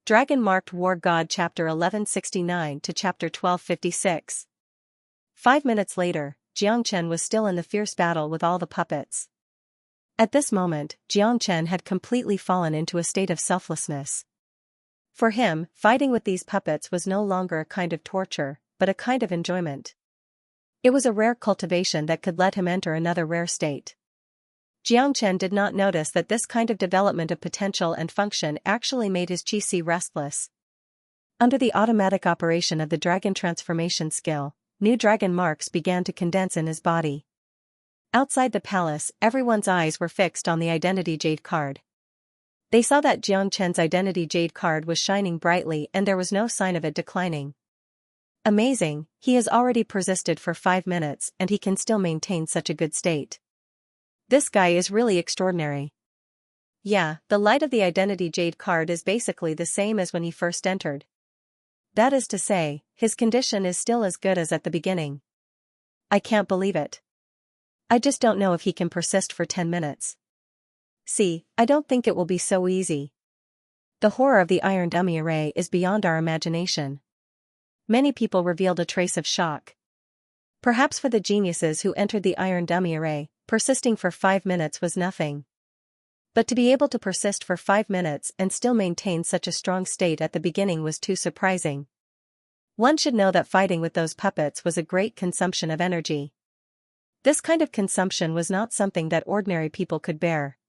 Dragon-Marked War God Chapter 1169 to Chapter 1256. 5 minutes later, Xianxia was still in the fierce battle with all the puppets. At this moment, Xianxia had completely fallen into a state of selflessness. For him, fighting with these puppets was no longer a kind of torture, but a kind of enjoyment. It was a rare cultivation that could let him enter another rare state. Xianxia did not notice that this kind of development of potential and function actually made his qi restless. Under the automatic operation of the dragon transformation skill, new dragon marks began to condense in his body. Outside the palace, everyone's eyes were fixed on the identity jade card. They saw that Xianxia's identity jade card was shining brightly and there was no sign of it declining. Amazing, he has already persisted for 5 minutes and he can still maintain such a good state. This guy is really extraordinary. Yeah, the light of the identity jade card is basically the same as when he first entered. That is to say, his condition is still as good as at the beginning. I can't believe it. I just don't know if he can persist for 10 minutes. See, I don't think it will be so easy. The horror of the iron dummy array is beyond our imagination. Many people revealed a trace of shock. Perhaps for the geniuses who entered the iron dummy array, persisting for 5 minutes was nothing. But to be able to persist for 5 minutes and still maintain such a strong state at the beginning was too surprising. One should know that fighting with those puppets was a great consumption of energy. This kind of consumption was not something that ordinary people could bear.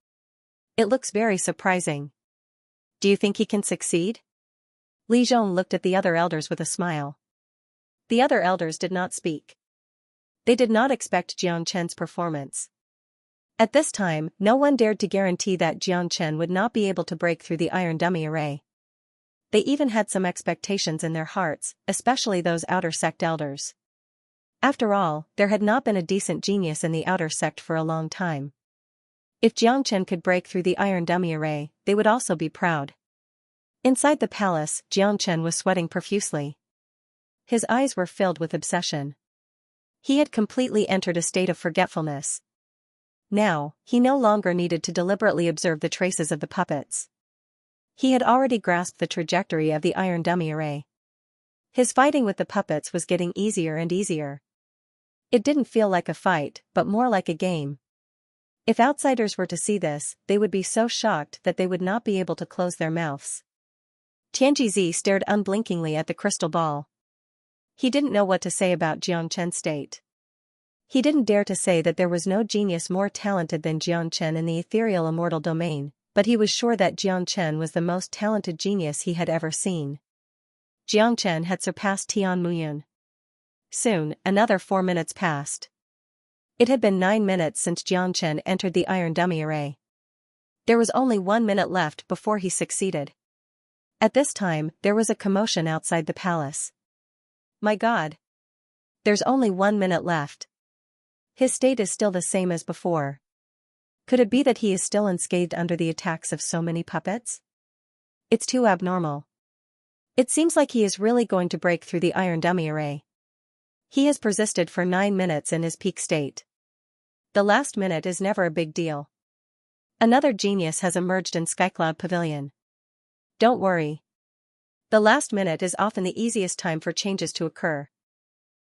It looks very surprising. Do you think he can succeed? Li Zhong looked at the other elders with a smile. The other elders did not speak. They did not expect Xianxia's performance. At this time, no one dared to guarantee that Xianxia would not be able to break through the iron dummy array. They even had some expectations in their hearts, especially those outer sect elders. After all, there had not been a decent genius in the outer sect for a long time. If Xianxia could break through the iron dummy array, they would also be proud. Inside the palace, Xianxia was sweating profusely. His eyes were filled with obsession. He had completely entered a state of forgetfulness. Now, he no longer needed to deliberately observe the traces of the puppets. He had already grasped the trajectory of the iron dummy array. His fighting with the puppets was getting easier and easier. It didn't feel like a fight, but more like a game. If outsiders were to see this, they would be so shocked that they would not be able to close their mouths. Tianjizi stared unblinkingly at the crystal ball. He didn't know what to say about Xianxia's state. He didn't dare to say that there was no genius more talented than Xianxia in the ethereal immortal domain, but he was sure that Xianxia was the most talented genius he had ever seen. Xianxia had surpassed Tian Muyun. Soon, another 4 minutes passed. It had been 9 minutes since Xianxia entered the iron dummy array. There was only 1 minute left before he succeeded. At this time, there was a commotion outside the palace. My God! There's only 1 minute left. His state is still the same as before. Could it be that he is still unscathed under the attacks of so many puppets? It's too abnormal. It seems like he is really going to break through the iron dummy array. He has persisted for 9 minutes in his peak state. The last minute is never a big deal. Another genius has emerged in Skycloud Pavilion. Don't worry. The last minute is often the easiest time for changes to occur.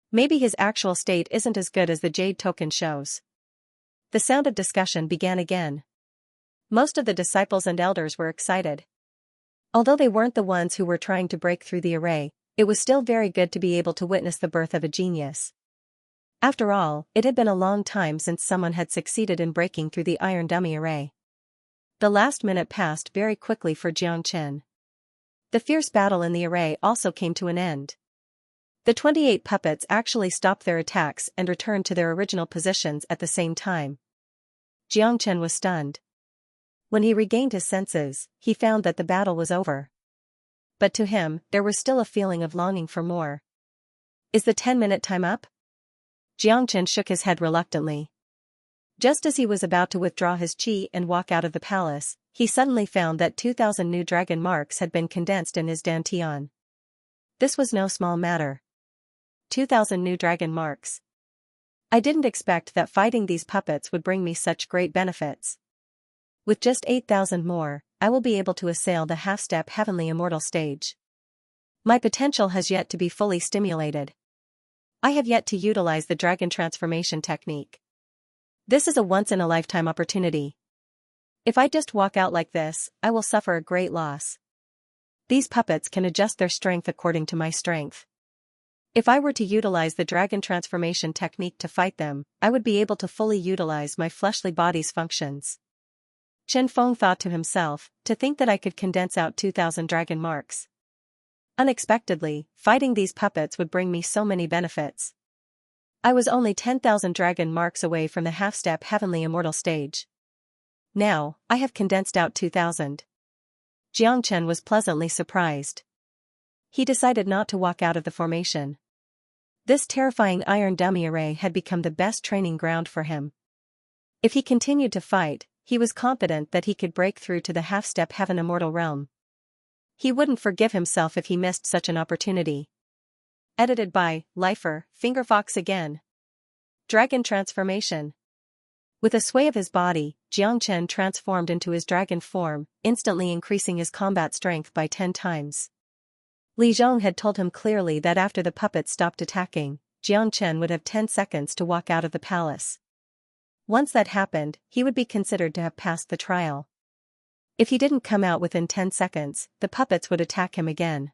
Maybe his actual state isn't as good as the Jade token shows. The sound of discussion began again. Most of the disciples and elders were excited. Although they weren't the ones who were trying to break through the array, it was still very good to be able to witness the birth of a genius. After all, it had been a long time since someone had succeeded in breaking through the iron dummy array. The last minute passed very quickly for Xianxia. The fierce battle in the array also came to an end. The 28 puppets actually stopped their attacks and returned to their original positions at the same time. Xianxia was stunned. When he regained his senses, he found that the battle was over. But to him, there was still a feeling of longing for more. Is the 10-minute time up? Xianxia shook his head reluctantly. Just as he was about to withdraw his qi and walk out of the palace, he suddenly found that 2,000 new dragon marks had been condensed in his dantian. This was no small matter. 2,000 new dragon marks. I didn't expect that fighting these puppets would bring me such great benefits. With just 8,000 more, I will be able to assail the half-step heavenly immortal stage. My potential has yet to be fully stimulated. I have yet to utilize the dragon transformation technique. This is a once-in-a-lifetime opportunity. If I just walk out like this, I will suffer a great loss. These puppets can adjust their strength according to my strength. If I were to utilize the dragon transformation technique to fight them, I would be able to fully utilize my fleshly body's functions. Chen Feng thought to himself, to think that I could condense out 2,000 dragon marks. Unexpectedly, fighting these puppets would bring me so many benefits. I was only 10,000 dragon marks away from the half-step heavenly immortal stage. Now, I have condensed out 2,000. Xianxia was pleasantly surprised. He decided not to walk out of the formation. This terrifying iron dummy array had become the best training ground for him. If he continued to fight, he was confident that he could break through to the half-step heaven immortal realm. He wouldn't forgive himself if he missed such an opportunity. Edited by Lifer, Fingerfox again. Dragon Transformation. With a sway of his body, Xianxia transformed into his dragon form, instantly increasing his combat strength by 10 times. Li Zhong had told him clearly that after the puppets stopped attacking, Xianxia would have 10 seconds to walk out of the palace. Once that happened, he would be considered to have passed the trial. If he didn't come out within 10 seconds, the puppets would attack him again.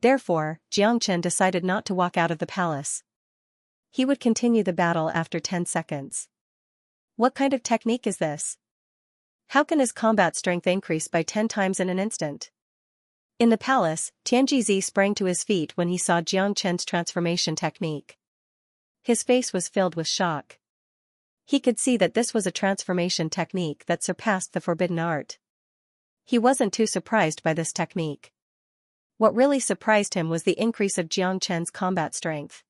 Therefore, Xianxia decided not to walk out of the palace. He would continue the battle after 10 seconds. What kind of technique is this? How can his combat strength increase by 10 times in an instant? In the palace, Tianjizi sprang to his feet when he saw Xianxia's transformation technique. His face was filled with shock. He could see that this was a transformation technique that surpassed the forbidden art. He wasn't too surprised by this technique. What really surprised him was the increase of Xianxia's combat strength.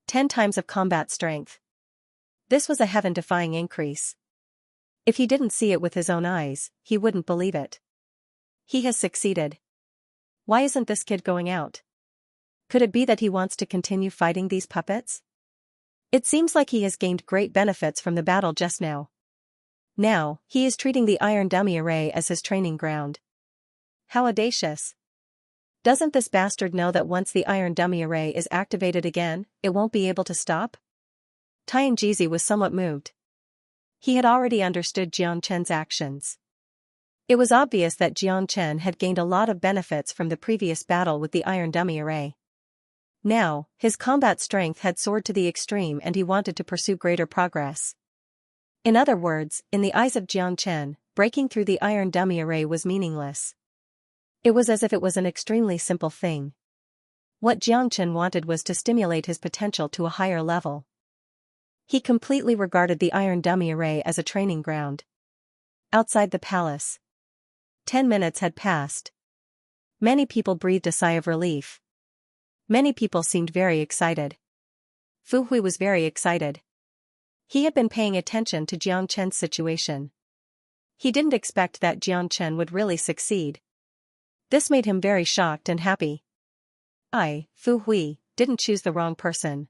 10 times of combat strength. This was a heaven-defying increase. If he didn't see it with his own eyes, he wouldn't believe it. He has succeeded. Why isn't this kid going out? Could it be that he wants to continue fighting these puppets? It seems like he has gained great benefits from the battle just now. Now, he is treating the iron dummy array as his training ground. How audacious. Doesn't this bastard know that once the iron dummy array is activated again, it won't be able to stop? Tianjizi was somewhat moved. He had already understood Xianxia's actions. It was obvious that Xianxia had gained a lot of benefits from the previous battle with the iron dummy array. Now, his combat strength had soared to the extreme and he wanted to pursue greater progress. In other words, in the eyes of Xianxia, breaking through the iron dummy array was meaningless. It was as if it was an extremely simple thing. What Xianxia wanted was to stimulate his potential to a higher level. He completely regarded the iron dummy array as a training ground. Outside the palace. 10 minutes had passed. Many people breathed a sigh of relief. Many people seemed very excited. Fu Hui was very excited. He had been paying attention to Xianxia's situation. He didn't expect that Xianxia would really succeed. This made him very shocked and happy. I, Fu Hui, didn't choose the wrong person.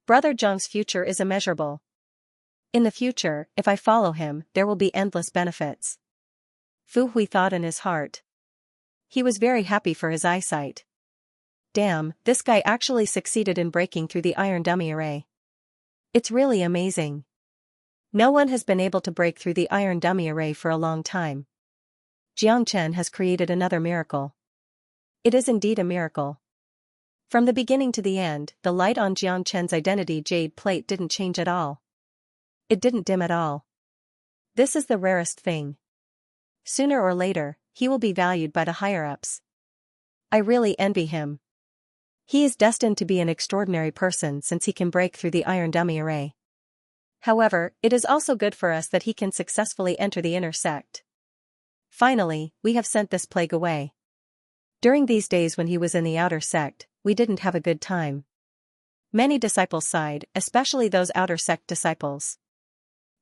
Brother Zhang's future is immeasurable. In the future, if I follow him, there will be endless benefits. Fu Hui thought in his heart. He was very happy for his eyesight. Damn, this guy actually succeeded in breaking through the iron dummy array. It's really amazing. No one has been able to break through the iron dummy array for a long time. Xianxia has created another miracle. It is indeed a miracle. From the beginning to the end, the light on Xianxia's identity jade plate didn't change at all. It didn't dim at all. This is the rarest thing. Sooner or later, he will be valued by the higher-ups. I really envy him. He is destined to be an extraordinary person since he can break through the iron dummy array. However, it is also good for us that he can successfully enter the inner sect. Finally, we have sent this plague away. During these days when he was in the outer sect, we didn't have a good time. Many disciples sighed, especially those outer sect disciples.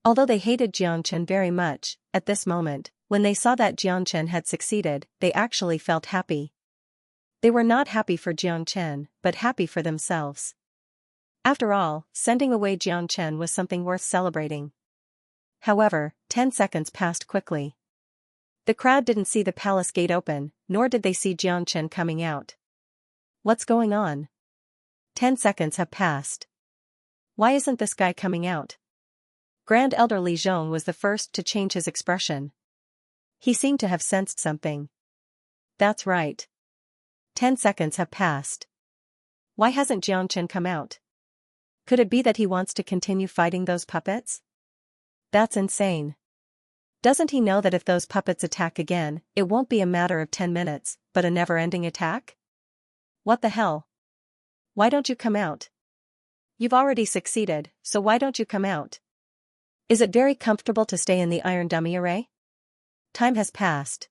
Although they hated Xianxia very much, at this moment, when they saw that Xianxia had succeeded, they actually felt happy. They were not happy for Xianxia, but happy for themselves. After all, sending away Xianxia was something worth celebrating. However, 10 seconds passed quickly. The crowd didn't see the palace gate open, nor did they see Xianxia coming out. What's going on? 10 seconds have passed. Why isn't this guy coming out? Grand Elder Li Zhong was the first to change his expression. He seemed to have sensed something. That's right. 10 seconds have passed. Why hasn't Xianxia come out? Could it be that he wants to continue fighting those puppets? That's insane. Doesn't he know that if those puppets attack again, it won't be a matter of 10 minutes, but a never-ending attack? What the hell? Why don't you come out? You've already succeeded, so why don't you come out? Is it very comfortable to stay in the iron dummy array? Time has passed.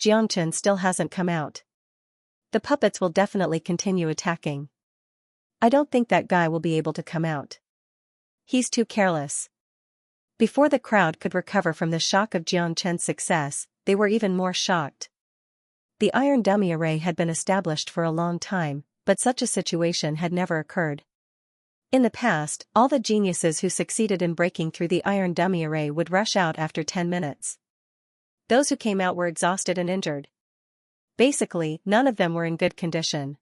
Xianxia still hasn't come out. The puppets will definitely continue attacking. I don't think that guy will be able to come out. He's too careless. Before the crowd could recover from the shock of Xianxia's success, they were even more shocked. The iron dummy array had been established for a long time, but such a situation had never occurred. In the past, all the geniuses who succeeded in breaking through the iron dummy array would rush out after 10 minutes. Those who came out were exhausted and injured. Basically, none of them were in good condition.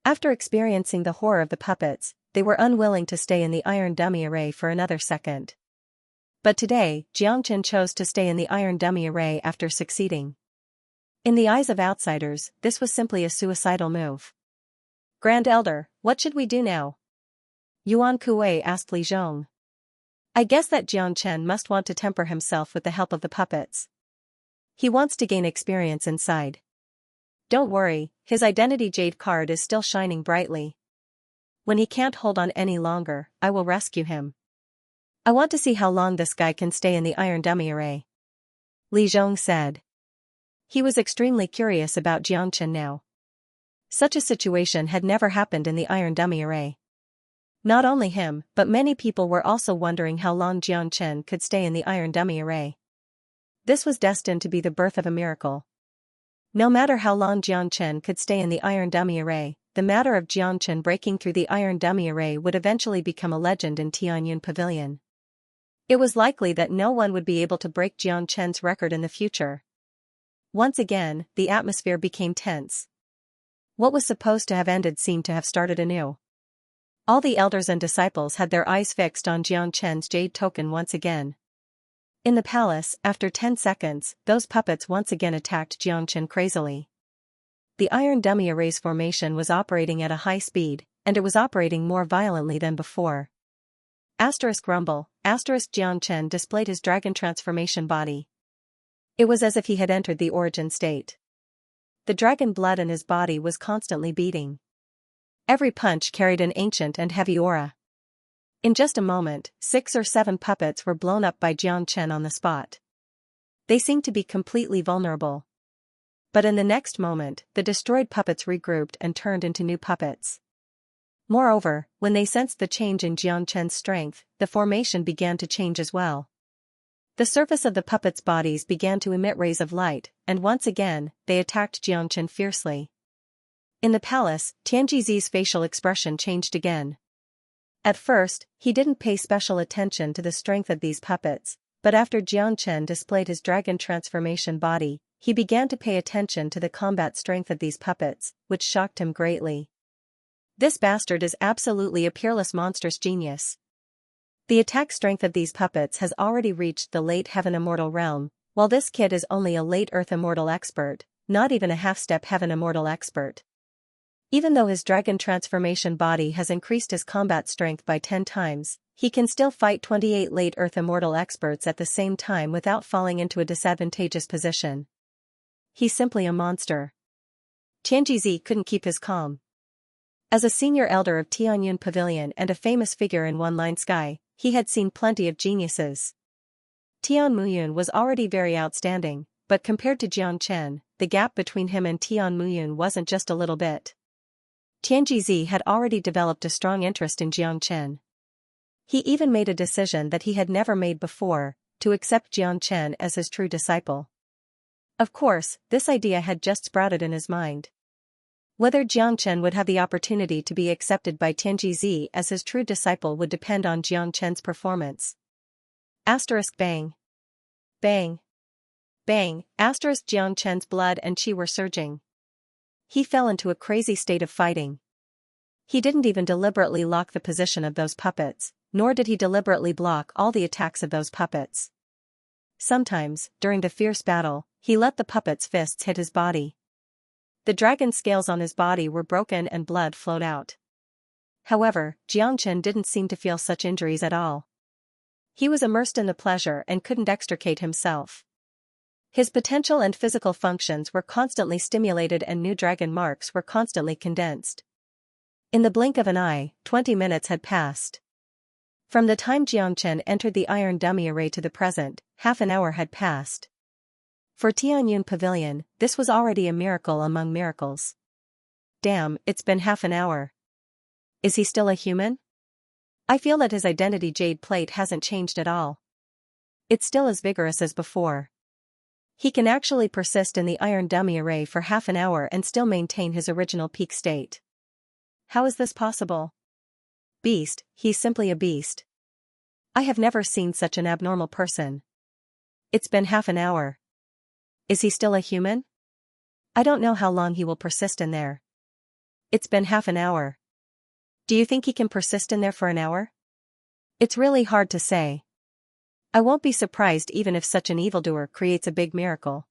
After experiencing the horror of the puppets, they were unwilling to stay in the iron dummy array for another second. But today, Xianxia chose to stay in the iron dummy array after succeeding. In the eyes of outsiders, this was simply a suicidal move. Grand Elder, what should we do now? Yuan Kuei asked Li Zhong. I guess that Xianxia must want to temper himself with the help of the puppets. He wants to gain experience inside. Don't worry, his identity jade card is still shining brightly. When he can't hold on any longer, I will rescue him. I want to see how long this guy can stay in the iron dummy array. Li Zhong said. He was extremely curious about Xianxia now. Such a situation had never happened in the iron dummy array. Not only him, but many people were also wondering how long Xianxia could stay in the iron dummy array. This was destined to be the birth of a miracle. No matter how long Xianxia could stay in the iron dummy array, the matter of Xianxia breaking through the iron dummy array would eventually become a legend in Tianyun Pavilion. It was likely that no one would be able to break Xianxia's record in the future. Once again, the atmosphere became tense. What was supposed to have ended seemed to have started anew. All the elders and disciples had their eyes fixed on Xianxia's jade token once again. In the palace, after 10 seconds, those puppets once again attacked Xianxia crazily. The iron dummy array's formation was operating at a high speed, and it was operating more violently than before. Asterisk rumble, asterisk Xianxia displayed his dragon transformation body. It was as if he had entered the origin state. The dragon blood in his body was constantly beating. Every punch carried an ancient and heavy aura. In just a moment, 6 or 7 puppets were blown up by Xianxia on the spot. They seemed to be completely vulnerable. But in the next moment, the destroyed puppets regrouped and turned into new puppets. Moreover, when they sensed the change in Xianxia's strength, the formation began to change as well. The surface of the puppets' bodies began to emit rays of light, and once again, they attacked Xianxia fiercely. In the palace, Tianjizi's facial expression changed again. At first, he didn't pay special attention to the strength of these puppets, but after Xianxia displayed his dragon transformation body, he began to pay attention to the combat strength of these puppets, which shocked him greatly. This bastard is absolutely a peerless monstrous genius. The attack strength of these puppets has already reached the late Heaven Immortal realm, while this kid is only a late Earth Immortal expert, not even a half-step Heaven Immortal expert. Even though his dragon transformation body has increased his combat strength by 10 times, he can still fight 28 late Earth Immortal experts at the same time without falling into a disadvantageous position. He's simply a monster. Tianjizi couldn't keep his calm. As a senior elder of Tianyun Pavilion and a famous figure in One Line Sky, he had seen plenty of geniuses. Tian Muyun was already very outstanding, but compared to Xianxia, the gap between him and Tian Muyun wasn't just a little bit. Tianjizi had already developed a strong interest in Xianxia. He even made a decision that he had never made before, to accept Xianxia as his true disciple. Of course, this idea had just sprouted in his mind. Whether Xianxia would have the opportunity to be accepted by Tianjizi as his true disciple would depend on Xianxia's performance. Asterisk bang. Bang. Bang! Jiang Chen's blood and qi were surging. He fell into a crazy state of fighting. He didn't even deliberately lock the position of those puppets, nor did he deliberately block all the attacks of those puppets. Sometimes, during the fierce battle, he let the puppets' fists hit his body. The dragon scales on his body were broken and blood flowed out. However, Xianxia didn't seem to feel such injuries at all. He was immersed in the pleasure and couldn't extricate himself. His potential and physical functions were constantly stimulated and new dragon marks were constantly condensed. In the blink of an eye, 20 minutes had passed. From the time Xianxia entered the iron dummy array to the present, half an hour had passed. For Tianyun Pavilion, this was already a miracle among miracles. Damn, it's been half an hour. Is he still a human? I feel that his identity jade plate hasn't changed at all. It's still as vigorous as before. He can actually persist in the iron dummy array for half an hour and still maintain his original peak state. How is this possible? Beast, he's simply a beast. I have never seen such an abnormal person. It's been half an hour. Is he still a human? I don't know how long he will persist in there. It's been half an hour. Do you think he can persist in there for an hour? It's really hard to say. I won't be surprised even if such an evildoer creates a big miracle.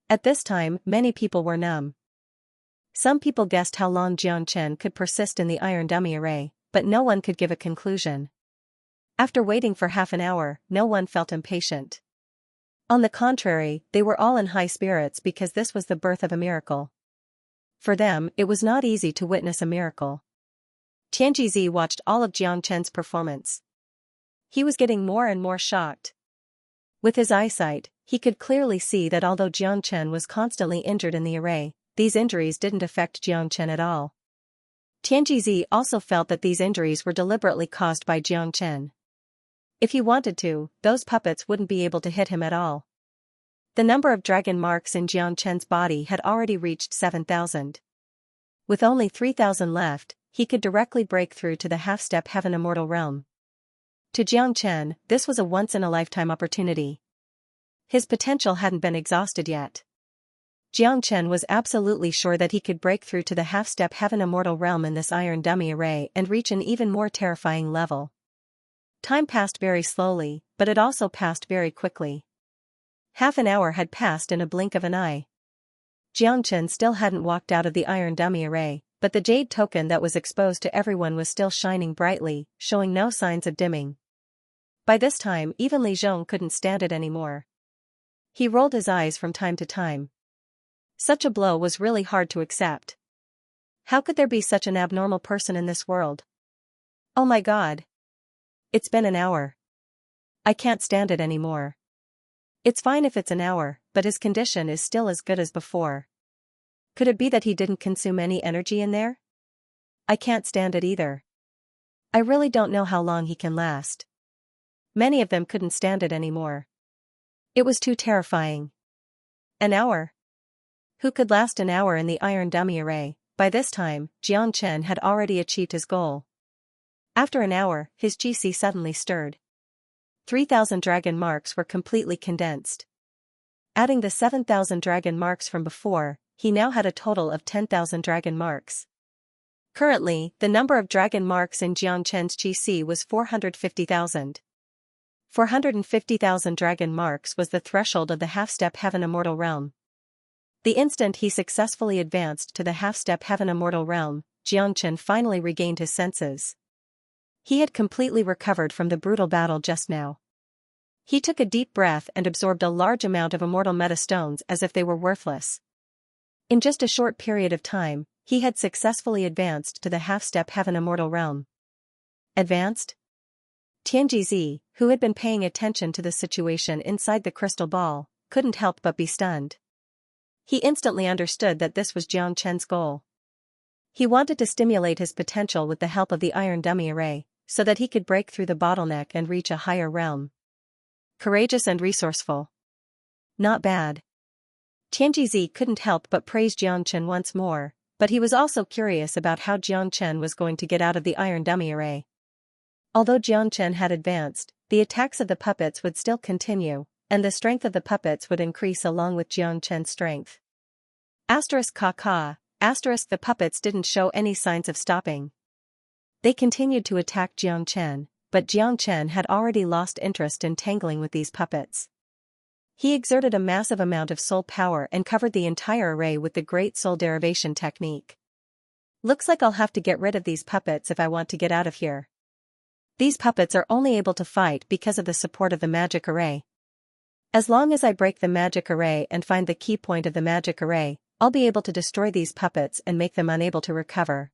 At this time, many people were numb. Some people guessed how long Xianxia could persist in the iron dummy array, but no one could give a conclusion. After waiting for half an hour, no one felt impatient. On the contrary, they were all in high spirits because this was the birth of a miracle. For them, it was not easy to witness a miracle. Tianjizi watched all of Xianxia's performance. He was getting more and more shocked. With his eyesight, he could clearly see that although Xianxia was constantly injured in the array, these injuries didn't affect Xianxia at all. Tianjizi also felt that these injuries were deliberately caused by Xianxia. If he wanted to, those puppets wouldn't be able to hit him at all. The number of dragon marks in Xianxia's body had already reached 7,000. With only 3,000 left, he could directly break through to the half-step heaven immortal realm. To Xianxia, this was a once-in-a-lifetime opportunity. His potential hadn't been exhausted yet. Xianxia was absolutely sure that he could break through to the half-step heaven immortal realm in this iron dummy array and reach an even more terrifying level. Time passed very slowly, but it also passed very quickly. Half an hour had passed in a blink of an eye. Xianxia still hadn't walked out of the iron dummy array, but the jade token that was exposed to everyone was still shining brightly, showing no signs of dimming. By this time, even Li Zhong couldn't stand it anymore. He rolled his eyes from time to time. Such a blow was really hard to accept. How could there be such an abnormal person in this world? Oh my God! It's been an hour. I can't stand it anymore. It's fine if it's an hour, but his condition is still as good as before. Could it be that he didn't consume any energy in there? I can't stand it either. I really don't know how long he can last. Many of them couldn't stand it anymore. It was too terrifying. An hour? Who could last an hour in the iron dummy array? By this time, Xianxia had already achieved his goal. After an hour, his qi suddenly stirred. 3,000 dragon marks were completely condensed. Adding the 7,000 dragon marks from before, he now had a total of 10,000 dragon marks. Currently, the number of dragon marks in Xianxia's qi was 450,000. 450,000 dragon marks was the threshold of the half-step heaven immortal realm. The instant he successfully advanced to the half-step heaven immortal realm, Xianxia finally regained his senses. He had completely recovered from the brutal battle just now. He took a deep breath and absorbed a large amount of immortal metastones as if they were worthless. In just a short period of time, he had successfully advanced to the half-step heaven immortal realm. Advanced? Tianjizi, who had been paying attention to the situation inside the crystal ball, couldn't help but be stunned. He instantly understood that this was Xianxia's goal. He wanted to stimulate his potential with the help of the iron dummy array, so that he could break through the bottleneck and reach a higher realm. Courageous and resourceful. Not bad. Tianjizi couldn't help but praise Xianxia once more, but he was also curious about how Xianxia was going to get out of the iron dummy array. Although Xianxia had advanced, the attacks of the puppets would still continue, and the strength of the puppets would increase along with Xianxia's strength. The puppets didn't show any signs of stopping. They continued to attack Xianxia, but Xianxia had already lost interest in tangling with these puppets. He exerted a massive amount of soul power and covered the entire array with the Great Soul Derivation technique. Looks like I'll have to get rid of these puppets if I want to get out of here. These puppets are only able to fight because of the support of the magic array. As long as I break the magic array and find the key point of the magic array, I'll be able to destroy these puppets and make them unable to recover.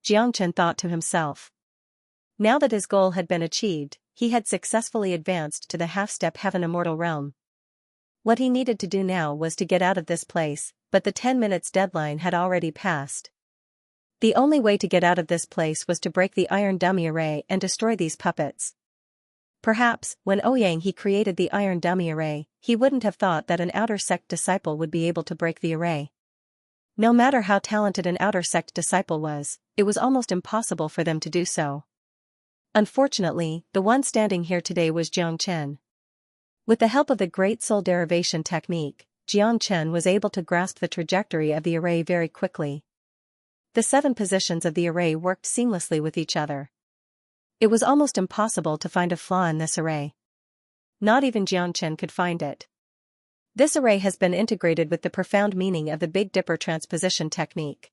Xianxia thought to himself. Now that his goal had been achieved, he had successfully advanced to the half-step heaven immortal realm. What he needed to do now was to get out of this place, but the 10 minutes deadline had already passed. The only way to get out of this place was to break the iron dummy array and destroy these puppets. Perhaps, when Ouyang he created the iron dummy array, he wouldn't have thought that an outer sect disciple would be able to break the array. No matter how talented an outer sect disciple was, it was almost impossible for them to do so. Unfortunately, the one standing here today was Xianxia. With the help of the Great Soul Derivation technique, Xianxia was able to grasp the trajectory of the array very quickly. The 7 positions of the array worked seamlessly with each other. It was almost impossible to find a flaw in this array. Not even Xianxia could find it. This array has been integrated with the profound meaning of the Big Dipper transposition technique.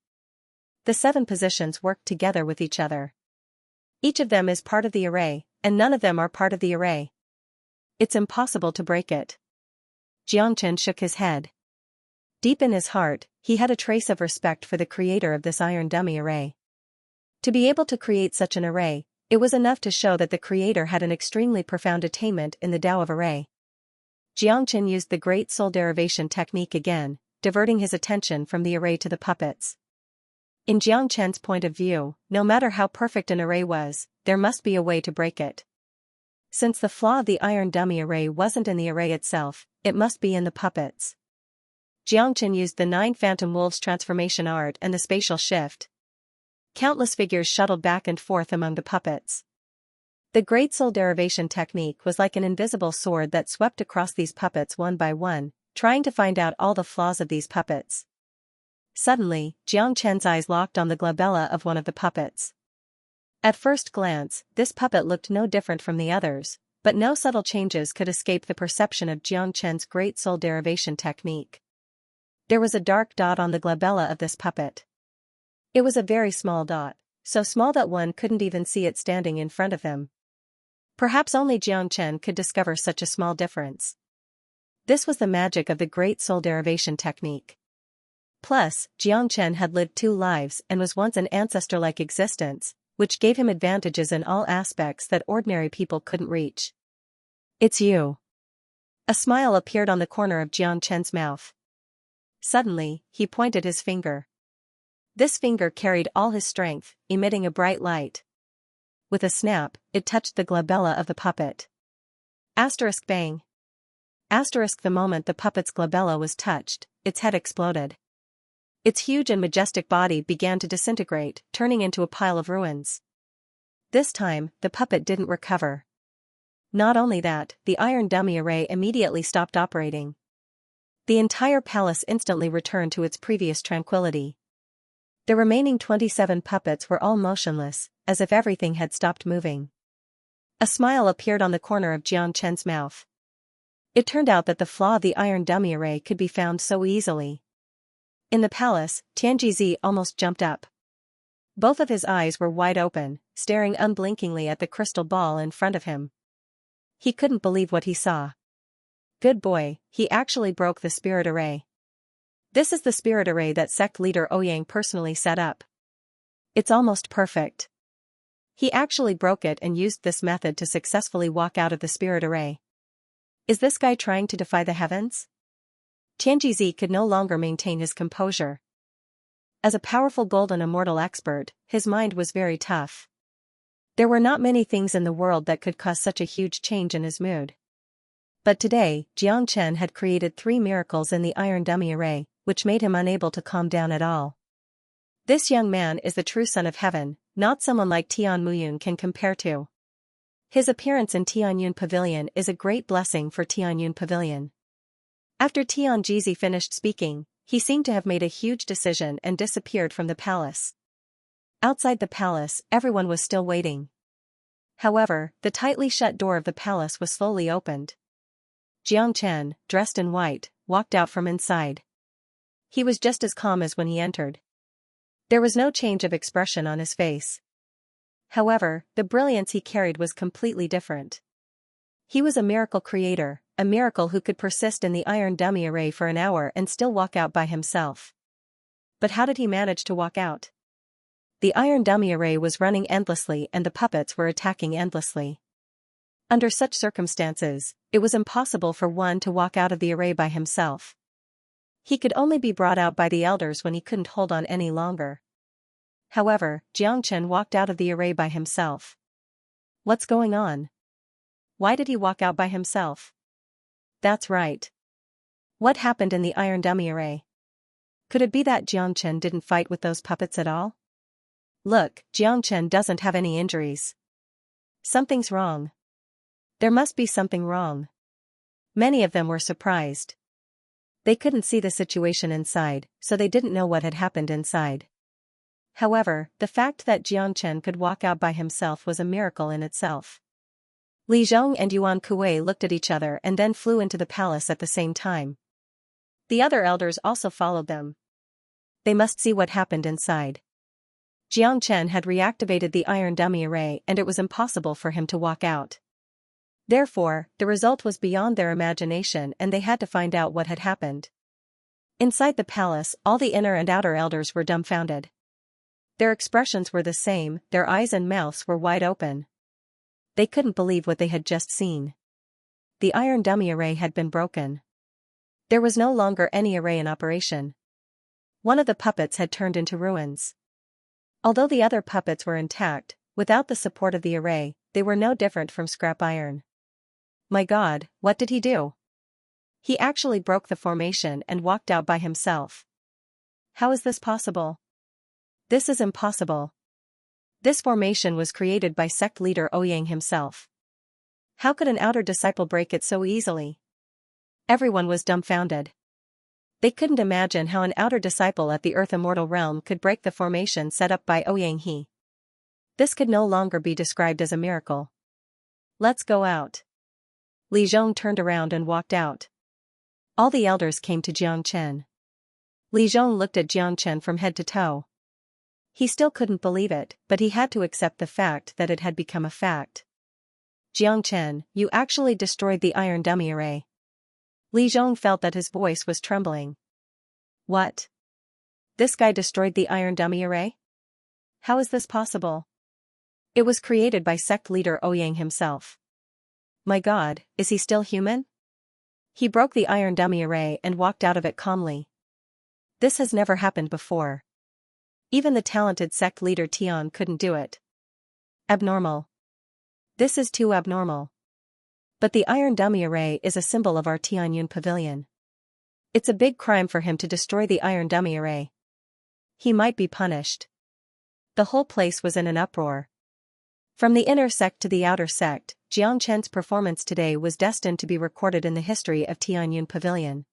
The 7 positions work together with each other. Each of them is part of the array, and none of them are part of the array. It's impossible to break it. Xianxia shook his head. Deep in his heart, he had a trace of respect for the creator of this iron dummy array. To be able to create such an array, it was enough to show that the creator had an extremely profound attainment in the Tao of array. Xianxia used the Great Soul Derivation technique again, diverting his attention from the array to the puppets. In Xianxia's point of view, no matter how perfect an array was, there must be a way to break it. Since the flaw of the iron dummy array wasn't in the array itself, it must be in the puppets. Xianxia used the 9 Phantom Wolves transformation art and the spatial shift. Countless figures shuttled back and forth among the puppets. The Great Soul Derivation technique was like an invisible sword that swept across these puppets one by one, trying to find out all the flaws of these puppets. Suddenly, Xianxia's eyes locked on the glabella of one of the puppets. At first glance, this puppet looked no different from the others, but no subtle changes could escape the perception of Xianxia's Great Soul Derivation technique. There was a dark dot on the glabella of this puppet. It was a very small dot, so small that one couldn't even see it standing in front of him. Perhaps only Xianxia could discover such a small difference. This was the magic of the Great Soul Derivation technique. Plus, Xianxia had lived 2 lives and was once an ancestor-like existence, which gave him advantages in all aspects that ordinary people couldn't reach. It's you. A smile appeared on the corner of Xianxia's mouth. Suddenly, he pointed his finger. This finger carried all his strength, emitting a bright light. With a snap, it touched the glabella of the puppet. Bang. The moment the puppet's glabella was touched, its head exploded. Its huge and majestic body began to disintegrate, turning into a pile of ruins. This time, the puppet didn't recover. Not only that, the iron dummy array immediately stopped operating. The entire palace instantly returned to its previous tranquility. The remaining 27 puppets were all motionless, as if everything had stopped moving. A smile appeared on the corner of Xianxia's mouth. It turned out that the flaw of the iron dummy array could be found so easily. In the palace, Tianjizi almost jumped up. Both of his eyes were wide open, staring unblinkingly at the crystal ball in front of him. He couldn't believe what he saw. Good boy, he actually broke the spirit array. This is the spirit array that sect leader Ouyang personally set up. It's almost perfect. He actually broke it and used this method to successfully walk out of the spirit array. Is this guy trying to defy the heavens? Tianjizi could no longer maintain his composure. As a powerful golden immortal expert, his mind was very tough. There were not many things in the world that could cause such a huge change in his mood. But today, Xianxia had created 3 miracles in the iron dummy array, which made him unable to calm down at all. This young man is the true son of heaven, not someone like Tian Muyun can compare to. His appearance in Tianyun Pavilion is a great blessing for Tianyun Pavilion. After Tianjizi finished speaking, he seemed to have made a huge decision and disappeared from the palace. Outside the palace, everyone was still waiting. However, the tightly shut door of the palace was slowly opened. Xianxia, dressed in white, walked out from inside. He was just as calm as when he entered. There was no change of expression on his face. However, the brilliance he carried was completely different. He was a miracle creator, a miracle who could persist in the iron dummy array for an hour and still walk out by himself. But how did he manage to walk out? The iron dummy array was running endlessly and the puppets were attacking endlessly. Under such circumstances, it was impossible for one to walk out of the array by himself. He could only be brought out by the elders when he couldn't hold on any longer. However, Xianxia walked out of the array by himself. What's going on? Why did he walk out by himself? That's right. What happened in the iron dummy array? Could it be that Xianxia didn't fight with those puppets at all? Look, Xianxia doesn't have any injuries. Something's wrong. There must be something wrong. Many of them were surprised. They couldn't see the situation inside, so they didn't know what had happened inside. However, the fact that Xianxia could walk out by himself was a miracle in itself. Li Zhong and Yuan Kuei looked at each other and then flew into the palace at the same time. The other elders also followed them. They must see what happened inside. Xianxia had reactivated the iron dummy array and it was impossible for him to walk out. Therefore, the result was beyond their imagination and they had to find out what had happened. Inside the palace, all the inner and outer elders were dumbfounded. Their expressions were the same, their eyes and mouths were wide open. They couldn't believe what they had just seen. The iron dummy array had been broken. There was no longer any array in operation. One of the puppets had turned into ruins. Although the other puppets were intact, without the support of the array, they were no different from scrap iron. My God, what did he do? He actually broke the formation and walked out by himself. How is this possible? This is impossible. This formation was created by sect leader Ouyang himself. How could an outer disciple break it so easily? Everyone was dumbfounded. They couldn't imagine how an outer disciple at the Earth Immortal Realm could break the formation set up by Ouyang He. This could no longer be described as a miracle. Let's go out. Li Zhong turned around and walked out. All the elders came to Xianxia. Li Zhong looked at Xianxia from head to toe. He still couldn't believe it, but he had to accept the fact that it had become a fact. Xianxia, you actually destroyed the iron dummy array. Li Zhong felt that his voice was trembling. What? This guy destroyed the iron dummy array? How is this possible? It was created by sect leader Ouyang himself. My God, is he still human? He broke the iron dummy array and walked out of it calmly. This has never happened before. Even the talented sect leader Tian couldn't do it. Abnormal. This is too abnormal. But the iron dummy array is a symbol of our Tianyun Pavilion. It's a big crime for him to destroy the iron dummy array. He might be punished. The whole place was in an uproar. From the inner sect to the outer sect, Xianxia's performance today was destined to be recorded in the history of Tianyun Pavilion.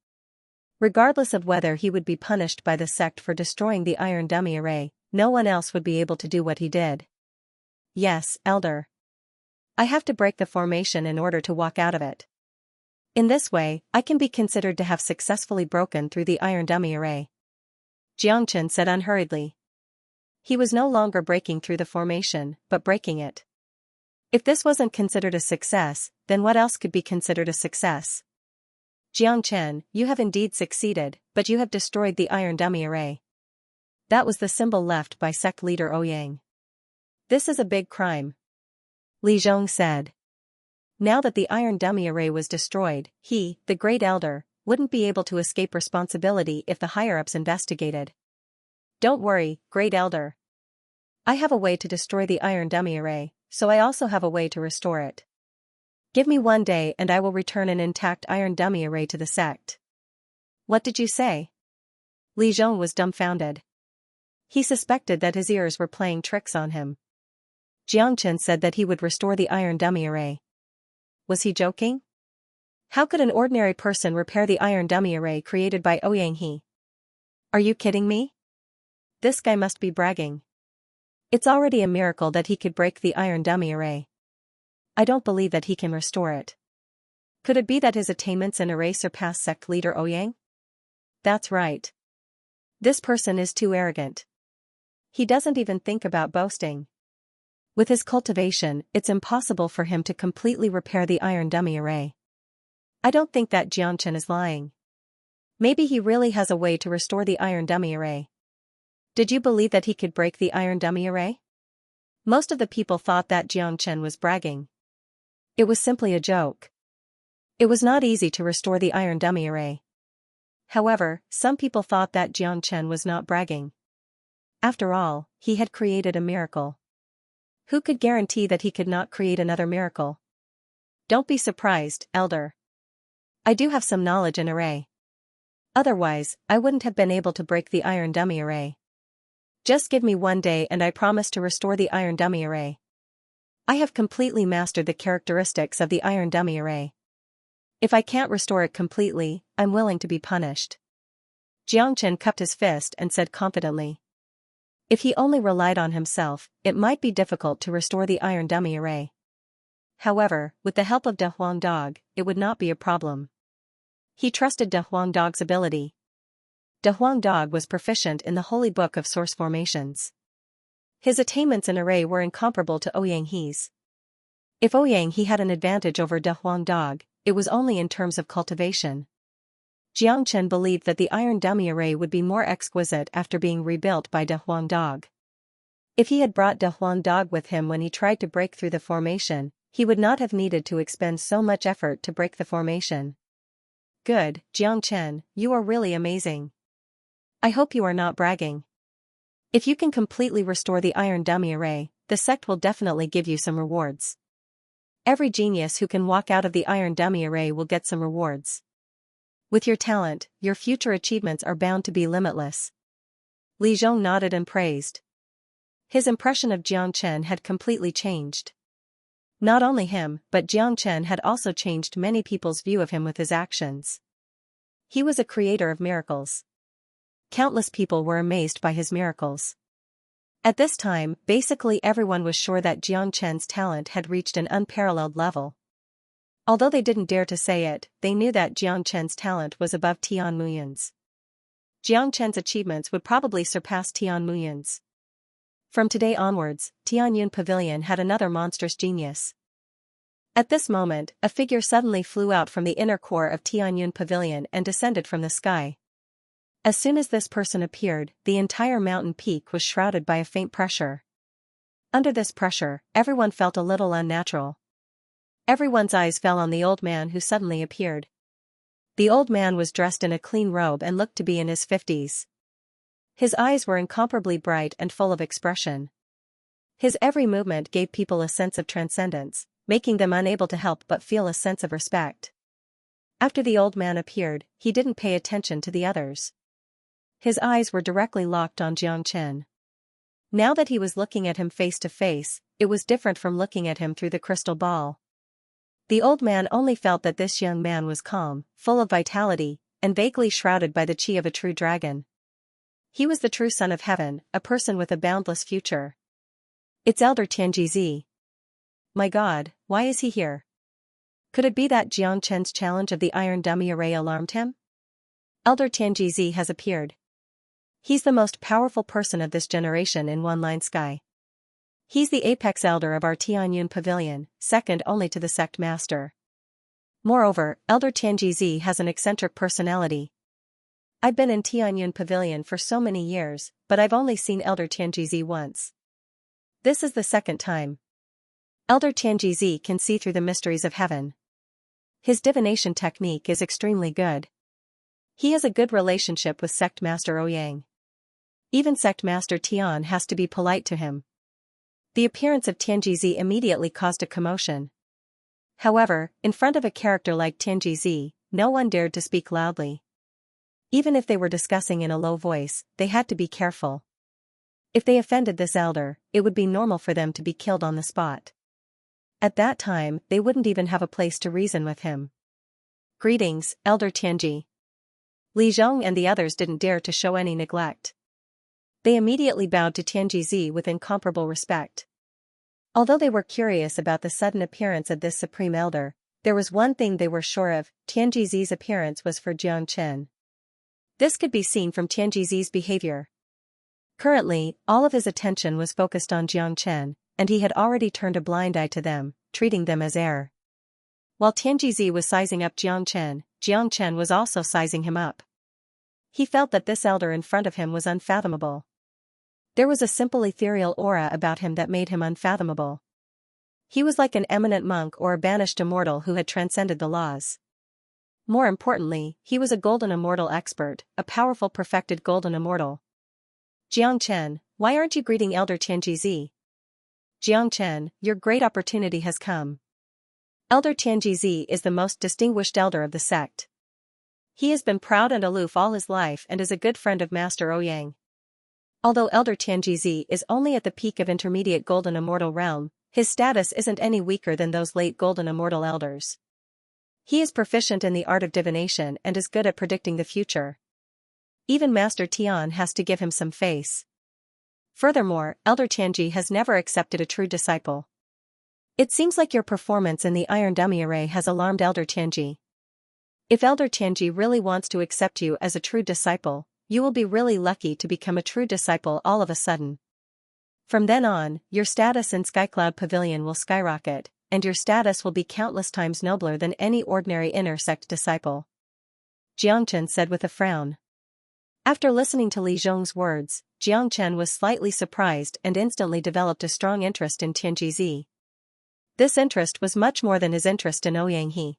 Regardless of whether he would be punished by the sect for destroying the iron dummy array, no one else would be able to do what he did. Yes, Elder. I have to break the formation in order to walk out of it. In this way, I can be considered to have successfully broken through the iron dummy array. Xianxia said unhurriedly. He was no longer breaking through the formation, but breaking it. If this wasn't considered a success, then what else could be considered a success? Xianxia, you have indeed succeeded, but you have destroyed the iron dummy array. That was the symbol left by sect leader Ouyang. This is a big crime. Li Zhong said. Now that the iron dummy array was destroyed, he, the great elder, wouldn't be able to escape responsibility if the higher-ups investigated. Don't worry, great elder. I have a way to destroy the iron dummy array, so I also have a way to restore it. Give me 1 day and I will return an intact iron dummy array to the sect. What did you say? Li Zhong was dumbfounded. He suspected that his ears were playing tricks on him. Xianxia said that he would restore the iron dummy array. Was he joking? How could an ordinary person repair the iron dummy array created by Ouyang? Are you kidding me? This guy must be bragging. It's already a miracle that he could break the iron dummy array. I don't believe that he can restore it. Could it be that his attainments in array surpass sect leader Ouyang? That's right. This person is too arrogant. He doesn't even think about boasting. With his cultivation, it's impossible for him to completely repair the iron dummy array. I don't think that Xianxia is lying. Maybe he really has a way to restore the iron dummy array. Did you believe that he could break the iron dummy array? Most of the people thought that Xianxia was bragging. It was simply a joke. It was not easy to restore the iron dummy array. However, some people thought that Xianxia was not bragging. After all, he had created a miracle. Who could guarantee that he could not create another miracle? Don't be surprised, Elder. I do have some knowledge in array. Otherwise, I wouldn't have been able to break the iron dummy array. Just give me 1 day and I promise to restore the iron dummy array. I have completely mastered the characteristics of the iron dummy array. If I can't restore it completely, I'm willing to be punished. Xianxia cupped his fist and said confidently. If he only relied on himself, it might be difficult to restore the iron dummy array. However, with the help of De Huang Dog, it would not be a problem. He trusted De Huang Dog's ability. De Huang Dog was proficient in the Holy Book of Source Formations. His attainments in array were incomparable to Ouyang-he's. If Ouyang-he had an advantage over De Huang Dog, it was only in terms of cultivation. Xianxia believed that the iron dummy array would be more exquisite after being rebuilt by De Huang Dog. If he had brought De Huang Dog with him when he tried to break through the formation, he would not have needed to expend so much effort to break the formation. Good, Xianxia, you are really amazing. I hope you are not bragging. If you can completely restore the iron dummy array, the sect will definitely give you some rewards. Every genius who can walk out of the iron dummy array will get some rewards. With your talent, your future achievements are bound to be limitless. Li Zhong nodded and praised. His impression of Xianxia had completely changed. Not only him, but Xianxia had also changed many people's view of him with his actions. He was a creator of miracles. Countless people were amazed by his miracles. At this time, basically everyone was sure that Xianxia's talent had reached an unparalleled level. Although they didn't dare to say it, they knew that Xianxia's talent was above Tian Muyan's. Xianxia's achievements would probably surpass Tian Muyan's. From today onwards, Tianyun Pavilion had another monstrous genius. At this moment, a figure suddenly flew out from the inner core of Tianyun Pavilion and descended from the sky. As soon as this person appeared, the entire mountain peak was shrouded by a faint pressure. Under this pressure, everyone felt a little unnatural. Everyone's eyes fell on the old man who suddenly appeared. The old man was dressed in a clean robe and looked to be in his 50s. His eyes were incomparably bright and full of expression. His every movement gave people a sense of transcendence, making them unable to help but feel a sense of respect. After the old man appeared, he didn't pay attention to the others. His eyes were directly locked on Xianxia. Now that he was looking at him face to face, it was different from looking at him through the crystal ball. The old man only felt that this young man was calm, full of vitality, and vaguely shrouded by the chi of a true dragon. He was the true son of heaven, a person with a boundless future. It's Elder Tianjizi. My God, why is he here? Could it be that Xianxia's challenge of the iron dummy array alarmed him? Elder Tianjizi has appeared. He's the most powerful person of this generation in One Line Sky. He's the apex elder of our Tianyun Pavilion, second only to the sect master. Moreover, Elder Tianjizi has an eccentric personality. I've been in Tianyun Pavilion for so many years, but I've only seen Elder Tianjizi once. This is the second time. Elder Tianjizi can see through the mysteries of heaven. His divination technique is extremely good. He has a good relationship with Sect Master Ouyang. Even Sect Master Tian has to be polite to him. The appearance of Tianjizi immediately caused a commotion. However, in front of a character like Tianjizi, no one dared to speak loudly. Even if they were discussing in a low voice, they had to be careful. If they offended this elder, it would be normal for them to be killed on the spot. At that time, they wouldn't even have a place to reason with him. "Greetings, Elder Tianji." Li Zhong and the others didn't dare to show any neglect. They immediately bowed to Tianji Zi with incomparable respect. Although they were curious about the sudden appearance of this supreme elder, there was one thing they were sure of: Tianji Zi's appearance was for Xianxia. This could be seen from Tianji Zi's behavior. Currently, all of his attention was focused on Xianxia, and he had already turned a blind eye to them, treating them as air. While Tianji Zi was sizing up Xianxia was also sizing him up. He felt that this elder in front of him was unfathomable. There was a simple ethereal aura about him that made him unfathomable. He was like an eminent monk or a banished immortal who had transcended the laws. More importantly, he was a golden immortal expert, a powerful perfected golden immortal. "Xianxia, why aren't you greeting Elder Tianji Zi?" "Xianxia, your great opportunity has come. Elder Tianji Zi is the most distinguished elder of the sect. He has been proud and aloof all his life and is a good friend of Master Ouyang. Although Elder Tianji Zi is only at the peak of intermediate golden immortal realm, his status isn't any weaker than those late golden immortal elders. He is proficient in the art of divination and is good at predicting the future. Even Master Tian has to give him some face. Furthermore, Elder Tianji has never accepted a true disciple. It seems like your performance in the Iron Dummy Array has alarmed Elder Tianji. If Elder Tianji really wants to accept you as a true disciple, you will be really lucky to become a true disciple all of a sudden. From then on, your status in Skycloud Pavilion will skyrocket, and your status will be countless times nobler than any ordinary inner sect disciple," Xianxia said with a frown. After listening to Li Zhong's words, Xianxia was slightly surprised and instantly developed a strong interest in Tianji Zi. This interest was much more than his interest in Ouyang He.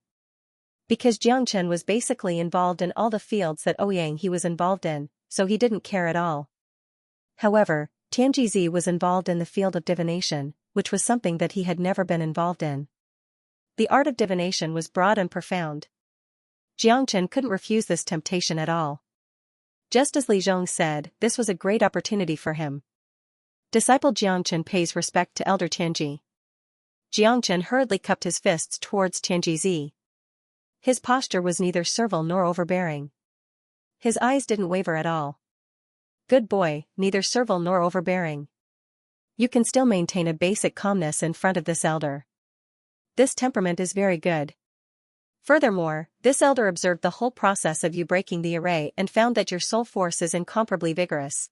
Because Xianxia was basically involved in all the fields that Ouyang He was involved in, so he didn't care at all. However, Tianji Zi was involved in the field of divination, which was something that he had never been involved in. The art of divination was broad and profound. Xianxia couldn't refuse this temptation at all. Just as Li Zhong said, this was a great opportunity for him. Disciple Xianxia pays respect to Elder Tianji. Xianxia hurriedly cupped his fists towards Tianji Zi. His posture was neither servile nor overbearing. His eyes didn't waver at all. "Good boy, neither servile nor overbearing. You can still maintain a basic calmness in front of this elder. This temperament is very good. Furthermore, this elder observed the whole process of you breaking the array and found that your soul force is incomparably vigorous.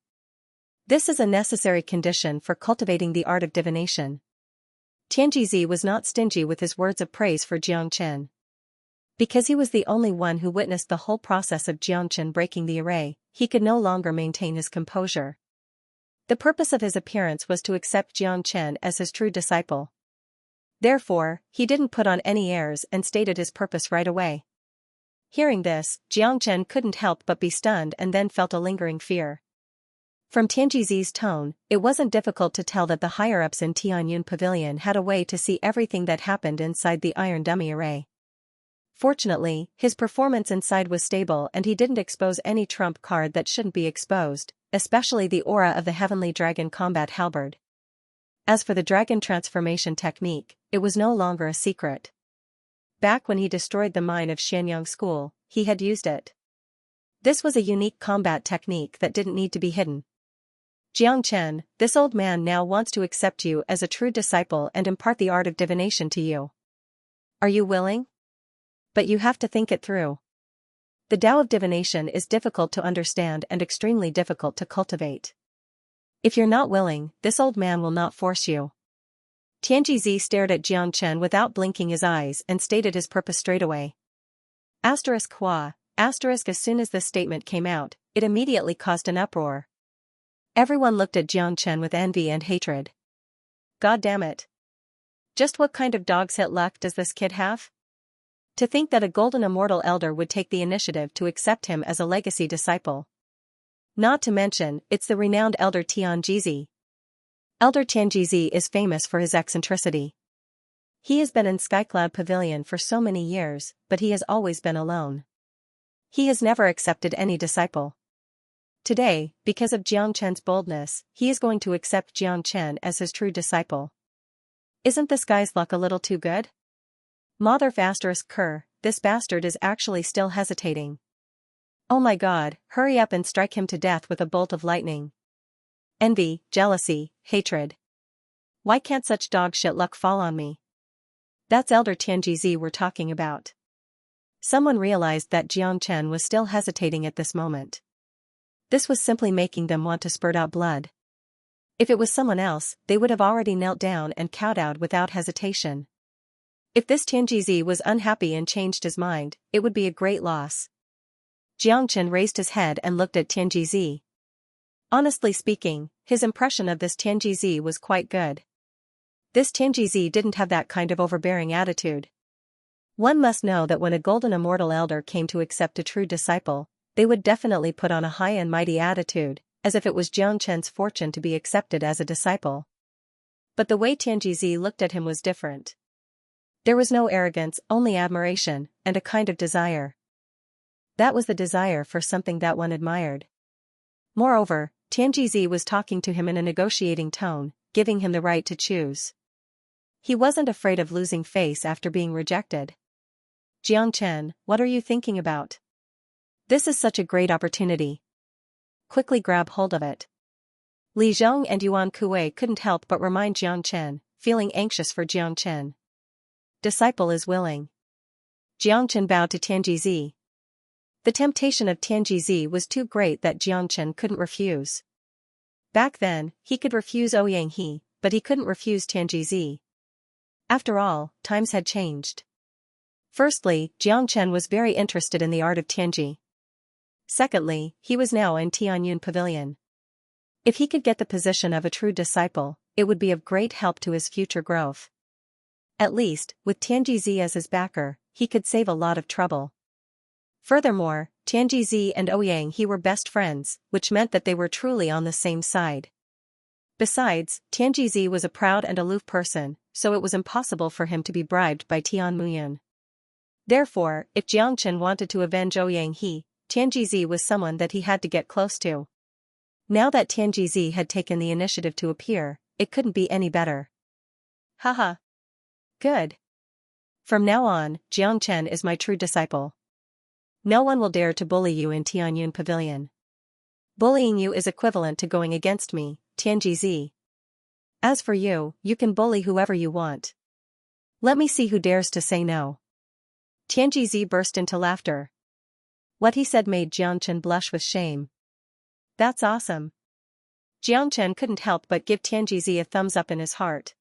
This is a necessary condition for cultivating the art of divination." Tianji Zi was not stingy with his words of praise for Xianxia. Because he was the only one who witnessed the whole process of Xianxia breaking the array, he could no longer maintain his composure. The purpose of his appearance was to accept Xianxia as his true disciple. Therefore, he didn't put on any airs and stated his purpose right away. Hearing this, Xianxia couldn't help but be stunned and then felt a lingering fear. From Tianji Zi's tone, it wasn't difficult to tell that the higher-ups in Tianyun Pavilion had a way to see everything that happened inside the Iron Dummy Array. Fortunately, his performance inside was stable and he didn't expose any trump card that shouldn't be exposed, especially the aura of the Heavenly Dragon Combat Halberd. As for the dragon transformation technique, it was no longer a secret. Back when he destroyed the mine of Xianyang School, he had used it. This was a unique combat technique that didn't need to be hidden. "Xianxia, this old man now wants to accept you as a true disciple and impart the art of divination to you. Are you willing? But you have to think it through. The Tao of divination is difficult to understand and extremely difficult to cultivate. If you're not willing, this old man will not force you." Tianji Zi stared at Xianxia without blinking his eyes and stated his purpose straightaway. Hua, as soon as this statement came out, it immediately caused an uproar. Everyone looked at Xianxia with envy and hatred. God damn it. Just what kind of dog's hit luck does this kid have? To think that a golden immortal elder would take the initiative to accept him as a legacy disciple. Not to mention, it's the renowned Elder Tianji Zi. Elder Tianji Zi is famous for his eccentricity. He has been in Skycloud Pavilion for so many years, but he has always been alone. He has never accepted any disciple. Today, because of Xianxia's boldness, he is going to accept Xianxia as his true disciple. Isn't this guy's luck a little too good? Motherf asterisk cur, this bastard is actually still hesitating. Oh my god, hurry up and strike him to death with a bolt of lightning. Envy, jealousy, hatred. Why can't such dog shit luck fall on me? That's Elder Tianji we're talking about. Someone realized that Xianxia was still hesitating at this moment. This was simply making them want to spurt out blood. If it was someone else, they would have already knelt down and kowtowed without hesitation. If this Tianji was unhappy and changed his mind, it would be a great loss. Xianxia raised his head and looked at Tianji. Honestly speaking, his impression of this Tianji was quite good. This Tianji didn't have that kind of overbearing attitude. One must know that when a golden immortal elder came to accept a true disciple, they would definitely put on a high and mighty attitude, as if it was Xianxia's fortune to be accepted as a disciple. But the way Tianji looked at him was different. There was no arrogance, only admiration, and a kind of desire. That was the desire for something that one admired. Moreover, Tianji was talking to him in a negotiating tone, giving him the right to choose. He wasn't afraid of losing face after being rejected. Xianxia, what are you thinking about? This is such a great opportunity. Quickly grab hold of it. Li Zhong and Yuan Kuei couldn't help but remind Xianxia, feeling anxious for Xianxia. Disciple is willing. Xianxia bowed to Tianji. The temptation of Tianji was too great that Xianxia couldn't refuse. Back then, he could refuse Ouyang He, but he couldn't refuse Tianji. After all, times had changed. Firstly, Xianxia was very interested in the art of Tianji. Secondly, he was now in Tianyun Pavilion. If he could get the position of a true disciple, it would be of great help to his future growth. At least, with Tianji as his backer, he could save a lot of trouble. Furthermore, Tianji and Ouyang He were best friends, which meant that they were truly on the same side. Besides, Tianji was a proud and aloof person, so it was impossible for him to be bribed by Tian Muyun. Therefore, if Xianxia wanted to avenge Ouyang He, Tianji was someone that he had to get close to. Now that Tianji had taken the initiative to appear, it couldn't be any better. Haha. Good. From now on, Xianxia is my true disciple. No one will dare to bully you in Tianyun Pavilion. Bullying you is equivalent to going against me, Tianji. As for you, you can bully whoever you want. Let me see who dares to say no. Tianji burst into laughter. What he said made Xianxia blush with shame. That's awesome. Xianxia couldn't help but give Tianji a thumbs up in his heart.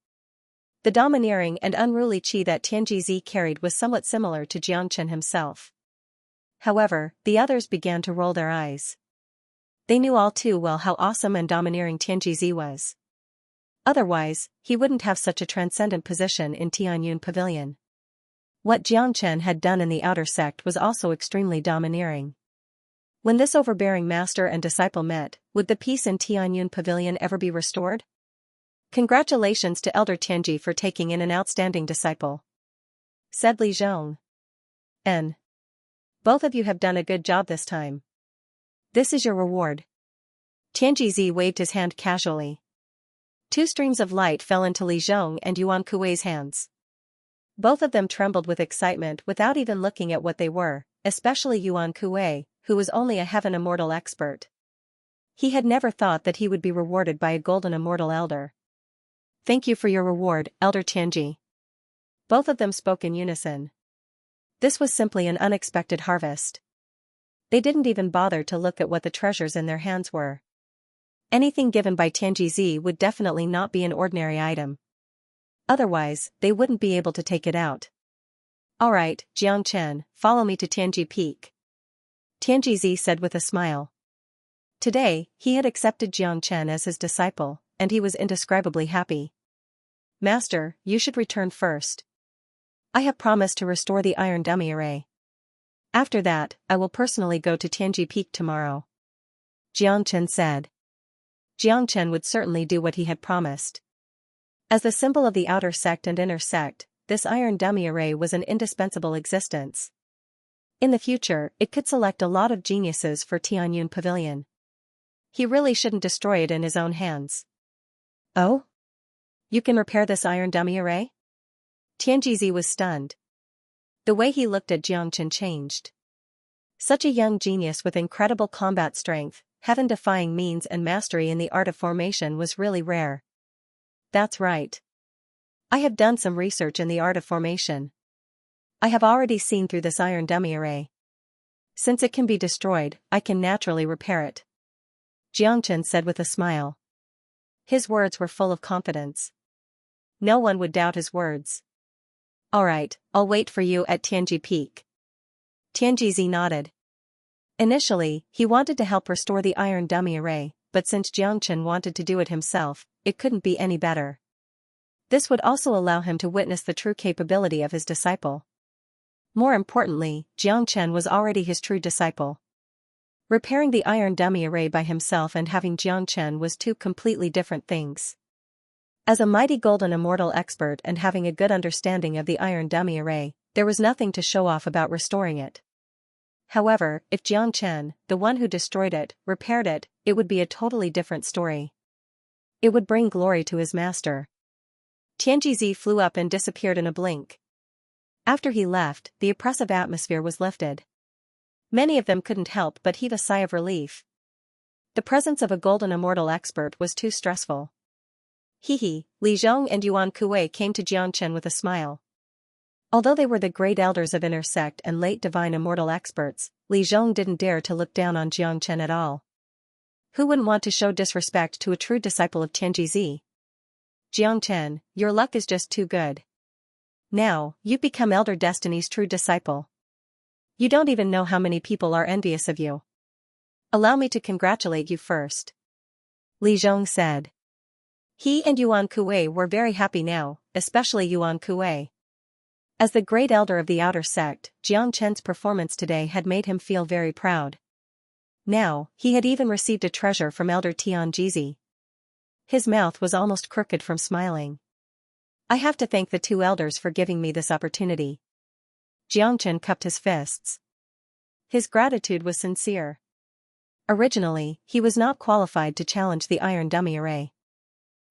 The domineering and unruly chi that Tianji carried was somewhat similar to Xianxia himself. However, the others began to roll their eyes. They knew all too well how awesome and domineering Tianji was. Otherwise, he wouldn't have such a transcendent position in Tianyun Pavilion. What Xianxia had done in the outer sect was also extremely domineering. When this overbearing master and disciple met, would the peace in Tianyun Pavilion ever be restored? Congratulations to Elder Tianji for taking in an outstanding disciple, said Li Zhong. Both of you have done a good job this time. This is your reward. Tianji waved his hand casually. Two streams of light fell into Li Zhong and Yuan Kuei's hands. Both of them trembled with excitement without even looking at what they were, especially Yuan Kuei, who was only a heaven immortal expert. He had never thought that he would be rewarded by a golden immortal elder. Thank you for your reward, Elder Tianji. Both of them spoke in unison. This was simply an unexpected harvest. They didn't even bother to look at what the treasures in their hands were. Anything given by Tianji would definitely not be an ordinary item. Otherwise, they wouldn't be able to take it out. Alright, Xianxia, follow me to Tianji Peak. Tianji said with a smile. Today, he had accepted Xianxia as his disciple, and he was indescribably happy. Master, you should return first. I have promised to restore the iron dummy array. After that, I will personally go to Tianji Peak tomorrow. Xianxia said. Xianxia would certainly do what he had promised. As the symbol of the outer sect and inner sect, this iron dummy array was an indispensable existence. In the future, it could select a lot of geniuses for Tianyun Pavilion. He really shouldn't destroy it in his own hands. Oh? You can repair this iron dummy array? Tianjizi was stunned. The way he looked at Xianxia changed. Such a young genius with incredible combat strength, heaven-defying means and mastery in the art of formation was really rare. That's right. I have done some research in the art of formation. I have already seen through this iron dummy array. Since it can be destroyed, I can naturally repair it. Xianxia said with a smile. His words were full of confidence. No one would doubt his words. Alright, I'll wait for you at Tianji Peak. Tianjizi nodded. Initially, he wanted to help restore the iron dummy array, but since Xianxia wanted to do it himself, it couldn't be any better. This would also allow him to witness the true capability of his disciple. More importantly, Xianxia was already his true disciple. Repairing the iron dummy array by himself and having Xianxia was two completely different things. As a mighty golden immortal expert and having a good understanding of the iron dummy array, there was nothing to show off about restoring it. However, if Xianxia, the one who destroyed it, repaired it, it would be a totally different story. It would bring glory to his master. Tianjizi flew up and disappeared in a blink. After he left, the oppressive atmosphere was lifted. Many of them couldn't help but heave a sigh of relief. The presence of a golden immortal expert was too stressful. He, Li Zhong and Yuan Kuei came to Xianxia with a smile. Although they were the great elders of inner sect and late divine immortal experts, Li Zhong didn't dare to look down on Xianxia at all. Who wouldn't want to show disrespect to a true disciple of Tianjizi? Xianxia, your luck is just too good. Now, you've become Elder Destiny's true disciple. You don't even know how many people are envious of you. Allow me to congratulate you first. Li Zhong said. He and Yuan Kuei were very happy now, especially Yuan Kuei. As the great elder of the outer sect, Xianxia's performance today had made him feel very proud. Now, he had even received a treasure from Elder Tianjizi. His mouth was almost crooked from smiling. I have to thank the two elders for giving me this opportunity. Xianxia cupped his fists. His gratitude was sincere. Originally, he was not qualified to challenge the iron dummy array.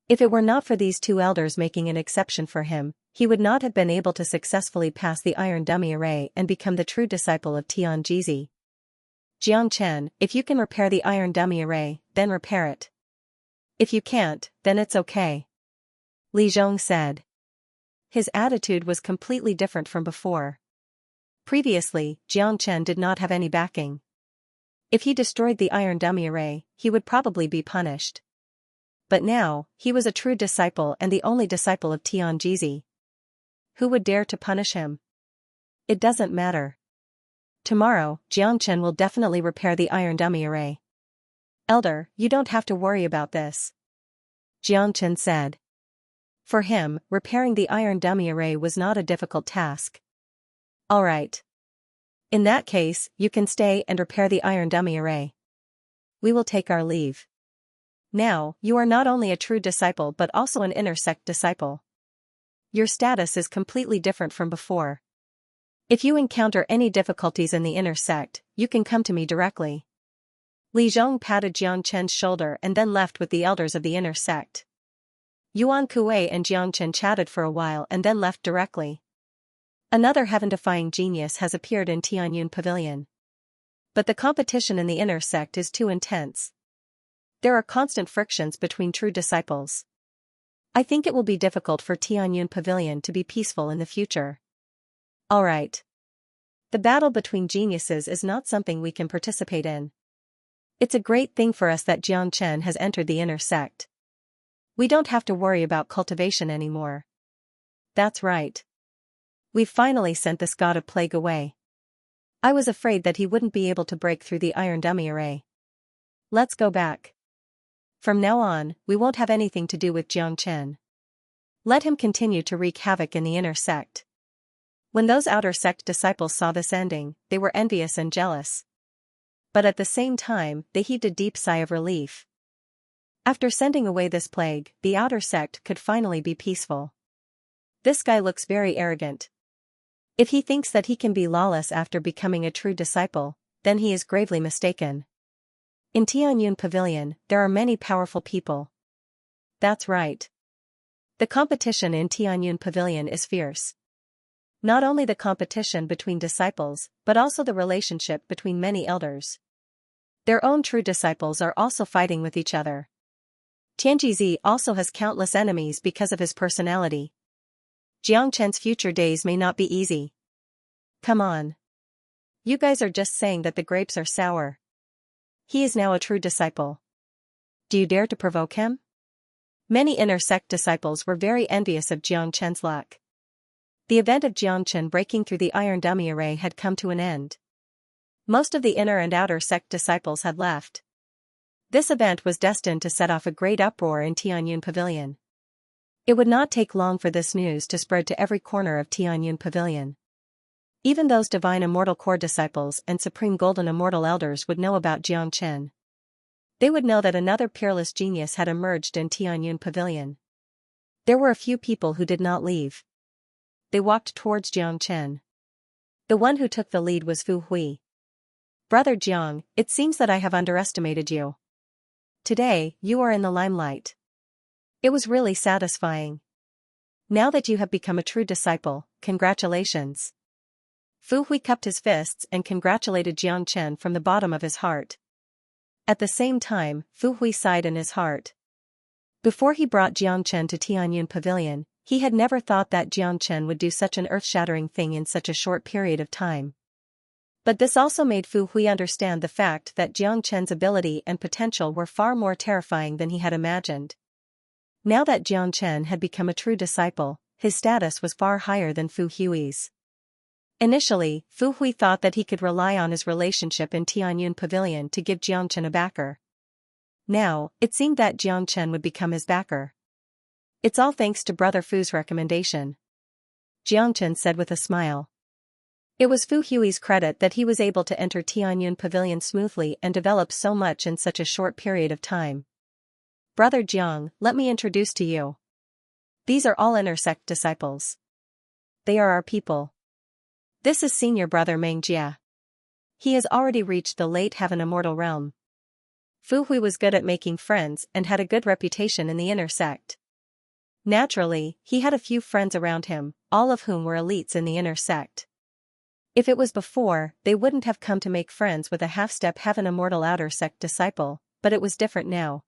If it were not for these two elders making an exception for him, he would not have been able to successfully pass the iron dummy array and become the true disciple of Tianjizi. Xianxia, if you can repair the iron dummy array, then repair it. If you can't, then it's okay. Li Zhong said. His attitude was completely different from before. Previously, Xianxia did not have any backing. If he destroyed the iron dummy array, he would probably be punished. But now, he was a true disciple and the only disciple of Tianjizi. Who would dare to punish him? It doesn't matter. Tomorrow, Xianxia will definitely repair the iron dummy array. Elder, you don't have to worry about this. Xianxia said. For him, repairing the iron dummy array was not a difficult task. Alright. In that case, you can stay and repair the iron dummy array. We will take our leave. Now, you are not only a true disciple but also an inner sect disciple. Your status is completely different from before. If you encounter any difficulties in the inner sect, you can come to me directly. Li Zhong patted Xianxia's shoulder and then left with the elders of the inner sect. Yuan Kuei and Xianxia chatted for a while and then left directly. Another heaven-defying genius has appeared in Tianyun Pavilion. But the competition in the inner sect is too intense. There are constant frictions between true disciples. I think it will be difficult for Tianyun Pavilion to be peaceful in the future. Alright. The battle between geniuses is not something we can participate in. It's a great thing for us that Xianxia has entered the inner sect. We don't have to worry about cultivation anymore. That's right. We've finally sent this god of plague away. I was afraid that he wouldn't be able to break through the iron dummy array. Let's go back. From now on, we won't have anything to do with Xianxia. Let him continue to wreak havoc in the inner sect. When those outer sect disciples saw this ending, they were envious and jealous. But at the same time, they heaved a deep sigh of relief. After sending away this plague, the outer sect could finally be peaceful. This guy looks very arrogant. If he thinks that he can be lawless after becoming a true disciple, then he is gravely mistaken. In Tianyun Pavilion, there are many powerful people. That's right. The competition in Tianyun Pavilion is fierce. Not only the competition between disciples, but also the relationship between many elders. Their own true disciples are also fighting with each other. Tianjizi also has countless enemies because of his personality. Jiangchen's future days may not be easy. Come on. You guys are just saying that the grapes are sour. He is now a true disciple. Do you dare to provoke him? Many inner sect disciples were very envious of Jiangchen's luck. The event of Jiangchen breaking through the iron dummy array had come to an end. Most of the inner and outer sect disciples had left. This event was destined to set off a great uproar in Tianyun Pavilion. It would not take long for this news to spread to every corner of Tianyun Pavilion. Even those divine immortal core disciples and supreme golden immortal elders would know about Jiangchen. They would know that another peerless genius had emerged in Tianyun Pavilion. There were a few people who did not leave. They walked towards Jiangchen. The one who took the lead was Fu Hui. Brother Jiang, it seems that I have underestimated you. Today, you are in the limelight. It was really satisfying. Now that you have become a true disciple, congratulations. Fu Hui cupped his fists and congratulated Jiangchen from the bottom of his heart. At the same time, Fu Hui sighed in his heart. Before he brought Jiangchen to Tianyun Pavilion, he had never thought that Jiangchen would do such an earth-shattering thing in such a short period of time. But this also made Fu Hui understand the fact that Jiangchen's ability and potential were far more terrifying than he had imagined. Now that Jiangchen had become a true disciple, his status was far higher than Fu Hui's. Initially, Fu Hui thought that he could rely on his relationship in Tianyun Pavilion to give Jiangchen a backer. Now, it seemed that Jiangchen would become his backer. It's all thanks to Brother Fu's recommendation, Jiangchen said with a smile. It was Fu Hui's credit that he was able to enter Tianyun Pavilion smoothly and develop so much in such a short period of time. Brother Jiang, let me introduce to you. These are all inner sect disciples. They are our people. This is senior brother Meng Jia. He has already reached the late heaven immortal realm. Fu Hui was good at making friends and had a good reputation in the inner sect. Naturally, he had a few friends around him, all of whom were elites in the inner sect. If it was before, they wouldn't have come to make friends with a half-step heaven immortal outer sect disciple, but it was different now.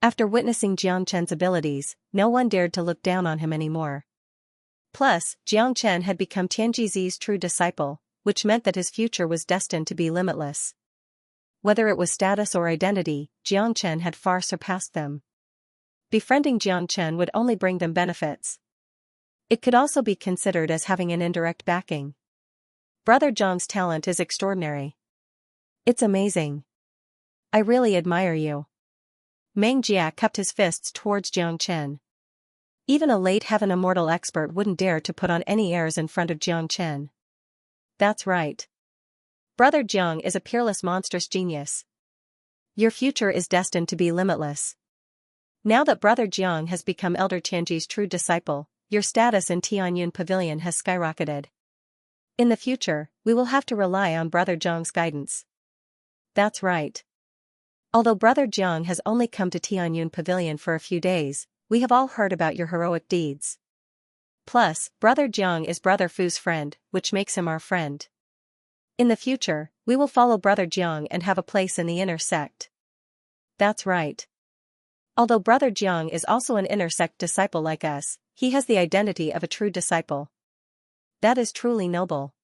After witnessing Jiangchen's abilities, no one dared to look down on him anymore. Plus, Jiangchen had become Tianjizi's true disciple, which meant that his future was destined to be limitless. Whether it was status or identity, Jiangchen had far surpassed them. Befriending Jiangchen would only bring them benefits. It could also be considered as having an indirect backing. Brother Jiang's talent is extraordinary. It's amazing. I really admire you. Meng Jia cupped his fists towards Jiangchen. Even a late heaven immortal expert wouldn't dare to put on any airs in front of Jiangchen. That's right. Brother Jiang is a peerless monstrous genius. Your future is destined to be limitless. Now that Brother Jiang has become Elder Tianji's true disciple, your status in Tianyun Pavilion has skyrocketed. In the future, we will have to rely on Brother Jiang's guidance. That's right. Although Brother Jiang has only come to Tianyun Pavilion for a few days, we have all heard about your heroic deeds. Plus, Brother Jiang is Brother Fu's friend, which makes him our friend. In the future, we will follow Brother Jiang and have a place in the inner sect. That's right. Although Brother Jiang is also an inner sect disciple like us, he has the identity of a true disciple. That is truly noble.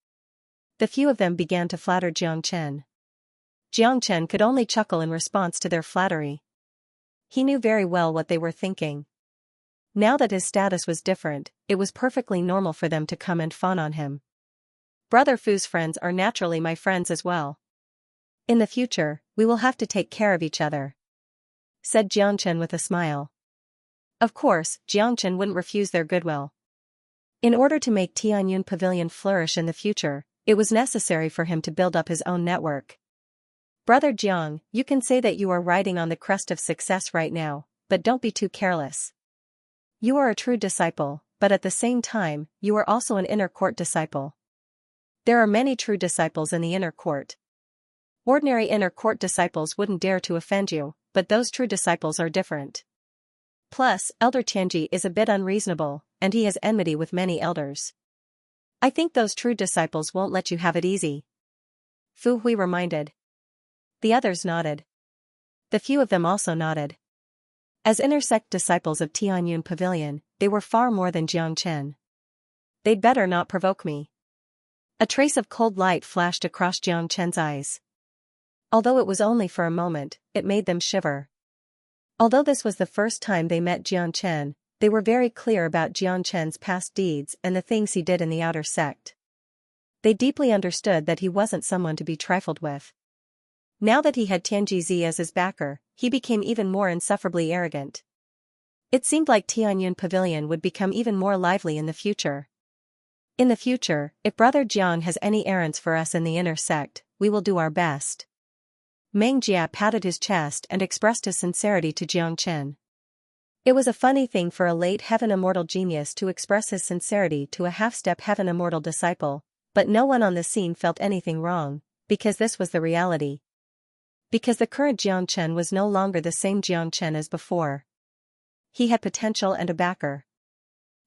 The few of them began to flatter Jiangchen. Jiangchen could only chuckle in response to their flattery. He knew very well what they were thinking. Now that his status was different, it was perfectly normal for them to come and fawn on him. Brother Fu's friends are naturally my friends as well. In the future, we will have to take care of each other, said Jiangchen with a smile. Of course, Jiangchen wouldn't refuse their goodwill. In order to make Tianyun Pavilion flourish in the future, it was necessary for him to build up his own network. Brother Jiang, you can say that you are riding on the crest of success right now, but don't be too careless. You are a true disciple, but at the same time, you are also an inner court disciple. There are many true disciples in the inner court. Ordinary inner court disciples wouldn't dare to offend you, but those true disciples are different. Plus, Elder Tianji is a bit unreasonable, and he has enmity with many elders. I think those true disciples won't let you have it easy. Fu Hui reminded. The others nodded. The few of them also nodded. As inner sect disciples of Tianyun Pavilion, they were far more than Jiangchen. They'd better not provoke me. A trace of cold light flashed across Jiangchen's eyes. Although it was only for a moment, it made them shiver. Although this was the first time they met Jiangchen, they were very clear about Jiangchen's past deeds and the things he did in the outer sect. They deeply understood that he wasn't someone to be trifled with. Now that he had Tianji Zi as his backer, he became even more insufferably arrogant. It seemed like Tianyun Pavilion would become even more lively in the future. In the future, if Brother Jiang has any errands for us in the inner sect, we will do our best. Meng Jia patted his chest and expressed his sincerity to Jiangchen. It was a funny thing for a late heaven immortal genius to express his sincerity to a half-step heaven immortal disciple, but no one on the scene felt anything wrong, because this was the reality. Because the current Jiangchen was no longer the same Jiangchen as before. He had potential and a backer.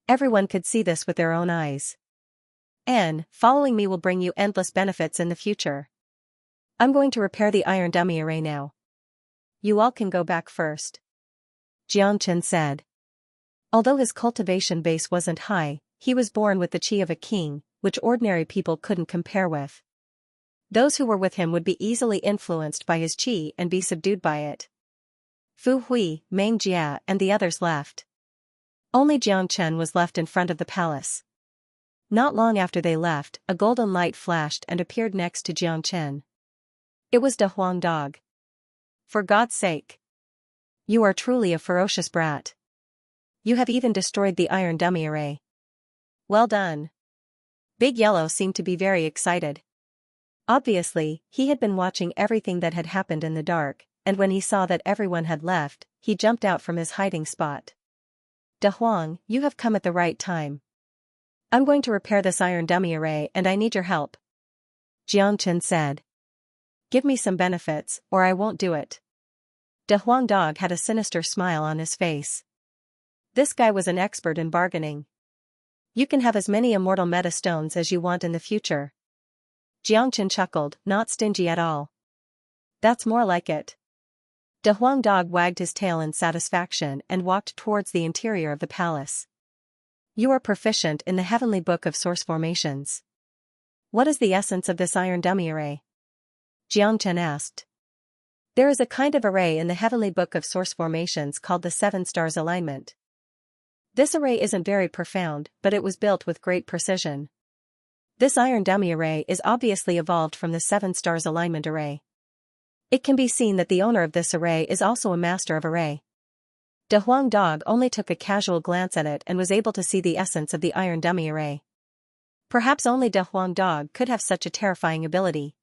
Everyone could see this with their own eyes. And, following me will bring you endless benefits in the future. I'm going to repair the iron dummy array now. You all can go back first. Jiangchen said. Although his cultivation base wasn't high, he was born with the qi of a king, which ordinary people couldn't compare with. Those who were with him would be easily influenced by his qi and be subdued by it. Fu Hui, Meng Jia and the others left. Only Jiangchen was left in front of the palace. Not long after they left, a golden light flashed and appeared next to Jiangchen. It was De Huang Dog. For God's sake. You are truly a ferocious brat. You have even destroyed the iron dummy array. Well done. Big Yellow seemed to be very excited. Obviously, he had been watching everything that had happened in the dark, and when he saw that everyone had left, he jumped out from his hiding spot. De Huang, you have come at the right time. I'm going to repair this iron dummy array and I need your help. Jiangchen said. Give me some benefits, or I won't do it. De Huang Dog had a sinister smile on his face. This guy was an expert in bargaining. You can have as many immortal meta stones as you want in the future. Jiangchen chuckled, not stingy at all. That's more like it. De Huang Dog wagged his tail in satisfaction and walked towards the interior of the palace. You are proficient in the heavenly book of source formations. What is the essence of this iron dummy array? Jiangchen asked. There is a kind of array in the heavenly book of source formations called the 7 stars alignment. This array isn't very profound, but it was built with great precision. This iron dummy array is obviously evolved from the 7 stars alignment array. It can be seen that the owner of this array is also a master of array. De Huang Dog only took a casual glance at it and was able to see the essence of the iron dummy array. Perhaps only De Huang Dog could have such a terrifying ability.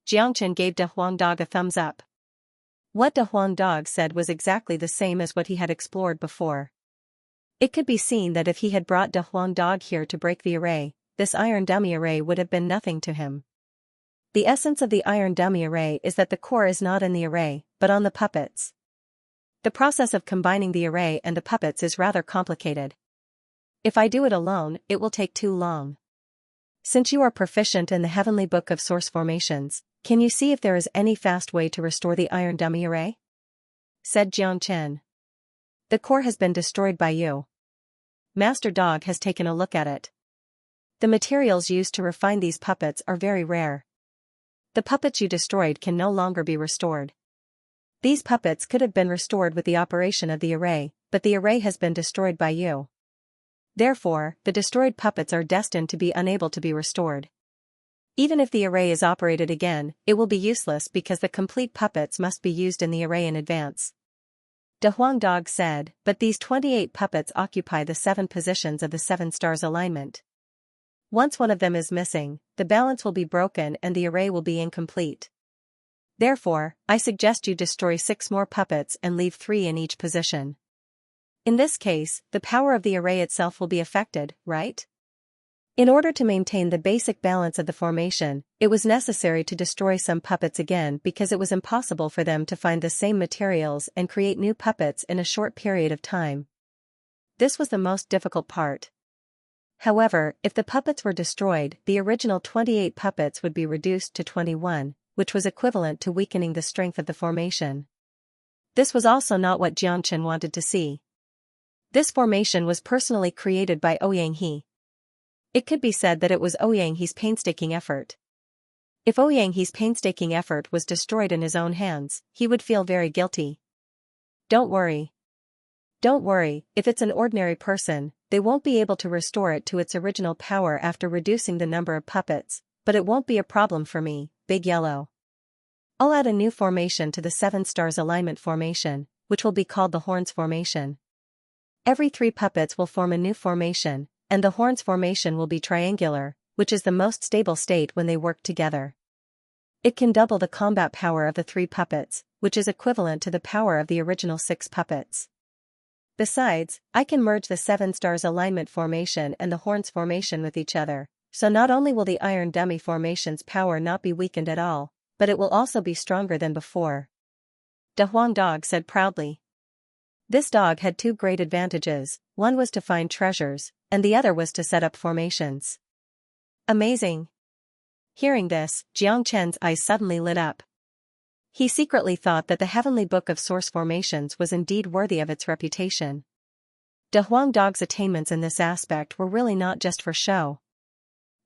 Jiangchen gave De Huang Dog a thumbs up. What De Huang Dog said was exactly the same as what he had explored before. It could be seen that if he had brought De Huang Dog here to break the array, this iron dummy array would have been nothing to him. The essence of the iron dummy array is that the core is not in the array, but on the puppets. The process of combining the array and the puppets is rather complicated. If I do it alone, it will take too long. Since you are proficient in the heavenly book of source formations, can you see if there is any fast way to restore the iron dummy array? Said Jiangchen. The core has been destroyed by you. Master Dog has taken a look at it. The materials used to refine these puppets are very rare. The puppets you destroyed can no longer be restored. These puppets could have been restored with the operation of the array, but the array has been destroyed by you. Therefore, the destroyed puppets are destined to be unable to be restored. Even if the array is operated again, it will be useless because the complete puppets must be used in the array in advance. De Huang Dog said, but these 28 puppets occupy the 7 positions of the 7 stars alignment. Once one of them is missing, the balance will be broken and the array will be incomplete. Therefore, I suggest you destroy 6 more puppets and leave 3 in each position. In this case, the power of the array itself will be affected, right? In order to maintain the basic balance of the formation, it was necessary to destroy some puppets again because it was impossible for them to find the same materials and create new puppets in a short period of time. This was the most difficult part. However, if the puppets were destroyed, the original 28 puppets would be reduced to 21, which was equivalent to weakening the strength of the formation. This was also not what Xianxia wanted to see. This formation was personally created by Ouyanghe. It could be said that it was Ouyanghe's painstaking effort. If Ouyanghe's painstaking effort was destroyed in his own hands, he would feel very guilty. Don't worry. Don't worry, if it's an ordinary person, they won't be able to restore it to its original power after reducing the number of puppets, but it won't be a problem for me, Big Yellow. I'll add a new formation to the 7 stars alignment formation, which will be called the Horns formation. Every 3 puppets will form a new formation, and the Horns formation will be triangular, which is the most stable state when they work together. It can double the combat power of the 3 puppets, which is equivalent to the power of the original 6 puppets. Besides, I can merge the 7 stars alignment formation and the Horns formation with each other, so not only will the Iron Dummy formation's power not be weakened at all, but it will also be stronger than before. Da Huang Dog said proudly. This dog had 2 great advantages, one was to find treasures, and the other was to set up formations. Amazing! Hearing this, Xianxia's eyes suddenly lit up. He secretly thought that the Heavenly Book of Source Formations was indeed worthy of its reputation. Da Huang Dog's attainments in this aspect were really not just for show.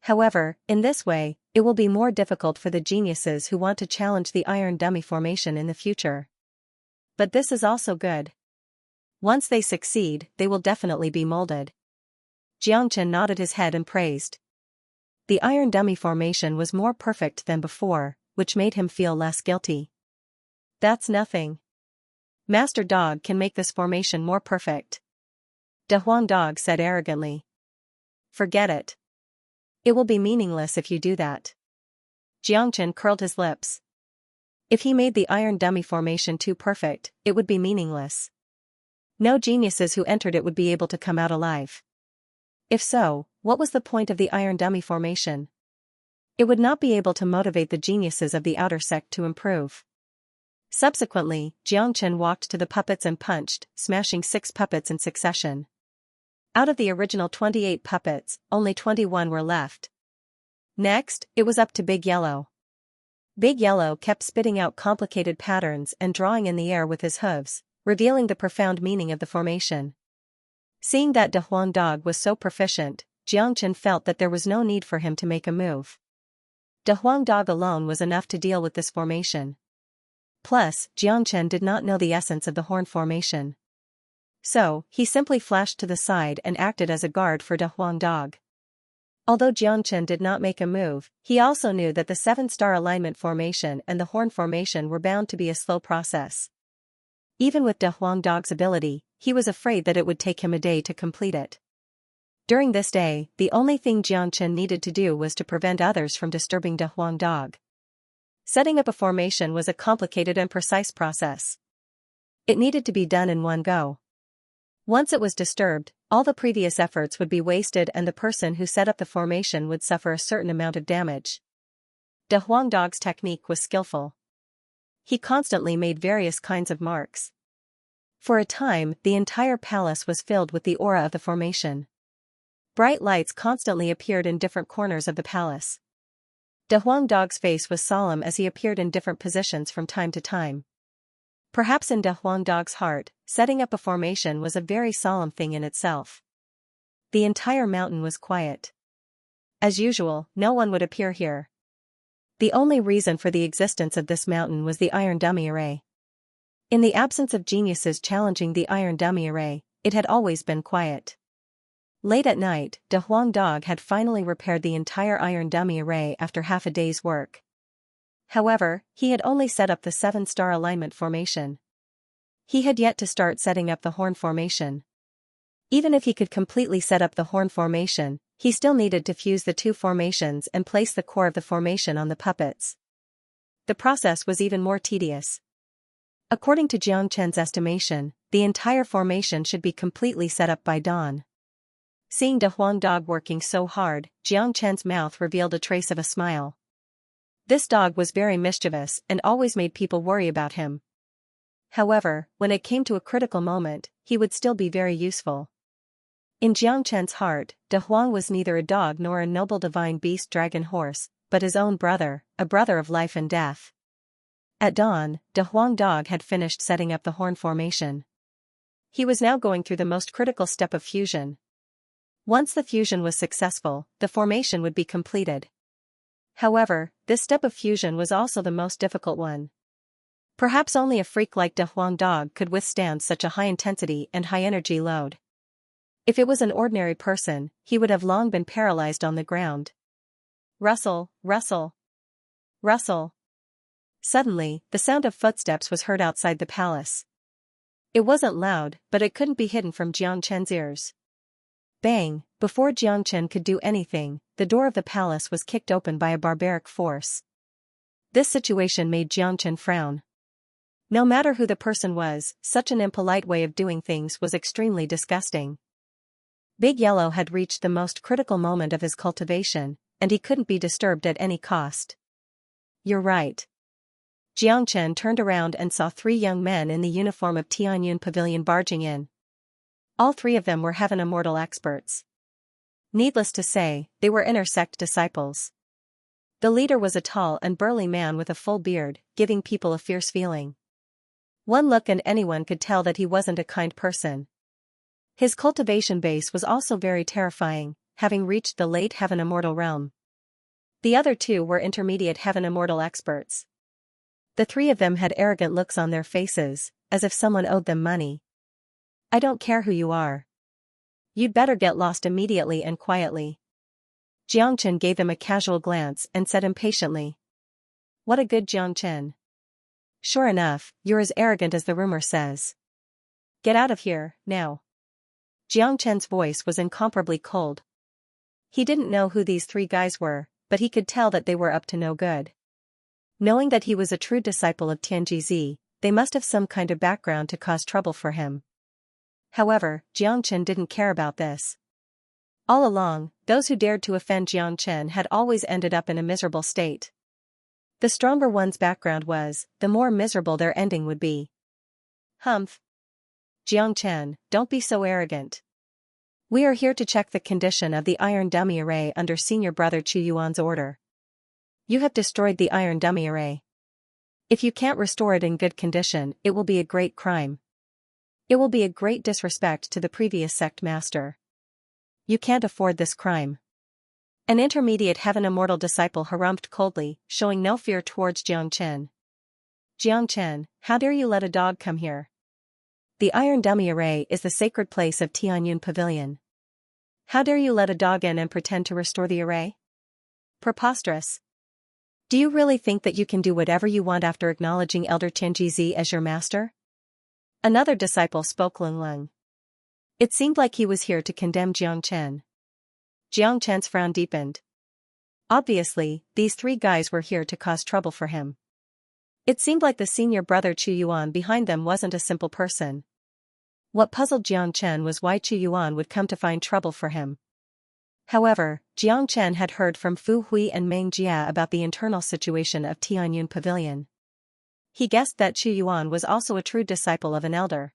However, in this way, it will be more difficult for the geniuses who want to challenge the Iron Dummy formation in the future. But this is also good. Once they succeed, they will definitely be molded. Xianxia nodded his head and praised. The Iron Dummy formation was more perfect than before, which made him feel less guilty. That's nothing. Master Dog can make this formation more perfect. Da Huang Dog said arrogantly. Forget it. It will be meaningless if you do that. Xianxia curled his lips. If he made the Iron Dummy formation too perfect, it would be meaningless. No geniuses who entered it would be able to come out alive. If so, what was the point of the Iron Dummy formation? It would not be able to motivate the geniuses of the outer sect to improve. Subsequently, Xianxia walked to the puppets and punched, smashing 6 puppets in succession. Out of the original 28 puppets, only 21 were left. Next, it was up to Big Yellow. Big Yellow kept spitting out complicated patterns and drawing in the air with his hooves, revealing the profound meaning of the formation. Seeing that Da Huang Dog was so proficient, Xianxia felt that there was no need for him to make a move. Da Huang Dog alone was enough to deal with this formation. Plus, Xianxia did not know the essence of the horn formation. So, he simply flashed to the side and acted as a guard for Da Huang Dog. Although Xianxia did not make a move, he also knew that the 7-star alignment formation and the horn formation were bound to be a slow process. Even with Da Huang Dog's ability, he was afraid that it would take him a day to complete it. During this day, the only thing Xianxia needed to do was to prevent others from disturbing Da Huang Dog. Setting up a formation was a complicated and precise process. It needed to be done in one go. Once it was disturbed, all the previous efforts would be wasted and the person who set up the formation would suffer a certain amount of damage. Da Huang Dog's technique was skillful. He constantly made various kinds of marks. For a time, the entire palace was filled with the aura of the formation. Bright lights constantly appeared in different corners of the palace. Da Huang Dog's face was solemn as he appeared in different positions from time to time. Perhaps in Da Huang Dog's heart, setting up a formation was a very solemn thing in itself. The entire mountain was quiet. As usual, no one would appear here. The only reason for the existence of this mountain was the Iron Dummy Array. In the absence of geniuses challenging the Iron Dummy Array, it had always been quiet. Late at night, Da Huang Dog had finally repaired the entire Iron Dummy Array after half a day's work. However, he had only set up the 7-star alignment formation. He had yet to start setting up the horn formation. Even if he could completely set up the horn formation, he still needed to fuse the 2 formations and place the core of the formation on the puppets. The process was even more tedious. According to Xianxia's estimation, the entire formation should be completely set up by dawn. Seeing De Huang dog working so hard, Xianxia's mouth revealed a trace of a smile. This dog was very mischievous and always made people worry about him. However, when it came to a critical moment, he would still be very useful. In Xianxia's heart, De Huang was neither a dog nor a noble divine beast dragon horse, but his own brother, a brother of life and death. At dawn, De Huang dog had finished setting up the horn formation. He was now going through the most critical step of fusion. Once the fusion was successful, the formation would be completed. However, this step of fusion was also the most difficult one. Perhaps only a freak like De Huang dog could withstand such a high intensity and high energy load. If it was an ordinary person, he would have long been paralyzed on the ground. Rustle, rustle, rustle. Suddenly, the sound of footsteps was heard outside the palace. It wasn't loud, but it couldn't be hidden from Xianxia's ears. Bang! Before Xianxia could do anything, the door of the palace was kicked open by a barbaric force. This situation made Xianxia frown. No matter who the person was, such an impolite way of doing things was extremely disgusting. Big Yellow had reached the most critical moment of his cultivation, and he couldn't be disturbed at any cost. You're right. Xianxia turned around and saw 3 young men in the uniform of Tianyun Pavilion barging in. All 3 of them were Heaven Immortal experts. Needless to say, they were inner sect disciples. The leader was a tall and burly man with a full beard, giving people a fierce feeling. One look and anyone could tell that he wasn't a kind person. His cultivation base was also very terrifying, having reached the late Heaven Immortal realm. The other 2 were intermediate Heaven Immortal experts. The 3 of them had arrogant looks on their faces, as if someone owed them money. I don't care who you are. You'd better get lost immediately and quietly. Xianxia gave them a casual glance and said impatiently. What a good Xianxia. Sure enough, you're as arrogant as the rumor says. Get out of here, now. Xianxia's voice was incomparably cold. He didn't know who these 3 guys were, but he could tell that they were up to no good. Knowing that he was a true disciple of Tianji, they must have some kind of background to cause trouble for him. However, Xianxia didn't care about this. All along, those who dared to offend Xianxia had always ended up in a miserable state. The stronger one's background was, the more miserable their ending would be. Humph. Xianxia, don't be so arrogant. We are here to check the condition of the iron dummy array under Senior Brother Chu Yuan's order. You have destroyed the iron dummy array. If you can't restore it in good condition, it will be a great crime. It will be a great disrespect to the previous sect master. You can't afford this crime. An intermediate Heaven Immortal disciple harumphed coldly, showing no fear towards Xianxia. Xianxia, how dare you let a dog come here? The iron dummy array is the sacred place of Tianyun Pavilion. How dare you let a dog in and pretend to restore the array? Preposterous. Do you really think that you can do whatever you want after acknowledging Elder Tianji as your master? Another disciple spoke Lung. It seemed like he was here to condemn Xianxia. Xianxia's frown deepened. Obviously, these 3 guys were here to cause trouble for him. It seemed like the Senior Brother Chu Yuan behind them wasn't a simple person. What puzzled Xianxia was why Chu Yuan would come to find trouble for him. However, Xianxia had heard from Fu Hui and Meng Jia about the internal situation of Tianyun Pavilion. He guessed that Chu Yuan was also a true disciple of an elder.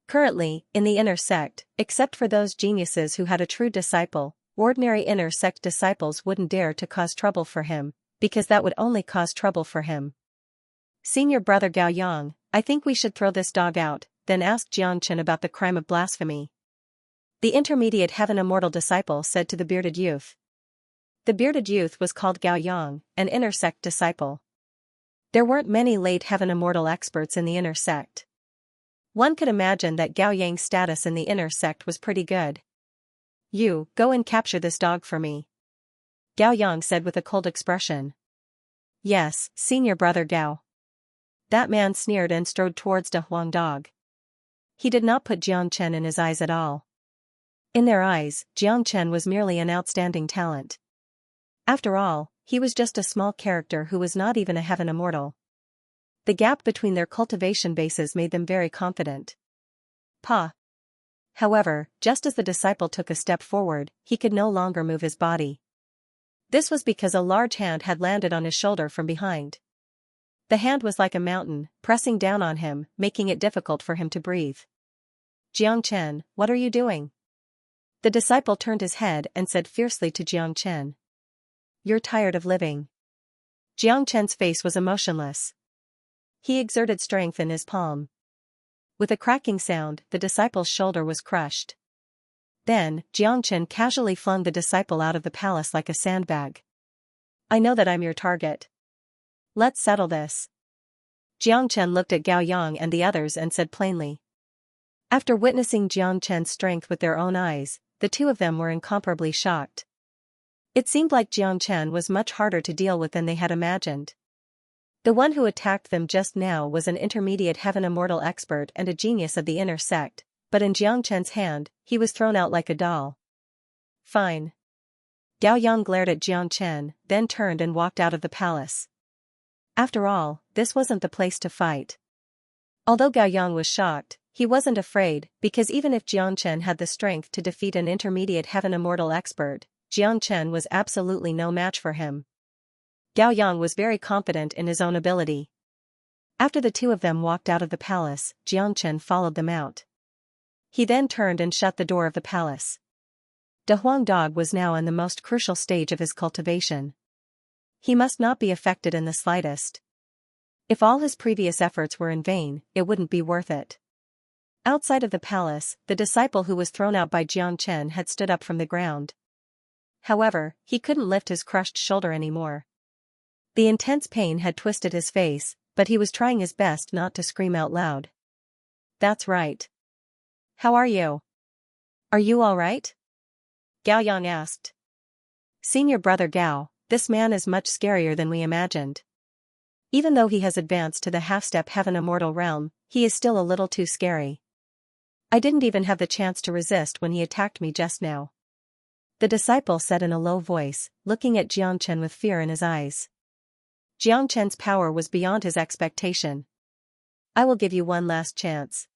Currently, in the inner sect, except for those geniuses who had a true disciple, ordinary inner sect disciples wouldn't dare to cause trouble for him, because that would only cause trouble for him. Senior Brother Gao Yang, I think we should throw this dog out, then ask Xianxia about the crime of blasphemy. The intermediate Heaven Immortal disciple said to the bearded youth. The bearded youth was called Gao Yang, an inner sect disciple. There weren't many late Heaven Immortal experts in the inner sect. One could imagine that Gao Yang's status in the inner sect was pretty good. You, go and capture this dog for me. Gao Yang said with a cold expression. Yes, Senior Brother Gao. That man sneered and strode towards De Huang dog. He did not put Xianxia in his eyes at all. In their eyes, Xianxia was merely an outstanding talent. After all, he was just a small character who was not even a Heaven Immortal. The gap between their cultivation bases made them very confident. Pa! However, just as the disciple took a step forward, he could no longer move his body. This was because a large hand had landed on his shoulder from behind. The hand was like a mountain, pressing down on him, making it difficult for him to breathe. Xianxia, what are you doing? The disciple turned his head and said fiercely to Xianxia. You're tired of living. Xianxia's face was emotionless. He exerted strength in his palm. With a cracking sound, the disciple's shoulder was crushed. Then, Xianxia casually flung the disciple out of the palace like a sandbag. I know that I'm your target. Let's settle this. Xianxia looked at Gao Yang and the others and said plainly. After witnessing Xianxia's strength with their own eyes, the two of them were incomparably shocked. It seemed like Xianxia was much harder to deal with than they had imagined. The one who attacked them just now was an intermediate heaven immortal expert and a genius of the inner sect, but in Xianxia's hand, he was thrown out like a doll. Fine. Gao Yang glared at Xianxia, then turned and walked out of the palace. After all, this wasn't the place to fight. Although Gao Yang was shocked, he wasn't afraid, because even if Xianxia had the strength to defeat an intermediate heaven immortal expert, Xianxia was absolutely no match for him. Gao Yang was very confident in his own ability. After the two of them walked out of the palace, Xianxia followed them out. He then turned and shut the door of the palace. De Huang Dog was now in the most crucial stage of his cultivation. He must not be affected in the slightest. If all his previous efforts were in vain, it wouldn't be worth it. Outside of the palace, the disciple who was thrown out by Xianxia had stood up from the ground. However, he couldn't lift his crushed shoulder anymore. The intense pain had twisted his face, but he was trying his best not to scream out loud. That's right. How are you? Are you all right? Gao Yang asked. Senior brother Gao, this man is much scarier than we imagined. Even though he has advanced to the half-step heaven immortal realm, he is still a little too scary. I didn't even have the chance to resist when he attacked me just now. The disciple said in a low voice, looking at Xianxia with fear in his eyes. Xianxia's power was beyond his expectation. I will give you one last chance.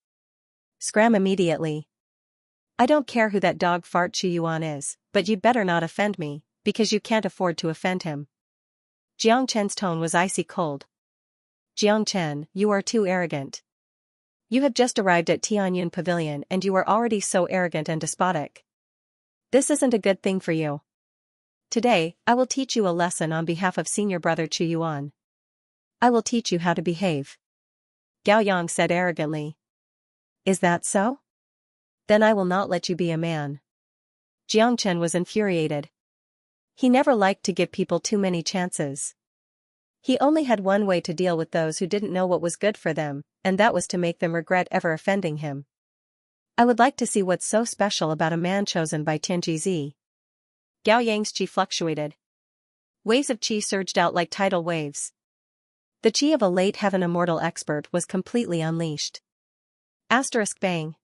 Scram immediately. I don't care who that dog fart Chuyuan is, but you'd better not offend me, because you can't afford to offend him. Xianxia's tone was icy cold. Xianxia, you are too arrogant. You have just arrived at Tianyun Pavilion and you are already so arrogant and despotic. This isn't a good thing for you. Today, I will teach you a lesson on behalf of senior brother Chuyuan. I will teach you how to behave. Gao Yang said arrogantly. Is that so? Then I will not let you be a man. Xianxia was infuriated. He never liked to give people too many chances. He only had one way to deal with those who didn't know what was good for them, and that was to make them regret ever offending him. I would like to see what's so special about a man chosen by Tianji. Gao Yang's qi fluctuated. Waves of qi surged out like tidal waves. The qi of a late heaven immortal expert was completely unleashed. Asterisk bang.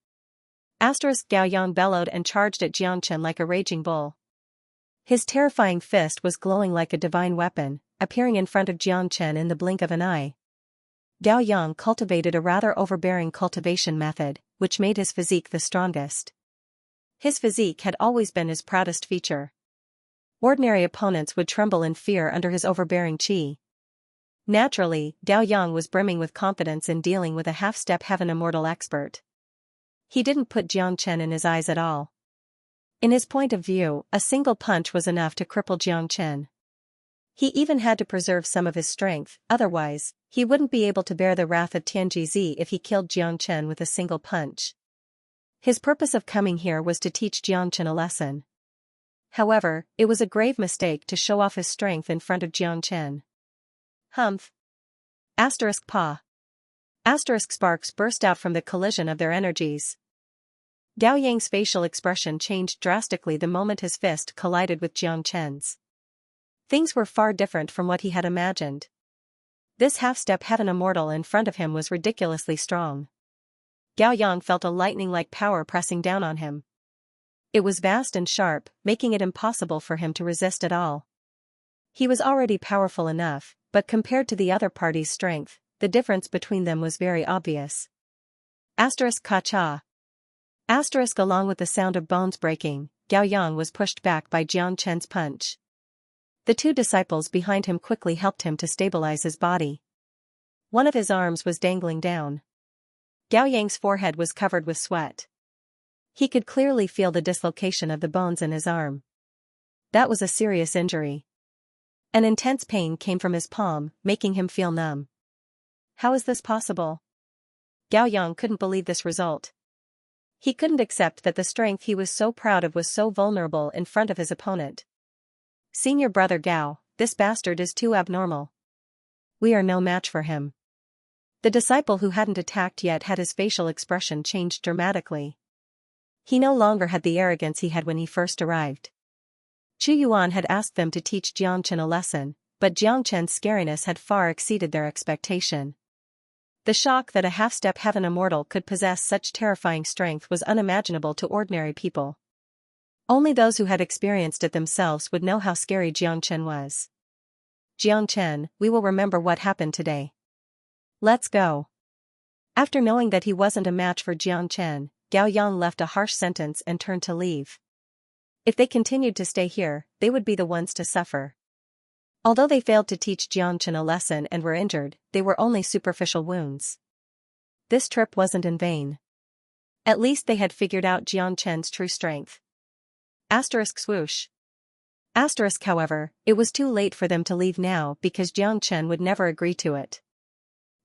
Asterisk Gao Yang bellowed and charged at Xianxia like a raging bull. His terrifying fist was glowing like a divine weapon, appearing in front of Xianxia in the blink of an eye. Gao Yang cultivated a rather overbearing cultivation method, which made his physique the strongest. His physique had always been his proudest feature. Ordinary opponents would tremble in fear under his overbearing qi. Naturally, Gao Yang was brimming with confidence in dealing with a half-step heaven immortal expert. He didn't put Xianxia in his eyes at all. In his point of view, a single punch was enough to cripple Xianxia. He even had to preserve some of his strength, otherwise, he wouldn't be able to bear the wrath of Tianji if he killed Xianxia with a single punch. His purpose of coming here was to teach Xianxia a lesson. However, it was a grave mistake to show off his strength in front of Xianxia. Humph. Asterisk pa. Asterisk sparks burst out from the collision of their energies. Gao Yang's facial expression changed drastically the moment his fist collided with Xianxia's. Things were far different from what he had imagined. This half-step heaven immortal in front of him was ridiculously strong. Gao Yang felt a lightning-like power pressing down on him. It was vast and sharp, making it impossible for him to resist at all. He was already powerful enough, but compared to the other party's strength, the difference between them was very obvious. Asterisk ka cha. Asterisk along with the sound of bones breaking, Gao Yang was pushed back by Jiang Chen's punch. The two disciples behind him quickly helped him to stabilize his body. One of his arms was dangling down. Gao Yang's forehead was covered with sweat. He could clearly feel the dislocation of the bones in his arm. That was a serious injury. An intense pain came from his palm, making him feel numb. How is this possible? Gao Yang couldn't believe this result. He couldn't accept that the strength he was so proud of was so vulnerable in front of his opponent. Senior brother Gao, this bastard is too abnormal. We are no match for him. The disciple who hadn't attacked yet had his facial expression changed dramatically. He no longer had the arrogance he had when he first arrived. Chu Yuan had asked them to teach Jiang Chen a lesson, but Jiang Chen's scariness had far exceeded their expectation. The shock that a half-step heaven immortal could possess such terrifying strength was unimaginable to ordinary people. Only those who had experienced it themselves would know how scary Jiang Chen was. Jiang Chen, we will remember what happened today. Let's go. After knowing that he wasn't a match for Jiang Chen, Gao Yang left a harsh sentence and turned to leave. If they continued to stay here, they would be the ones to suffer. Although they failed to teach Jiang Chen a lesson and were injured, they were only superficial wounds. This trip wasn't in vain. At least they had figured out Jiang Chen's true strength. Asterisk swoosh. Asterisk however, it was too late for them to leave now because Jiang Chen would never agree to it.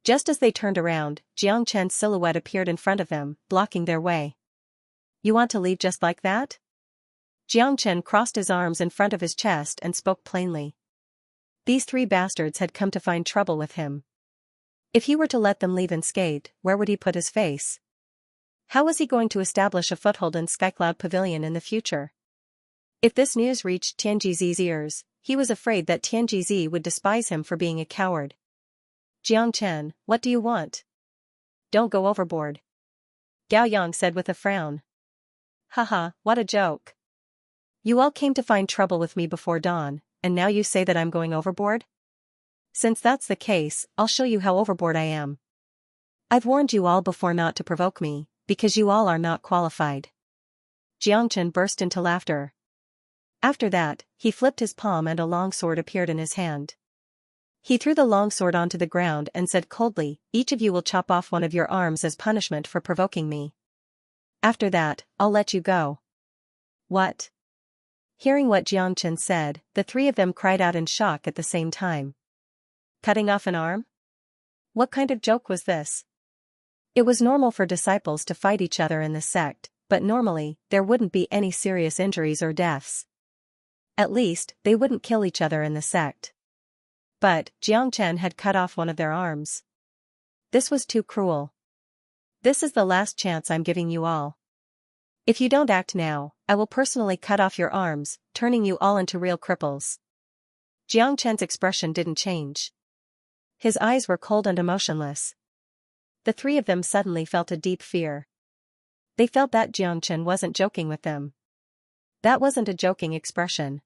Just as they turned around, Jiang Chen's silhouette appeared in front of them, blocking their way. You want to leave just like that? Jiang Chen crossed his arms in front of his chest and spoke plainly. These three bastards had come to find trouble with him. If he were to let them leave unscathed, where would he put his face? How was he going to establish a foothold in Skycloud Pavilion in the future? If this news reached Tianjizi's ears, he was afraid that Tianjizi would despise him for being a coward. Jiang Chen, what do you want? Don't go overboard. Gao Yang said with a frown. Haha, what a joke. You all came to find trouble with me before dawn, and now you say that I'm going overboard? Since that's the case, I'll show you how overboard I am. I've warned you all before not to provoke me, because you all are not qualified. Jiang Chen burst into laughter. After that, he flipped his palm and a long sword appeared in his hand. He threw the long sword onto the ground and said coldly, each of you will chop off one of your arms as punishment for provoking me. After that, I'll let you go. What? Hearing what Jiang Chen said, the three of them cried out in shock at the same time. Cutting off an arm? What kind of joke was this? It was normal for disciples to fight each other in the sect, but normally, there wouldn't be any serious injuries or deaths. At least, they wouldn't kill each other in the sect. But, Jiang Chen had cut off one of their arms. This was too cruel. This is the last chance I'm giving you all. If you don't act now, I will personally cut off your arms, turning you all into real cripples. Jiang Chen's expression didn't change. His eyes were cold and emotionless. The three of them suddenly felt a deep fear. They felt that Jiang Chen wasn't joking with them. That wasn't a joking expression.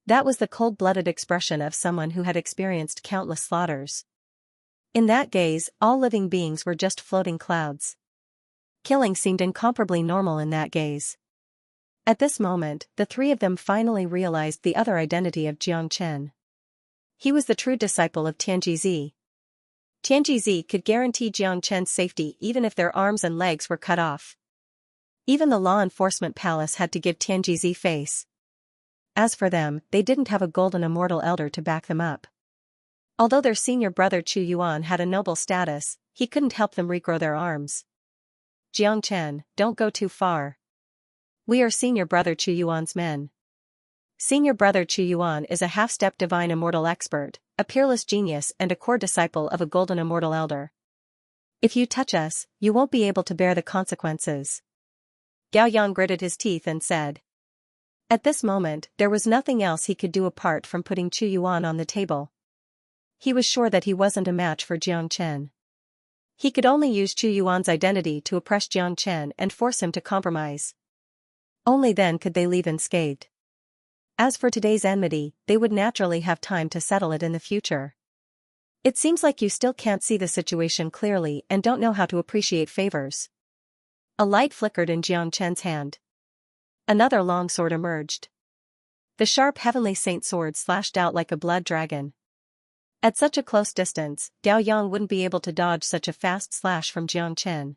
That was the cold-blooded expression of someone who had experienced countless slaughters. In that gaze, all living beings were just floating clouds. Killing seemed incomparably normal in that gaze. At this moment, the three of them finally realized the other identity of Jiang Chen. He was the true disciple of Tianjizi. Tianjizi could guarantee Jiang Chen's safety even if their arms and legs were cut off. Even the law enforcement palace had to give Tianjizi face. As for them, they didn't have a golden immortal elder to back them up. Although their senior brother Chu Yuan had a noble status, he couldn't help them regrow their arms. Jiang Chen, don't go too far. We are senior brother Chu Yuan's men. Senior brother Chu Yuan is a half-step divine immortal expert, a peerless genius and a core disciple of a golden immortal elder. If you touch us, you won't be able to bear the consequences. Gao Yang gritted his teeth and said. At this moment, there was nothing else he could do apart from putting Chu Yuan on the table. He was sure that he wasn't a match for Jiang Chen. He could only use Chu Yuan's identity to oppress Jiang Chen and force him to compromise. Only then could they leave unscathed. As for today's enmity, they would naturally have time to settle it in the future. It seems like you still can't see the situation clearly and don't know how to appreciate favors. A light flickered in Jiang Chen's hand. Another long sword emerged. The sharp heavenly saint sword slashed out like a blood dragon. At such a close distance, Gao Yang wouldn't be able to dodge such a fast slash from Jiang Chen.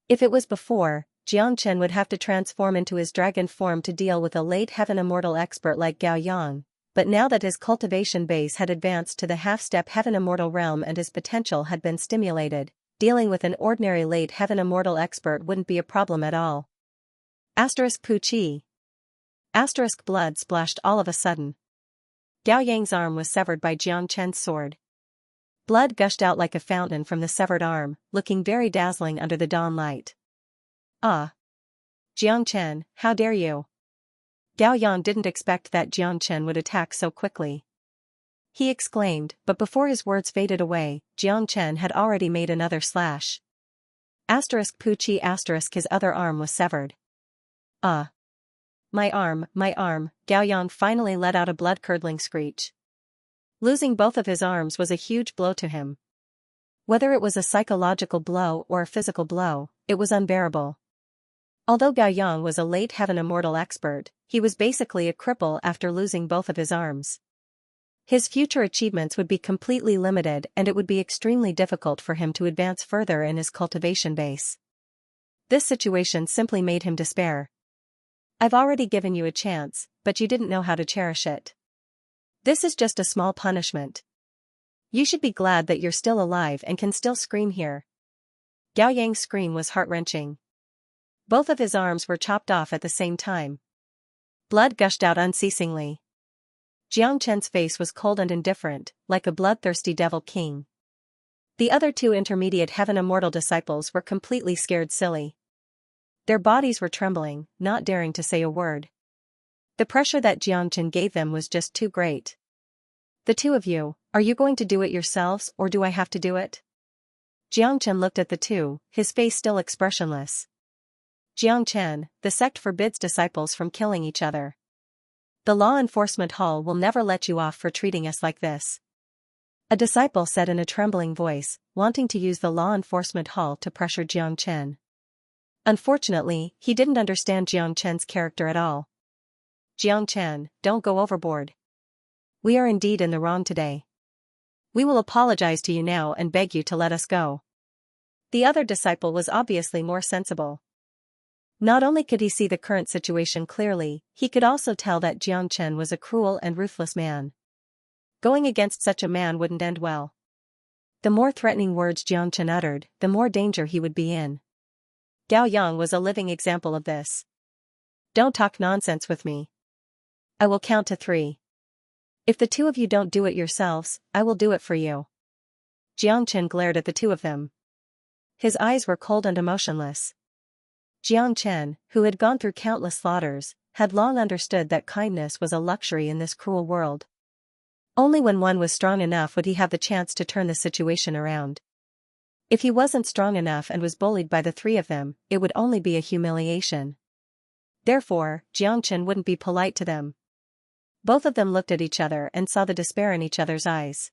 If it was before, Jiang Chen would have to transform into his dragon form to deal with a late heaven immortal expert like Gao Yang, but now that his cultivation base had advanced to the half-step heaven immortal realm and his potential had been stimulated, dealing with an ordinary late heaven immortal expert wouldn't be a problem at all. Pu Chi. Blood splashed all of a sudden. Gao Yang's arm was severed by Jiang Chen's sword. Blood gushed out like a fountain from the severed arm, looking very dazzling under the dawn light. Ah! Jiang Chen, how dare you! Gao Yang didn't expect that Jiang Chen would attack so quickly. He exclaimed, but before his words faded away, Jiang Chen had already made another slash. Pu Chi his other arm was severed. Ah! My arm, Gao Yang finally let out a blood-curdling screech. Losing both of his arms was a huge blow to him. Whether it was a psychological blow or a physical blow, it was unbearable. Although Gao Yang was a late heaven immortal expert, he was basically a cripple after losing both of his arms. His future achievements would be completely limited and it would be extremely difficult for him to advance further in his cultivation base. This situation simply made him despair. I've already given you a chance, but you didn't know how to cherish it. This is just a small punishment. You should be glad that you're still alive and can still scream here. Gao Yang's scream was heart-wrenching. Both of his arms were chopped off at the same time. Blood gushed out unceasingly. Jiang Chen's face was cold and indifferent, like a bloodthirsty devil king. The other two intermediate heaven immortal disciples were completely scared silly. Their bodies were trembling, not daring to say a word. The pressure that Jiang Chen gave them was just too great. The two of you, are you going to do it yourselves or do I have to do it? Jiang Chen looked at the two, his face still expressionless. Jiang Chen, the sect forbids disciples from killing each other. The law enforcement hall will never let you off for treating us like this. A disciple said in a trembling voice, wanting to use the law enforcement hall to pressure Jiang Chen. Unfortunately, he didn't understand Jiang Chen's character at all. Jiang Chen, don't go overboard. We are indeed in the wrong today. We will apologize to you now and beg you to let us go. The other disciple was obviously more sensible. Not only could he see the current situation clearly, he could also tell that Jiang Chen was a cruel and ruthless man. Going against such a man wouldn't end well. The more threatening words Jiang Chen uttered, the more danger he would be in. Gao Yang was a living example of this. Don't talk nonsense with me. I will count to 3. If the two of you don't do it yourselves, I will do it for you. Jiang Chen glared at the two of them. His eyes were cold and emotionless. Jiang Chen, who had gone through countless slaughters, had long understood that kindness was a luxury in this cruel world. Only when one was strong enough would he have the chance to turn the situation around. If he wasn't strong enough and was bullied by the three of them, it would only be a humiliation. Therefore, Jiang Chen wouldn't be polite to them. Both of them looked at each other and saw the despair in each other's eyes.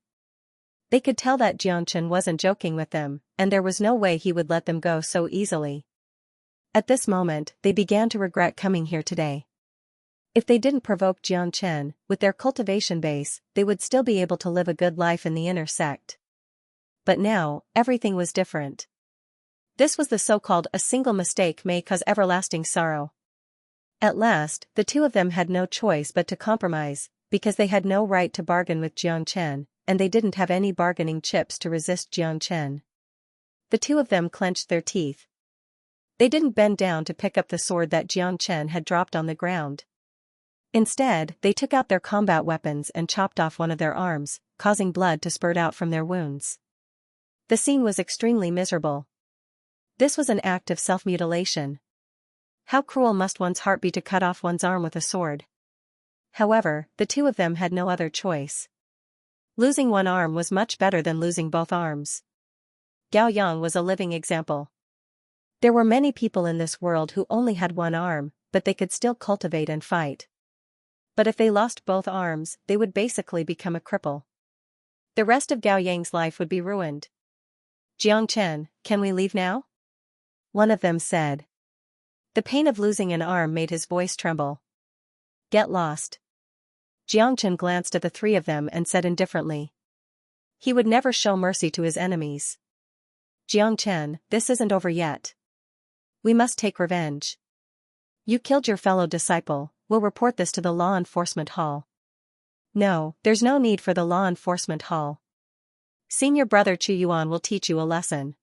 They could tell that Jiang Chen wasn't joking with them, and there was no way he would let them go so easily. At this moment, they began to regret coming here today. If they didn't provoke Jiang Chen, with their cultivation base, they would still be able to live a good life in the inner sect. But now, everything was different. This was the so-called a single mistake may cause everlasting sorrow. At last, the two of them had no choice but to compromise, because they had no right to bargain with Jiang Chen, and they didn't have any bargaining chips to resist Jiang Chen. The two of them clenched their teeth. They didn't bend down to pick up the sword that Jiang Chen had dropped on the ground. Instead, they took out their combat weapons and chopped off one of their arms, causing blood to spurt out from their wounds. The scene was extremely miserable. This was an act of self-mutilation. How cruel must one's heart be to cut off one's arm with a sword? However, the two of them had no other choice. Losing one arm was much better than losing both arms. Gao Yang was a living example. There were many people in this world who only had one arm, but they could still cultivate and fight. But if they lost both arms, they would basically become a cripple. The rest of Gao Yang's life would be ruined. Jiang Chen, can we leave now? one of them said. The pain of losing an arm made his voice tremble. Get lost. Xianxia glanced at the three of them and said indifferently. He would never show mercy to his enemies. Xianxia, this isn't over yet. We must take revenge. You killed your fellow disciple, we'll report this to the law enforcement hall. No, there's no need for the law enforcement hall. Senior brother Chu Yuan will teach you a lesson.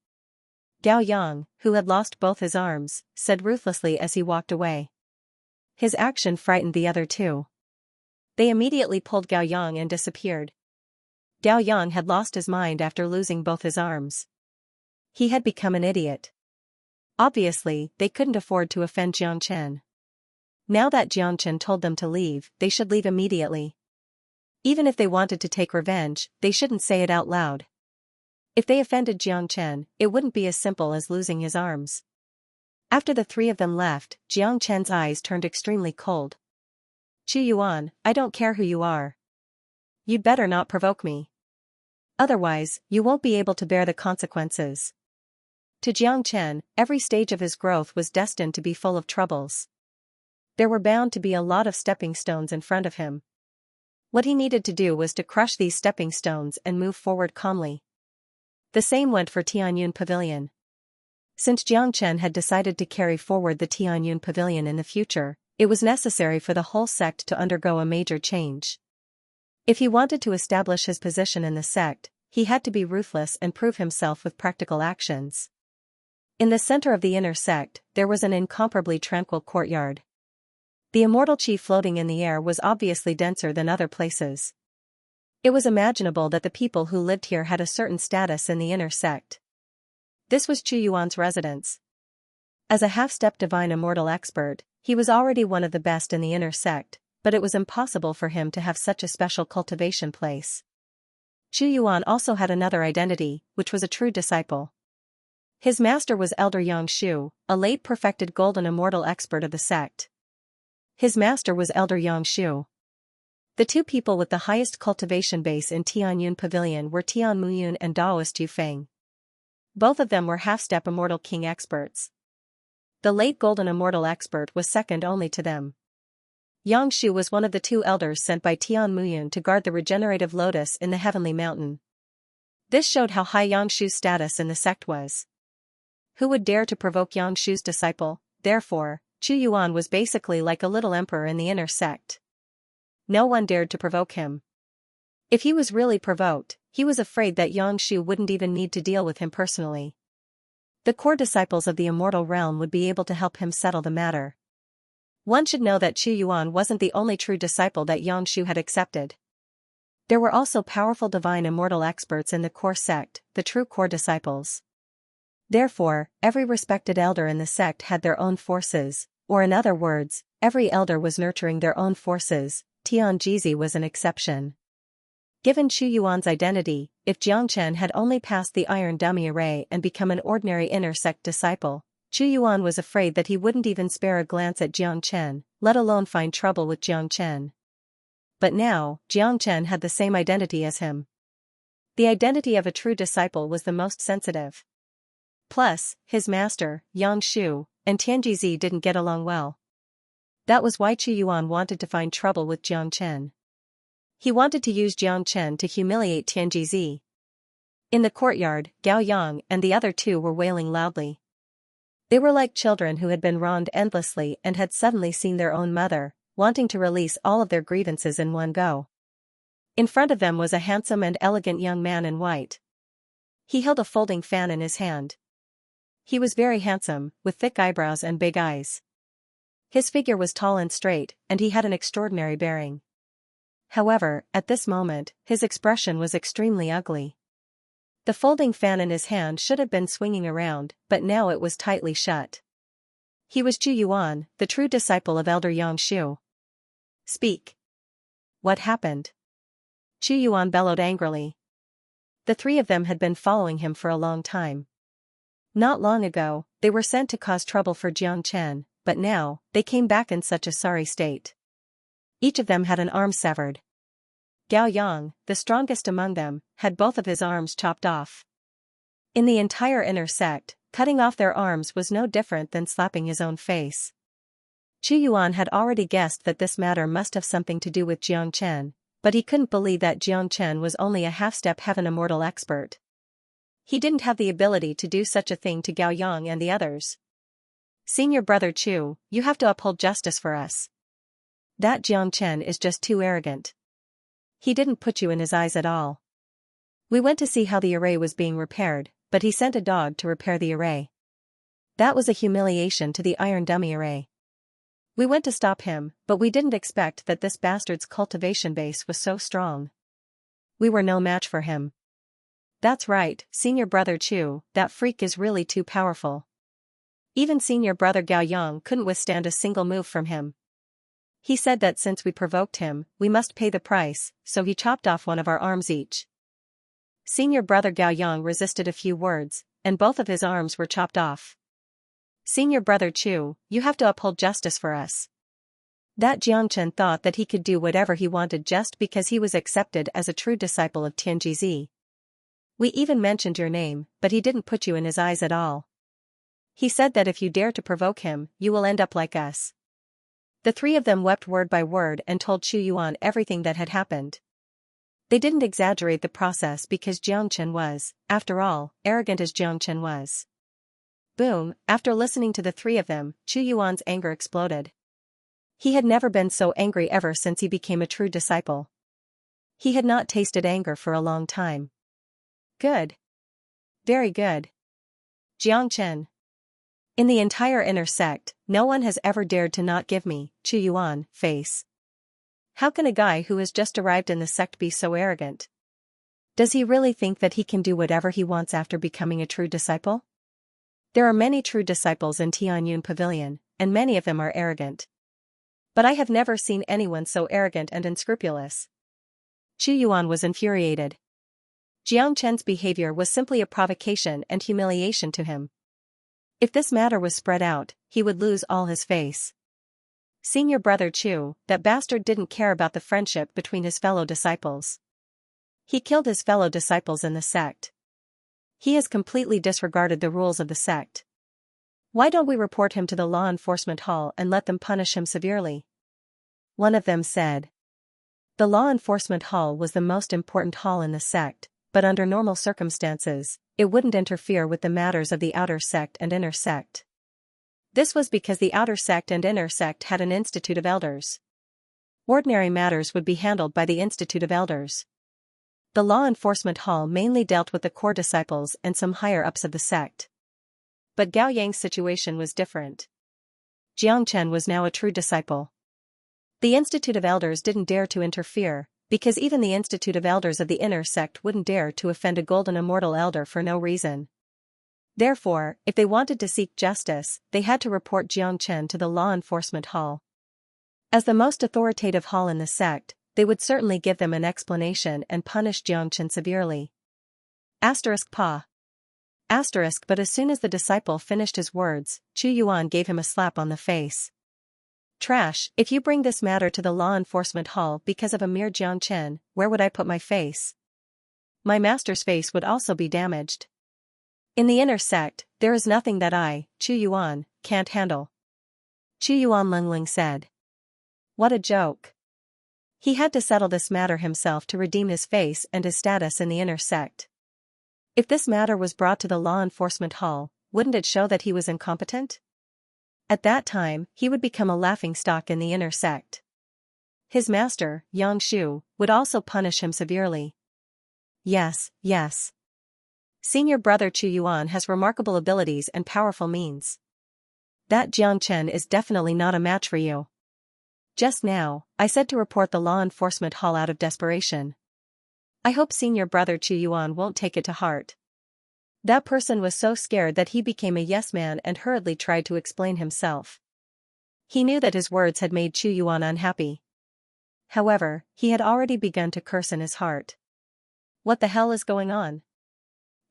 Gao Yang, who had lost both his arms, said ruthlessly as he walked away. His action frightened the other two. They immediately pulled Gao Yang and disappeared. Gao Yang had lost his mind after losing both his arms. He had become an idiot. Obviously, they couldn't afford to offend Xianxia. Now that Xianxia told them to leave, they should leave immediately. Even if they wanted to take revenge, they shouldn't say it out loud. If they offended Xianxia, it wouldn't be as simple as losing his arms. After the three of them left, Xianxia's eyes turned extremely cold. Chu Yuan, I don't care who you are. You'd better not provoke me. Otherwise, you won't be able to bear the consequences. To Xianxia, every stage of his growth was destined to be full of troubles. There were bound to be a lot of stepping stones in front of him. What he needed to do was to crush these stepping stones and move forward calmly. The same went for Tianyun Pavilion. Since Xianxia had decided to carry forward the Tianyun Pavilion in the future, it was necessary for the whole sect to undergo a major change. If he wanted to establish his position in the sect, he had to be ruthless and prove himself with practical actions. In the center of the inner sect, there was an incomparably tranquil courtyard. The immortal chi floating in the air was obviously denser than other places. It was imaginable that the people who lived here had a certain status in the inner sect. This was Chu Yuan's residence. As a half-step divine immortal expert, he was already one of the best in the inner sect, but it was impossible for him to have such a special cultivation place. Chu Yuan also had another identity, which was a true disciple. His master was Elder Yangshu, a late perfected golden immortal expert of the sect. His master was Elder Yangshu. The two people with the highest cultivation base in Tianyun Pavilion were Tian Muyun and Daoist Yufeng. Both of them were half-step immortal king experts. The late golden immortal expert was second only to them. Yangshu was one of the two elders sent by Tian Muyun to guard the regenerative lotus in the heavenly mountain. This showed how high Yangshu's status in the sect was. Who would dare to provoke Yangshu's disciple? Therefore, Chu Yuan was basically like a little emperor in the inner sect. No one dared to provoke him. If he was really provoked, he was afraid that Yangshu wouldn't even need to deal with him personally. The core disciples of the immortal realm would be able to help him settle the matter. One should know that Chu Yuan wasn't the only true disciple that Yangshu had accepted. There were also powerful divine immortal experts in the core sect, the true core disciples. Therefore, every respected elder in the sect had their own forces, or in other words, every elder was nurturing their own forces. Tianjizi was an exception. Given Chu Yuan's identity, if Xianxia had only passed the iron dummy array and become an ordinary inner sect disciple, Chu Yuan was afraid that he wouldn't even spare a glance at Xianxia, let alone find trouble with Xianxia. But now, Xianxia had the same identity as him. The identity of a true disciple was the most sensitive. Plus, his master, Yangshu, and Tianjizi didn't get along well. That was why Chu Yuan wanted to find trouble with Xianxia. He wanted to use Xianxia to humiliate Tianjizi. In the courtyard, Gao Yang and the other two were wailing loudly. They were like children who had been wronged endlessly and had suddenly seen their own mother, wanting to release all of their grievances in one go. In front of them was a handsome and elegant young man in white. He held a folding fan in his hand. He was very handsome, with thick eyebrows and big eyes. His figure was tall and straight, and he had an extraordinary bearing. However, at this moment, his expression was extremely ugly. The folding fan in his hand should have been swinging around, but now it was tightly shut. He was Chu Yuan, the true disciple of Elder Yangshu. Speak. What happened? Chu Yuan bellowed angrily. The three of them had been following him for a long time. Not long ago, they were sent to cause trouble for Xianxia, but now, they came back in such a sorry state. Each of them had an arm severed. Gao Yang, the strongest among them, had both of his arms chopped off. In the entire inner sect, cutting off their arms was no different than slapping his own face. Chu Yuan had already guessed that this matter must have something to do with Jiang Chen, but he couldn't believe that Jiang Chen was only a half-step heaven immortal expert. He didn't have the ability to do such a thing to Gao Yang and the others. Senior brother Chu, you have to uphold justice for us. That Jiang Chen is just too arrogant. He didn't put you in his eyes at all. We went to see how the array was being repaired, but he sent a dog to repair the array. That was a humiliation to the iron dummy array. We went to stop him, but we didn't expect that this bastard's cultivation base was so strong. We were no match for him. That's right, senior brother Chu, that freak is really too powerful. Even senior brother Gao Yang couldn't withstand a single move from him. He said that since we provoked him, we must pay the price, so he chopped off one of our arms each. Senior brother Gao Yang resisted a few words, and both of his arms were chopped off. Senior brother Chu, you have to uphold justice for us. That Jiang Chen thought that he could do whatever he wanted just because he was accepted as a true disciple of Tianjizi. We even mentioned your name, but he didn't put you in his eyes at all. He said that if you dare to provoke him, you will end up like us. The three of them wept word by word and told Chu Yuan everything that had happened. They didn't exaggerate the process because Jiang Chen was, after all, arrogant as Jiang Chen was. Boom, after listening to the three of them, Chu Yuan's anger exploded. He had never been so angry ever since he became a true disciple. He had not tasted anger for a long time. Good. Very good. Jiang Chen. In the entire inner sect, no one has ever dared to not give me, Chu Yuan, face. How can a guy who has just arrived in the sect be so arrogant? Does he really think that he can do whatever he wants after becoming a true disciple? There are many true disciples in Tianyun Pavilion, and many of them are arrogant. But I have never seen anyone so arrogant and unscrupulous. Chu Yuan was infuriated. Jiang Chen's behavior was simply a provocation and humiliation to him. If this matter was spread out, he would lose all his face. Senior brother Chu, that bastard didn't care about the friendship between his fellow disciples. He killed his fellow disciples in the sect. He has completely disregarded the rules of the sect. Why don't we report him to the law enforcement hall and let them punish him severely? One of them said. The law enforcement hall was the most important hall in the sect, but under normal circumstances, it wouldn't interfere with the matters of the outer sect and inner sect. This was because the outer sect and inner sect had an institute of elders. Ordinary matters would be handled by the institute of elders. The law enforcement hall mainly dealt with the core disciples and some higher-ups of the sect. But Gao Yang's situation was different. Jiang Chen was now a true disciple. The institute of elders didn't dare to interfere, because even the institute of elders of the inner sect wouldn't dare to offend a golden immortal elder for no reason. Therefore, if they wanted to seek justice, they had to report Jiang Chen to the law enforcement hall. As the most authoritative hall in the sect, they would certainly give them an explanation and punish Jiang Chen severely. Pa. But as soon as the disciple finished his words, Chu Yuan gave him a slap on the face. Trash, if you bring this matter to the law enforcement hall because of a mere Jiang Chen, where would I put my face? My master's face would also be damaged. In the inner sect, there is nothing that I, Chu Yuan, can't handle. Chu Yuan Lingling said. What a joke. He had to settle this matter himself to redeem his face and his status in the inner sect. If this matter was brought to the law enforcement hall, wouldn't it show that he was incompetent? At that time, he would become a laughingstock in the inner sect. His master, Yang Shu, would also punish him severely. Yes. Senior brother Chu Yuan has remarkable abilities and powerful means. That Jiang Chen is definitely not a match for you. Just now, I said to report the law enforcement hall out of desperation. I hope senior brother Chu Yuan won't take it to heart. That person was so scared that he became a yes man and hurriedly tried to explain himself. He knew that his words had made Chu Yuan unhappy. However, he had already begun to curse in his heart. What the hell is going on?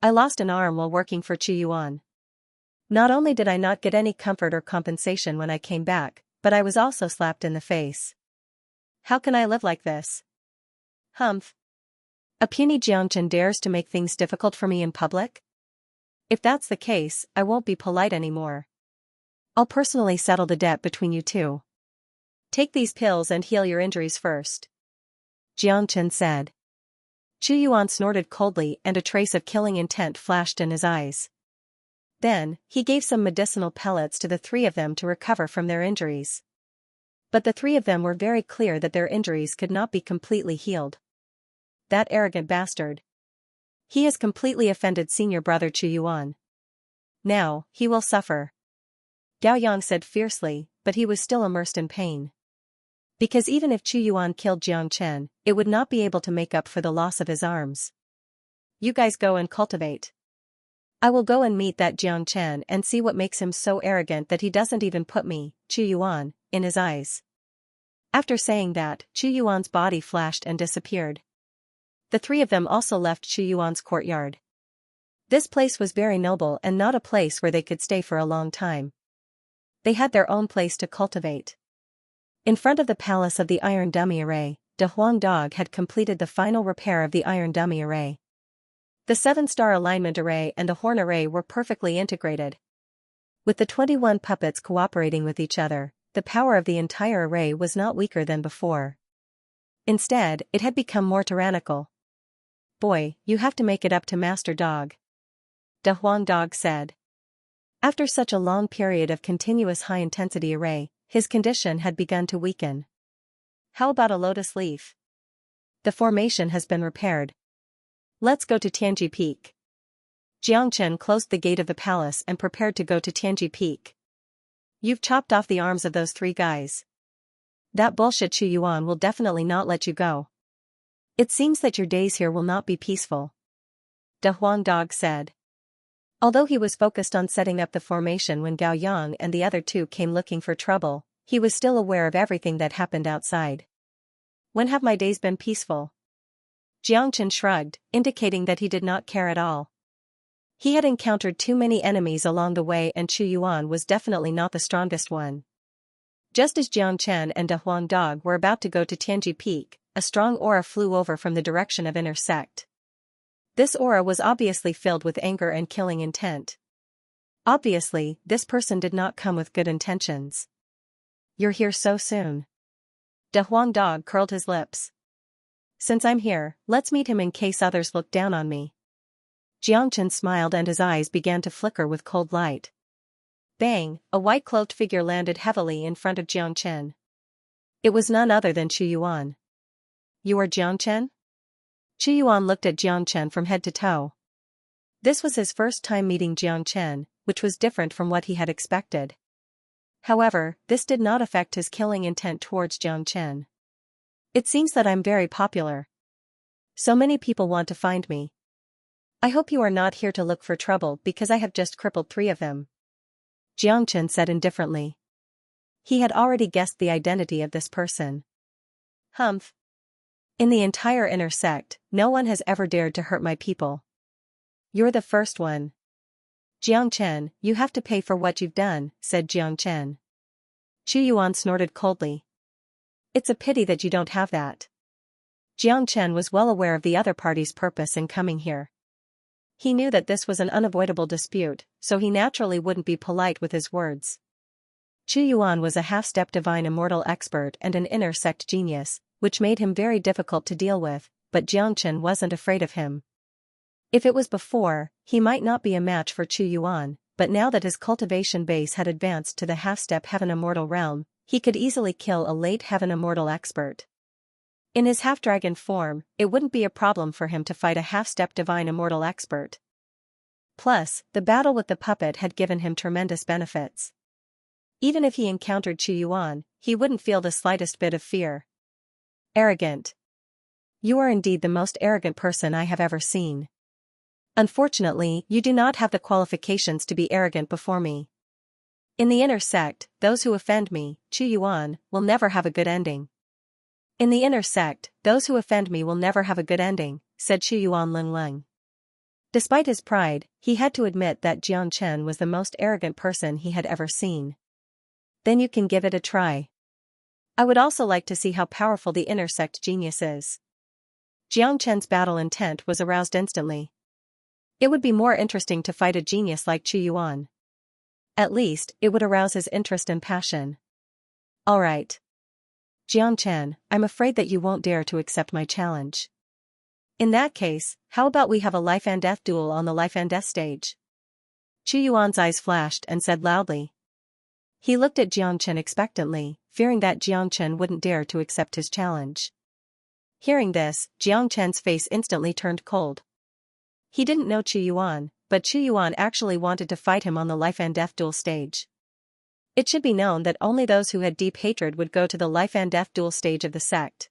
I lost an arm while working for Chu Yuan. Not only did I not get any comfort or compensation when I came back, but I was also slapped in the face. How can I live like this? Humph. A puny Jiang Chen dares to make things difficult for me in public? If that's the case, I won't be polite anymore. I'll personally settle the debt between you two. Take these pills and heal your injuries first. Xianxia said. Chu Yuan snorted coldly and a trace of killing intent flashed in his eyes. Then, he gave some medicinal pellets to the three of them to recover from their injuries. But the three of them were very clear that their injuries could not be completely healed. That arrogant bastard. He has completely offended senior brother Chu Yuan. Now, he will suffer. Gao Yang said fiercely, but he was still immersed in pain. Because even if Chu Yuan killed Xianxia, it would not be able to make up for the loss of his arms. You guys go and cultivate. I will go and meet that Xianxia and see what makes him so arrogant that he doesn't even put me, Chu Yuan, in his eyes. After saying that, Chu Yuan's body flashed and disappeared. The three of them also left Chu Yuan's courtyard. This place was very noble and not a place where they could stay for a long time. They had their own place to cultivate. In front of the palace of the iron dummy array, De Huang Dog had completed the final repair of the iron dummy array. The 7-star alignment array and the horn array were perfectly integrated. With the 21 puppets cooperating with each other, the power of the entire array was not weaker than before. Instead, it had become more tyrannical. Boy, you have to make it up to Master Dog. De Huang Dog said. After such a long period of continuous high-intensity array, his condition had begun to weaken. How about a lotus leaf? The formation has been repaired. Let's go to Tianji Peak. Xianxia closed the gate of the palace and prepared to go to Tianji Peak. You've chopped off the arms of those three guys. That bullshit Chu Yuan will definitely not let you go. It seems that your days here will not be peaceful. De Huang Dog said. Although he was focused on setting up the formation when Gao Yang and the other two came looking for trouble, he was still aware of everything that happened outside. When have my days been peaceful? Xianxia shrugged, indicating that he did not care at all. He had encountered too many enemies along the way and Chu Yuan was definitely not the strongest one. Just as Xianxia and De Huang Dog were about to go to Tianji Peak, a strong aura flew over from the direction of Inner Sect. This aura was obviously filled with anger and killing intent. Obviously, this person did not come with good intentions. You're here so soon. De Huang Dog curled his lips. Since I'm here, let's meet him in case others look down on me. Xianxia smiled and his eyes began to flicker with cold light. Bang, a white-cloaked figure landed heavily in front of Xianxia. It was none other than Chu Yuan. You are Xianxia? Chu Yuan looked at Xianxia from head to toe. This was his first time meeting Xianxia, which was different from what he had expected. However, this did not affect his killing intent towards Xianxia. It seems that I'm very popular. So many people want to find me. I hope you are not here to look for trouble because I have just crippled three of them. Xianxia said indifferently. He had already guessed the identity of this person. Humph. In the entire Inner Sect, no one has ever dared to hurt my people. You're the first one. Xianxia, you have to pay for what you've done, said Xianxia. Chu Yuan snorted coldly. It's a pity that you don't have that. Xianxia was well aware of the other party's purpose in coming here. He knew that this was an unavoidable dispute, so he naturally wouldn't be polite with his words. Chu Yuan was a half-step divine immortal expert and an Inner Sect genius, which made him very difficult to deal with, but Xianxia wasn't afraid of him. If it was before, he might not be a match for Chu Yuan, but now that his cultivation base had advanced to the half-step heaven immortal realm, he could easily kill a late heaven immortal expert. In his half-dragon form, it wouldn't be a problem for him to fight a half-step divine immortal expert. Plus, the battle with the puppet had given him tremendous benefits. Even if he encountered Chu Yuan, he wouldn't feel the slightest bit of fear. Arrogant. You are indeed the most arrogant person I have ever seen. Unfortunately, you do not have the qualifications to be arrogant before me. In the Inner Sect, those who offend me, Chu Yuan, will never have a good ending. In the Inner Sect, those who offend me will never have a good ending, said Chu Yuan Ling. Despite his pride, he had to admit that Xianxia was the most arrogant person he had ever seen. Then you can give it a try. I would also like to see how powerful the Inner Sect genius is. Xianxia's battle intent was aroused instantly. It would be more interesting to fight a genius like Chu Yuan. At least, it would arouse his interest and passion. Alright. Xianxia, I'm afraid that you won't dare to accept my challenge. In that case, how about we have a life and death duel on the life and death stage? Chu Yuan's eyes flashed and said loudly. He looked at Xianxia expectantly, fearing that Xianxia wouldn't dare to accept his challenge. Hearing this, Xianxia's face instantly turned cold. He didn't know Chu Yuan, but Chu Yuan actually wanted to fight him on the life and death duel stage. It should be known that only those who had deep hatred would go to the life and death duel stage of the sect.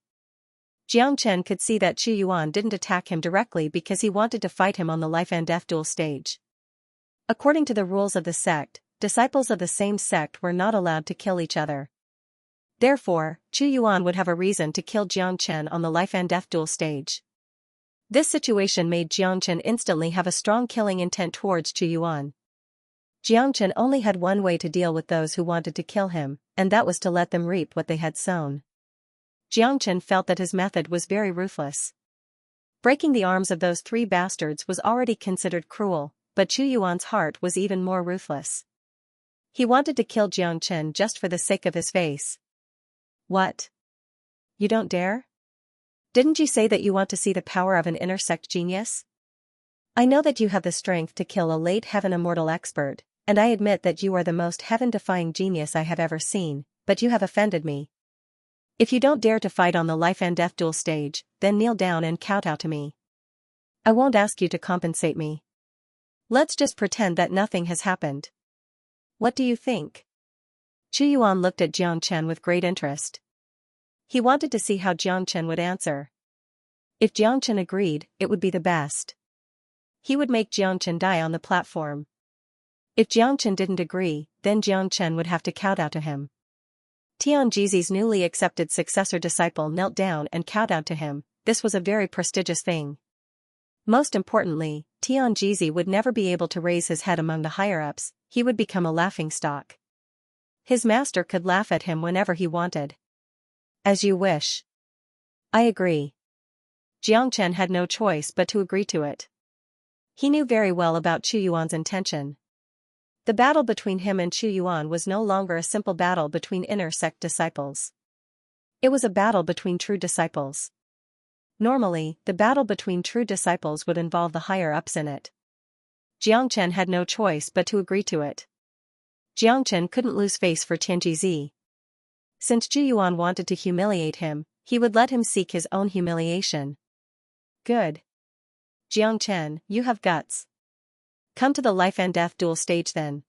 Xianxia could see that Chu Yuan didn't attack him directly because he wanted to fight him on the life and death duel stage. According to the rules of the sect, disciples of the same sect were not allowed to kill each other. Therefore, Chu Yuan would have a reason to kill Xianxia on the life and death duel stage. This situation made Xianxia instantly have a strong killing intent towards Chu Yuan. Xianxia only had one way to deal with those who wanted to kill him, and that was to let them reap what they had sown. Xianxia felt that his method was very ruthless. Breaking the arms of those three bastards was already considered cruel, but Chu Yuan's heart was even more ruthless. He wanted to kill Xianxia just for the sake of his face. What? You don't dare? Didn't you say that you want to see the power of an inner sect genius? I know that you have the strength to kill a late heaven immortal expert, and I admit that you are the most heaven-defying genius I have ever seen, but you have offended me. If you don't dare to fight on the life and death duel stage, then kneel down and kowtow to me. I won't ask you to compensate me. Let's just pretend that nothing has happened. What do you think? Chu Yuan looked at Xianxia with great interest. He wanted to see how Xianxia would answer. If Xianxia agreed, it would be the best. He would make Xianxia die on the platform. If Xianxia didn't agree, then Xianxia would have to kowtow to him. Tianjizi's newly accepted successor disciple knelt down and kowtowed to him. This was a very prestigious thing. Most importantly, Tianjizi would never be able to raise his head among the higher-ups, he would become a laughingstock. His master could laugh at him whenever he wanted. As you wish. I agree. Xianxia had no choice but to agree to it. He knew very well about Chu Yuan's intention. The battle between him and Chu Yuan was no longer a simple battle between inner sect disciples. It was a battle between true disciples. Normally, the battle between true disciples would involve the higher-ups in it. Xianxia had no choice but to agree to it. Xianxia couldn't lose face for Tianjizi. Since Chu Yuan wanted to humiliate him, he would let him seek his own humiliation. Good. Xianxia, you have guts. Come to the life and death duel stage then.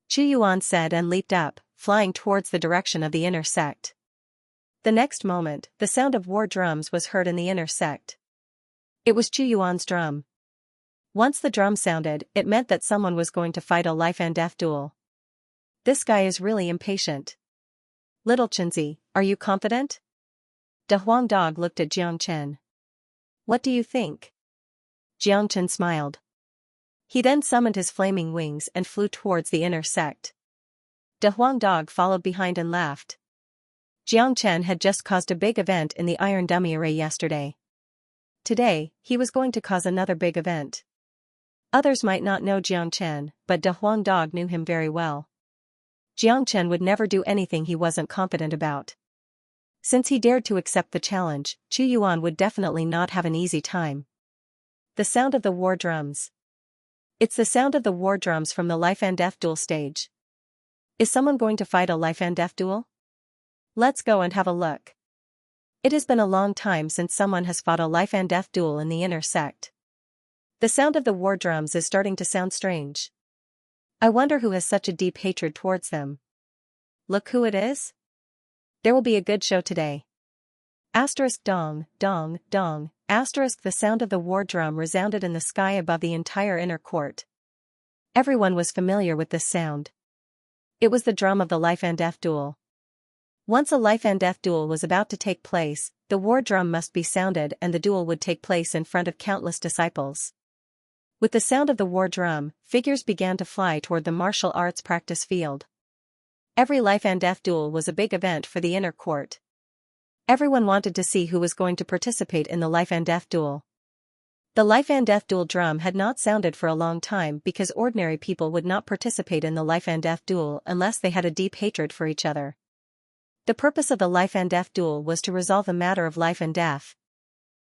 Chu Yuan said and leaped up, flying towards the direction of the inner sect. The next moment, the sound of war drums was heard in the inner sect. It was Chu Yuan's drum. Once the drum sounded, it meant that someone was going to fight a life and death duel. This guy is really impatient. Little Chenzi, are you confident? De Huang Dog looked at Xianxia. What do you think? Xianxia smiled. He then summoned his flaming wings and flew towards the inner sect. De Huang Dog followed behind and laughed. Xianxia had just caused a big event in the Iron Dummy Array yesterday. Today, he was going to cause another big event. Others might not know Xianxia, but De Huang Dog knew him very well. Xianxia would never do anything he wasn't confident about. Since he dared to accept the challenge, Chu Yuan would definitely not have an easy time. The sound of the war drums. It's the sound of the war drums from the life and death duel stage. Is someone going to fight a life and death duel? Let's go and have a look. It has been a long time since someone has fought a life and death duel in the inner sect. The sound of the war drums is starting to sound strange. I wonder who has such a deep hatred towards them. Look who it is. There will be a good show today. Asterisk dong, dong, dong, asterisk the sound of the war drum resounded in the sky above the entire inner court. Everyone was familiar with this sound. It was the drum of the life and death duel. Once a life and death duel was about to take place, the war drum must be sounded and the duel would take place in front of countless disciples. With the sound of the war drum, figures began to fly toward the martial arts practice field. Every life and death duel was a big event for the inner court. Everyone wanted to see who was going to participate in the life and death duel. The life and death duel drum had not sounded for a long time because ordinary people would not participate in the life and death duel unless they had a deep hatred for each other. The purpose of the life and death duel was to resolve a matter of life and death.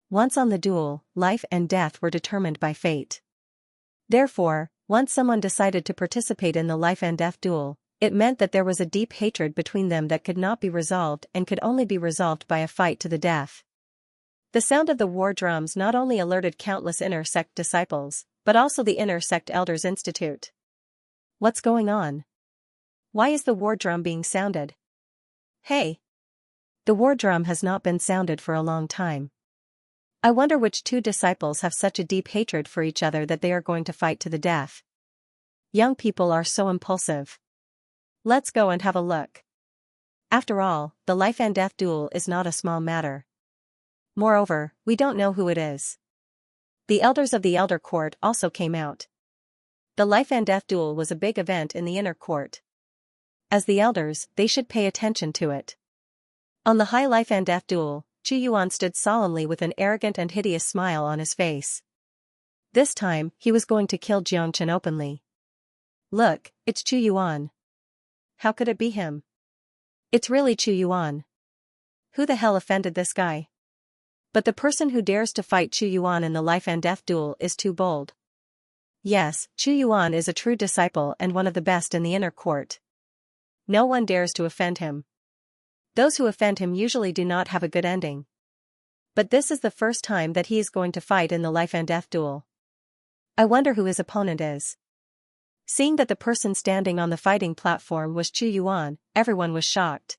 Once on the duel, life and death were determined by fate. Therefore, once someone decided to participate in the life and death duel, it meant that there was a deep hatred between them that could not be resolved and could only be resolved by a fight to the death. The sound of the war drums not only alerted countless inner sect disciples, but also the inner sect elders institute. What's going on? Why is the war drum being sounded? Hey! The war drum has not been sounded for a long time. I wonder which two disciples have such a deep hatred for each other that they are going to fight to the death. Young people are so impulsive. Let's go and have a look. After all, the life and death duel is not a small matter. Moreover, we don't know who it is. The elders of the elder court also came out. The life and death duel was a big event in the inner court. As the elders, they should pay attention to it. On the high life and death duel, Chu Yuan stood solemnly with an arrogant and hideous smile on his face. This time, he was going to kill Xianxia openly. Look, it's Chu Yuan. How could it be him? It's really Chu Yuan. Who the hell offended this guy? But the person who dares to fight Chu Yuan in the life and death duel is too bold. Yes, Chu Yuan is a true disciple and one of the best in the inner court. No one dares to offend him. Those who offend him usually do not have a good ending. But this is the first time that he is going to fight in the life and death duel. I wonder who his opponent is. Seeing that the person standing on the fighting platform was Chu Yuan, everyone was shocked.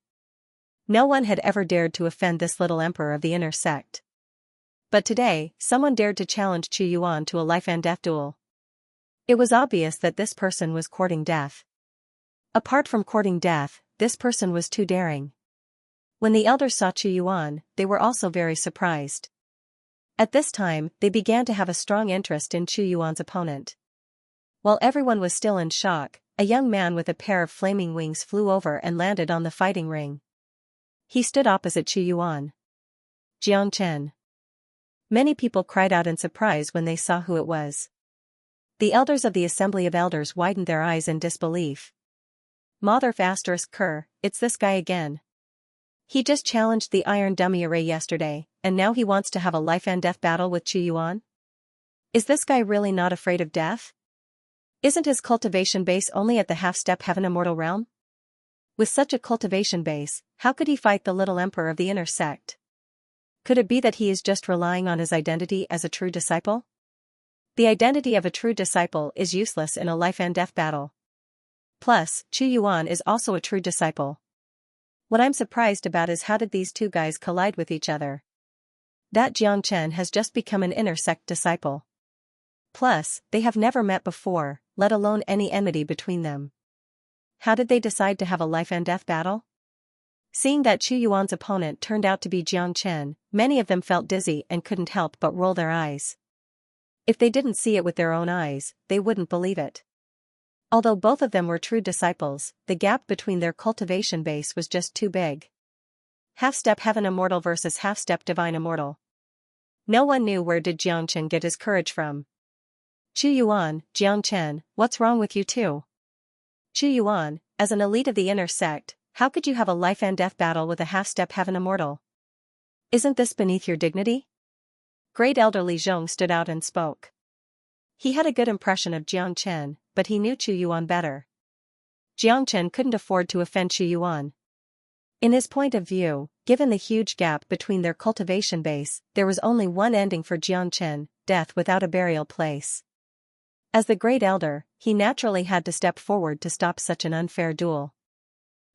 No one had ever dared to offend this little emperor of the inner sect. But today, someone dared to challenge Chu Yuan to a life and death duel. It was obvious that this person was courting death. Apart from courting death, this person was too daring. When the elders saw Chu Yuan, they were also very surprised. At this time, they began to have a strong interest in Chu Yuan's opponent. While everyone was still in shock, a young man with a pair of flaming wings flew over and landed on the fighting ring. He stood opposite Chu Yuan. Xianxia. Many people cried out in surprise when they saw who it was. The elders of the Assembly of Elders widened their eyes in disbelief. Mother **Ker, it's this guy again. He just challenged the Iron Dummy Array yesterday, and now he wants to have a life and death battle with Chu Yuan? Is this guy really not afraid of death? Isn't his cultivation base only at the half-step heaven immortal realm? With such a cultivation base, how could he fight the little emperor of the inner sect? Could it be that he is just relying on his identity as a true disciple? The identity of a true disciple is useless in a life and death battle. Plus, Chu Yuan is also a true disciple. What I'm surprised about is how did these two guys collide with each other? That Xianxia has just become an inner sect disciple. Plus, they have never met before, let alone any enmity between them. How did they decide to have a life and death battle? Seeing that Chu Yuan's opponent turned out to be Xianxia, many of them felt dizzy and couldn't help but roll their eyes. If they didn't see it with their own eyes, they wouldn't believe it. Although both of them were true disciples, the gap between their cultivation base was just too big. Half-step heaven immortal versus half-step divine immortal. No one knew where did Xianxia get his courage from. Chu Yuan, Xianxia, what's wrong with you two? Chu Yuan, as an elite of the inner sect, how could you have a life and death battle with a half-step heaven immortal? Isn't this beneath your dignity? Great Elder Li Zhong stood out and spoke. He had a good impression of Xianxia, but he knew Chu Yuan better. Xianxia couldn't afford to offend Chu Yuan. In his point of view, given the huge gap between their cultivation base, there was only one ending for Xianxia, death without a burial place. As the great elder, he naturally had to step forward to stop such an unfair duel.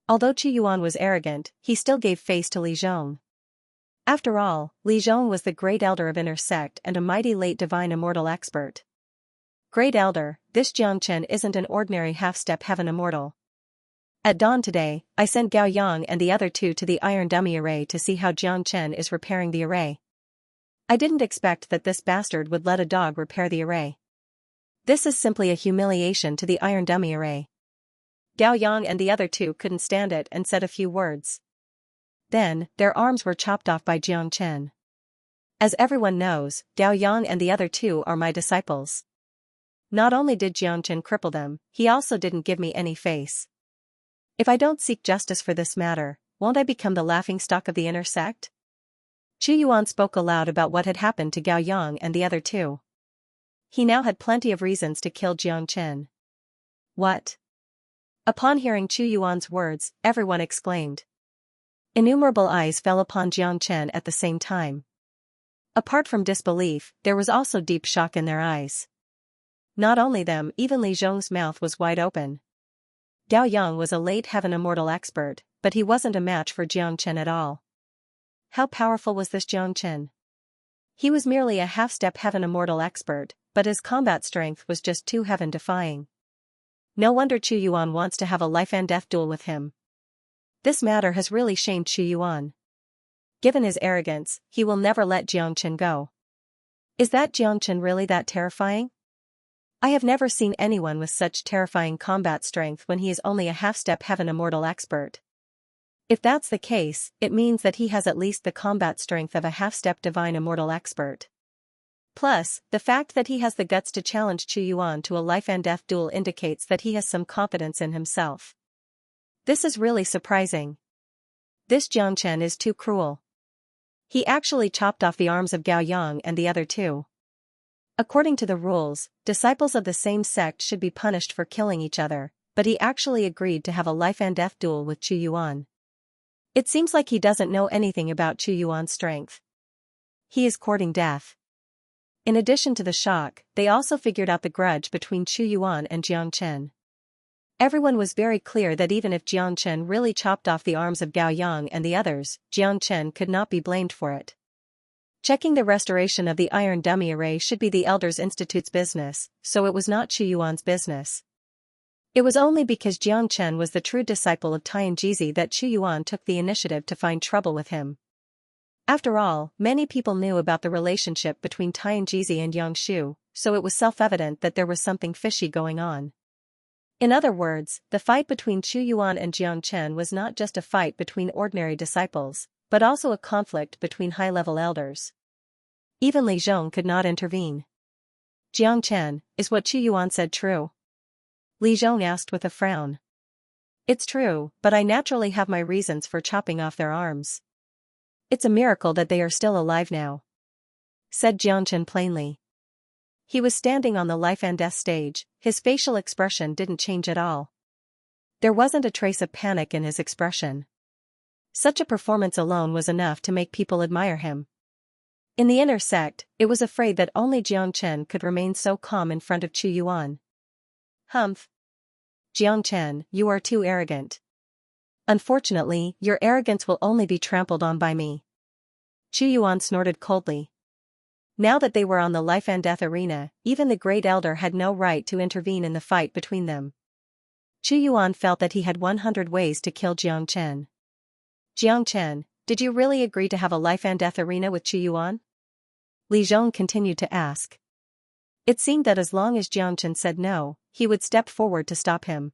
Although Chu Yuan was arrogant, he still gave face to Li Zhong. After all, Li Zhong was the great elder of inner sect and a mighty late divine immortal expert. Great elder, this Xianxia isn't an ordinary half-step heaven immortal. At dawn today, I sent Gao Yang and the other two to the Iron Dummy Array to see how Xianxia is repairing the array. I didn't expect that this bastard would let a dog repair the array. This is simply a humiliation to the Iron Dummy Array. Gao Yang and the other two couldn't stand it and said a few words. Then, their arms were chopped off by Xianxia. As everyone knows, Gao Yang and the other two are my disciples. Not only did Xianxia cripple them, he also didn't give me any face. If I don't seek justice for this matter, won't I become the laughingstock of the inner sect? Chu Yuan spoke aloud about what had happened to Gao Yang and the other two. He now had plenty of reasons to kill Xianxia. What? Upon hearing Chu Yuan's words, everyone exclaimed. Innumerable eyes fell upon Xianxia at the same time. Apart from disbelief, there was also deep shock in their eyes. Not only them, even Li Zhong's mouth was wide open. Gao Yang was a late heaven immortal expert, but he wasn't a match for Xianxia at all. How powerful was this Xianxia? He was merely a half-step heaven immortal expert, but his combat strength was just too heaven-defying. No wonder Chu Yuan wants to have a life-and-death duel with him. This matter has really shamed Chu Yuan. Given his arrogance, he will never let Xianxia go. Is that Xianxia really that terrifying? I have never seen anyone with such terrifying combat strength when he is only a half-step heaven immortal expert. If that's the case, it means that he has at least the combat strength of a half-step divine immortal expert. Plus, the fact that he has the guts to challenge Chu Yuan to a life-and-death duel indicates that he has some confidence in himself. This is really surprising. This Xianxia is too cruel. He actually chopped off the arms of Gao Yang and the other two. According to the rules, disciples of the same sect should be punished for killing each other, but he actually agreed to have a life-and-death duel with Chu Yuan. It seems like he doesn't know anything about Chu Yuan's strength. He is courting death. In addition to the shock, they also figured out the grudge between Chu Yuan and Xianxia. Everyone was very clear that even if Xianxia really chopped off the arms of Gao Yang and the others, Xianxia could not be blamed for it. Checking the restoration of the iron dummy array should be the Elders Institute's business, so it was not Chu Yuan's business. It was only because Xianxia was the true disciple of Tianjizi that Chu Yuan took the initiative to find trouble with him. After all, many people knew about the relationship between Tianjizi and Yangshu, so it was self-evident that there was something fishy going on. In other words, the fight between Chu Yuan and Xianxia was not just a fight between ordinary disciples, but also a conflict between high-level elders. Even Li Zhong could not intervene. Xianxia, is what Chu Yuan said true? Li Zhong asked with a frown. It's true, but I naturally have my reasons for chopping off their arms. It's a miracle that they are still alive now, said Xianxia plainly. He was standing on the life and death stage, his facial expression didn't change at all. There wasn't a trace of panic in his expression. Such a performance alone was enough to make people admire him. In the inner sect, it was afraid that only Xianxia could remain so calm in front of Chu Yuan. Humph. Xianxia, you are too arrogant. Unfortunately, your arrogance will only be trampled on by me. Chu Yuan snorted coldly. Now that they were on the life and death arena, even the great elder had no right to intervene in the fight between them. Chu Yuan felt that he had 100 ways to kill Xianxia. Xianxia, did you really agree to have a life and death arena with Chu Yuan? Li Zhong continued to ask. It seemed that as long as Xianxia said no, he would step forward to stop him.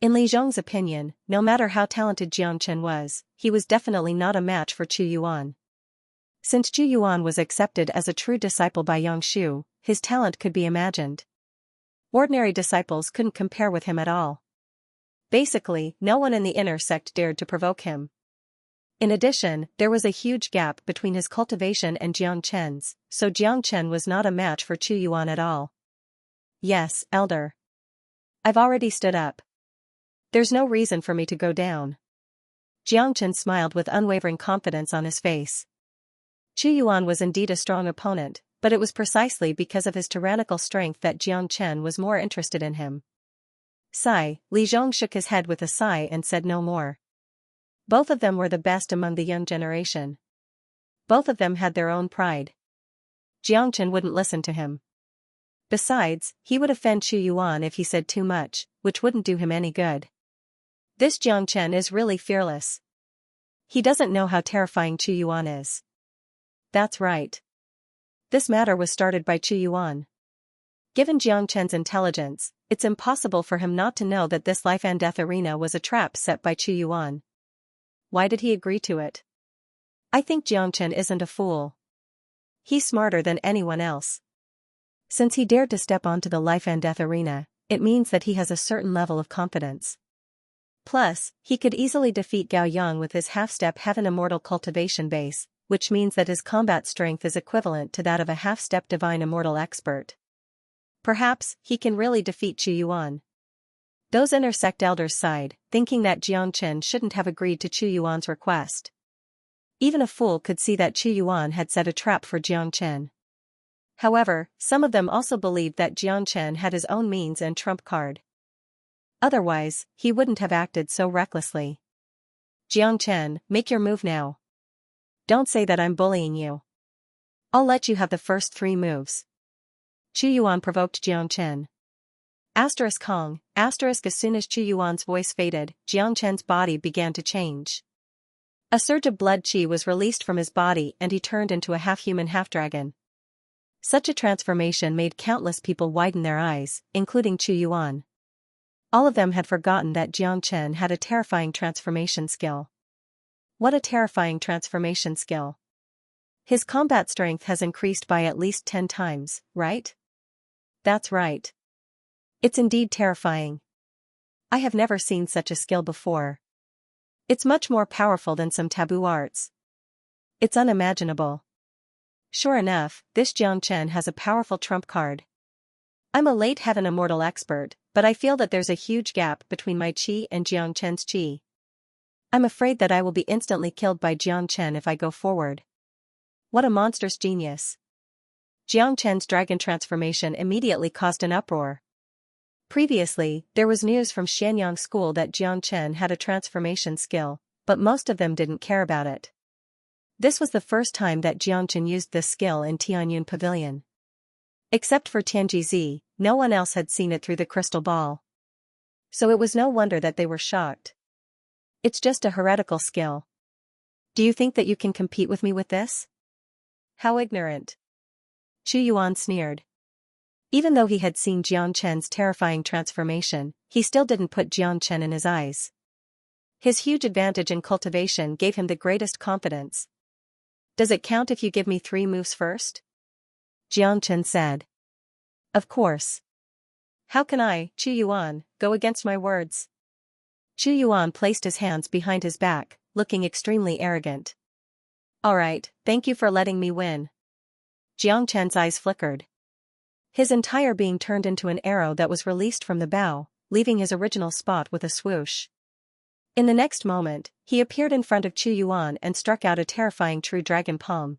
In Li Zhong's opinion, no matter how talented Xianxia was, he was definitely not a match for Chu Yuan. Since Chu Yuan was accepted as a true disciple by Yangshu, his talent could be imagined. Ordinary disciples couldn't compare with him at all. Basically, no one in the inner sect dared to provoke him. In addition, there was a huge gap between his cultivation and Xianxia's, so Xianxia was not a match for Chu Yuan at all. Yes, elder. I've already stood up. There's no reason for me to go down. Xianxia smiled with unwavering confidence on his face. Chu Yuan was indeed a strong opponent, but it was precisely because of his tyrannical strength that Xianxia was more interested in him. Sigh, Li Zhong shook his head with a sigh and said no more. Both of them were the best among the young generation. Both of them had their own pride. Xianxia wouldn't listen to him. Besides, he would offend Chu Yuan if he said too much, which wouldn't do him any good. This Xianxia is really fearless. He doesn't know how terrifying Chu Yuan is. That's right. This matter was started by Chu Yuan. Given Xianxia's intelligence, it's impossible for him not to know that this life and death arena was a trap set by Chu Yuan. Why did he agree to it? I think Xianxia isn't a fool. He's smarter than anyone else. Since he dared to step onto the life and death arena, it means that he has a certain level of confidence. Plus, he could easily defeat Gao Yang with his half-step Heaven Immortal Cultivation base, which means that his combat strength is equivalent to that of a half-step Divine Immortal expert. Perhaps, he can really defeat Qu Yuan. Those inner sect elders sighed, thinking that Xianxia shouldn't have agreed to Qu Yuan's request. Even a fool could see that Qu Yuan had set a trap for Xianxia. However, some of them also believed that Xianxia had his own means and trump card. Otherwise, he wouldn't have acted so recklessly. Xianxia, make your move now. Don't say that I'm bullying you. I'll let you have the first 3 moves. Qu Yuan provoked Xianxia. Kong, as soon as Qu Yuan's voice faded, Xianxia's body began to change. A surge of blood qi was released from his body and he turned into a half-human half-dragon. Such a transformation made countless people widen their eyes, including Qu Yuan. All of them had forgotten that Xianxia had a terrifying transformation skill. What a terrifying transformation skill. His combat strength has increased by at least 10 times, right? That's right. It's indeed terrifying. I have never seen such a skill before. It's much more powerful than some taboo arts. It's unimaginable. Sure enough, this Xianxia has a powerful trump card. I'm a late Heaven Immortal expert, but I feel that there's a huge gap between my qi and Xianxia's qi. I'm afraid that I will be instantly killed by Xianxia if I go forward. What a monstrous genius. Xianxia's dragon transformation immediately caused an uproar. Previously, there was news from Xianyang school that Xianxia had a transformation skill, but most of them didn't care about it. This was the first time that Xianxia used this skill in Tianyun Pavilion. Except for Tianjizi, no one else had seen it through the crystal ball. So it was no wonder that they were shocked. It's just a heretical skill. Do you think that you can compete with me with this? How ignorant. Qu Yuan sneered. Even though he had seen Xianxia's terrifying transformation, he still didn't put Xianxia in his eyes. His huge advantage in cultivation gave him the greatest confidence. Does it count if you give me 3 moves first? Xianxia said. Of course. How can I, Qu Yuan, go against my words? Qu Yuan placed his hands behind his back, looking extremely arrogant. Alright, thank you for letting me win. Xianxia's eyes flickered. His entire being turned into an arrow that was released from the bow, leaving his original spot with a swoosh. In the next moment, he appeared in front of Qu Yuan and struck out a terrifying true dragon palm.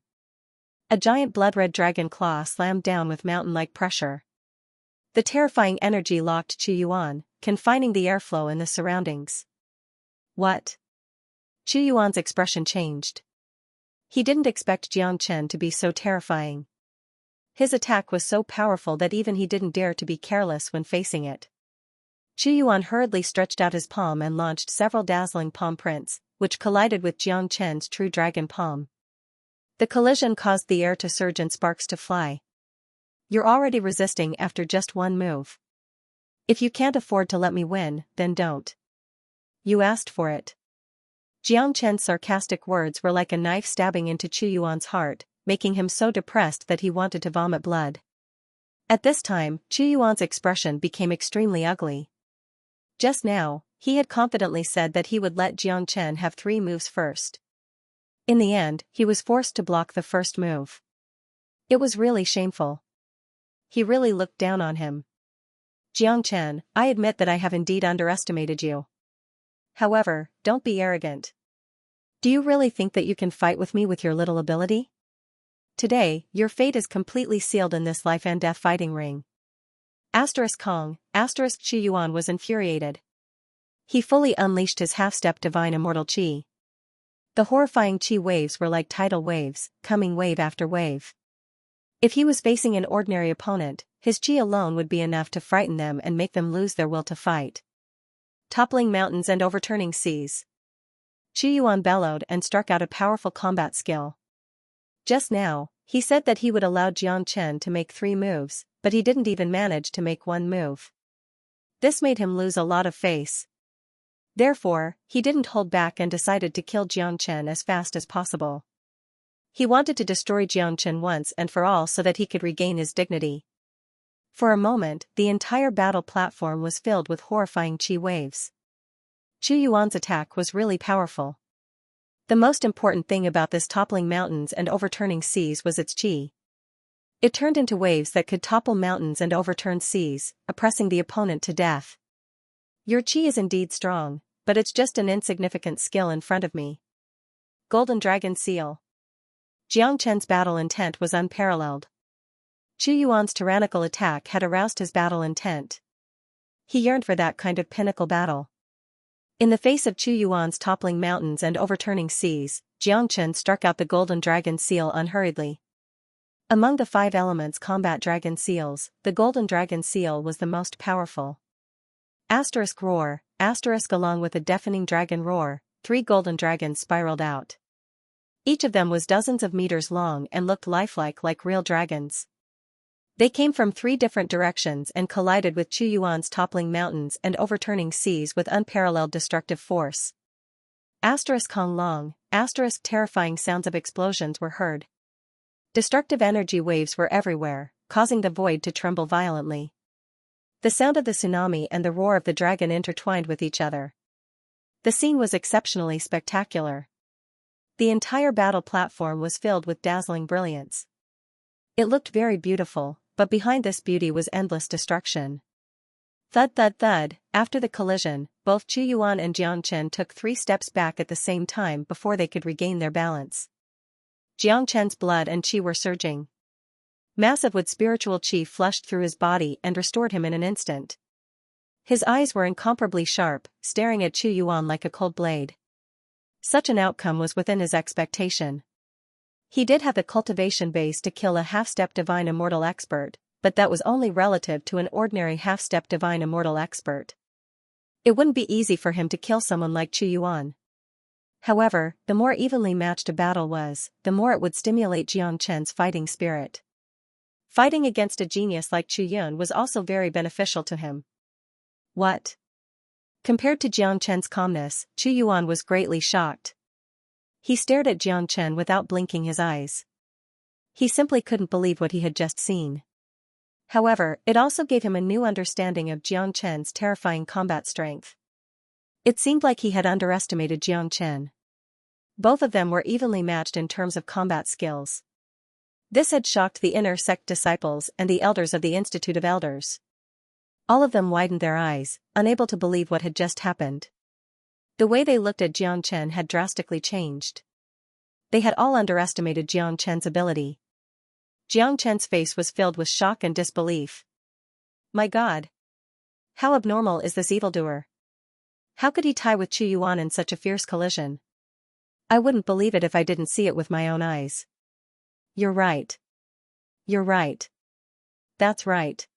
A giant blood-red dragon claw slammed down with mountain-like pressure. The terrifying energy locked Qu Yuan, confining the airflow in the surroundings. What? Qu Yuan's expression changed. He didn't expect Xianxia to be so terrifying. His attack was so powerful that even he didn't dare to be careless when facing it. Qu Yuan hurriedly stretched out his palm and launched several dazzling palm prints, which collided with Xianxia's true dragon palm. The collision caused the air to surge and sparks to fly. You're already resisting after just 1 move. If you can't afford to let me win, then don't. You asked for it. Xianxia's sarcastic words were like a knife stabbing into Qu Yuan's heart, making him so depressed that he wanted to vomit blood. At this time, Qu Yuan's expression became extremely ugly. Just now, he had confidently said that he would let Xianxia have 3 moves first. In the end, he was forced to block the first move. It was really shameful. He really looked down on him. Xianxia, I admit that I have indeed underestimated you. However, don't be arrogant. Do you really think that you can fight with me with your little ability? Today, your fate is completely sealed in this life and death fighting ring. Kong, Qu Yuan was infuriated. He fully unleashed his half-step divine immortal qi. The horrifying qi waves were like tidal waves, coming wave after wave. If he was facing an ordinary opponent, his qi alone would be enough to frighten them and make them lose their will to fight. Toppling mountains and overturning seas. Qu Yuan bellowed and struck out a powerful combat skill. Just now, he said that he would allow Xianxia to make 3 moves, but he didn't even manage to make 1 move. This made him lose a lot of face. Therefore, he didn't hold back and decided to kill Xianxia as fast as possible. He wanted to destroy Xianxia once and for all so that he could regain his dignity. For a moment, the entire battle platform was filled with horrifying qi waves. Qu Yuan's attack was really powerful. The most important thing about this toppling mountains and overturning seas was its qi. It turned into waves that could topple mountains and overturn seas, oppressing the opponent to death. Your qi is indeed strong, but it's just an insignificant skill in front of me. Golden Dragon Seal. Xianxia's battle intent was unparalleled. Qu Yuan's tyrannical attack had aroused his battle intent. He yearned for that kind of pinnacle battle. In the face of Qu Yuan's toppling mountains and overturning seas, Xianxia struck out the Golden Dragon Seal unhurriedly. Among the 5 elements combat dragon seals, the Golden Dragon Seal was the most powerful. Asterisk roar, asterisk along with a deafening dragon roar, 3 golden dragons spiraled out. Each of them was dozens of meters long and looked lifelike like real dragons. They came from 3 different directions and collided with Qu Yuan's toppling mountains and overturning seas with unparalleled destructive force. Asterisk Hong Long, asterisk terrifying sounds of explosions were heard. Destructive energy waves were everywhere, causing the void to tremble violently. The sound of the tsunami and the roar of the dragon intertwined with each other. The scene was exceptionally spectacular. The entire battle platform was filled with dazzling brilliance. It looked very beautiful, but behind this beauty was endless destruction. Thud thud thud, after the collision, both Qu Yuan and Xianxia took 3 steps back at the same time before they could regain their balance. Xianxia's blood and qi were surging. Massive wood spiritual qi flushed through his body and restored him in an instant. His eyes were incomparably sharp, staring at Qu Yuan like a cold blade. Such an outcome was within his expectation. He did have the cultivation base to kill a half-step divine immortal expert, but that was only relative to an ordinary half-step divine immortal expert. It wouldn't be easy for him to kill someone like Qu Yuan. However, the more evenly matched a battle was, the more it would stimulate Xianxia's fighting spirit. Fighting against a genius like Qu Yuan was also very beneficial to him. What? Compared to Xianxia's calmness, Qu Yuan was greatly shocked. He stared at Xianxia without blinking his eyes. He simply couldn't believe what he had just seen. However, it also gave him a new understanding of Xianxia's terrifying combat strength. It seemed like he had underestimated Xianxia. Both of them were evenly matched in terms of combat skills. This had shocked the inner sect disciples and the elders of the Institute of Elders. All of them widened their eyes, unable to believe what had just happened. The way they looked at Xianxia had drastically changed. They had all underestimated Xianxia's ability. Xianxia's face was filled with shock and disbelief. My God! How abnormal is this evildoer? How could he tie with Qu Yuan in such a fierce collision? I wouldn't believe it if I didn't see it with my own eyes. You're right. You're right. That's right.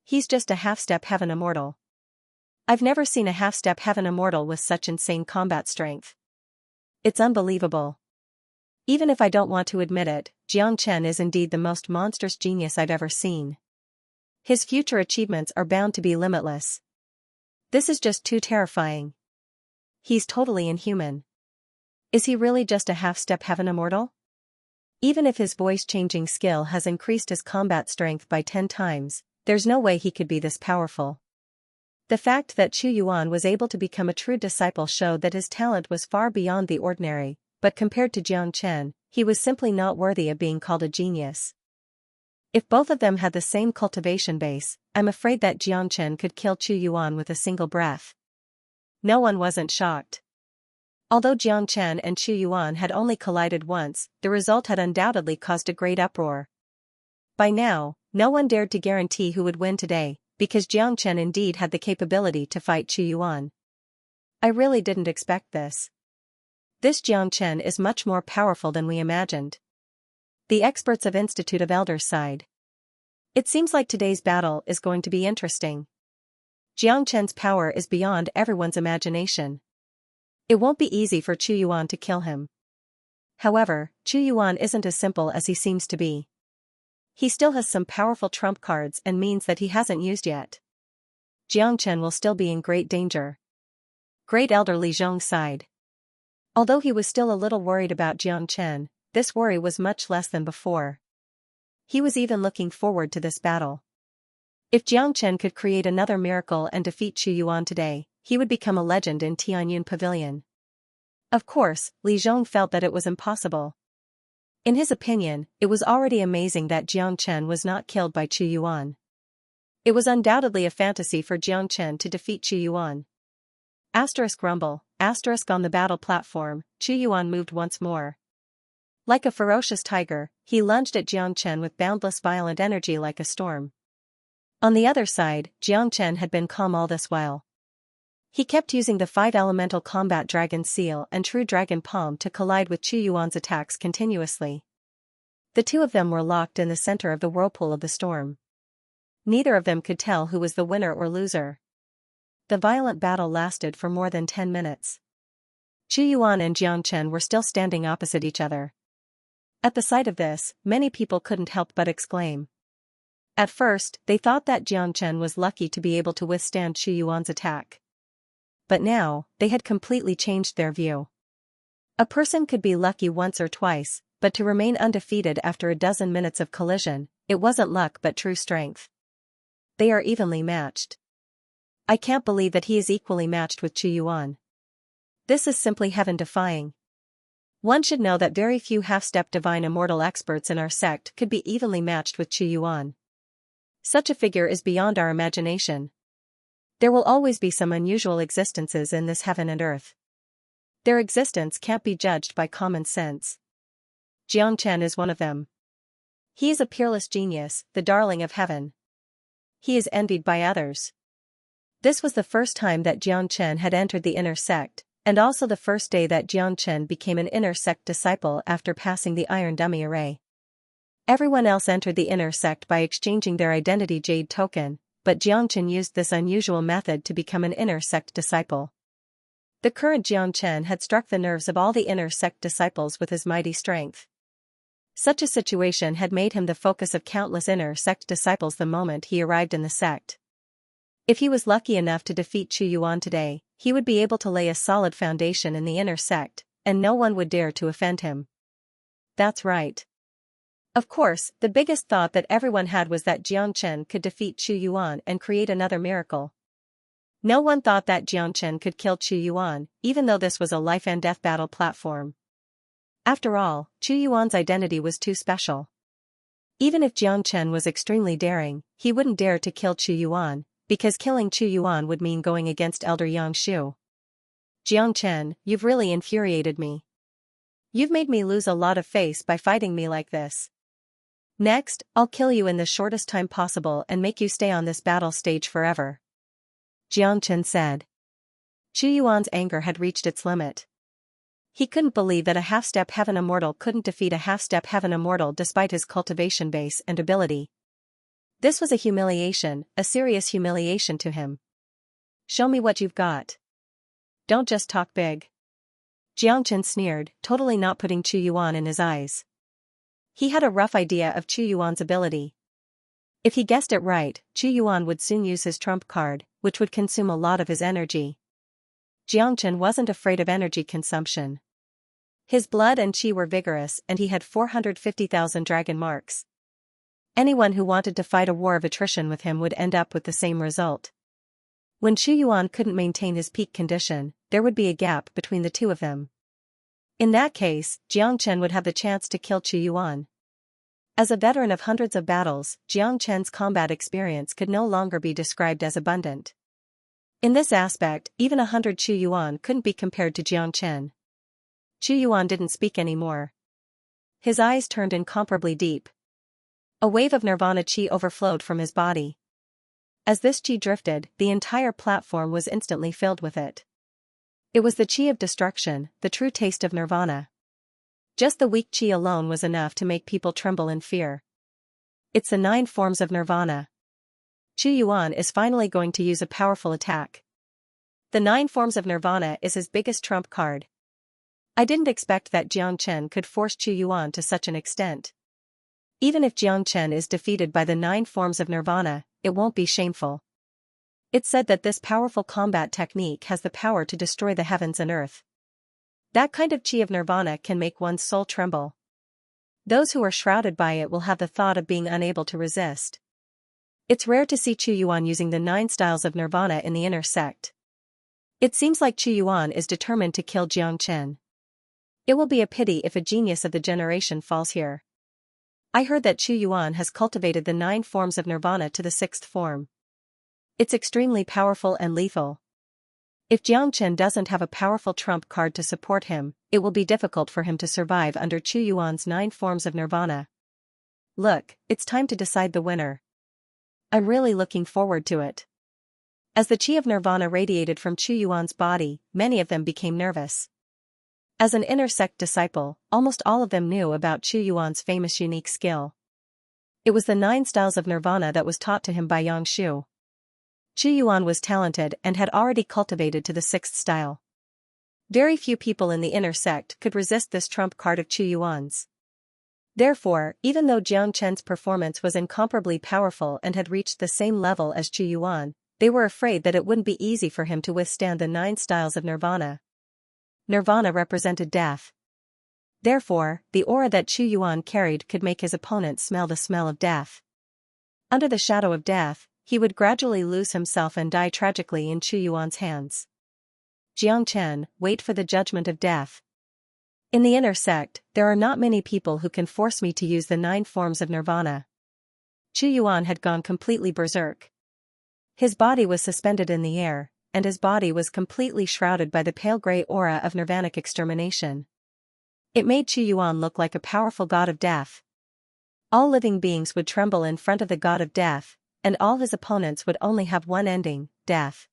He's just a half-step heaven immortal. I've never seen a half-step heaven immortal with such insane combat strength. It's unbelievable. Even if I don't want to admit it, Xianxia is indeed the most monstrous genius I've ever seen. His future achievements are bound to be limitless. This is just too terrifying. He's totally inhuman. Is he really just a half-step heaven immortal? Even if his voice-changing skill has increased his combat strength by 10 times, there's no way he could be this powerful. The fact that Qu Yuan was able to become a true disciple showed that his talent was far beyond the ordinary, but compared to Xianxia, he was simply not worthy of being called a genius. If both of them had the same cultivation base, I'm afraid that Xianxia could kill Qu Yuan with a single breath. No one wasn't shocked. Although Xianxia and Qu Yuan had only collided once, the result had undoubtedly caused a great uproar. By now, no one dared to guarantee who would win today, because Xianxia indeed had the capability to fight Qu Yuan. I really didn't expect this. This Xianxia is much more powerful than we imagined. The experts of Institute of Elders sighed. It seems like today's battle is going to be interesting. Xianxia's power is beyond everyone's imagination. It won't be easy for Qu Yuan to kill him. However, Qu Yuan isn't as simple as he seems to be. He still has some powerful trump cards and means that he hasn't used yet. Xianxia will still be in great danger. Great Elder Li Zhong sighed. Although he was still a little worried about Xianxia, this worry was much less than before. He was even looking forward to this battle. If Xianxia could create another miracle and defeat Qu Yuan today, he would become a legend in Tianyun Pavilion. Of course, Li Zhong felt that it was impossible. In his opinion, it was already amazing that Xianxia was not killed by Qu Yuan. It was undoubtedly a fantasy for Xianxia to defeat Qu Yuan. Asterisk rumble, asterisk on the battle platform, Qu Yuan moved once more. Like a ferocious tiger, he lunged at Xianxia with boundless violent energy like a storm. On the other side, Xianxia had been calm all this while. He kept using the 5-elemental combat dragon seal and true dragon palm to collide with Qu Yuan's attacks continuously. The two of them were locked in the center of the whirlpool of the storm. Neither of them could tell who was the winner or loser. The violent battle lasted for more than 10 minutes. Qu Yuan and Xianxia were still standing opposite each other. At the sight of this, many people couldn't help but exclaim. At first, they thought that Xianxia was lucky to be able to withstand Qu Yuan's attack. But now, they had completely changed their view. A person could be lucky once or twice, but to remain undefeated after a dozen minutes of collision, it wasn't luck but true strength. They are evenly matched. I can't believe that he is equally matched with Qu Yuan. This is simply heaven-defying. One should know that very few half-step divine immortal experts in our sect could be evenly matched with Qu Yuan. Such a figure is beyond our imagination. There will always be some unusual existences in this heaven and earth. Their existence can't be judged by common sense. Xianxia is one of them. He is a peerless genius, the darling of heaven. He is envied by others. This was the first time that Xianxia had entered the inner sect, and also the first day that Xianxia became an inner sect disciple after passing the Iron Dummy Array. Everyone else entered the inner sect by exchanging their identity jade token, but Xianxia used this unusual method to become an inner sect disciple. The current Xianxia had struck the nerves of all the inner sect disciples with his mighty strength. Such a situation had made him the focus of countless inner sect disciples the moment he arrived in the sect. If he was lucky enough to defeat Qu Yuan today, he would be able to lay a solid foundation in the inner sect, and no one would dare to offend him. That's right. Of course, the biggest thought that everyone had was that Xianxia could defeat Qu Yuan and create another miracle. No one thought that Xianxia could kill Qu Yuan, even though this was a life-and-death battle platform. After all, Qu Yuan's identity was too special. Even if Xianxia was extremely daring, he wouldn't dare to kill Qu Yuan, because killing Qu Yuan would mean going against Elder Yang Shu. Xianxia, you've really infuriated me. You've made me lose a lot of face by fighting me like this. Next, I'll kill you in the shortest time possible and make you stay on this battle stage forever. Xianxia said. Qu Yuan's anger had reached its limit. He couldn't believe that a half-step heaven immortal couldn't defeat a half-step heaven immortal despite his cultivation base and ability. This was a humiliation, a serious humiliation to him. Show me what you've got. Don't just talk big. Xianxia sneered, totally not putting Qu Yuan in his eyes. He had a rough idea of Qu Yuan's ability. If he guessed it right, Qu Yuan would soon use his trump card, which would consume a lot of his energy. Xianxia wasn't afraid of energy consumption. His blood and qi were vigorous and he had 450,000 dragon marks. Anyone who wanted to fight a war of attrition with him would end up with the same result. When Qu Yuan couldn't maintain his peak condition, there would be a gap between the two of them. In that case, Xianxia would have the chance to kill Qu Yuan. As a veteran of hundreds of battles, Xianxia's combat experience could no longer be described as abundant. In this aspect, even 100 Qu Yuan couldn't be compared to Xianxia. Qu Yuan didn't speak anymore. His eyes turned incomparably deep. A wave of nirvana qi overflowed from his body. As this qi drifted, the entire platform was instantly filled with it. It was the qi of destruction, the true taste of nirvana. Just the weak qi alone was enough to make people tremble in fear. It's the 9 forms of nirvana. Qu Yuan is finally going to use a powerful attack. The 9 forms of nirvana is his biggest trump card. I didn't expect that Xianxia could force Qu Yuan to such an extent. Even if Xianxia is defeated by the 9 forms of nirvana, it won't be shameful. It's said that this powerful combat technique has the power to destroy the heavens and earth. That kind of qi of nirvana can make one's soul tremble. Those who are shrouded by it will have the thought of being unable to resist. It's rare to see Chu Yuan using the 9 styles of nirvana in the inner sect. It seems like Chu Yuan is determined to kill Xianxia. It will be a pity if a genius of the generation falls here. I heard that Chu Yuan has cultivated the 9 forms of nirvana to the 6th form. It's extremely powerful and lethal. If Xianxia doesn't have a powerful trump card to support him, it will be difficult for him to survive under Chu Yuan's 9 forms of nirvana. Look, it's time to decide the winner. I'm really looking forward to it. As the chi of nirvana radiated from Chu Yuan's body, many of them became nervous. As an inner sect disciple, almost all of them knew about Chu Yuan's famous unique skill. It was the 9 styles of nirvana that was taught to him by Yangshu. Chu Yuan was talented and had already cultivated to the 6th style. Very few people in the inner sect could resist this trump card of Chu Yuan's. Therefore, even though Xianxia's performance was incomparably powerful and had reached the same level as Chu Yuan, they were afraid that it wouldn't be easy for him to withstand the 9 styles of nirvana. Nirvana represented death. Therefore, the aura that Chu Yuan carried could make his opponent smell the smell of death. Under the shadow of death, he would gradually lose himself and die tragically in Chu Yuan's hands. Xianxia, wait for the judgment of death. In the inner sect, there are not many people who can force me to use the 9 forms of nirvana. Chu Yuan had gone completely berserk. His body was suspended in the air, and his body was completely shrouded by the pale gray aura of nirvanic extermination. It made Chu Yuan look like a powerful god of death. All living beings would tremble in front of the god of death, and all his opponents would only have one ending, death.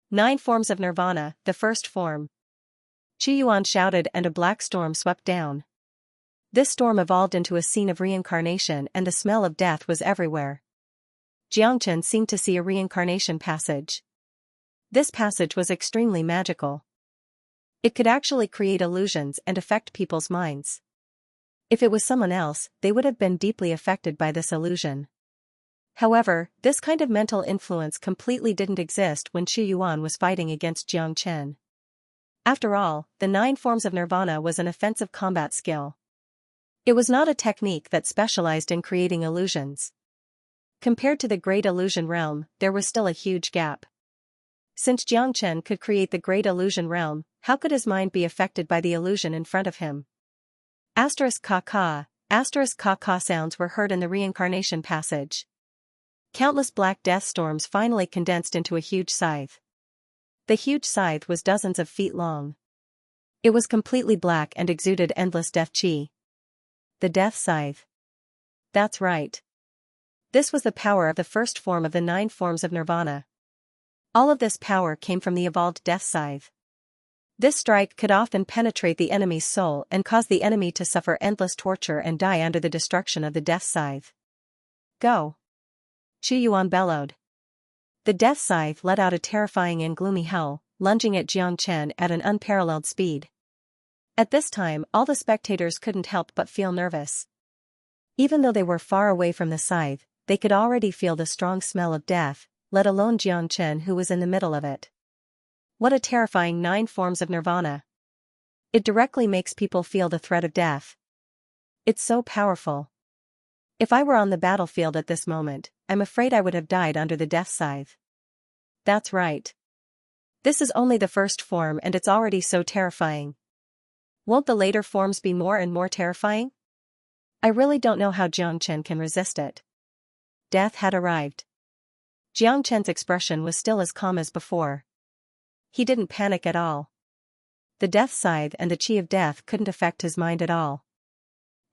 9 forms of nirvana, the 1st form. Chu Yuan shouted and a black storm swept down. This storm evolved into a scene of reincarnation and the smell of death was everywhere. Xianxia seemed to see a reincarnation passage. This passage was extremely magical. It could actually create illusions and affect people's minds. If it was someone else, they would have been deeply affected by this illusion. However, this kind of mental influence completely didn't exist when Chu Yuan was fighting against Xianxia. After all, the 9 forms of nirvana was an offensive combat skill. It was not a technique that specialized in creating illusions. Compared to the Great Illusion Realm, there was still a huge gap. Since Xianxia could create the Great Illusion Realm, how could his mind be affected by the illusion in front of him? **Ka-ka sounds were heard in the reincarnation passage. Countless black death storms finally condensed into a huge scythe. The huge scythe was dozens of feet long. It was completely black and exuded endless death chi. The death scythe. That's right. This was the power of the 1st form of the 9 forms of nirvana. All of this power came from the evolved death scythe. This strike could often penetrate the enemy's soul and cause the enemy to suffer endless torture and die under the destruction of the death scythe. Go! Chu Yuan bellowed. The death scythe let out a terrifying and gloomy howl, lunging at Xianxia at an unparalleled speed. At this time, all the spectators couldn't help but feel nervous. Even though they were far away from the scythe, they could already feel the strong smell of death, let alone Xianxia who was in the middle of it. What a terrifying 9 forms of nirvana. It directly makes people feel the threat of death. It's so powerful. If I were on the battlefield at this moment, I'm afraid I would have died under the death scythe. That's right. This is only the 1st form and it's already so terrifying. Won't the later forms be more and more terrifying? I really don't know how Xianxia can resist it. Death had arrived. Xianxia's expression was still as calm as before. He didn't panic at all. The death scythe and the chi of death couldn't affect his mind at all.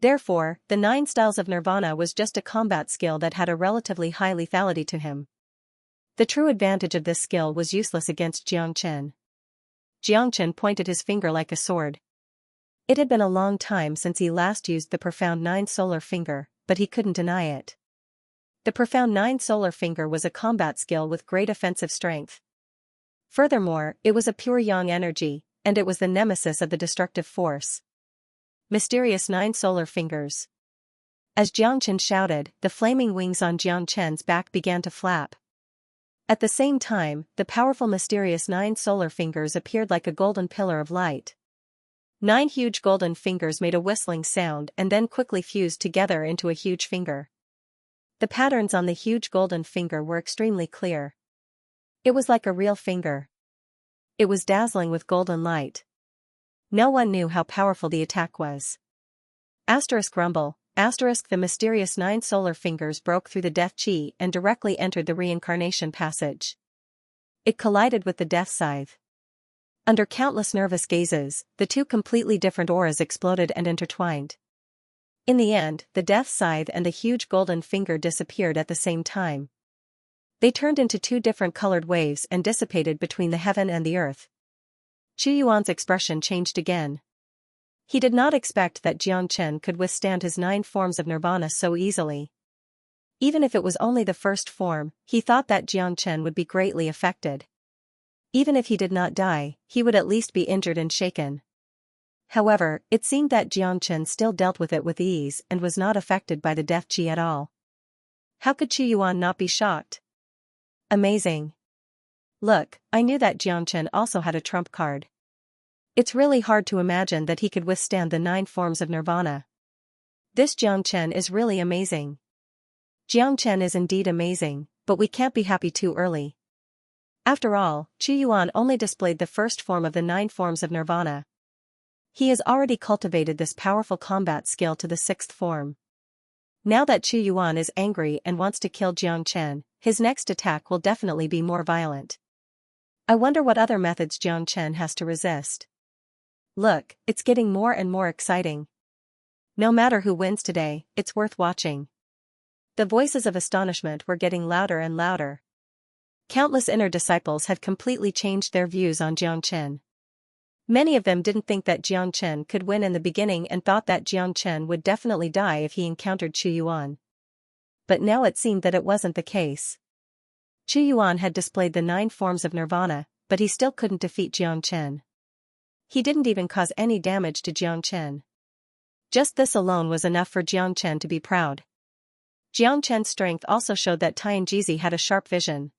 Therefore, the 9 styles of nirvana was just a combat skill that had a relatively high lethality to him. The true advantage of this skill was useless against Xianxia. Xianxia pointed his finger like a sword. It had been a long time since he last used the profound 9 solar finger, but he couldn't deny it. The profound 9 solar finger was a combat skill with great offensive strength. Furthermore, it was a pure yang energy, and it was the nemesis of the destructive force. Mysterious 9 solar fingers. As Xianxia shouted, the flaming wings on Xianxia's back began to flap. At the same time, the powerful mysterious 9 solar fingers appeared like a golden pillar of light. 9 huge golden fingers made a whistling sound and then quickly fused together into a huge finger. The patterns on the huge golden finger were extremely clear. It was like a real finger. It was dazzling with golden light. No one knew how powerful the attack was. Asterisk rumble, asterisk the mysterious 9 solar fingers broke through the death chi and directly entered the reincarnation passage. It collided with the death scythe. Under countless nervous gazes, the two completely different auras exploded and intertwined. In the end, the death scythe and the huge golden finger disappeared at the same time. They turned into 2 different colored waves and dissipated between the heaven and the earth. Qu Yuan's expression changed again. He did not expect that Xianxia could withstand his 9 forms of nirvana so easily. Even if it was only the first form, he thought that Xianxia would be greatly affected. Even if he did not die, he would at least be injured and shaken. However, it seemed that Xianxia still dealt with it with ease and was not affected by the death chi at all. How could Qu Yuan not be shocked? Amazing. Look, I knew that Xianxia also had a trump card. It's really hard to imagine that he could withstand the 9 forms of nirvana. This Xianxia is really amazing. Xianxia is indeed amazing, but we can't be happy too early. After all, Qu Yuan only displayed the first form of the 9 forms of nirvana. He has already cultivated this powerful combat skill to the 6th form. Now that Qu Yuan is angry and wants to kill Xianxia, his next attack will definitely be more violent. I wonder what other methods Xianxia has to resist. Look, it's getting more and more exciting. No matter who wins today, it's worth watching. The voices of astonishment were getting louder and louder. Countless inner disciples had completely changed their views on Xianxia. Many of them didn't think that Xianxia could win in the beginning and thought that Xianxia would definitely die if he encountered Qu Yuan. But now it seemed that it wasn't the case. Qu Yuan had displayed the 9 forms of nirvana, but he still couldn't defeat Xianxia. He didn't even cause any damage to Xianxia. Just this alone was enough for Xianxia to be proud. Xianxia's strength also showed that Tianjizi had a sharp vision.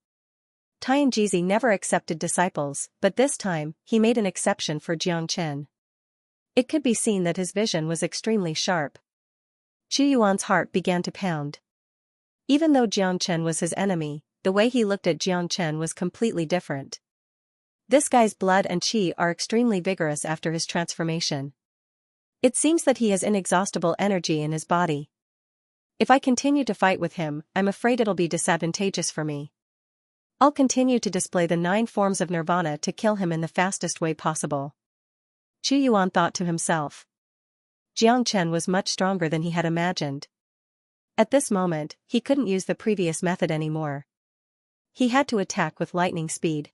Tianjizi never accepted disciples, but this time, he made an exception for Xianxia. It could be seen that his vision was extremely sharp. Qu Yuan's heart began to pound. Even though Xianxia was his enemy, the way he looked at Xianxia was completely different. This guy's blood and qi are extremely vigorous after his transformation. It seems that he has inexhaustible energy in his body. If I continue to fight with him, I'm afraid it'll be disadvantageous for me. I'll continue to display the 9 forms of nirvana to kill him in the fastest way possible. Qu Yuan thought to himself. Xianxia was much stronger than he had imagined. At this moment, he couldn't use the previous method anymore. He had to attack with lightning speed.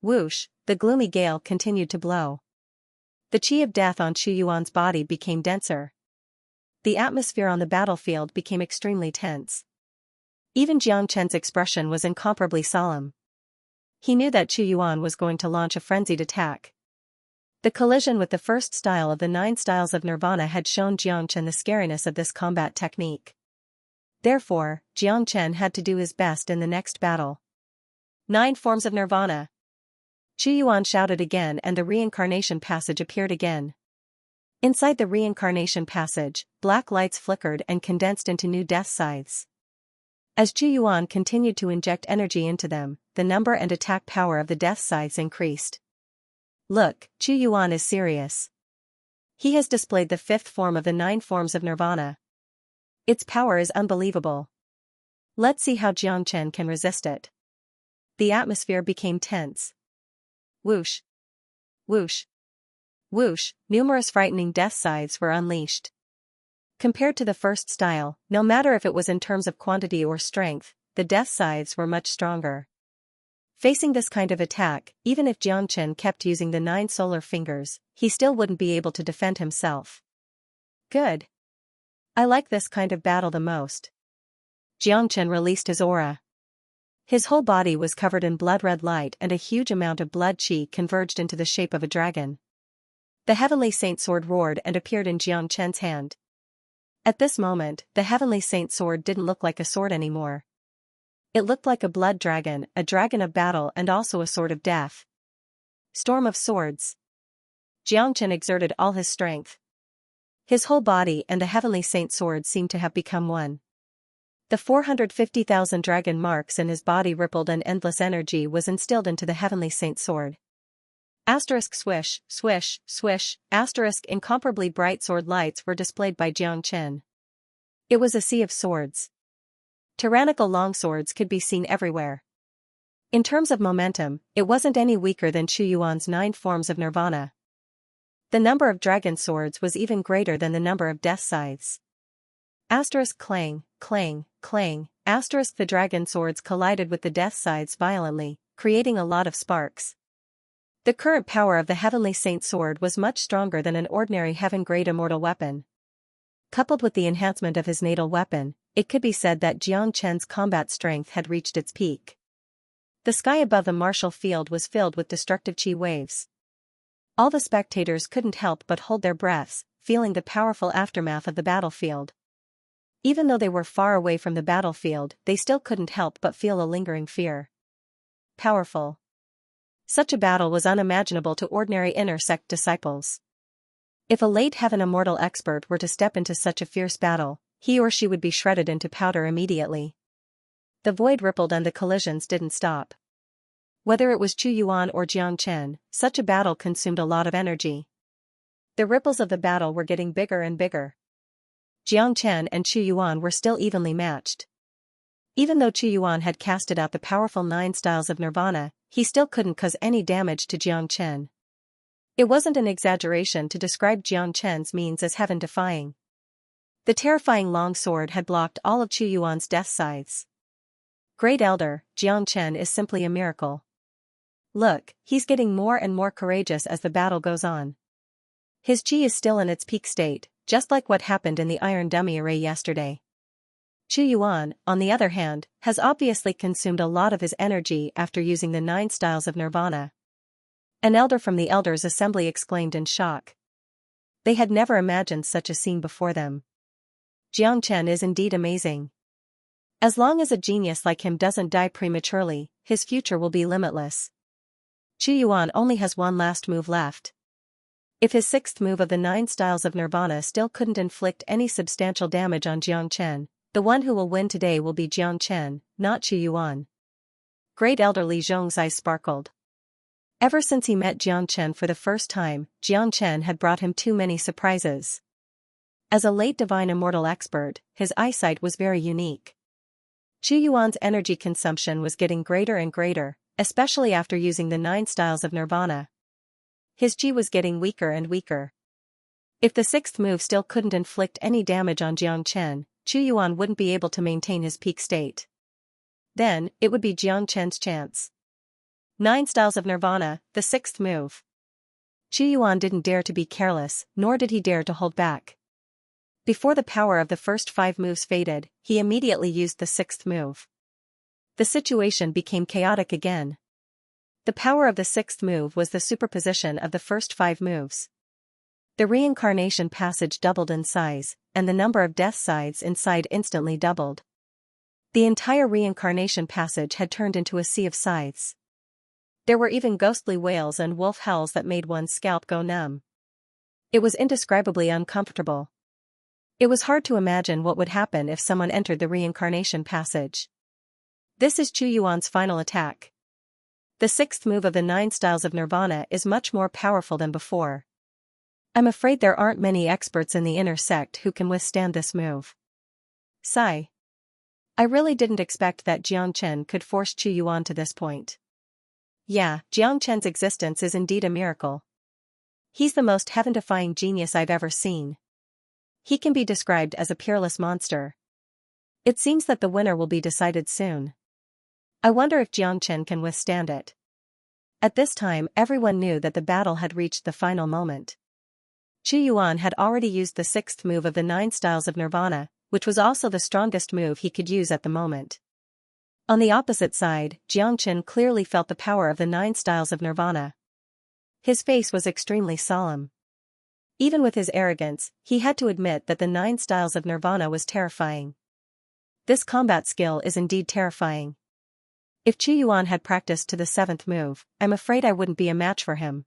Whoosh, the gloomy gale continued to blow. The qi of death on Qu Yuan's body became denser. The atmosphere on the battlefield became extremely tense. Even Xianxia's expression was incomparably solemn. He knew that Qu Yuan was going to launch a frenzied attack. The collision with the first style of the 9 styles of nirvana had shown Xianxia the scariness of this combat technique. Therefore, Xianxia had to do his best in the next battle. 9 forms of nirvana. Qu Yuan shouted again and the reincarnation passage appeared again. Inside the reincarnation passage, black lights flickered and condensed into new death scythes. As Qu Yuan continued to inject energy into them, the number and attack power of the death scythes increased. Look, Qu Yuan is serious. He has displayed the 5th form of the 9 forms of nirvana. Its power is unbelievable. Let's see how Xianxia can resist it. The atmosphere became tense. Whoosh. Whoosh. Whoosh, numerous frightening death scythes were unleashed. Compared to the first style, no matter if it was in terms of quantity or strength, the death scythes were much stronger. Facing this kind of attack, even if Xianxia kept using the 9 solar fingers, he still wouldn't be able to defend himself. Good. I like this kind of battle the most. Xianxia released his aura. His whole body was covered in blood-red light and a huge amount of blood qi converged into the shape of a dragon. The heavenly saint sword roared and appeared in Xianxia's hand. At this moment, the heavenly saint sword didn't look like a sword anymore. It looked like a blood dragon, a dragon of battle and also a sword of death. Storm of swords. Xianxia exerted all his strength. His whole body and the Heavenly Saint sword seemed to have become one. The 450,000 dragon marks in his body rippled and endless energy was instilled into the Heavenly Saint sword. Asterisk swish, swish, swish, asterisk incomparably bright sword lights were displayed by Xianxia. It was a sea of swords. Tyrannical longswords could be seen everywhere. In terms of momentum, it wasn't any weaker than Chu Yuan's 9 forms of nirvana. The number of dragon swords was even greater than the number of death scythes. Asterisk clang, clang, clang, asterisk the dragon swords collided with the death scythes violently, creating a lot of sparks. The current power of the Heavenly Saint sword was much stronger than an ordinary heaven-grade immortal weapon. Coupled with the enhancement of his natal weapon, it could be said that Xianxia's combat strength had reached its peak. The sky above the martial field was filled with destructive chi waves. All the spectators couldn't help but hold their breaths, feeling the powerful aftermath of the battlefield. Even though they were far away from the battlefield, they still couldn't help but feel a lingering fear. Powerful. Such a battle was unimaginable to ordinary inner sect disciples. If a late heaven immortal expert were to step into such a fierce battle, he or she would be shredded into powder immediately. The void rippled and the collisions didn't stop. Whether it was Chu Yuan or Xianxia, such a battle consumed a lot of energy. The ripples of the battle were getting bigger and bigger. Xianxia and Chu Yuan were still evenly matched. Even though Chu Yuan had casted out the powerful 9 styles of nirvana, he still couldn't cause any damage to Xianxia. It wasn't an exaggeration to describe Xianxia's means as heaven-defying. The terrifying long sword had blocked all of Chu Yuan's death scythes. Great Elder, Xianxia is simply a miracle. Look, he's getting more and more courageous as the battle goes on. His chi is still in its peak state, just like what happened in the Iron Dummy Array yesterday. Chu Yuan, on the other hand, has obviously consumed a lot of his energy after using the 9 styles of nirvana. An elder from the Elders' Assembly exclaimed in shock. They had never imagined such a scene before them. Xianxia is indeed amazing. As long as a genius like him doesn't die prematurely, his future will be limitless. Chu Yuan only has one last move left. If his 6th move of the 9 styles of nirvana still couldn't inflict any substantial damage on Xianxia, the one who will win today will be Xianxia, not Chu Yuan. Great Elder Li Zhong's eyes sparkled. Ever since he met Xianxia for the first time, Xianxia had brought him too many surprises. As a late divine immortal expert, his eyesight was very unique. Chu Yuan's energy consumption was getting greater and greater, especially after using the 9 styles of nirvana. His chi was getting weaker and weaker. If the 6th move still couldn't inflict any damage on Xianxia, Chu Yuan wouldn't be able to maintain his peak state. Then, it would be Xianxia's chance. 9 styles of nirvana, the 6th move. Chu Yuan didn't dare to be careless, nor did he dare to hold back. Before the power of the first 5 moves faded, he immediately used the 6th move. The situation became chaotic again. The power of the 6th move was the superposition of the first 5 moves. The reincarnation passage doubled in size, and the number of death scythes inside instantly doubled. The entire reincarnation passage had turned into a sea of scythes. There were even ghostly wails and wolf howls that made one's scalp go numb. It was indescribably uncomfortable. It was hard to imagine what would happen if someone entered the reincarnation passage. This is Chu Yuan's final attack. The 6th move of the 9 styles of nirvana is much more powerful than before. I'm afraid there aren't many experts in the inner sect who can withstand this move. Sigh. I really didn't expect that Xianxia could force Chu Yuan to this point. Yeah, Xianxia's existence is indeed a miracle. He's the most heaven-defying genius I've ever seen. He can be described as a peerless monster. It seems that the winner will be decided soon. I wonder if Xianxia can withstand it. At this time, everyone knew that the battle had reached the final moment. Chu Yuan had already used the 6th move of the 9 styles of nirvana, which was also the strongest move he could use at the moment. On the opposite side, Xianxia clearly felt the power of the 9 styles of nirvana. His face was extremely solemn. Even with his arrogance, he had to admit that the 9 styles of nirvana was terrifying. This combat skill is indeed terrifying. If Chu Yuan had practiced to the 7th move, I'm afraid I wouldn't be a match for him.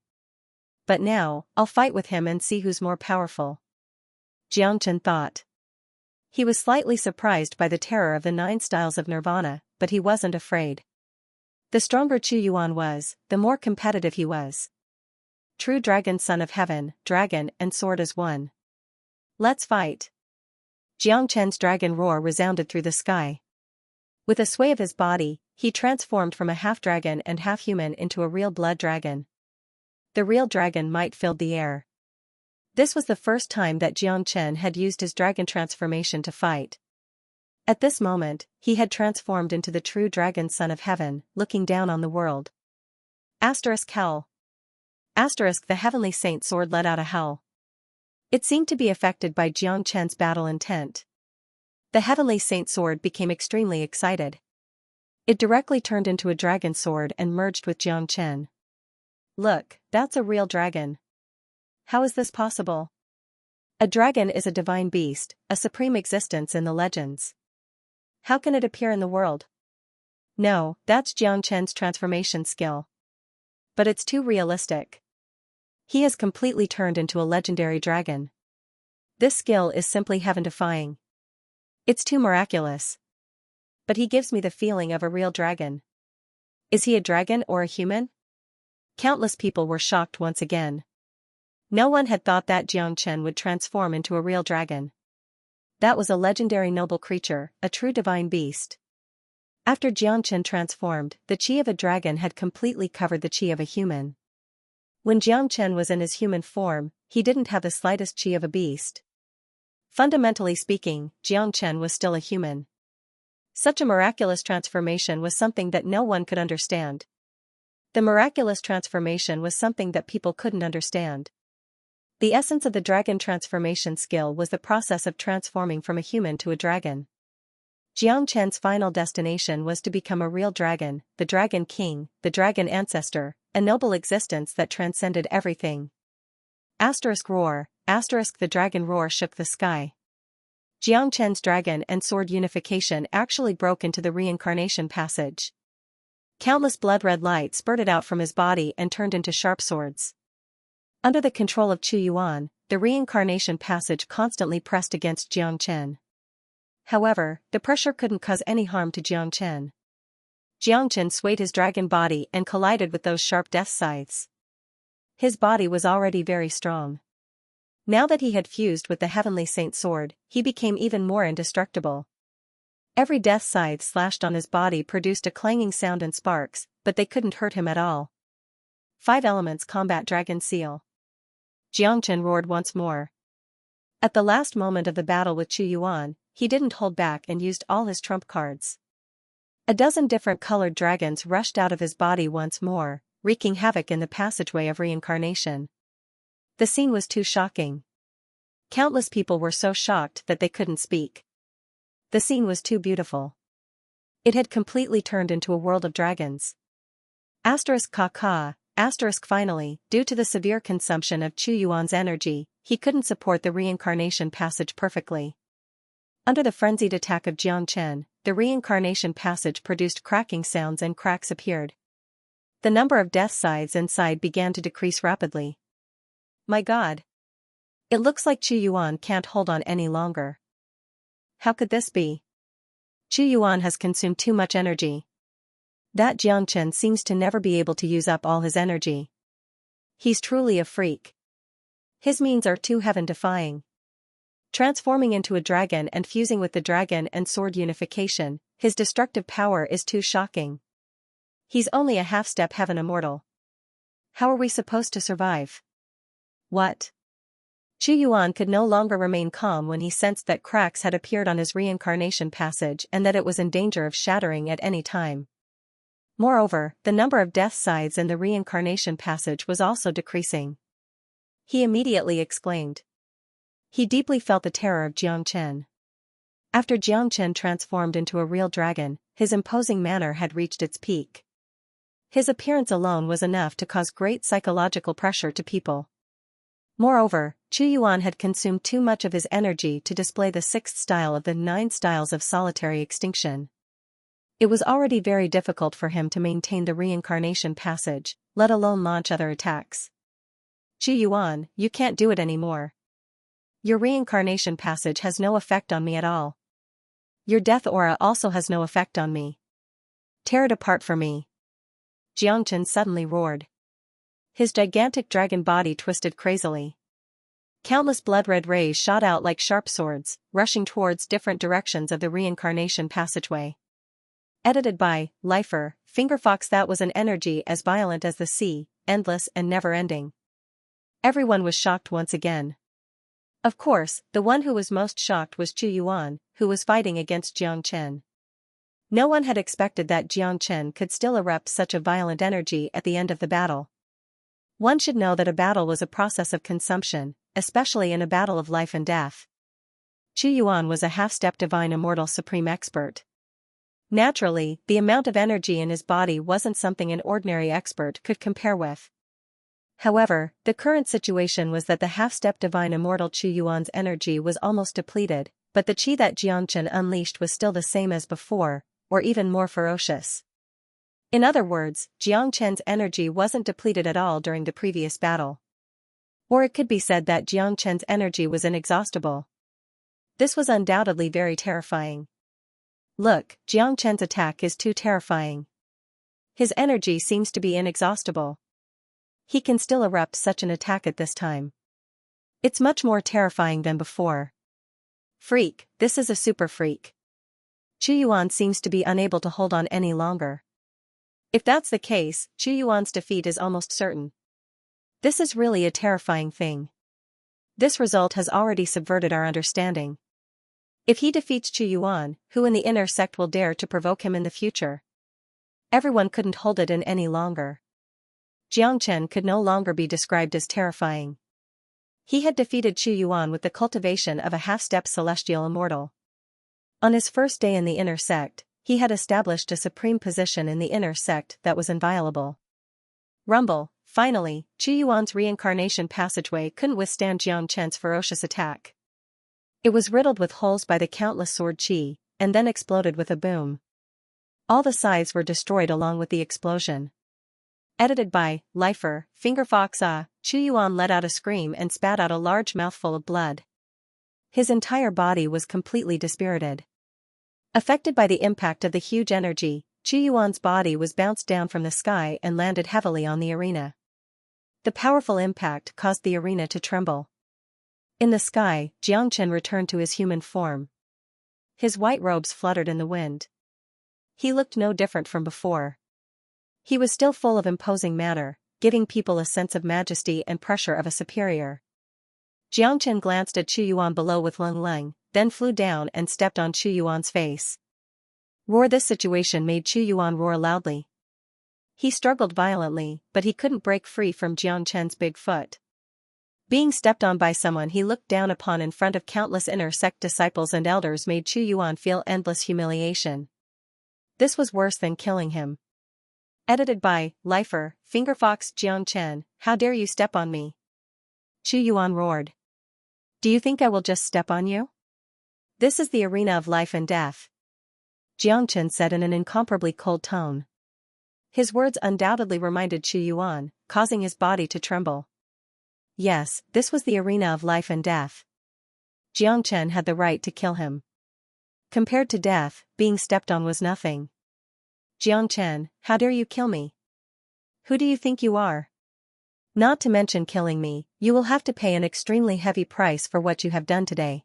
But now, I'll fight with him and see who's more powerful. Xianxia thought. He was slightly surprised by the terror of the 9 styles of nirvana, but he wasn't afraid. The stronger Chu Yuan was, the more competitive he was. True dragon, son of heaven, dragon and sword as one. Let's fight. Xianxia's dragon roar resounded through the sky. With a sway of his body, he transformed from a half-dragon and half-human into a real blood dragon. The real dragon might filled the air. This was the first time that Xianxia had used his dragon transformation to fight. At this moment, he had transformed into the true dragon son of heaven, looking down on the world. Hell. The heavenly saint sword let out a howl. It seemed to be affected by Xianxia's battle intent. The heavenly saint sword became extremely excited. It directly turned into a dragon sword and merged with Xianxia. Look, that's a real dragon. How is this possible? A dragon is a divine beast, a supreme existence in the legends. How can it appear in the world? No, that's Xianxia's transformation skill. But it's too realistic. He has completely turned into a legendary dragon. This skill is simply heaven-defying. It's too miraculous. But he gives me the feeling of a real dragon. Is he a dragon or a human? Countless people were shocked once again. No one had thought that Xianxia would transform into a real dragon. That was a legendary noble creature, a true divine beast. After Xianxia transformed, the chi of a dragon had completely covered the chi of a human. When Xianxia was in his human form, he didn't have the slightest chi of a beast. Fundamentally speaking, Xianxia was still a human. Such a miraculous transformation was something that no one could understand. The miraculous transformation was something that people couldn't understand. The essence of the dragon transformation skill was the process of transforming from a human to a dragon. Xianxia's final destination was to become a real dragon, the dragon king, the dragon ancestor, a noble existence that transcended everything. Roar, the dragon roar shook the sky. Xianxia's dragon and sword unification actually broke into the reincarnation passage. Countless blood-red light spurted out from his body and turned into sharp swords. Under the control of Chu Yuan, the reincarnation passage constantly pressed against Xianxia. However, the pressure couldn't cause any harm to Xianxia. Xianxia swayed his dragon body and collided with those sharp death scythes. His body was already very strong. Now that he had fused with the heavenly saint sword, he became even more indestructible. Every death scythe slashed on his body produced a clanging sound and sparks, but they couldn't hurt him at all. 5 Elements Combat Dragon Seal. Xianxia roared once more. At the last moment of the battle with Chu Yuan, he didn't hold back and used all his trump cards. A dozen different colored dragons rushed out of his body once more, wreaking havoc in the passageway of reincarnation. The scene was too shocking. Countless people were so shocked that they couldn't speak. The scene was too beautiful. It had completely turned into a world of dragons. Finally, due to the severe consumption of Chu Yuan's energy, he couldn't support the reincarnation passage perfectly. Under the frenzied attack of Xianxia, the reincarnation passage produced cracking sounds and cracks appeared. The number of death scythes inside began to decrease rapidly. My God! It looks like Chu Yuan can't hold on any longer. How could this be? Chu Yuan has consumed too much energy. That Xianxia seems to never be able to use up all his energy. He's truly a freak. His means are too heaven-defying. Transforming into a dragon and fusing with the dragon and sword unification, his destructive power is too shocking. He's only a half-step heaven immortal. How are we supposed to survive? What? Chu Yuan could no longer remain calm when he sensed that cracks had appeared on his reincarnation passage and that it was in danger of shattering at any time. Moreover, the number of death scythes in the reincarnation passage was also decreasing. He immediately exclaimed. He deeply felt the terror of Xianxia. After Xianxia transformed into a real dragon, his imposing manner had reached its peak. His appearance alone was enough to cause great psychological pressure to people. Moreover, Chu Yuan had consumed too much of his energy to display the 6th style of the 9 styles of solitary extinction. It was already very difficult for him to maintain the reincarnation passage, let alone launch other attacks. Chu Yuan, you can't do it anymore. Your reincarnation passage has no effect on me at all. Your death aura also has no effect on me. Tear it apart for me. Xianxia suddenly roared. His gigantic dragon body twisted crazily. Countless blood-red rays shot out like sharp swords, rushing towards different directions of the reincarnation passageway. Edited by Lifer, Fingerfox. That was an energy as violent as the sea, endless and never-ending. Everyone was shocked once again. Of course, the one who was most shocked was Chu Yuan, who was fighting against Xianxia. No one had expected that Xianxia could still erupt such a violent energy at the end of the battle. One should know that a battle was a process of consumption, especially in a battle of life and death. Chu Yuan was a half-step divine immortal supreme expert. Naturally, the amount of energy in his body wasn't something an ordinary expert could compare with. However, the current situation was that the half-step divine immortal Chu Yuan's energy was almost depleted, but the qi that Xianxia unleashed was still the same as before, or even more ferocious. In other words, Xianxia's energy wasn't depleted at all during the previous battle. Or it could be said that Xianxia's energy was inexhaustible. This was undoubtedly very terrifying. Look, Xianxia's attack is too terrifying. His energy seems to be inexhaustible. He can still erupt such an attack at this time. It's much more terrifying than before. Freak, this is a super freak. Chu Yuan seems to be unable to hold on any longer. If that's the case, Chu Yuan's defeat is almost certain. This is really a terrifying thing. This result has already subverted our understanding. If he defeats Chu Yuan, who in the inner sect will dare to provoke him in the future? Everyone couldn't hold it in any longer. Xianxia could no longer be described as terrifying. He had defeated Chu Yuan with the cultivation of a half-step celestial immortal. On his first day in the inner sect, he had established a supreme position in the inner sect that was inviolable. Rumble, finally, Chu Yuan's reincarnation passageway couldn't withstand Xianxia's ferocious attack. It was riddled with holes by the countless sword qi, and then exploded with a boom. All the sides were destroyed along with the explosion. Edited by Lifer, Fingerfox. Chu Yuan let out a scream and spat out a large mouthful of blood. His entire body was completely dispirited. Affected by the impact of the huge energy, Chu Yuan's body was bounced down from the sky and landed heavily on the arena. The powerful impact caused the arena to tremble. In the sky, Xianxia returned to his human form. His white robes fluttered in the wind. He looked no different from before. He was still full of imposing manner, giving people a sense of majesty and pressure of a superior. Xianxia glanced at Chu Yuan below with Leng Leng, then flew down and stepped on Chu Yuan's face. Roar! This situation made Chu Yuan roar loudly. He struggled violently, but he couldn't break free from Xianxia's big foot. Being stepped on by someone he looked down upon in front of countless inner sect disciples and elders made Chu Yuan feel endless humiliation. This was worse than killing him. Edited by Lifer, Fingerfox. Xianxia, how dare you step on me? Chu Yuan roared. Do you think I will just step on you? This is the arena of life and death. Xianxia said in an incomparably cold tone. His words undoubtedly reminded Chu Yuan, causing his body to tremble. Yes, this was the arena of life and death. Xianxia had the right to kill him. Compared to death, being stepped on was nothing. Xianxia, how dare you kill me? Who do you think you are? Not to mention killing me, you will have to pay an extremely heavy price for what you have done today.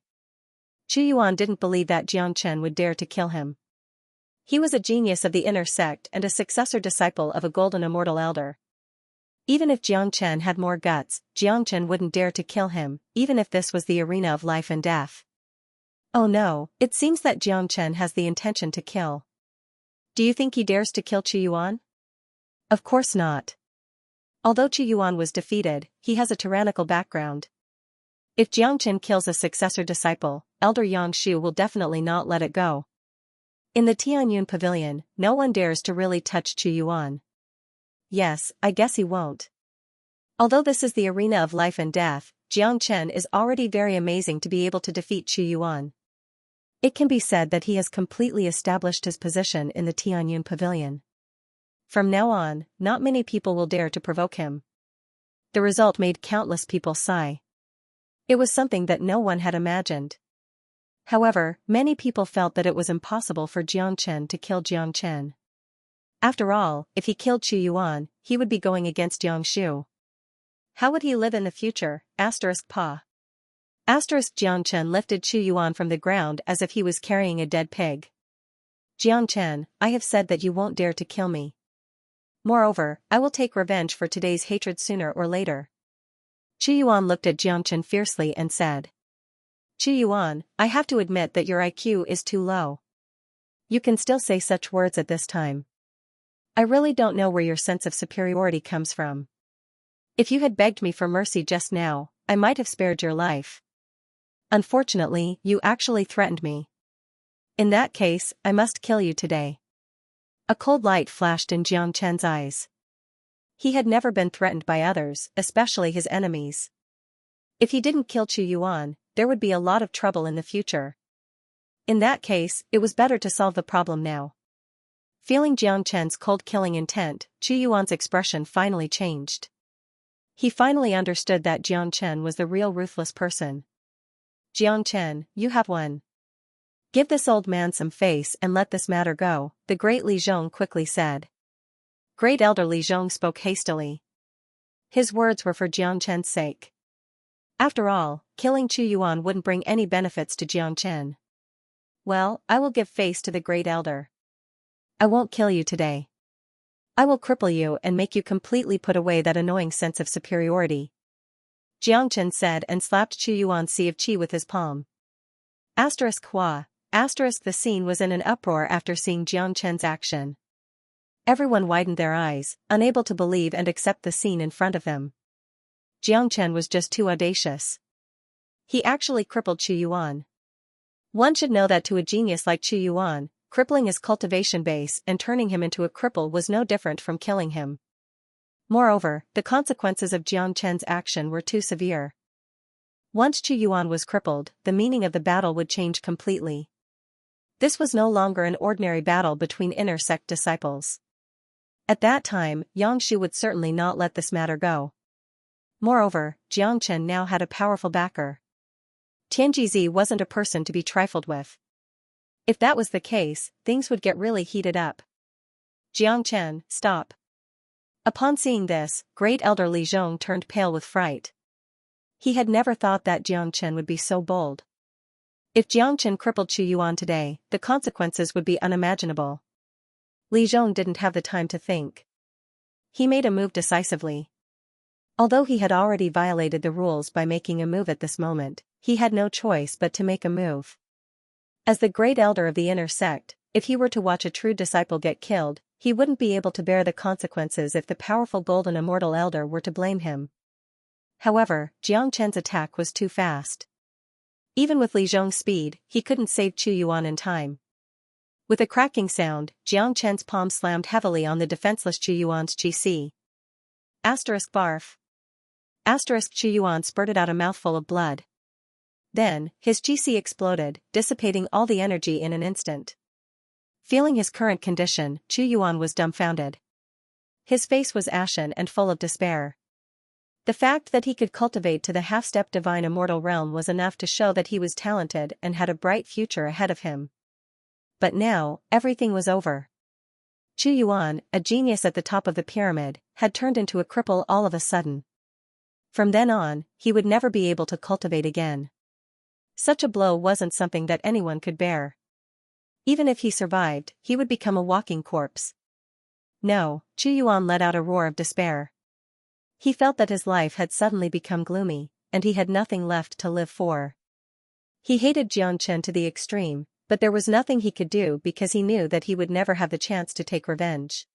Chu Yuan didn't believe that Xianxia would dare to kill him. He was a genius of the inner sect and a successor disciple of a golden immortal elder. Even if Xianxia had more guts, Xianxia wouldn't dare to kill him, even if this was the arena of life and death. Oh no, it seems that Xianxia has the intention to kill. Do you think he dares to kill Chu Yuan? Of course not. Although Chu Yuan was defeated, he has a tyrannical background. If Xianxia kills a successor disciple, Elder Yang Shu will definitely not let it go. In the Tianyun Pavilion, no one dares to really touch Chu Yuan. Yes, I guess he won't. Although this is the arena of life and death, Xianxia is already very amazing to be able to defeat Chu Yuan. It can be said that he has completely established his position in the Tianyun Pavilion. From now on, not many people will dare to provoke him. The result made countless people sigh. It was something that no one had imagined. However, many people felt that it was impossible for Xianxia to kill Xianxia. After all, if he killed Qu Yuan, he would be going against Yangshu. How would he live in the future? Pa. Xianxia lifted Qu Yuan from the ground as if he was carrying a dead pig. Xianxia, I have said that you won't dare to kill me. Moreover, I will take revenge for today's hatred sooner or later. Qu Yuan looked at Xianxia fiercely and said. Qu Yuan, I have to admit that your IQ is too low. You can still say such words at this time. I really don't know where your sense of superiority comes from. If you had begged me for mercy just now, I might have spared your life. Unfortunately, you actually threatened me. In that case, I must kill you today. A cold light flashed in Xianxia's eyes. He had never been threatened by others, especially his enemies. If he didn't kill Qu Yuan, there would be a lot of trouble in the future. In that case, it was better to solve the problem now. Feeling Xianxia's cold-killing intent, Qu Yuan's expression finally changed. He finally understood that Xianxia was the real ruthless person. Xianxia, you have won. Give this old man some face and let this matter go, the great Li Zhong quickly said. Great Elder Li Zhong spoke hastily. His words were for Xianxia's sake. After all, killing Qu Yuan wouldn't bring any benefits to Xianxia. Well, I will give face to the great elder. I won't kill you today. I will cripple you and make you completely put away that annoying sense of superiority. Xianxia said and slapped Qu Yuan's sea of qi with his palm. Hua. The scene was in an uproar after seeing Xianxia's action. Everyone widened their eyes, unable to believe and accept the scene in front of them. Xianxia was just too audacious. He actually crippled Qu Yuan. One should know that to a genius like Qu Yuan, crippling his cultivation base and turning him into a cripple was no different from killing him. Moreover, the consequences of Xianxia's action were too severe. Once Qu Yuan was crippled, the meaning of the battle would change completely. This was no longer an ordinary battle between inner sect disciples. At that time, Yangshu would certainly not let this matter go. Moreover, Xianxia now had a powerful backer. Tianjizi wasn't a person to be trifled with. If that was the case, things would get really heated up. Xianxia, stop. Upon seeing this, great elder Li Zhong turned pale with fright. He had never thought that Xianxia would be so bold. If Xianxia crippled Qu Yuan today, the consequences would be unimaginable. Li Zhong didn't have the time to think. He made a move decisively. Although he had already violated the rules by making a move at this moment, he had no choice but to make a move. As the great elder of the inner sect, if he were to watch a true disciple get killed, he wouldn't be able to bear the consequences if the powerful golden immortal elder were to blame him. However, Xianxia's attack was too fast. Even with Li Zhong's speed, he couldn't save Qu Yuan in time. With a cracking sound, Xianxia's palm slammed heavily on the defenseless Qu Yuan's qi. Barf. Qu Yuan spurted out a mouthful of blood. Then, his qi exploded, dissipating all the energy in an instant. Feeling his current condition, Qu Yuan was dumbfounded. His face was ashen and full of despair. The fact that he could cultivate to the half-step divine immortal realm was enough to show that he was talented and had a bright future ahead of him. But now, everything was over. Qu Yuan, a genius at the top of the pyramid, had turned into a cripple all of a sudden. From then on, he would never be able to cultivate again. Such a blow wasn't something that anyone could bear. Even if he survived, he would become a walking corpse. No, Qu Yuan let out a roar of despair. He felt that his life had suddenly become gloomy, and he had nothing left to live for. He hated Xianxia to the extreme, but there was nothing he could do because he knew that he would never have the chance to take revenge.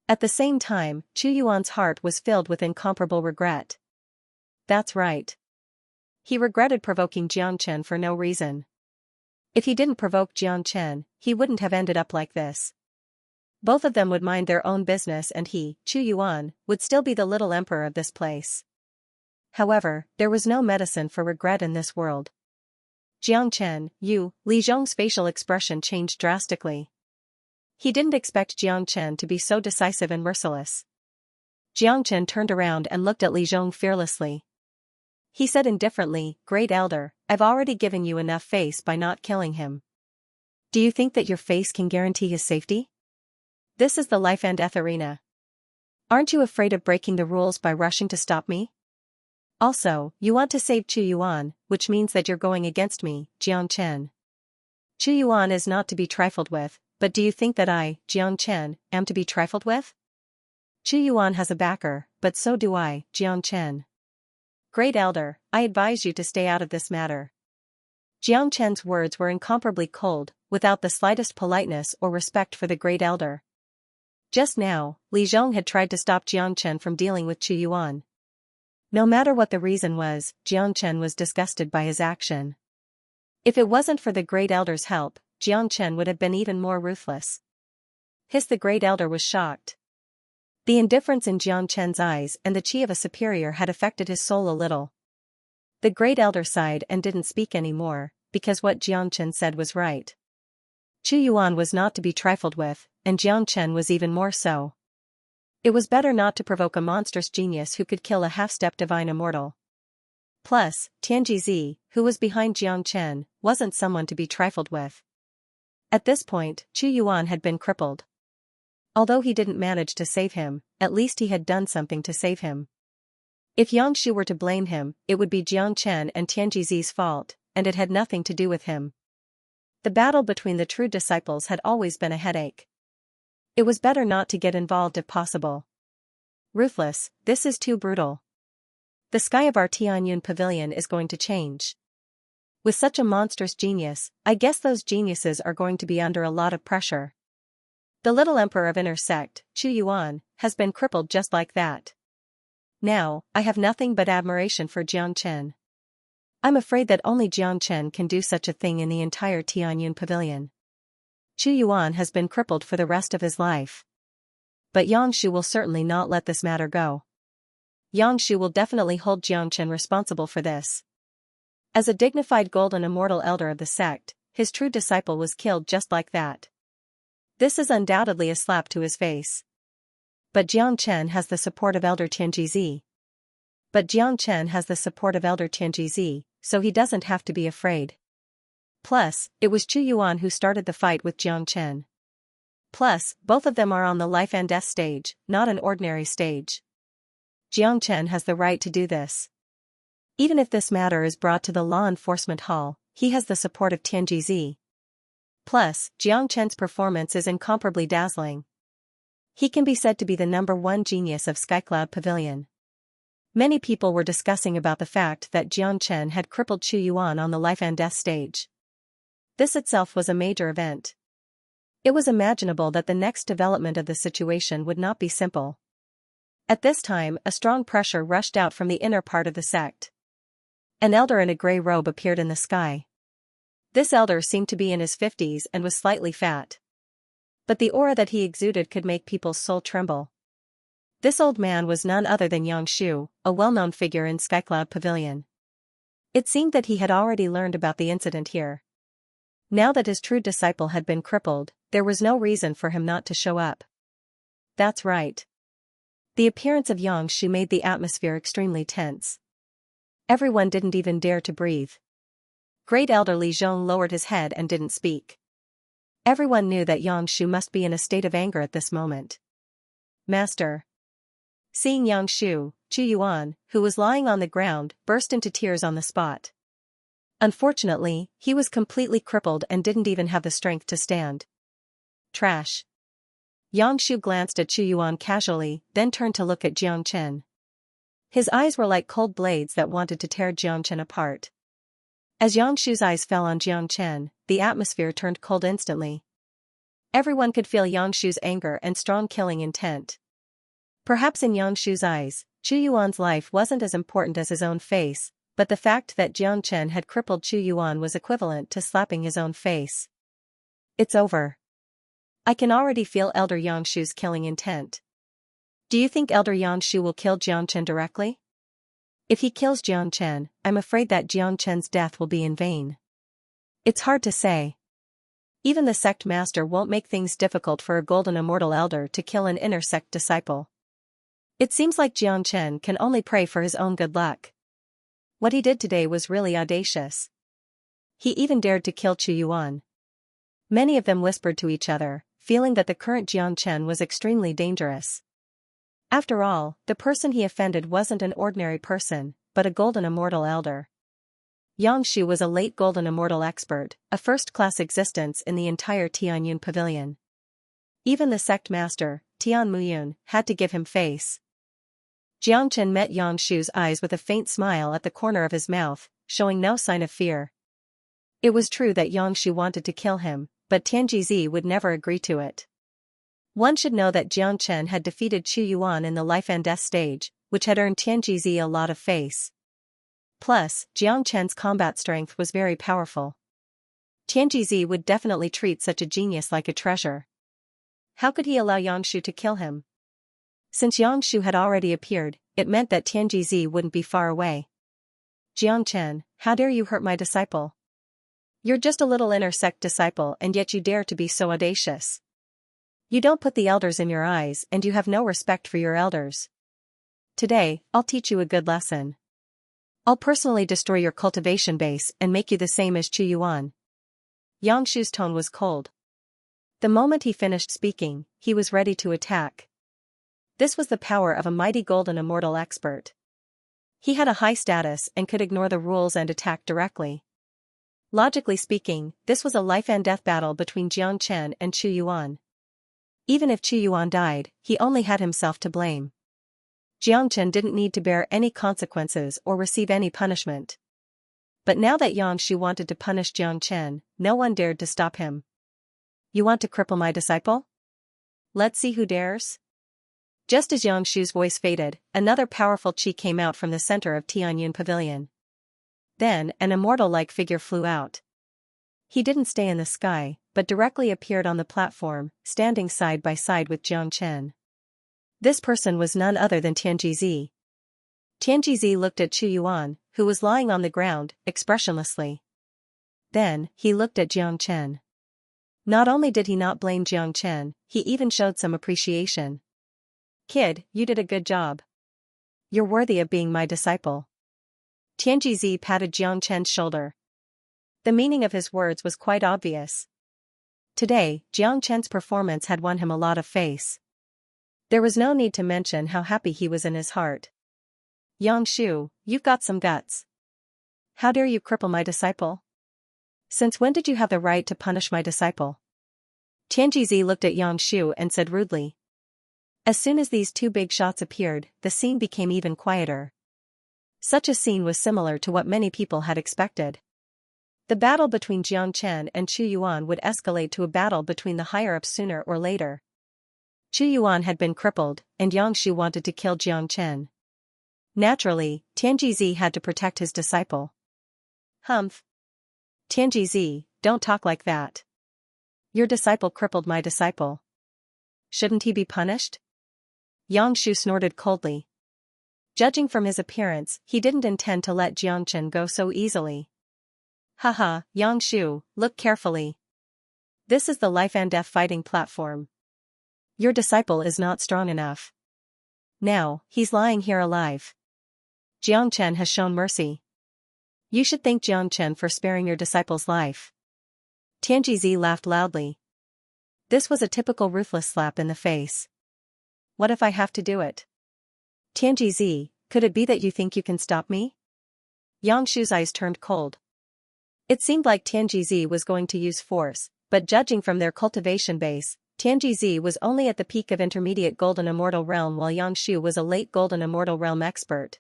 At the same time, Qu Yuan's heart was filled with incomparable regret. That's right. He regretted provoking Xianxia for no reason. If he didn't provoke Xianxia, he wouldn't have ended up like this. Both of them would mind their own business and he, Qu Yuan, would still be the little emperor of this place. However, there was no medicine for regret in this world. Xianxia, Li Zhong's facial expression changed drastically. He didn't expect Xianxia to be so decisive and merciless. Xianxia turned around and looked at Li Zhong fearlessly. He said indifferently, "Great Elder, I've already given you enough face by not killing him. Do you think that your face can guarantee his safety? This is the life and death arena. Aren't you afraid of breaking the rules by rushing to stop me? Also, you want to save Chu Yuan, which means that you're going against me, Jiang Chen. Chu Yuan is not to be trifled with, but do you think that I, Jiang Chen, am to be trifled with? Chu Yuan has a backer, but so do I, Jiang Chen. Great Elder, I advise you to stay out of this matter." Jiang Chen's words were incomparably cold, without the slightest politeness or respect for the Great Elder. Just now, Li Zhong had tried to stop Jiang Chen from dealing with Chu Yuan. No matter what the reason was, Jiang Chen was disgusted by his action. If it wasn't for the Great Elder's help, Jiang Chen would have been even more ruthless. The Great Elder was shocked. The indifference in Jiang Chen's eyes and the chi of a superior had affected his soul a little. The Great Elder sighed and didn't speak anymore, because what Jiang Chen said was right. Chu Yuan was not to be trifled with, and Jiang Chen was even more so. It was better not to provoke a monstrous genius who could kill a half-step divine immortal. Plus, Tianji, who was behind Jiang Chen, wasn't someone to be trifled with. At this point, Chu Yuan had been crippled. Although he didn't manage to save him, at least he had done something to save him. If Xianxia were to blame him, it would be Jiang Chen and Tianji's fault, and it had nothing to do with him. The battle between the true disciples had always been a headache. It was better not to get involved if possible. Ruthless, this is too brutal. The sky of our Tianyun pavilion is going to change. With such a monstrous genius, I guess those geniuses are going to be under a lot of pressure. The little emperor of inner sect, Chu Yuan, has been crippled just like that. Now, I have nothing but admiration for Jiang Chen. I'm afraid that only Jiang Chen can do such a thing in the entire Tianyun pavilion. Chu Yuan has been crippled for the rest of his life. But Xianxia will certainly not let this matter go. Xianxia will definitely hold Jiang Chen responsible for this. As a dignified golden immortal elder of the sect, his true disciple was killed just like that. This is undoubtedly a slap to his face. But Jiang Chen has the support of Elder Tianji. So he doesn't have to be afraid. Plus, it was Chu Yuan who started the fight with Jiang Chen. Plus, both of them are on the life and death stage, not an ordinary stage. Jiang Chen has the right to do this. Even if this matter is brought to the law enforcement hall, he has the support of Tianji. Plus, Jiang Chen's performance is incomparably dazzling. He can be said to be the #1 genius of Skycloud Pavilion. Many people were discussing about the fact that Jiang Chen had crippled Chu Yuan on the life and death stage. This itself was a major event. It was imaginable that the next development of the situation would not be simple. At this time, a strong pressure rushed out from the inner part of the sect. An elder in a grey robe appeared in the sky. This elder seemed to be in his 50s and was slightly fat. But the aura that he exuded could make people's soul tremble. This old man was none other than Xianxia, a well-known figure in Skycloud Pavilion. It seemed that he had already learned about the incident here. Now that his true disciple had been crippled, there was no reason for him not to show up. That's right. The appearance of Xianxia made the atmosphere extremely tense. Everyone didn't even dare to breathe. Great Elder Li Zhong lowered his head and didn't speak. Everyone knew that Xianxia must be in a state of anger at this moment. Master. Seeing Xianxia, Chu Yuan, who was lying on the ground, burst into tears on the spot. Unfortunately, he was completely crippled and didn't even have the strength to stand. Trash. Xianxia glanced at Chu Yuan casually, then turned to look at Jiang Chen. His eyes were like cold blades that wanted to tear Jiang Chen apart. As Xianxia's eyes fell on Jiang Chen, the atmosphere turned cold instantly. Everyone could feel Xianxia's anger and strong killing intent. Perhaps in Xianxia's eyes, Chu Yuan's life wasn't as important as his own face, but the fact that Jiang Chen had crippled Chu Yuan was equivalent to slapping his own face. It's over. I can already feel Elder Xianxia's killing intent. Do you think Elder Xianxia will kill Jiang Chen directly? If he kills Jiang Chen, I'm afraid that Jiang Chen's death will be in vain. It's hard to say. Even the sect master won't make things difficult for a golden immortal elder to kill an inner sect disciple. It seems like Jiang Chen can only pray for his own good luck. What he did today was really audacious. He even dared to kill Chu Yuan. Many of them whispered to each other, feeling that the current Jiang Chen was extremely dangerous. After all, the person he offended wasn't an ordinary person, but a golden immortal elder. Xianxia was a late golden immortal expert, a first-class existence in the entire Tianyun pavilion. Even the sect master, Tian Muyun, had to give him face. Jiang Chen met Xiangshu's eyes with a faint smile at the corner of his mouth, showing no sign of fear. It was true that Xiangshu wanted to kill him, but Tianjizi would never agree to it. One should know that Jiang Chen had defeated Chu Yuan in the life and death stage, which had earned Tianjizi a lot of face. Plus, Jiang Chen's combat strength was very powerful. Tianjizi would definitely treat such a genius like a treasure. How could he allow Xiangshu to kill him? Since Xiangshu had already appeared, it meant that Tianjizi wouldn't be far away. Jiang Chen, how dare you hurt my disciple? You're just a little inner sect disciple and yet you dare to be so audacious. You don't put the elders in your eyes and you have no respect for your elders. Today, I'll teach you a good lesson. I'll personally destroy your cultivation base and make you the same as Chu Yuan. Yangshu's tone was cold. The moment he finished speaking, he was ready to attack. This was the power of a mighty golden immortal expert. He had a high status and could ignore the rules and attack directly. Logically speaking, this was a life and death battle between Jiang Chen and Chu Yuan. Even if Chu Yuan died, he only had himself to blame. Jiang Chen didn't need to bear any consequences or receive any punishment. But now that Yangshu wanted to punish Jiang Chen, no one dared to stop him. You want to cripple my disciple? Let's see who dares. Just as Yangshu's voice faded, another powerful chi came out from the center of Tianyun Pavilion. Then, an immortal-like figure flew out. He didn't stay in the sky, but directly appeared on the platform, standing side by side with Jiang Chen. This person was none other than Tianjizi. Tianjizi looked at Chu Yuan, who was lying on the ground, expressionlessly. Then, he looked at Jiang Chen. Not only did he not blame Jiang Chen, he even showed some appreciation. Kid, you did a good job. You're worthy of being my disciple. Tianjizi patted Jiang Chen's shoulder. The meaning of his words was quite obvious. Today, Jiang Chen's performance had won him a lot of face. There was no need to mention how happy he was in his heart. Yangshu, you've got some guts. How dare you cripple my disciple? Since when did you have the right to punish my disciple? Tianjizi looked at Yangshu and said rudely. As soon as these two big shots appeared, the scene became even quieter. Such a scene was similar to what many people had expected. The battle between Jiang Chen and Chu Yuan would escalate to a battle between the higher-ups sooner or later. Chu Yuan had been crippled, and Yangshu wanted to kill Jiang Chen. Naturally, Tianjizi had to protect his disciple. Humph. Tianjizi, don't talk like that. Your disciple crippled my disciple. Shouldn't he be punished? Yangshu snorted coldly. Judging from his appearance, he didn't intend to let Jiang Chen go so easily. Haha, Yangshu, look carefully. This is the life and death fighting platform. Your disciple is not strong enough. Now, he's lying here alive. Jiang Chen has shown mercy. You should thank Jiang Chen for sparing your disciple's life. Tianjizi laughed loudly. This was a typical ruthless slap in the face. What if I have to do it? Tianjizi, could it be that you think you can stop me? Yangshu's eyes turned cold. It seemed like Tianjizi was going to use force, but judging from their cultivation base, Tianjizi was only at the peak of intermediate golden immortal realm while Yangshu was a late golden immortal realm expert.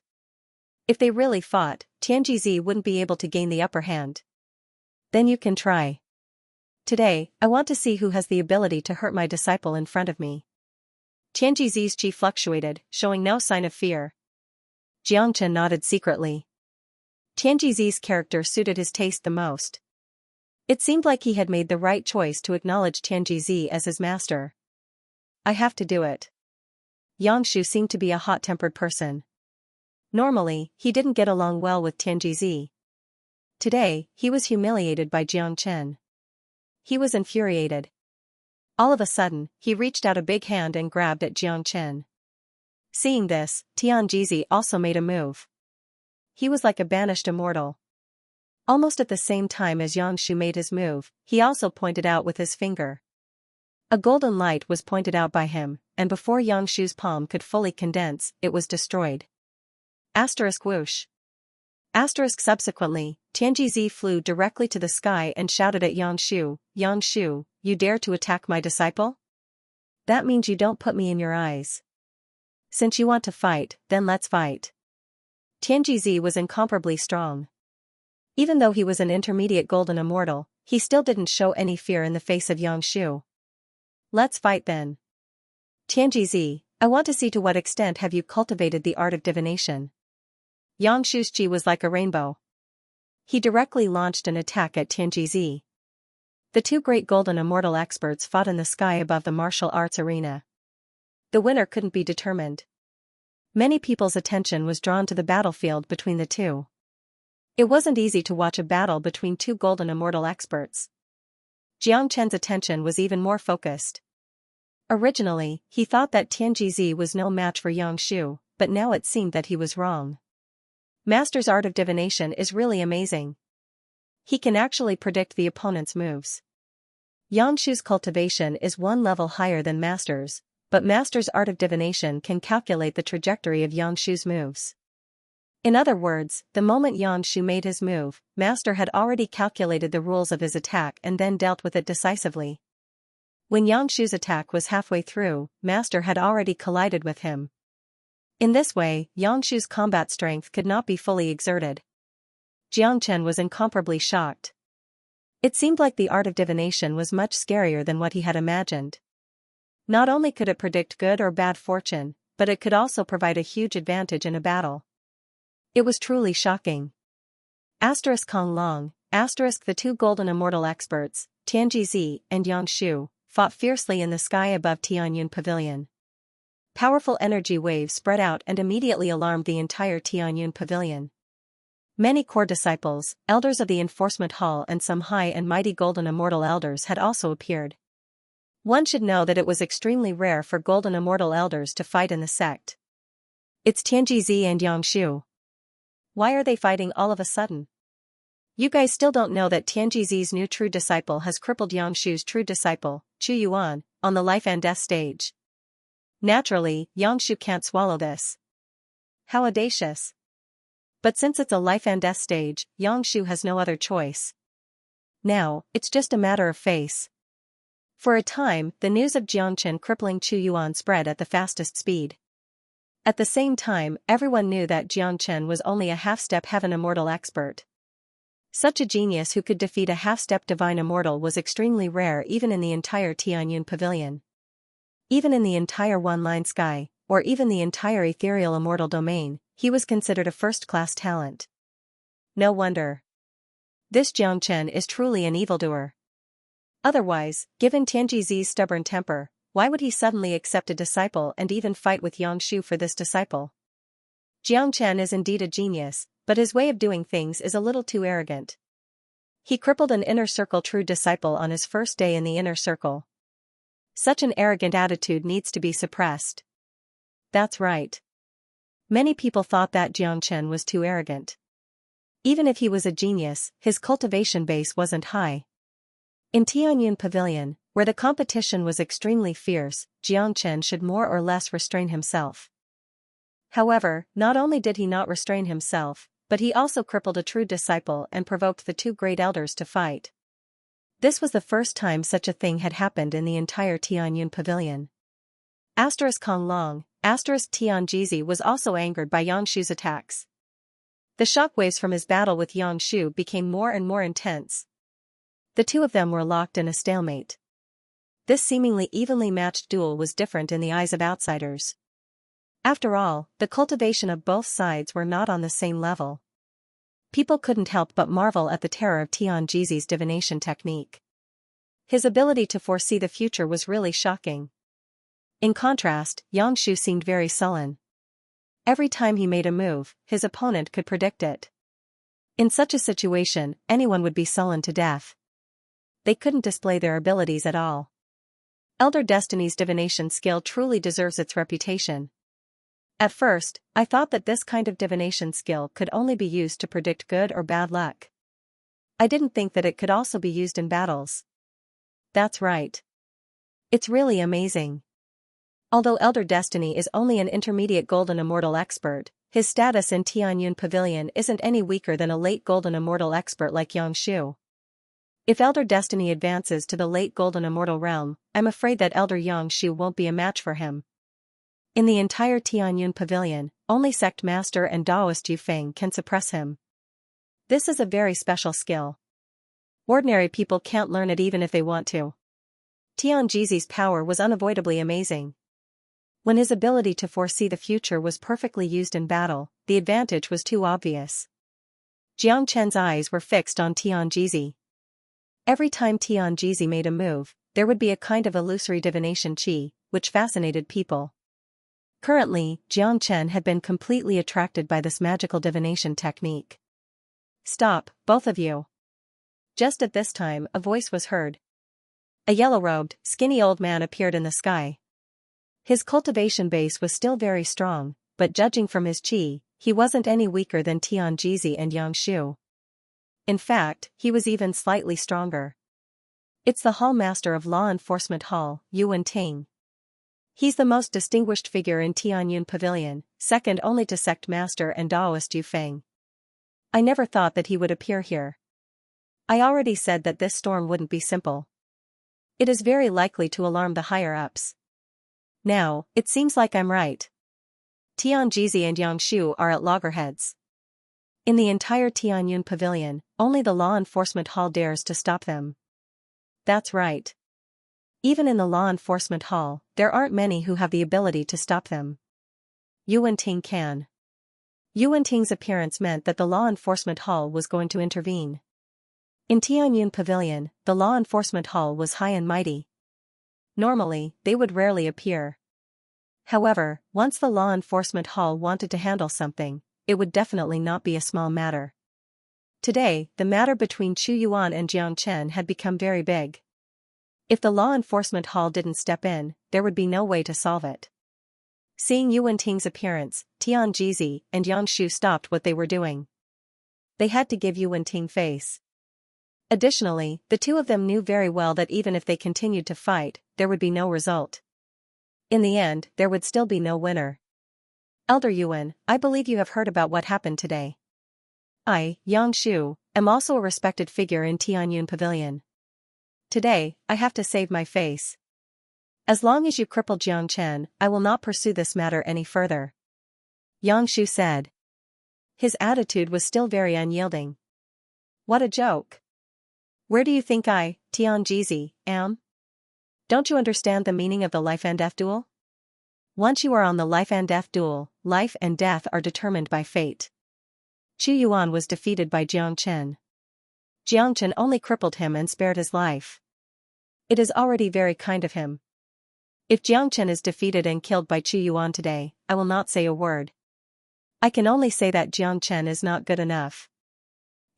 If they really fought, Tianjizi wouldn't be able to gain the upper hand. Then you can try. Today, I want to see who has the ability to hurt my disciple in front of me. Tianjizi's chi fluctuated, showing no sign of fear. Jiang Chen nodded secretly. Tianjizi's character suited his taste the most. It seemed like he had made the right choice to acknowledge Tianjizi as his master. I have to do it. Yangshu seemed to be a hot-tempered person. Normally, he didn't get along well with Tianjizi. Today, he was humiliated by Jiang Chen. He was infuriated. All of a sudden, he reached out a big hand and grabbed at Jiang Chen. Seeing this, Xianxia also made a move. He was like a banished immortal. Almost at the same time as Yangshu made his move, he also pointed out with his finger. A golden light was pointed out by him, and before Yangshu's palm could fully condense, it was destroyed. Asterisk whoosh. Asterisk subsequently, Xianxia flew directly to the sky and shouted at Yangshu, "Yangshu, you dare to attack my disciple? That means you don't put me in your eyes. Since you want to fight, then let's fight." Xianxia was incomparably strong. Even though he was an intermediate golden immortal, he still didn't show any fear in the face of Yangshu. "Let's fight then. Xianxia, I want to see to what extent have you cultivated the art of divination." Yangshu's chi was like a rainbow. He directly launched an attack at Xianxia. The two great golden immortal experts fought in the sky above the martial arts arena. The winner couldn't be determined. Many people's attention was drawn to the battlefield between the two. It wasn't easy to watch a battle between two golden immortal experts. Jiang Chen's attention was even more focused. Originally, he thought that Xianxia was no match for Yangshu, but now it seemed that he was wrong. Master's art of divination is really amazing. He can actually predict the opponent's moves. Yangshu's cultivation is one level higher than Master's, but Master's art of divination can calculate the trajectory of Yangshu's moves. In other words, the moment Yangshu made his move, Master had already calculated the rules of his attack and then dealt with it decisively. When Yangshu's attack was halfway through, Master had already collided with him. In this way, Yangshu's combat strength could not be fully exerted. Jiang Chen was incomparably shocked. It seemed like the art of divination was much scarier than what he had imagined. Not only could it predict good or bad fortune, but it could also provide a huge advantage in a battle. It was truly shocking. Asterisk Kong Long, asterisk the two golden immortal experts, Xianxia and Yangshu, fought fiercely in the sky above Tianyun Pavilion. Powerful energy waves spread out and immediately alarmed the entire Tianyun Pavilion. Many core disciples, elders of the enforcement hall and some high and mighty golden immortal elders had also appeared. One should know that it was extremely rare for golden immortal elders to fight in the sect. It's Xianxia and Yangshu. Why are they fighting all of a sudden? You guys still don't know that Tianjizi's new true disciple has crippled Yangshu's true disciple, Chu Yuan, on the life and death stage. Naturally, Yangshu can't swallow this. How audacious. But since it's a life and death stage, Yangshu has no other choice. Now, it's just a matter of face. For a time, the news of Jiangchen crippling Chu Yuan spread at the fastest speed. At the same time, everyone knew that Jiangchen was only a half-step heaven immortal expert. Such a genius who could defeat a half-step divine immortal was extremely rare even in the entire Tianyun Pavilion. Even in the entire one-line sky, or even the entire ethereal immortal domain, he was considered a first-class talent. No wonder. This Jiangchen is truly an evildoer. Otherwise, given Tianjizi's stubborn temper, why would he suddenly accept a disciple and even fight with Yangshu for this disciple? Jiangchen is indeed a genius, but his way of doing things is a little too arrogant. He crippled an inner circle true disciple on his first day in the inner circle. Such an arrogant attitude needs to be suppressed. That's right. Many people thought that Jiangchen was too arrogant. Even if he was a genius, his cultivation base wasn't high. In Tianyun Pavilion, where the competition was extremely fierce, Jiangchen should more or less restrain himself. However, not only did he not restrain himself, but he also crippled a true disciple and provoked the two great elders to fight. This was the first time such a thing had happened in the entire Tianyun Pavilion. Asterisk Kong Long, asterisk Tianjizi was also angered by Yangshu's attacks. The shockwaves from his battle with Yangshu became more and more intense. The two of them were locked in a stalemate. This seemingly evenly matched duel was different in the eyes of outsiders. After all, the cultivation of both sides were not on the same level. People couldn't help but marvel at the terror of Tianjizi's divination technique. His ability to foresee the future was really shocking. In contrast, Yangshu seemed very sullen. Every time he made a move, his opponent could predict it. In such a situation, anyone would be sullen to death. They couldn't display their abilities at all. Elder Destiny's divination skill truly deserves its reputation. At first, I thought that this kind of divination skill could only be used to predict good or bad luck. I didn't think that it could also be used in battles. That's right. It's really amazing. Although Elder Destiny is only an intermediate Golden Immortal expert, his status in Tianyun Pavilion isn't any weaker than a late Golden Immortal expert like Xianxia. If Elder Destiny advances to the late Golden Immortal realm, I'm afraid that Elder Xianxia won't be a match for him. In the entire Tianyun Pavilion, only Sect Master and Daoist Yufeng can suppress him. This is a very special skill. Ordinary people can't learn it even if they want to. Tianjizi's power was unavoidably amazing. When his ability to foresee the future was perfectly used in battle, the advantage was too obvious. Jiang Chen's eyes were fixed on Tianjizi. Every time Tianjizi made a move, there would be a kind of illusory divination qi, which fascinated people. Currently, Jiang Chen had been completely attracted by this magical divination technique. "Stop, both of you." Just at this time, a voice was heard. A yellow-robed, skinny old man appeared in the sky. His cultivation base was still very strong, but judging from his qi, he wasn't any weaker than Tianjizi and Xianxia. In fact, he was even slightly stronger. It's the Hall Master of Law Enforcement Hall, Yuan Ting. He's the most distinguished figure in Tianyun Pavilion, second only to Sect Master and Daoist Yufeng. I never thought that he would appear here. I already said that this storm wouldn't be simple. It is very likely to alarm the higher-ups. Now, it seems like I'm right. Tianjizi and Xianxia are at loggerheads. In the entire Tianyun Pavilion, only the Law Enforcement Hall dares to stop them. That's right. Even in the Law Enforcement Hall, there aren't many who have the ability to stop them. Yuan Ting can. Yuan Ting's appearance meant that the Law Enforcement Hall was going to intervene. In Tianyun Pavilion, the Law Enforcement Hall was high and mighty. Normally, they would rarely appear. However, once the Law Enforcement Hall wanted to handle something, it would definitely not be a small matter. Today, the matter between Chu Yuan and Jiang Chen had become very big. If the Law Enforcement Hall didn't step in, there would be no way to solve it. Seeing Yuan Ting's appearance, Tianjizi and Xianxia stopped what they were doing. They had to give Yuan Ting face. Additionally, the two of them knew very well that even if they continued to fight, there would be no result. In the end, there would still be no winner. Elder Yuan, I believe you have heard about what happened today. I, Xianxia, am also a respected figure in Tianyun Pavilion. Today, I have to save my face. As long as you cripple Jiang Chen, I will not pursue this matter any further. Xianxia said. His attitude was still very unyielding. What a joke. Where do you think I, Tianjizi, am? Don't you understand the meaning of the life and death duel? Once you are on the life and death duel, life and death are determined by fate. Chu Yuan was defeated by Jiang Chen. Jiang Chen only crippled him and spared his life. It is already very kind of him. If Jiang Chen is defeated and killed by Chu Yuan today, I will not say a word. I can only say that Jiang Chen is not good enough.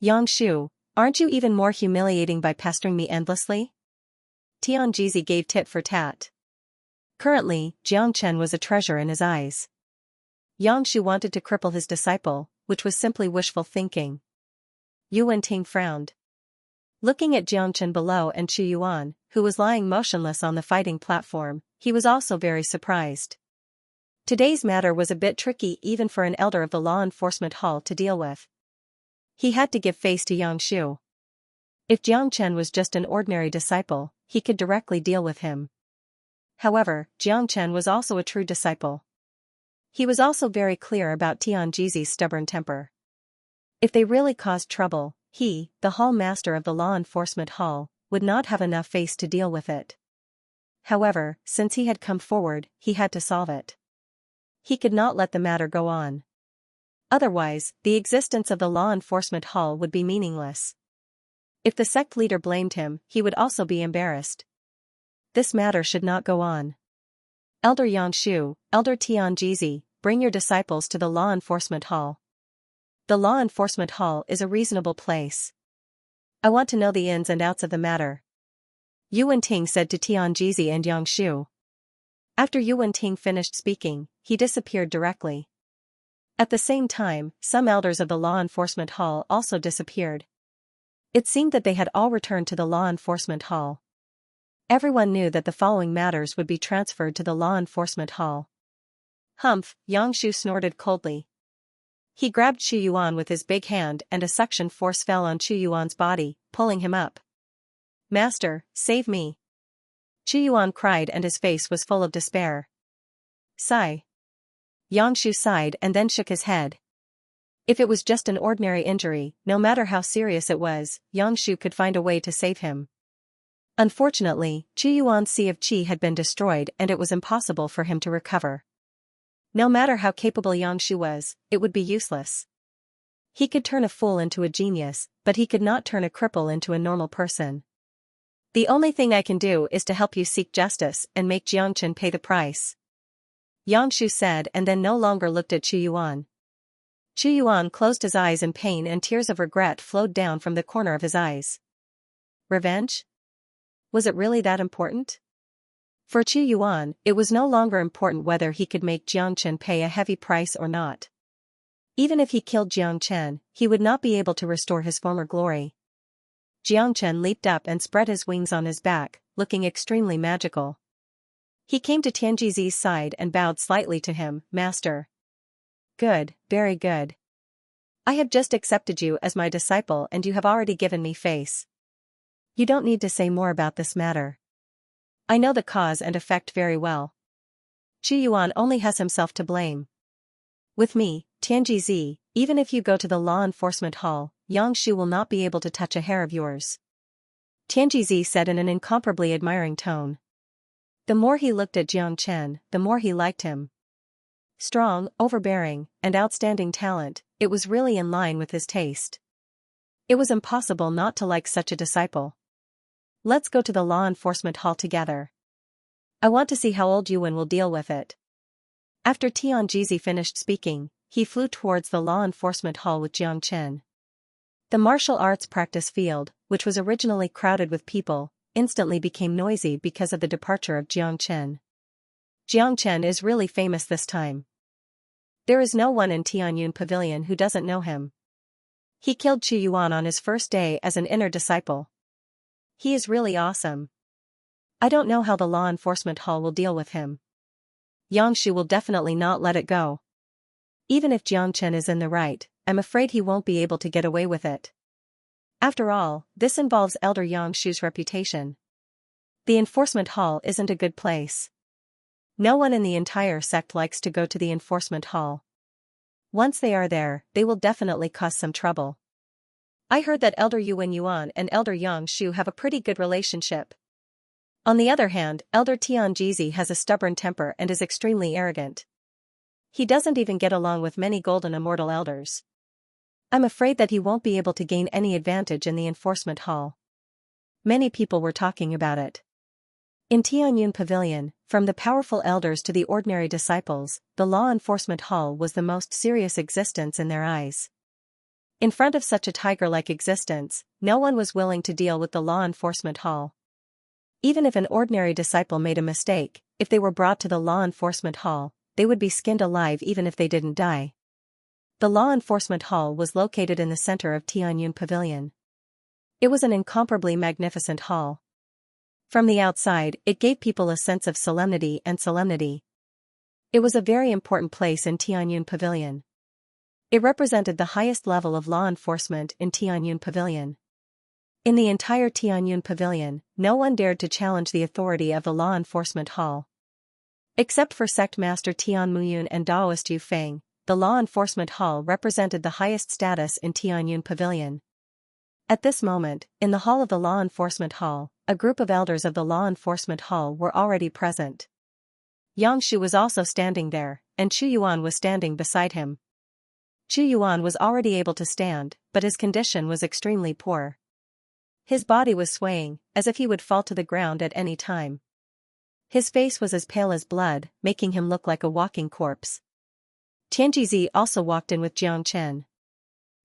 Xianxia, aren't you even more humiliating by pestering me endlessly? Tianjizi gave tit for tat. Currently, Jiang Chen was a treasure in his eyes. Xianxia wanted to cripple his disciple, which was simply wishful thinking. Yuan Ting frowned. Looking at Jiang Chen below and Chu Yuan, who was lying motionless on the fighting platform, he was also very surprised. Today's matter was a bit tricky even for an elder of the Law Enforcement Hall to deal with. He had to give face to Xianxia. If Jiang Chen was just an ordinary disciple, he could directly deal with him. However, Jiang Chen was also a true disciple. He was also very clear about Tianjizi's stubborn temper. If they really caused trouble, he, the Hall Master of the Law Enforcement Hall, would not have enough face to deal with it. However, since he had come forward, he had to solve it. He could not let the matter go on. Otherwise, the existence of the Law Enforcement Hall would be meaningless. If the sect leader blamed him, he would also be embarrassed. This matter should not go on. Elder Xianxia, Elder Tianjizi, bring your disciples to the Law Enforcement Hall. The Law Enforcement Hall is a reasonable place. I want to know the ins and outs of the matter. Yuan Ting said to Tianjizi and Xianxia. After Yuan Ting finished speaking, he disappeared directly. At the same time, some elders of the law enforcement hall also disappeared. It seemed that they had all returned to the law enforcement hall. Everyone knew that the following matters would be transferred to the law enforcement hall. Humph, Yangshu snorted coldly. He grabbed Chu Yuan with his big hand and a suction force fell on Chu Yuan's body, pulling him up. Master, save me. Chu Yuan cried and his face was full of despair. Sigh. Yangshu sighed and then shook his head. If it was just an ordinary injury, no matter how serious it was, Yangshu could find a way to save him. Unfortunately, Chu Yuan's Sea of Qi had been destroyed and it was impossible for him to recover. No matter how capable Yangshu was, it would be useless. He could turn a fool into a genius, but he could not turn a cripple into a normal person. The only thing I can do is to help you seek justice and make Jiangchen pay the price. Yangshu said and then no longer looked at Chu Yuan. Chu Yuan closed his eyes in pain and tears of regret flowed down from the corner of his eyes. Revenge? Was it really that important? For Chu Yuan, it was no longer important whether he could make Jiangchen pay a heavy price or not. Even if he killed Jiangchen, he would not be able to restore his former glory. Jiangchen leaped up and spread his wings on his back, looking extremely magical. He came to Tianjizi's side and bowed slightly to him, Master. Good, very good. I have just accepted you as my disciple and you have already given me face. You don't need to say more about this matter. I know the cause and effect very well. Chu Yuan only has himself to blame. With me, Tianjizi, even if you go to the law enforcement hall, Yangshu will not be able to touch a hair of yours. Tianjizi said in an incomparably admiring tone. The more he looked at Jiangchen, the more he liked him. Strong, overbearing, and outstanding talent, it was really in line with his taste. It was impossible not to like such a disciple. Let's go to the law enforcement hall together. I want to see how old Yuan will deal with it. After Tianjizi finished speaking, he flew towards the law enforcement hall with Jiangchen. The martial arts practice field, which was originally crowded with people, instantly became noisy because of the departure of Jiangchen. Jiangchen is really famous this time. There is no one in Tianyun Pavilion who doesn't know him. He killed Chu Yuan on his first day as an inner disciple. He is really awesome. I don't know how the law enforcement hall will deal with him. Yangshu will definitely not let it go. Even if Jiangchen is in the right, I'm afraid he won't be able to get away with it. After all, this involves Elder Yangshu's reputation. The enforcement hall isn't a good place. No one in the entire sect likes to go to the enforcement hall. Once they are there, they will definitely cause some trouble. I heard that Elder Yuan and Elder Yangshu have a pretty good relationship. On the other hand, Elder Tianjizi has a stubborn temper and is extremely arrogant. He doesn't even get along with many golden immortal elders. I'm afraid that he won't be able to gain any advantage in the enforcement hall. Many people were talking about it. In Tianyun Pavilion, from the powerful elders to the ordinary disciples, the law enforcement hall was the most serious existence in their eyes. In front of such a tiger-like existence, no one was willing to deal with the law enforcement hall. Even if an ordinary disciple made a mistake, if they were brought to the law enforcement hall, they would be skinned alive even if they didn't die. The law enforcement hall was located in the center of Tianyun Pavilion. It was an incomparably magnificent hall. From the outside, it gave people a sense of solemnity. It was a very important place in Tianyun Pavilion. It represented the highest level of law enforcement in Tianyun Pavilion. In the entire Tianyun Pavilion, no one dared to challenge the authority of the law enforcement hall. Except for sect master Tian Muyun and Daoist Yu Feng, the law enforcement hall represented the highest status in Tianyun Pavilion. At this moment, in the hall of the law enforcement hall, a group of elders of the law enforcement hall were already present. Yangshu was also standing there, and Chu Yuan was standing beside him. Chu Yuan was already able to stand, but his condition was extremely poor. His body was swaying, as if he would fall to the ground at any time. His face was as pale as blood, making him look like a walking corpse. Tianjizi also walked in with Jiangchen.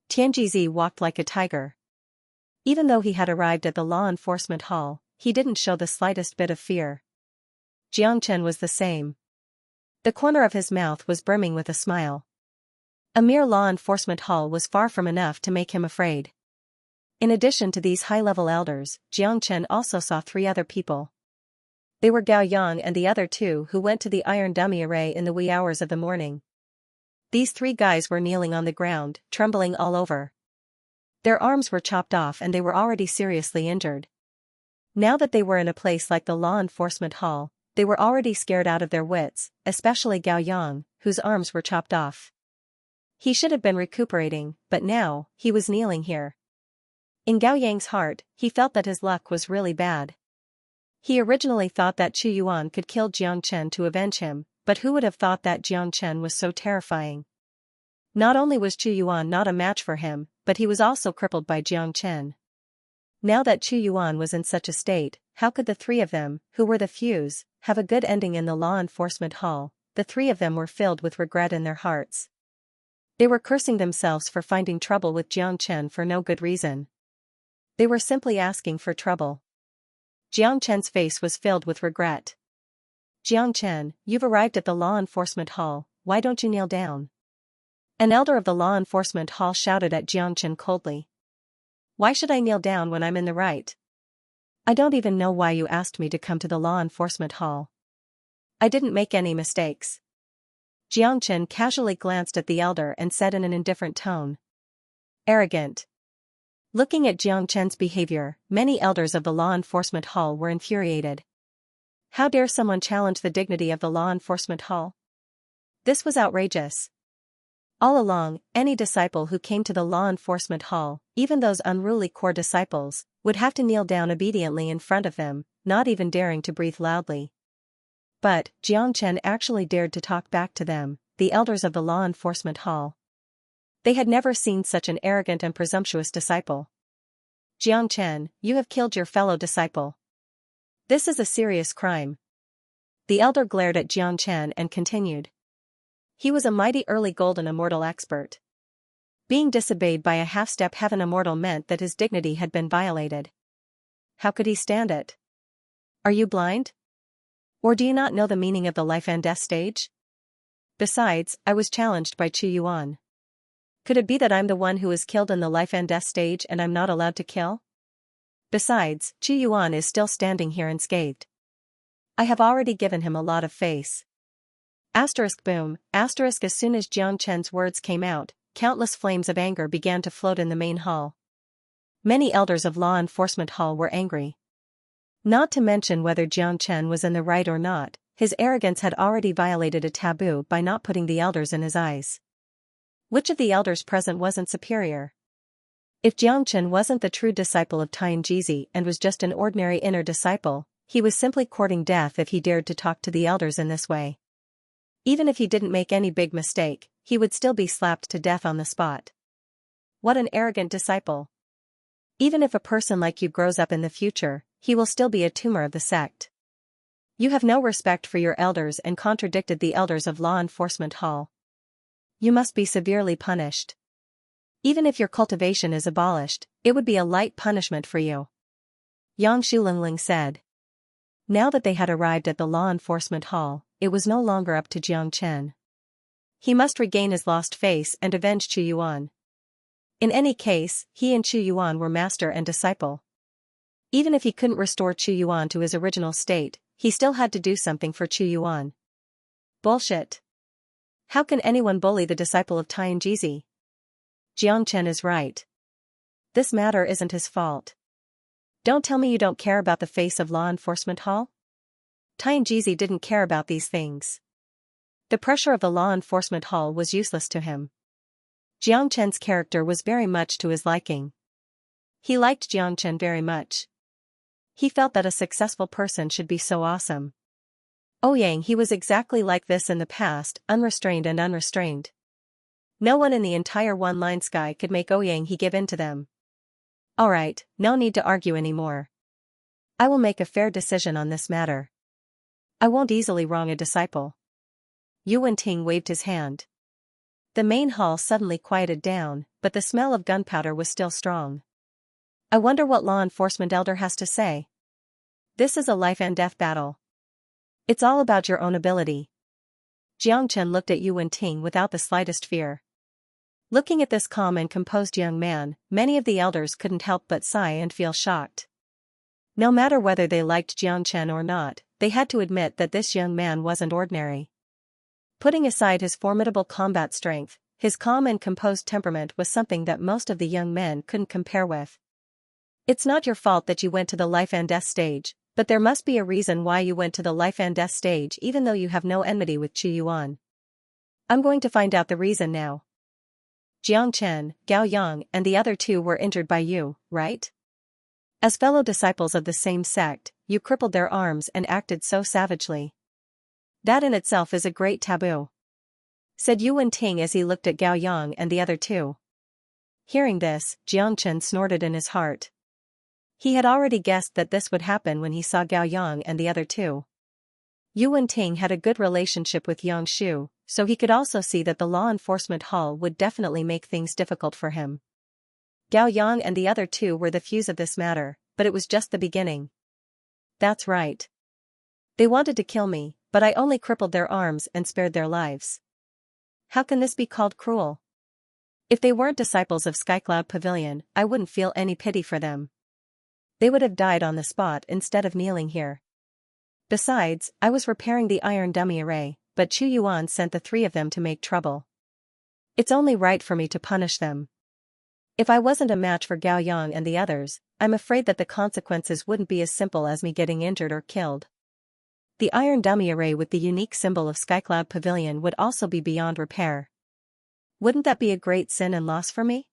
Tianjizi walked like a tiger. Even though he had arrived at the law enforcement hall, he didn't show the slightest bit of fear. Xianxia was the same. The corner of his mouth was brimming with a smile. A mere law enforcement hall was far from enough to make him afraid. In addition to these high-level elders, Xianxia also saw 3 other people. They were Gao Yang and the other 2 who went to the iron dummy array in the wee hours of the morning. These 3 guys were kneeling on the ground, trembling all over. Their arms were chopped off and they were already seriously injured. Now that they were in a place like the law enforcement hall, they were already scared out of their wits, especially Gao Yang, whose arms were chopped off. He should have been recuperating, but now, he was kneeling here. In Gao Yang's heart, he felt that his luck was really bad. He originally thought that Chu Yuan could kill Xianxia to avenge him, but who would have thought that Xianxia was so terrifying? Not only was Chu Yuan not a match for him, but he was also crippled by Xianxia. Now that Chu Yuan was in such a state, how could the 3 of them, who were the Fuse, have a good ending in the law enforcement hall? The 3 of them were filled with regret in their hearts. They were cursing themselves for finding trouble with Xianxia for no good reason. They were simply asking for trouble. Xianxia's face was filled with regret. Xianxia, you've arrived at the law enforcement hall, why don't you kneel down? An elder of the law enforcement hall shouted at Xianxia coldly. Why should I kneel down when I'm in the right? I don't even know why you asked me to come to the law enforcement hall. I didn't make any mistakes. Xianxia casually glanced at the elder and said in an indifferent tone. Arrogant. Looking at Xianxia's behavior, many elders of the law enforcement hall were infuriated. How dare someone challenge the dignity of the law enforcement hall? This was outrageous. All along, any disciple who came to the law enforcement hall, even those unruly core disciples, would have to kneel down obediently in front of them, not even daring to breathe loudly. But, Xianxia actually dared to talk back to them, the elders of the law enforcement hall. They had never seen such an arrogant and presumptuous disciple. Xianxia, you have killed your fellow disciple. This is a serious crime. The elder glared at Xianxia and continued. He was a mighty early golden immortal expert. Being disobeyed by a half-step heaven immortal meant that his dignity had been violated. How could he stand it? Are you blind? Or do you not know the meaning of the life and death stage? Besides, I was challenged by Chu Yuan. Could it be that I'm the one who is killed in the life and death stage and I'm not allowed to kill? Besides, Chu Yuan is still standing here unscathed. I have already given him a lot of face. Asterisk boom, asterisk as soon as Xianxia's words came out, countless flames of anger began to float in the main hall. Many elders of law enforcement hall were angry. Not to mention whether Xianxia was in the right or not, his arrogance had already violated a taboo by not putting the elders in his eyes. Which of the elders present wasn't superior? If Xianxia wasn't the true disciple of Xianxia and was just an ordinary inner disciple, he was simply courting death if he dared to talk to the elders in this way. Even if he didn't make any big mistake, he would still be slapped to death on the spot. What an arrogant disciple. Even if a person like you grows up in the future, he will still be a tumor of the sect. You have no respect for your elders and contradicted the elders of law enforcement hall. You must be severely punished. Even if your cultivation is abolished, it would be a light punishment for you. Yang Shulinling said. Now that they had arrived at the law enforcement hall, it was no longer up to Xianxia. He must regain his lost face and avenge Chu Yuan. In any case, he and Chu Yuan were master and disciple. Even if he couldn't restore Chu Yuan to his original state, he still had to do something for Chu Yuan. Bullshit. How can anyone bully the disciple of Xianxia? Xianxia is right. This matter isn't his fault. Don't tell me you don't care about the face of law enforcement hall? Xianxia didn't care about these things. The pressure of the law enforcement hall was useless to him. Xianxia's character was very much to his liking. He liked Xianxia very much. He felt that a successful person should be so awesome. Ouyang he was exactly like this in the past, unrestrained and unrestrained. No one in the entire one-line sky could make Ouyang he give in to them. Alright, no need to argue anymore. I will make a fair decision on this matter. I won't easily wrong a disciple. Yu Wenting waved his hand. The main hall suddenly quieted down, but the smell of gunpowder was still strong. I wonder what law enforcement elder has to say. This is a life and death battle. It's all about your own ability. Xianxia looked at Yu Wenting without the slightest fear. Looking at this calm and composed young man, many of the elders couldn't help but sigh and feel shocked. No matter whether they liked Xianxia or not, they had to admit that this young man wasn't ordinary. Putting aside his formidable combat strength, his calm and composed temperament was something that most of the young men couldn't compare with. It's not your fault that you went to the life and death stage, but there must be a reason why you went to the life and death stage even though you have no enmity with Chu Yuan. I'm going to find out the reason now. Jiang Chen, Gao Yang and the other two were injured by you, right? As fellow disciples of the same sect, you crippled their arms and acted so savagely. That in itself is a great taboo, said Yu Wenting as he looked at Gao Yang and the other two. Hearing this, Jiang Chen snorted in his heart. He had already guessed that this would happen when he saw Gao Yang and the other two. Yu Wenting had a good relationship with Yang Shu, so he could also see that the law enforcement hall would definitely make things difficult for him. Gao Yang and the other two were the fuse of this matter, but it was just the beginning. That's right. They wanted to kill me, but I only crippled their arms and spared their lives. How can this be called cruel? If they weren't disciples of Skycloud Pavilion, I wouldn't feel any pity for them. They would have died on the spot instead of kneeling here. Besides, I was repairing the iron dummy array, but Chu Yuan sent the three of them to make trouble. It's only right for me to punish them. If I wasn't a match for Gao Yang and the others, I'm afraid that the consequences wouldn't be as simple as me getting injured or killed. The iron dummy array with the unique symbol of Skycloud Pavilion would also be beyond repair. Wouldn't that be a great sin and loss for me?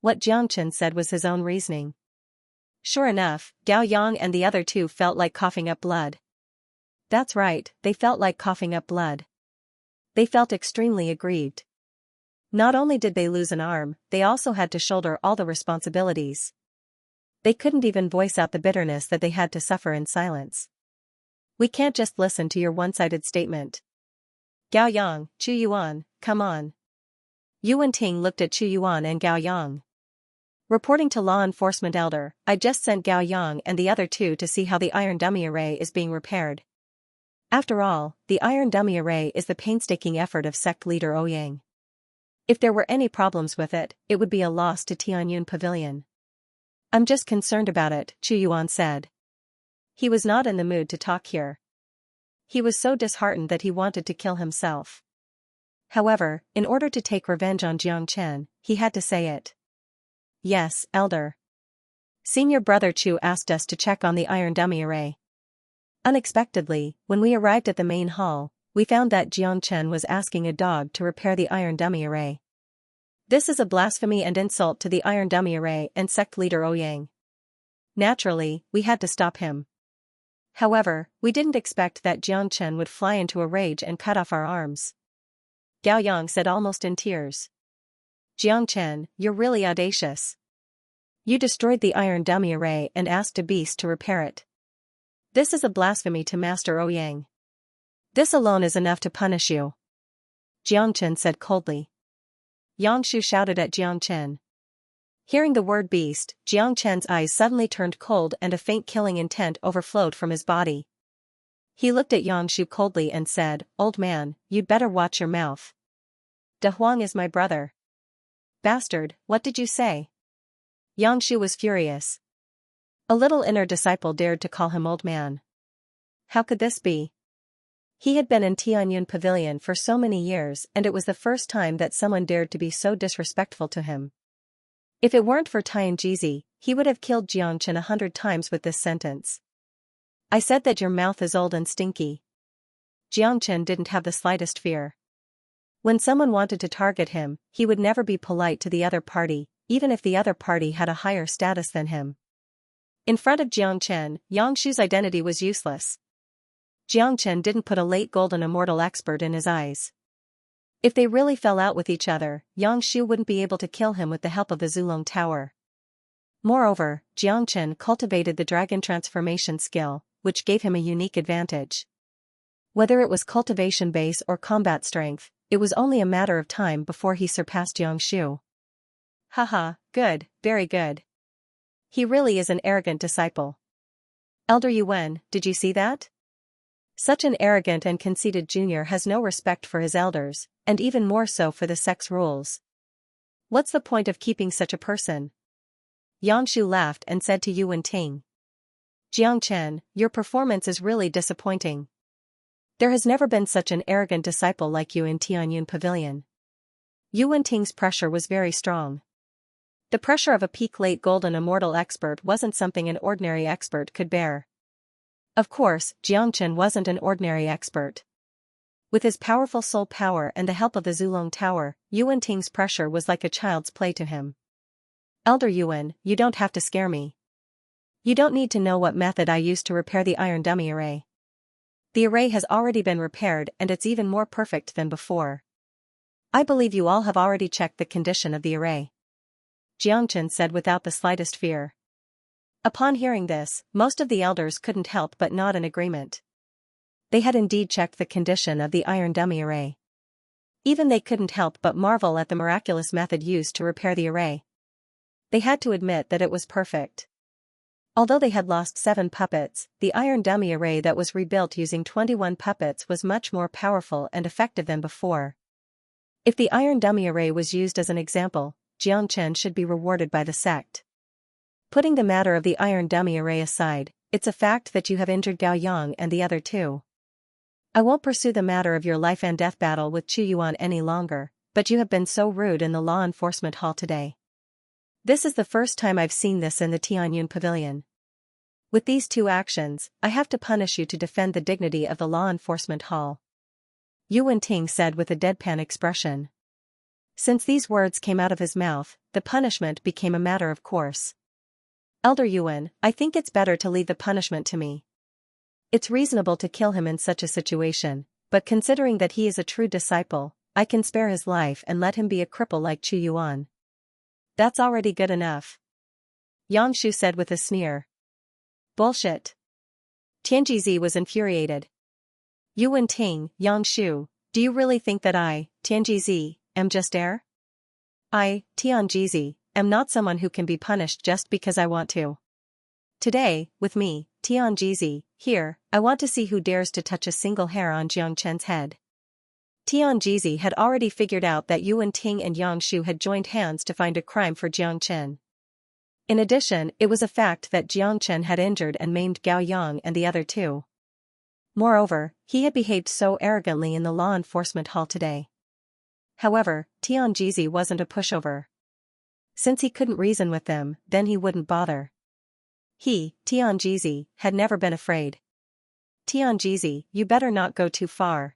What Jiangchen said was his own reasoning. Sure enough, Gao Yang and the other two felt like coughing up blood. That's right, they felt like coughing up blood. They felt extremely aggrieved. Not only did they lose an arm, they also had to shoulder all the responsibilities. They couldn't even voice out the bitterness that they had to suffer in silence. We can't just listen to your one-sided statement. Gao Yang, Chu Yuan, come on. Yu Wenting looked at Chu Yuan and Gao Yang. Reporting to law enforcement elder, I just sent Gao Yang and the other two to see how the iron dummy array is being repaired. After all, the iron dummy array is the painstaking effort of sect leader Ouyang. If there were any problems with it, it would be a loss to Tianyun Pavilion. I'm just concerned about it, Chu Yuan said. He was not in the mood to talk here. He was so disheartened that he wanted to kill himself. However, in order to take revenge on Jiang Chen, he had to say it. Yes, elder. Senior brother Chu asked us to check on the iron dummy array. Unexpectedly, when we arrived at the main hall, we found that Jiang Chen was asking a dog to repair the iron dummy array. This is a blasphemy and insult to the iron dummy array and sect leader Ouyang. Naturally, we had to stop him. However, we didn't expect that Jiang Chen would fly into a rage and cut off our arms. Gao Yang said almost in tears. Jiang Chen, you're really audacious. You destroyed the iron dummy array and asked a beast to repair it. This is a blasphemy to Master Ouyang. This alone is enough to punish you. Jiang Chen said coldly. Yang Shu shouted at Jiang Chen. Hearing the word beast, Jiang Chen's eyes suddenly turned cold and a faint killing intent overflowed from his body. He looked at Yang Shu coldly and said, Old man, you'd better watch your mouth. De Huang is my brother. Bastard, what did you say? Yang Shu was furious. A little inner disciple dared to call him old man. How could this be? He had been in Tianyun Pavilion for so many years and it was the first time that someone dared to be so disrespectful to him. If it weren't for Tianjizi, he would have killed Jiang Chen 100 times with this sentence. I said that your mouth is old and stinky. Jiang Chen didn't have the slightest fear. When someone wanted to target him, he would never be polite to the other party, even if the other party had a higher status than him. In front of Jiang Chen, Yang Shu's identity was useless. Jiang Chen didn't put a late golden immortal expert in his eyes. If they really fell out with each other, Yang Shu wouldn't be able to kill him with the help of the Zulong Tower. Moreover, Jiang Chen cultivated the dragon transformation skill, which gave him a unique advantage. Whether it was cultivation base or combat strength, it was only a matter of time before he surpassed Yang Shu. Haha, good, very good. He really is an arrogant disciple. Elder Yuan, did you see that? Such an arrogant and conceited junior has no respect for his elders, and even more so for the sex rules. What's the point of keeping such a person? Xianxia laughed and said to Yuan Ting. Jiangchen, your performance is really disappointing. There has never been such an arrogant disciple like you in Tianyun Pavilion. Yuan Ting's pressure was very strong. The pressure of a peak late golden immortal expert wasn't something an ordinary expert could bear. Of course, Jiangchen wasn't an ordinary expert. With his powerful soul power and the help of the Zulong Tower, Yuan Ting's pressure was like a child's play to him. Elder Yuan, you don't have to scare me. You don't need to know what method I used to repair the iron dummy array. The array has already been repaired and it's even more perfect than before. I believe you all have already checked the condition of the array. Jiangchen said without the slightest fear. Upon hearing this, most of the elders couldn't help but nod in agreement. They had indeed checked the condition of the iron dummy array. Even they couldn't help but marvel at the miraculous method used to repair the array. They had to admit that it was perfect. Although they had lost 7 puppets, the iron dummy array that was rebuilt using 21 puppets was much more powerful and effective than before. If the iron dummy array was used as an example, Jiangchen should be rewarded by the sect. Putting the matter of the iron dummy array aside, it's a fact that you have injured Gao Yang and the other 2. I won't pursue the matter of your life and death battle with Chu Yuan any longer, but you have been so rude in the law enforcement hall today. This is the first time I've seen this in the Tianyun Pavilion. With these 2 actions, I have to punish you to defend the dignity of the law enforcement hall. Yuan Ting said with a deadpan expression. Since these words came out of his mouth, the punishment became a matter of course. Elder Yuan, I think it's better to leave the punishment to me. It's reasonable to kill him in such a situation, but considering that he is a true disciple, I can spare his life and let him be a cripple like Chu Yuan. That's already good enough. Yangshu said with a sneer. Bullshit. Tianjizi was infuriated. Yuan Ting, Yangshu, do you really think that I, Tianjizi, am just air? I, Tianjizi, am not someone who can be punished just because I want to. Today, with me, Tianjizi, here, I want to see who dares to touch a single hair on Jiangchen's head. Tianjizi had already figured out that Yuan Ting and Yangshu had joined hands to find a crime for Jiangchen. In addition, it was a fact that Jiangchen had injured and maimed Gao Yang and the other 2. Moreover, he had behaved so arrogantly in the law enforcement hall today. However, Tianjizi wasn't a pushover. Since he couldn't reason with them, then he wouldn't bother. He, Tianjizi, had never been afraid. Tianjizi, you better not go too far.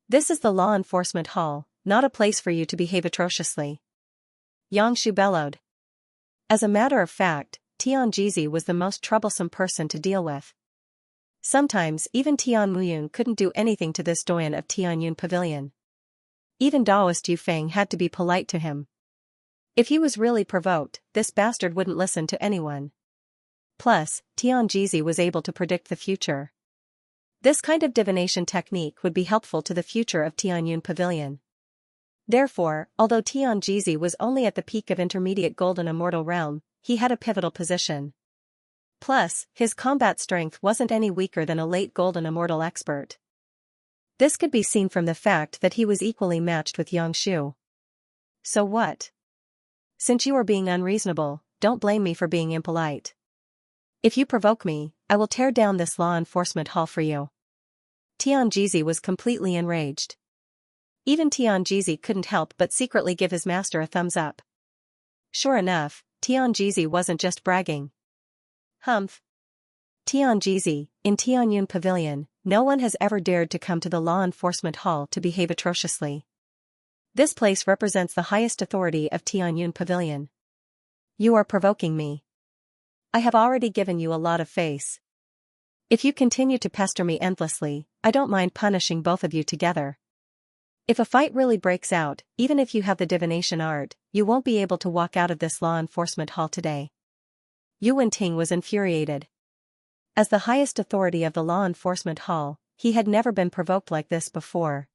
This is the law enforcement hall, not a place for you to behave atrociously. Yangshu bellowed. As a matter of fact, Tianjizi was the most troublesome person to deal with. Sometimes even Tian Muyun couldn't do anything to this doyen of Tianyun Pavilion. Even Daoist Yu Feng had to be polite to him. If he was really provoked, this bastard wouldn't listen to anyone. Plus, Tianjizi was able to predict the future. This kind of divination technique would be helpful to the future of Tianyun Pavilion. Therefore, although Tianjizi was only at the peak of intermediate golden immortal realm, he had a pivotal position. Plus, his combat strength wasn't any weaker than a late golden immortal expert. This could be seen from the fact that he was equally matched with Yangshu. So what? Since you are being unreasonable, don't blame me for being impolite. If you provoke me, I will tear down this law enforcement hall for you. Tianjizi was completely enraged. Even Tianjizi couldn't help but secretly give his master a thumbs up. Sure enough, Tianjizi wasn't just bragging. Humph. Tianjizi, in Tianyun Pavilion, no one has ever dared to come to the law enforcement hall to behave atrociously. This place represents the highest authority of Tianyun Pavilion. You are provoking me. I have already given you a lot of face. If you continue to pester me endlessly, I don't mind punishing both of you together. If a fight really breaks out, even if you have the divination art, you won't be able to walk out of this law enforcement hall today. Yuan Ting was infuriated. As the highest authority of the law enforcement hall, he had never been provoked like this before.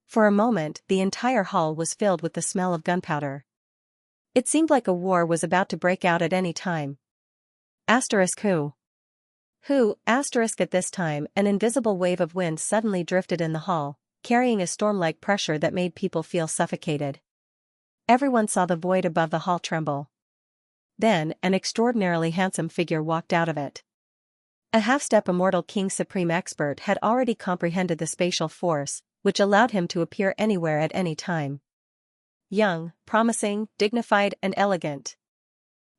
For a moment, the entire hall was filled with the smell of gunpowder. It seemed like a war was about to break out at any time. Who? Who, asterisk at this time an invisible wave of wind suddenly drifted in the hall, carrying a storm-like pressure that made people feel suffocated. Everyone saw the void above the hall tremble. Then, an extraordinarily handsome figure walked out of it. A half-step immortal king supreme expert had already comprehended the spatial force, which allowed him to appear anywhere at any time. Young, promising, dignified and elegant.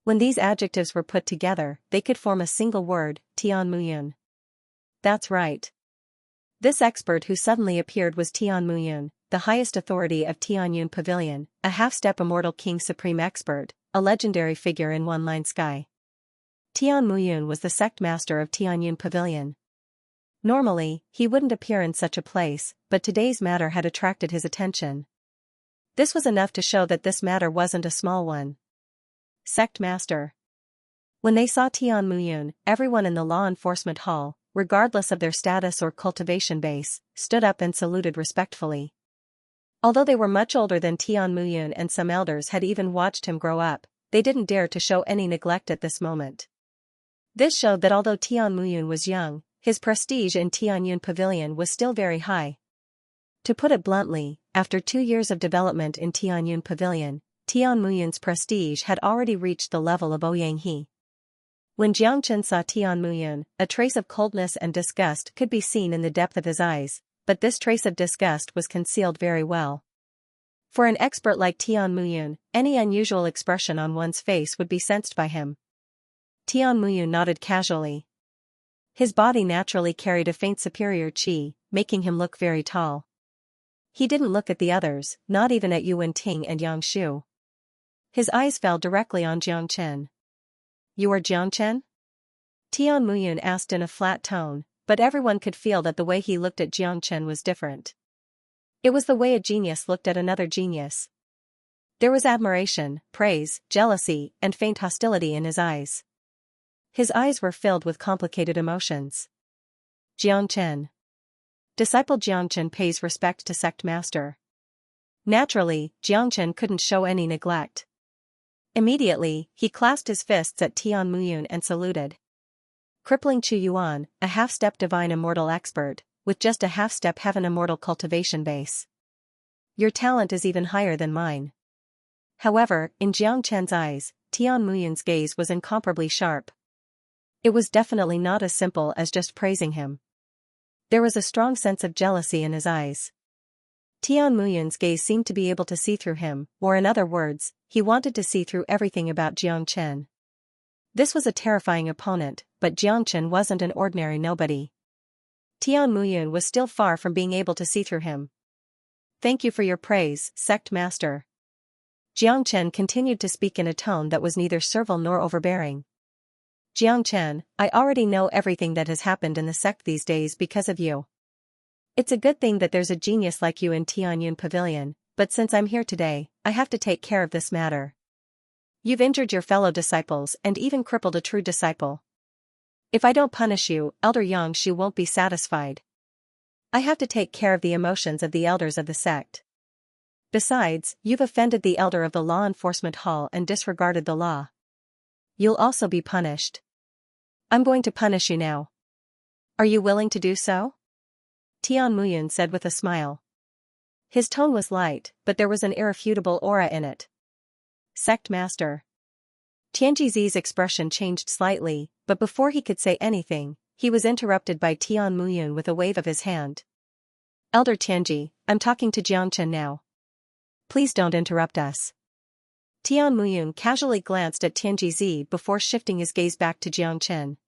When these adjectives were put together, they could form a single word, Tian Muyun. That's right. This expert who suddenly appeared was Tian Muyun, the highest authority of Tianyun Pavilion, a half-step immortal king supreme expert, a legendary figure in one-line sky. Tian Muyun was the sect master of Tianyun Pavilion. Normally, he wouldn't appear in such a place, but today's matter had attracted his attention. This was enough to show that this matter wasn't a small one. Sect master. When they saw Tian Muyun, everyone in the law enforcement hall, regardless of their status or cultivation base, stood up and saluted respectfully. Although they were much older than Tian Muyun and some elders had even watched him grow up, they didn't dare to show any neglect at this moment. This showed that although Tian Muyun was young, his prestige in Tianyun Pavilion was still very high. To put it bluntly, after 2 years of development in Tianyun Pavilion, Tian Muyun's prestige had already reached the level of Ouyang. When Xianxia saw Tian Muyun, a trace of coldness and disgust could be seen in the depth of his eyes, but this trace of disgust was concealed very well. For an expert like Tian Muyun, any unusual expression on one's face would be sensed by him. Tian Muyun nodded casually. His body naturally carried a faint superior qi, making him look very tall. He didn't look at the others, not even at Yu Wenting and Yang Shu. His eyes fell directly on Jiang Chen. You are Jiang Chen? Tian Muyun asked in a flat tone, but everyone could feel that the way he looked at Jiang Chen was different. It was the way a genius looked at another genius. There was admiration, praise, jealousy, and faint hostility in his eyes. His eyes were filled with complicated emotions. Jiang Chen. Disciple Jiang Chen pays respect to sect master. Naturally, Jiang Chen couldn't show any neglect. Immediately, he clasped his fists at Tian Muyun and saluted. Crippling Chu Yuan, a half-step divine immortal expert, with just a half-step heaven immortal cultivation base. Your talent is even higher than mine. However, in Jiang Chen's eyes, Tian Muyun's gaze was incomparably sharp. It was definitely not as simple as just praising him. There was a strong sense of jealousy in his eyes. Tian Muyun's gaze seemed to be able to see through him, or in other words, he wanted to see through everything about Jiang Chen. This was a terrifying opponent, but Jiang Chen wasn't an ordinary nobody. Tian Muyun was still far from being able to see through him. Thank you for your praise, sect master. Jiang Chen continued to speak in a tone that was neither servile nor overbearing. Jiang Chen, I already know everything that has happened in the sect these days because of you. It's a good thing that there's a genius like you in Tianyun Pavilion, but since I'm here today, I have to take care of this matter. You've injured your fellow disciples and even crippled a true disciple. If I don't punish you, Elder Yang Shu won't be satisfied. I have to take care of the emotions of the elders of the sect. Besides, you've offended the elder of the law enforcement hall and disregarded the law. You'll also be punished. I'm going to punish you now. Are you willing to do so? Tian Muyun said with a smile. His tone was light, but there was an irrefutable aura in it. Sect master. Tianji's expression changed slightly, but before he could say anything, he was interrupted by Tian Muyun with a wave of his hand. Elder Tianji, I'm talking to Jiang Chen now. Please don't interrupt us. Tian Muyun casually glanced at Tianji before shifting his gaze back to Jiang Chen.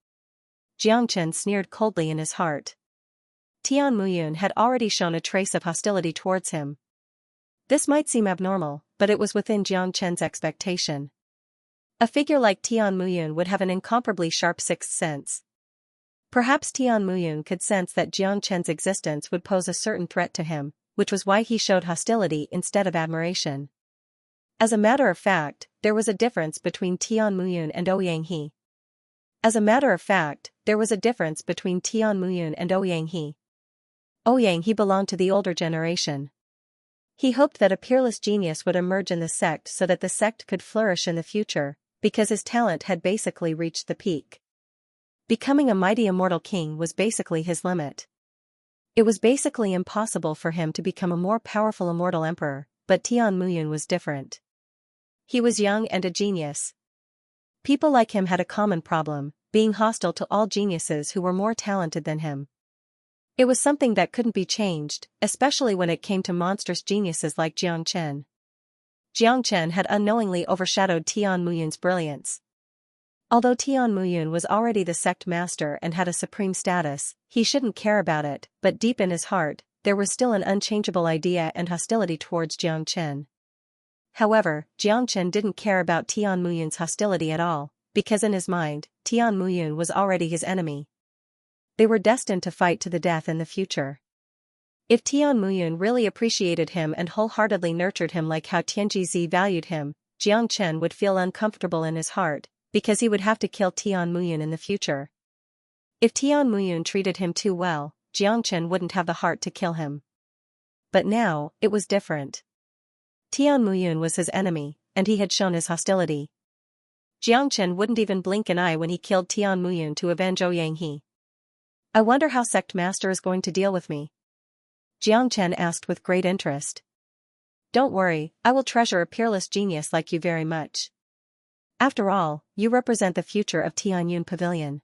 Jiang Chen sneered coldly in his heart. Tian Muyun had already shown a trace of hostility towards him. This might seem abnormal, but it was within Jiang Chen's expectation. A figure like Tian Muyun would have an incomparably sharp sixth sense. Perhaps Tian Muyun could sense that Jiang Chen's existence would pose a certain threat to him, which was why he showed hostility instead of admiration. As a matter of fact, there was a difference between Tian Muyun and Ouyang. Ouyang belonged to the older generation. He hoped that a peerless genius would emerge in the sect so that the sect could flourish in the future, because his talent had basically reached the peak. Becoming a mighty immortal king was basically his limit. It was basically impossible for him to become a more powerful immortal emperor, but Tian Muyun was different. He was young and a genius. People like him had a common problem, being hostile to all geniuses who were more talented than him. It was something that couldn't be changed, especially when it came to monstrous geniuses like Xianxia. Xianxia had unknowingly overshadowed Tian Muyun's brilliance. Although Tian Muyun was already the sect master and had a supreme status, he shouldn't care about it, but deep in his heart, there was still an unchangeable idea and hostility towards Xianxia. However, Xianxia didn't care about Tian Muyun's hostility at all, because in his mind, Tian Muyun was already his enemy. They were destined to fight to the death in the future. If Tian Muyun really appreciated him and wholeheartedly nurtured him like how Tianji valued him, Xianxia would feel uncomfortable in his heart, because he would have to kill Tian Muyun in the future. If Tian Muyun treated him too well, Xianxia wouldn't have the heart to kill him. But now, it was different. Tian Muyun was his enemy, and he had shown his hostility. Xianxia wouldn't even blink an eye when he killed Tian Muyun to avenge Ouyang. I wonder how Sect Master is going to deal with me? Xianxia asked with great interest. Don't worry, I will treasure a peerless genius like you very much. After all, you represent the future of Tianyun Pavilion.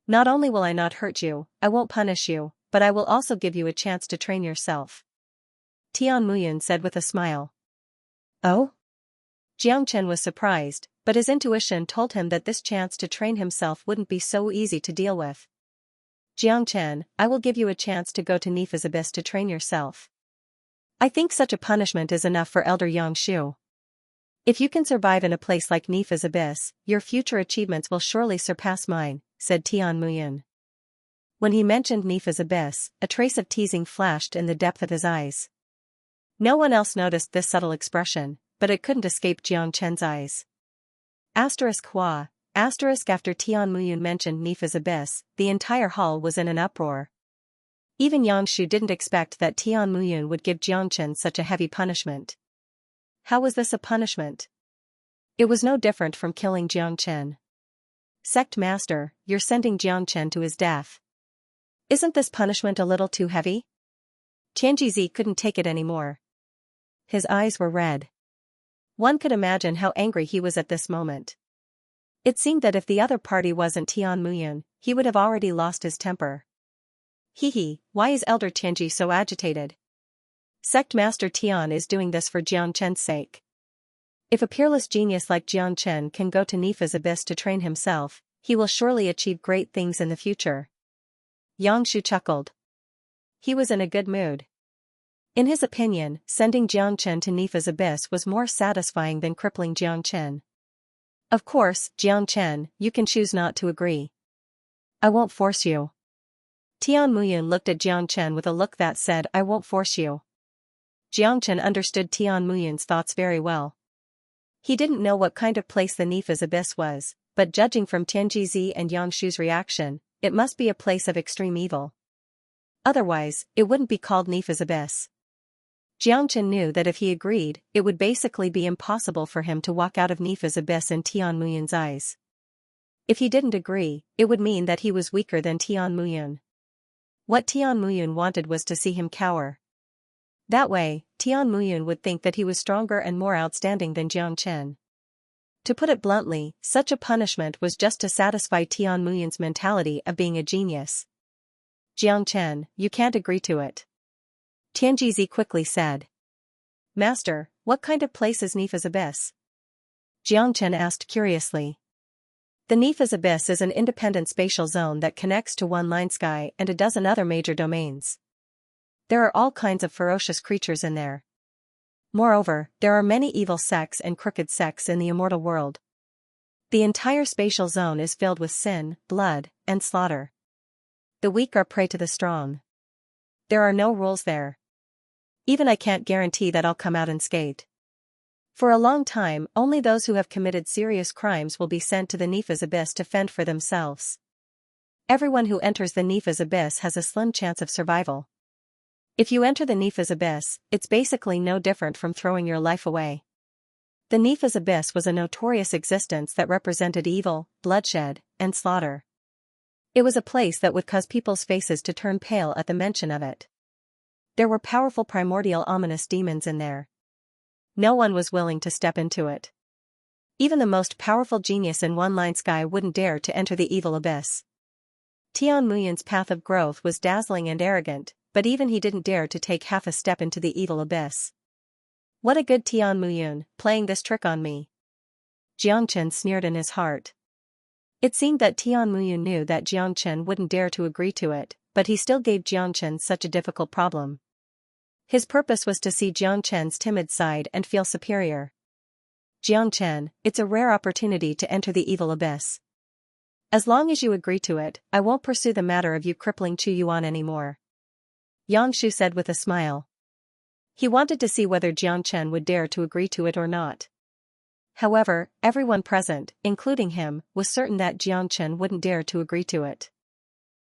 Not only will I not hurt you, I won't punish you, but I will also give you a chance to train yourself. Tian Muyun said with a smile. Oh? Xianxia was surprised, but his intuition told him that this chance to train himself wouldn't be so easy to deal with. Xianxia, I will give you a chance to go to Nifa's abyss to train yourself. I think such a punishment is enough for Elder Yangshu. If you can survive in a place like Nifa's abyss, your future achievements will surely surpass mine, said Tian Muyun. When he mentioned Nifa's abyss, a trace of teasing flashed in the depth of his eyes. No one else noticed this subtle expression, but it couldn't escape Xianxia's eyes. Hua. After Tian Muyun mentioned Nifa's abyss, the entire hall was in an uproar. Even Yangshu didn't expect that Tian Muyun would give Xianxia such a heavy punishment. How was this a punishment? It was no different from killing Xianxia. Sect Master, you're sending Xianxia to his death. Isn't this punishment a little too heavy? Tianji couldn't take it anymore. His eyes were red. One could imagine how angry he was at this moment. It seemed that if the other party wasn't Tian Muyun, he would have already lost his temper. Why is Elder Tianji so agitated? Sect Master Tian is doing this for Jiangchen's sake. If a peerless genius like Jiangchen can go to Nifa's abyss to train himself, he will surely achieve great things in the future. Yangshu chuckled. He was in a good mood. In his opinion, sending Jiangchen to Nifa's abyss was more satisfying than crippling Jiangchen. Of course, Jiangchen, you can choose not to agree. I won't force you. Tian Muyun looked at Jiangchen with a look that said, I won't force you. Jiangchen understood Tian Muyun's thoughts very well. He didn't know what kind of place the Nifa's abyss was, but judging from Tianji and Yangshu's reaction, it must be a place of extreme evil. Otherwise, it wouldn't be called Nifa's abyss. Jiangchen knew that if he agreed, it would basically be impossible for him to walk out of Nifa's abyss in Tian Muyun's eyes. If he didn't agree, it would mean that he was weaker than Tian Muyun. What Tian Muyun wanted was to see him cower. That way, Tian Muyun would think that he was stronger and more outstanding than Jiangchen. To put it bluntly, such a punishment was just to satisfy Tian Muyun's mentality of being a genius. Jiangchen, you can't agree to it. Tianji quickly said. Master, what kind of place is Nifa's abyss? Jiangchen asked curiously. The Nifa's abyss is an independent spatial zone that connects to one line sky and a dozen other major domains. There are all kinds of ferocious creatures in there. Moreover, there are many evil sects and crooked sects in the immortal world. The entire spatial zone is filled with sin, blood, and slaughter. The weak are prey to the strong. There are no rules there. Even I can't guarantee that I'll come out unscathed. For a long time, only those who have committed serious crimes will be sent to the Nifa's abyss to fend for themselves. Everyone who enters the Nifa's abyss has a slim chance of survival. If you enter the Nifa's abyss, it's basically no different from throwing your life away. The Nifa's abyss was a notorious existence that represented evil, bloodshed, and slaughter. It was a place that would cause people's faces to turn pale at the mention of it. There were powerful primordial ominous demons in there. No one was willing to step into it. Even the most powerful genius in one-line sky wouldn't dare to enter the evil abyss. Tian Muyun's path of growth was dazzling and arrogant, but even he didn't dare to take half a step into the evil abyss. What a good Tian Muyun, playing this trick on me. Xianxia sneered in his heart. It seemed that Tian Muyun knew that Xianxia wouldn't dare to agree to it, but he still gave Xianxia such a difficult problem. His purpose was to see Xianxia's timid side and feel superior. Xianxia, it's a rare opportunity to enter the evil abyss. As long as you agree to it, I won't pursue the matter of you crippling Chu Yuan anymore. Yang Shu said with a smile. He wanted to see whether Xianxia would dare to agree to it or not. However, everyone present, including him, was certain that Xianxia wouldn't dare to agree to it.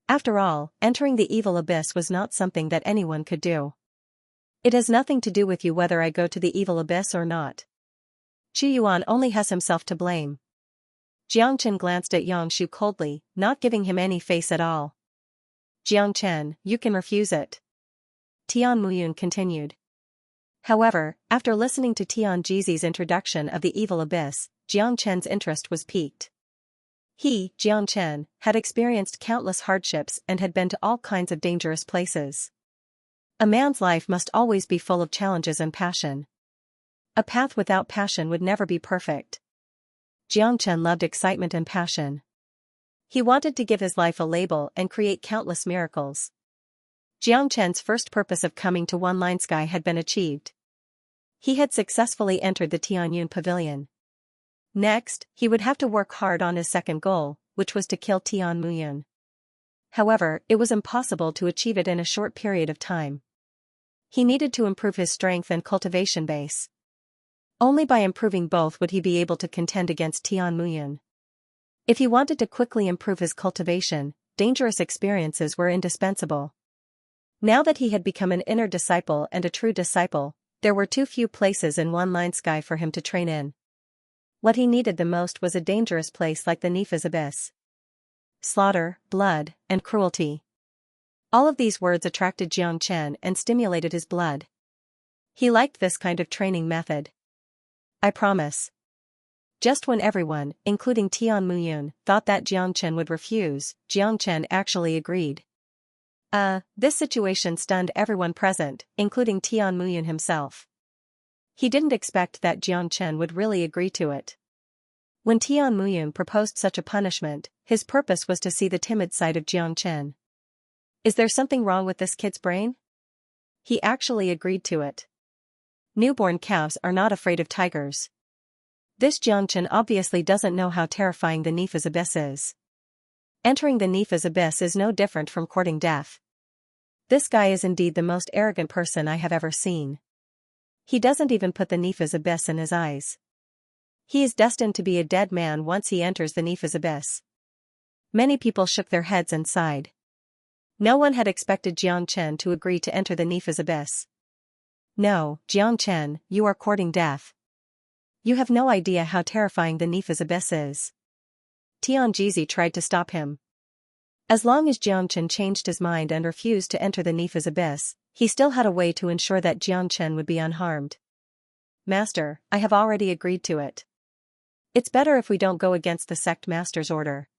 After all, entering the evil abyss was not something that anyone could do. It has nothing to do with you whether I go to the evil abyss or not. Chu Yuan only has himself to blame. Xianxia glanced at Yang Shu coldly, not giving him any face at all. Xianxia, you can refuse it. Tian Muyun continued. However, after listening to Tian Jizi's introduction of the evil abyss, Xianxia's interest was piqued. He, Xianxia, had experienced countless hardships and had been to all kinds of dangerous places. A man's life must always be full of challenges and passion. A path without passion would never be perfect. Xianxia loved excitement and passion. He wanted to give his life a label and create countless miracles. Xianxia's first purpose of coming to One Line Sky had been achieved. He had successfully entered the Tianyun Pavilion. Next, he would have to work hard on his second goal, which was to kill Tian Muyun. However, it was impossible to achieve it in a short period of time. He needed to improve his strength and cultivation base. Only by improving both would he be able to contend against Tian Muyun. If he wanted to quickly improve his cultivation, dangerous experiences were indispensable. Now that he had become an inner disciple and a true disciple, there were too few places in One Line Sky for him to train in. What he needed the most was a dangerous place like the Nifa's Abyss. Slaughter, blood, and cruelty. All of these words attracted Xianxia and stimulated his blood. He liked this kind of training method. I promise. Just when everyone, including Tian Muyun, thought that Xianxia would refuse, Xianxia actually agreed. This situation stunned everyone present, including Tian Muyun himself. He didn't expect that Xianxia would really agree to it. When Tian Muyun proposed such a punishment, his purpose was to see the timid side of Xianxia. Is there something wrong with this kid's brain? He actually agreed to it. Newborn calves are not afraid of tigers. This Xianxia obviously doesn't know how terrifying the Nifa's Abyss is. Entering the Nifa's Abyss is no different from courting death. This guy is indeed the most arrogant person I have ever seen. He doesn't even put the Nifa's Abyss in his eyes. He is destined to be a dead man once he enters the Nifa's Abyss. Many people shook their heads and sighed. No one had expected Xianxia to agree to enter the Nifa's Abyss. No, Xianxia, you are courting death. You have no idea how terrifying the Nifa's Abyss is. Tian Jizi tried to stop him. As long as Xianxia changed his mind and refused to enter the Nifa's Abyss, he still had a way to ensure that Xianxia would be unharmed. Master, I have already agreed to it. It's better if we don't go against the sect master's order.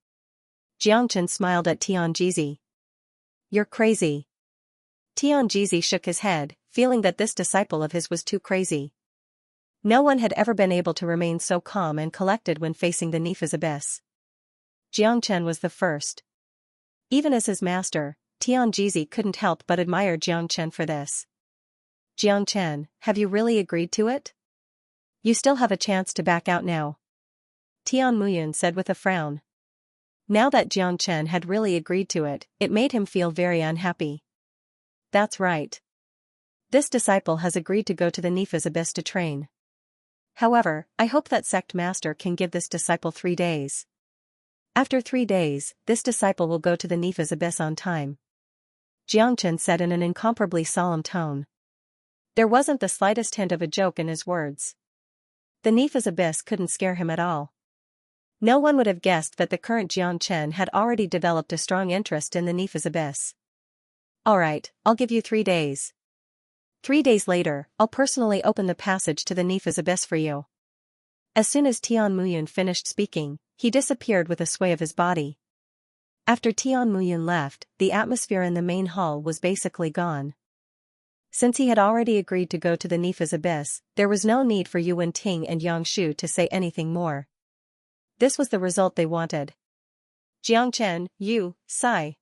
Xianxia smiled at Tian Jizi. You're crazy. Tian Jizi shook his head, feeling that this disciple of his was too crazy. No one had ever been able to remain so calm and collected when facing the Nifa's Abyss. Xianxia was the first. Even as his master, Tian Jizi couldn't help but admire Xianxia for this. Xianxia, have you really agreed to it? You still have a chance to back out now. Tian Muyun said with a frown. Now that Xianxia had really agreed to it, it made him feel very unhappy. That's right. This disciple has agreed to go to the Nifa's Abyss to train. However, I hope that sect master can give this disciple 3 days. After 3 days, this disciple will go to the Nifa's Abyss on time. Xianxia said in an incomparably solemn tone. There wasn't the slightest hint of a joke in his words. The Nifa's Abyss couldn't scare him at all. No one would have guessed that the current Xianxia had already developed a strong interest in the Nifa's abyss. Alright, I'll give you 3 days. 3 days later, I'll personally open the passage to the Nifa's abyss for you. As soon as Tian Muyun finished speaking, he disappeared with a sway of his body. After Tian Muyun left, the atmosphere in the main hall was basically gone. Since he had already agreed to go to the Nifa's abyss, there was no need for Yu Wenting and Yang Shu to say anything more. This was the result they wanted. Jiangchen, you, sigh.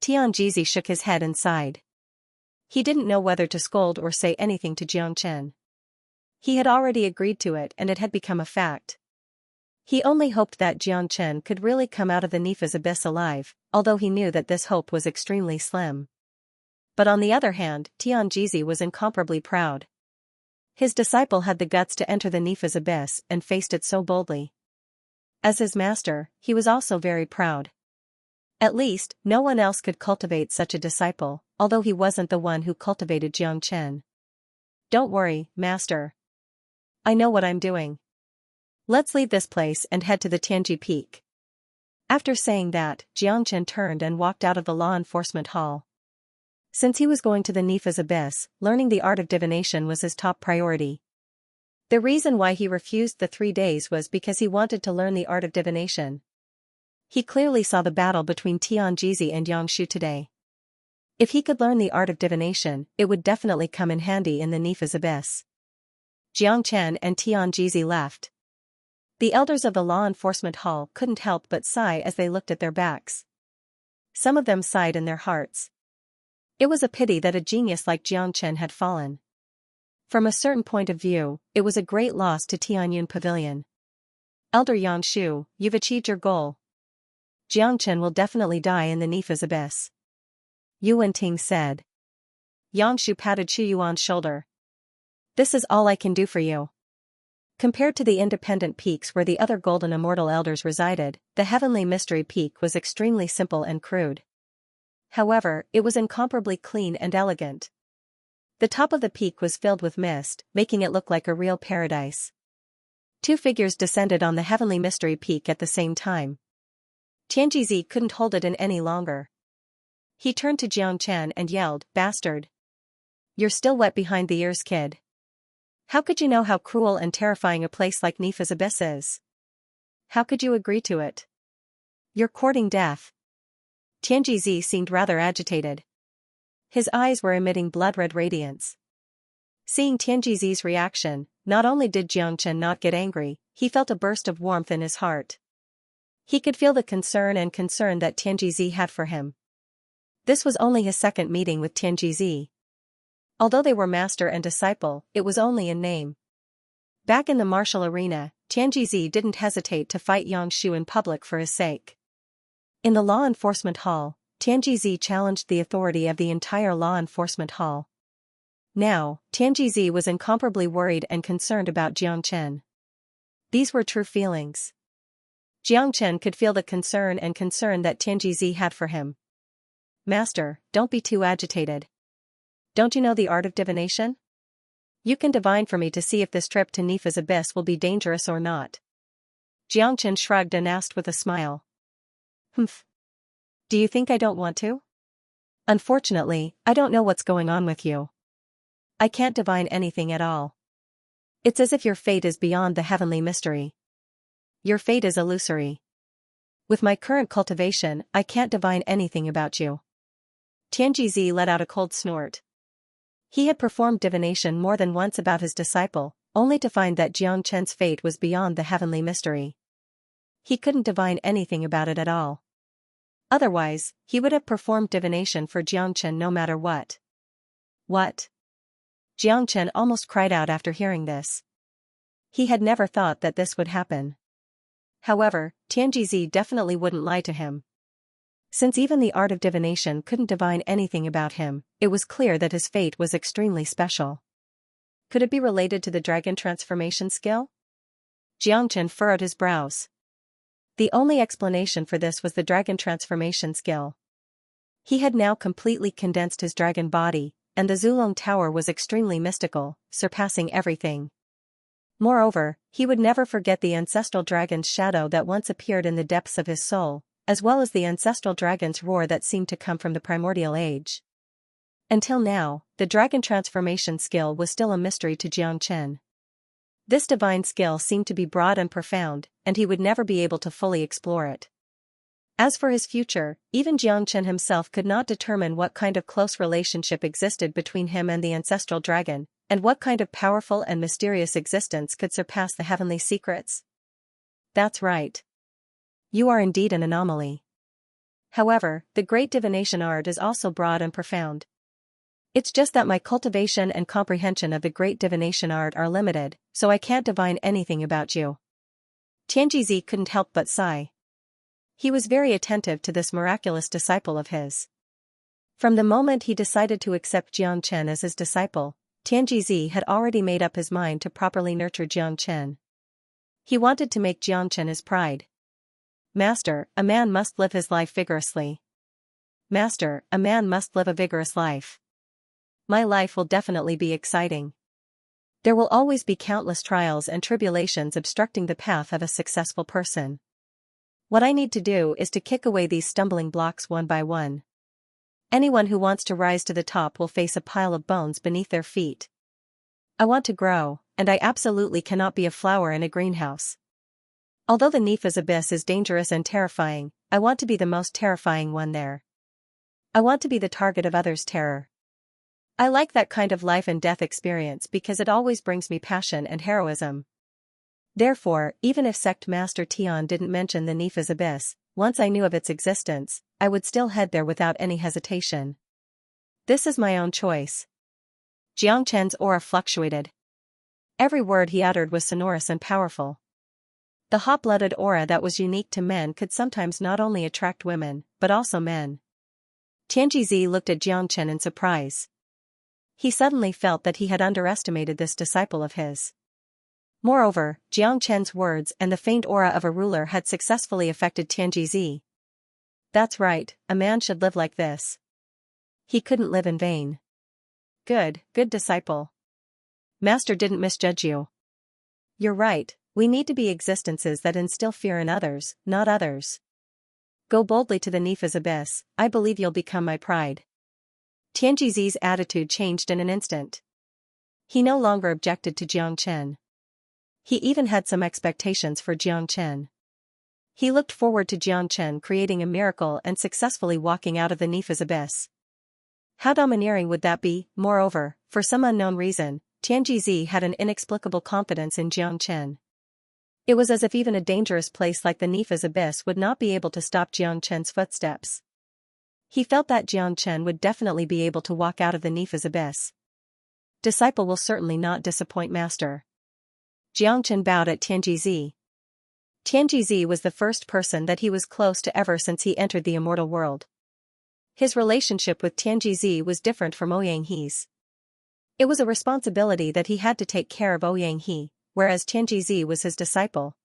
Tian Jizi shook his head and sighed. He didn't know whether to scold or say anything to Jiangchen. He had already agreed to it and it had become a fact. He only hoped that Jiangchen could really come out of the Nifa's abyss alive, although he knew that this hope was extremely slim. But on the other hand, Tian Jizi was incomparably proud. His disciple had the guts to enter the Nifa's abyss and faced it so boldly. As his master, he was also very proud. At least, no one else could cultivate such a disciple, although he wasn't the one who cultivated Jiangchen. Don't worry, master. I know what I'm doing. Let's leave this place and head to the Tianji Peak. After saying that, Jiangchen turned and walked out of the law enforcement hall. Since he was going to the Nifa's abyss, learning the art of divination was his top priority. The reason why he refused the 3 days was because he wanted to learn the art of divination. He clearly saw the battle between Tian Jizi and Yang Shu today. If he could learn the art of divination, it would definitely come in handy in the Nifa's abyss. Jiangchen and Tian Jizi left. The elders of the law enforcement hall couldn't help but sigh as they looked at their backs. Some of them sighed in their hearts. It was a pity that a genius like Jiangchen had fallen. From a certain point of view, it was a great loss to Tianyun Pavilion. Elder Yang Shu, you've achieved your goal. Jiangchen will definitely die in the Nifa's abyss. Yu Wenting said. Yang Shu patted Xu Yuan's shoulder. This is all I can do for you. Compared to the independent peaks where the other golden immortal elders resided, the heavenly mystery peak was extremely simple and crude. However, it was incomparably clean and elegant. The top of the peak was filled with mist, making it look like a real paradise. 2 figures descended on the heavenly mystery peak at the same time. Tianjizi couldn't hold it in any longer. He turned to Jiangchen and yelled, "Bastard! You're still wet behind the ears, kid. How could you know how cruel and terrifying a place like Nifa's abyss is? How could you agree to it? You're courting death." Tianjizi seemed rather agitated. His eyes were emitting blood-red radiance. Seeing Tianjizi's reaction, not only did Jiangchen not get angry, he felt a burst of warmth in his heart. He could feel the concern that Tianjizi had for him. This was only his second meeting with Tianjizi. Although they were master and disciple, it was only in name. Back in the martial arena, Tianjizi didn't hesitate to fight Yang Shu in public for his sake. In the law enforcement hall, Tianjizi challenged the authority of the entire law enforcement hall. Now, Tianjizi was incomparably worried and concerned about Jiangchen. These were true feelings. Jiangchen could feel the concern that Tianjizi had for him. Master, don't be too agitated. Don't you know the art of divination? You can divine for me to see if this trip to Nifa's abyss will be dangerous or not. Jiangchen shrugged and asked with a smile. Humph. Do you think I don't want to? Unfortunately, I don't know what's going on with you. I can't divine anything at all. It's as if your fate is beyond the heavenly mystery. Your fate is illusory. With my current cultivation, I can't divine anything about you. Tianjizi let out a cold snort. He had performed divination more than once about his disciple, only to find that Jiangchen's fate was beyond the heavenly mystery. He couldn't divine anything about it at all. Otherwise, he would have performed divination for Jiangchen no matter what. What? Jiangchen almost cried out after hearing this. He had never thought that this would happen. However, Tianjizi definitely wouldn't lie to him. Since even the art of divination couldn't divine anything about him, it was clear that his fate was extremely special. Could it be related to the dragon transformation skill? Jiangchen furrowed his brows. The only explanation for this was the dragon transformation skill. He had now completely condensed his dragon body, and the Zulong Tower was extremely mystical, surpassing everything. Moreover, He would never forget the ancestral dragon's shadow that once appeared in the depths of his soul, as well as the ancestral dragon's roar that seemed to come from the primordial age. Until now, the dragon transformation skill was still a mystery to Xianxia. This divine skill seemed to be broad and profound, and he would never be able to fully explore it. As for his future, even Xianxia himself could not determine what kind of close relationship existed between him and the ancestral dragon, and what kind of powerful and mysterious existence could surpass the heavenly secrets. That's right. You are indeed an anomaly. However, the great divination art is also broad and profound. It's just that my cultivation and comprehension of the great divination art are limited, so I can't divine anything about you. Tianjizi couldn't help but sigh. He was very attentive to this miraculous disciple of his. From the moment he decided to accept Xianxia as his disciple, Tianjizi had already made up his mind to properly nurture Xianxia. He wanted to make Xianxia his pride. Master, a man must live his life vigorously. Master, a man must live a vigorous life. My life will definitely be exciting. There will always be countless trials and tribulations obstructing the path of a successful person. What I need to do is to kick away these stumbling blocks one by one. Anyone who wants to rise to the top will face a pile of bones beneath their feet. I want to grow, and I absolutely cannot be a flower in a greenhouse. Although the Nifa's abyss is dangerous and terrifying, I want to be the most terrifying one there. I want to be the target of others' terror. I like that kind of life and death experience because it always brings me passion and heroism. Therefore, even if Sect Master Tian didn't mention the Nifa's abyss, once I knew of its existence, I would still head there without any hesitation. This is my own choice. Xianxia's aura fluctuated. Every word he uttered was sonorous and powerful. The hot-blooded aura that was unique to men could sometimes not only attract women, but also men. Tianjizi looked at Xianxia in surprise. He suddenly felt that he had underestimated this disciple of his. Moreover, Xianxia's words and the faint aura of a ruler had successfully affected Tianjizi. That's right, a man should live like this. He couldn't live in vain. Good disciple. Master didn't misjudge you. You're right, we need to be existences that instill fear in others, not others. Go boldly to the Nifa's abyss, I believe you'll become my pride. Tianjizi's attitude changed in an instant. He no longer objected to Xianxia. He even had some expectations for Xianxia. He looked forward to Xianxia creating a miracle and successfully walking out of the Nifa's abyss. How domineering would that be? Moreover, for some unknown reason, Tianjizi had an inexplicable confidence in Xianxia. It was as if even a dangerous place like the Nifa's abyss would not be able to stop Xianxia's footsteps. He felt that Xianxia would definitely be able to walk out of the Nifa's abyss. Disciple will certainly not disappoint master. Xianxia bowed at Tianjizi. Tianjizi was the first person that he was close to ever since he entered the immortal world. His relationship with Tianjizi was different from Ouyanghe's. It was a responsibility that he had to take care of Ouyanghe, whereas Tianjizi was his disciple.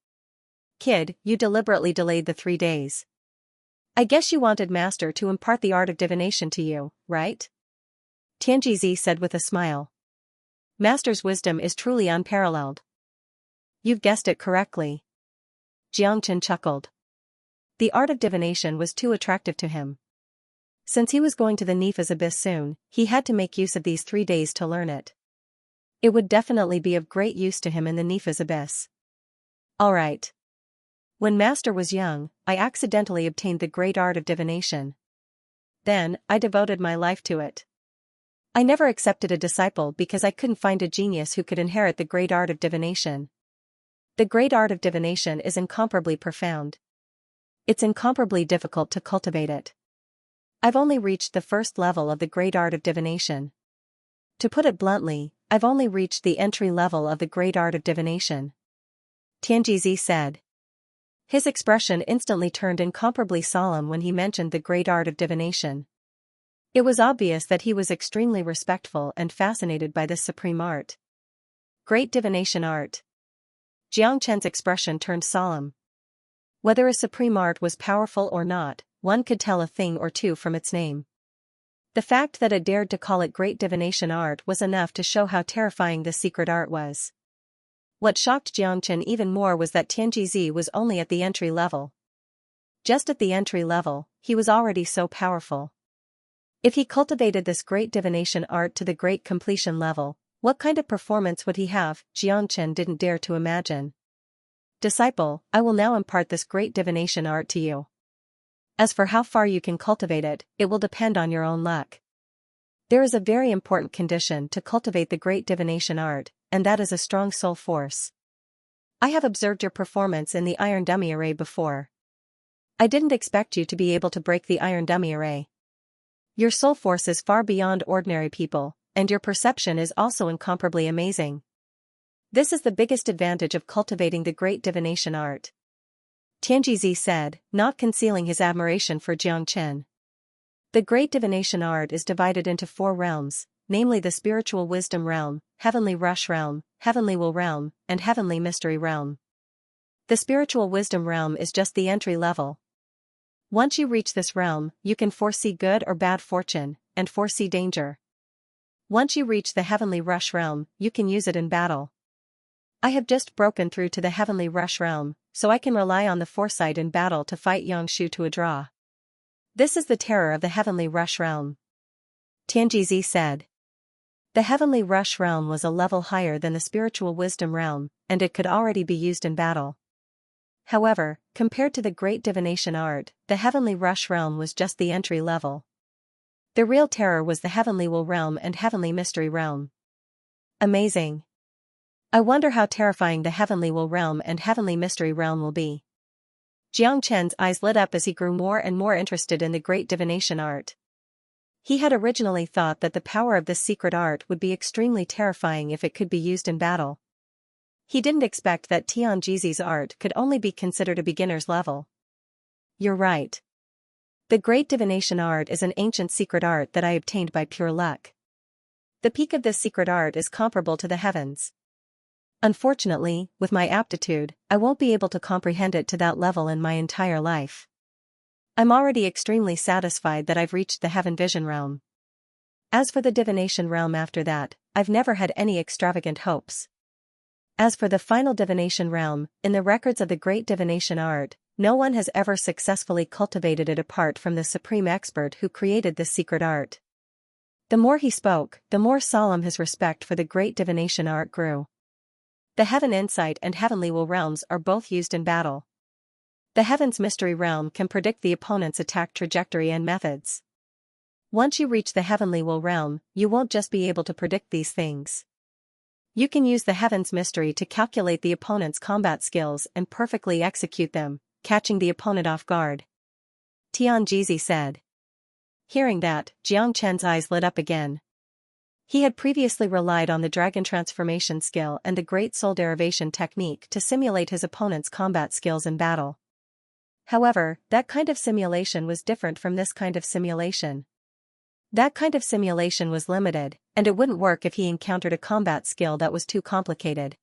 Kid, you deliberately delayed the 3 days. I guess you wanted master to impart the art of divination to you, right? Tianjizi said with a smile. Master's wisdom is truly unparalleled. You've guessed it correctly. Xianxia chuckled. The art of divination was too attractive to him. Since he was going to the Nifa's abyss soon, he had to make use of these 3 days to learn it. It would definitely be of great use to him in the Nifa's abyss. Alright. When master was young, I accidentally obtained the great art of divination. Then, I devoted my life to it. I never accepted a disciple because I couldn't find a genius who could inherit the great art of divination. The great art of divination is incomparably profound. It's incomparably difficult to cultivate it. I've only reached the first level of the great art of divination. To put it bluntly, I've only reached the entry level of the great art of divination. Tianjizi said. His expression instantly turned incomparably solemn when he mentioned the great art of divination. It was obvious that he was extremely respectful and fascinated by this supreme art. Great divination art. Xianxia's expression turned solemn. Whether a supreme art was powerful or not, one could tell a thing or two from its name. The fact that it dared to call it great divination art was enough to show how terrifying this secret art was. What shocked Xianxia even more was that Tianjizi was only at the entry level. Just at the entry level, he was already so powerful. If he cultivated this great divination art to the great completion level, what kind of performance would he have? Xianxia didn't dare to imagine. Disciple, I will now impart this great divination art to you. As for how far you can cultivate it, it will depend on your own luck. There is a very important condition to cultivate the great divination art, and that is a strong soul force. I have observed your performance in the iron dummy array before. I didn't expect you to be able to break the iron dummy array. Your soul force is far beyond ordinary people, and your perception is also incomparably amazing. This is the biggest advantage of cultivating the great divination art. Tianjizi said, not concealing his admiration for Xianxia. The great divination art is divided into 4 realms, namely the spiritual wisdom realm, heavenly rush realm, heavenly will realm, and heavenly mystery realm. The spiritual wisdom realm is just the entry level. Once you reach this realm, you can foresee good or bad fortune, and foresee danger. Once you reach the heavenly rush realm, you can use it in battle. I have just broken through to the heavenly rush realm, so I can rely on the foresight in battle to fight Xianxia to a draw. This is the terror of the heavenly rush realm. Tianjizi said. The heavenly rush realm was a level higher than the spiritual wisdom realm, and it could already be used in battle. However, compared to the great divination art, the heavenly rush realm was just the entry level. The real terror was the heavenly will realm and heavenly mystery realm. Amazing. I wonder how terrifying the heavenly will realm and heavenly mystery realm will be. Xianxia's eyes lit up as he grew more and more interested in the great divination art. He had originally thought that the power of this secret art would be extremely terrifying if it could be used in battle. He didn't expect that Tianjizi's art could only be considered a beginner's level. You're right. The great divination art is an ancient secret art that I obtained by pure luck. The peak of this secret art is comparable to the heavens. Unfortunately, with my aptitude, I won't be able to comprehend it to that level in my entire life. I'm already extremely satisfied that I've reached the heaven vision realm. As for the divination realm after that, I've never had any extravagant hopes. As for the final divination realm, in the records of the great divination art, no one has ever successfully cultivated it apart from the supreme expert who created this secret art. The more he spoke, the more solemn his respect for the great divination art grew. The heaven insight and heavenly will realms are both used in battle. The heaven's mystery realm can predict the opponent's attack trajectory and methods. Once you reach the heavenly will realm, you won't just be able to predict these things. You can use the heaven's mystery to calculate the opponent's combat skills and perfectly execute them, catching the opponent off guard. Tianjizi said. Hearing that, Xianxia's eyes lit up again. He had previously relied on the dragon transformation skill and the great soul derivation technique to simulate his opponent's combat skills in battle. However, that kind of simulation was different from this kind of simulation. That kind of simulation was limited, and it wouldn't work if he encountered a combat skill that was too complicated.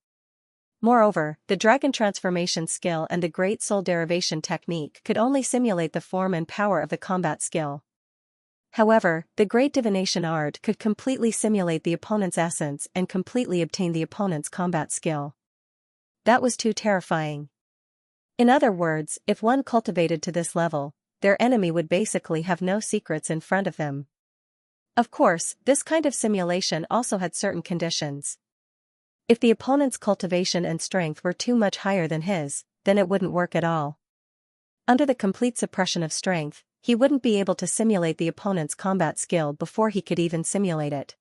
Moreover, the dragon transformation skill and the great soul derivation technique could only simulate the form and power of the combat skill. However, the great divination art could completely simulate the opponent's essence and completely obtain the opponent's combat skill. That was too terrifying. In other words, if one cultivated to this level, their enemy would basically have no secrets in front of them. Of course, this kind of simulation also had certain conditions. If the opponent's cultivation and strength were too much higher than his, then it wouldn't work at all. Under the complete suppression of strength, he wouldn't be able to simulate the opponent's combat skill before he could even simulate it.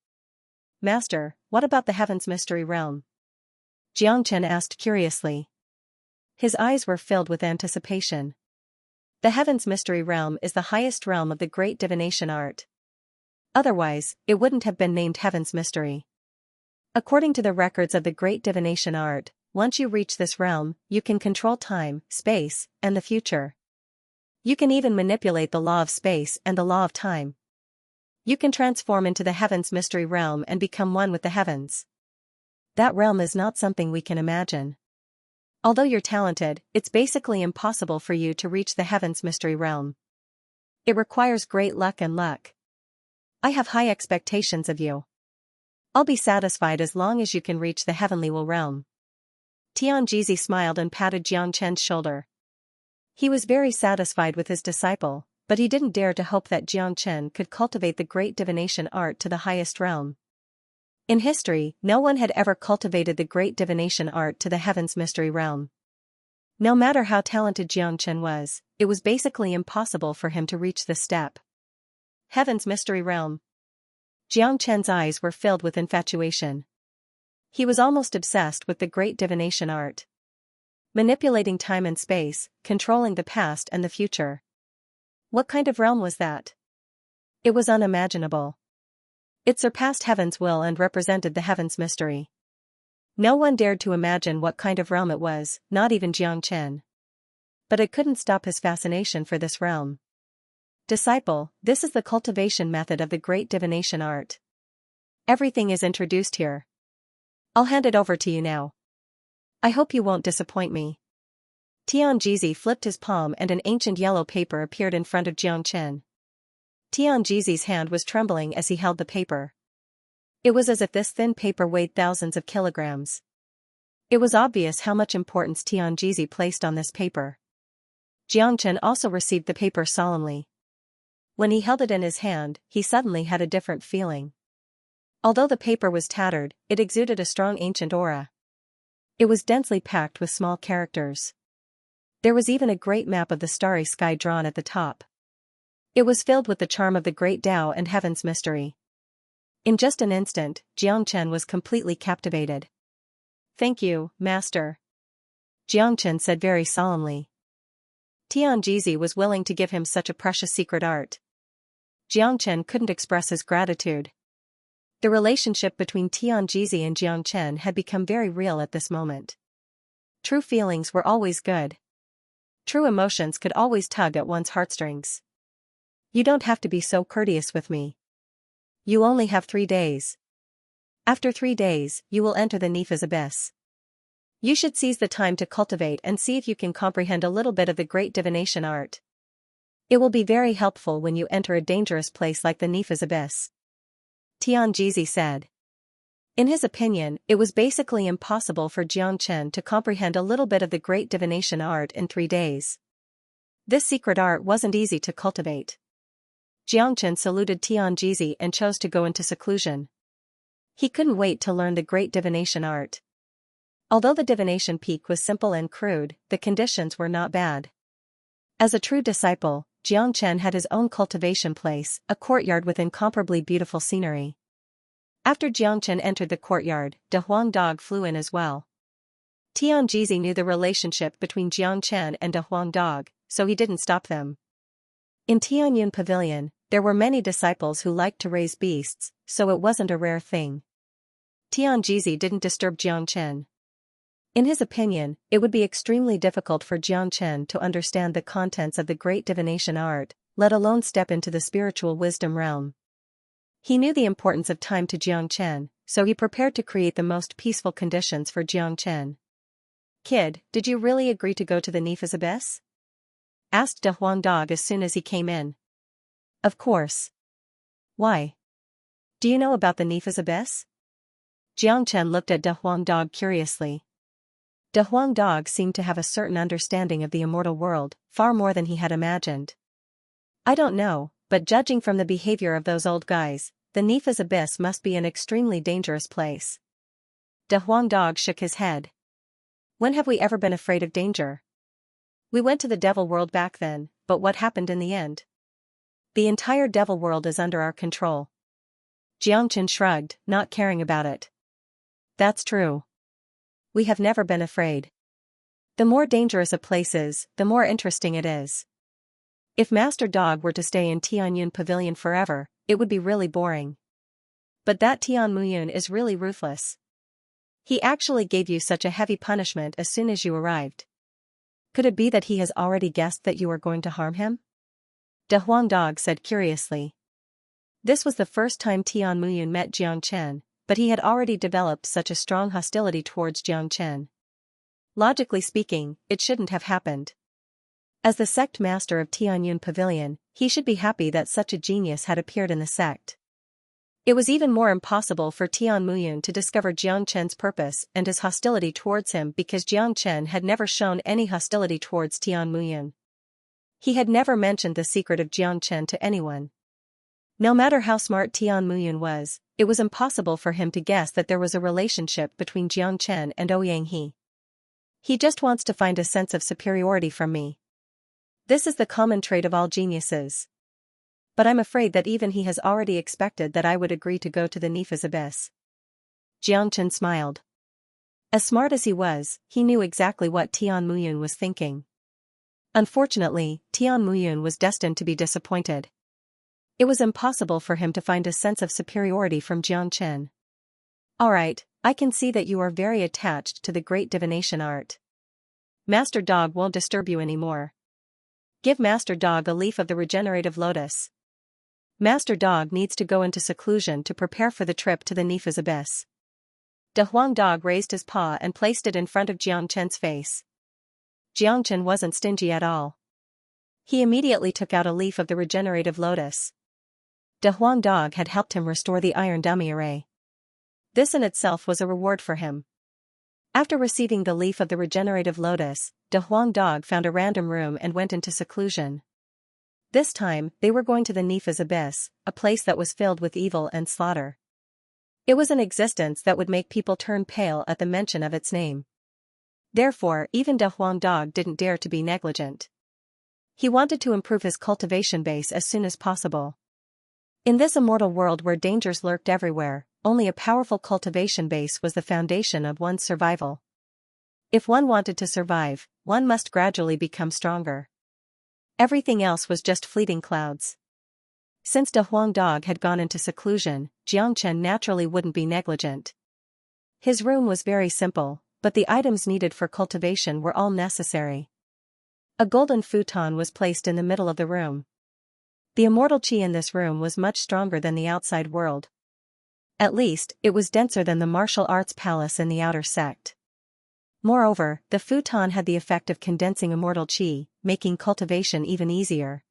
Master, what about the heaven's mystery realm? Xianxia asked curiously. His eyes were filled with anticipation. The heaven's mystery realm is the highest realm of the great divination art. Otherwise, it wouldn't have been named heaven's mystery. According to the records of the great divination art, once you reach this realm, you can control time, space, and the future. You can even manipulate the law of space and the law of time. You can transform into the heaven's mystery realm and become one with the heavens. That realm is not something we can imagine. Although you're talented, it's basically impossible for you to reach the heaven's mystery realm. It requires great luck and luck. I have high expectations of you. I'll be satisfied as long as you can reach the heavenly will realm. Tianjizi smiled and patted Jiang Chen's shoulder. He was very satisfied with his disciple, but he didn't dare to hope that Jiang Chen could cultivate the great divination art to the highest realm. In history, no one had ever cultivated the great divination art to the heaven's mystery realm. No matter how talented Jiang Chen was, it was basically impossible for him to reach this step. Heaven's mystery realm. Jiang Chen's eyes were filled with infatuation. He was almost obsessed with the great divination art. Manipulating time and space, controlling the past and the future. What kind of realm was that? It was unimaginable. It surpassed heaven's will and represented the heaven's mystery. No one dared to imagine what kind of realm it was, not even Jiang Chen. But it couldn't stop his fascination for this realm. Disciple, this is the cultivation method of the great divination art. Everything is introduced here. I'll hand it over to you now. I hope you won't disappoint me. Tianjizi flipped his palm and an ancient yellow paper appeared in front of Jiang Chen. Tianjizi's hand was trembling as he held the paper. It was as if this thin paper weighed thousands of kilograms. It was obvious how much importance Tianjizi placed on this paper. Jiang Chen also received the paper solemnly. When he held it in his hand, he suddenly had a different feeling. Although the paper was tattered, it exuded a strong ancient aura. It was densely packed with small characters. There was even a great map of the starry sky drawn at the top. It was filled with the charm of the great Tao and heaven's mystery. In just an instant, Jiang Chen was completely captivated. Thank you, Master. Jiang Chen said very solemnly. Tianjizi was willing to give him such a precious secret art. Jiang Chen couldn't express his gratitude. The relationship between Tianjizi and Jiang Chen had become very real at this moment. True feelings were always good. True emotions could always tug at one's heartstrings. You don't have to be so courteous with me. You only have 3 days. After 3 days, you will enter the Nifa's abyss. You should seize the time to cultivate and see if you can comprehend a little bit of the great divination art. It will be very helpful when you enter a dangerous place like the Nifa's abyss. Tianjizi said. In his opinion, it was basically impossible for Jiang Chen to comprehend a little bit of the great divination art in 3 days. This secret art wasn't easy to cultivate. Jiang Chen saluted Tianjizi and chose to go into seclusion. He couldn't wait to learn the great divination art. Although the divination peak was simple and crude, the conditions were not bad. As a true disciple, Jiang Chen had his own cultivation place, a courtyard with incomparably beautiful scenery. After Jiang Chen entered the courtyard, De Huang Dog flew in as well. Tianjizi knew the relationship between Jiang Chen and De Huang Dog, so he didn't stop them. In Tianyun Pavilion, there were many disciples who liked to raise beasts, so it wasn't a rare thing. Tianjizi didn't disturb Jiang Chen. In his opinion, it would be extremely difficult for Jiang Chen to understand the contents of the great divination art, let alone step into the spiritual wisdom realm. He knew the importance of time to Jiang Chen, so he prepared to create the most peaceful conditions for Jiang Chen. Kid, did you really agree to go to the Nifa's abyss? Asked De Huang Dog as soon as he came in. Of course. Why? Do you know about the Nifa's abyss? Jiang Chen looked at De Huang Dog curiously. De Huang Dog seemed to have a certain understanding of the immortal world, far more than he had imagined. I don't know, but judging from the behavior of those old guys, the Nifa's abyss must be an extremely dangerous place. De Huang Dog shook his head. When have we ever been afraid of danger? We went to the devil world back then, but what happened in the end? The entire devil world is under our control. Jiang Chen shrugged, not caring about it. That's true. We have never been afraid. The more dangerous a place is, the more interesting it is. If Master Dog were to stay in Tianyun Pavilion forever, it would be really boring. But that Tianmuyun is really ruthless. He actually gave you such a heavy punishment as soon as you arrived. Could it be that he has already guessed that you are going to harm him? De Huang Dog said curiously. This was the first time Tianmuyun met Jiang Chen, but he had already developed such a strong hostility towards Jiang Chen. Logically speaking, it shouldn't have happened. As the sect master of Tianyun Pavilion, he should be happy that such a genius had appeared in the sect. It was even more impossible for Tian Muyun to discover Jiang Chen's purpose and his hostility towards him because Jiang Chen had never shown any hostility towards Tian Muyun. He had never mentioned the secret of Jiang Chen to anyone. No matter how smart Tian Muyun was, it was impossible for him to guess that there was a relationship between Jiang Chen and Ouyang He. He just wants to find a sense of superiority from me. This is the common trait of all geniuses. But I'm afraid that even he has already expected that I would agree to go to the Nifa's abyss. Jiang Chen smiled. As smart as he was, he knew exactly what Tian Muyun was thinking. Unfortunately, Tian Muyun was destined to be disappointed. It was impossible for him to find a sense of superiority from Jiang Chen. Alright, I can see that you are very attached to the great divination art. Master Dog won't disturb you anymore. Give Master Dog a leaf of the regenerative lotus. Master Dog needs to go into seclusion to prepare for the trip to the Nifa's abyss. De Huang Dog raised his paw and placed it in front of Jiang Chen's face. Jiang Chen wasn't stingy at all. He immediately took out a leaf of the regenerative lotus. De Huang Dog had helped him restore the iron dummy array. This in itself was a reward for him. After receiving the leaf of the regenerative lotus, De Huang Dog found a random room and went into seclusion. This time, they were going to the Nifa's abyss, a place that was filled with evil and slaughter. It was an existence that would make people turn pale at the mention of its name. Therefore, even De Huang Dog didn't dare to be negligent. He wanted to improve his cultivation base as soon as possible. In this immortal world where dangers lurked everywhere, only a powerful cultivation base was the foundation of one's survival. If one wanted to survive, one must gradually become stronger. Everything else was just fleeting clouds. Since De Huang Dog had gone into seclusion, Jiang Chen naturally wouldn't be negligent. His room was very simple, but the items needed for cultivation were all necessary. A golden futon was placed in the middle of the room. The immortal qi in this room was much stronger than the outside world. At least, it was denser than the martial arts palace in the outer sect. Moreover, the futon had the effect of condensing immortal qi, making cultivation even easier.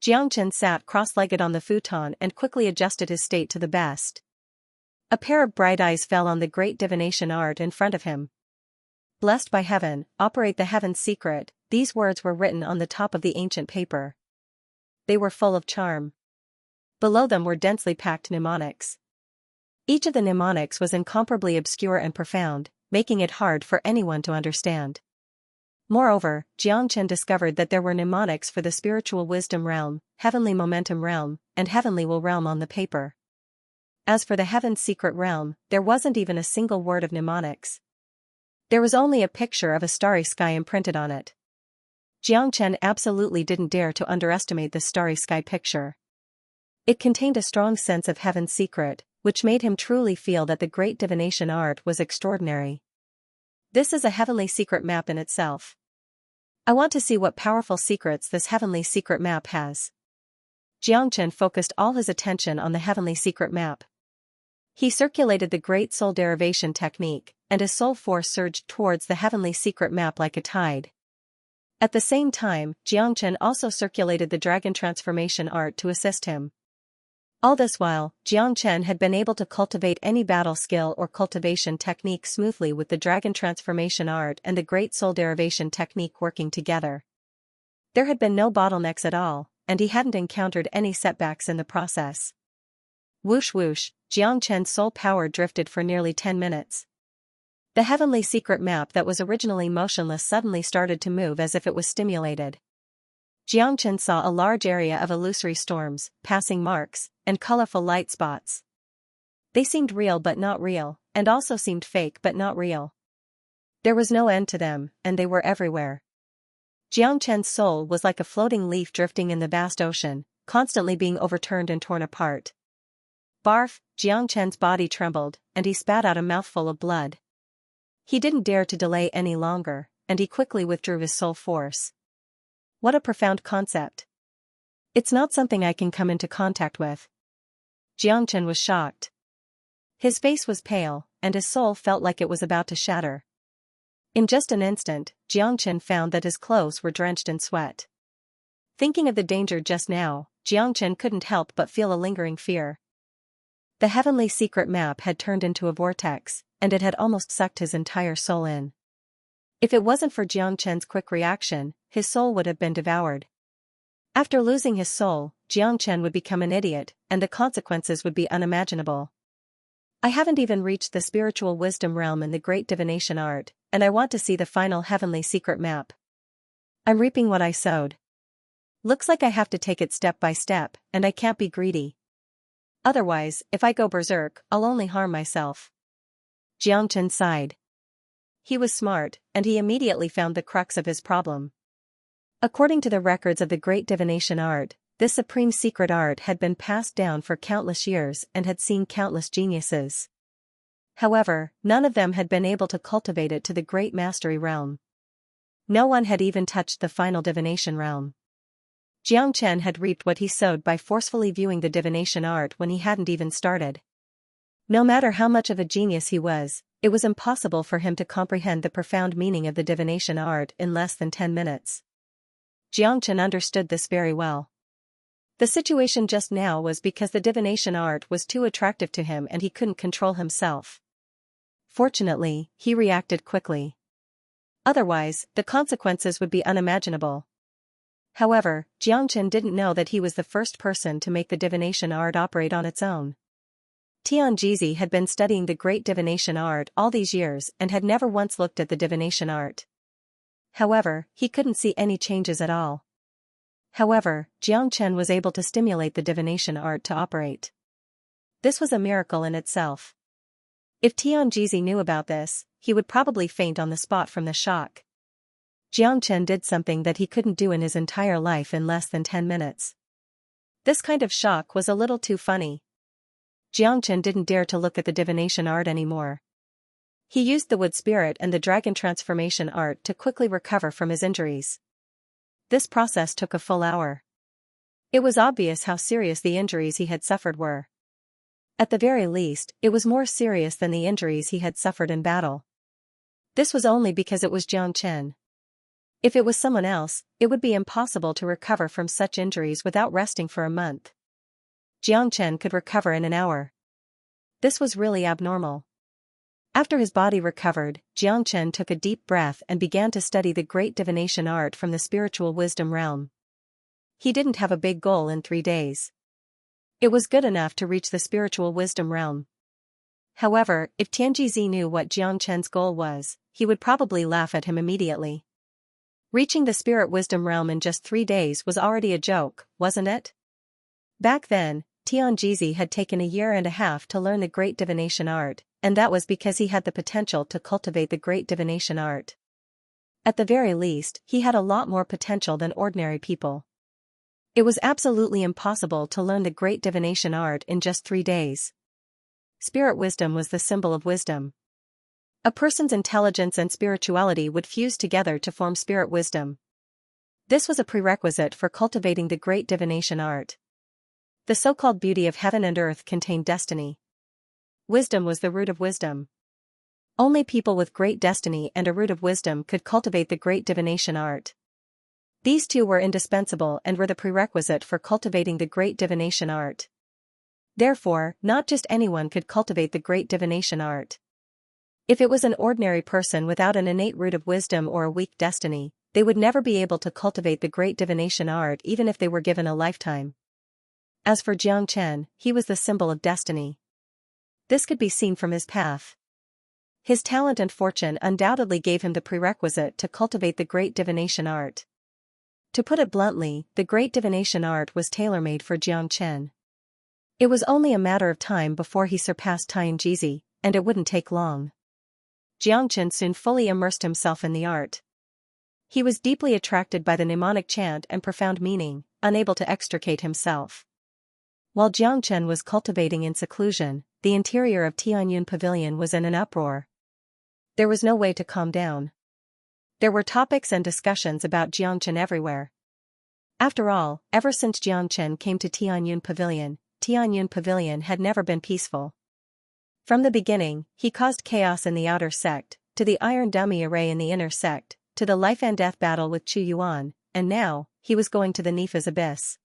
Jiang Chen sat cross-legged on the futon and quickly adjusted his state to the best. A pair of bright eyes fell on the great divination art in front of him. Blessed by heaven, operate the heaven's secret, these words were written on the top of the ancient paper. They were full of charm. Below them were densely packed mnemonics. Each of the mnemonics was incomparably obscure and profound, making it hard for anyone to understand. Moreover, Jiang Chen discovered that there were mnemonics for the spiritual wisdom realm, heavenly momentum realm, and heavenly will realm on the paper. As for the heaven's secret realm, there wasn't even a single word of mnemonics. There was only a picture of a starry sky imprinted on it. Jiang Chen absolutely didn't dare to underestimate the starry sky picture. It contained a strong sense of heaven's secret, which made him truly feel that the great divination art was extraordinary. This is a heavenly secret map in itself. I want to see what powerful secrets this heavenly secret map has. Jiang Chen focused all his attention on the heavenly secret map. He circulated the great soul derivation technique, and his soul force surged towards the heavenly secret map like a tide. At the same time, Jiang Chen also circulated the dragon transformation art to assist him. All this while, Jiang Chen had been able to cultivate any battle skill or cultivation technique smoothly with the dragon transformation art and the great soul derivation technique working together. There had been no bottlenecks at all, and he hadn't encountered any setbacks in the process. Whoosh whoosh, Jiang Chen's soul power drifted for nearly 10 minutes. The heavenly secret map that was originally motionless suddenly started to move as if it was stimulated. Jiang Chen saw a large area of illusory storms, passing marks, and colorful light spots. They seemed real but not real, and also seemed fake but not real. There was no end to them, and they were everywhere. Jiang Chen's soul was like a floating leaf drifting in the vast ocean, constantly being overturned and torn apart. Barf, Jiang Chen's body trembled, and he spat out a mouthful of blood. He didn't dare to delay any longer, and he quickly withdrew his soul force. What a profound concept. It's not something I can come into contact with. Jiang Chen was shocked. His face was pale, and his soul felt like it was about to shatter. In just an instant, Jiang Chen found that his clothes were drenched in sweat. Thinking of the danger just now, Jiang Chen couldn't help but feel a lingering fear. The heavenly secret map had turned into a vortex, and it had almost sucked his entire soul in. If it wasn't for Xianxia's quick reaction, his soul would have been devoured. After losing his soul, Xianxia would become an idiot, and the consequences would be unimaginable. I haven't even reached the spiritual wisdom realm in the great divination art, and I want to see the final heavenly secret map. I'm reaping what I sowed. Looks like I have to take it step by step, and I can't be greedy. Otherwise, if I go berserk, I'll only harm myself. Xianxia sighed. He was smart, and he immediately found the crux of his problem. According to the records of the great divination art, this supreme secret art had been passed down for countless years and had seen countless geniuses. However, none of them had been able to cultivate it to the great mastery realm. No one had even touched the final divination realm. Xianxia had reaped what he sowed by forcefully viewing the divination art when he hadn't even started. No matter how much of a genius he was, it was impossible for him to comprehend the profound meaning of the divination art in less than 10 minutes. Xianxia understood this very well. The situation just now was because the divination art was too attractive to him and he couldn't control himself. Fortunately, he reacted quickly. Otherwise, the consequences would be unimaginable. However, Xianxia didn't know that he was the first person to make the divination art operate on its own. Xianxia had been studying the great divination art all these years and had never once looked at the divination art. However, he couldn't see any changes at all. However, Xianxia was able to stimulate the divination art to operate. This was a miracle in itself. If Xianxia knew about this, he would probably faint on the spot from the shock. Xianxia did something that he couldn't do in his entire life in less than 10 minutes. This kind of shock was a little too funny. Xianxia didn't dare to look at the divination art anymore. He used the wood spirit and the dragon transformation art to quickly recover from his injuries. This process took a full hour. It was obvious how serious the injuries he had suffered were. At the very least, it was more serious than the injuries he had suffered in battle. This was only because it was Xianxia. If it was someone else, it would be impossible to recover from such injuries without resting for a month. Xianxia could recover in an hour. This was really abnormal. After his body recovered, Xianxia took a deep breath and began to study the great divination art from the spiritual wisdom realm. He didn't have a big goal in 3 days. It was good enough to reach the spiritual wisdom realm. However, if Tianjizi knew what Xianxia's goal was, he would probably laugh at him immediately. Reaching the spirit wisdom realm in just 3 days was already a joke, wasn't it? Back then, Tianjizi had taken a year and a half to learn the great divination art, and that was because he had the potential to cultivate the great divination art. At the very least, he had a lot more potential than ordinary people. It was absolutely impossible to learn the great divination art in just 3 days. Spirit wisdom was the symbol of wisdom. A person's intelligence and spirituality would fuse together to form spirit wisdom. This was a prerequisite for cultivating the great divination art. The so-called beauty of heaven and earth contained destiny. Wisdom was the root of wisdom. Only people with great destiny and a root of wisdom could cultivate the great divination art. These two were indispensable and were the prerequisite for cultivating the great divination art. Therefore, not just anyone could cultivate the great divination art. If it was an ordinary person without an innate root of wisdom or a weak destiny, they would never be able to cultivate the great divination art even if they were given a lifetime. As for Xianxia, he was the symbol of destiny. This could be seen from his path. His talent and fortune undoubtedly gave him the prerequisite to cultivate the great divination art. To put it bluntly, the great divination art was tailor-made for Xianxia. It was only a matter of time before he surpassed Tianjizi, and it wouldn't take long. Xianxia soon fully immersed himself in the art. He was deeply attracted by the mnemonic chant and profound meaning, unable to extricate himself. While Xianxia was cultivating in seclusion, the interior of Tianyun Pavilion was in an uproar. There was no way to calm down. There were topics and discussions about Xianxia everywhere. After all, ever since Xianxia came to Tianyun Pavilion had never been peaceful. From the beginning, he caused chaos in the outer sect, to the iron dummy array in the inner sect, to the life and death battle with Chu Yuan, and now, he was going to the Nifa's abyss.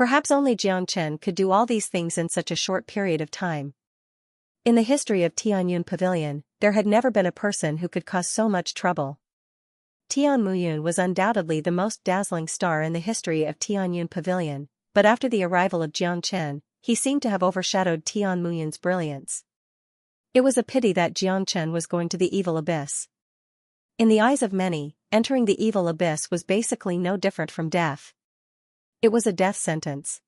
Perhaps only Xianxia could do all these things in such a short period of time. In the history of Tianyun Pavilion, there had never been a person who could cause so much trouble. Tianmuyun was undoubtedly the most dazzling star in the history of Tianyun Pavilion, but after the arrival of Xianxia, he seemed to have overshadowed Tianmuyun's brilliance. It was a pity that Xianxia was going to the evil abyss. In the eyes of many, entering the evil abyss was basically no different from death. It was a death sentence.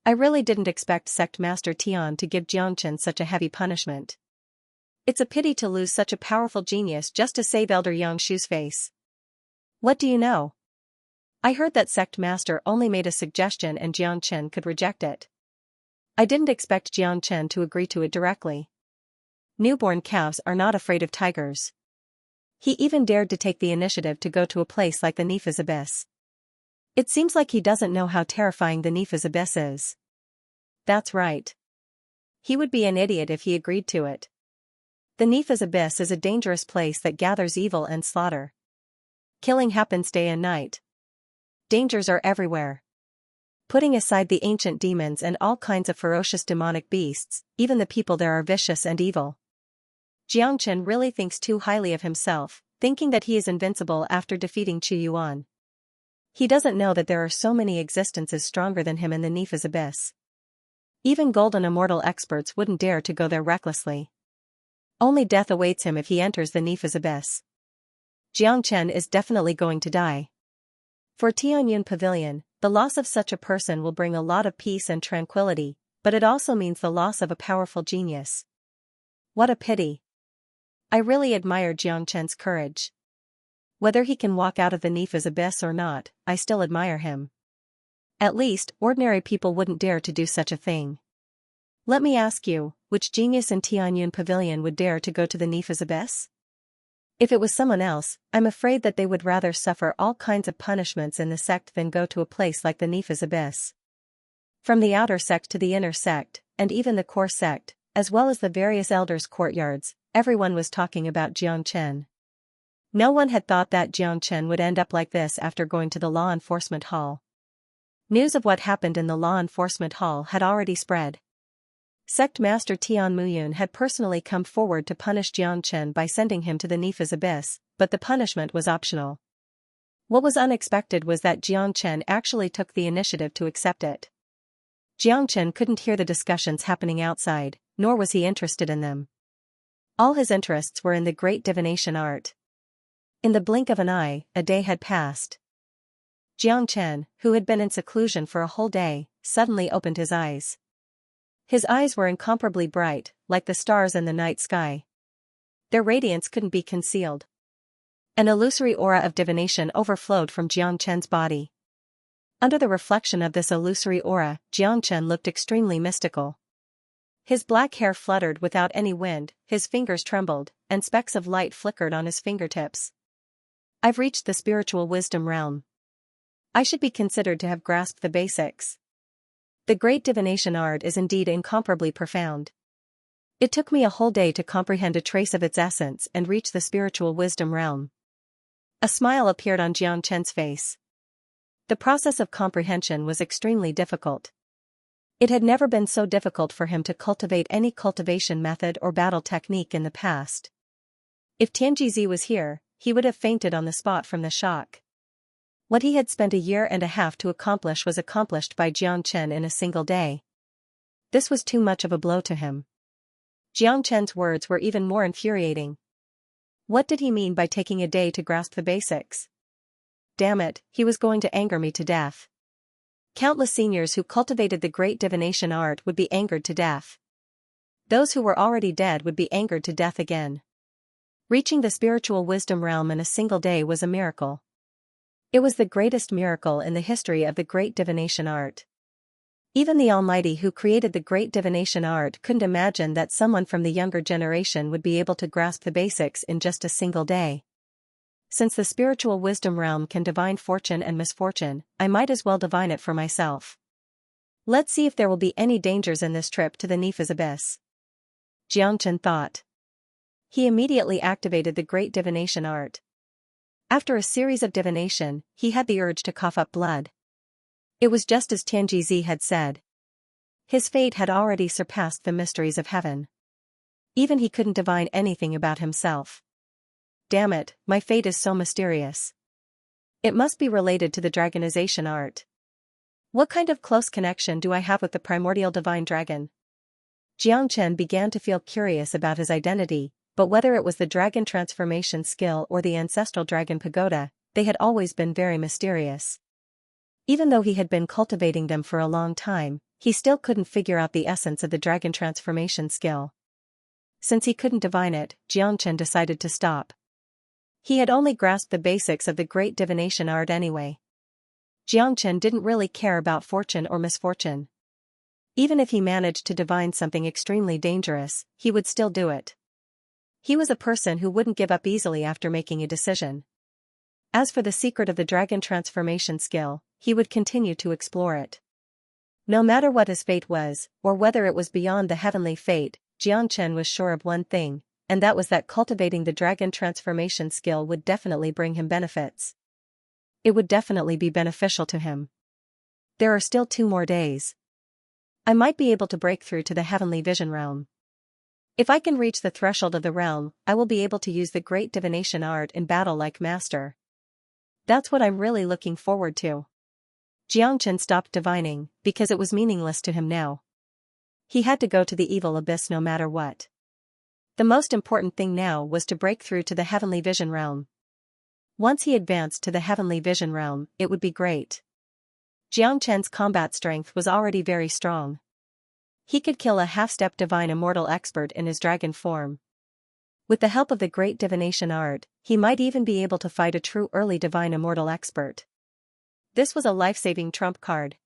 I really didn't expect Sect Master Tian to give Xianxia such a heavy punishment. It's a pity to lose such a powerful genius just to save Elder Yangshu's face. What do you know? I heard that Sect Master only made a suggestion and Xianxia could reject it. I didn't expect Xianxia to agree to it directly. Newborn calves are not afraid of tigers. He even dared to take the initiative to go to a place like the Nifa's Abyss. It seems like he doesn't know how terrifying the Nifa's Abyss is. That's right. He would be an idiot if he agreed to it. The Nifa's Abyss is a dangerous place that gathers evil and slaughter. Killing happens day and night. Dangers are everywhere. Putting aside the ancient demons and all kinds of ferocious demonic beasts, even the people there are vicious and evil. Xianxia really thinks too highly of himself, thinking that he is invincible after defeating Qu Yuan. He doesn't know that there are so many existences stronger than him in the Nifa's Abyss. Even golden immortal experts wouldn't dare to go there recklessly. Only death awaits him if he enters the Nifa's Abyss. Xianxia is definitely going to die. For Tianyun Pavilion, the loss of such a person will bring a lot of peace and tranquility, but it also means the loss of a powerful genius. What a pity. I really admire Xianxia's courage. Whether he can walk out of the Nifa's Abyss or not, I still admire him. At least, ordinary people wouldn't dare to do such a thing. Let me ask you, which genius in Tianyun Pavilion would dare to go to the Nifa's Abyss? If it was someone else, I'm afraid that they would rather suffer all kinds of punishments in the sect than go to a place like the Nifa's Abyss. From the outer sect to the inner sect, and even the core sect, as well as the various elders' courtyards, everyone was talking about Xianxia. No one had thought that Xianxia would end up like this after going to the law enforcement hall. News of what happened in the law enforcement hall had already spread. Sect Master Tianmuyun had personally come forward to punish Xianxia by sending him to the Nifa's Abyss, but the punishment was optional. What was unexpected was that Xianxia actually took the initiative to accept it. Xianxia couldn't hear the discussions happening outside, nor was he interested in them. All his interests were in the great divination art. In the blink of an eye, a day had passed. Xianxia, who had been in seclusion for a whole day, suddenly opened his eyes. His eyes were incomparably bright, like the stars in the night sky. Their radiance couldn't be concealed. An illusory aura of divination overflowed from Xianxia's body. Under the reflection of this illusory aura, Xianxia looked extremely mystical. His black hair fluttered without any wind, his fingers trembled, and specks of light flickered on his fingertips. I've reached the spiritual wisdom realm. I should be considered to have grasped the basics. The great divination art is indeed incomparably profound. It took me a whole day to comprehend a trace of its essence and reach the spiritual wisdom realm. A smile appeared on Xianxia's face. The process of comprehension was extremely difficult. It had never been so difficult for him to cultivate any cultivation method or battle technique in the past. If Tianjizi was here, he would have fainted on the spot from the shock. What he had spent a year and a half to accomplish was accomplished by Xianxia in a single day. This was too much of a blow to him. Xianxia's words were even more infuriating. What did he mean by taking a day to grasp the basics? Damn it, he was going to anger me to death. Countless seniors who cultivated the great divination art would be angered to death. Those who were already dead would be angered to death again. Reaching the spiritual wisdom realm in a single day was a miracle. It was the greatest miracle in the history of the great divination art. Even the Almighty who created the great divination art couldn't imagine that someone from the younger generation would be able to grasp the basics in just a single day. Since the spiritual wisdom realm can divine fortune and misfortune, I might as well divine it for myself. Let's see if there will be any dangers in this trip to the Nifa's Abyss. Xianxia thought. He immediately activated the great divination art. After a series of divination, he had the urge to cough up blood. It was just as Tianjizi had said. His fate had already surpassed the mysteries of heaven. Even he couldn't divine anything about himself. Damn it, my fate is so mysterious. It must be related to the dragonization art. What kind of close connection do I have with the primordial divine dragon? Xianxia began to feel curious about his identity, but whether it was the dragon transformation skill or the ancestral dragon pagoda, they had always been very mysterious. Even though he had been cultivating them for a long time, he still couldn't figure out the essence of the dragon transformation skill. Since he couldn't divine it, Xianxia decided to stop. He had only grasped the basics of the great divination art anyway. Xianxia didn't really care about fortune or misfortune. Even if he managed to divine something extremely dangerous, he would still do it. He was a person who wouldn't give up easily after making a decision. As for the secret of the dragon transformation skill, he would continue to explore it. No matter what his fate was, or whether it was beyond the heavenly fate, Xianxia was sure of one thing, and that was that cultivating the dragon transformation skill would definitely bring him benefits. It would definitely be beneficial to him. There are still 2 more days. I might be able to break through to the heavenly vision realm. If I can reach the threshold of the realm, I will be able to use the great divination art in battle like master. That's what I'm really looking forward to. Xianxia stopped divining, because it was meaningless to him now. He had to go to the evil abyss no matter what. The most important thing now was to break through to the heavenly vision realm. Once he advanced to the heavenly vision realm, it would be great. Xianxia's combat strength was already very strong. He could kill a half-step divine immortal expert in his dragon form. With the help of the great divination art, he might even be able to fight a true early divine immortal expert. This was a life-saving trump card.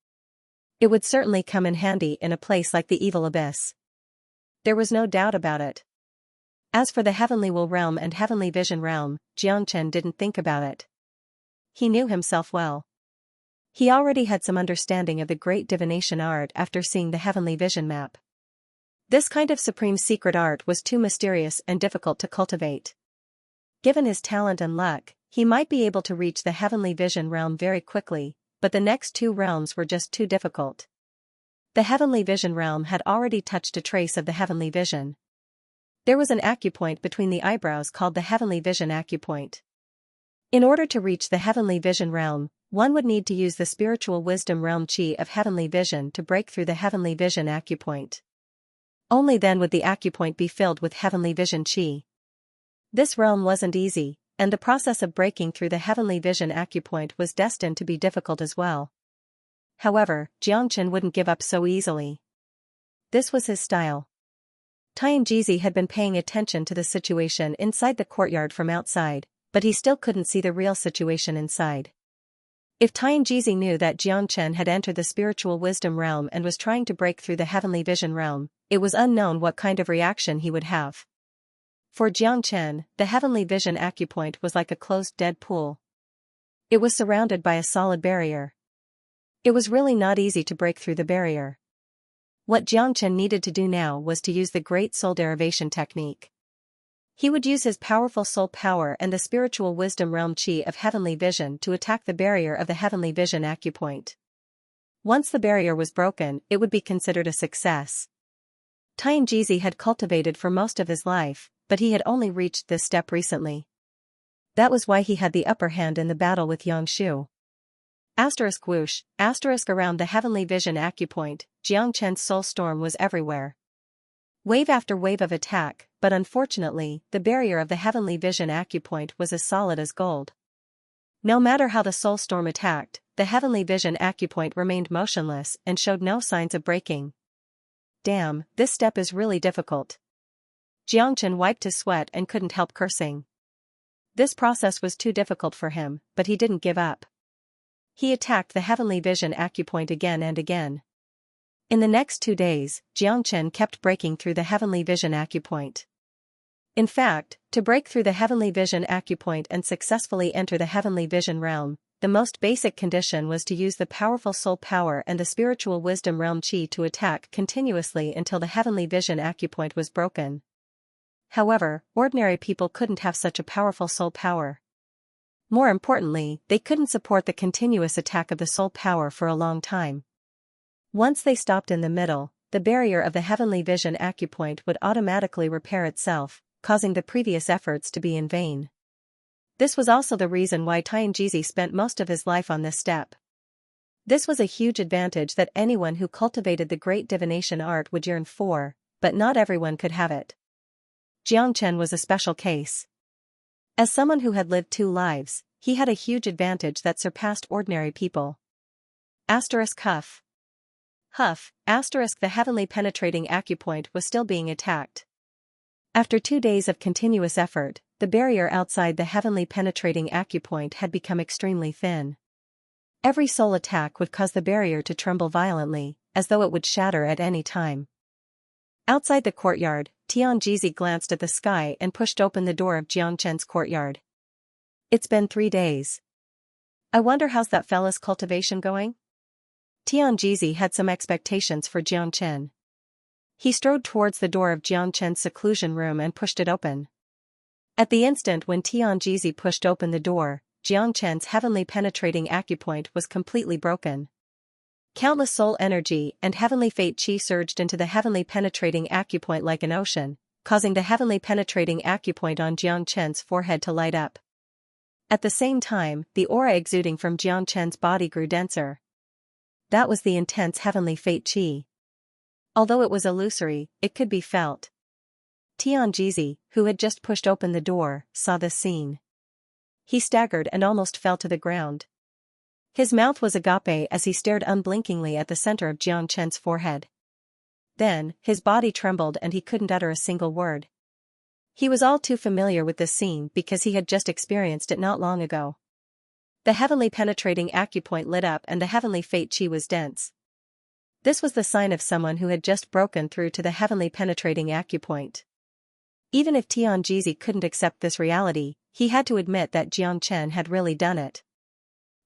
It would certainly come in handy in a place like the evil abyss. There was no doubt about it. As for the heavenly will realm and heavenly vision realm, Xianxia didn't think about it. He knew himself well. He already had some understanding of the great divination art after seeing the heavenly vision map. This kind of supreme secret art was too mysterious and difficult to cultivate. Given his talent and luck, he might be able to reach the heavenly vision realm very quickly, but the next 2 realms were just too difficult. The heavenly vision realm had already touched a trace of the heavenly vision. There was an acupoint between the eyebrows called the heavenly vision acupoint. In order to reach the heavenly vision realm, one would need to use the spiritual wisdom realm chi of heavenly vision to break through the heavenly vision acupoint. Only then would the acupoint be filled with heavenly vision chi. This realm wasn't easy, and the process of breaking through the heavenly vision acupoint was destined to be difficult as well. However, Xianxia wouldn't give up so easily. This was his style. Tianjizi had been paying attention to the situation inside the courtyard from outside, but he still couldn't see the real situation inside. If Tianjizi knew that Xianxia had entered the spiritual wisdom realm and was trying to break through the heavenly vision realm, it was unknown what kind of reaction he would have. For Xianxia, the heavenly vision acupoint was like a closed dead pool. It was surrounded by a solid barrier. It was really not easy to break through the barrier. What Xianxia needed to do now was to use the great soul derivation technique. He would use his powerful soul power and the spiritual wisdom realm chi of heavenly vision to attack the barrier of the heavenly vision acupoint. Once the barrier was broken, it would be considered a success. Tianjizi had cultivated for most of his life, but he had only reached this step recently. That was why he had the upper hand in the battle with Yangshu. Asterisk whoosh, asterisk around the heavenly vision acupoint, Xianxia's soul storm was everywhere. Wave after wave of attack, but unfortunately, the barrier of the heavenly vision acupoint was as solid as gold. No matter how the soul storm attacked, the heavenly vision acupoint remained motionless and showed no signs of breaking. Damn, this step is really difficult. Xianxia wiped his sweat and couldn't help cursing. This process was too difficult for him, but he didn't give up. He attacked the heavenly vision acupoint again and again. In the next 2 days, Xianxia kept breaking through the heavenly vision acupoint. In fact, to break through the heavenly vision acupoint and successfully enter the heavenly vision realm, the most basic condition was to use the powerful soul power and the spiritual wisdom realm chi to attack continuously until the heavenly vision acupoint was broken. However, ordinary people couldn't have such a powerful soul power. More importantly, they couldn't support the continuous attack of the soul power for a long time. Once they stopped in the middle, the barrier of the heavenly vision acupoint would automatically repair itself, causing the previous efforts to be in vain. This was also the reason why Xianxia spent most of his life on this step. This was a huge advantage that anyone who cultivated the great divination art would yearn for, but not everyone could have it. Xianxia was a special case. As someone who had lived 2 lives, he had a huge advantage that surpassed ordinary people. Huff. The heavenly penetrating acupoint was still being attacked. After 2 days of continuous effort, the barrier outside the heavenly penetrating acupoint had become extremely thin. Every soul attack would cause the barrier to tremble violently, as though it would shatter at any time. Outside the courtyard, Xianxia glanced at the sky and pushed open the door of Jiangchen's courtyard. It's been 3 days. I wonder how's that fella's cultivation going? Xianxia had some expectations for Jiangchen. He strode towards the door of Jiangchen's seclusion room and pushed it open. At the instant when Xianxia pushed open the door, Jiangchen's heavenly penetrating acupoint was completely broken. Countless soul energy and heavenly fate chi surged into the heavenly penetrating acupoint like an ocean, causing the heavenly penetrating acupoint on Jiangchen's forehead to light up. At the same time, the aura exuding from Jiangchen's body grew denser. That was the intense heavenly fate chi. Although it was illusory, it could be felt. Xianxia, who had just pushed open the door, saw this scene. He staggered and almost fell to the ground. His mouth was agape as he stared unblinkingly at the center of Jiangchen's forehead. Then, his body trembled and he couldn't utter a single word. He was all too familiar with this scene because he had just experienced it not long ago. The heavenly penetrating acupoint lit up and the heavenly fate chi was dense. This was the sign of someone who had just broken through to the heavenly penetrating acupoint. Even if Xianxia couldn't accept this reality, he had to admit that Jiangchen had really done it.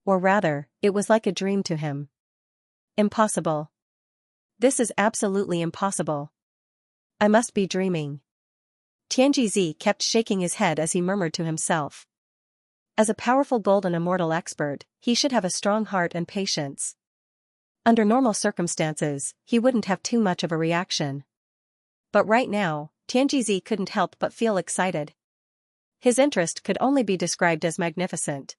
Or rather, it was like a dream to him. Impossible. This is absolutely impossible. I must be dreaming. Xianxia kept shaking his head as he murmured to himself. As a powerful golden immortal expert, he should have a strong heart and patience. Under normal circumstances, he wouldn't have too much of a reaction. But right now, Xianxia couldn't help but feel excited. His interest could only be described as magnificent.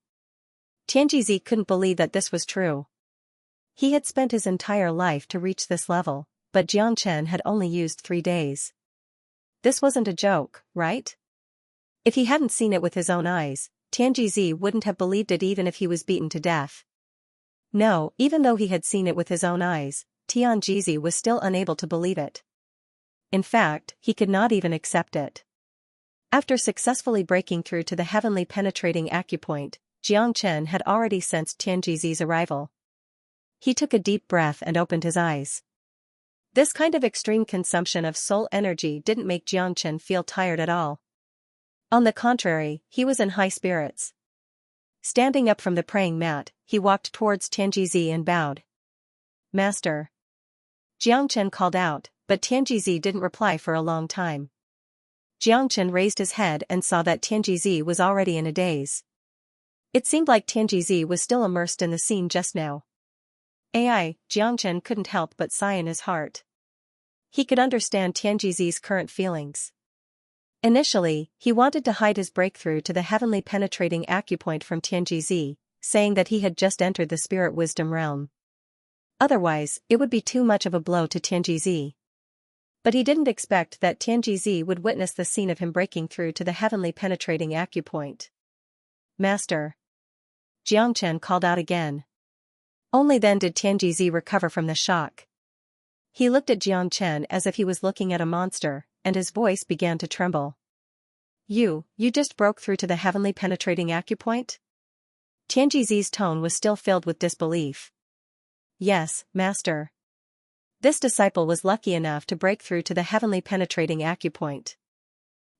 Xianxia couldn't believe that this was true. He had spent his entire life to reach this level, but Jiangchen had only used 3 days. This wasn't a joke, right? If he hadn't seen it with his own eyes, Xianxia wouldn't have believed it even if he was beaten to death. No, even though he had seen it with his own eyes, Xianxia was still unable to believe it. In fact, he could not even accept it. After successfully breaking through to the heavenly penetrating acupoint, Jiangchen had already sensed Xianxia's arrival. He took a deep breath and opened his eyes. This kind of extreme consumption of soul energy didn't make Jiangchen feel tired at all. On the contrary, he was in high spirits. Standing up from the praying mat, he walked towards Xianxia and bowed. Master. Jiangchen called out, but Xianxia didn't reply for a long time. Jiangchen raised his head and saw that Xianxia was already in a daze. It seemed like Xianxia was still immersed in the scene just now. Jiangchen couldn't help but sigh in his heart. He could understand Xianxia's current feelings. Initially, he wanted to hide his breakthrough to the heavenly penetrating acupoint from Xianxia, saying that he had just entered the spirit wisdom realm. Otherwise, it would be too much of a blow to Xianxia. But he didn't expect that Xianxia would witness the scene of him breaking through to the heavenly penetrating acupoint. Master. Jiangchen called out again. Only then did Xianxia recover from the shock. He looked at Jiangchen as if he was looking at a monster, and his voice began to tremble. You just broke through to the heavenly penetrating acupoint? Xianxia's tone was still filled with disbelief. Yes, Master. This disciple was lucky enough to break through to the heavenly penetrating acupoint.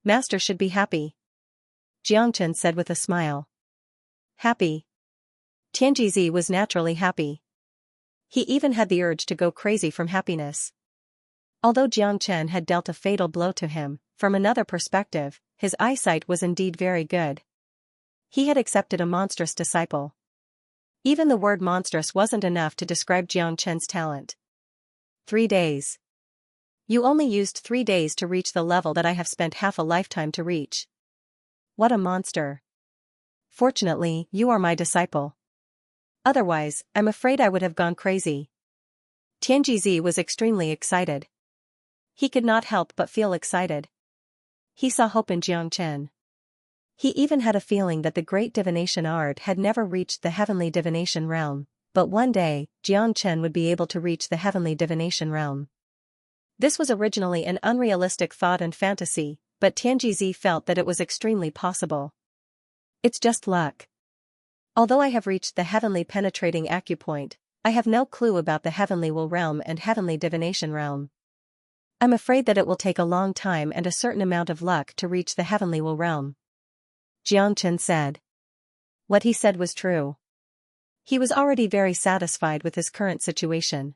Master should be happy. Jiangchen said with a smile. Happy? Xianxia was naturally happy. He even had the urge to go crazy from happiness. Although Jiangchen had dealt a fatal blow to him, from another perspective, his eyesight was indeed very good. He had accepted a monstrous disciple. Even the word monstrous wasn't enough to describe Xianxia's talent. 3 days. You only used 3 days to reach the level that I have spent half a lifetime to reach. What a monster. Fortunately, you are my disciple. Otherwise, I'm afraid I would have gone crazy. Tianjizi was extremely excited. He could not help but feel excited. He saw hope in Xianxia. He even had a feeling that the great divination art had never reached the heavenly divination realm, but one day, Xianxia would be able to reach the heavenly divination realm. This was originally an unrealistic thought and fantasy, but Tianjizi felt that it was extremely possible. It's just luck. Although I have reached the heavenly penetrating acupoint, I have no clue about the heavenly will realm and heavenly divination realm. I'm afraid that it will take a long time and a certain amount of luck to reach the heavenly will realm. Xianxia said. What he said was true. He was already very satisfied with his current situation.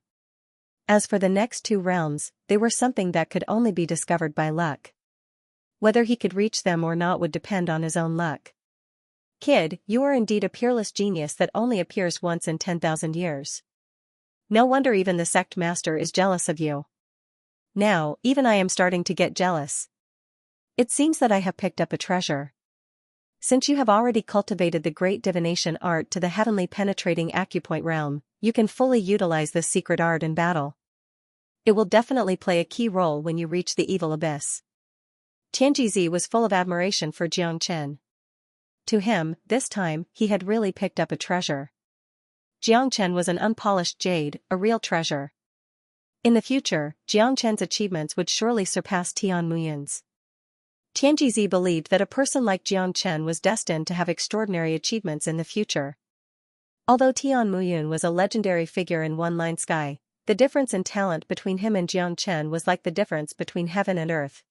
As for the next 2 realms, they were something that could only be discovered by luck. Whether he could reach them or not would depend on his own luck. Kid, you are indeed a peerless genius that only appears once in 10,000 years. No wonder even the sect master is jealous of you. Now, even I am starting to get jealous. It seems that I have picked up a treasure. Since you have already cultivated the great divination art to the heavenly penetrating acupoint realm, you can fully utilize this secret art in battle. It will definitely play a key role when you reach the evil abyss. Tianjizi was full of admiration for Xianxia. To him, this time, he had really picked up a treasure. Xianxia was an unpolished jade, a real treasure. In the future, Xianxia's achievements would surely surpass Tian Muyun's. Tianjizi believed that a person like Xianxia was destined to have extraordinary achievements in the future. Although Tian Muyun was a legendary figure in one-line sky, the difference in talent between him and Xianxia was like the difference between heaven and earth.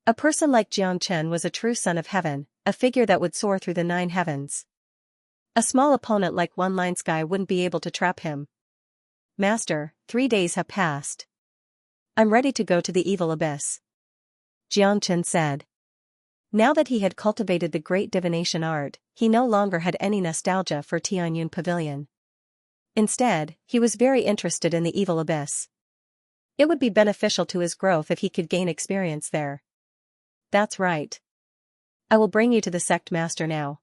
A person like Xianxia was a true son of heaven, a figure that would soar through the 9 heavens. A small opponent like one-line sky wouldn't be able to trap him. Master, 3 days have passed. I'm ready to go to the evil abyss. Xianxia said. Now that he had cultivated the great divination art, he no longer had any nostalgia for Tianyun Pavilion. Instead, he was very interested in the evil abyss. It would be beneficial to his growth if he could gain experience there. That's right. I will bring you to the sect master now.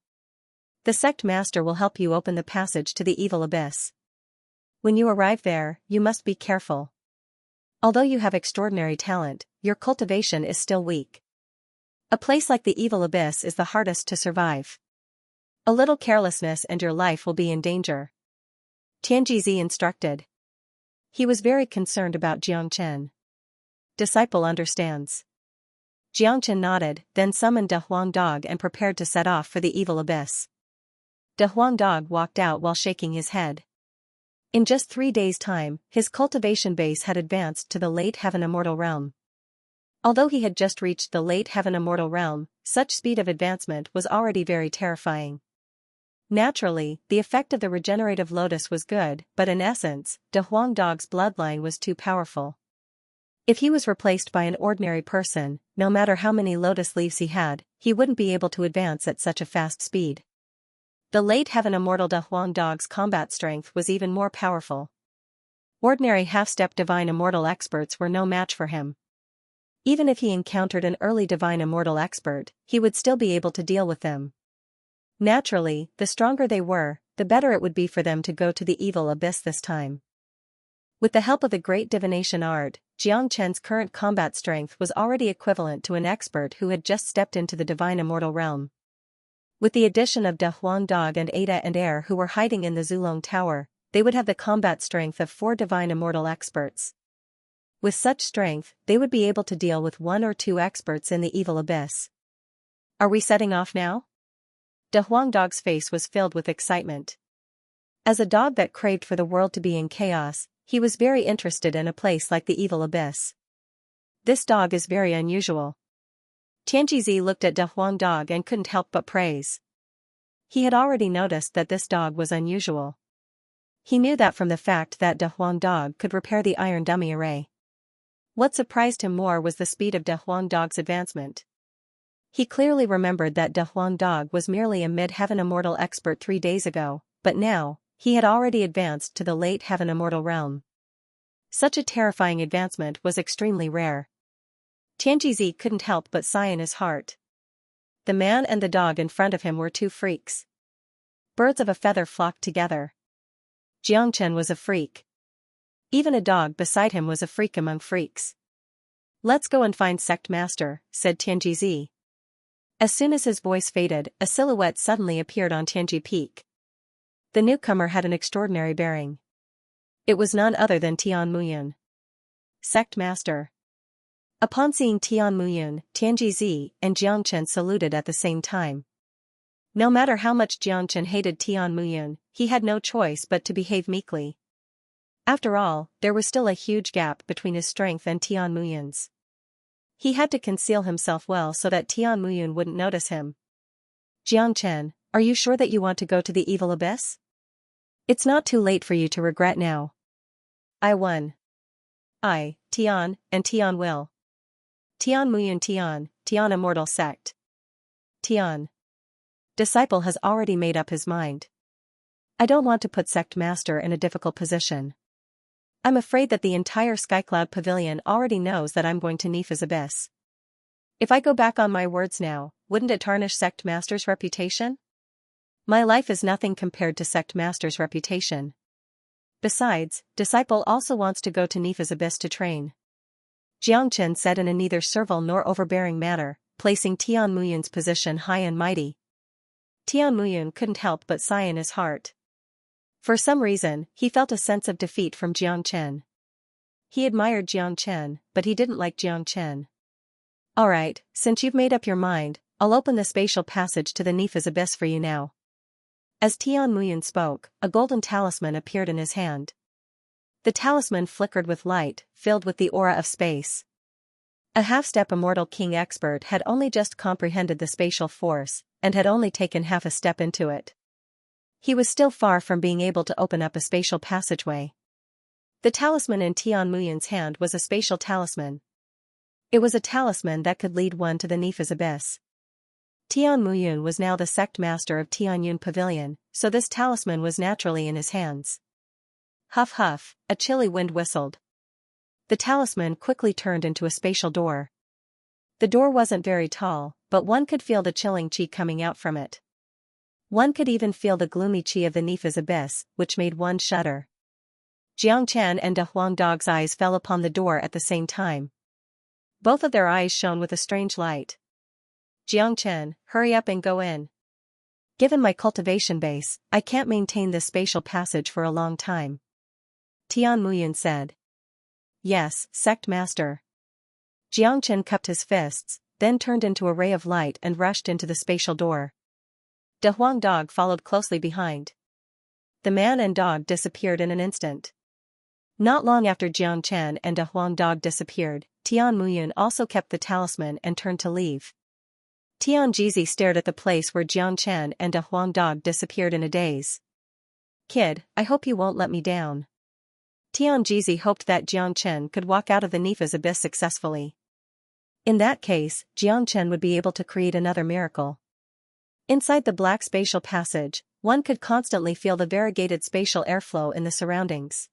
The sect master will help you open the passage to the evil abyss. When you arrive there, you must be careful. Although you have extraordinary talent, your cultivation is still weak. A place like the evil abyss is the hardest to survive. A little carelessness and your life will be in danger. Tianjizi instructed. He was very concerned about Xianxia. Disciple understands. Xianxia nodded, then summoned De Huang Dog and prepared to set off for the evil abyss. De Huang Dog walked out while shaking his head. In just 3 days' time, his cultivation base had advanced to the late heaven immortal realm. Although he had just reached the late heaven immortal realm, such speed of advancement was already very terrifying. Naturally, the effect of the regenerative lotus was good, but in essence, De Huang Dog's bloodline was too powerful. If he was replaced by an ordinary person, no matter how many lotus leaves he had, he wouldn't be able to advance at such a fast speed. The late heaven immortal De Huang Dog's combat strength was even more powerful. Ordinary half-step divine immortal experts were no match for him. Even if he encountered an early divine immortal expert, he would still be able to deal with them. Naturally, the stronger they were, the better it would be for them to go to the evil abyss this time. With the help of the great divination art, Xianxia's current combat strength was already equivalent to an expert who had just stepped into the divine immortal realm. With the addition of De Huang Dog and Ada and Air who were hiding in the Zulong Tower, they would have the combat strength of 4 divine immortal experts. With such strength, they would be able to deal with 1 or 2 experts in the evil abyss. Are we setting off now? De Huang Dog's face was filled with excitement. As a dog that craved for the world to be in chaos, he was very interested in a place like the evil abyss. This dog is very unusual. Tianjizi looked at De Huang Dog and couldn't help but praise. He had already noticed that this dog was unusual. He knew that from the fact that De Huang Dog could repair the iron dummy array. What surprised him more was the speed of De Huang Dog's advancement. He clearly remembered that De Huang Dog was merely a mid-heaven immortal expert 3 days ago, but now, he had already advanced to the late heaven immortal realm. Such a terrifying advancement was extremely rare. Tianjizi couldn't help but sigh in his heart. The man and the dog in front of him were two freaks. Birds of a feather flocked together. Xianxia was a freak. Even a dog beside him was a freak among freaks. "Let's go and find Sect Master," said Tianjizi. As soon as his voice faded, a silhouette suddenly appeared on Tianji Peak. The newcomer had an extraordinary bearing. It was none other than Tian Muyun. Sect Master. Upon seeing Tian Muyun, Tianjizi and Jiangchen saluted at the same time. No matter how much Jiangchen hated Tian Muyun, he had no choice but to behave meekly. After all, there was still a huge gap between his strength and Tian Muyun's. He had to conceal himself well so that Tian Muyun wouldn't notice him. "Jiangchen, are you sure that you want to go to the evil abyss? It's not too late for you to regret now." "I won. I, Tian, and Tian will. Tian Muyun Tian immortal sect. Tian." Disciple has already made up his mind. "I don't want to put Sect Master in a difficult position. I'm afraid that the entire Skycloud Pavilion already knows that I'm going to Nifa's abyss. If I go back on my words now, wouldn't it tarnish Sect Master's reputation? My life is nothing compared to Sect Master's reputation. Besides, Disciple also wants to go to Nifa's abyss to train." Jiangchen said in a neither servile nor overbearing manner, placing Tian Muyun's position high and mighty. Tian Muyun couldn't help but sigh in his heart. For some reason, he felt a sense of defeat from Jiangchen. He admired Jiangchen, but he didn't like Jiangchen. "Alright, since you've made up your mind, I'll open the spatial passage to the Nifa's abyss for you now." As Tian Muyun spoke, a golden talisman appeared in his hand. The talisman flickered with light, filled with the aura of space. A half-step immortal king expert had only just comprehended the spatial force, and had only taken half a step into it. He was still far from being able to open up a spatial passageway. The talisman in Tian Muyun's hand was a spatial talisman. It was a talisman that could lead one to the Nifa's abyss. Tian Muyun was now the sect master of Tianyun Pavilion, so this talisman was naturally in his hands. Huff huff, a chilly wind whistled. The talisman quickly turned into a spatial door. The door wasn't very tall, but one could feel the chilling chi coming out from it. One could even feel the gloomy chi of the Nifa's abyss, which made one shudder. Jiangchen and De Huang Dog's eyes fell upon the door at the same time. Both of their eyes shone with a strange light. "Jiangchen, hurry up and go in. Given my cultivation base, I can't maintain this spatial passage for a long time," Tian Muyun said. "Yes, Sect Master." Jiangchen cupped his fists, then turned into a ray of light and rushed into the spatial door. De Huang Dog followed closely behind. The man and dog disappeared in an instant. Not long after Jiangchen and De Huang Dog disappeared, Tian Muyun also kept the talisman and turned to leave. Tianjizi stared at the place where Jiangchen and De Huang Dog disappeared in a daze. "Kid, I hope you won't let me down." Tianjizi hoped that Jiangchen could walk out of the Nifa's abyss successfully. In that case, Jiangchen would be able to create another miracle. Inside the black spatial passage, one could constantly feel the variegated spatial airflow in the surroundings.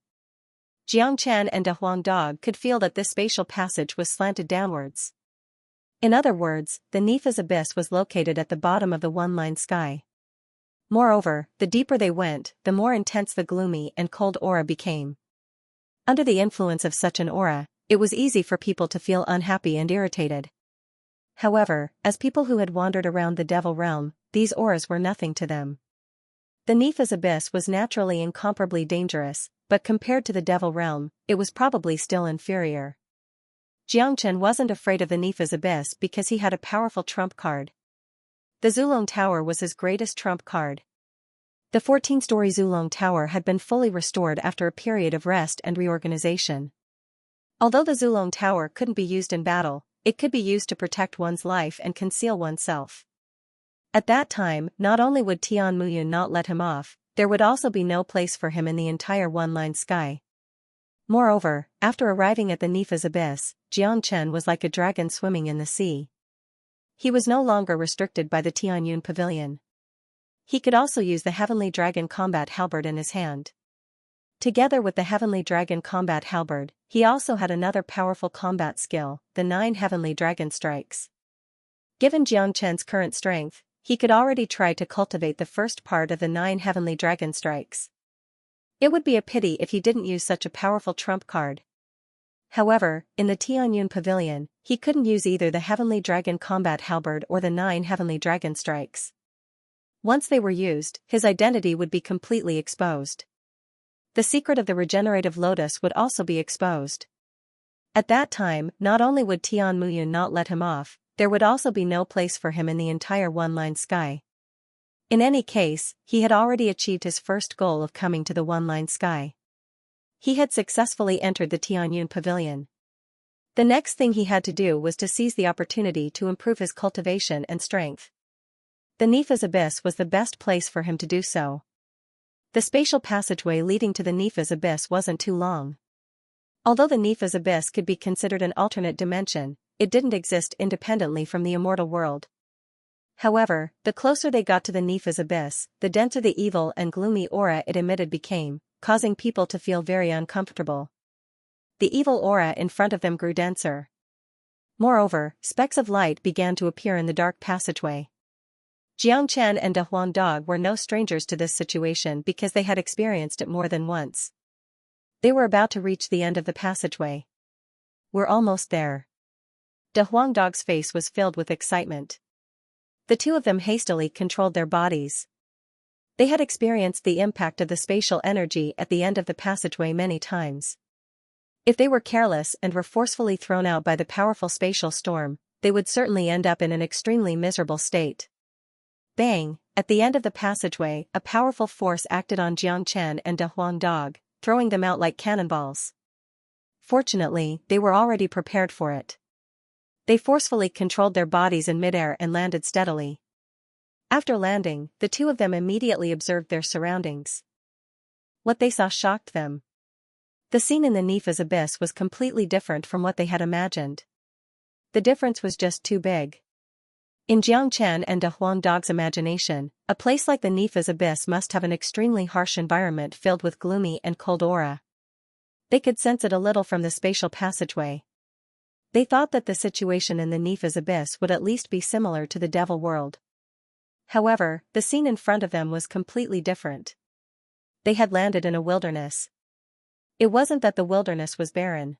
Jiangchen and De Huang Dog could feel that this spatial passage was slanted downwards. In other words, the Nifa's abyss was located at the bottom of the one-line sky. Moreover, the deeper they went, the more intense the gloomy and cold aura became. Under the influence of such an aura, it was easy for people to feel unhappy and irritated. However, as people who had wandered around the Devil Realm, these auras were nothing to them. The Nifa's abyss was naturally incomparably dangerous, but compared to the Devil Realm, it was probably still inferior. Jiangchen wasn't afraid of the Nifa's abyss because he had a powerful trump card. The Zulong Tower was his greatest trump card. The 14-story Zulong Tower had been fully restored after a period of rest and reorganization. Although the Zulong Tower couldn't be used in battle, it could be used to protect one's life and conceal oneself. At that time, not only would Tian Muyun not let him off, there would also be no place for him in the entire one-line sky. Moreover, after arriving at the Nifa's abyss, Jiangchen was like a dragon swimming in the sea. He was no longer restricted by the Tianyun Pavilion. He could also use the Heavenly Dragon Combat Halberd in his hand. Together with the Heavenly Dragon Combat Halberd, he also had another powerful combat skill, the 9 Heavenly Dragon Strikes. Given Xianxia's current strength, he could already try to cultivate the first part of the 9 Heavenly Dragon Strikes. It would be a pity if he didn't use such a powerful trump card. However, in the Tianyun Pavilion, he couldn't use either the Heavenly Dragon Combat Halberd or the 9 Heavenly Dragon Strikes. Once they were used, his identity would be completely exposed. The secret of the regenerative lotus would also be exposed. At that time, not only would Tian Muyun not let him off, there would also be no place for him in the entire one-line sky. In any case, he had already achieved his first goal of coming to the one-line sky. He had successfully entered the Tianyun Pavilion. The next thing he had to do was to seize the opportunity to improve his cultivation and strength. The Nifa's Abyss was the best place for him to do so. The spatial passageway leading to the Nifa's Abyss wasn't too long. Although the Nifa's Abyss could be considered an alternate dimension, it didn't exist independently from the immortal world. However, the closer they got to the Nifa's Abyss, the denser the evil and gloomy aura it emitted became, causing people to feel very uncomfortable. The evil aura in front of them grew denser. Moreover, specks of light began to appear in the dark passageway. Xianxia and De Huang Dog were no strangers to this situation because they had experienced it more than once. They were about to reach the end of the passageway. We're almost there. De Huang Dog's face was filled with excitement. The two of them hastily controlled their bodies. They had experienced the impact of the spatial energy at the end of the passageway many times. If they were careless and were forcefully thrown out by the powerful spatial storm, they would certainly end up in an extremely miserable state. Bang! At the end of the passageway, a powerful force acted on Xianxia and De Huang Dog, throwing them out like cannonballs. Fortunately, they were already prepared for it. They forcefully controlled their bodies in midair and landed steadily. After landing, the two of them immediately observed their surroundings. What they saw shocked them. The scene in the Nifa's Abyss was completely different from what they had imagined. The difference was just too big. In Xianxia and De Huang Dog's imagination, a place like the Nifa's Abyss must have an extremely harsh environment filled with gloomy and cold aura. They could sense it a little from the spatial passageway. They thought that the situation in the Nifa's Abyss would at least be similar to the Devil World. However, the scene in front of them was completely different. They had landed in a wilderness. It wasn't that the wilderness was barren.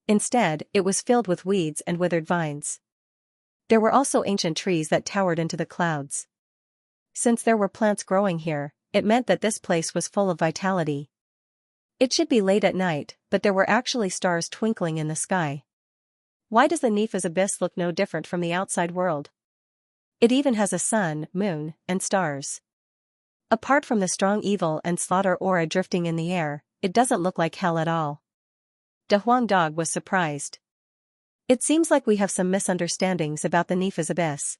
Instead, it was filled with weeds and withered vines. There were also ancient trees that towered into the clouds. Since there were plants growing here, it meant that this place was full of vitality. It should be late at night, but there were actually stars twinkling in the sky. Why does the Nifa's Abyss look no different from the outside world? It even has a sun, moon, and stars. Apart from the strong evil and slaughter aura drifting in the air, it doesn't look like hell at all. De Huang Dog was surprised. It seems like we have some misunderstandings about the Nifa's Abyss.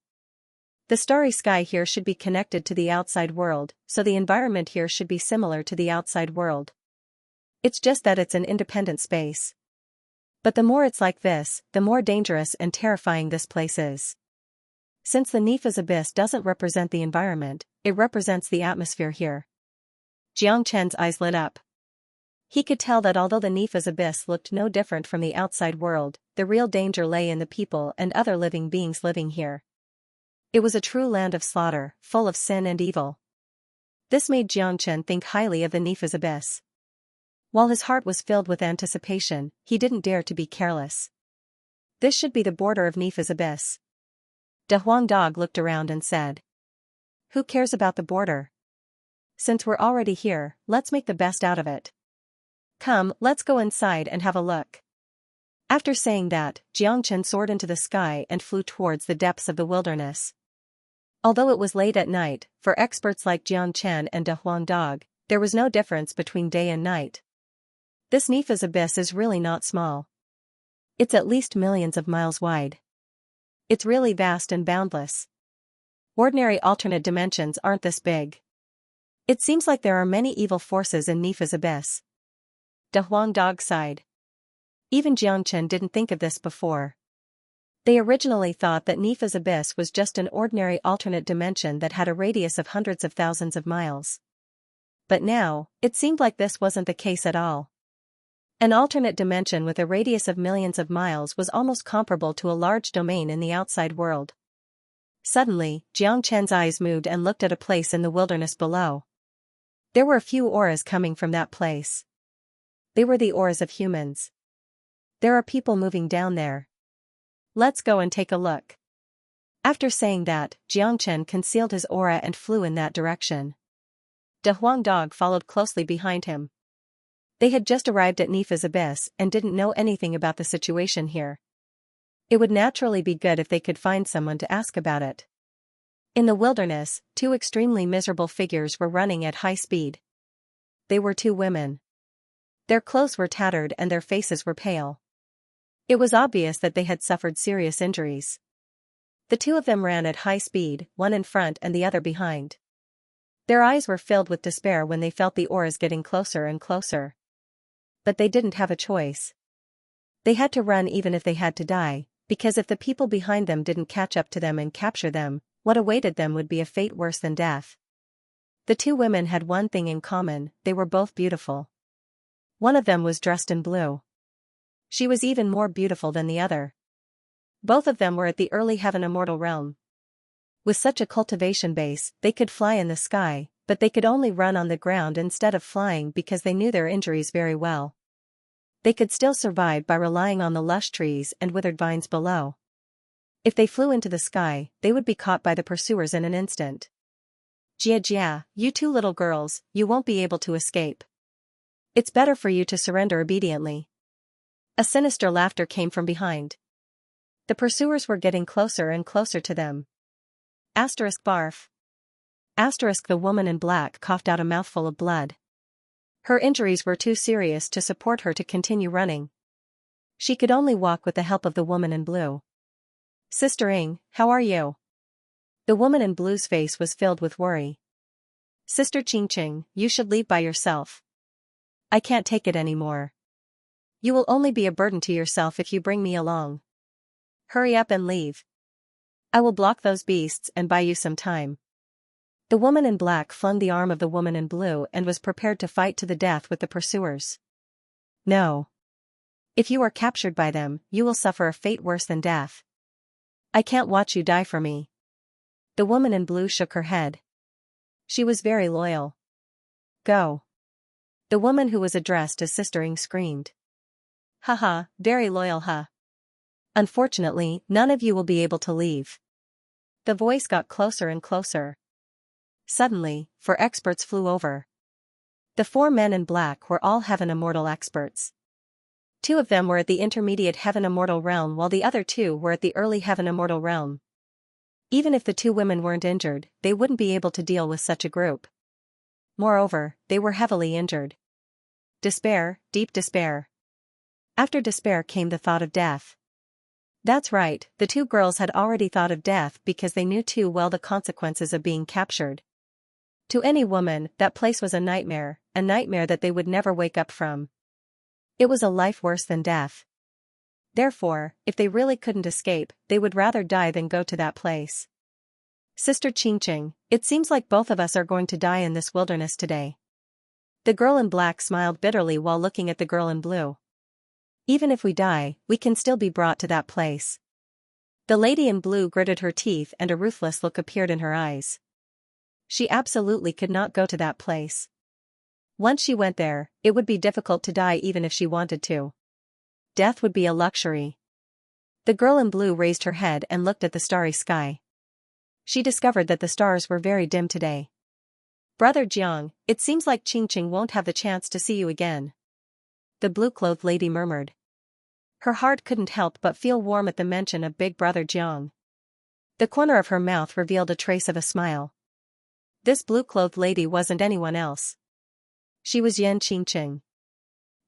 The starry sky here should be connected to the outside world, so the environment here should be similar to the outside world. It's just that it's an independent space. But the more it's like this, the more dangerous and terrifying this place is. Since the Nifa's Abyss doesn't represent the environment, it represents the atmosphere here. Xianxia's eyes lit up. He could tell that although the Nifa's Abyss looked no different from the outside world, the real danger lay in the people and other living beings living here. It was a true land of slaughter, full of sin and evil. This made Xianxia think highly of the Nifa's Abyss. While his heart was filled with anticipation, he didn't dare to be careless. This should be the border of Nifa's Abyss. De Huang Dog looked around and said, "Who cares about the border? Since we're already here, let's make the best out of it. Come, let's go inside and have a look." After saying that, Xianxia soared into the sky and flew towards the depths of the wilderness. Although it was late at night, for experts like Xianxia and De Huang Dog, there was no difference between day and night. This Nifa's Abyss is really not small. It's at least millions of miles wide. It's really vast and boundless. Ordinary alternate dimensions aren't this big. It seems like there are many evil forces in Nifa's Abyss. De Huang Dog sighed. Even Xianxia didn't think of this before. They originally thought that Nifa's abyss was just an ordinary alternate dimension that had a radius of hundreds of thousands of miles. But now, it seemed like this wasn't the case at all. An alternate dimension with a radius of millions of miles was almost comparable to a large domain in the outside world. Suddenly, Xianxia's eyes moved and looked at a place in the wilderness below. There were a few auras coming from that place. They were the auras of humans. There are people moving down there. Let's go and take a look. After saying that, Xianxia concealed his aura and flew in that direction. De Huang Dog followed closely behind him. They had just arrived at Nifa's abyss and didn't know anything about the situation here. It would naturally be good if they could find someone to ask about it. In the wilderness, two extremely miserable figures were running at high speed. They were two women. Their clothes were tattered and their faces were pale. It was obvious that they had suffered serious injuries. The two of them ran at high speed, one in front and the other behind. Their eyes were filled with despair when they felt the auras getting closer and closer. But they didn't have a choice. They had to run even if they had to die, because if the people behind them didn't catch up to them and capture them, what awaited them would be a fate worse than death. The two women had one thing in common: they were both beautiful. One of them was dressed in blue. She was even more beautiful than the other. Both of them were at the early heaven immortal realm. With such a cultivation base, they could fly in the sky, but they could only run on the ground instead of flying because they knew their injuries very well. They could still survive by relying on the lush trees and withered vines below. If they flew into the sky, they would be caught by the pursuers in an instant. Jia, you two little girls, you won't be able to escape. It's better for you to surrender obediently. A sinister laughter came from behind. The pursuers were getting closer and closer to them. Asterisk barf. Asterisk the woman in black coughed out a mouthful of blood. Her injuries were too serious to support her to continue running. She could only walk with the help of the woman in blue. Sister Ing, how are you? The woman in blue's face was filled with worry. Sister Qingqing, you should leave by yourself. I can't take it anymore. You will only be a burden to yourself if you bring me along. Hurry up and leave. I will block those beasts and buy you some time. The woman in black flung the arm of the woman in blue and was prepared to fight to the death with the pursuers. No. If you are captured by them, you will suffer a fate worse than death. I can't watch you die for me. The woman in blue shook her head. She was very loyal. Go. The woman who was addressed as Sister Ing screamed. Haha, very loyal huh? Unfortunately, none of you will be able to leave. The voice got closer and closer. Suddenly, 4 experts flew over. The 4 men in black were all heaven immortal experts. 2 of them were at the intermediate heaven immortal realm while the other 2 were at the early heaven immortal realm. Even if the 2 women weren't injured, they wouldn't be able to deal with such a group. Moreover, they were heavily injured. Despair, deep despair. After despair came the thought of death. That's right, the 2 girls had already thought of death because they knew too well the consequences of being captured. To any woman, that place was a nightmare that they would never wake up from. It was a life worse than death. Therefore, if they really couldn't escape, they would rather die than go to that place. Sister Qingqing, it seems like both of us are going to die in this wilderness today. The girl in black smiled bitterly while looking at the girl in blue. Even if we die, we can still be brought to that place. The lady in blue gritted her teeth and a ruthless look appeared in her eyes. She absolutely could not go to that place. Once she went there, it would be difficult to die even if she wanted to. Death would be a luxury. The girl in blue raised her head and looked at the starry sky. She discovered that the stars were very dim today. Brother Jiang, it seems like Qingqing won't have the chance to see you again. The blue-clothed lady murmured. Her heart couldn't help but feel warm at the mention of Big Brother Jiang. The corner of her mouth revealed a trace of a smile. This blue-clothed lady wasn't anyone else. She was Yan Qingqing.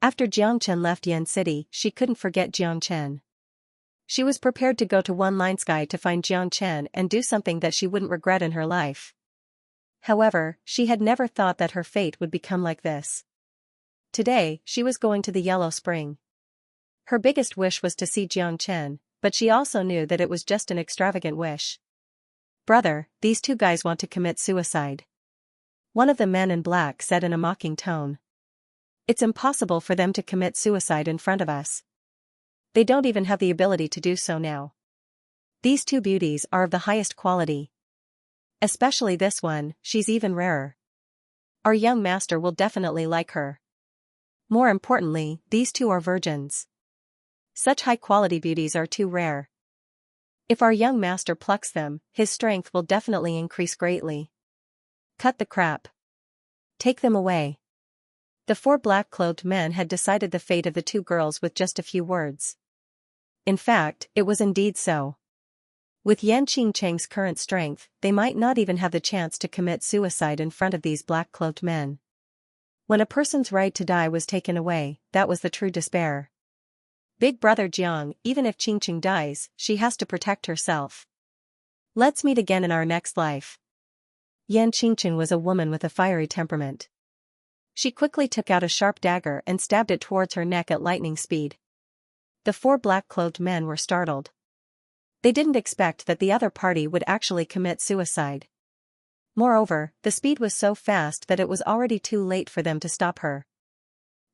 After Jiangchen left Yan City, she couldn't forget Jiangchen. She was prepared to go to One Line Sky to find Jiangchen and do something that she wouldn't regret in her life. However, she had never thought that her fate would become like this. Today, she was going to the Yellow Spring. Her biggest wish was to see Jiangchen, but she also knew that it was just an extravagant wish. "Brother, these two guys want to commit suicide," one of the men in black said in a mocking tone. "It's impossible for them to commit suicide in front of us. They don't even have the ability to do so now. These two beauties are of the highest quality. Especially this one, she's even rarer. Our young master will definitely like her. More importantly, these two are virgins. Such high-quality beauties are too rare. If our young master plucks them, his strength will definitely increase greatly. Cut the crap. Take them away." The four black-clothed men had decided the fate of the two girls with just a few words. In fact, it was indeed so. With Yan Qingcheng's current strength, they might not even have the chance to commit suicide in front of these black-cloaked men. When a person's right to die was taken away, that was the true despair. Big brother Jiang, even if Qingqing dies, she has to protect herself. Let's meet again in our next life. Yan Qingqing was a woman with a fiery temperament. She quickly took out a sharp dagger and stabbed it towards her neck at lightning speed. The four black-clothed men were startled. They didn't expect that the other party would actually commit suicide. Moreover, the speed was so fast that it was already too late for them to stop her.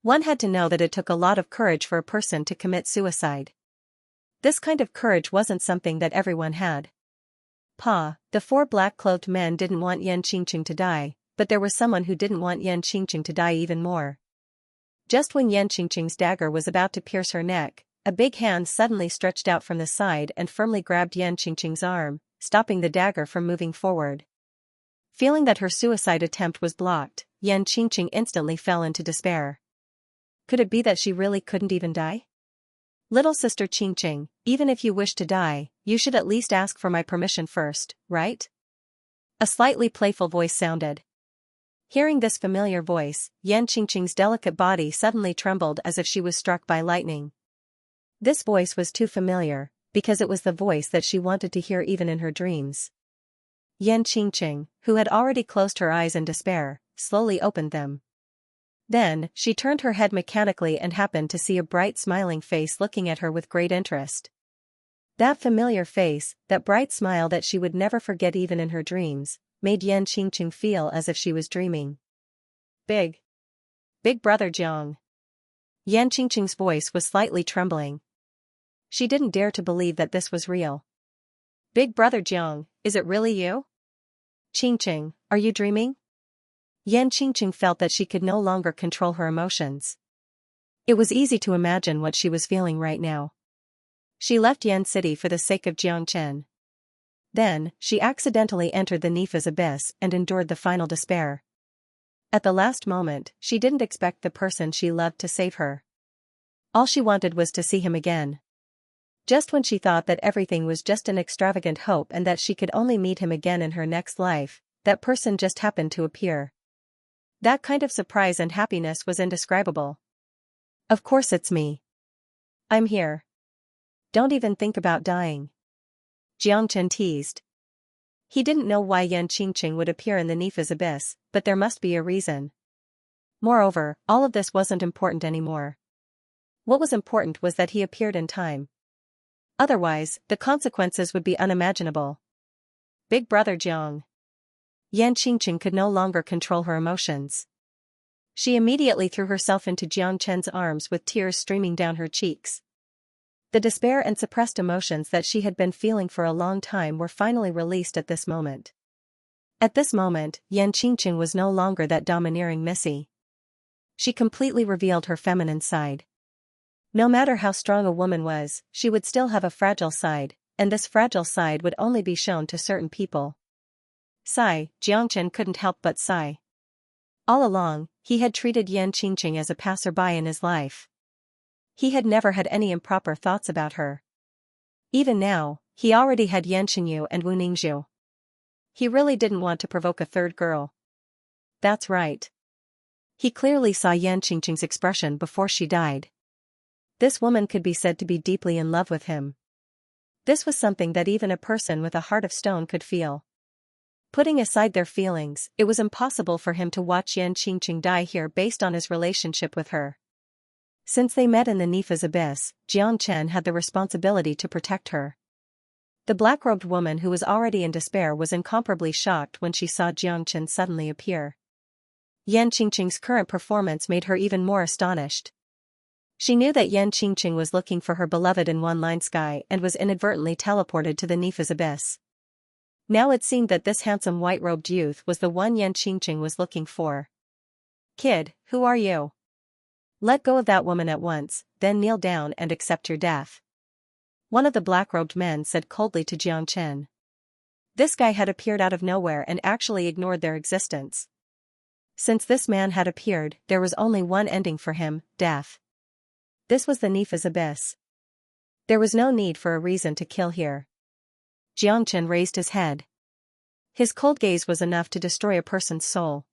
One had to know that it took a lot of courage for a person to commit suicide. This kind of courage wasn't something that everyone had. The four black-clothed men didn't want Yan Qingqing to die, but there was someone who didn't want Yan Qingqing to die even more. Just when Yan Qingqing's dagger was about to pierce her neck, a big hand suddenly stretched out from the side and firmly grabbed Yan Qingqing's arm, stopping the dagger from moving forward. Feeling that her suicide attempt was blocked, Yan Qingqing instantly fell into despair. Could it be that she really couldn't even die? "Little sister Qingqing, even if you wish to die, you should at least ask for my permission first, right?" A slightly playful voice sounded. Hearing this familiar voice, Yan Qingqing's delicate body suddenly trembled as if she was struck by lightning. This voice was too familiar, because it was the voice that she wanted to hear even in her dreams. Yan Qingqing, who had already closed her eyes in despair, slowly opened them. Then, she turned her head mechanically and happened to see a bright smiling face looking at her with great interest. That familiar face, that bright smile that she would never forget even in her dreams, made Yan Qingqing feel as if she was dreaming. Big brother Jiang." Yan Qingqing's voice was slightly trembling. She didn't dare to believe that this was real. "Big brother Jiang, is it really you? Qingqing, are you dreaming?" Yan Qingqing felt that she could no longer control her emotions. It was easy to imagine what she was feeling right now. She left Yan City for the sake of Jiangchen. Then, she accidentally entered the Nifa's abyss and endured the final despair. At the last moment, she didn't expect the person she loved to save her. All she wanted was to see him again. Just when she thought that everything was just an extravagant hope and that she could only meet him again in her next life, that person just happened to appear. That kind of surprise and happiness was indescribable. "Of course it's me. I'm here. Don't even think about dying," Jiangchen teased. He didn't know why Yan Qingqing would appear in the Nifa's abyss, but there must be a reason. Moreover, all of this wasn't important anymore. What was important was that he appeared in time. Otherwise, the consequences would be unimaginable. "Big brother Jiang." Yan Qingqing could no longer control her emotions. She immediately threw herself into Jiangchen's arms with tears streaming down her cheeks. The despair and suppressed emotions that she had been feeling for a long time were finally released at this moment. At this moment, Yan Qingqing was no longer that domineering missy. She completely revealed her feminine side. No matter how strong a woman was, she would still have a fragile side, and this fragile side would only be shown to certain people. Jiangchen couldn't help but sigh. All along, he had treated Yan Qingqing as a passerby in his life. He had never had any improper thoughts about her. Even now, he already had Yan Qingyu and Wu Ningzhu. He really didn't want to provoke a third girl. That's right. He clearly saw Yan Qingqing's expression before she died. This woman could be said to be deeply in love with him. This was something that even a person with a heart of stone could feel. Putting aside their feelings, it was impossible for him to watch Yan Qingqing die here based on his relationship with her. Since they met in the Nifa's abyss, Xianxia had the responsibility to protect her. The black-robed woman who was already in despair was incomparably shocked when she saw Xianxia suddenly appear. Yan Qingqing's current performance made her even more astonished. She knew that Yan Qingqing was looking for her beloved in one-line sky and was inadvertently teleported to the Nifa's abyss. Now it seemed that this handsome white-robed youth was the one Yan Qingqing was looking for. "Kid, who are you? Let go of that woman at once, then kneel down and accept your death," one of the black-robed men said coldly to Xianxia. This guy had appeared out of nowhere and actually ignored their existence. Since this man had appeared, there was only one ending for him: death. This was the Nifa's abyss. There was no need for a reason to kill here. Xianxia raised his head. His cold gaze was enough to destroy a person's soul.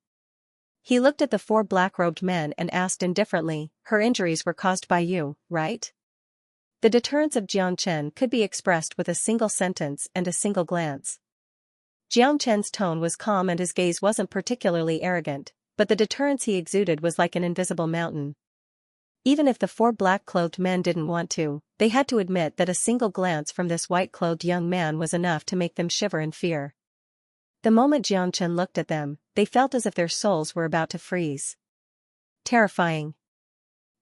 He looked at the four black-robed men and asked indifferently, "Her injuries were caused by you, right?" The deterrence of Xianxia could be expressed with a single sentence and a single glance. Xianxia's tone was calm and his gaze wasn't particularly arrogant, but the deterrence he exuded was like an invisible mountain. Even if the four black-clothed men didn't want to, they had to admit that a single glance from this white-clothed young man was enough to make them shiver in fear. The moment Xianxia looked at them, they felt as if their souls were about to freeze. Terrifying.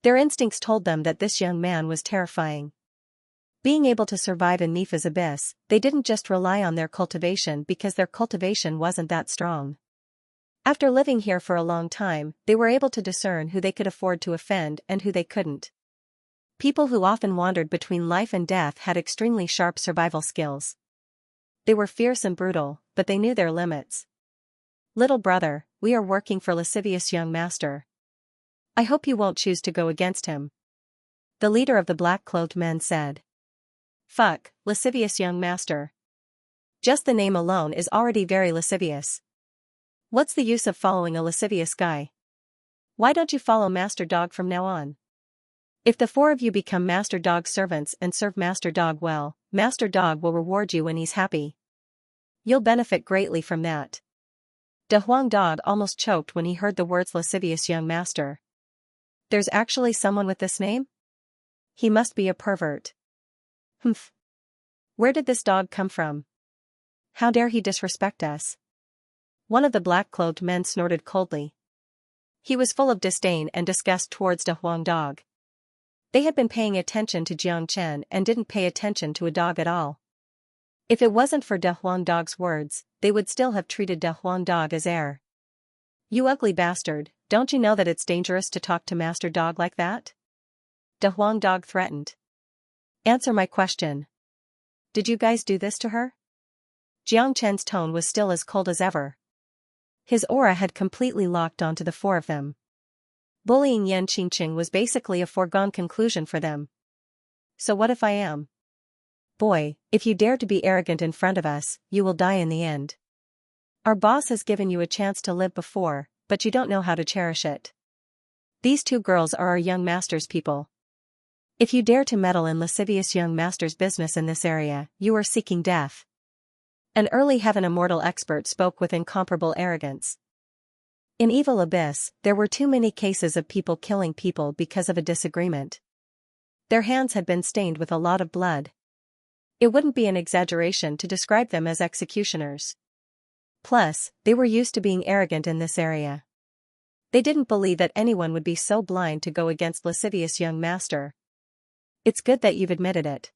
Their instincts told them that this young man was terrifying. Being able to survive in Nifa's abyss, they didn't just rely on their cultivation because their cultivation wasn't that strong. After living here for a long time, they were able to discern who they could afford to offend and who they couldn't. People who often wandered between life and death had extremely sharp survival skills. They were fierce and brutal, but they knew their limits. "Little brother, we are working for lascivious young master. I hope you won't choose to go against him," the leader of the black-clothed men said. "Fuck, lascivious young master. Just the name alone is already very lascivious. What's the use of following a lascivious guy? Why don't you follow Master Dog from now on? If the four of you become Master Dog's servants and serve Master Dog well, Master Dog will reward you when he's happy. You'll benefit greatly from that." De Huang Dog almost choked when he heard the words lascivious young master. There's actually someone with this name? He must be a pervert. Humph. Where did this dog come from? How dare he disrespect us? One of the black-clothed men snorted coldly. He was full of disdain and disgust towards De Huang Dog. They had been paying attention to Xianxia and didn't pay attention to a dog at all. If it wasn't for De Huang Dog's words, they would still have treated De Huang Dog as heir. "You ugly bastard, don't you know that it's dangerous to talk to Master Dog like that?" De Huang Dog threatened. "Answer my question. Did you guys do this to her?" Xianxia's tone was still as cold as ever. His aura had completely locked onto the four of them. Bullying Yan Qingqing was basically a foregone conclusion for them. "So what if I am? Boy, if you dare to be arrogant in front of us, you will die in the end. Our boss has given you a chance to live before, but you don't know how to cherish it. These two girls are our young master's people. If you dare to meddle in lascivious young master's business in this area, you are seeking death." An early heaven immortal expert spoke with incomparable arrogance. In Evil Abyss, there were too many cases of people killing people because of a disagreement. Their hands had been stained with a lot of blood. It wouldn't be an exaggeration to describe them as executioners. Plus, they were used to being arrogant in this area. They didn't believe that anyone would be so blind to go against lascivious young master. "It's good that you've admitted it.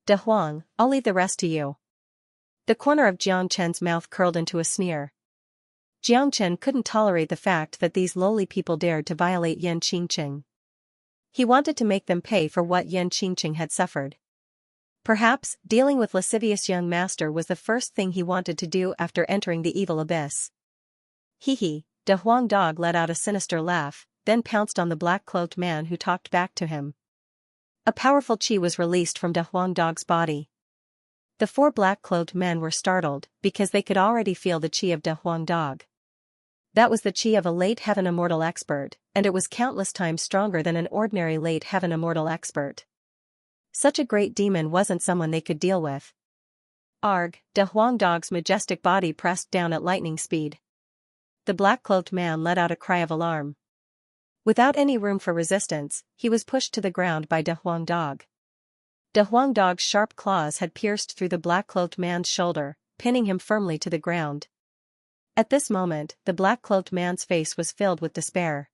De Huang, I'll leave the rest to you." The corner of Xianxia's mouth curled into a sneer. Xianxia couldn't tolerate the fact that these lowly people dared to violate Yan Qingqing. He wanted to make them pay for what Yan Qingqing had suffered. Perhaps, dealing with lascivious young master was the first thing he wanted to do after entering the evil abyss. Hee. De Huang Dog let out a sinister laugh, then pounced on the black-cloaked man who talked back to him. A powerful qi was released from De Huang Dog's body. The four black-cloaked men were startled, because they could already feel the qi of De Huang Dog. That was the qi of a late heaven immortal expert, and it was countless times stronger than an ordinary late heaven immortal expert. Such a great demon wasn't someone they could deal with. Arg, De Huang Dog's majestic body pressed down at lightning speed. The black-cloaked man let out a cry of alarm. Without any room for resistance, he was pushed to the ground by De Huang Dog. De Huang Dog's sharp claws had pierced through the black-cloaked man's shoulder, pinning him firmly to the ground. At this moment, the black-cloaked man's face was filled with despair.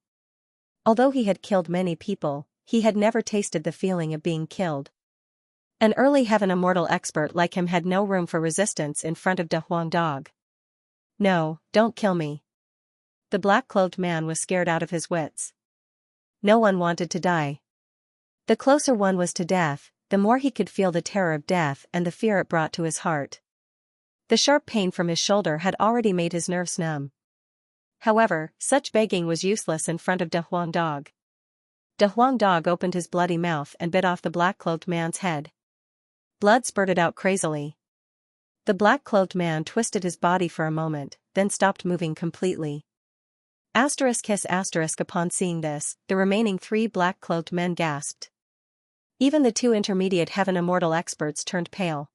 Although he had killed many people, he had never tasted the feeling of being killed. An early heaven immortal expert like him had no room for resistance in front of De Huang Dog. "No, don't kill me." The black-cloaked man was scared out of his wits. No one wanted to die. The closer one was to death, the more he could feel the terror of death and the fear it brought to his heart. The sharp pain from his shoulder had already made his nerves numb. However, such begging was useless in front of De Huang Dog. De Huang Dog opened his bloody mouth and bit off the black-cloaked man's head. Blood spurted out crazily. The black-cloaked man twisted his body for a moment, then stopped moving completely. Upon seeing this, the remaining 3 black-cloaked men gasped. Even the 2 intermediate heaven immortal experts turned pale.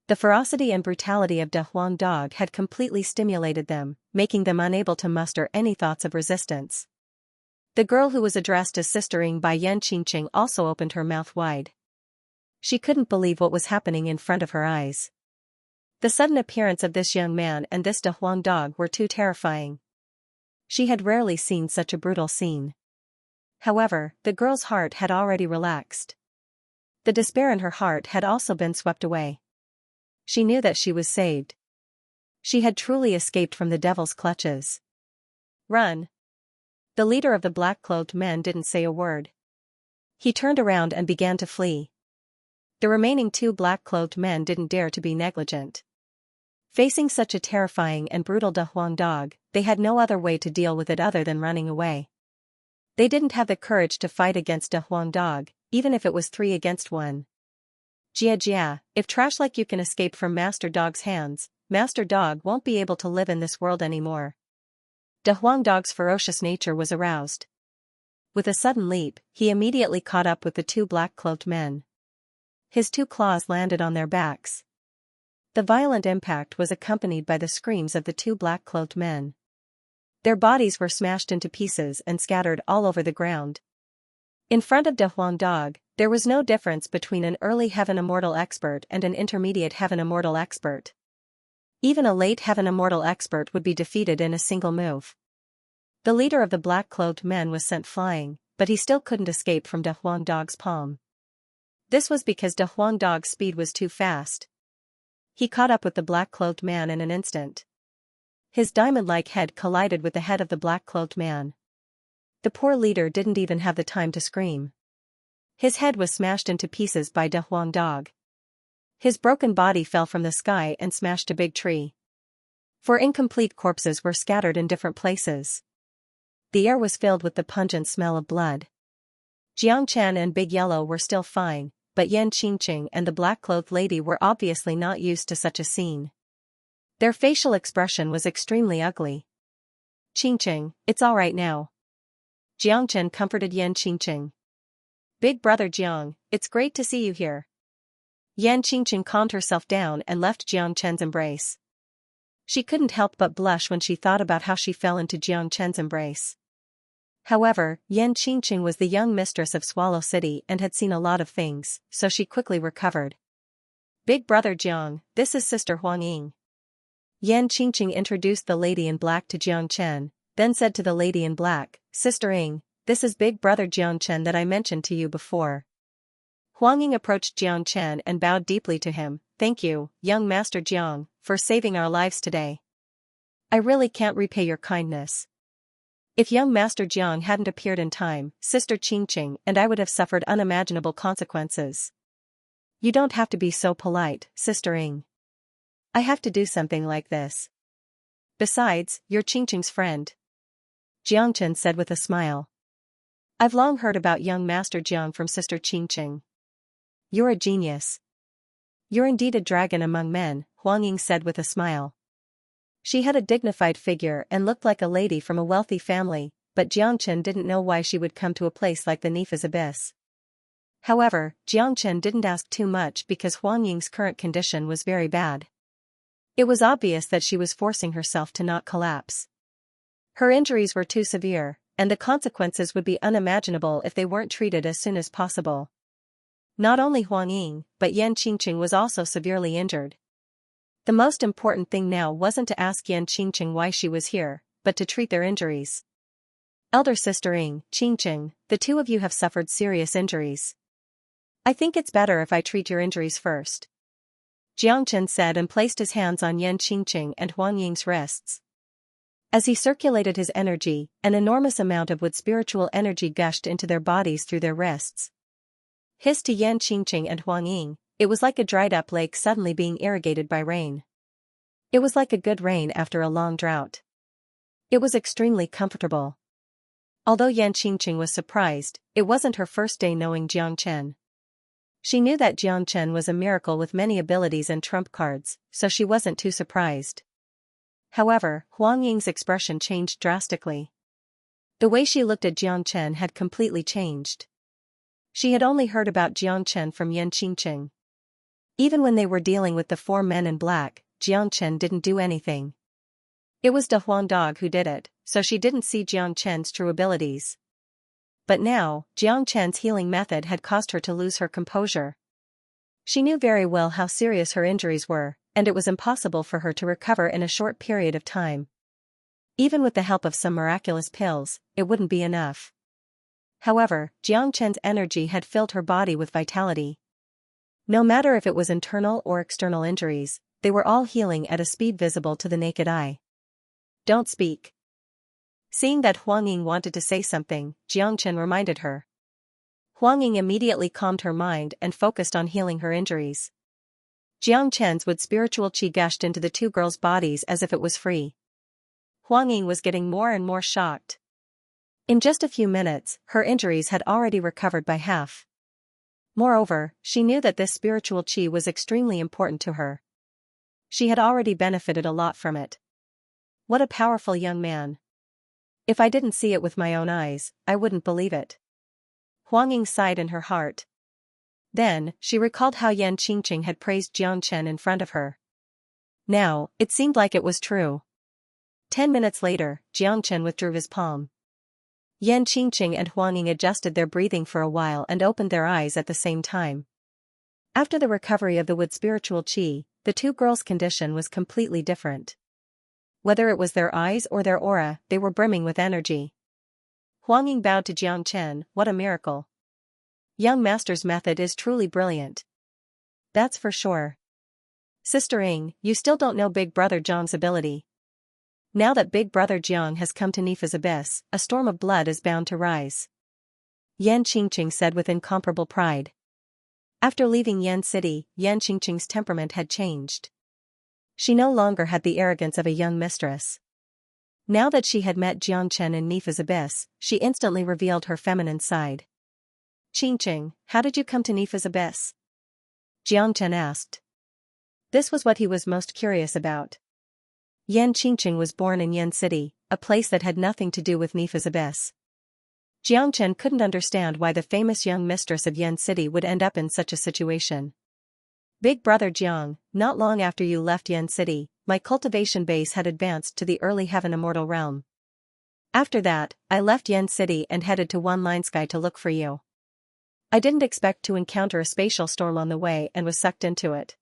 The ferocity and brutality of De Huang Dog had completely stimulated them, making them unable to muster any thoughts of resistance. The girl who was addressed as Sister Ying by Xianxia also opened her mouth wide. She couldn't believe what was happening in front of her eyes. The sudden appearance of this young man and this De Huang Dog were too terrifying. She had rarely seen such a brutal scene. However, the girl's heart had already relaxed. The despair in her heart had also been swept away. She knew that she was saved. She had truly escaped from the devil's clutches. "Run!" The leader of the black-cloaked men didn't say a word. He turned around and began to flee. The remaining 2 black-cloaked men didn't dare to be negligent. Facing such a terrifying and brutal De Huang Dog, they had no other way to deal with it other than running away. They didn't have the courage to fight against De Huang Dog, even if it was 3 against 1. Jia, if trash like you can escape from Master Dog's hands, Master Dog won't be able to live in this world anymore. De Huang Dog's ferocious nature was aroused. With a sudden leap, he immediately caught up with the 2 black-cloaked men. His 2 claws landed on their backs. The violent impact was accompanied by the screams of the 2 black-cloaked men. Their bodies were smashed into pieces and scattered all over the ground. In front of De Huang Dog, there was no difference between an early heaven immortal expert and an intermediate heaven immortal expert. Even a late heaven immortal expert would be defeated in a single move. The leader of the black-cloaked men was sent flying, but he still couldn't escape from De Huang Dog's palm. This was because De Huang Dog's speed was too fast. He caught up with the black-cloaked man in an instant. His diamond-like head collided with the head of the black-cloaked man. The poor leader didn't even have the time to scream. His head was smashed into pieces by De Huang Dog. His broken body fell from the sky and smashed a big tree. 4 incomplete corpses were scattered in different places. The air was filled with the pungent smell of blood. Xianxia and Big Yellow were still fine, but Yan Qingqing and the black-clothed lady were obviously not used to such a scene. Their facial expression was extremely ugly. "Qingqing, it's all right now." Jiangchen comforted Yan Qingqing. "Big brother Jiang, it's great to see you here." Yan Qingqing calmed herself down and left Jiangchen's embrace. She couldn't help but blush when she thought about how she fell into Jiangchen's embrace. However, Yan Qingqing was the young mistress of Swallow City and had seen a lot of things, so she quickly recovered. "Big brother Jiang, this is Sister Huang Ying." Yan Qingqing introduced the lady in black to Jiangchen, then said to the lady in black, "Sister Ying, this is big brother Jiangchen that I mentioned to you before." Huang Ying approached Jiangchen and bowed deeply to him. "Thank you, young Master Jiang, for saving our lives today. I really can't repay your kindness. If young Master Jiang hadn't appeared in time, Sister Qingqing and I would have suffered unimaginable consequences. You don't have to be so polite, Sister Ying. I have to do something like this. Besides, you're Qingqing's friend." Jiangchen said with a smile. "I've long heard about young Master Jiang from Sister Qingqing. You're a genius." "You're indeed a dragon among men," Huang Ying said with a smile. She had a dignified figure and looked like a lady from a wealthy family, but Jiangchen didn't know why she would come to a place like the Nifa's abyss. However, Jiangchen didn't ask too much because Huang Ying's current condition was very bad. It was obvious that she was forcing herself to not collapse. Her injuries were too severe, and the consequences would be unimaginable if they weren't treated as soon as possible. Not only Huang Ying, but Yan Qingqing was also severely injured. The most important thing now wasn't to ask Yan Qingqing why she was here, but to treat their injuries. Elder sister Ying, Qingqing, the two of you have suffered serious injuries. I think it's better if I treat your injuries first. Xianxia said and placed his hands on Yan Qingqing and Huang Ying's wrists. As he circulated his energy, an enormous amount of wood spiritual energy gushed into their bodies through their wrists. Hissed to Yan Qingqing and Huang Ying, it was like a dried-up lake suddenly being irrigated by rain. It was like a good rain after a long drought. It was extremely comfortable. Although Yan Qingqing was surprised, it wasn't her first day knowing Xianxia. She knew that Xianxia was a miracle with many abilities and trump cards, so she wasn't too surprised. However, Huang Ying's expression changed drastically. The way she looked at Xianxia had completely changed. She had only heard about Xianxia from Yan Qingqing. Even when they were dealing with the four men in black, Xianxia didn't do anything. It was De Huang Dog who did it, so she didn't see Xianxia's true abilities. But now, Xianxia's healing method had caused her to lose her composure. She knew very well how serious her injuries were, and it was impossible for her to recover in a short period of time. Even with the help of some miraculous pills, it wouldn't be enough. However, Xianxia's energy had filled her body with vitality. No matter if it was internal or external injuries, they were all healing at a speed visible to the naked eye. Don't speak. Seeing that Huang Ying wanted to say something, Xianxia reminded her. Huang Ying immediately calmed her mind and focused on healing her injuries. Xianxia's wood spiritual qi gushed into the two girls' bodies as if it was free. Huang Ying was getting more and more shocked. In just a few minutes, her injuries had already recovered by half. Moreover, she knew that this spiritual qi was extremely important to her. She had already benefited a lot from it. What a powerful young man. If I didn't see it with my own eyes, I wouldn't believe it. Huang Ying sighed in her heart. Then, she recalled how Yan Qingqing had praised Xianxia in front of her. Now, it seemed like it was true. 10 minutes later, Xianxia withdrew his palm. Yan Qingqing and Huang Ying adjusted their breathing for a while and opened their eyes at the same time. After the recovery of the wood spiritual qi, the two girls' condition was completely different. Whether it was their eyes or their aura, they were brimming with energy. Huang Ying bowed to Xianxia, what a miracle. Young master's method is truly brilliant. That's for sure. Sister Ying, you still don't know Big Brother Jiang's ability. Now that Big Brother Jiang has come to Nifa's abyss, a storm of blood is bound to rise. Yan Qingqing said with incomparable pride. After leaving Yan City, Yan Qingqing's temperament had changed. She no longer had the arrogance of a young mistress. Now that she had met Xianxia in Nifa's abyss, she instantly revealed her feminine side. Qingqing, how did you come to Nifa's abyss? Xianxia asked. This was what he was most curious about. Yan Qingqing was born in Yan City, a place that had nothing to do with Nifa's abyss. Xianxia couldn't understand why the famous young mistress of Yan City would end up in such a situation. Big Brother Jiang, not long after you left Yan City, my cultivation base had advanced to the early heaven immortal realm. After that, I left Yan City and headed to One Line Sky to look for you. I didn't expect to encounter a spatial storm on the way and was sucked into it.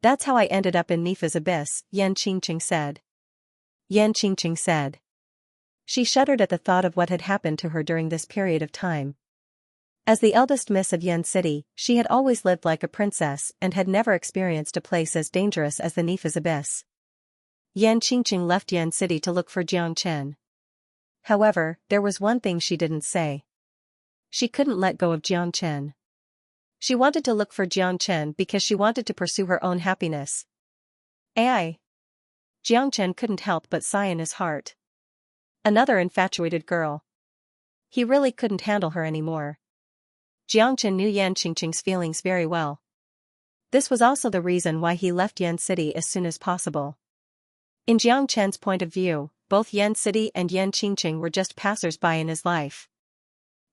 That's how I ended up in Nifa's abyss, Yan Qingqing said. Yan Qingqing said. She shuddered at the thought of what had happened to her during this period of time. As the eldest miss of Yan City, she had always lived like a princess and had never experienced a place as dangerous as the Nifa's abyss. Yan Qingqing left Yan City to look for Xianxia. However, there was one thing she didn't say. She couldn't let go of Xianxia. She wanted to look for Xianxia because she wanted to pursue her own happiness. Ai. Xianxia couldn't help but sigh in his heart. Another infatuated girl. He really couldn't handle her anymore. Xianxia knew Yan Qingqing's feelings very well. This was also the reason why he left Yan City as soon as possible. In Xianxia's point of view, both Yan City and Yan Qingqing were just passers-by in his life.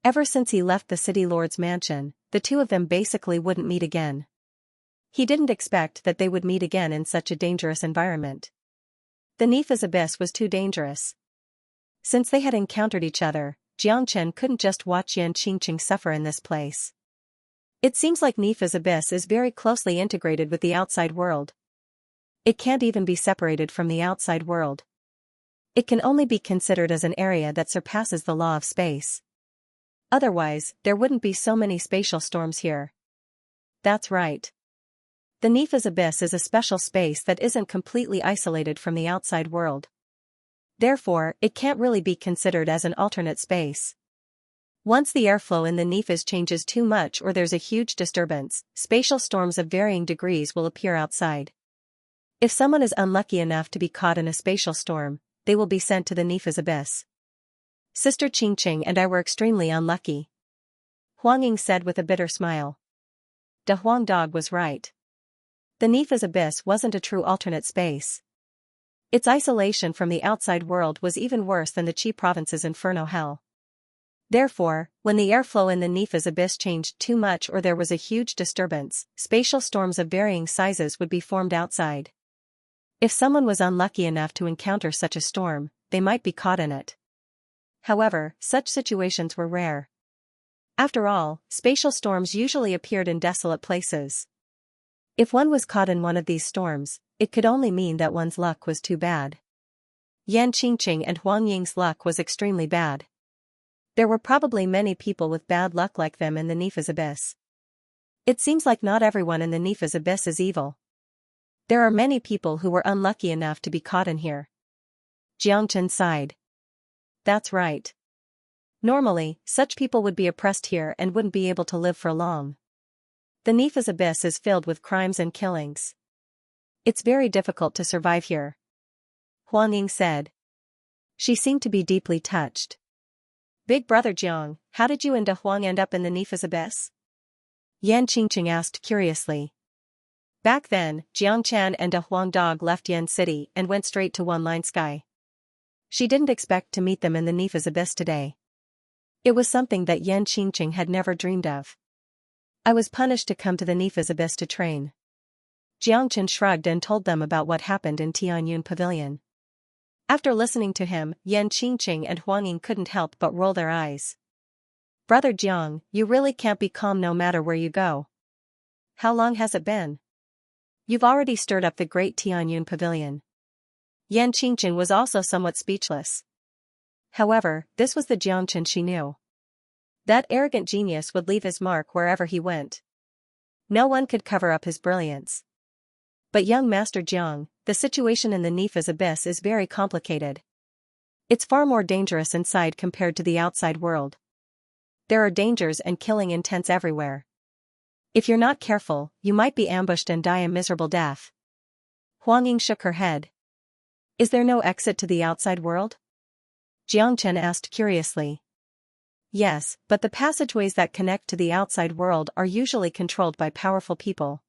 Ever since he left the city lord's mansion, the two of them basically wouldn't meet again. He didn't expect that they would meet again in such a dangerous environment. The Nifa's abyss was too dangerous. Since they had encountered each other, Jiangchen couldn't just watch Yan Qingqing suffer in this place. It seems like Nifa's abyss is very closely integrated with the outside world. It can't even be separated from the outside world. It can only be considered as an area that surpasses the law of space. Otherwise, there wouldn't be so many spatial storms here. That's right. The Nifa's abyss is a special space that isn't completely isolated from the outside world. Therefore, it can't really be considered as an alternate space. Once the airflow in the Nifas changes too much or there's a huge disturbance, spatial storms of varying degrees will appear outside. If someone is unlucky enough to be caught in a spatial storm, they will be sent to the Nifa's abyss. Sister Qingqing and I were extremely unlucky, Huang Ying said with a bitter smile. De Huang Dog was right. The Nifa's abyss wasn't a true alternate space. Its isolation from the outside world was even worse than the Qi province's inferno hell. Therefore, when the airflow in the Nifa's abyss changed too much or there was a huge disturbance, spatial storms of varying sizes would be formed outside. If someone was unlucky enough to encounter such a storm, they might be caught in it. However, such situations were rare. After all, spatial storms usually appeared in desolate places. If one was caught in one of these storms, it could only mean that one's luck was too bad. Yan Qingqing and Huang Ying's luck was extremely bad. There were probably many people with bad luck like them in the Nifa's abyss. It seems like not everyone in the Nifa's abyss is evil. There are many people who were unlucky enough to be caught in here. Jiangchen sighed. That's right. Normally, such people would be oppressed here and wouldn't be able to live for long. The Nifa's abyss is filled with crimes and killings. It's very difficult to survive here, Huang Ying said. She seemed to be deeply touched. Big brother Jiang, how did you and De Huang end up in the Nifa's abyss? Yan Qingqing asked curiously. Back then, Jiangchen and De Huang Dog left Yan City and went straight to Wanline Sky. She didn't expect to meet them in the Nifa's abyss today. It was something that Yan Qingqing had never dreamed of. I was punished to come to the Nifa's abyss to train. Jiangchen shrugged and told them about what happened in Tianyun Pavilion. After listening to him, Yan Qingqing and Huang Ying couldn't help but roll their eyes. Brother Jiang, you really can't be calm no matter where you go. How long has it been? You've already stirred up the great Tianyun Pavilion. Yan Qingqing was also somewhat speechless. However, this was the Jiangchen she knew. That arrogant genius would leave his mark wherever he went. No one could cover up his brilliance. But young Master Jiang, the situation in the Nifa's abyss is very complicated. It's far more dangerous inside compared to the outside world. There are dangers and killing intense everywhere. If you're not careful, you might be ambushed and die a miserable death. Huang Ying shook her head. Is there no exit to the outside world? Jiangchen asked curiously. Yes, but the passageways that connect to the outside world are usually controlled by powerful people.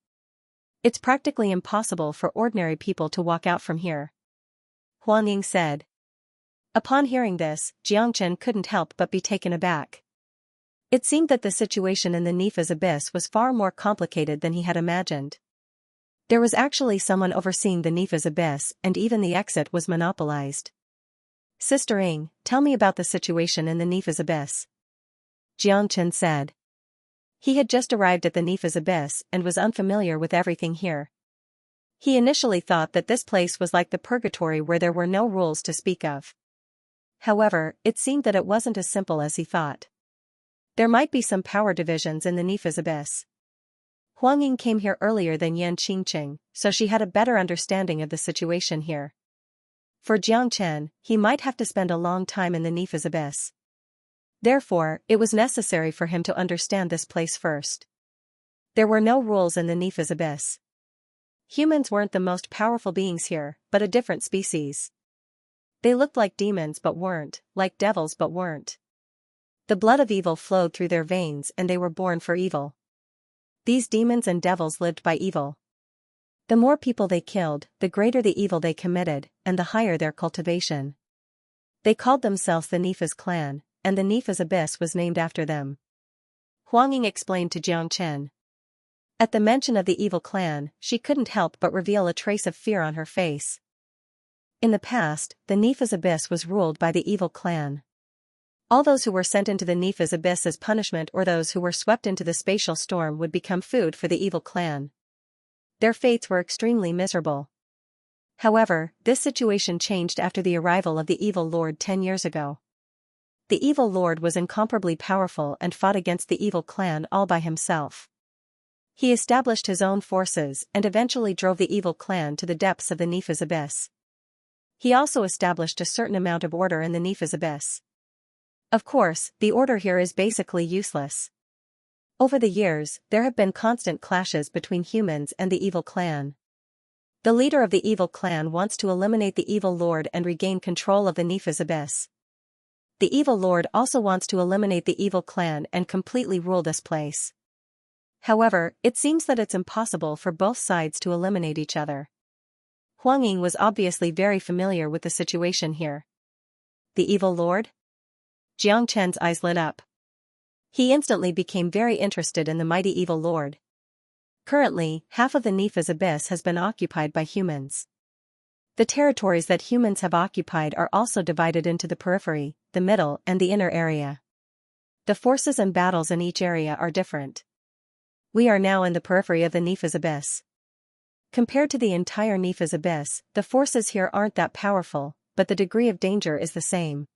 It's practically impossible for ordinary people to walk out from here, Huang Ying said. Upon hearing this, Jiangchen couldn't help but be taken aback. It seemed that the situation in the Nifa's abyss was far more complicated than he had imagined. There was actually someone overseeing the Nifa's abyss and even the exit was monopolized. Sister Ying, tell me about the situation in the Nifa's abyss, Jiangchen said. He had just arrived at the Nifa's abyss and was unfamiliar with everything here. He initially thought that this place was like the purgatory where there were no rules to speak of. However, it seemed that it wasn't as simple as he thought. There might be some power divisions in the Nifa's abyss. Huang Ying came here earlier than Yan Qingqing, so she had a better understanding of the situation here. For Jiangchen, he might have to spend a long time in the Nifa's abyss. Therefore, it was necessary for him to understand this place first. There were no rules in the Nifa's abyss. Humans weren't the most powerful beings here, but a different species. They looked like demons but weren't, like devils but weren't. The blood of evil flowed through their veins and they were born for evil. These demons and devils lived by evil. The more people they killed, the greater the evil they committed, and the higher their cultivation. They called themselves the Nifa's clan, and the Nifa's abyss was named after them. Huang Ying explained to Jiangchen. At the mention of the evil clan, she couldn't help but reveal a trace of fear on her face. In the past, the Nepha's Abyss was ruled by the evil clan. All those who were sent into the Nepha's Abyss as punishment or those who were swept into the spatial storm would become food for the evil clan. Their fates were extremely miserable. However, this situation changed after the arrival of the evil lord 10 years ago. The evil lord was incomparably powerful and fought against the evil clan all by himself. He established his own forces and eventually drove the evil clan to the depths of the Nepha's Abyss. He also established a certain amount of order in the Nepha's Abyss. Of course, the order here is basically useless. Over the years, there have been constant clashes between humans and the evil clan. The leader of the evil clan wants to eliminate the evil lord and regain control of the Nepha's Abyss. The evil lord also wants to eliminate the evil clan and completely rule this place. However, it seems that it's impossible for both sides to eliminate each other. Huang Ying was obviously very familiar with the situation here. The evil lord? Jiang Chen's eyes lit up. He instantly became very interested in the mighty evil lord. Currently, half of the Nepha's Abyss has been occupied by humans. The territories that humans have occupied are also divided into the periphery, the middle and the inner area. The forces and battles in each area are different. We are now in the periphery of the Nepha's Abyss. Compared to the entire Nepha's Abyss, the forces here aren't that powerful, but the degree of danger is the same.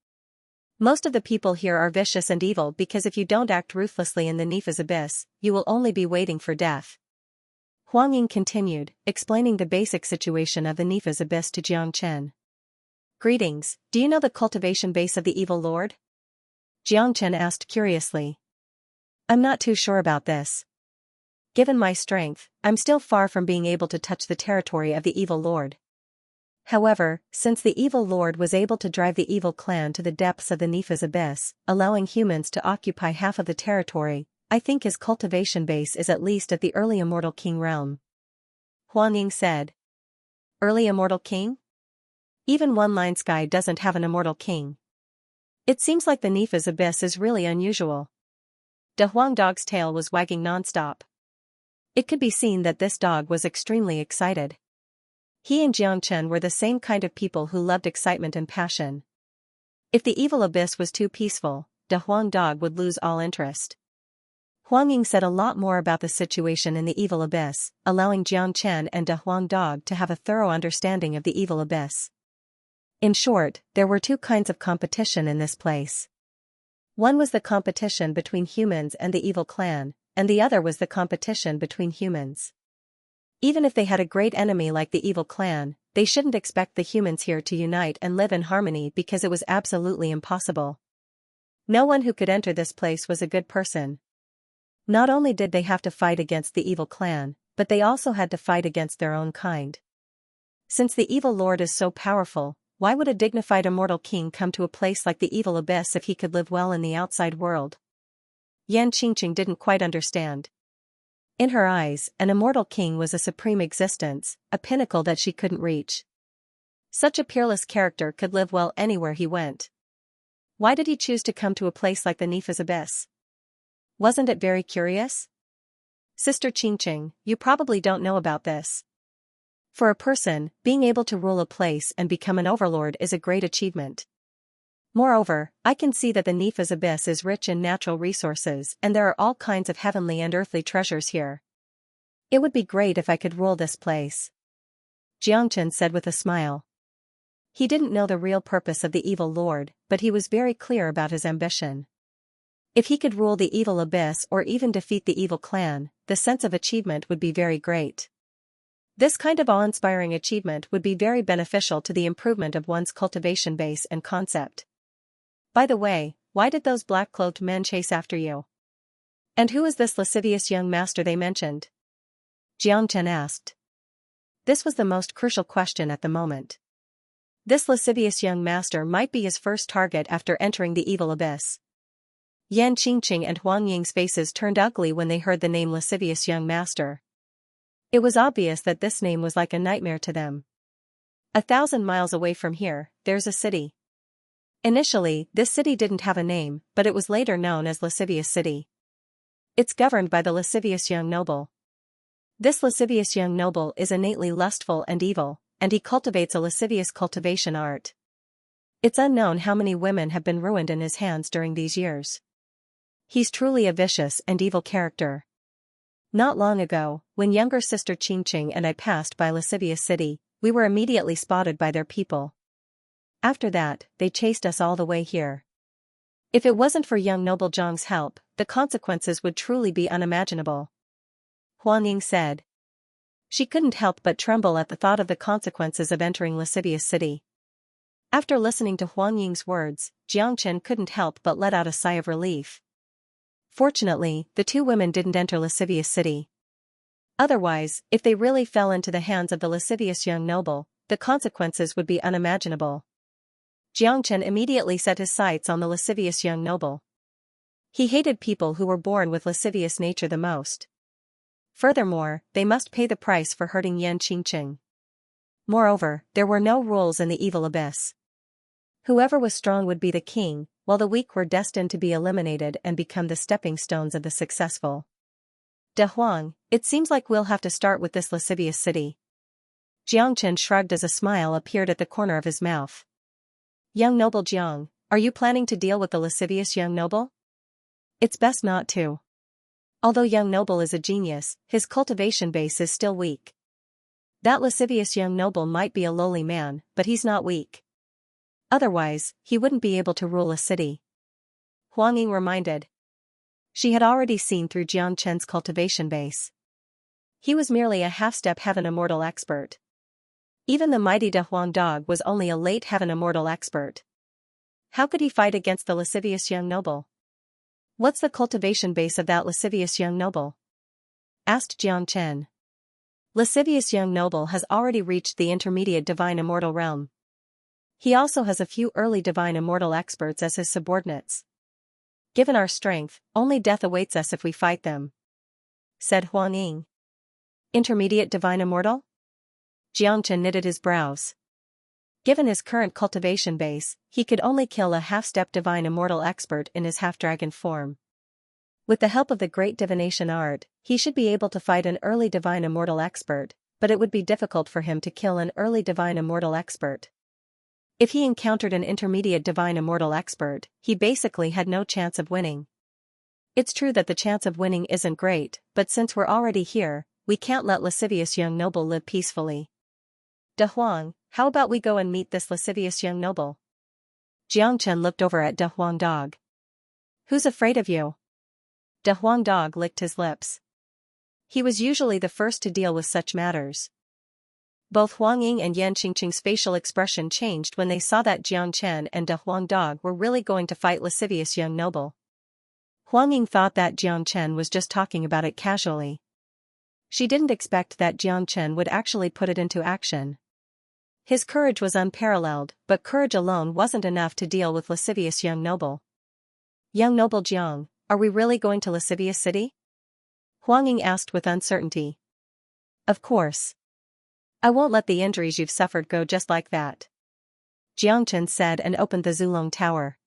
Most of the people here are vicious and evil because if you don't act ruthlessly in the Nepha's Abyss, you will only be waiting for death. Huang Ying continued, explaining the basic situation of the Nepha's Abyss to Jiang Chen. Greetings, do you know the cultivation base of the evil lord? Jiang Chen asked curiously. I'm not too sure about this. Given my strength, I'm still far from being able to touch the territory of the evil lord. However, since the evil lord was able to drive the evil clan to the depths of the Nepha's Abyss, allowing humans to occupy half of the territory, I think his cultivation base is at least at the early immortal king realm. Huang Ying said. Early immortal king? Even One Line Sky doesn't have an immortal king. It seems like the Nepha's Abyss is really unusual. De Huang Dog's tail was wagging non-stop. It could be seen that this dog was extremely excited. He and Jiang Chen were the same kind of people who loved excitement and passion. If the evil abyss was too peaceful, De Huang Dog would lose all interest. Huang Ying said a lot more about the situation in the evil abyss, allowing Jiang Chen and De Huang Dog to have a thorough understanding of the evil abyss. In short, there were two kinds of competition in this place. One was the competition between humans and the evil clan, and the other was the competition between humans. Even if they had a great enemy like the evil clan, they shouldn't expect the humans here to unite and live in harmony because it was absolutely impossible. No one who could enter this place was a good person. Not only did they have to fight against the evil clan, but they also had to fight against their own kind. Since the evil lord is so powerful, why would a dignified immortal king come to a place like the evil abyss if he could live well in the outside world? Yan Qingqing didn't quite understand. In her eyes, an immortal king was a supreme existence, a pinnacle that she couldn't reach. Such a peerless character could live well anywhere he went. Why did he choose to come to a place like the Nepha's Abyss? Wasn't it very curious? Sister Qingqing, you probably don't know about this. For a person, being able to rule a place and become an overlord is a great achievement. Moreover, I can see that the Nepha's Abyss is rich in natural resources and there are all kinds of heavenly and earthly treasures here. It would be great if I could rule this place. Jiangchen said with a smile. He didn't know the real purpose of the evil lord, but he was very clear about his ambition. If he could rule the evil abyss or even defeat the evil clan, the sense of achievement would be very great. This kind of awe-inspiring achievement would be very beneficial to the improvement of one's cultivation base and concept. By the way, why did those black-cloaked men chase after you? And who is this lascivious young master they mentioned? Jiang Chen asked. This was the most crucial question at the moment. This lascivious young master might be his first target after entering the evil abyss. Yan Qingqing and Huang Ying's faces turned ugly when they heard the name lascivious young master. It was obvious that this name was like a nightmare to them. 1,000 miles away from here, there's a city. Initially, this city didn't have a name, but it was later known as Lascivious City. It's governed by the lascivious young noble. This lascivious young noble is innately lustful and evil, and he cultivates a lascivious cultivation art. It's unknown how many women have been ruined in his hands during these years. He's truly a vicious and evil character. Not long ago, when younger sister Qingqing and I passed by Lascivious City, we were immediately spotted by their people. After that, they chased us all the way here. If it wasn't for young noble Zhang's help, the consequences would truly be unimaginable. Huang Ying said. She couldn't help but tremble at the thought of the consequences of entering Lascivious City. After listening to Huang Ying's words, Xianxia couldn't help but let out a sigh of relief. Fortunately, the two women didn't enter Lascivious City. Otherwise, if they really fell into the hands of the lascivious young noble, the consequences would be unimaginable. Xianxia immediately set his sights on the lascivious young noble. He hated people who were born with lascivious nature the most. Furthermore, they must pay the price for hurting Yan Qingqing. Moreover, there were no rules in the evil abyss. Whoever was strong would be the king, while the weak were destined to be eliminated and become the stepping stones of the successful. De Huang, it seems like we'll have to start with this lascivious city. Jiangchen shrugged as a smile appeared at the corner of his mouth. Young noble Jiang, are you planning to deal with the lascivious young noble? It's best not to. Although young noble is a genius, his cultivation base is still weak. That lascivious young noble might be a lowly man, but he's not weak. Otherwise, he wouldn't be able to rule a city. Huang Ying reminded. She had already seen through Jiang Chen's cultivation base. He was merely a half-step heaven immortal expert. Even the mighty De Huang dog was only a late heaven immortal expert. How could he fight against the lascivious young noble? What's the cultivation base of that lascivious young noble? Asked Jiang Chen. Lascivious young noble has already reached the intermediate divine immortal realm. He also has a few early divine immortal experts as his subordinates. Given our strength, only death awaits us if we fight them, said Huang Ying. Intermediate divine immortal? Jiangchen knitted his brows. Given his current cultivation base, he could only kill a half-step divine immortal expert in his half-dragon form. With the help of the great divination art, he should be able to fight an early divine immortal expert, but it would be difficult for him to kill an early divine immortal expert. If he encountered an intermediate divine immortal expert, he basically had no chance of winning. It's true that the chance of winning isn't great, but since we're already here, we can't let lascivious young noble live peacefully. De Huang, how about we go and meet this lascivious young noble? Jiangchen looked over at De Huang dog. Who's afraid of you? De Huang dog licked his lips. He was usually the first to deal with such matters. Both Huang Ying and Yan Qingqing's facial expression changed when they saw that Jiang Chen and De Huang dog were really going to fight lascivious young noble. Huang Ying thought that Jiang Chen was just talking about it casually. She didn't expect that Jiang Chen would actually put it into action. His courage was unparalleled, but courage alone wasn't enough to deal with lascivious young noble. Young noble Jiang, are we really going to Lascivious City? Huang Ying asked with uncertainty. Of course. I won't let the injuries you've suffered go just like that. Jiangchen said and opened the Zulong Tower.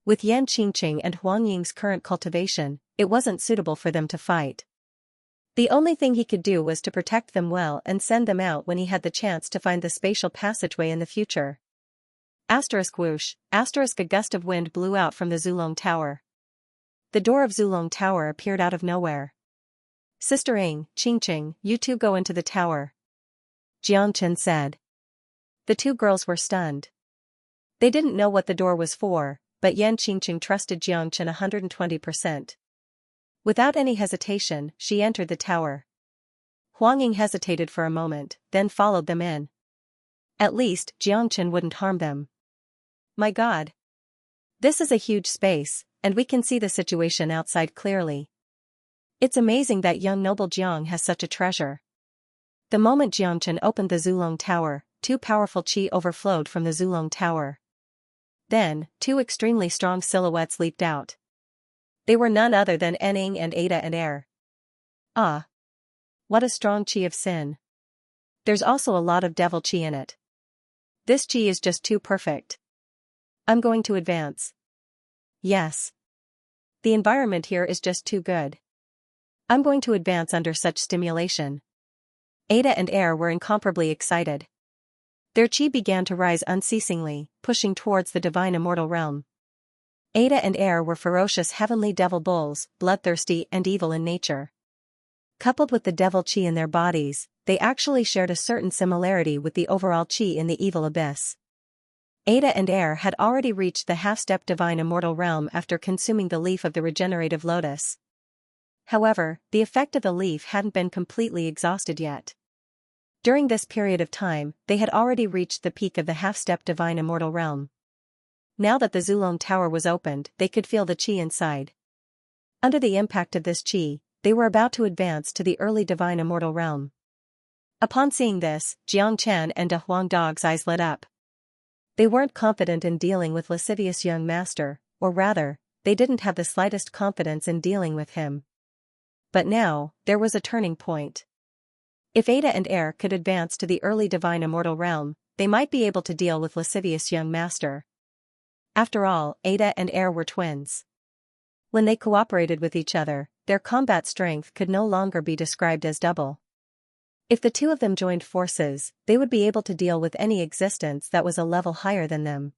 With Yan Qingqing and Huang Ying's current cultivation, it wasn't suitable for them to fight. The only thing he could do was to protect them well and send them out when he had the chance to find the spatial passageway in the future. Asterisk whoosh, asterisk a gust of wind blew out from the Zulong Tower. The door of Zulong Tower appeared out of nowhere. Sister Ing, Qingqing, you two go into the tower, Jiangchen said. The two girls were stunned. They didn't know what the door was for, but Yan Qingqing trusted Jiangchen 120%. Without any hesitation, she entered the tower. Huang Ying hesitated for a moment, then followed them in. At least, Jiangchen wouldn't harm them. My God! This is a huge space, and we can see the situation outside clearly. It's amazing that young noble Jiang has such a treasure. The moment Jiangchen opened the Zulong Tower, two powerful qi overflowed from the Zulong Tower. Then, two extremely strong silhouettes leaped out. They were none other than Enning and Ada and Air. Ah! What a strong qi of sin. There's also a lot of devil qi in it. This qi is just too perfect. I'm going to advance. Yes. The environment here is just too good. I'm going to advance under such stimulation. Ada and Air were incomparably excited. Their chi began to rise unceasingly, pushing towards the divine immortal realm. Ada and Air were ferocious heavenly devil bulls, bloodthirsty and evil in nature. Coupled with the devil chi in their bodies, they actually shared a certain similarity with the overall chi in the evil abyss. Ada and Air had already reached the half-step divine immortal realm after consuming the leaf of the regenerative lotus. However, the effect of the leaf hadn't been completely exhausted yet. During this period of time, they had already reached the peak of the half-step divine immortal realm. Now that the Zulong Tower was opened, they could feel the chi inside. Under the impact of this chi, they were about to advance to the early divine immortal realm. Upon seeing this, Xianxia and De Huang Dog's eyes lit up. They weren't confident in dealing with lascivious young master, or rather, they didn't have the slightest confidence in dealing with him. But now, there was a turning point. If Ada and Air could advance to the early divine immortal realm, they might be able to deal with lascivious young master. After all, Ada and Air were twins. When they cooperated with each other, their combat strength could no longer be described as double. If the two of them joined forces, they would be able to deal with any existence that was a level higher than them.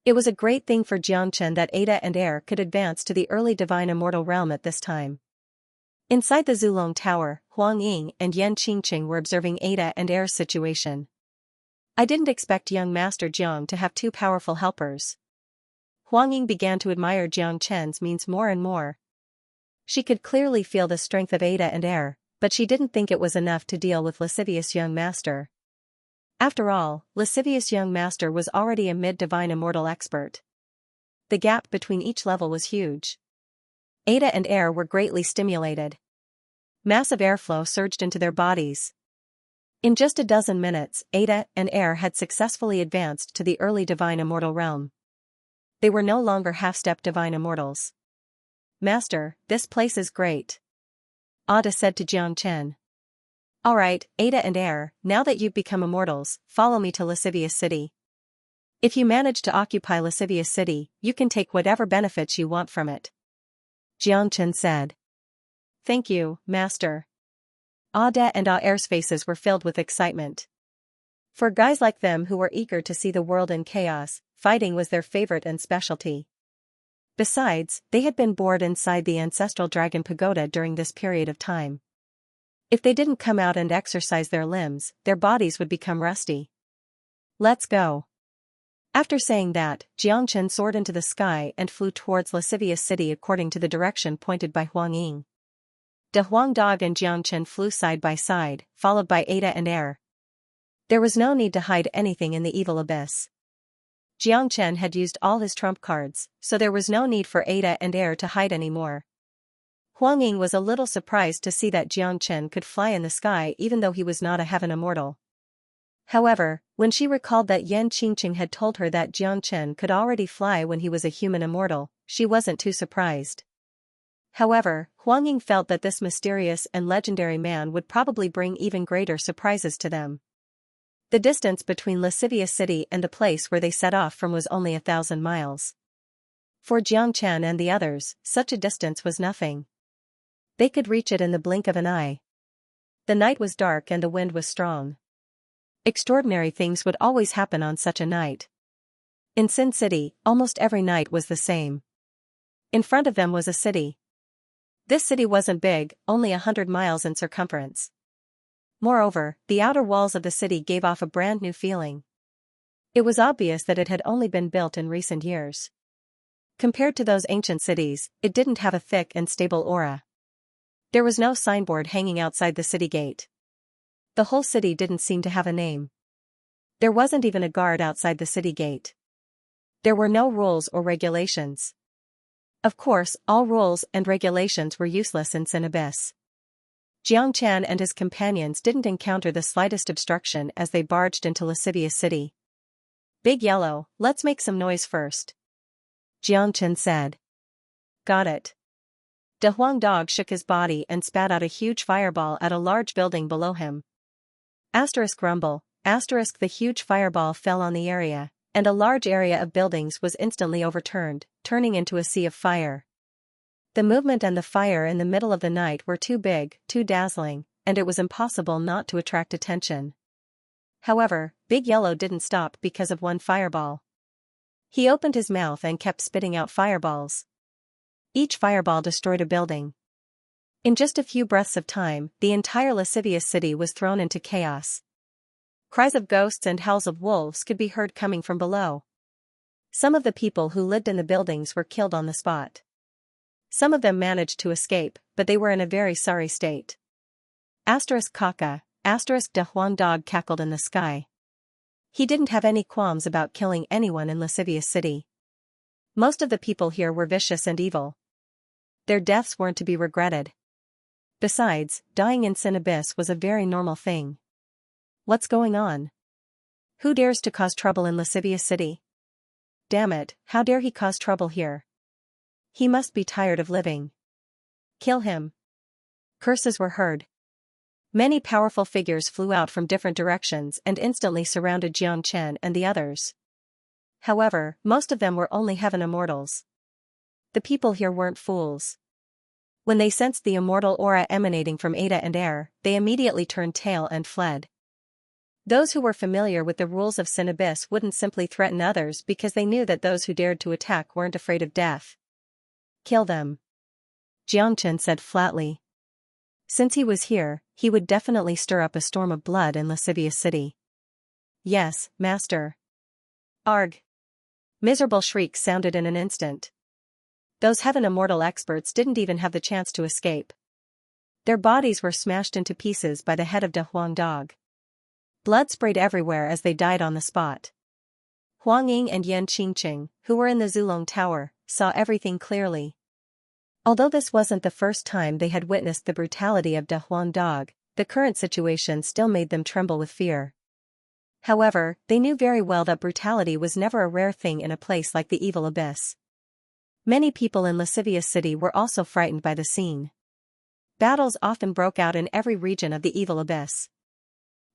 It was a great thing for Xianxia that Ada and Air could advance to the early divine immortal realm at this time. Inside the Zulong Tower, Huang Ying and Yan Qingqing were observing Ada and Air's situation. I didn't expect young Master Jiang to have two powerful helpers. Huang Ying began to admire Jiang Chen's means more and more. She could clearly feel the strength of Ada and Air, but she didn't think it was enough to deal with lascivious young master. After all, lascivious young master was already a mid-divine immortal expert. The gap between each level was huge. Ada and Air were greatly stimulated. Massive airflow surged into their bodies. In just a dozen minutes, Ada and Air had successfully advanced to the early divine immortal realm. They were no longer half-step divine immortals. Master, this place is great. Ada said to Xianxia. Alright, Ada and Air, now that you've become immortals, follow me to Lascivious City. If you manage to occupy Lascivious City, you can take whatever benefits you want from it. Xianxia said. Thank you, Master. Ada and Air's faces were filled with excitement. For guys like them who were eager to see the world in chaos, fighting was their favorite and specialty. Besides, they had been bored inside the ancestral dragon pagoda during this period of time. If they didn't come out and exercise their limbs, their bodies would become rusty. Let's go. After saying that, Xianxia soared into the sky and flew towards Lascivious City according to the direction pointed by Huang Ying. De Huang Dog and Xianxia flew side by side, followed by Ada and Air. There was no need to hide anything in the evil abyss. Xianxia had used all his trump cards, so there was no need for Ada and Air to hide anymore. Huang Ying was a little surprised to see that Xianxia could fly in the sky even though he was not a heaven immortal. However, when she recalled that Yan Qingqing had told her that Xianxia could already fly when he was a human immortal, she wasn't too surprised. However, Huang Ying felt that this mysterious and legendary man would probably bring even greater surprises to them. The distance between Lascivious City and the place where they set off from was only 1,000 miles. For Xianxia and the others, such a distance was nothing. They could reach it in the blink of an eye. The night was dark and the wind was strong. Extraordinary things would always happen on such a night. In Sin City, almost every night was the same. In front of them was a city. This city wasn't big, only 100 miles in circumference. Moreover, the outer walls of the city gave off a brand new feeling. It was obvious that it had only been built in recent years. Compared to those ancient cities, it didn't have a thick and stable aura. There was no signboard hanging outside the city gate. The whole city didn't seem to have a name. There wasn't even a guard outside the city gate. There were no rules or regulations. Of course, all rules and regulations were useless in Sin Abyss. Xianxia and his companions didn't encounter the slightest obstruction as they barged into Lascivious City. Big Yellow, let's make some noise first. Xianxia said. Got it. De Huang Dog shook his body and spat out a huge fireball at a large building below him. Asterisk rumble, asterisk the huge fireball fell on the area, and a large area of buildings was instantly overturned, turning into a sea of fire. The movement and the fire in the middle of the night were too big, too dazzling, and it was impossible not to attract attention. However, Big Yellow didn't stop because of one fireball. He opened his mouth and kept spitting out fireballs. Each fireball destroyed a building. In just a few breaths of time, the entire lascivious city was thrown into chaos. Cries of ghosts and howls of wolves could be heard coming from below. Some of the people who lived in the buildings were killed on the spot. Some of them managed to escape, but they were in a very sorry state. Kaka, the Huang dog cackled in the sky. He didn't have any qualms about killing anyone in lascivious city. Most of the people here were vicious and evil. Their deaths weren't to be regretted. Besides, dying in Sin Abyss was a very normal thing. What's going on? Who dares to cause trouble in lascivious city? Damn it, how dare he cause trouble here? He must be tired of living. Kill him. Curses were heard. Many powerful figures flew out from different directions and instantly surrounded Xianxia and the others. However, most of them were only heaven immortals. The people here weren't fools. When they sensed the immortal aura emanating from Ada and Air, they immediately turned tail and fled. Those who were familiar with the rules of Sin Abyss wouldn't simply threaten others because they knew that those who dared to attack weren't afraid of death. Kill them. Xianxia said flatly. Since he was here, he would definitely stir up a storm of blood in lascivious city. Yes, master. Arg. Miserable shrieks sounded in an instant. Those heaven immortal experts didn't even have the chance to escape. Their bodies were smashed into pieces by the head of the Huang dog. Blood sprayed everywhere as they died on the spot. Huang Ying and Yan Qingqing, who were in the Zulong Tower, saw everything clearly. Although this wasn't the first time they had witnessed the brutality of the Huang dog, the current situation still made them tremble with fear. However, they knew very well that brutality was never a rare thing in a place like the Evil Abyss. Many people in lascivious city were also frightened by the scene. Battles often broke out in every region of the Evil Abyss.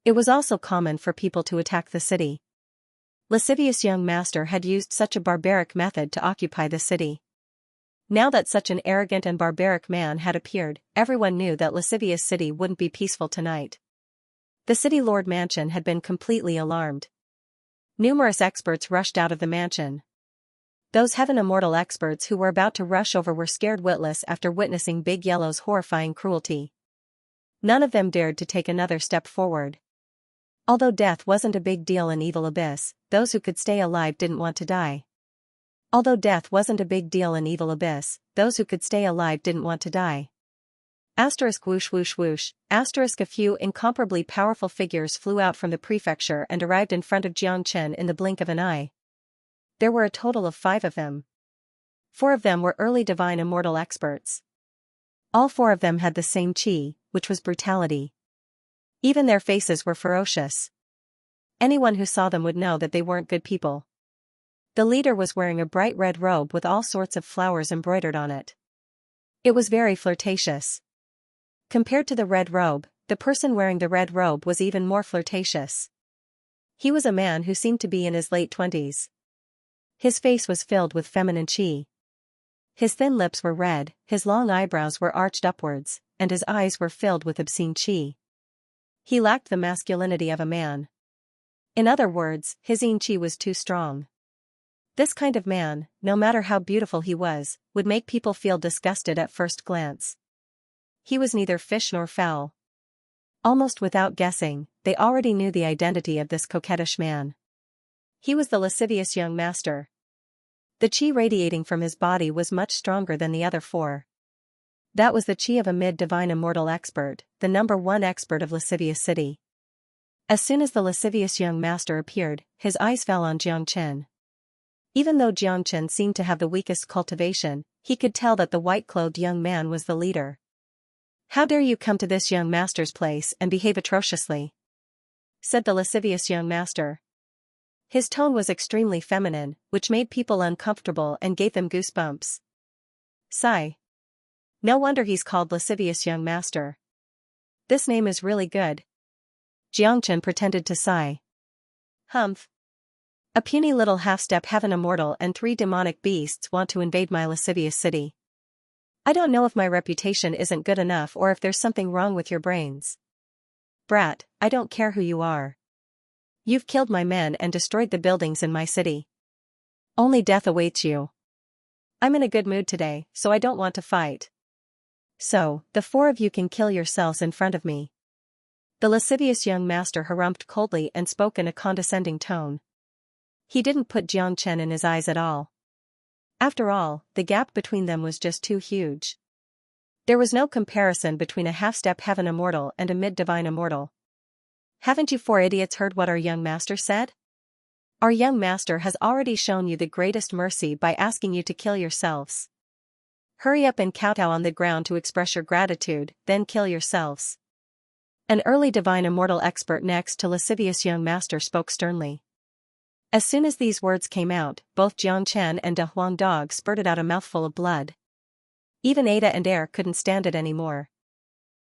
It was also common for people to attack the city. Lascivious young master had used such a barbaric method to occupy the city. Now that such an arrogant and barbaric man had appeared, everyone knew that lascivious city wouldn't be peaceful tonight. The city lord mansion had been completely alarmed. Numerous experts rushed out of the mansion. Those heaven immortal experts who were about to rush over were scared witless after witnessing Big Yellow's horrifying cruelty. None of them dared to take another step forward. Although death wasn't a big deal in Evil Abyss, those who could stay alive didn't want to die. Those who could stay alive didn't want to die. Whoosh whoosh whoosh, a few incomparably powerful figures flew out from the prefecture and arrived in front of Xianxia in the blink of an eye. There were a total of 5 of them. 4 of them were early divine immortal experts. All 4 of them had the same chi, which was brutality. Even their faces were ferocious. Anyone who saw them would know that they weren't good people. The leader was wearing a bright red robe with all sorts of flowers embroidered on it. It was very flirtatious. Compared to the red robe, the person wearing the red robe was even more flirtatious. He was a man who seemed to be in his late 20s. His face was filled with feminine chi. His thin lips were red, his long eyebrows were arched upwards, and his eyes were filled with obscene chi. He lacked the masculinity of a man. In other words, his yin chi was too strong. This kind of man, no matter how beautiful he was, would make people feel disgusted at first glance. He was neither fish nor fowl. Almost without guessing, they already knew the identity of this coquettish man. He was the lascivious young master. The chi radiating from his body was much stronger than the other 4. That was the chi of a mid-divine immortal expert, the number 1 expert of lascivious city. As soon as the lascivious young master appeared, his eyes fell on Xianxia. Even though Xianxia seemed to have the weakest cultivation, he could tell that the white-clothed young man was the leader. "How dare you come to this young master's place and behave atrociously?" said the lascivious young master. His tone was extremely feminine, which made people uncomfortable and gave them goosebumps. Sigh. No wonder he's called lascivious young master. This name is really good. Xianxia pretended to sigh. Humph. A puny little half-step heaven immortal and 3 demonic beasts want to invade my lascivious city. I don't know if my reputation isn't good enough or if there's something wrong with your brains. Brat, I don't care who you are. You've killed my men and destroyed the buildings in my city. Only death awaits you. I'm in a good mood today, so I don't want to fight. So, the four of you can kill yourselves in front of me. The lascivious young master harumphed coldly and spoke in a condescending tone. He didn't put Xianxia in his eyes at all. After all, the gap between them was just too huge. There was no comparison between a half-step heaven immortal and a mid-divine immortal. Haven't you four idiots heard what our young master said? Our young master has already shown you the greatest mercy by asking you to kill yourselves. Hurry up and kowtow on the ground to express your gratitude, then kill yourselves. An early divine immortal expert next to lascivious young master spoke sternly. As soon as these words came out, both Xianxia and De Huang Dog spurted out a mouthful of blood. Even Ada and Air couldn't stand it anymore.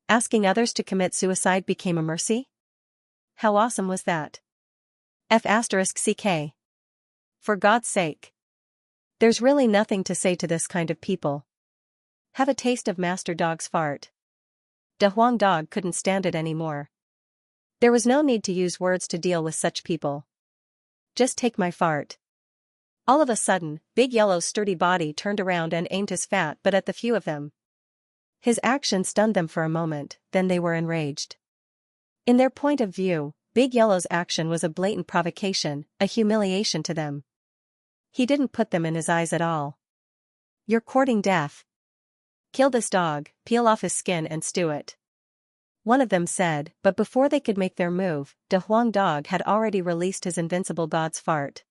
Asking others to commit suicide became a mercy? How awesome was that? F***ck. For God's sake. There's really nothing to say to this kind of people. Have a taste of Master Dog's fart. De Huang Dog couldn't stand it anymore. There was no need to use words to deal with such people. Just take my fart. All of a sudden, Big Yellow's sturdy body turned around and aimed his fat butt at the few of them. His action stunned them for a moment, then they were enraged. In their point of view, Big Yellow's action was a blatant provocation, a humiliation to them. He didn't put them in his eyes at all. You're courting death. Kill this dog, peel off his skin and stew it. One of them said, but before they could make their move, De Huang Dog had already released his invincible god's fart.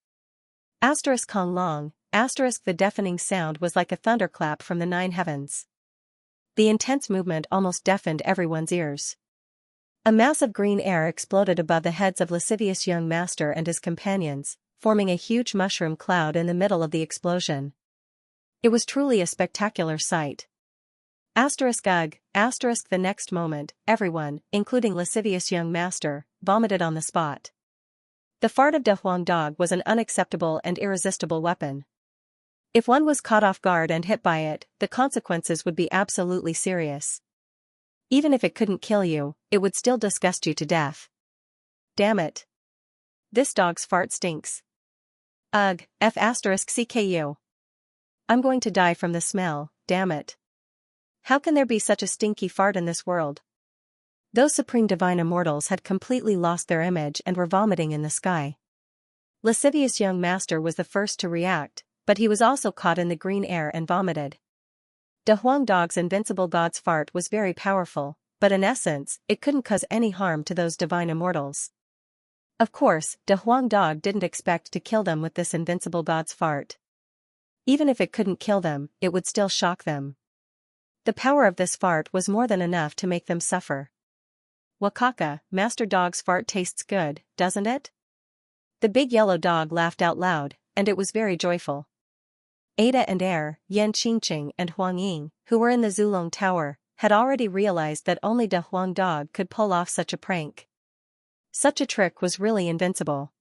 Kong long, the deafening sound was like a thunderclap from the 9 heavens. The intense movement almost deafened everyone's ears. A mass of green air exploded above the heads of lascivious young master and his companions, forming a huge mushroom cloud in the middle of the explosion. It was truly a spectacular sight. Ugh, the next moment, everyone, including lascivious young master, vomited on the spot. The fart of De Huang Dog was an unacceptable and irresistible weapon. If one was caught off guard and hit by it, the consequences would be absolutely serious. Even if it couldn't kill you, it would still disgust you to death. Damn it. This dog's fart stinks. Ugh, F***cku. I'm going to die from the smell, damn it. How can there be such a stinky fart in this world? Those supreme divine immortals had completely lost their image and were vomiting in the sky. Lascivious young master was the first to react, but he was also caught in the green air and vomited. De Huang Dog's invincible god's fart was very powerful, but in essence, it couldn't cause any harm to those divine immortals. Of course, De Huang Dog didn't expect to kill them with this invincible god's fart. Even if it couldn't kill them, it would still shock them. The power of this fart was more than enough to make them suffer. Wakaka, Master Dog's fart tastes good, doesn't it? The big yellow dog laughed out loud, and it was very joyful. Ada and Air, Yan Qingqing and Huang Ying, who were in the Zulong Tower, had already realized that only De Huang Dog could pull off such a prank. Such a trick was really invincible.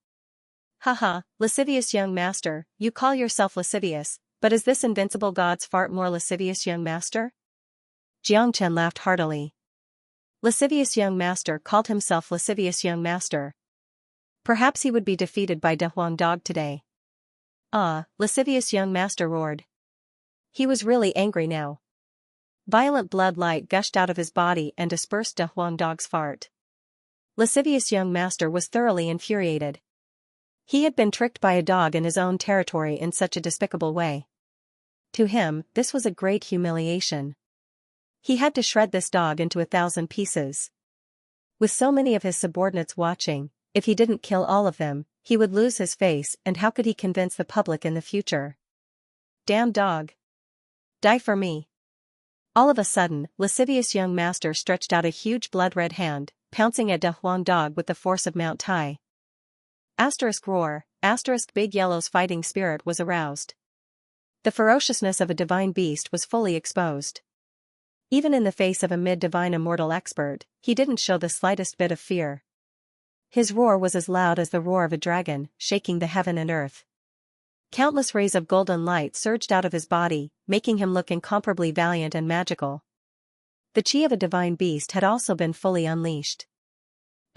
Haha, lascivious young master, you call yourself lascivious, but is this invincible god's fart more lascivious, young master? Xianxia laughed heartily. Lascivious young master called himself lascivious young master. Perhaps he would be defeated by De Huang Dog today. Ah, lascivious young master roared. He was really angry now. Violent blood light gushed out of his body and dispersed De Huang Dog's fart. Lascivious young master was thoroughly infuriated. He had been tricked by a dog in his own territory in such a despicable way. To him, this was a great humiliation. He had to shred this dog into 1,000 pieces. With so many of his subordinates watching, if he didn't kill all of them, he would lose his face, and how could he convince the public in the future? Damn dog. Die for me. All of a sudden, lascivious young master stretched out a huge blood-red hand, pouncing at De Huang Dog with the force of Mount Tai. Roar, Big Yellow's fighting spirit was aroused. The ferociousness of a divine beast was fully exposed. Even in the face of a mid-divine immortal expert, he didn't show the slightest bit of fear. His roar was as loud as the roar of a dragon, shaking the heaven and earth. Countless rays of golden light surged out of his body, making him look incomparably valiant and magical. The chi of a divine beast had also been fully unleashed.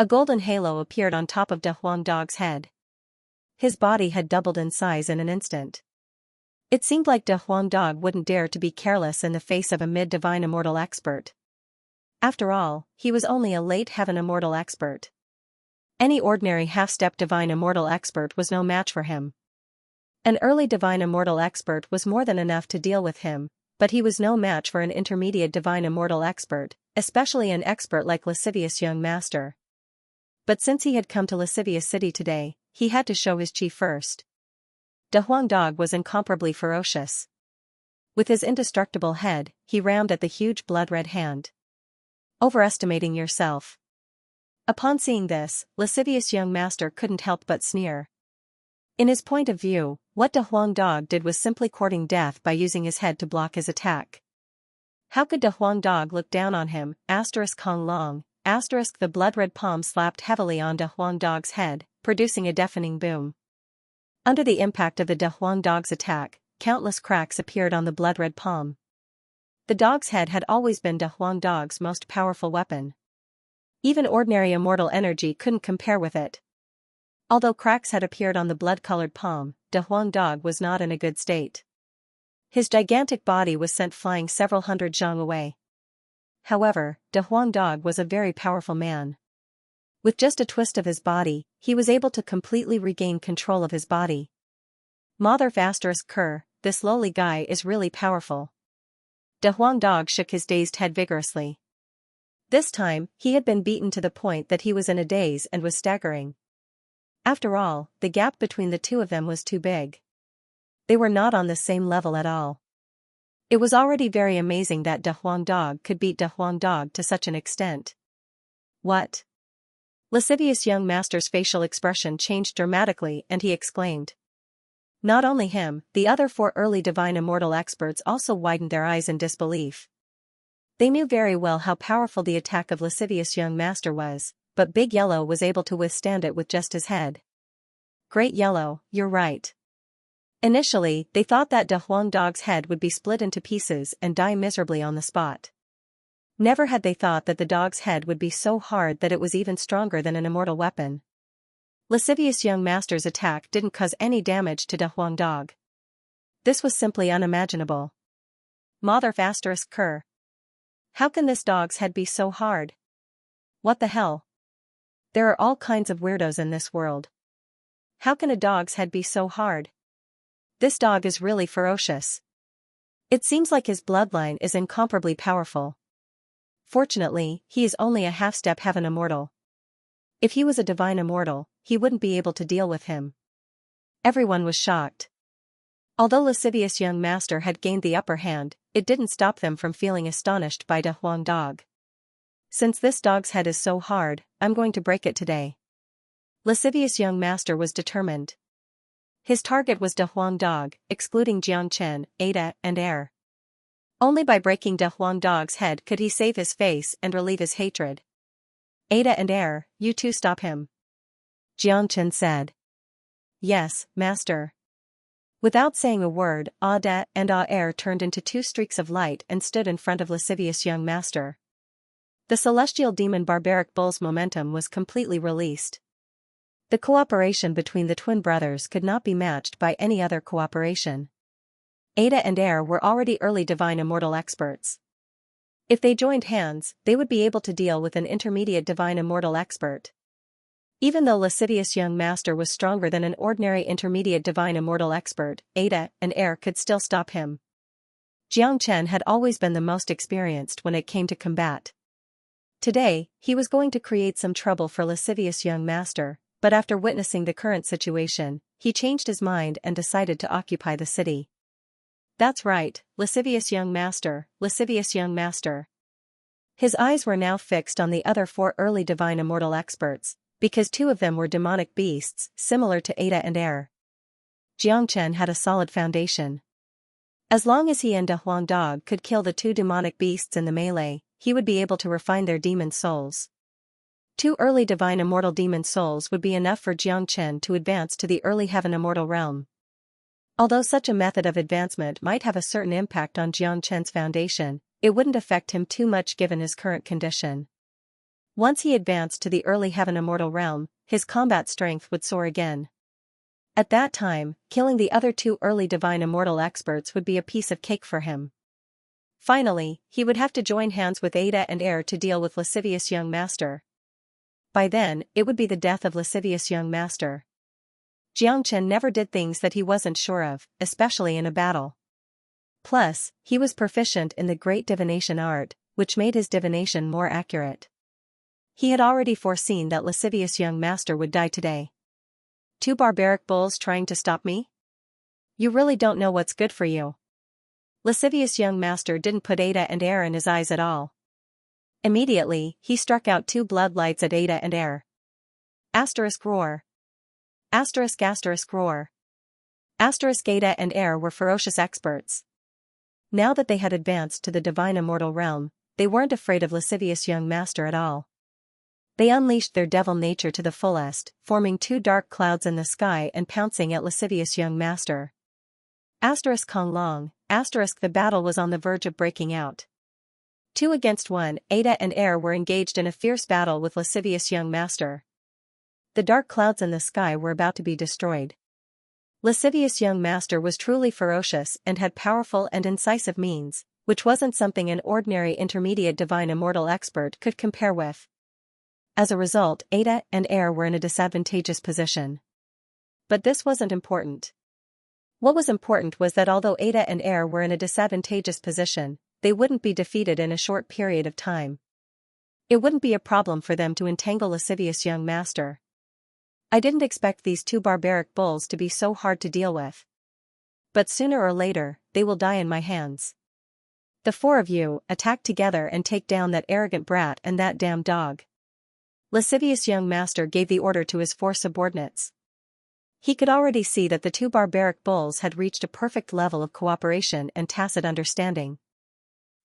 A golden halo appeared on top of De Huang Dog's head. His body had doubled in size in an instant. It seemed like De Huang Dog wouldn't dare to be careless in the face of a mid-divine immortal expert. After all, he was only a late heaven immortal expert. Any ordinary half-step divine immortal expert was no match for him. An early divine immortal expert was more than enough to deal with him, but he was no match for an intermediate divine immortal expert, especially an expert like lascivious young master. But since he had come to Lascivious City today, he had to show his chi first. De Huang Dog was incomparably ferocious. With his indestructible head, he rammed at the huge blood-red hand. Overestimating yourself. Upon seeing this, lascivious young master couldn't help but sneer. In his point of view, what De Huang Dog did was simply courting death by using his head to block his attack. How could De Huang Dog look down on him? Kong Long. The blood-red palm slapped heavily on De Huang Dog's head, producing a deafening boom. Under the impact of the De Huang Dog's attack, countless cracks appeared on the blood-red palm. The dog's head had always been De Huang Dog's most powerful weapon. Even ordinary immortal energy couldn't compare with it. Although cracks had appeared on the blood-colored palm, De Huang Dog was not in a good state. His gigantic body was sent flying several hundred zhang away. However, De Huang Dog was a very powerful man. With just a twist of his body, he was able to completely regain control of his body. Mother Kerr, this lowly guy is really powerful. De Huang Dog shook his dazed head vigorously. This time, he had been beaten to the point that he was in a daze and was staggering. After all, the gap between the two of them was too big. They were not on the same level at all. It was already very amazing that De Huang Dog could beat De Huang Dog to such an extent. What? Lascivious young master's facial expression changed dramatically and he exclaimed. Not only him, the other 4 early divine immortal experts also widened their eyes in disbelief. They knew very well how powerful the attack of lascivious young master was, but Big Yellow was able to withstand it with just his head. Great Yellow, you're right. Initially, they thought that De Huang Dog's head would be split into pieces and die miserably on the spot. Never had they thought that the dog's head would be so hard that it was even stronger than an immortal weapon. Lascivious young master's attack didn't cause any damage to De Huang Dog. This was simply unimaginable. Mother Kerr. How can this dog's head be so hard? What the hell? There are all kinds of weirdos in this world. How can a dog's head be so hard? This dog is really ferocious. It seems like his bloodline is incomparably powerful. Fortunately, he is only a half-step heaven immortal. If he was a divine immortal, he wouldn't be able to deal with him. Everyone was shocked. Although lascivious young master had gained the upper hand, it didn't stop them from feeling astonished by De Huang Dog. Since this dog's head is so hard, I'm going to break it today. Lascivious young master was determined. His target was De Huang Dog, excluding Jiang Ada, and Air. Only by breaking De Huang Dog's head could he save his face and relieve his hatred. Ada and Air, you two stop him. Jiang said. Yes, master. Without saying a word, Ada and Air turned into 2 streaks of light and stood in front of lascivious young master. The celestial demon barbaric bull's momentum was completely released. The cooperation between the twin brothers could not be matched by any other cooperation. Ada and Air were already early divine immortal experts. If they joined hands, they would be able to deal with an intermediate divine immortal expert. Even though lascivious young master was stronger than an ordinary intermediate divine immortal expert, Ada and Air could still stop him. Xianxia had always been the most experienced when it came to combat. Today, he was going to create some trouble for lascivious young master, but after witnessing the current situation, he changed his mind and decided to occupy the city. That's right, lascivious young master, lascivious young master. His eyes were now fixed on the other 4 early divine immortal experts, because 2 of them were demonic beasts, similar to Ada and Air. Jiang had a solid foundation. As long as he and De Huang Dog could kill the 2 demonic beasts in the melee, he would be able to refine their demon souls. 2 early divine immortal demon souls would be enough for Jiang to advance to the early heaven immortal realm. Although such a method of advancement might have a certain impact on Jiang foundation, it wouldn't affect him too much given his current condition. Once he advanced to the early heaven immortal realm, his combat strength would soar again. At that time, killing the other two early divine immortal experts would be a piece of cake for him. Finally, he would have to join hands with Ada and Air to deal with lascivious young master. By then, it would be the death of lascivious young master. Xianxia never did things that he wasn't sure of, especially in a battle. Plus, he was proficient in the great divination art, which made his divination more accurate. He had already foreseen that lascivious young master would die today. Two barbaric bulls trying to stop me? You really don't know what's good for you. Lascivious young master didn't put Ada and Air in his eyes at all. Immediately, he struck out two blood lights at Ada and Air. Asterisk roar. Asterisk roar. Asterisk Ada and Air were ferocious experts. Now that they had advanced to the divine immortal realm, they weren't afraid of lascivious young master at all. They unleashed their devil nature to the fullest, forming two dark clouds in the sky and pouncing at lascivious young master. Asterisk Kong Long, asterisk the battle was on the verge of breaking out. 2 against 1, Ada and Air were engaged in a fierce battle with lascivious young master. The dark clouds in the sky were about to be destroyed. Lascivious young master was truly ferocious and had powerful and incisive means, which wasn't something an ordinary intermediate divine immortal expert could compare with. As a result, Ada and Air were in a disadvantageous position. But this wasn't important. What was important was that although Ada and Air were in a disadvantageous position, they wouldn't be defeated in a short period of time. It wouldn't be a problem for them to entangle lascivious young master. I didn't expect these two barbaric bulls to be so hard to deal with. But sooner or later, they will die in my hands. The 4 of you, attack together and take down that arrogant brat and that damn dog. Lascivious young master gave the order to his 4 subordinates. He could already see that the 2 barbaric bulls had reached a perfect level of cooperation and tacit understanding.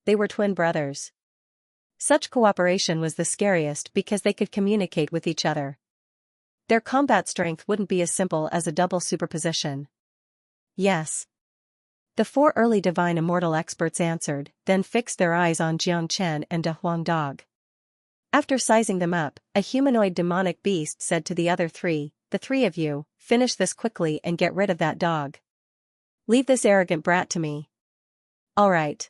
They were twin brothers. Such cooperation was the scariest because they could communicate with each other. Their combat strength wouldn't be as simple as a double superposition. Yes. The 4 early divine immortal experts answered, then fixed their eyes on Xianxia and De Huang Dog. After sizing them up, a humanoid demonic beast said to the other 3, the 3 of you, finish this quickly and get rid of that dog. Leave this arrogant brat to me. All right.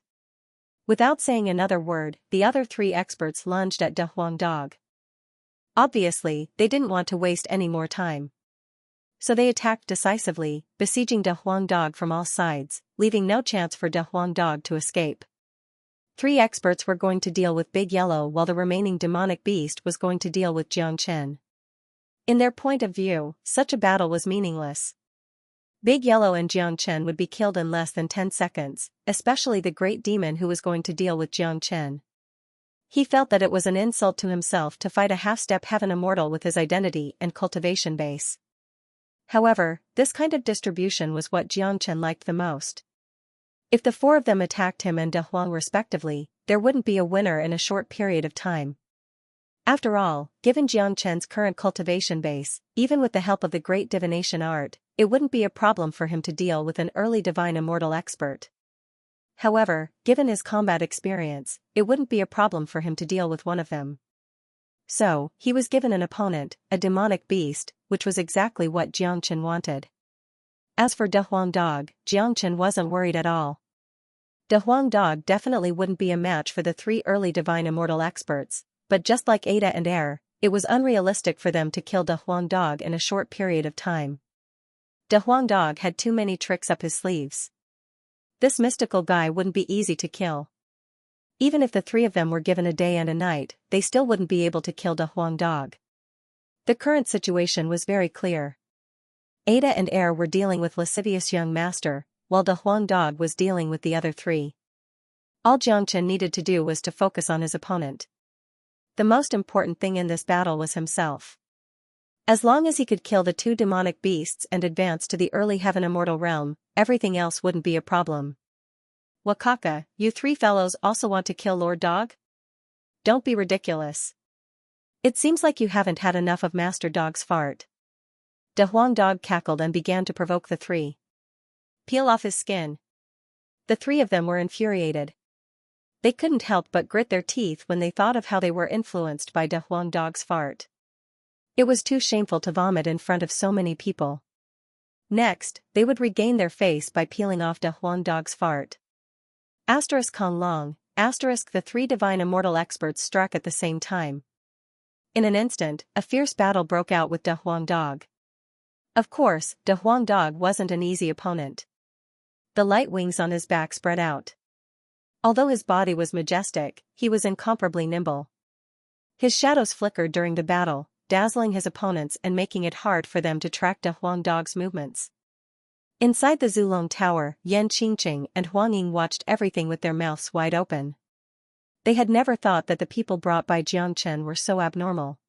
Without saying another word, the other 3 experts lunged at De Huang Dog. Obviously, they didn't want to waste any more time. So they attacked decisively, besieging De Huang Dog from all sides, leaving no chance for De Huang Dog to escape. 3 experts were going to deal with Big Yellow while the remaining demonic beast was going to deal with Xianxia. In their point of view, such a battle was meaningless. Big Yellow and Xianxia would be killed in less than 10 seconds, especially the great demon who was going to deal with Xianxia. He felt that it was an insult to himself to fight a half-step heaven immortal with his identity and cultivation base. However, this kind of distribution was what Xianxia liked the most. If the 4 of them attacked him and De Huang respectively, there wouldn't be a winner in a short period of time. After all, given Xianxia's current cultivation base, even with the help of the great divination art, it wouldn't be a problem for him to deal with an early divine immortal expert. However, given his combat experience, it wouldn't be a problem for him to deal with one of them. So, he was given an opponent, a demonic beast, which was exactly what Xianxia wanted. As for De Huang Dog, Xianxia wasn't worried at all. De Huang Dog definitely wouldn't be a match for the 3 early divine immortal experts, but just like Ada and Air, it was unrealistic for them to kill De Huang Dog in a short period of time. De Huang Dog had too many tricks up his sleeves. This mystical guy wouldn't be easy to kill. Even if the 3 of them were given a day and a night, they still wouldn't be able to kill De Huang Dog. The current situation was very clear. Ada and Air were dealing with lascivious young master, while De Huang Dog was dealing with the other 3. All Xianxia needed to do was to focus on his opponent. The most important thing in this battle was himself. As long as he could kill the 2 demonic beasts and advance to the early heaven immortal realm, everything else wouldn't be a problem. Wakaka, you 3 fellows also want to kill Lord Dog? Don't be ridiculous. It seems like you haven't had enough of Master Dog's fart. De Huang Dog cackled and began to provoke the 3. Peel off his skin. The 3 of them were infuriated. They couldn't help but grit their teeth when they thought of how they were influenced by De Huang Dog's fart. It was too shameful to vomit in front of so many people. Next, they would regain their face by peeling off De Huang Dog's fart. Kong Long, the three divine immortal experts struck at the same time. In an instant, a fierce battle broke out with De Huang Dog. Of course, De Huang Dog wasn't an easy opponent. The light wings on his back spread out. Although his body was majestic, he was incomparably nimble. His shadows flickered during the battle, dazzling his opponents and making it hard for them to track De Huang Dog's movements. Inside the Zulong Tower, Yan Qingqing and Huang Ying watched everything with their mouths wide open. They had never thought that the people brought by Jiangchen were so abnormal.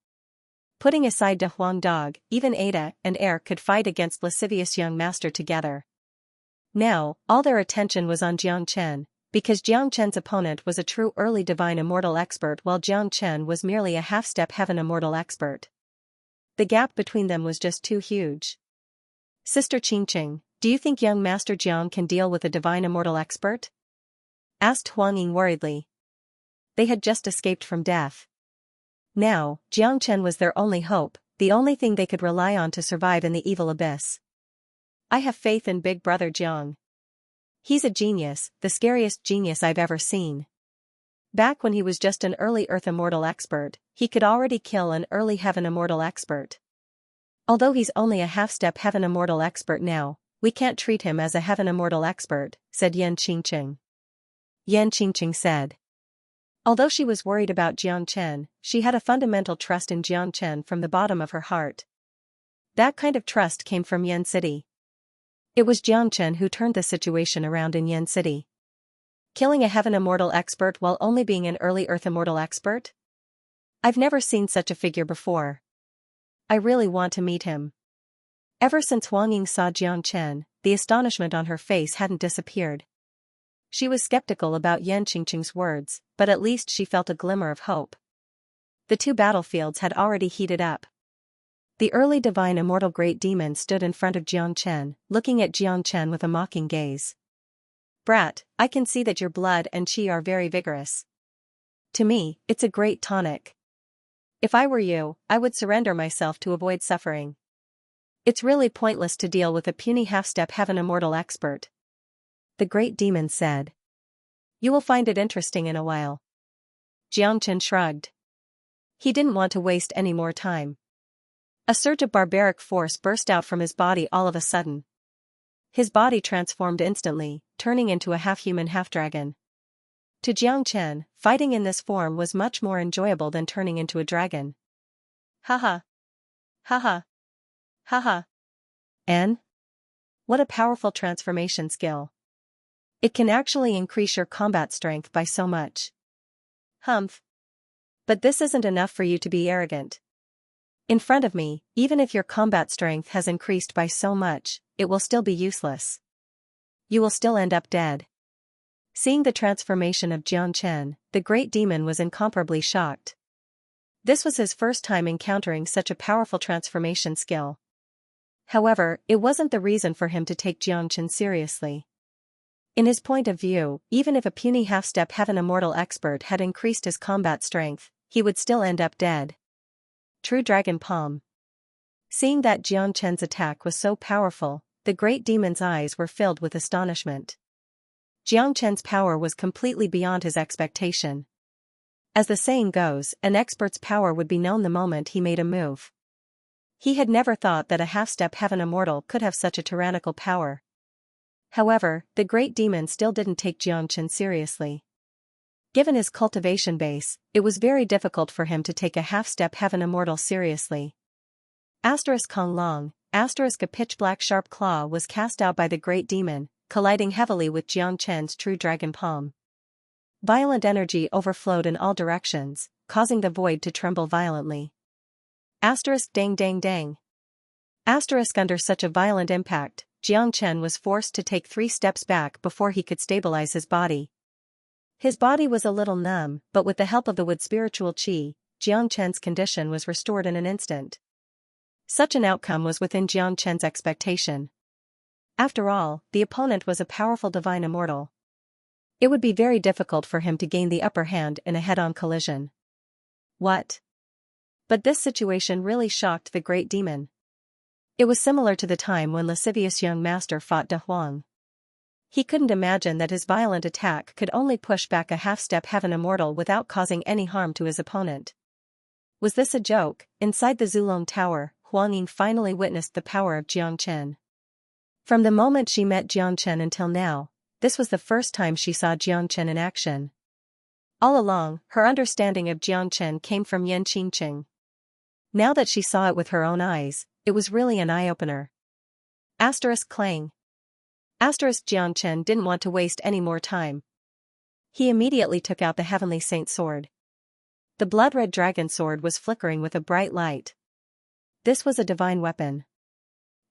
Putting aside De Huang Dog, even Ada and Air could fight against lascivious young master together. Now, all their attention was on Jiangchen, because Jiangchen's opponent was a true early divine immortal expert while Jiangchen was merely a half-step heaven immortal expert. The gap between them was just too huge. Sister Qingqing, do you think young Master Jiang can deal with a divine immortal expert? Asked Huang Ying worriedly. They had just escaped from death. Now, Jiangchen was their only hope, the only thing they could rely on to survive in the evil abyss. I have faith in Big Brother Jiang. He's a genius, the scariest genius I've ever seen. Back when he was just an early Earth Immortal expert, he could already kill an early Heaven Immortal expert. Although he's only a half-step Heaven Immortal expert now, we can't treat him as a Heaven Immortal expert, said Yan Qingqing. Yan Qingqing said. Although she was worried about Jiangchen, she had a fundamental trust in Jiangchen from the bottom of her heart. That kind of trust came from Yan City. It was Jiangchen who turned the situation around in Yan City. Killing a Heaven Immortal expert while only being an early Earth Immortal expert? I've never seen such a figure before. I really want to meet him. Ever since Huang Ying saw Jiangchen, the astonishment on her face hadn't disappeared. She was skeptical about Yan Qingqing's words, but at least she felt a glimmer of hope. The two battlefields had already heated up. The early divine immortal great demon stood in front of Jiangchen, looking at Jiangchen with a mocking gaze. Brat, I can see that your blood and qi are very vigorous. To me, it's a great tonic. If I were you, I would surrender myself to avoid suffering. It's really pointless to deal with a puny half-step Heaven Immortal expert. The great demon said. You will find it interesting in a while. Jiangchen shrugged. He didn't want to waste any more time. A surge of barbaric force burst out from his body all of a sudden. His body transformed instantly, turning into a half-human half-dragon. To Jiangchen, fighting in this form was much more enjoyable than turning into a dragon. Haha. Haha. Haha. And? What a powerful transformation skill. It can actually increase your combat strength by so much. Humph. But this isn't enough for you to be arrogant. In front of me, even if your combat strength has increased by so much, it will still be useless. You will still end up dead. Seeing the transformation of Jiangchen, the great demon was incomparably shocked. This was his first time encountering such a powerful transformation skill. However, it wasn't the reason for him to take Jiangchen seriously. In his point of view, even if a puny half-step Heaven Immortal expert had increased his combat strength, he would still end up dead. True Dragon Palm. Seeing that Jiangchen's attack was so powerful, the great demon's eyes were filled with astonishment. Jiangchen's power was completely beyond his expectation. As the saying goes, an expert's power would be known the moment he made a move. He had never thought that a half-step Heaven Immortal could have such a tyrannical power. However, the great demon still didn't take Jiangchen seriously. Given his cultivation base, it was very difficult for him to take a half-step Heaven Immortal seriously. Kong Long, a pitch-black sharp claw was cast out by the great demon, colliding heavily with Jiangchen's true dragon palm. Violent energy overflowed in all directions, causing the void to tremble violently. Dang dang dang. Under such a violent impact, Jiangchen was forced to take 3 steps back before he could stabilize his body. His body was a little numb, but with the help of the wood spiritual qi, Jiangchen's condition was restored in an instant. Such an outcome was within Jiangchen's expectation. After all, the opponent was a powerful divine immortal. It would be very difficult for him to gain the upper hand in a head-on collision. What? But this situation really shocked the great demon. It was similar to the time when lascivious young master fought De Huang. He couldn't imagine that his violent attack could only push back a half-step heaven immortal without causing any harm to his opponent. Was this a joke? Inside the Zulong Tower, Huang Ying finally witnessed the power of Jiang Chen. From the moment she met Jiang Chen until now, this was the first time she saw Jiang Chen in action. All along, her understanding of Jiang Chen came from Yan Qingqing. Now that she saw it with her own eyes, it was really an eye-opener. Clang. Jiang Chen didn't want to waste any more time. He immediately took out the Heavenly Saint sword. The blood-red dragon sword was flickering with a bright light. This was a divine weapon.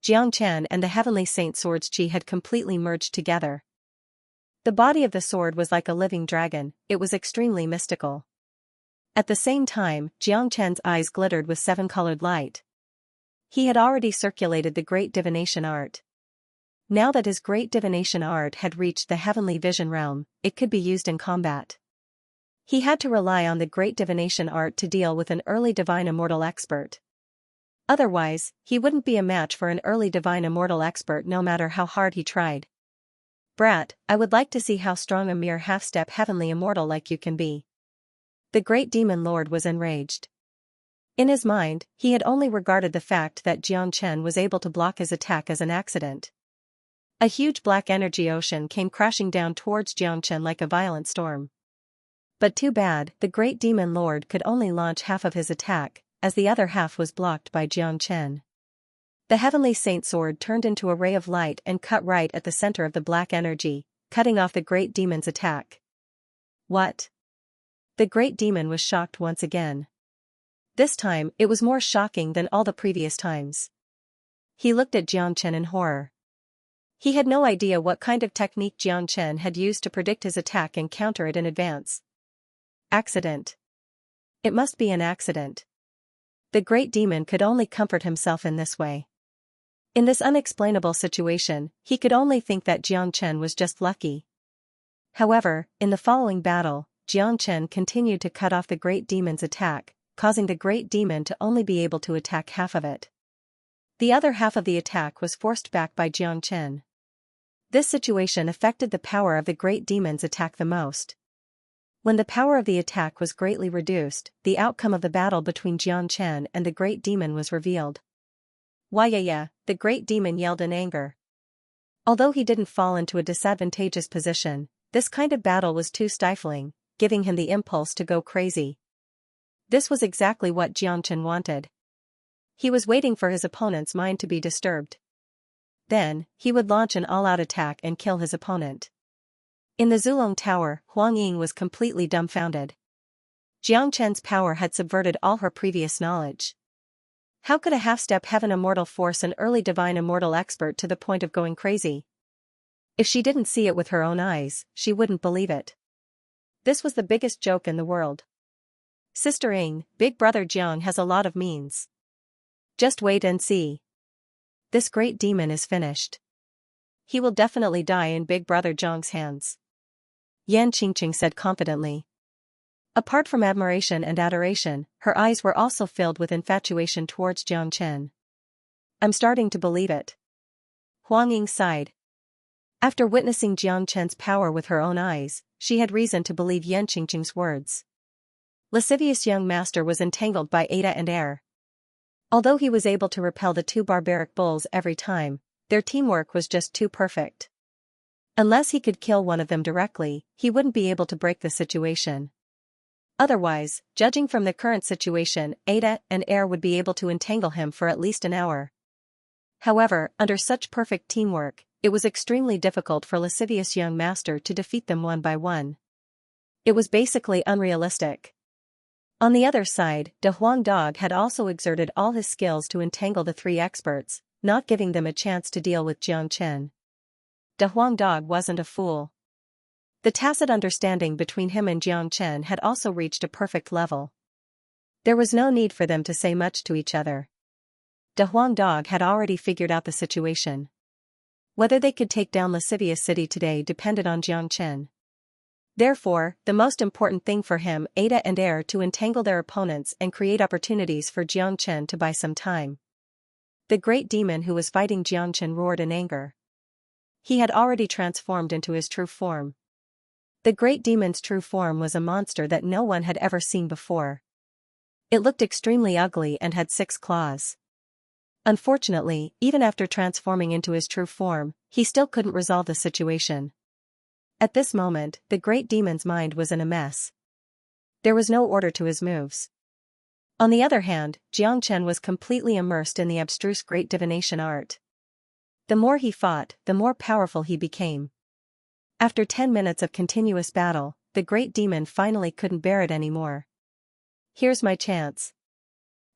Jiang Chen and the Heavenly Saint sword's chi had completely merged together. The body of the sword was like a living dragon, it was extremely mystical. At the same time, Jiang Chen's eyes glittered with seven-colored light. He had already circulated the great divination art. Now that his great divination art had reached the heavenly vision realm, it could be used in combat. He had to rely on the great divination art to deal with an early divine immortal expert. Otherwise, he wouldn't be a match for an early divine immortal expert no matter how hard he tried. Brat, I would like to see how strong a mere half-step heavenly immortal like you can be. The great demon lord was enraged. In his mind, he had only regarded the fact that Jiang Chen was able to block his attack as an accident. A huge black energy ocean came crashing down towards Jiang Chen like a violent storm. But too bad, the great demon lord could only launch half of his attack, as the other half was blocked by Jiang Chen. The Heavenly Saint sword turned into a ray of light and cut right at the center of the black energy, cutting off the great demon's attack. What? The great demon was shocked once again. This time, it was more shocking than all the previous times. He looked at Jiang Chen in horror. He had no idea what kind of technique Jiang Chen had used to predict his attack and counter it in advance. Accident. It must be an accident. The great demon could only comfort himself in this way. In this unexplainable situation, he could only think that Jiang Chen was just lucky. However, in the following battle, Jiang Chen continued to cut off the great demon's attack, causing the great demon to only be able to attack half of it. The other half of the attack was forced back by Jiang Chen. This situation affected the power of the great demon's attack the most. When the power of the attack was greatly reduced, the outcome of the battle between Jiang Chen and the great demon was revealed. Why, the great demon yelled in anger. Although he didn't fall into a disadvantageous position, this kind of battle was too stifling, giving him the impulse to go crazy. This was exactly what Jiang Chen wanted. He was waiting for his opponent's mind to be disturbed. Then, he would launch an all-out attack and kill his opponent. In the Zulong Tower, Huang Ying was completely dumbfounded. Jiang Chen's power had subverted all her previous knowledge. How could a half-step heaven immortal force an early divine immortal expert to the point of going crazy? If she didn't see it with her own eyes, she wouldn't believe it. This was the biggest joke in the world. Sister Ying, big brother Jiang has a lot of means. Just wait and see. This great demon is finished. He will definitely die in big brother Jiang's hands. Yan Qingqing said confidently. Apart from admiration and adoration, her eyes were also filled with infatuation towards Jiang Chen. I'm starting to believe it. Huang Ying sighed. After witnessing Jiang Chen's power with her own eyes, she had reason to believe Yan Qingqing's words. Lascivious young master was entangled by Ada and Air. Although he was able to repel the two barbaric bulls every time, their teamwork was just too perfect. Unless he could kill one of them directly, he wouldn't be able to break the situation. Otherwise, judging from the current situation, Ada and Air would be able to entangle him for at least an hour. However, under such perfect teamwork, it was extremely difficult for lascivious young master to defeat them one by one. It was basically unrealistic. On the other side, De Huang Dog had also exerted all his skills to entangle the three experts, not giving them a chance to deal with Jiang Chen. De Huang Dog wasn't a fool. The tacit understanding between him and Jiang Chen had also reached a perfect level. There was no need for them to say much to each other. De Huang Dog had already figured out the situation. Whether they could take down Lascivious City today depended on Jiang Chen. Therefore, the most important thing for him, Ada and Air, to entangle their opponents and create opportunities for Xianxia to buy some time. The great demon who was fighting Xianxia roared in anger. He had already transformed into his true form. The great demon's true form was a monster that no one had ever seen before. It looked extremely ugly and had 6 claws. Unfortunately, even after transforming into his true form, he still couldn't resolve the situation. At this moment, the great demon's mind was in a mess. There was no order to his moves. On the other hand, Xianxia was completely immersed in the abstruse great divination art. The more he fought, the more powerful he became. After 10 minutes of continuous battle, the great demon finally couldn't bear it anymore. Here's my chance.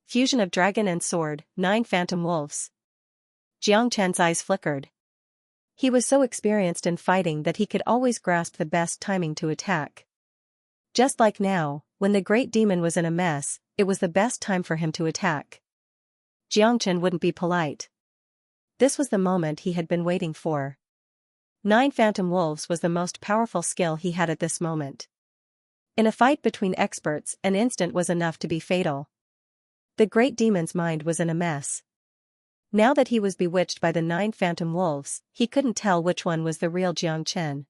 Fusion of dragon and sword, 9 phantom wolves. Xianxia's eyes flickered. He was so experienced in fighting that he could always grasp the best timing to attack. Just like now, when the great demon was in a mess, it was the best time for him to attack. Xianxia wouldn't be polite. This was the moment he had been waiting for. 9 phantom wolves was the most powerful skill he had at this moment. In a fight between experts, an instant was enough to be fatal. The great demon's mind was in a mess. Now that he was bewitched by the 9 phantom wolves, he couldn't tell which one was the real Xianxia.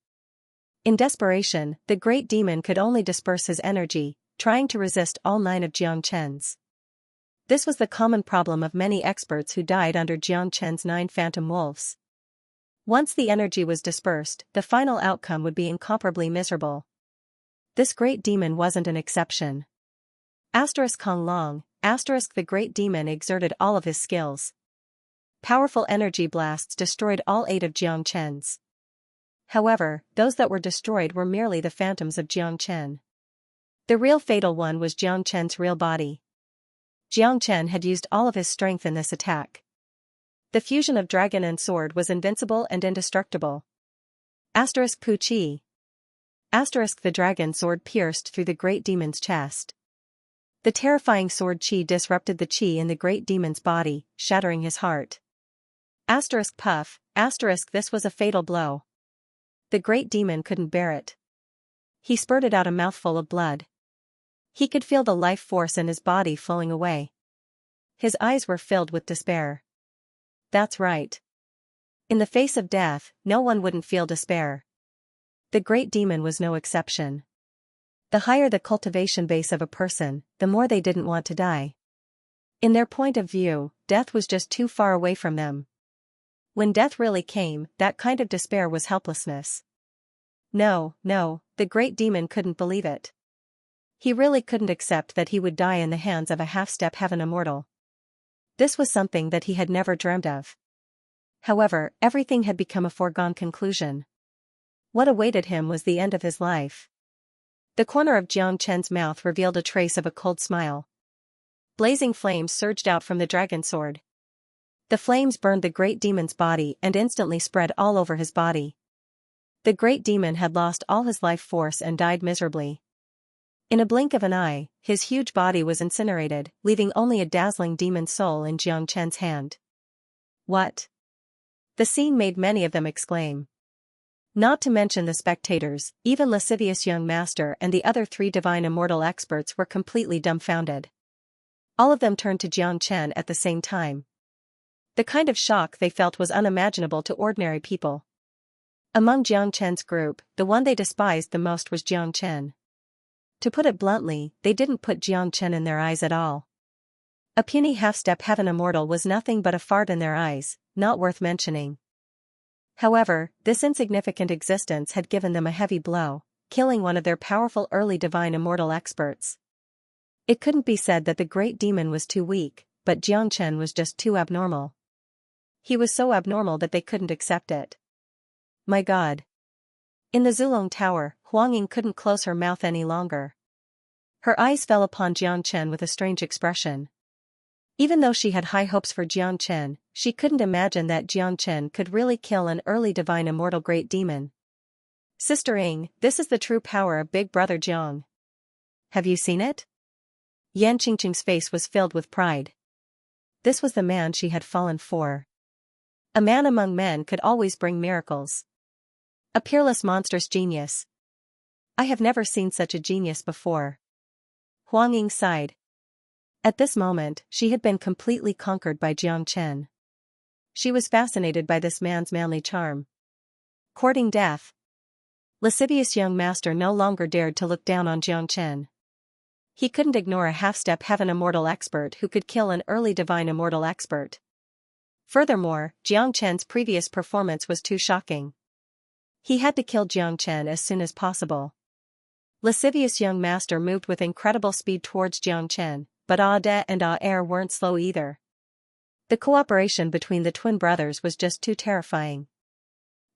In desperation, the great demon could only disperse his energy, trying to resist all 9 of Xianxia's. This was the common problem of many experts who died under Xianxia's 9 phantom wolves. Once the energy was dispersed, the final outcome would be incomparably miserable. This great demon wasn't an exception. Kong Long, the great demon exerted all of his skills. Powerful energy blasts destroyed all 8 of Xianxia's. However, those that were destroyed were merely the phantoms of Xianxia. The real fatal one was Xianxia's real body. Xianxia had used all of his strength in this attack. The fusion of dragon and sword was invincible and indestructible. Pu Chi. The dragon sword pierced through the great demon's chest. The terrifying sword chi disrupted the chi in the great demon's body, shattering his heart. Puff. This was a fatal blow. The great demon couldn't bear it. He spurted out a mouthful of blood. He could feel the life force in his body flowing away. His eyes were filled with despair. That's right. In the face of death, no one wouldn't feel despair. The great demon was no exception. The higher the cultivation base of a person, the more they didn't want to die. In their point of view, death was just too far away from them. When death really came, that kind of despair was helplessness. No, the great demon couldn't believe it. He really couldn't accept that he would die in the hands of a half-step heaven immortal. This was something that he had never dreamed of. However, everything had become a foregone conclusion. What awaited him was the end of his life. The corner of Xianxia's mouth revealed a trace of a cold smile. Blazing flames surged out from the dragon sword. The flames burned the great demon's body and instantly spread all over his body. The great demon had lost all his life force and died miserably. In a blink of an eye, his huge body was incinerated, leaving only a dazzling demon soul in Xianxia's hand. What? The scene made many of them exclaim. Not to mention the spectators, even lascivious young master and the other 3 divine immortal experts were completely dumbfounded. All of them turned to Xianxia at the same time. The kind of shock they felt was unimaginable to ordinary people. Among Xianxia's group, the one they despised the most was Xianxia. To put it bluntly, they didn't put Xianxia in their eyes at all. A puny half-step heaven immortal was nothing but a fart in their eyes, not worth mentioning. However, this insignificant existence had given them a heavy blow, killing one of their powerful early divine immortal experts. It couldn't be said that the great demon was too weak, but Xianxia was just too abnormal. He was so abnormal that they couldn't accept it. My God. In the Zulong Tower, Huangying couldn't close her mouth any longer. Her eyes fell upon Xianxia with a strange expression. Even though she had high hopes for Xianxia, she couldn't imagine that Xianxia could really kill an early divine immortal great demon. Sister Ying, this is the true power of Big Brother Jiang. Have you seen it? Yan Qingqing's face was filled with pride. This was the man she had fallen for. A man among men could always bring miracles. A peerless monstrous genius. I have never seen such a genius before. Huang Ying sighed. At this moment, she had been completely conquered by Xianxia. She was fascinated by this man's manly charm. Courting death. Lascivious young master no longer dared to look down on Xianxia. He couldn't ignore a half-step heaven immortal expert who could kill an early divine immortal expert. Furthermore, Xianxia's previous performance was too shocking. He had to kill Xianxia as soon as possible. Lascivious young master moved with incredible speed towards Xianxia, but Ade and Air weren't slow either. The cooperation between the twin brothers was just too terrifying.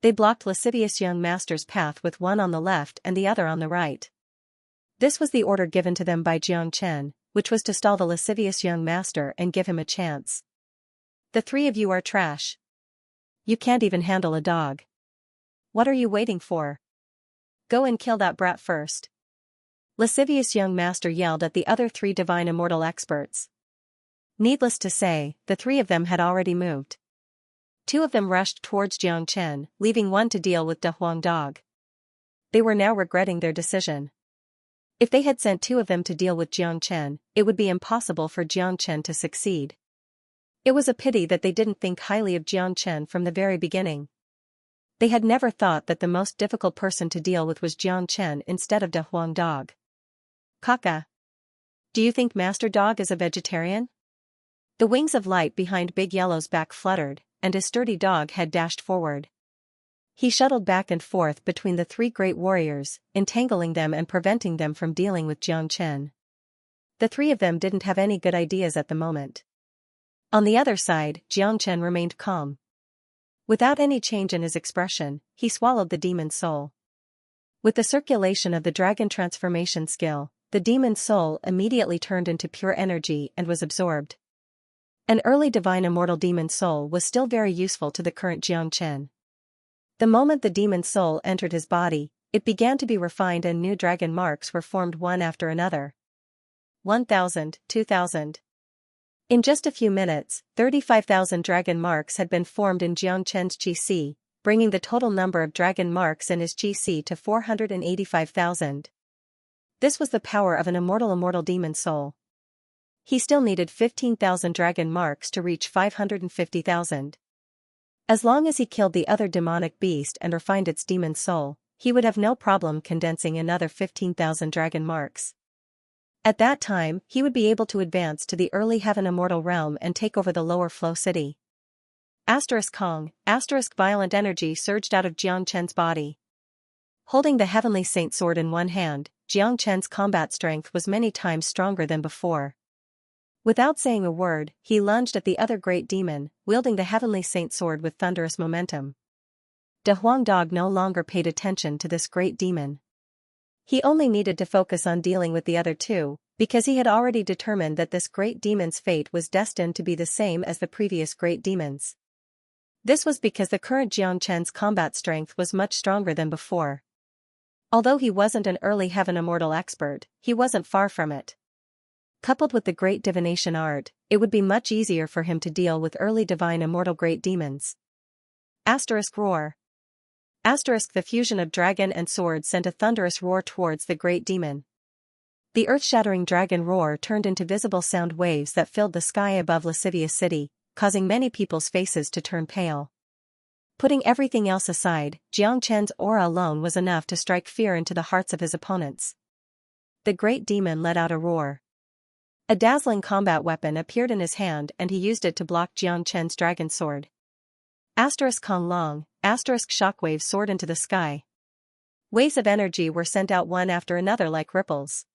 They blocked lascivious young master's path with one on the left and the other on the right. This was the order given to them by Xianxia, which was to stall the lascivious young master and give him a chance. The three of you are trash. You can't even handle a dog. What are you waiting for? Go and kill that brat first. Lascivious young master yelled at the other three divine immortal experts. Needless to say, the three of them had already moved. Two of them rushed towards Xianxia, leaving one to deal with the Huang dog. They were now regretting their decision. If they had sent two of them to deal with Xianxia, it would be impossible for Xianxia to succeed. It was a pity that they didn't think highly of Xianxia from the very beginning. They had never thought that the most difficult person to deal with was Xianxia instead of the Huang dog. Kaka. Do you think Master Dog is a vegetarian? The wings of light behind Big Yellow's back fluttered, and his sturdy dog head dashed forward. He shuttled back and forth between the three great warriors, entangling them and preventing them from dealing with Xianxia. The three of them didn't have any good ideas at the moment. On the other side, Xianxia remained calm. Without any change in his expression, he swallowed the demon's soul. With the circulation of the dragon transformation skill, the demon's soul immediately turned into pure energy and was absorbed. An early divine immortal demon's soul was still very useful to the current Xianxia. The moment the demon's soul entered his body, it began to be refined and new dragon marks were formed one after another. 1,000, 2,000. In just a few minutes, 35,000 dragon marks had been formed in Xianxia's Qi, bringing the total number of dragon marks in his Qi to 485,000. This was the power of an immortal demon soul. He still needed 15,000 dragon marks to reach 550,000. As long as he killed the other demonic beast and refined its demon soul, he would have no problem condensing another 15,000 dragon marks. At that time, he would be able to advance to the early heaven immortal realm and take over the lower flow city. Kong, violent energy surged out of Xianxia's body. Holding the heavenly saint sword in one hand, Xianxia's combat strength was many times stronger than before. Without saying a word, he lunged at the other great demon, wielding the heavenly saint sword with thunderous momentum. The Huang dog no longer paid attention to this great demon. He only needed to focus on dealing with the other two, because he had already determined that this great demon's fate was destined to be the same as the previous great demons. This was because the current Xianxia's combat strength was much stronger than before. Although he wasn't an early heaven immortal expert, he wasn't far from it. Coupled with the great divination art, it would be much easier for him to deal with early divine immortal great demons. Roar. The fusion of dragon and sword sent a thunderous roar towards the great demon. The earth-shattering dragon roar turned into visible sound waves that filled the sky above Lascivious City, causing many people's faces to turn pale. Putting everything else aside, Xianxia's aura alone was enough to strike fear into the hearts of his opponents. The great demon let out a roar. A dazzling combat weapon appeared in his hand and he used it to block Xianxia's dragon sword. Kong long, shockwaves soared into the sky. Waves of energy were sent out one after another like ripples.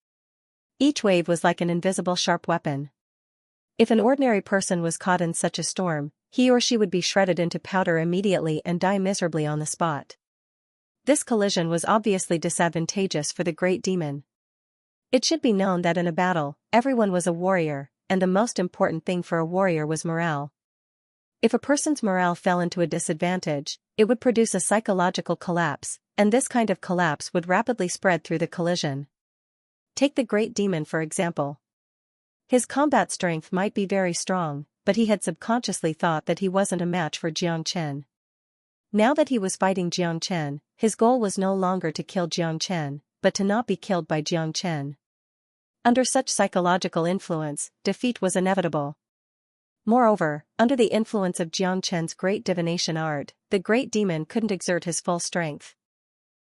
Each wave was like an invisible sharp weapon. If an ordinary person was caught in such a storm, he or she would be shredded into powder immediately and die miserably on the spot. This collision was obviously disadvantageous for the great demon. It should be known that in a battle, everyone was a warrior, and the most important thing for a warrior was morale. If a person's morale fell into a disadvantage, it would produce a psychological collapse, and this kind of collapse would rapidly spread through the collision. Take the great demon for example. His combat strength might be very strong, but he had subconsciously thought that he wasn't a match for Xianxia. Now that he was fighting Xianxia, his goal was no longer to kill Xianxia, but to not be killed by Xianxia. Under such psychological influence, defeat was inevitable. Moreover, under the influence of Xianxia's great divination art, the great demon couldn't exert his full strength.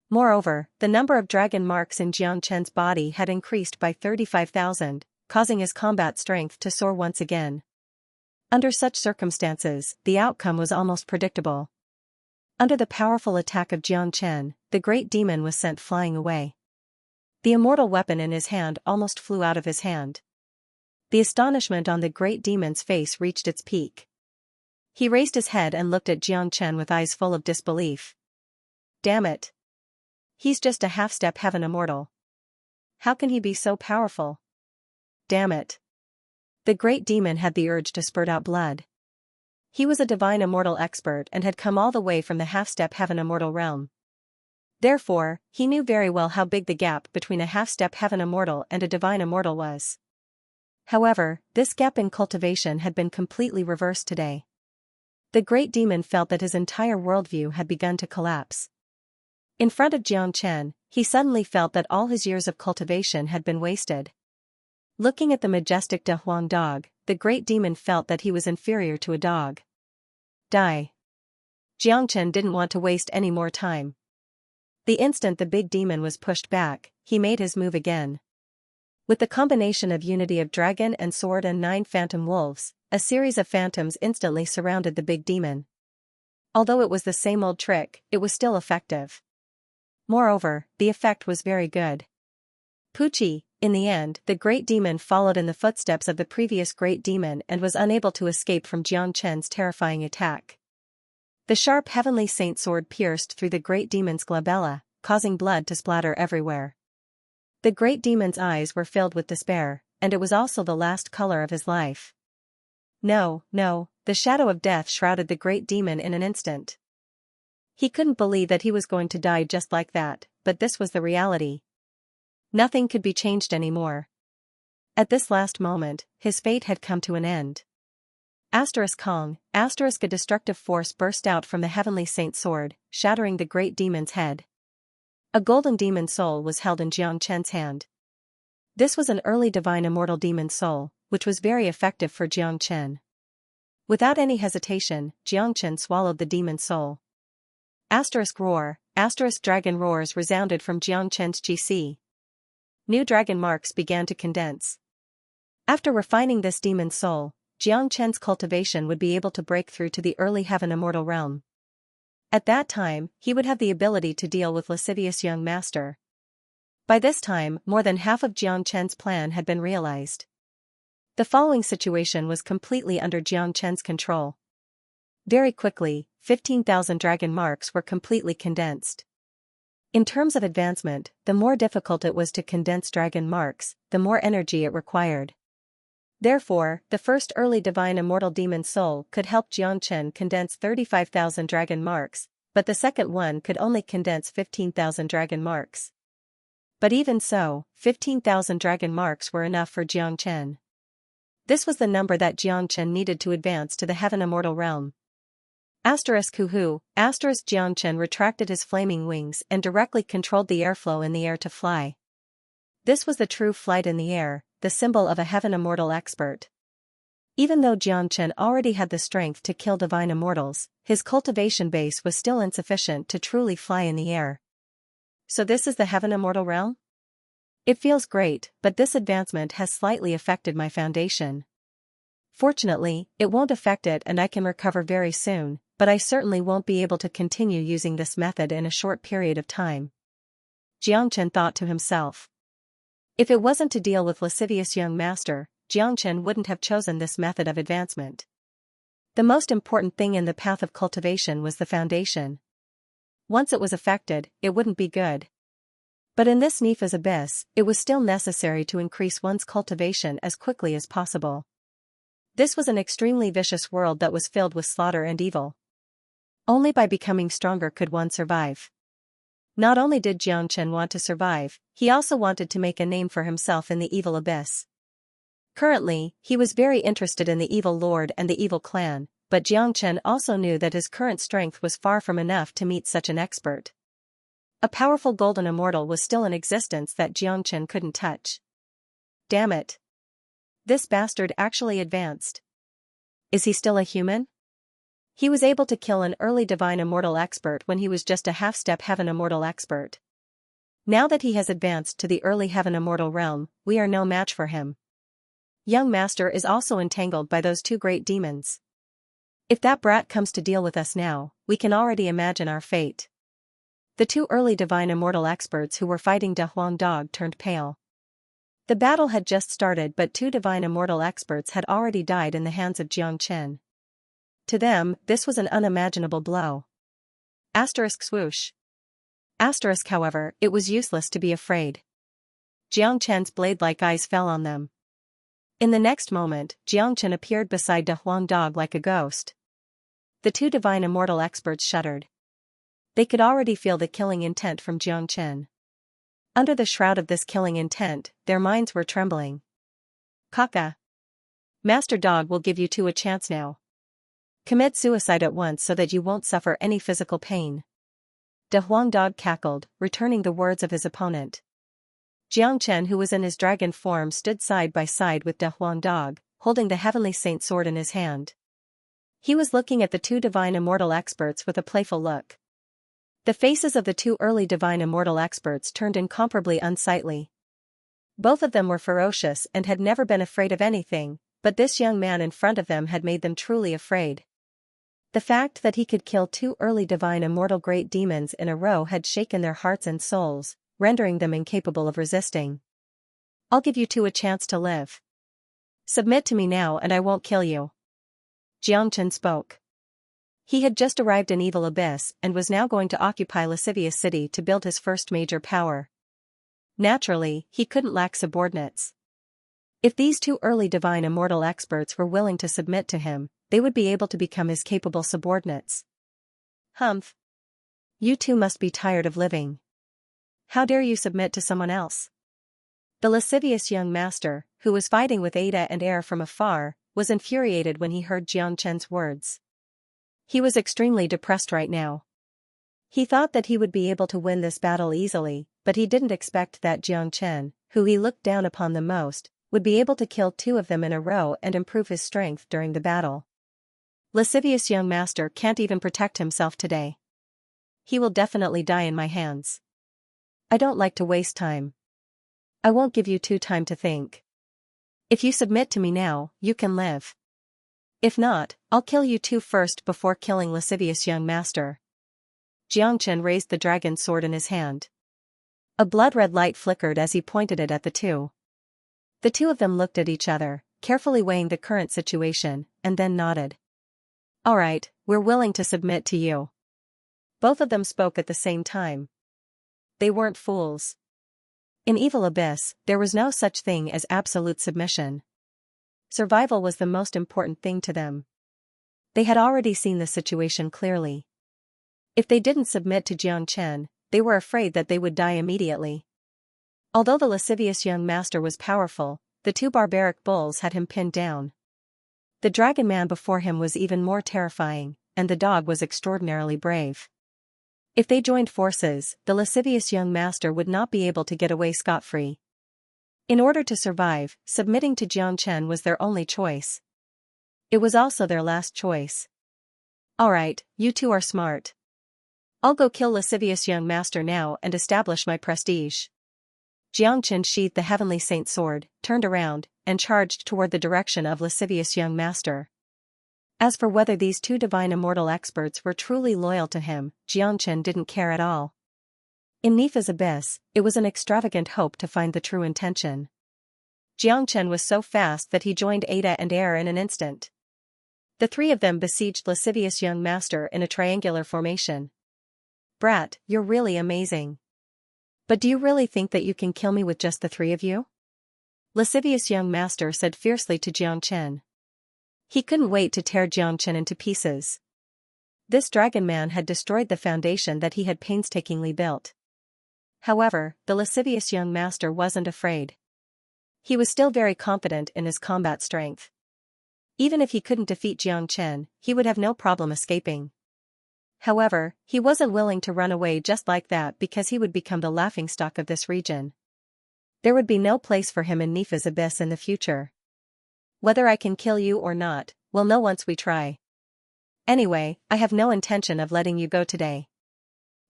Moreover, the number of dragon marks in Xianxia's body had increased by 35,000, causing his combat strength to soar once again. Under such circumstances, the outcome was almost predictable. Under the powerful attack of Xianxia, the great demon was sent flying away. The immortal weapon in his hand almost flew out of his hand. The astonishment on the great demon's face reached its peak. He raised his head and looked at Xianxia with eyes full of disbelief. Damn it! He's just a half-step heaven immortal. How can he be so powerful? Damn it! The great demon had the urge to spurt out blood. He was a divine immortal expert and had come all the way from the half-step heaven immortal realm. Therefore, he knew very well how big the gap between a half-step heaven immortal and a divine immortal was. However, this gap in cultivation had been completely reversed today. The great demon felt that his entire worldview had begun to collapse. In front of Xianxia, he suddenly felt that all his years of cultivation had been wasted. Looking at the majestic De Huang dog, the great demon felt that he was inferior to a dog. Die. Xianxia didn't want to waste any more time. The instant the big demon was pushed back, he made his move again. With the combination of unity of dragon and sword and 9 phantom wolves, a series of phantoms instantly surrounded the big demon. Although it was the same old trick, it was still effective. Moreover, the effect was very good. Poochie, in the end, the great demon followed in the footsteps of the previous great demon and was unable to escape from Xianxia's terrifying attack. The sharp heavenly saint sword pierced through the great demon's glabella, causing blood to splatter everywhere. The great demon's eyes were filled with despair, and it was also the last color of his life. No, the shadow of death shrouded the great demon in an instant. He couldn't believe that he was going to die just like that, but this was the reality. Nothing could be changed anymore. At this last moment, his fate had come to an end. Kong, a destructive force burst out from the heavenly saint sword, shattering the great demon's head. A golden demon soul was held in Xianxia's hand. This was an early divine immortal demon soul, which was very effective for Xianxia. Without any hesitation, Xianxia swallowed the demon soul. Roar, dragon roars resounded from Xianxia's GC. New dragon marks began to condense. After refining this demon soul, Xianxia's cultivation would be able to break through to the early heaven immortal realm. At that time, he would have the ability to deal with lascivious young master. By this time, more than half of Xianxia's plan had been realized. The following situation was completely under Xianxia's control. Very quickly, 15,000 dragon marks were completely condensed. In terms of advancement, the more difficult it was to condense dragon marks, the more energy it required. Therefore, the first early divine immortal demon soul could help Xianxia condense 35,000 dragon marks, but the second one could only condense 15,000 dragon marks. But even so, 15,000 dragon marks were enough for Xianxia. This was the number that Xianxia needed to advance to the heaven immortal realm. Xianxia retracted his flaming wings and directly controlled the airflow in the air to fly. This was the true flight in the air, the symbol of a heaven immortal expert. Even though Xianxia already had the strength to kill divine immortals, his cultivation base was still insufficient to truly fly in the air. So this is the heaven immortal realm? It feels great, but this advancement has slightly affected my foundation. Fortunately, it won't affect it and I can recover very soon, but I certainly won't be able to continue using this method in a short period of time. Xianxia thought to himself. If it wasn't to deal with lascivious young master, Xianxia wouldn't have chosen this method of advancement. The most important thing in the path of cultivation was the foundation. Once it was affected, it wouldn't be good. But in this Nifa's abyss, it was still necessary to increase one's cultivation as quickly as possible. This was an extremely vicious world that was filled with slaughter and evil. Only by becoming stronger could one survive. Not only did Xianxia want to survive, he also wanted to make a name for himself in the evil abyss. Currently, he was very interested in the evil lord and the evil clan, but Xianxia also knew that his current strength was far from enough to meet such an expert. A powerful golden immortal was still in existence that Xianxia couldn't touch. Damn it. This bastard actually advanced. Is he still a human? He was able to kill an early divine immortal expert when he was just a half-step heaven immortal expert. Now that he has advanced to the early heaven immortal realm, we are no match for him. Young master is also entangled by those two great demons. If that brat comes to deal with us now, we can already imagine our fate. The two early divine immortal experts who were fighting De Huang Dog turned pale. The battle had just started, but two divine immortal experts had already died in the hands of Xianxia. To them, this was an unimaginable blow. Asterisk swoosh. Asterisk, however, it was useless to be afraid. Xianxia's blade-like eyes fell on them. In the next moment, Xianxia appeared beside De Huang Dog like a ghost. The two divine immortal experts shuddered. They could already feel the killing intent from Xianxia. Under the shroud of this killing intent, their minds were trembling. Kaka. Master Dog will give you two a chance now. Commit suicide at once so that you won't suffer any physical pain. De Huang Dog cackled, returning the words of his opponent. Xianxia, who was in his dragon form, stood side by side with De Huang Dog, holding the heavenly saint sword in his hand. He was looking at the two divine immortal experts with a playful look. The faces of the two early divine immortal experts turned incomparably unsightly. Both of them were ferocious and had never been afraid of anything, but this young man in front of them had made them truly afraid. The fact that he could kill two early divine immortal great demons in a row had shaken their hearts and souls, rendering them incapable of resisting. I'll give you two a chance to live. Submit to me now and I won't kill you. Xianxia spoke. He had just arrived in Evil Abyss and was now going to occupy Lascivious City to build his first major power. Naturally, he couldn't lack subordinates. If these two early divine immortal experts were willing to submit to him, they would be able to become his capable subordinates. Humph. You two must be tired of living. How dare you submit to someone else? The lascivious young master, who was fighting with Ada and Air from afar, was infuriated when he heard Xianxia's words. He was extremely depressed right now. He thought that he would be able to win this battle easily, but he didn't expect that Xianxia, who he looked down upon the most, would be able to kill two of them in a row and improve his strength during the battle. Lascivious young master can't even protect himself today. He will definitely die in my hands. I don't like to waste time. I won't give you two time to think. If you submit to me now, you can live. If not, I'll kill you two first before killing lascivious young master. Xianxia raised the dragon sword in his hand. A blood-red light flickered as he pointed it at the two. The two of them looked at each other, carefully weighing the current situation, and then nodded. All right, we're willing to submit to you. Both of them spoke at the same time. They weren't fools. In Evil Abyss, there was no such thing as absolute submission. Survival was the most important thing to them. They had already seen the situation clearly. If they didn't submit to Xianxia, they were afraid that they would die immediately. Although the lascivious young master was powerful, the two barbaric bulls had him pinned down. The dragon man before him was even more terrifying, and the dog was extraordinarily brave. If they joined forces, the lascivious young master would not be able to get away scot-free. In order to survive, submitting to Xianxia was their only choice. It was also their last choice. Alright, you two are smart. I'll go kill lascivious young master now and establish my prestige. Xianxia sheathed the heavenly saint sword, turned around, and charged toward the direction of lascivious young master. As for whether these two divine immortal experts were truly loyal to him, Xianxia didn't care at all. In Nifa's abyss, it was an extravagant hope to find the true intention. Xianxia was so fast that he joined Ada and Air in an instant. The three of them besieged lascivious young master in a triangular formation. Brat, you're really amazing. But do you really think that you can kill me with just the three of you? Lascivious young master said fiercely to Xianxia. He couldn't wait to tear Xianxia into pieces. This dragon man had destroyed the foundation that he had painstakingly built. However, the lascivious young master wasn't afraid. He was still very confident in his combat strength. Even if he couldn't defeat Xianxia, he would have no problem escaping. However, he wasn't willing to run away just like that because he would become the laughingstock of this region. There would be no place for him in Nifa's abyss in the future. Whether I can kill you or not, we'll know once we try. Anyway, I have no intention of letting you go today.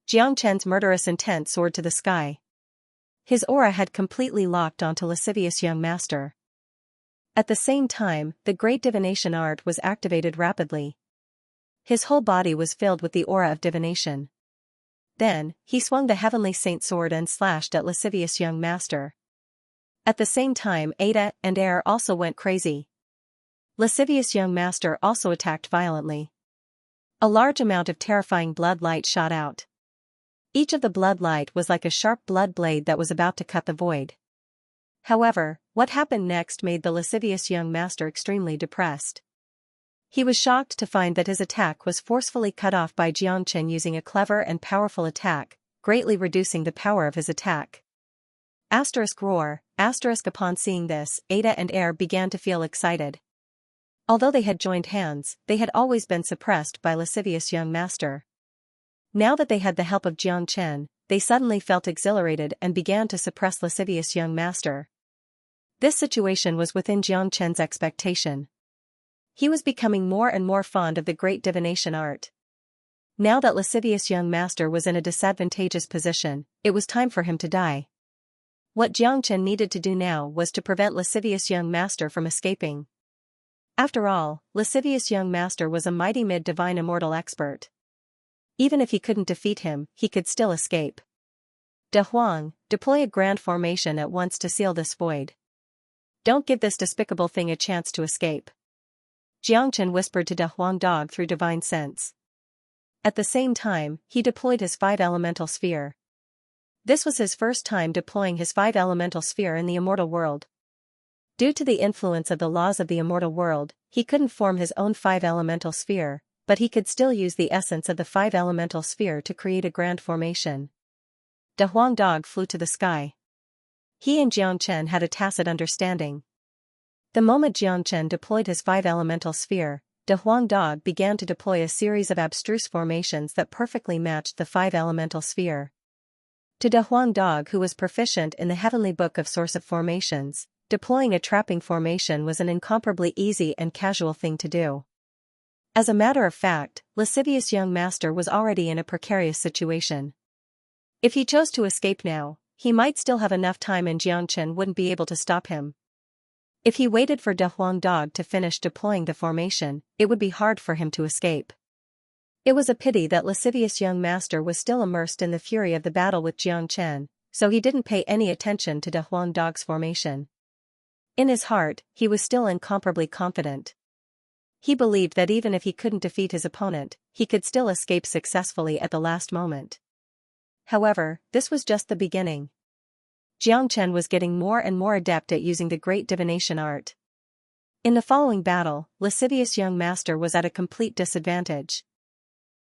Xianxia's murderous intent soared to the sky. His aura had completely locked onto lascivious young master. At the same time, the great divination art was activated rapidly. His whole body was filled with the aura of divination. Then, he swung the heavenly saint sword and slashed at lascivious young master. At the same time, Ada and Air also went crazy. Lascivious young master also attacked violently. A large amount of terrifying blood light shot out. Each of the blood light was like a sharp blood blade that was about to cut the void. However, what happened next made the lascivious young master extremely depressed. He was shocked to find that his attack was forcefully cut off by Xianxia using a clever and powerful attack, greatly reducing the power of his attack. Roar. Upon seeing this, Ada and Air began to feel excited. Although they had joined hands, they had always been suppressed by lascivious young master. Now that they had the help of Xianxia, they suddenly felt exhilarated and began to suppress lascivious young master. This situation was within Xianxia's expectation. He was becoming more and more fond of the great divination art. Now that lascivious young master was in a disadvantageous position, it was time for him to die. What Xianxia needed to do now was to prevent lascivious young master from escaping. After all, lascivious young master was a mighty mid-divine immortal expert. Even if he couldn't defeat him, he could still escape. De Huang, deploy a grand formation at once to seal this void. Don't give this despicable thing a chance to escape. Xianxia whispered to De Huang Dog through divine sense. At the same time, he deployed his 5-elemental sphere. This was his first time deploying his 5-elemental sphere in the immortal world. Due to the influence of the laws of the immortal world, he couldn't form his own 5-elemental sphere, but he could still use the essence of the 5-elemental sphere to create a grand formation. De Huang Dog flew to the sky. He and Xianxia had a tacit understanding. The moment Xianxia deployed his 5-elemental sphere, De Huang Dog began to deploy a series of abstruse formations that perfectly matched the 5-elemental sphere. To De Huang Dog, who was proficient in the heavenly book of source of formations, deploying a trapping formation was an incomparably easy and casual thing to do. As a matter of fact, lascivious young master was already in a precarious situation. If he chose to escape now, he might still have enough time and Xianxia wouldn't be able to stop him. If he waited for De Huang Dog to finish deploying the formation, it would be hard for him to escape. It was a pity that lascivious young master was still immersed in the fury of the battle with Xianxia, so he didn't pay any attention to De Huang Dog's formation. In his heart, he was still incomparably confident. He believed that even if he couldn't defeat his opponent, he could still escape successfully at the last moment. However, this was just the beginning. Xianxia was getting more and more adept at using the great divination art. In the following battle, lascivious young master was at a complete disadvantage.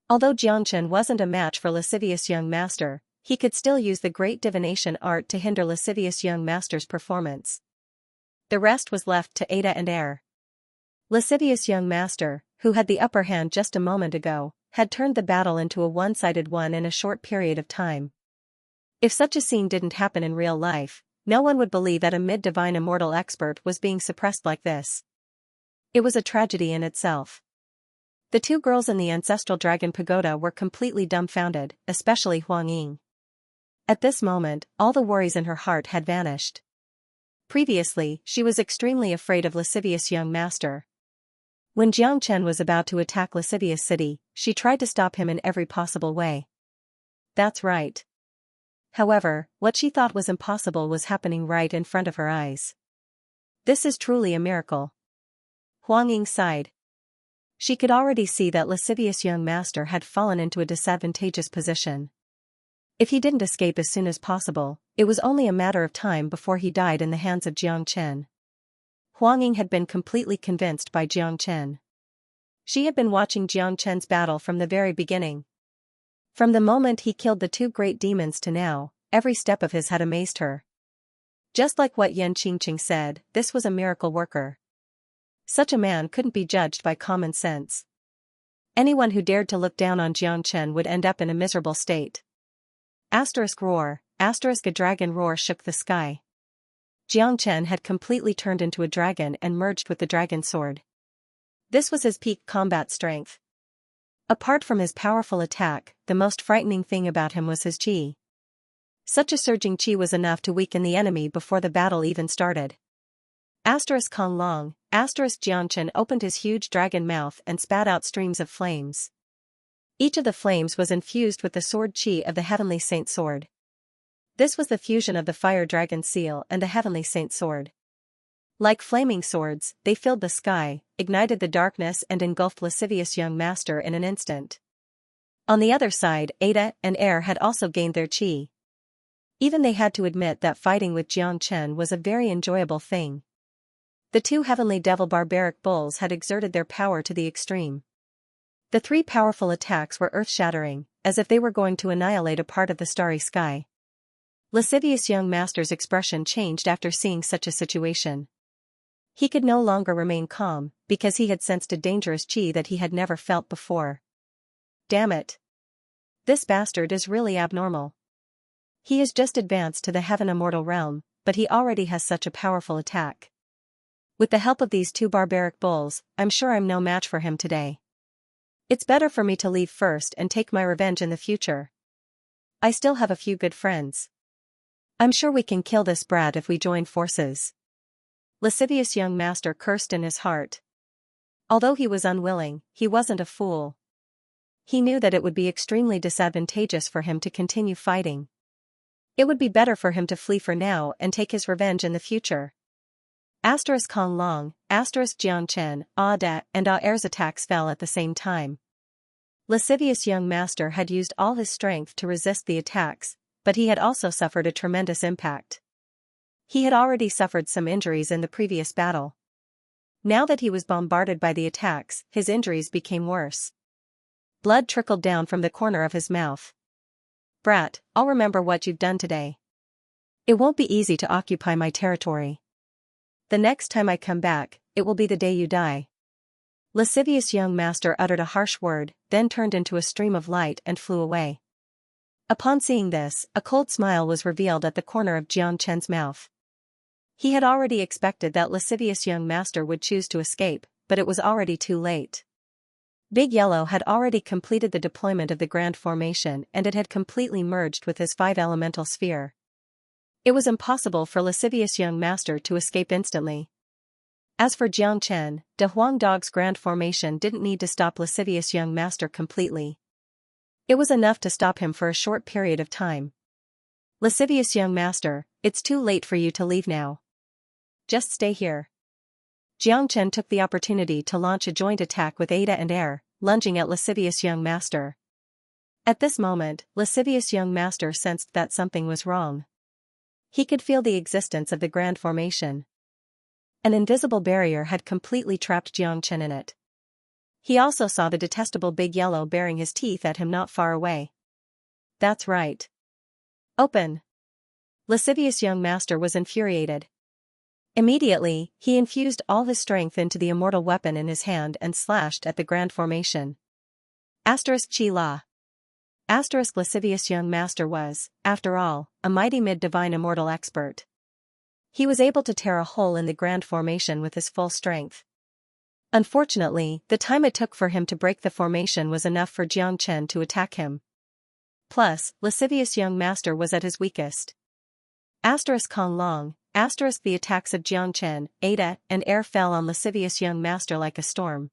Although Xianxia wasn't a match for lascivious young master, he could still use the great divination art to hinder lascivious young master's performance. The rest was left to Ada and Air. Lascivious young master, who had the upper hand just a moment ago, had turned the battle into a one-sided one in a short period of time. If such a scene didn't happen in real life, no one would believe that a mid-divine immortal expert was being suppressed like this. It was a tragedy in itself. The two girls in the ancestral dragon pagoda were completely dumbfounded, especially Huang Ying. At this moment, all the worries in her heart had vanished. Previously, she was extremely afraid of lascivious young master. When Xianxia was about to attack lascivious city, she tried to stop him in every possible way. That's right. However, what she thought was impossible was happening right in front of her eyes. This is truly a miracle. Huang Ying sighed. She could already see that lascivious young master had fallen into a disadvantageous position. If he didn't escape as soon as possible, it was only a matter of time before he died in the hands of Xianxia. Huang Ying had been completely convinced by Xianxia. She had been watching Xianxia's battle from the very beginning. From the moment he killed the two great demons to now, every step of his had amazed her. Just like what Yan Qingqing said, this was a miracle worker. Such a man couldn't be judged by common sense. Anyone who dared to look down on Xianxia would end up in a miserable state. Roar, a dragon roar shook the sky. Xianxia had completely turned into a dragon and merged with the dragon sword. This was his peak combat strength. Apart from his powerful attack, the most frightening thing about him was his chi. Such a surging chi was enough to weaken the enemy before the battle even started. Kong Long, Xianxia opened his huge dragon mouth and spat out streams of flames. Each of the flames was infused with the sword chi of the Heavenly Saint Sword. This was the fusion of the Fire Dragon Seal and the Heavenly Saint Sword. Like flaming swords, they filled the sky, ignited the darkness and engulfed lascivious young master in an instant. On the other side, Ada and Air had also gained their chi. Even they had to admit that fighting with Xianxia was a very enjoyable thing. The two heavenly devil barbaric bulls had exerted their power to the extreme. The three powerful attacks were earth-shattering, as if they were going to annihilate a part of the starry sky. Lascivious young master's expression changed after seeing such a situation. He could no longer remain calm, because he had sensed a dangerous chi that he had never felt before. Damn it! This bastard is really abnormal. He has just advanced to the heaven immortal realm, but he already has such a powerful attack. With the help of these two barbaric bulls, I'm sure I'm no match for him today. It's better for me to leave first and take my revenge in the future. I still have a few good friends. I'm sure we can kill this brat if we join forces. Lascivious young master cursed in his heart. Although he was unwilling, he wasn't a fool. He knew that it would be extremely disadvantageous for him to continue fighting. It would be better for him to flee for now and take his revenge in the future. Kong Long, Xianxia, Ada and Air's attacks fell at the same time. Lascivious young master had used all his strength to resist the attacks, but he had also suffered a tremendous impact. He had already suffered some injuries in the previous battle. Now that he was bombarded by the attacks, his injuries became worse. Blood trickled down from the corner of his mouth. Brat, I'll remember what you've done today. It won't be easy to occupy my territory. The next time I come back, it will be the day you die. Lascivious young master uttered a harsh word, then turned into a stream of light and flew away. Upon seeing this, a cold smile was revealed at the corner of Xianxia's mouth. He had already expected that lascivious young master would choose to escape, but it was already too late. Big Yellow had already completed the deployment of the Grand Formation and it had completely merged with his 5-elemental sphere. It was impossible for lascivious young master to escape instantly. As for Xianxia, De Huang Dog's Grand Formation didn't need to stop lascivious young master completely. It was enough to stop him for a short period of time. Lascivious young master, it's too late for you to leave now. Just stay here. Xianxia took the opportunity to launch a joint attack with Ada and Air, lunging at lascivious young master. At this moment, lascivious young master sensed that something was wrong. He could feel the existence of the Grand Formation. An invisible barrier had completely trapped Xianxia in it. He also saw the detestable Big Yellow baring his teeth at him not far away. That's right. Open! Lascivious young master was infuriated. Immediately, he infused all his strength into the immortal weapon in his hand and slashed at the Grand Formation. Chi La. Lascivious young master was, after all, a mighty mid-divine immortal expert. He was able to tear a hole in the Grand Formation with his full strength. Unfortunately, the time it took for him to break the formation was enough for Xianxia to attack him. Plus, lascivious young master was at his weakest. Kong Long, the attacks of Xianxia, Ada, and Air fell on lascivious young master like a storm.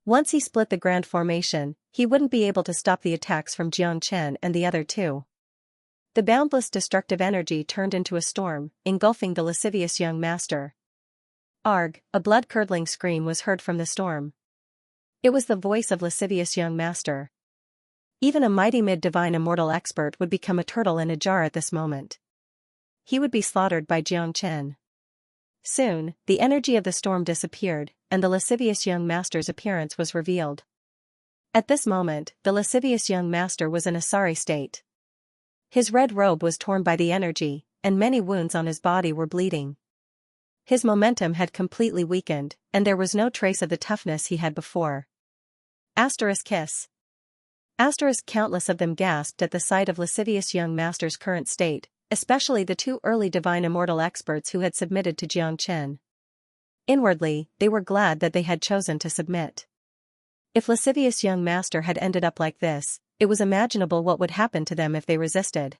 Once he split the Grand Formation, he wouldn't be able to stop the attacks from Xianxia and the other two. The boundless destructive energy turned into a storm, engulfing the lascivious young master. Arg, a blood-curdling scream was heard from the storm. It was the voice of lascivious young master. Even a mighty mid-divine immortal expert would become a turtle in a jar at this moment. He would be slaughtered by Xianxia. Soon, the energy of the storm disappeared, and the lascivious young master's appearance was revealed. At this moment, the lascivious young master was in a sorry state. His red robe was torn by the energy, and many wounds on his body were bleeding. His momentum had completely weakened, and there was no trace of the toughness he had before. Kiss. Countless of them gasped at the sight of lascivious young master's current state, especially the two early divine immortal experts who had submitted to Xianxia. Inwardly, they were glad that they had chosen to submit. If lascivious young master had ended up like this, it was imaginable what would happen to them if they resisted.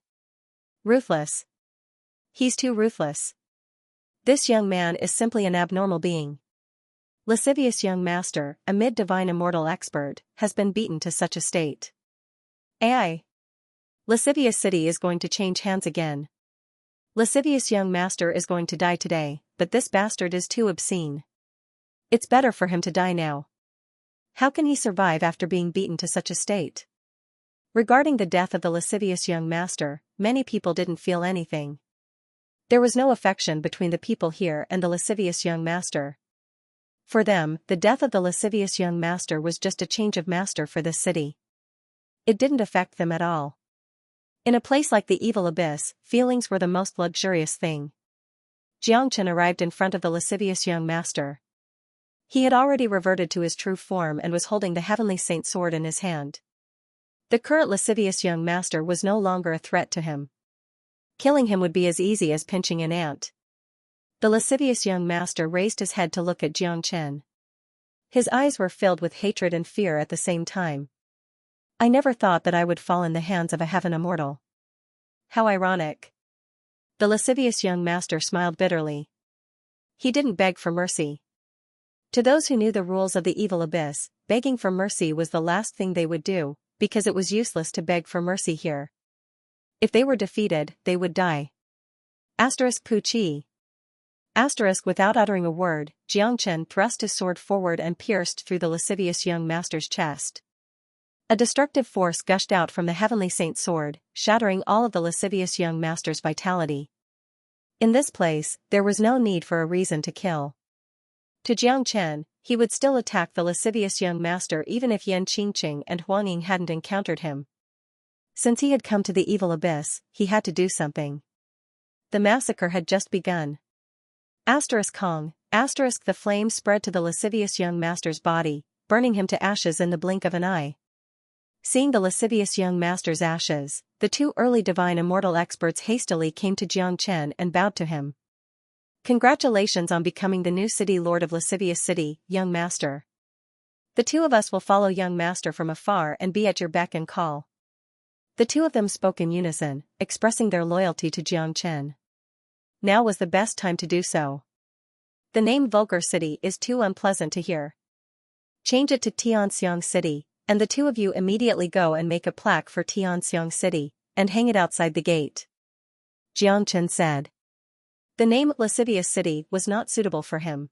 Ruthless. He's too ruthless. This young man is simply an abnormal being. Lascivious young master, a mid-divine immortal expert, has been beaten to such a state. AI. Lascivious city is going to change hands again. Lascivious young master is going to die today, but this bastard is too obscene. It's better for him to die now. How can he survive after being beaten to such a state? Regarding the death of the lascivious young master, many people didn't feel anything. There was no affection between the people here and the lascivious young master. For them, the death of the lascivious young master was just a change of master for this city. It didn't affect them at all. In a place like the evil abyss, feelings were the most luxurious thing. Xianxia arrived in front of the lascivious young master. He had already reverted to his true form and was holding the heavenly saint sword in his hand. The current lascivious young master was no longer a threat to him. Killing him would be as easy as pinching an ant. The lascivious young master raised his head to look at Xianxia. His eyes were filled with hatred and fear at the same time. I never thought that I would fall in the hands of a heaven immortal. How ironic. The lascivious young master smiled bitterly. He didn't beg for mercy. To those who knew the rules of the evil abyss, begging for mercy was the last thing they would do, because it was useless to beg for mercy here. If they were defeated, they would die. Puqi. Without uttering a word, Xianxia thrust his sword forward and pierced through the lascivious young master's chest. A destructive force gushed out from the heavenly saint's sword, shattering all of the lascivious young master's vitality. In this place, there was no need for a reason to kill. To Xianxia, he would still attack the lascivious young master even if Yan Qingqing and Huang Ying hadn't encountered him. Since he had come to the evil abyss, he had to do something. The massacre had just begun. Kong, the flame spread to the lascivious young master's body, burning him to ashes in the blink of an eye. Seeing the lascivious young master's ashes, the two early divine immortal experts hastily came to Xianxia and bowed to him. Congratulations on becoming the new city lord of lascivious city, young master. The two of us will follow young master from afar and be at your beck and call. The two of them spoke in unison, expressing their loyalty to Xianxia. Now was the best time to do so. The name Vulgar City is too unpleasant to hear. Change it to Tianxiang City, and the two of you immediately go and make a plaque for Tianxiang City, and hang it outside the gate. Xianxia said. The name Lascivious City was not suitable for him.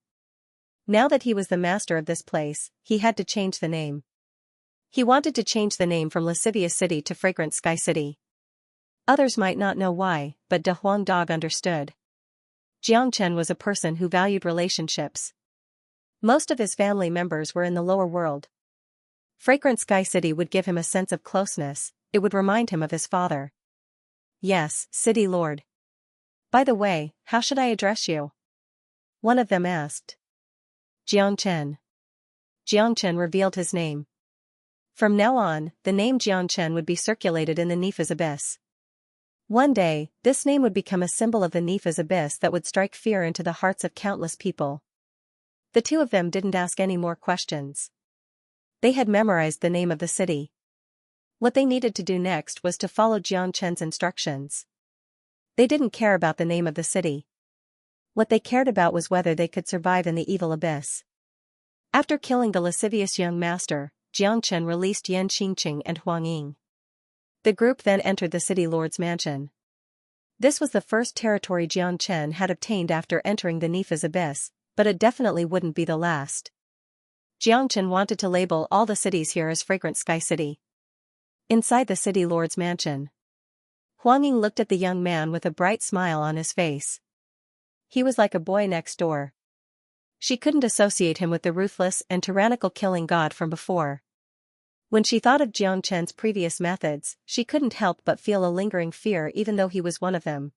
Now that he was the master of this place, he had to change the name. He wanted to change the name from Lascivious City to Fragrant Sky City. Others might not know why, but De Huang Dog understood. Xianxia was a person who valued relationships. Most of his family members were in the lower world. Fragrant Sky City would give him a sense of closeness, it would remind him of his father. Yes, City Lord. By the way, how should I address you? One of them asked. Xianxia. Xianxia revealed his name. From now on, the name Xianxia would be circulated in the Nifa's abyss. One day, this name would become a symbol of the Nifa's abyss that would strike fear into the hearts of countless people. The two of them didn't ask any more questions. They had memorized the name of the city. What they needed to do next was to follow Xianxia's instructions. They didn't care about the name of the city. What they cared about was whether they could survive in the evil abyss. After killing the lascivious young master, Xianxia released Yan Qingqing and Huang Ying. The group then entered the city lord's mansion. This was the first territory Xianxia had obtained after entering the Nifa's abyss, but it definitely wouldn't be the last. Xianxia wanted to label all the cities here as Fragrant Sky City. Inside the city lord's mansion, Huang Ying looked at the young man with a bright smile on his face. He was like a boy next door. She couldn't associate him with the ruthless and tyrannical killing god from before. When she thought of Xianxia's previous methods, she couldn't help but feel a lingering fear even though he was one of them.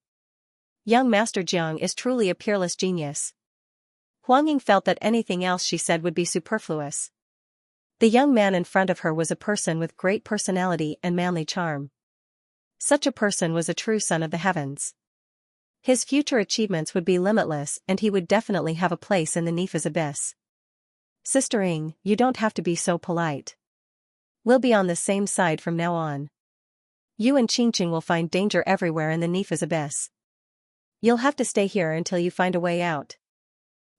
Young Master Jiang is truly a peerless genius. Huang Ying felt that anything else she said would be superfluous. The young man in front of her was a person with great personality and manly charm. Such a person was a true son of the heavens. His future achievements would be limitless and he would definitely have a place in the Nifa's abyss. Sister Ing, you don't have to be so polite. We'll be on the same side from now on. You and Xianxia will find danger everywhere in the Nifa's abyss. You'll have to stay here until you find a way out.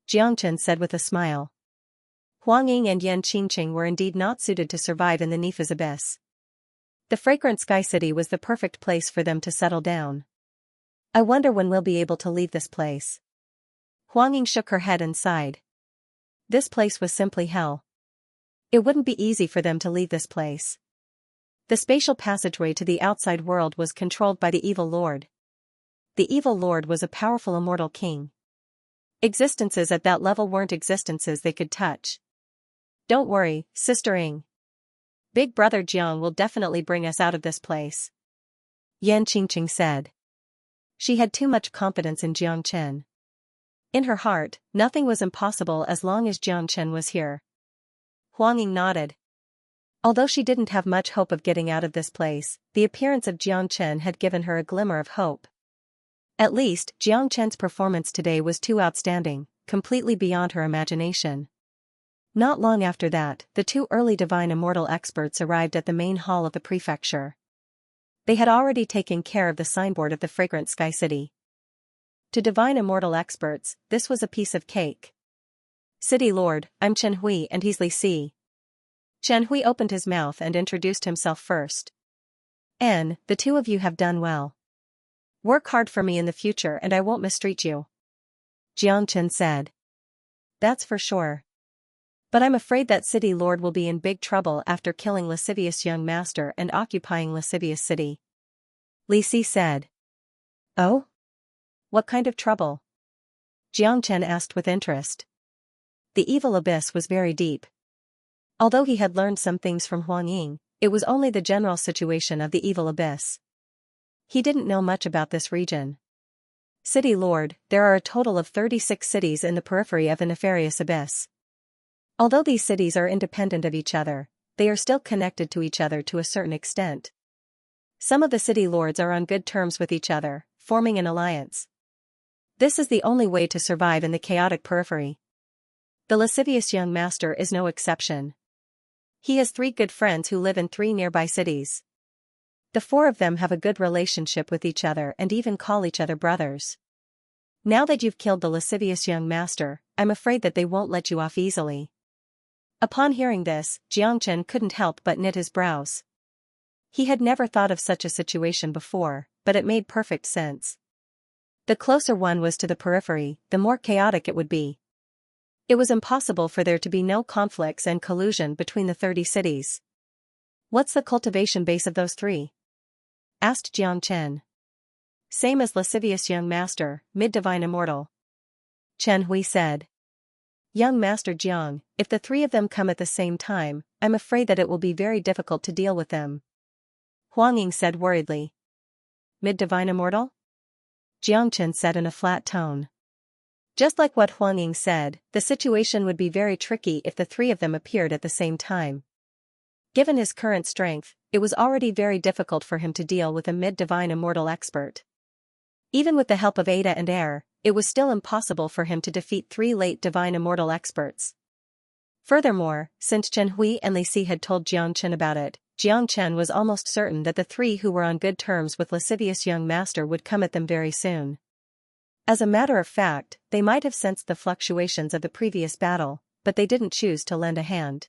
Xianxia said with a smile. Huang Ying and Yan Xianxia were indeed not suited to survive in the Nifa's abyss. The fragrant sky city was the perfect place for them to settle down. I wonder when we'll be able to leave this place. Huang Ying shook her head and sighed. This place was simply hell. It wouldn't be easy for them to leave this place. The spatial passageway to the outside world was controlled by the evil lord. The evil lord was a powerful immortal king. Existences at that level weren't existences they could touch. Don't worry, Sister Ing. Big Brother Jiang will definitely bring us out of this place. Yan Xianxia said. She had too much confidence in Xianxia. In her heart, nothing was impossible as long as Xianxia was here. Huang Ying nodded. Although she didn't have much hope of getting out of this place, the appearance of Xianxia had given her a glimmer of hope. At least, Xianxia's performance today was too outstanding, completely beyond her imagination. Not long after that, the two early divine immortal experts arrived at the main hall of the prefecture. They had already taken care of the signboard of the fragrant sky city. To divine immortal experts, this was a piece of cake. City Lord, I'm Chen Hui and he's Li Si. Chen Hui opened his mouth and introduced himself first. The two of you have done well. Work hard for me in the future and I won't mistreat you. Xianxia said. That's for sure. But I'm afraid that City Lord will be in big trouble after killing lascivious young master and occupying lascivious city. Li Si said. Oh? What kind of trouble? Xianxia asked with interest. The evil abyss was very deep. Although he had learned some things from Huang Ying, it was only the general situation of the evil abyss. He didn't know much about this region. City Lord, there are a total of 36 cities in the periphery of the nefarious abyss. Although these cities are independent of each other, they are still connected to each other to a certain extent. Some of the city lords are on good terms with each other, forming an alliance. This is the only way to survive in the chaotic periphery. The lascivious young master is no exception. He has 3 good friends who live in 3 nearby cities. The 4 of them have a good relationship with each other and even call each other brothers. Now that you've killed the lascivious young master, I'm afraid that they won't let you off easily. Upon hearing this, Xianxia couldn't help but knit his brows. He had never thought of such a situation before, but it made perfect sense. The closer one was to the periphery, the more chaotic it would be. It was impossible for there to be no conflicts and collusion between the 30 cities. What's the cultivation base of those 3? Asked Xianxia. Same as lascivious young master, mid-divine immortal. Chen Hui said. Young Master Jiang, if the 3 of them come at the same time, I'm afraid that it will be very difficult to deal with them. Huang Ying said worriedly. Mid-divine immortal? Xianxia said in a flat tone. Just like what Huang Ying said, the situation would be very tricky if the 3 of them appeared at the same time. Given his current strength, it was already very difficult for him to deal with a mid-divine immortal expert. Even with the help of Ada and Air, it was still impossible for him to defeat 3 late divine immortal experts. Furthermore, since Chen Hui and Li Si had told Xianxia about it, Xianxia was almost certain that the 3 who were on good terms with lascivious young master would come at them very soon. As a matter of fact, they might have sensed the fluctuations of the previous battle, but they didn't choose to lend a hand.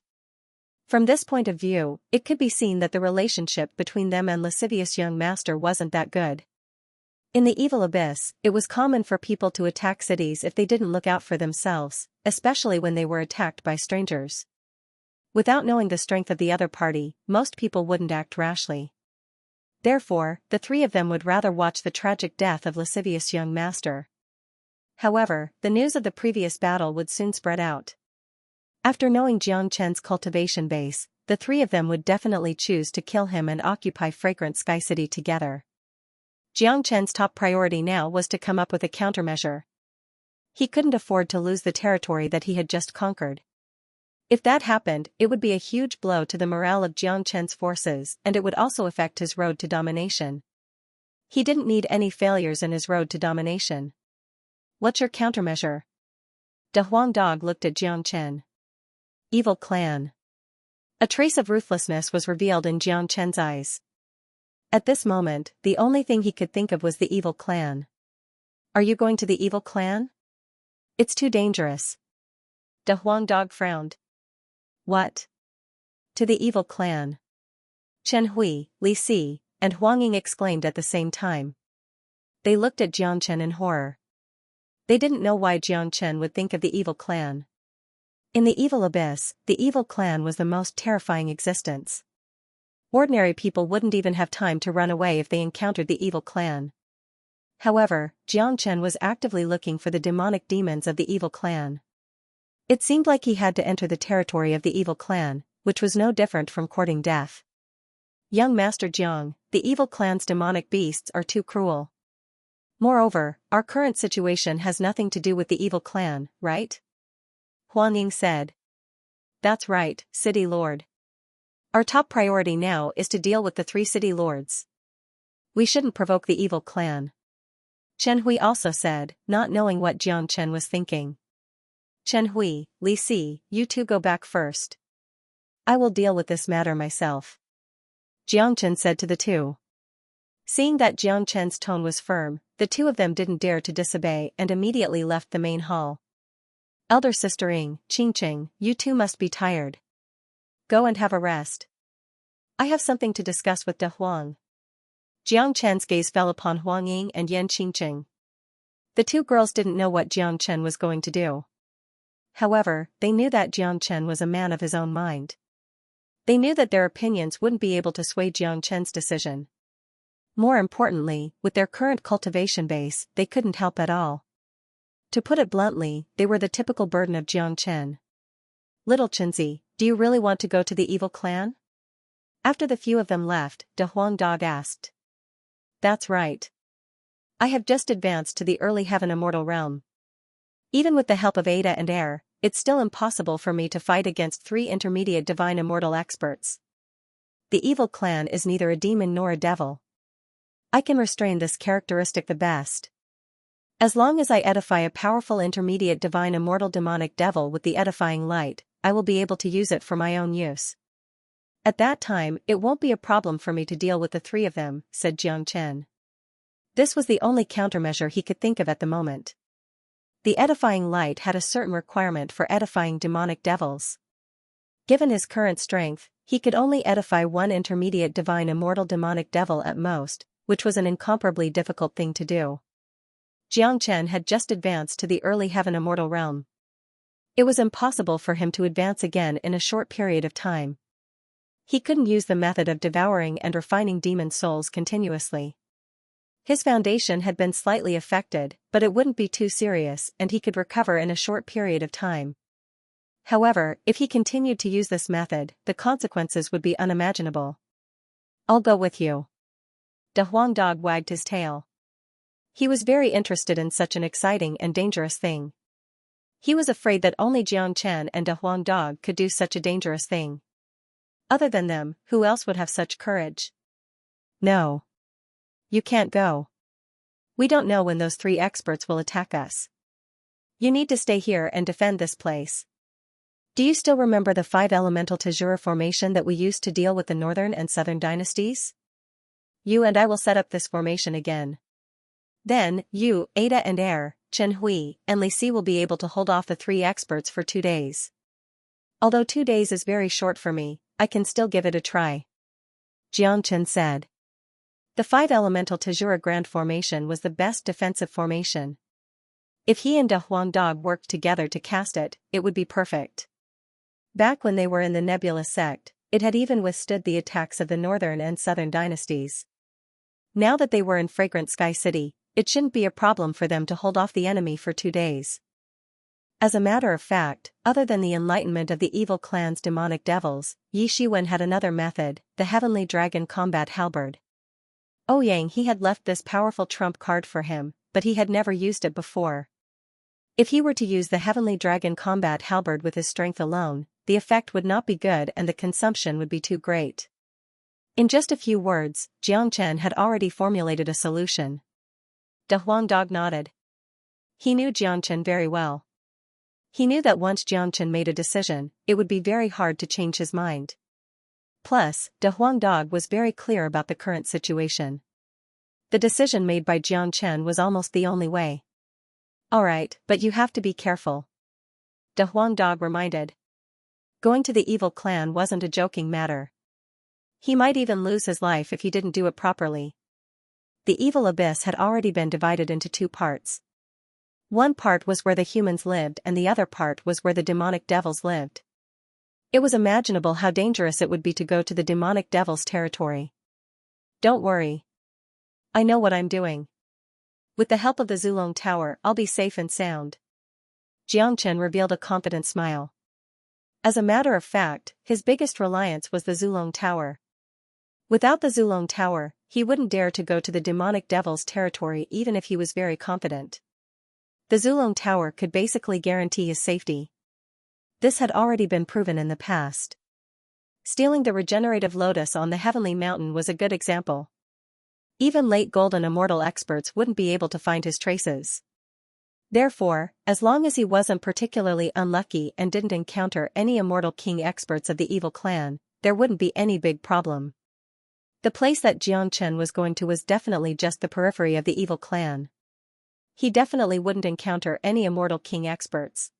From this point of view, it could be seen that the relationship between them and lascivious young master wasn't that good. In the evil abyss, it was common for people to attack cities if they didn't look out for themselves, especially when they were attacked by strangers. Without knowing the strength of the other party, most people wouldn't act rashly. Therefore, the 3 of them would rather watch the tragic death of lascivious young master. However, the news of the previous battle would soon spread out. After knowing Xianxia's cultivation base, the 3 of them would definitely choose to kill him and occupy fragrant sky city together. Xianxia's top priority now was to come up with a countermeasure. He couldn't afford to lose the territory that he had just conquered. If that happened, it would be a huge blow to the morale of Jiang Chen's forces, and it would also affect his road to domination. He didn't need any failures in his road to domination. What's your countermeasure? De Huangdong looked at Jiang Chen. Evil clan. A trace of ruthlessness was revealed in Jiang Chen's eyes. At this moment, the only thing he could think of was the evil clan. Are you going to the evil clan? It's too dangerous. De Huangdong frowned. What? To the evil clan. Chen Hui, Li Si, and Huang Ying exclaimed at the same time. They looked at Jiang Chen in horror. They didn't know why Jiang Chen would think of the evil clan. In the evil abyss, the evil clan was the most terrifying existence. Ordinary people wouldn't even have time to run away if they encountered the evil clan. However, Jiang Chen was actively looking for the demonic demons of the evil clan. It seemed like he had to enter the territory of the evil clan, which was no different from courting death. Young Master Jiang, the evil clan's demonic beasts are too cruel. Moreover, our current situation has nothing to do with the evil clan, right? Huang Ying said. That's right, City Lord. Our top priority now is to deal with the 3 city lords. We shouldn't provoke the evil clan. Chen Hui also said, not knowing what Jiang Chen was thinking. Chen Hui, Li Si, you two go back first. I will deal with this matter myself. Jiang Chen said to the two. Seeing that Jiang Chen's tone was firm, the two of them didn't dare to disobey and immediately left the main hall. Elder Sister Ying, Qingqing, you two must be tired. Go and have a rest. I have something to discuss with De Huang. Jiang Chen's gaze fell upon Huang Ying and Yan Qingqing. The two girls didn't know what Jiang Chen was going to do. However, they knew that Jiang Chen was a man of his own mind. They knew that their opinions wouldn't be able to sway Jiang Chen's decision. More importantly, with their current cultivation base, they couldn't help at all. To put it bluntly, they were the typical burden of Jiang Chen. Little Chenzi, do you really want to go to the evil clan? After the few of them left, De Huangdong asked. That's right. I have just advanced to the early heaven immortal realm. Even with the help of Ada and Air, it's still impossible for me to fight against 3 intermediate divine immortal experts. The evil clan is neither a demon nor a devil. I can restrain this characteristic the best. As long as I edify a powerful intermediate divine immortal demonic devil with the edifying light, I will be able to use it for my own use. At that time, it won't be a problem for me to deal with the 3 of them, said Jiang Chen. This was the only countermeasure he could think of at the moment. The edifying light had a certain requirement for edifying demonic devils. Given his current strength, he could only edify 1 intermediate divine immortal demonic devil at most, which was an incomparably difficult thing to do. Jiang Chen had just advanced to the early heaven immortal realm. It was impossible for him to advance again in a short period of time. He couldn't use the method of devouring and refining demon souls continuously. His foundation had been slightly affected, but it wouldn't be too serious and he could recover in a short period of time. However, if he continued to use this method, the consequences would be unimaginable. I'll go with you. De Huangdong wagged his tail. He was very interested in such an exciting and dangerous thing. He was afraid that only Jiang Chen and De Huangdong could do such a dangerous thing. Other than them, who else would have such courage? No. You can't go. We don't know when those 3 experts will attack us. You need to stay here and defend this place. Do you still remember the 5 elemental Tajura formation that we used to deal with the northern and southern dynasties? You and I will set up this formation again. Then, you, Ada and Air, Chen Hui, and Li Si will be able to hold off the 3 experts for 2 days. Although 2 days is very short for me, I can still give it a try. Jiang Chen said. The 5 elemental Tajura Grand Formation was the best defensive formation. If he and De Huangdong worked together to cast it, it would be perfect. Back when they were in the Nebula sect, it had even withstood the attacks of the northern and southern dynasties. Now that they were in Fragrant Sky City, it shouldn't be a problem for them to hold off the enemy for 2 days. As a matter of fact, other than the enlightenment of the evil clan's demonic devils, Yi Shiwen had another method, the Heavenly Dragon Combat Halberd. Ouyang he had left this powerful trump card for him, but he had never used it before. If he were to use the Heavenly Dragon Combat Halberd with his strength alone, the effect would not be good and the consumption would be too great. In just a few words, Xianxia had already formulated a solution. De Huangdog nodded. He knew Xianxia very well. He knew that once Xianxia made a decision, it would be very hard to change his mind. Plus, De Huangdog was very clear about the current situation. The decision made by Xianxia was almost the only way. Alright, but you have to be careful. De Huangdog reminded. Going to the evil clan wasn't a joking matter. He might even lose his life if he didn't do it properly. The evil abyss had already been divided into two parts. One part was where the humans lived and the other part was where the demonic devils lived. It was imaginable how dangerous it would be to go to the demonic devil's territory. Don't worry. I know what I'm doing. With the help of the Zulong Tower, I'll be safe and sound. Xianxia revealed a confident smile. As a matter of fact, his biggest reliance was the Zulong Tower. Without the Zulong Tower, he wouldn't dare to go to the demonic devil's territory even if he was very confident. The Zulong Tower could basically guarantee his safety. This had already been proven in the past. Stealing the regenerative lotus on the heavenly mountain was a good example. Even late golden immortal experts wouldn't be able to find his traces. Therefore, as long as he wasn't particularly unlucky and didn't encounter any immortal king experts of the evil clan, there wouldn't be any big problem. The place that Xianxia was going to was definitely just the periphery of the evil clan. He definitely wouldn't encounter any immortal king experts.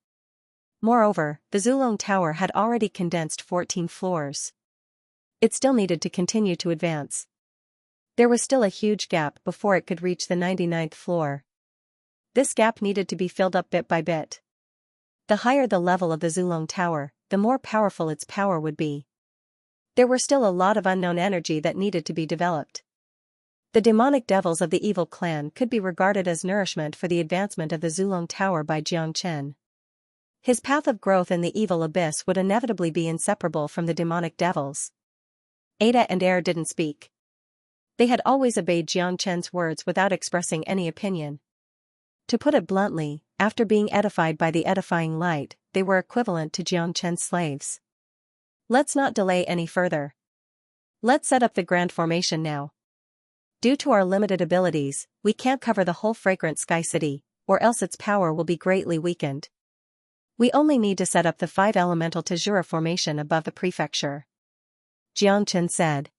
Moreover, the Zulong Tower had already condensed 14 floors. It still needed to continue to advance. There was still a huge gap before it could reach the 99th floor. This gap needed to be filled up bit by bit. The higher the level of the Zulong Tower, the more powerful its power would be. There were still a lot of unknown energy that needed to be developed. The demonic devils of the evil clan could be regarded as nourishment for the advancement of the Zulong Tower by Xianxia. His path of growth in the evil abyss would inevitably be inseparable from the demonic devils. Ada and Air didn't speak. They had always obeyed Xianxia's words without expressing any opinion. To put it bluntly, after being edified by the edifying light, they were equivalent to Xianxia's slaves. Let's not delay any further. Let's set up the grand formation now. Due to our limited abilities, we can't cover the whole fragrant sky city, or else its power will be greatly weakened. We only need to set up the 5 elemental Tajura formation above the prefecture. Xianxia said.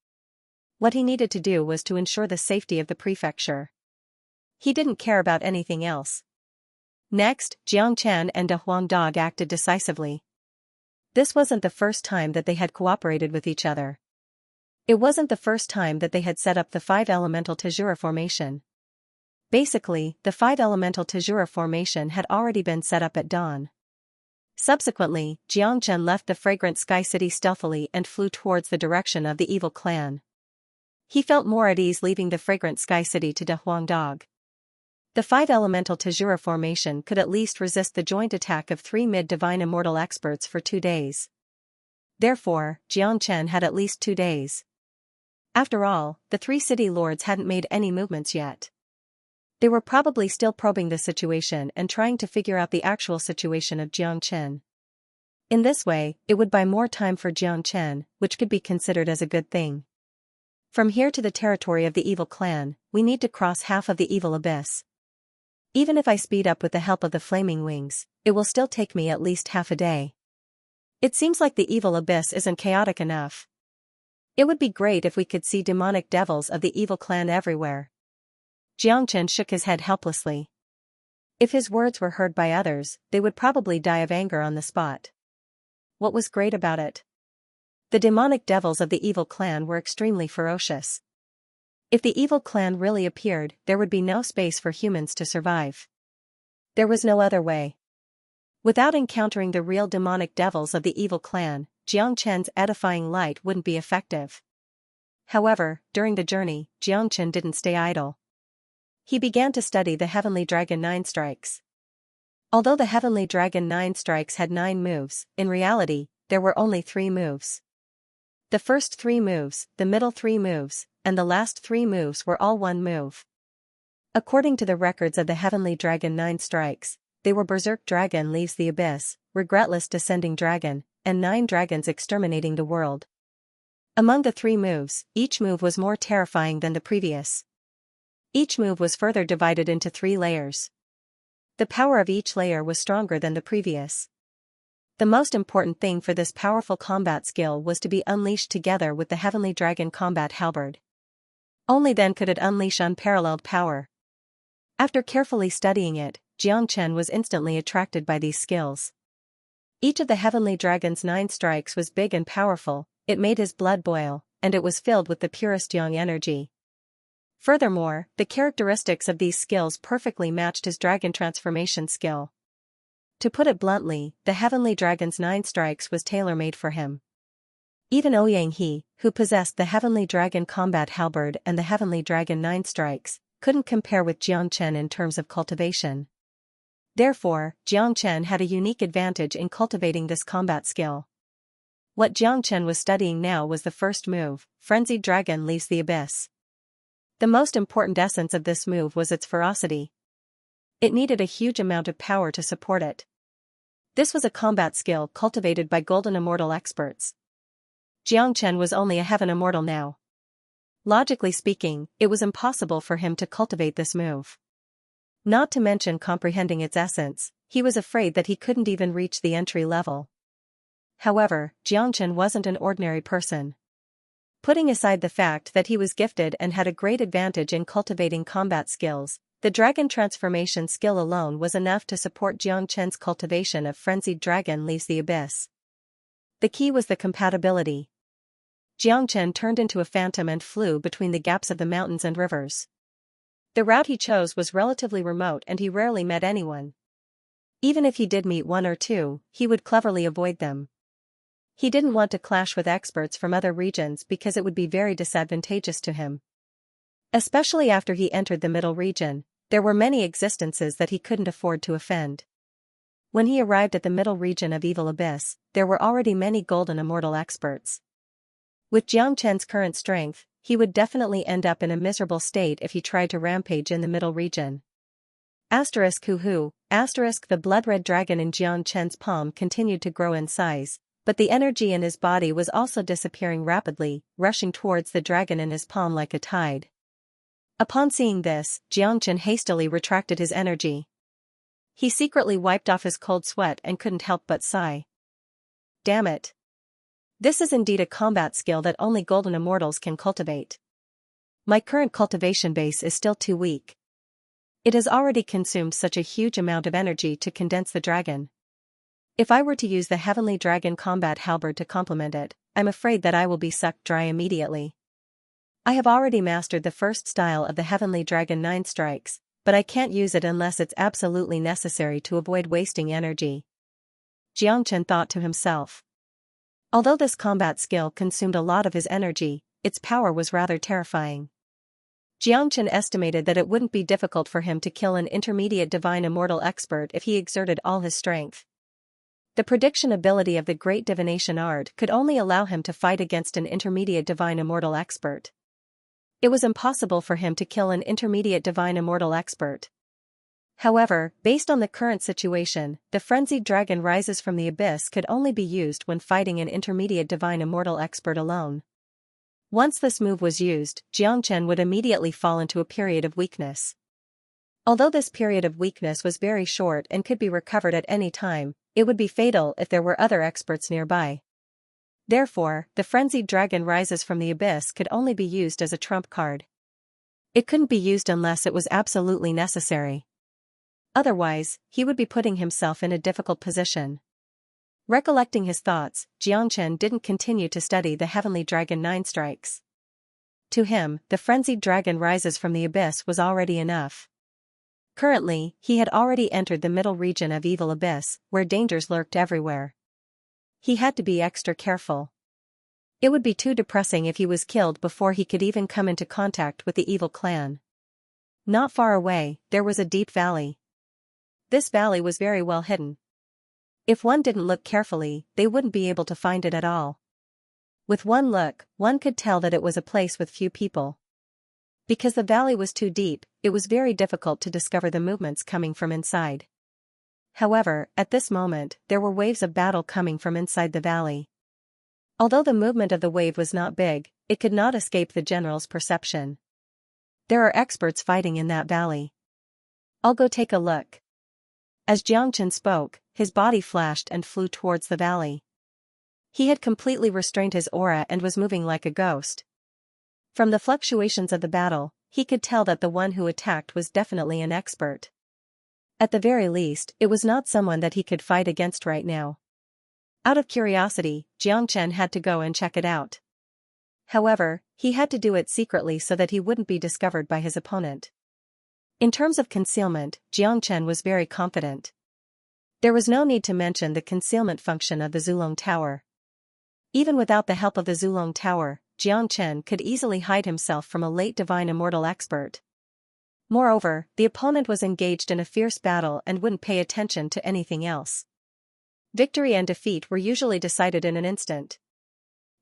What he needed to do was to ensure the safety of the prefecture. He didn't care about anything else. Next, Xianxia and De Huangdog acted decisively. This wasn't the first time that they had cooperated with each other. It wasn't the first time that they had set up the 5 elemental Tajura formation. Basically, the 5 elemental Tajura formation had already been set up at dawn. Subsequently, Xianxia left the fragrant sky city stealthily and flew towards the direction of the evil clan. He felt more at ease leaving the fragrant sky city to De Huangdog. The 5 elemental Tajura formation could at least resist the joint attack of 3 mid-divine immortal experts for 2 days. Therefore, Xianxia had at least 2 days. After all, the 3 city lords hadn't made any movements yet. They were probably still probing the situation and trying to figure out the actual situation of Xianxia. In this way, it would buy more time for Xianxia, which could be considered as a good thing. From here to the territory of the evil clan, we need to cross half of the evil abyss. Even if I speed up with the help of the flaming wings, it will still take me at least half a day. It seems like the evil abyss isn't chaotic enough. It would be great if we could see demonic devils of the evil clan everywhere. Xianxia shook his head helplessly. If his words were heard by others, they would probably die of anger on the spot. What was great about it? The demonic devils of the evil clan were extremely ferocious. If the evil clan really appeared, there would be no space for humans to survive. There was no other way. Without encountering the real demonic devils of the evil clan, Xianxia's edifying light wouldn't be effective. However, during the journey, Xianxia didn't stay idle. He began to study the Heavenly Dragon 9 Strikes. Although the Heavenly Dragon 9 Strikes had 9 moves, in reality, there were only 3 moves. The first 3 moves, the middle 3 moves, and the last 3 moves were all 1 move. According to the records of the Heavenly Dragon 9 Strikes, they were Berserk Dragon leaves the abyss, Regretless Descending Dragon, and 9 dragons exterminating the world. Among the 3 moves, each move was more terrifying than the previous. Each move was further divided into 3 layers. The power of each layer was stronger than the previous. The most important thing for this powerful combat skill was to be unleashed together with the Heavenly Dragon Combat Halberd. Only then could it unleash unparalleled power. After carefully studying it, Xianxia was instantly attracted by these skills. Each of the Heavenly Dragon's 9 strikes was big and powerful, it made his blood boil, and it was filled with the purest yang energy. Furthermore, the characteristics of these skills perfectly matched his dragon transformation skill. To put it bluntly, the Heavenly Dragon's 9 strikes was tailor-made for him. Even Ouyang He, who possessed the Heavenly Dragon Combat Halberd and the Heavenly Dragon 9 strikes, couldn't compare with Xianxia in terms of cultivation. Therefore, Xianxia had a unique advantage in cultivating this combat skill. What Xianxia was studying now was the first move, Frenzied Dragon Leaves the Abyss. The most important essence of this move was its ferocity. It needed a huge amount of power to support it. This was a combat skill cultivated by Golden Immortal experts. Xianxia was only a Heaven Immortal now. Logically speaking, it was impossible for him to cultivate this move. Not to mention comprehending its essence, he was afraid that he couldn't even reach the entry level. However, Xianxia wasn't an ordinary person. Putting aside the fact that he was gifted and had a great advantage in cultivating combat skills, the dragon transformation skill alone was enough to support Xianxia's cultivation of Frenzied Dragon Leaves the Abyss. The key was the compatibility. Xianxia turned into a phantom and flew between the gaps of the mountains and rivers. The route he chose was relatively remote and he rarely met anyone. Even if he did meet 1 or 2, he would cleverly avoid them. He didn't want to clash with experts from other regions because it would be very disadvantageous to him. Especially after he entered the middle region, there were many existences that he couldn't afford to offend. When he arrived at the middle region of Evil Abyss, there were already many Golden Immortal experts. With Xianxia's current strength, he would definitely end up in a miserable state if he tried to rampage in the middle region. **Hoo-hoo, the blood-red dragon in Xianxia's palm continued to grow in size, but the energy in his body was also disappearing rapidly, rushing towards the dragon in his palm like a tide. Upon seeing this, Xianxia hastily retracted his energy. He secretly wiped off his cold sweat and couldn't help but sigh. Damn it. This is indeed a combat skill that only Golden Immortals can cultivate. My current cultivation base is still too weak. It has already consumed such a huge amount of energy to condense the dragon. If I were to use the Heavenly Dragon Combat Halberd to complement it, I'm afraid that I will be sucked dry immediately. I have already mastered the first style of the Heavenly Dragon 9 strikes, but I can't use it unless it's absolutely necessary to avoid wasting energy. Xianxia thought to himself. Although this combat skill consumed a lot of his energy, its power was rather terrifying. Xianxia estimated that it wouldn't be difficult for him to kill an intermediate Divine Immortal expert if he exerted all his strength. The prediction ability of the Great Divination Art could only allow him to fight against an intermediate Divine Immortal expert. It was impossible for him to kill an intermediate Divine Immortal expert. However, based on the current situation, the Frenzied Dragon Rises from the Abyss could only be used when fighting an intermediate Divine Immortal expert alone. Once this move was used, Xianxia would immediately fall into a period of weakness. Although this period of weakness was very short and could be recovered at any time, it would be fatal if there were other experts nearby. Therefore, the Frenzied Dragon Rises from the Abyss could only be used as a trump card. It couldn't be used unless it was absolutely necessary. Otherwise, he would be putting himself in a difficult position. Recollecting his thoughts, Xianxia didn't continue to study the Heavenly Dragon 9 strikes. To him, the Frenzied Dragon Rises from the Abyss was already enough. Currently, he had already entered the middle region of Evil Abyss, where dangers lurked everywhere. He had to be extra careful. It would be too depressing if he was killed before he could even come into contact with the evil clan. Not far away, there was a deep valley. This valley was very well hidden. If one didn't look carefully, they wouldn't be able to find it at all. With one look, one could tell that it was a place with few people. Because the valley was too deep, it was very difficult to discover the movements coming from inside. However, at this moment, there were waves of battle coming from inside the valley. Although the movement of the wave was not big, it could not escape the general's perception. There are experts fighting in that valley. I'll go take a look. As Xianxia spoke, his body flashed and flew towards the valley. He had completely restrained his aura and was moving like a ghost. From the fluctuations of the battle, he could tell that the one who attacked was definitely an expert. At the very least, it was not someone that he could fight against right now. Out of curiosity, Xianxia had to go and check it out. However, he had to do it secretly so that he wouldn't be discovered by his opponent. In terms of concealment, Xianxia was very confident. There was no need to mention the concealment function of the Zulong Tower. Even without the help of the Zulong Tower, Xianxia could easily hide himself from a late divine immortal expert. Moreover, the opponent was engaged in a fierce battle and wouldn't pay attention to anything else. Victory and defeat were usually decided in an instant.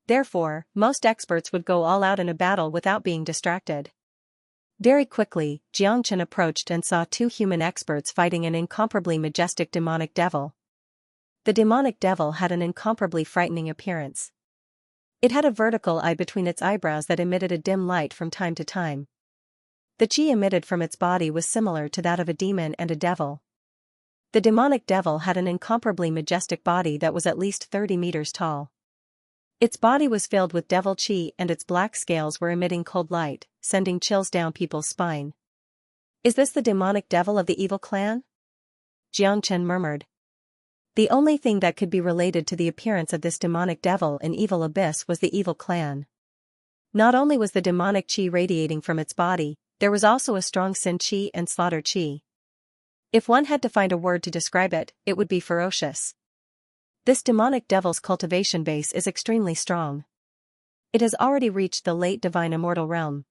Therefore, most experts would go all out in a battle without being distracted. Very quickly, Xianxia approached and saw two human experts fighting an incomparably majestic demonic devil. The demonic devil had an incomparably frightening appearance. It had a vertical eye between its eyebrows that emitted a dim light from time to time. The chi emitted from its body was similar to that of a demon and a devil. The demonic devil had an incomparably majestic body that was at least 30 meters tall. Its body was filled with devil chi and its black scales were emitting cold light, sending chills down people's spine. Is this the demonic devil of the evil clan? Xianxia murmured. The only thing that could be related to the appearance of this demonic devil in Evil Abyss was the evil clan. Not only was the demonic chi radiating from its body, there was also a strong sin chi and slaughter chi. If one had to find a word to describe it, it would be ferocious. This demonic devil's cultivation base is extremely strong. It has already reached the late divine immortal realm.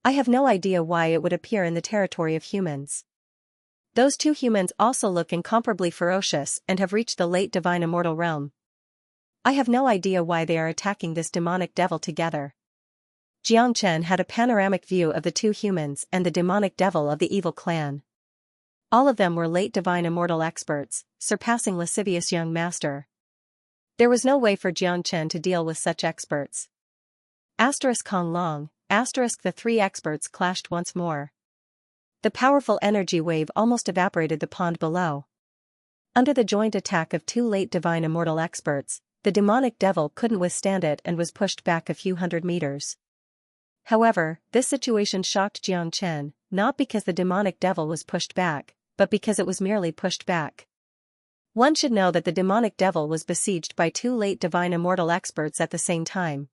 I have no idea why it would appear in the territory of humans. Those two humans also look incomparably ferocious and have reached the late divine immortal realm. I have no idea why they are attacking this demonic devil together. Xianxia had a panoramic view of the two humans and the demonic devil of the evil clan. All of them were late divine immortal experts, surpassing lascivious young master. There was no way for Xianxia to deal with such experts. Kong Long, the three experts clashed once more. The powerful energy wave almost evaporated the pond below. Under the joint attack of two late divine immortal experts, the demonic devil couldn't withstand it and was pushed back a few hundred meters. However, this situation shocked Xianxia, not because the demonic devil was pushed back, but because it was merely pushed back. One should know that the demonic devil was besieged by two late divine immortal experts at the same time.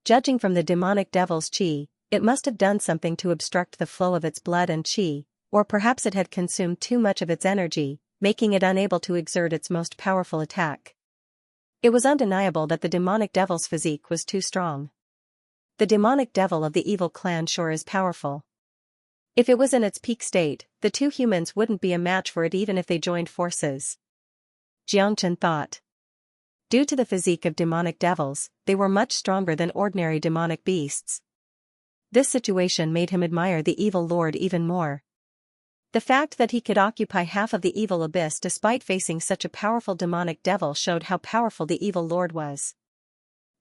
Judging from the demonic devil's chi, it must have done something to obstruct the flow of its blood and chi, or perhaps it had consumed too much of its energy, making it unable to exert its most powerful attack. It was undeniable that the demonic devil's physique was too strong. The demonic devil of the evil clan sure is powerful. If it was in its peak state, the two humans wouldn't be a match for it even if they joined forces. Xianxia thought. Due to the physique of demonic devils, they were much stronger than ordinary demonic beasts. This situation made him admire the evil lord even more. The fact that he could occupy half of the evil abyss despite facing such a powerful demonic devil showed how powerful the evil lord was.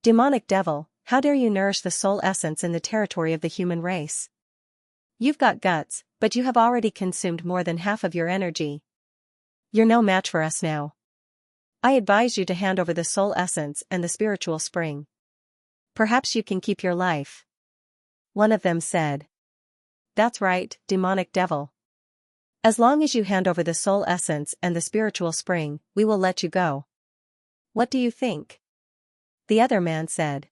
Demonic devil, how dare you nourish the soul essence in the territory of the human race? You've got guts, but you have already consumed more than half of your energy. You're no match for us now. I advise you to hand over the soul essence and the spiritual spring. Perhaps you can keep your life. One of them said. That's right, demonic devil. As long as you hand over the soul essence and the spiritual spring, we will let you go. What do you think? The other man said.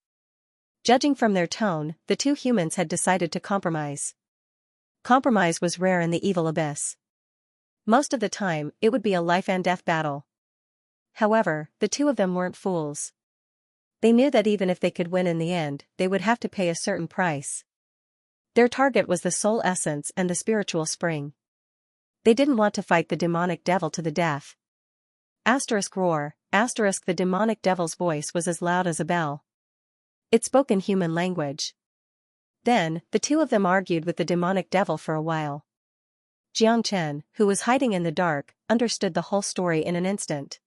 Judging from their tone, the two humans had decided to compromise. Compromise was rare in the evil abyss. Most of the time, it would be a life and death battle. However, the two of them weren't fools. They knew that even if they could win in the end, they would have to pay a certain price. Their target was the soul essence and the spiritual spring. They didn't want to fight the demonic devil to the death. Roar, the demonic devil's voice was as loud as a bell. It spoke in human language. Then, the two of them argued with the demonic devil for a while. Xianxia, who was hiding in the dark, understood the whole story in an instant.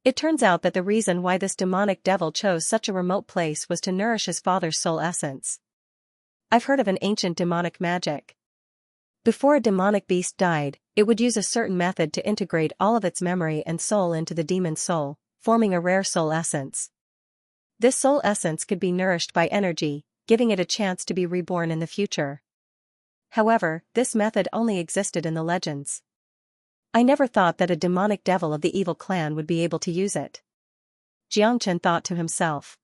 It turns out that the reason why this demonic devil chose such a remote place was to nourish his father's soul essence. I've heard of an ancient demonic magic. Before a demonic beast died, it would use a certain method to integrate all of its memory and soul into the demon's soul, forming a rare soul essence. This soul essence could be nourished by energy, giving it a chance to be reborn in the future. However, this method only existed in the legends. I never thought that a demonic devil of the evil clan would be able to use it. Xianxia thought to himself.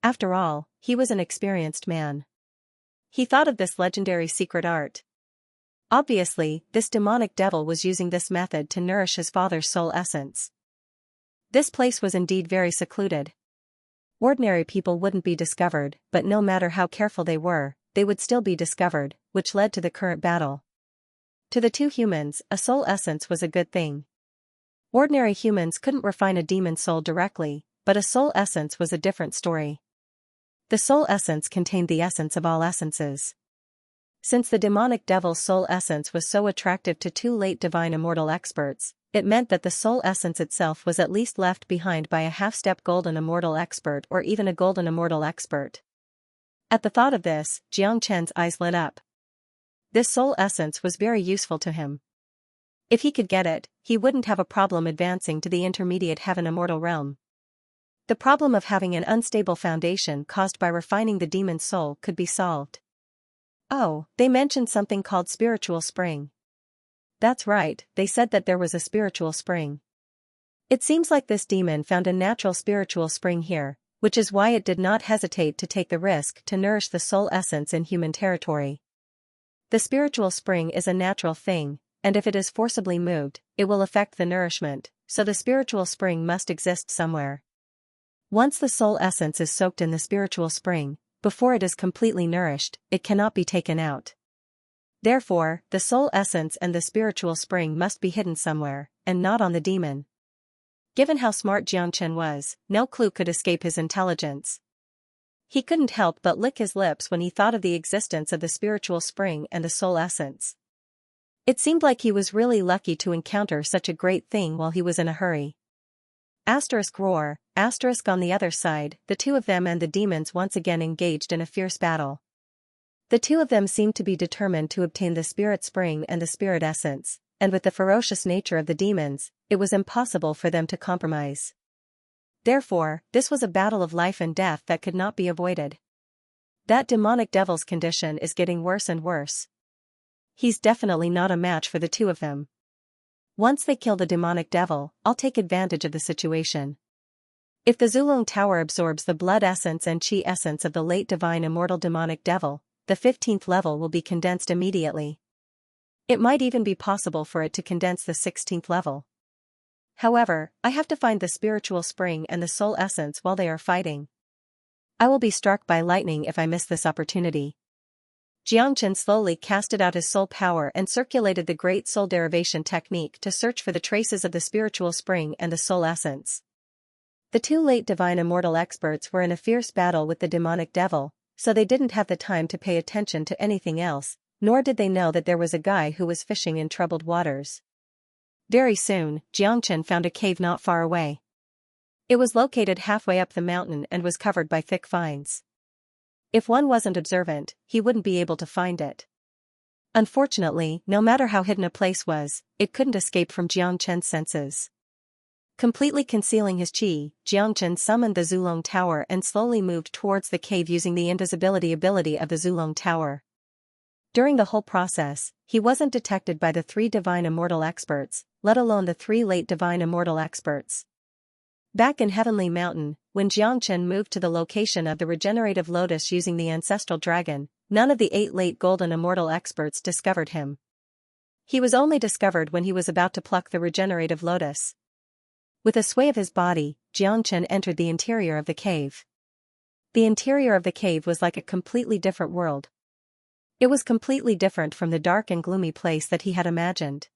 After all, he was an experienced man. He thought of this legendary secret art. Obviously, this demonic devil was using this method to nourish his father's soul essence. This place was indeed very secluded. Ordinary people wouldn't be discovered, but no matter how careful they were, they would still be discovered, which led to the current battle. To the two humans, a soul essence was a good thing. Ordinary humans couldn't refine a demon's soul directly, but a soul essence was a different story. The soul essence contained the essence of all essences. Since the demonic devil's soul essence was so attractive to two late divine immortal experts, it meant that the soul essence itself was at least left behind by a half-step golden immortal expert or even a golden immortal expert. At the thought of this, Xianxia's eyes lit up. This soul essence was very useful to him. If he could get it, he wouldn't have a problem advancing to the intermediate heaven immortal realm. The problem of having an unstable foundation caused by refining the demon's soul could be solved. Oh, they mentioned something called spiritual spring. That's right, they said that there was a spiritual spring. It seems like this demon found a natural spiritual spring here, which is why it did not hesitate to take the risk to nourish the soul essence in human territory. The spiritual spring is a natural thing, and if it is forcibly moved, it will affect the nourishment, so the spiritual spring must exist somewhere. Once the soul essence is soaked in the spiritual spring, before it is completely nourished, it cannot be taken out. Therefore, the soul essence and the spiritual spring must be hidden somewhere, and not on the demon. Given how smart Xianxia was, no clue could escape his intelligence. He couldn't help but lick his lips when he thought of the existence of the spiritual spring and the soul essence. It seemed like he was really lucky to encounter such a great thing while he was in a hurry. Roar, on the other side, the two of them and the demons once again engaged in a fierce battle. The two of them seemed to be determined to obtain the spirit spring and the spirit essence, and with the ferocious nature of the demons, it was impossible for them to compromise. Therefore, this was a battle of life and death that could not be avoided. That demonic devil's condition is getting worse and worse. He's definitely not a match for the two of them. Once they kill the demonic devil, I'll take advantage of the situation. If the Zulong Tower absorbs the blood essence and chi essence of the late divine immortal demonic devil, the 15th level will be condensed immediately. It might even be possible for it to condense the 16th level. However, I have to find the spiritual spring and the soul essence while they are fighting. I will be struck by lightning if I miss this opportunity. Xianxia slowly casted out his soul power and circulated the great soul derivation technique to search for the traces of the spiritual spring and the soul essence. The two late divine immortal experts were in a fierce battle with the demonic devil, so they didn't have the time to pay attention to anything else, nor did they know that there was a guy who was fishing in troubled waters. Very soon, Xianxia found a cave not far away. It was located halfway up the mountain and was covered by thick vines. If one wasn't observant, he wouldn't be able to find it. Unfortunately, no matter how hidden a place was, it couldn't escape from Xianxia's senses. Completely concealing his chi, Xianxia summoned the Zulong Tower and slowly moved towards the cave using the invisibility ability of the Zulong Tower. During the whole process, he wasn't detected by the three divine immortal experts, let alone the three late divine immortal experts. Back in Heavenly Mountain, when Xianxia moved to the location of the regenerative lotus using the ancestral dragon, none of the 8 late golden immortal experts discovered him. He was only discovered when he was about to pluck the regenerative lotus. With a sway of his body, Xianxia entered the interior of the cave. The interior of the cave was like a completely different world. It was completely different from the dark and gloomy place that he had imagined.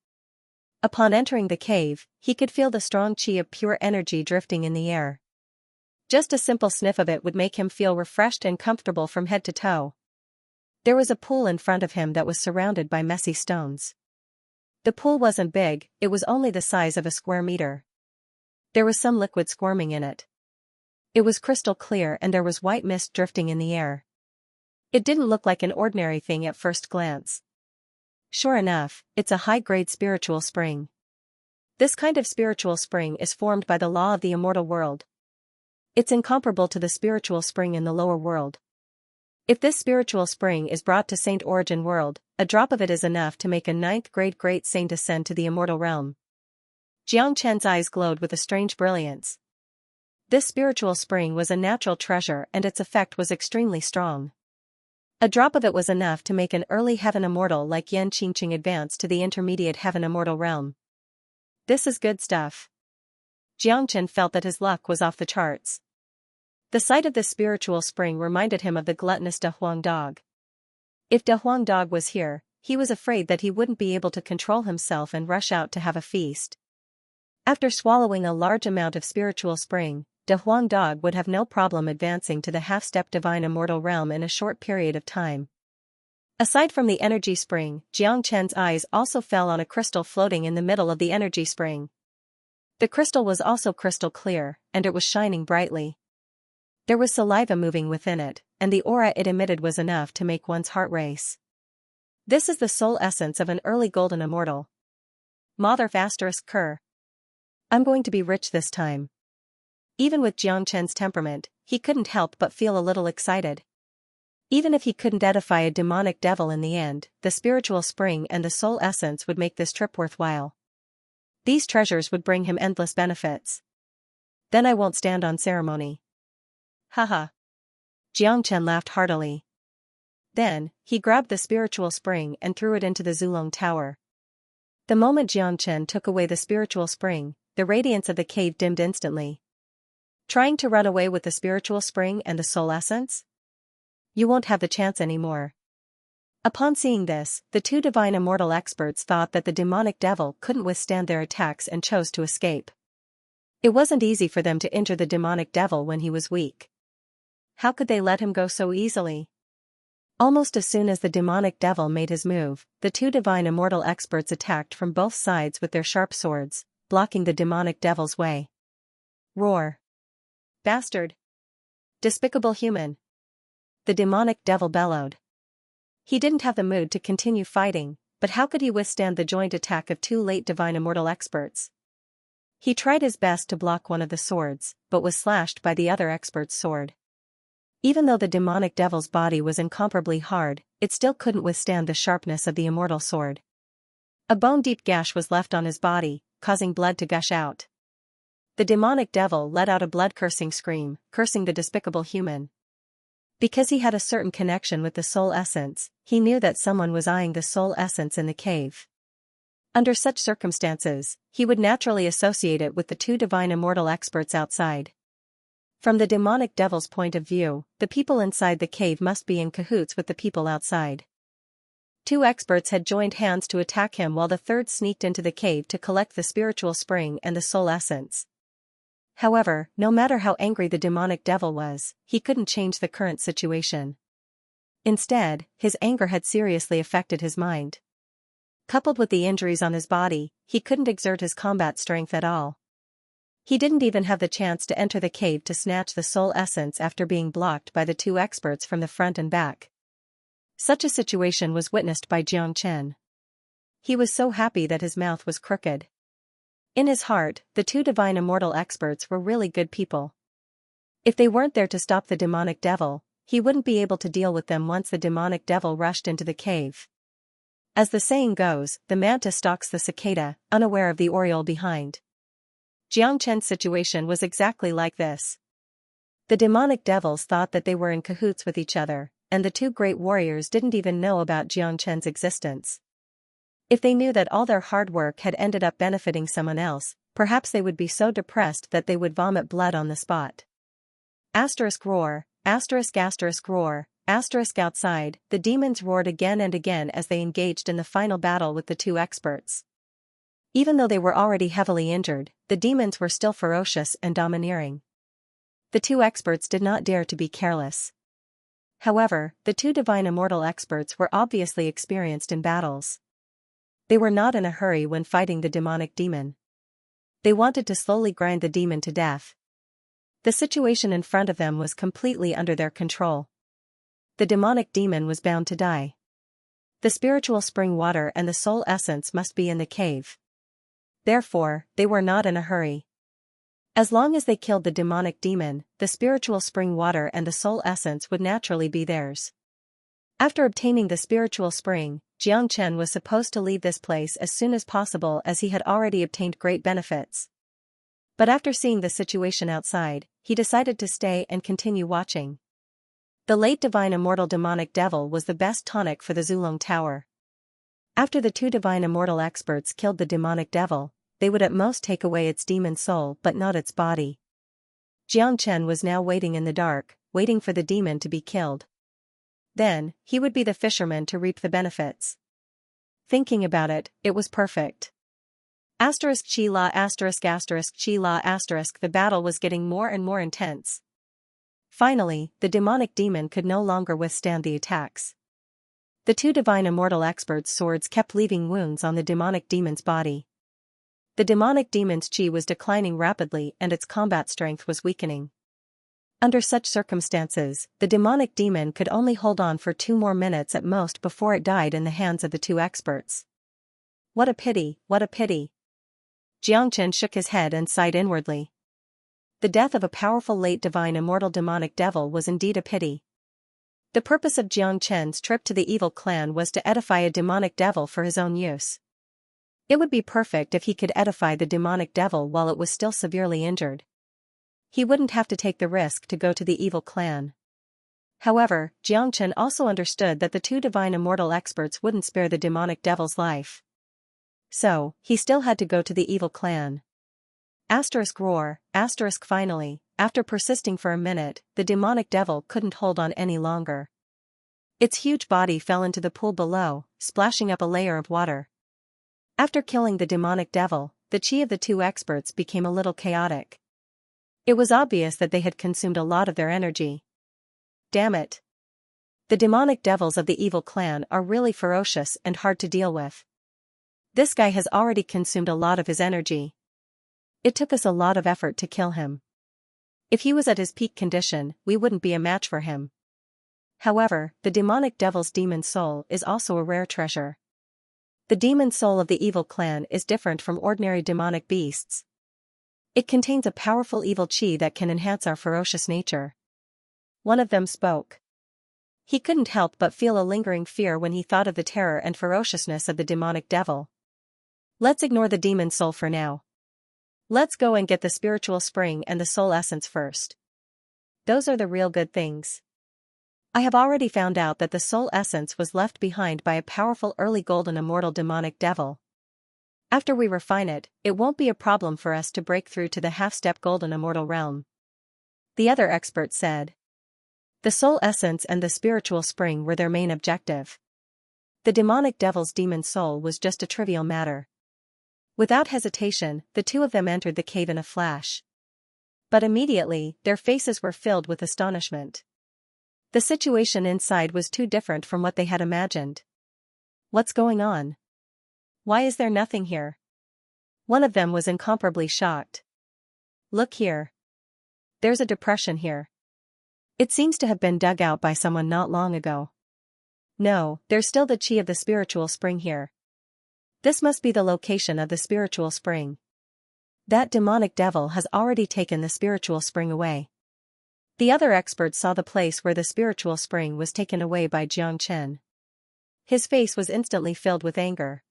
Upon entering the cave, he could feel the strong chi of pure energy drifting in the air. Just a simple sniff of it would make him feel refreshed and comfortable from head to toe. There was a pool in front of him that was surrounded by messy stones. The pool wasn't big, it was only the size of a square meter. There was some liquid squirming in it. It was crystal clear and there was white mist drifting in the air. It didn't look like an ordinary thing at first glance. Sure enough, it's a high-grade spiritual spring. This kind of spiritual spring is formed by the law of the immortal world. It's incomparable to the spiritual spring in the lower world. If this spiritual spring is brought to Saint Origin world, a drop of it is enough to make a 9th-grade great saint ascend to the immortal realm. Xianxia's eyes glowed with a strange brilliance. This spiritual spring was a natural treasure and its effect was extremely strong. A drop of it was enough to make an early heaven immortal like Yan Qingqing advance to the intermediate heaven immortal realm. This is good stuff. Jiangchen felt that his luck was off the charts. The sight of this spiritual spring reminded him of the gluttonous De Huang dog. If De Huang dog was here, he was afraid that he wouldn't be able to control himself and rush out to have a feast. After swallowing a large amount of spiritual spring, De Huang dog would have no problem advancing to the half-step divine immortal realm in a short period of time. Aside from the energy spring, Jiangchen's eyes also fell on a crystal floating in the middle of the energy spring. The crystal was also crystal clear, and it was shining brightly. There was saliva moving within it, and the aura it emitted was enough to make one's heart race. This is the soul essence of an early golden immortal. Mother **Ker. I'm going to be rich this time. Even with Jiangchen's temperament, he couldn't help but feel a little excited. Even if he couldn't edify a demonic devil in the end, the spiritual spring and the soul essence would make this trip worthwhile. These treasures would bring him endless benefits. Then I won't stand on ceremony. Haha. Jiangchen laughed heartily. Then, he grabbed the spiritual spring and threw it into the Zulong Tower. The moment Jiangchen took away the spiritual spring, the radiance of the cave dimmed instantly. Trying to run away with the spiritual spring and the soul essence? You won't have the chance anymore. Upon seeing this, the two divine immortal experts thought that the demonic devil couldn't withstand their attacks and chose to escape. It wasn't easy for them to injure the demonic devil when he was weak. How could they let him go so easily? Almost as soon as the demonic devil made his move, the two divine immortal experts attacked from both sides with their sharp swords, blocking the demonic devil's way. Roar! Bastard! Despicable human! The demonic devil bellowed. He didn't have the mood to continue fighting, but how could he withstand the joint attack of two late divine immortal experts? He tried his best to block one of the swords, but was slashed by the other expert's sword. Even though the demonic devil's body was incomparably hard, it still couldn't withstand the sharpness of the immortal sword. A bone-deep gash was left on his body, causing blood to gush out. The demonic devil let out a blood-cursing scream, cursing the despicable human. Because he had a certain connection with the soul essence, he knew that someone was eyeing the soul essence in the cave. Under such circumstances, he would naturally associate it with the two divine immortal experts outside. From the demonic devil's point of view, the people inside the cave must be in cahoots with the people outside. Two experts had joined hands to attack him while the third sneaked into the cave to collect the spiritual spring and the soul essence. However, no matter how angry the demonic devil was, he couldn't change the current situation. Instead, his anger had seriously affected his mind. Coupled with the injuries on his body, he couldn't exert his combat strength at all. He didn't even have the chance to enter the cave to snatch the soul essence after being blocked by the two experts from the front and back. Such a situation was witnessed by Jiang Chen. He was so happy that his mouth was crooked. In his heart, the two divine immortal experts were really good people. If they weren't there to stop the demonic devil, he wouldn't be able to deal with them once the demonic devil rushed into the cave. As the saying goes, the mantis stalks the cicada, unaware of the oriole behind. Jiang Chen's situation was exactly like this. The demonic devils thought that they were in cahoots with each other, and the two great warriors didn't even know about Jiang Chen's existence. If they knew that all their hard work had ended up benefiting someone else, perhaps they would be so depressed that they would vomit blood on the spot. Roar, roar, outside, the demons roared again and again as they engaged in the final battle with the two experts. Even though they were already heavily injured, the demons were still ferocious and domineering. The two experts did not dare to be careless. However, the two divine immortal experts were obviously experienced in battles. They were not in a hurry when fighting the demonic demon. They wanted to slowly grind the demon to death. The situation in front of them was completely under their control. The demonic demon was bound to die. The spiritual spring water and the soul essence must be in the cave. Therefore, they were not in a hurry. As long as they killed the demonic demon, the spiritual spring water and the soul essence would naturally be theirs. After obtaining the spiritual spring, Xianxia was supposed to leave this place as soon as possible as he had already obtained great benefits. But after seeing the situation outside, he decided to stay and continue watching. The late divine immortal demonic devil was the best tonic for the Zulong Tower. After the two divine immortal experts killed the demonic devil, they would at most take away its demon soul but not its body. Xianxia was now waiting in the dark, waiting for the demon to be killed. Then, he would be the fisherman to reap the benefits. Thinking about it, it was perfect. Chi la chi la the battle was getting more and more intense. Finally, the demonic demon could no longer withstand the attacks. The two divine immortal experts' swords kept leaving wounds on the demonic demon's body. The demonic demon's chi was declining rapidly and its combat strength was weakening. Under such circumstances, the demonic demon could only hold on for 2 more minutes at most before it died in the hands of the two experts. What a pity, what a pity. Xianxia shook his head and sighed inwardly. The death of a powerful late divine immortal demonic devil was indeed a pity. The purpose of Xianxia's trip to the evil clan was to edify a demonic devil for his own use. It would be perfect if he could edify the demonic devil while it was still severely injured. He wouldn't have to take the risk to go to the evil clan. However, Xianxia also understood that the two divine immortal experts wouldn't spare the demonic devil's life. So, he still had to go to the evil clan. Roar, finally, after persisting for a minute, the demonic devil couldn't hold on any longer. Its huge body fell into the pool below, splashing up a layer of water. After killing the demonic devil, the chi of the two experts became a little chaotic. It was obvious that they had consumed a lot of their energy. Damn it. The demonic devils of the evil clan are really ferocious and hard to deal with. This guy has already consumed a lot of his energy. It took us a lot of effort to kill him. If he was at his peak condition, we wouldn't be a match for him. However, the demonic devil's demon soul is also a rare treasure. The demon soul of the evil clan is different from ordinary demonic beasts. It contains a powerful evil chi that can enhance our ferocious nature. One of them spoke. He couldn't help but feel a lingering fear when he thought of the terror and ferociousness of the demonic devil. Let's ignore the demon soul for now. Let's go and get the spiritual spring and the soul essence first. Those are the real good things. I have already found out that the soul essence was left behind by a powerful early golden immortal demonic devil. After we refine it, it won't be a problem for us to break through to the half-step golden immortal realm. The other expert said. The soul essence and the spiritual spring were their main objective. The demonic devil's demon soul was just a trivial matter. Without hesitation, the two of them entered the cave in a flash. But immediately, their faces were filled with astonishment. The situation inside was too different from what they had imagined. What's going on? Why is there nothing here? One of them was incomparably shocked. Look here. There's a depression here. It seems to have been dug out by someone not long ago. No, there's still the chi of the spiritual spring here. This must be the location of the spiritual spring. That demonic devil has already taken the spiritual spring away. The other expert saw the place where the spiritual spring was taken away by Xianxia. His face was instantly filled with anger.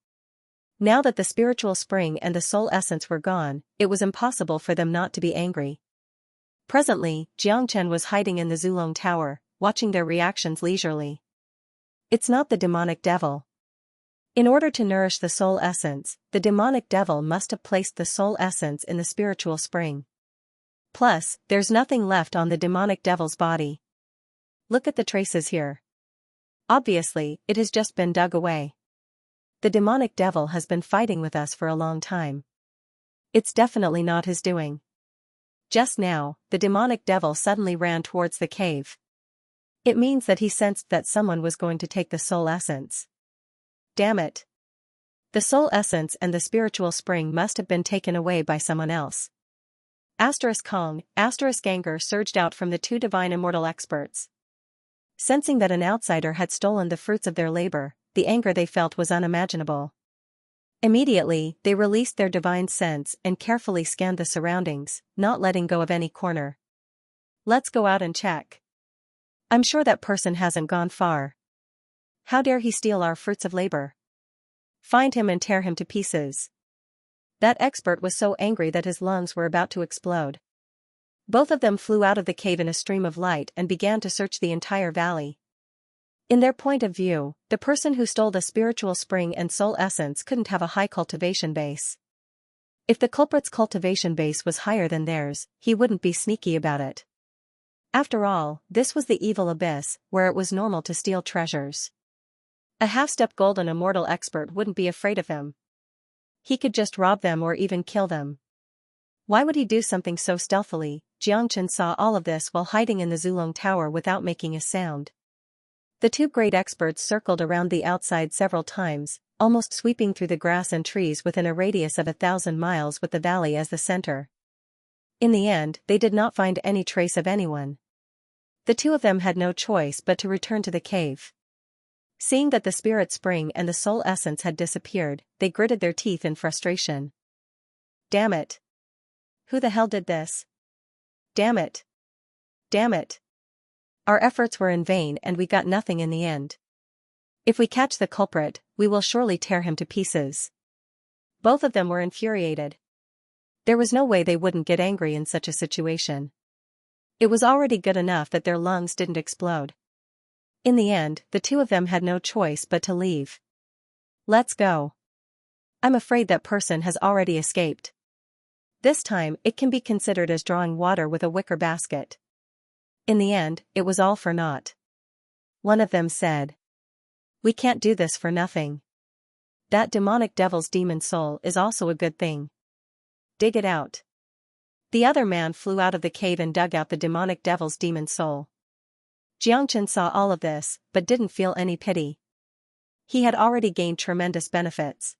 Now that the spiritual spring and the soul essence were gone, it was impossible for them not to be angry. Presently, Xianxia was hiding in the Zulong Tower, watching their reactions leisurely. It's not the demonic devil. In order to nourish the soul essence, the demonic devil must have placed the soul essence in the spiritual spring. Plus, there's nothing left on the demonic devil's body. Look at the traces here. Obviously, it has just been dug away. The demonic devil has been fighting with us for a long time. It's definitely not his doing. Just now, the demonic devil suddenly ran towards the cave. It means that he sensed that someone was going to take the soul essence. Damn it. The soul essence and the spiritual spring must have been taken away by someone else. Kong, anger surged out from the two divine immortal experts. Sensing that an outsider had stolen the fruits of their labor, the anger they felt was unimaginable. Immediately, they released their divine sense and carefully scanned the surroundings, not letting go of any corner. Let's go out and check. I'm sure that person hasn't gone far. How dare he steal our fruits of labor? Find him and tear him to pieces. That expert was so angry that his lungs were about to explode. Both of them flew out of the cave in a stream of light and began to search the entire valley. In their point of view, the person who stole the spiritual spring and soul essence couldn't have a high cultivation base. If the culprit's cultivation base was higher than theirs, he wouldn't be sneaky about it. After all, this was the evil abyss, where it was normal to steal treasures. A half-step golden immortal expert wouldn't be afraid of him. He could just rob them or even kill them. Why would he do something so stealthily? Xianxia saw all of this while hiding in the Zulong Tower without making a sound. The two great experts circled around the outside several times, almost sweeping through the grass and trees within a radius of 1,000 miles with the valley as the center. In the end, they did not find any trace of anyone. The two of them had no choice but to return to the cave. Seeing that the spirit spring and the soul essence had disappeared, they gritted their teeth in frustration. Damn it! Who the hell did this? Damn it! Damn it! Our efforts were in vain and we got nothing in the end. If we catch the culprit, we will surely tear him to pieces. Both of them were infuriated. There was no way they wouldn't get angry in such a situation. It was already good enough that their lungs didn't explode. In the end, the two of them had no choice but to leave. Let's go. I'm afraid that person has already escaped. This time, it can be considered as drawing water with a wicker basket. In the end, it was all for naught. One of them said, "We can't do this for nothing. That demonic devil's demon soul is also a good thing. Dig it out." The other man flew out of the cave and dug out the demonic devil's demon soul. Xianxia saw all of this, but didn't feel any pity. He had already gained tremendous benefits.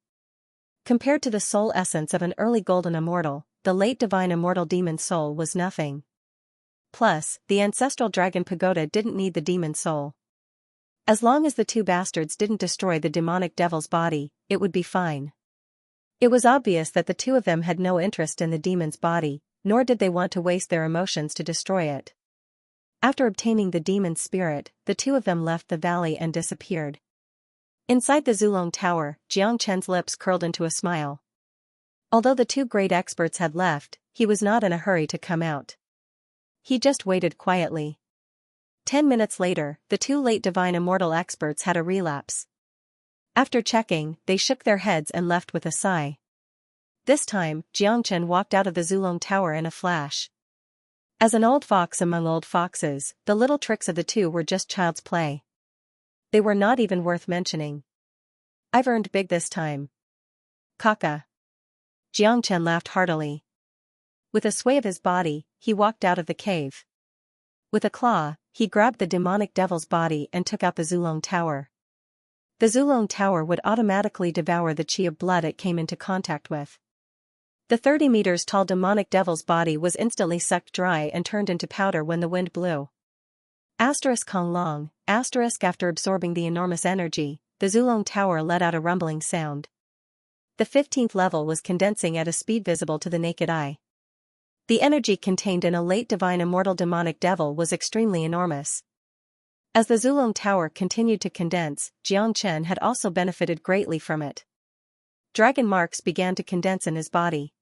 Compared to the soul essence of an early golden immortal, the late divine immortal demon soul was nothing. Plus, the ancestral dragon pagoda didn't need the demon soul. As long as the two bastards didn't destroy the demonic devil's body, it would be fine. It was obvious that the two of them had no interest in the demon's body, nor did they want to waste their emotions to destroy it. After obtaining the demon's spirit, the two of them left the valley and disappeared. Inside the Zulong Tower, Xianxia's lips curled into a smile. Although the two great experts had left, he was not in a hurry to come out. He just waited quietly. 10 minutes later, the two late divine immortal experts had a relapse. After checking, they shook their heads and left with a sigh. This time, Xianxia walked out of the Zulong Tower in a flash. As an old fox among old foxes, the little tricks of the two were just child's play. They were not even worth mentioning. I've earned big this time. Kaka. Xianxia laughed heartily. With a sway of his body, he walked out of the cave. With a claw, he grabbed the demonic devil's body and took out the Zulong Tower. The Zulong Tower would automatically devour the chi of blood it came into contact with. The 30 meters tall demonic devil's body was instantly sucked dry and turned into powder when the wind blew. Kong long, after absorbing the enormous energy, the Zulong Tower let out a rumbling sound. The 15th level was condensing at a speed visible to the naked eye. The energy contained in a late divine immortal demonic devil was extremely enormous. As the Zulong Tower continued to condense, Xianxia had also benefited greatly from it. Dragon marks began to condense in his body.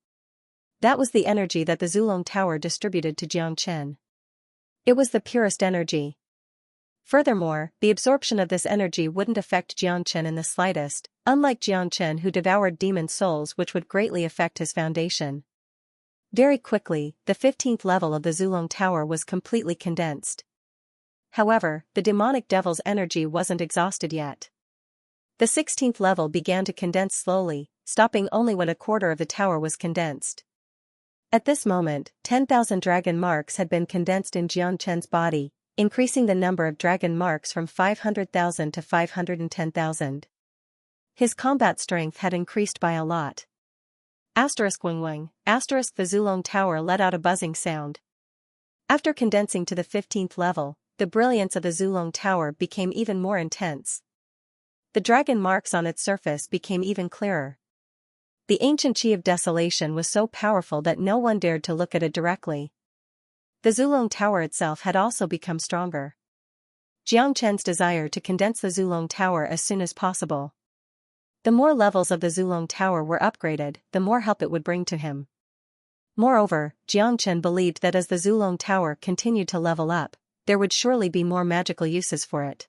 That was the energy that the Zulong Tower distributed to Xianxia. It was the purest energy. Furthermore, the absorption of this energy wouldn't affect Xianxia in the slightest, unlike Xianxia who devoured demon souls, which would greatly affect his foundation. Very quickly, the 15th level of the Zulong Tower was completely condensed. However, the demonic devil's energy wasn't exhausted yet. The 16th level began to condense slowly, stopping only when a quarter of the tower was condensed. At this moment, 10,000 dragon marks had been condensed in Xianxia's body, increasing the number of dragon marks from 500,000 to 510,000. His combat strength had increased by a lot. Wing wing, the Zulong Tower let out a buzzing sound. After condensing to the 15th level, the brilliance of the Zulong Tower became even more intense. The dragon marks on its surface became even clearer. The ancient chi of desolation was so powerful that no one dared to look at it directly. The Zulong Tower itself had also become stronger. Xianxia's desire to condense the Zulong Tower as soon as possible. The more levels of the Zulong Tower were upgraded, the more help it would bring to him. Moreover, Xianxia believed that as the Zulong Tower continued to level up, there would surely be more magical uses for it.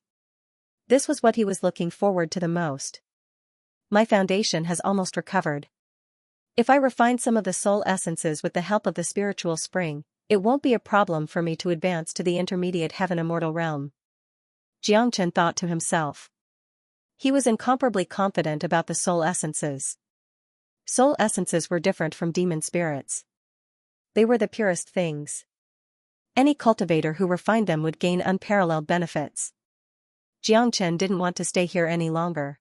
This was what he was looking forward to the most. My foundation has almost recovered. If I refine some of the soul essences with the help of the spiritual spring, it won't be a problem for me to advance to the intermediate heaven immortal realm. Xianxia thought to himself. He was incomparably confident about the soul essences. Soul essences were different from demon spirits. They were the purest things. Any cultivator who refined them would gain unparalleled benefits. Xianxia didn't want to stay here any longer.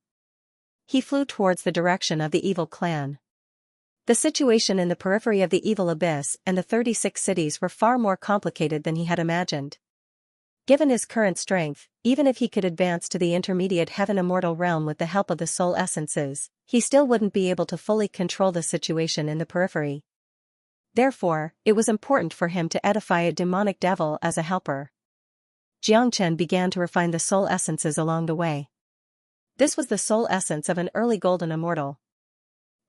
He flew towards the direction of the evil clan. The situation in the periphery of the evil abyss and the 36 cities were far more complicated than he had imagined. Given his current strength, even if he could advance to the intermediate heaven immortal realm with the help of the soul essences, he still wouldn't be able to fully control the situation in the periphery. Therefore, it was important for him to edify a demonic devil as a helper. Xianxia began to refine the soul essences along the way. This was the soul essence of an early golden immortal.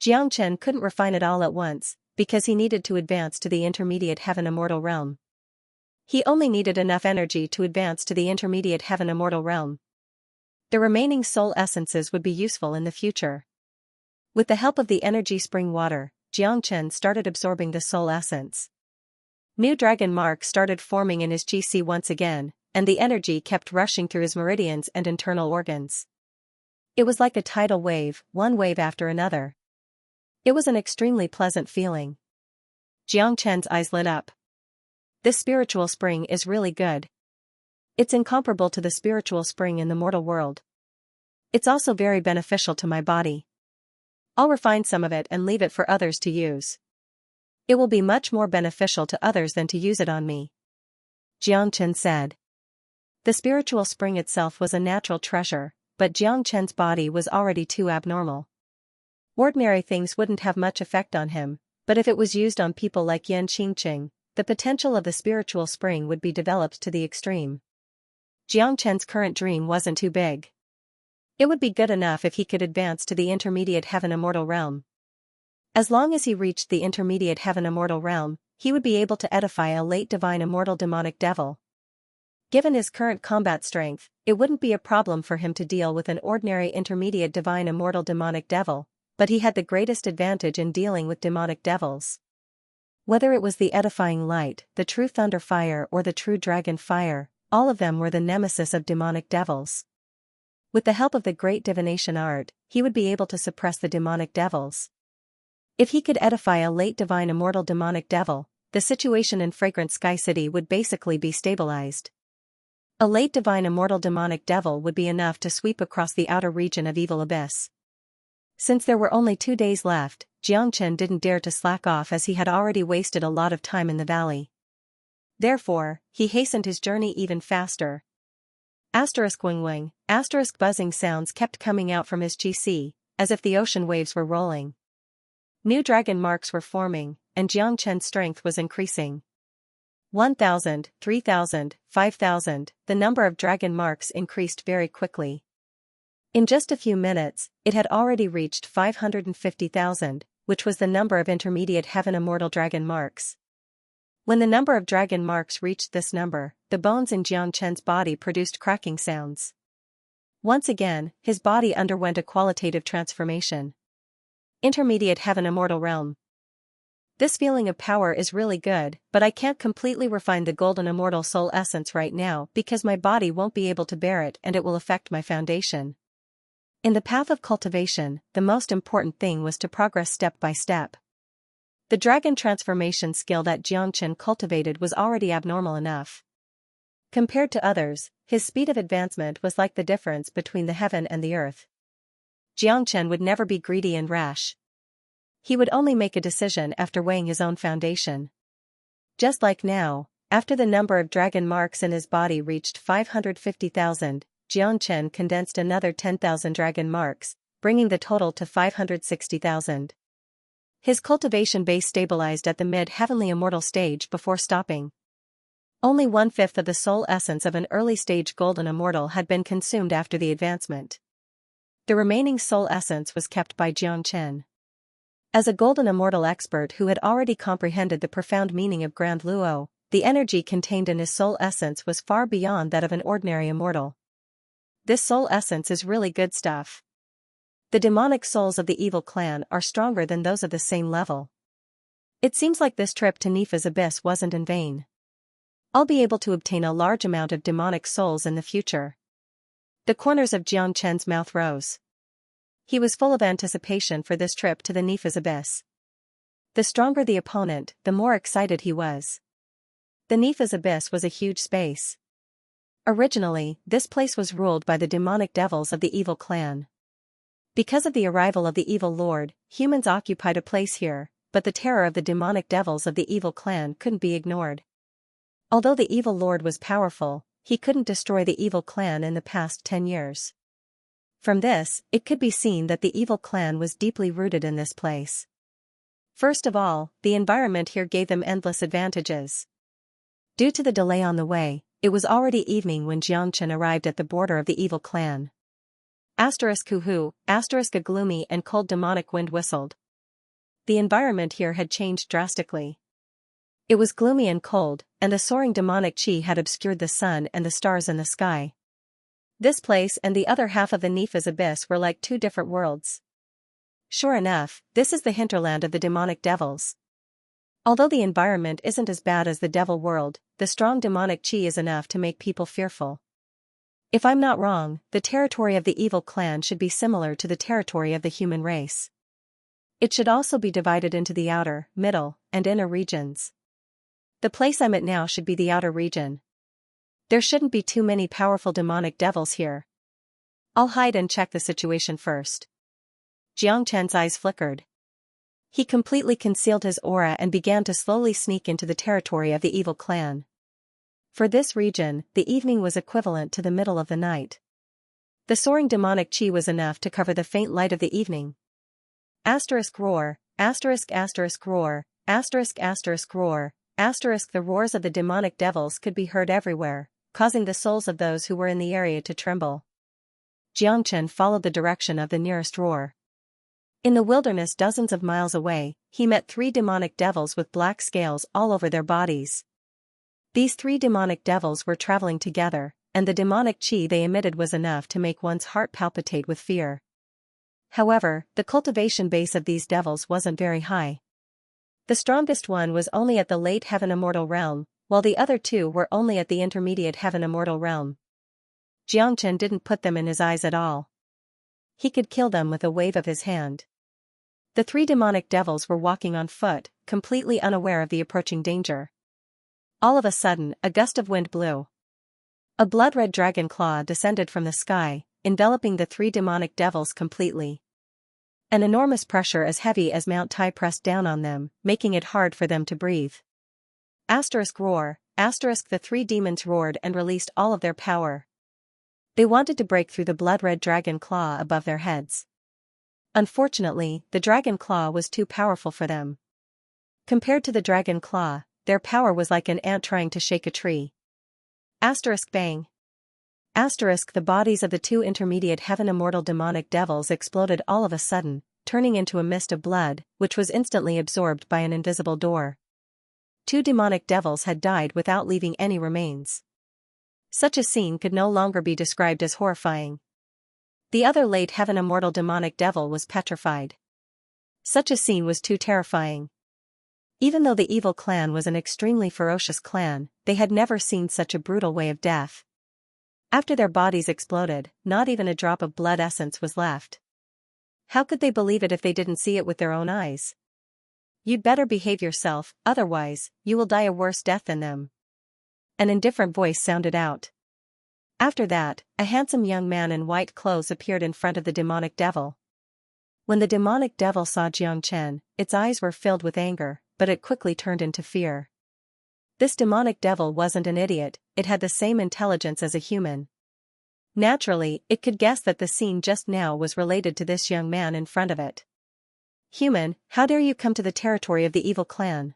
Xianxia couldn't refine it all at once, because he needed to advance to the intermediate heaven immortal realm. He only needed enough energy to advance to the intermediate heaven immortal realm. The remaining soul essences would be useful in the future. With the help of the energy spring water, Xianxia started absorbing the soul essence. New dragon marks started forming in his chi once again, and the energy kept rushing through his meridians and internal organs. It was like a tidal wave, one wave after another. It was an extremely pleasant feeling. Xianxia's eyes lit up. This spiritual spring is really good. It's incomparable to the spiritual spring in the mortal world. It's also very beneficial to my body. I'll refine some of it and leave it for others to use. It will be much more beneficial to others than to use it on me. Xianxia said. The spiritual spring itself was a natural treasure, but Xianxia's body was already too abnormal. Ordinary things wouldn't have much effect on him, but if it was used on people like Yan Qingqing, the potential of the spiritual spring would be developed to the extreme. Xianxia's current dream wasn't too big. It would be good enough if he could advance to the intermediate heaven immortal realm. As long as he reached the intermediate heaven immortal realm, he would be able to edify a late divine immortal demonic devil. Given his current combat strength, it wouldn't be a problem for him to deal with an ordinary intermediate divine immortal demonic devil, but he had the greatest advantage in dealing with demonic devils. Whether it was the edifying light, the true thunder fire or the true dragon fire, all of them were the nemesis of demonic devils. With the help of the great divination art, he would be able to suppress the demonic devils. If he could edify a late divine immortal demonic devil, the situation in Fragrant Sky City would basically be stabilized. A late divine immortal demonic devil would be enough to sweep across the outer region of Evil Abyss. Since there were only 2 days left, Xianxia didn't dare to slack off as he had already wasted a lot of time in the valley. Therefore, he hastened his journey even faster. Wing wing, buzzing sounds kept coming out from his chi, as if the ocean waves were rolling. New dragon marks were forming, and Xianxia's strength was increasing. 1,000, 3,000, 5,000, the number of dragon marks increased very quickly. In just a few minutes, it had already reached 550,000, which was the number of intermediate heaven immortal dragon marks. When the number of dragon marks reached this number, the bones in Xianxia's body produced cracking sounds. Once again, his body underwent a qualitative transformation. Intermediate heaven immortal realm. This feeling of power is really good, but I can't completely refine the golden immortal soul essence right now because my body won't be able to bear it and it will affect my foundation. In the path of cultivation, the most important thing was to progress step by step. The dragon transformation skill that Xianxia cultivated was already abnormal enough. Compared to others, his speed of advancement was like the difference between the heaven and the earth. Xianxia would never be greedy and rash. He would only make a decision after weighing his own foundation. Just like now, after the number of dragon marks in his body reached 550,000, Xianxia condensed another 10,000 dragon marks, bringing the total to 560,000. His cultivation base stabilized at the mid-heavenly immortal stage before stopping. Only 1/5 of the soul essence of an early-stage golden immortal had been consumed after the advancement. The remaining soul essence was kept by Xianxia. As a golden immortal expert who had already comprehended the profound meaning of Grand Luo, the energy contained in his soul essence was far beyond that of an ordinary immortal. This soul essence is really good stuff. The demonic souls of the evil clan are stronger than those of the same level. It seems like this trip to Nifa's abyss wasn't in vain. I'll be able to obtain a large amount of demonic souls in the future. The corners of Xianxia's mouth rose. He was full of anticipation for this trip to the Nifa's abyss. The stronger the opponent, the more excited he was. The Nifa's abyss was a huge space. Originally, this place was ruled by the demonic devils of the evil clan. Because of the arrival of the evil lord, humans occupied a place here, but the terror of the demonic devils of the evil clan couldn't be ignored. Although the evil lord was powerful, he couldn't destroy the evil clan in the past 10 years. From this, it could be seen that the evil clan was deeply rooted in this place. First of all, the environment here gave them endless advantages. Due to the delay on the way, it was already evening when Xianxia arrived at the border of the evil clan. *Huhu, *a gloomy and cold demonic wind whistled. The environment here had changed drastically. It was gloomy and cold, and the soaring demonic chi had obscured the sun and the stars in the sky. This place and the other half of the Nifa's abyss were like two different worlds. Sure enough, this is the hinterland of the demonic devils. Although the environment isn't as bad as the devil world, the strong demonic chi is enough to make people fearful. If I'm not wrong, the territory of the evil clan should be similar to the territory of the human race. It should also be divided into the outer, middle, and inner regions. The place I'm at now should be the outer region. There shouldn't be too many powerful demonic devils here. I'll hide and check the situation first. Xianxia's eyes flickered. He completely concealed his aura and began to slowly sneak into the territory of the evil clan. For this region, the evening was equivalent to the middle of the night. The soaring demonic chi was enough to cover the faint light of the evening. Roar, roar, roar, roar, the roars of the demonic devils could be heard everywhere, causing the souls of those who were in the area to tremble. Xianxia followed the direction of the nearest roar. In the wilderness dozens of miles away, he met 3 demonic devils with black scales all over their bodies. These 3 demonic devils were traveling together, and the demonic chi they emitted was enough to make one's heart palpitate with fear. However, the cultivation base of these devils wasn't very high. The strongest one was only at the late heaven immortal realm, while the other 2 were only at the intermediate heaven immortal realm. Xianxia didn't put them in his eyes at all. He could kill them with a wave of his hand. The 3 demonic devils were walking on foot, completely unaware of the approaching danger. All of a sudden, a gust of wind blew. A blood-red dragon claw descended from the sky, enveloping the 3 demonic devils completely. An enormous pressure as heavy as Mount Tai pressed down on them, making it hard for them to breathe. Roar, the 3 demons roared and released all of their power. They wanted to break through the blood-red dragon claw above their heads. Unfortunately, the dragon claw was too powerful for them. Compared to the dragon claw, their power was like an ant trying to shake a tree. Bang. The bodies of the 2 intermediate heaven immortal demonic devils exploded all of a sudden, turning into a mist of blood, which was instantly absorbed by an invisible door. 2 demonic devils had died without leaving any remains. Such a scene could no longer be described as horrifying. The other late heaven immortal demonic devil was petrified. Such a scene was too terrifying. Even though the evil clan was an extremely ferocious clan, they had never seen such a brutal way of death. After their bodies exploded, not even a drop of blood essence was left. How could they believe it if they didn't see it with their own eyes? You'd better behave yourself, otherwise, you will die a worse death than them. An indifferent voice sounded out. After that, a handsome young man in white clothes appeared in front of the demonic devil. When the demonic devil saw Xianxia, its eyes were filled with anger, but it quickly turned into fear. This demonic devil wasn't an idiot, it had the same intelligence as a human. Naturally, it could guess that the scene just now was related to this young man in front of it. "Human, how dare you come to the territory of the evil clan?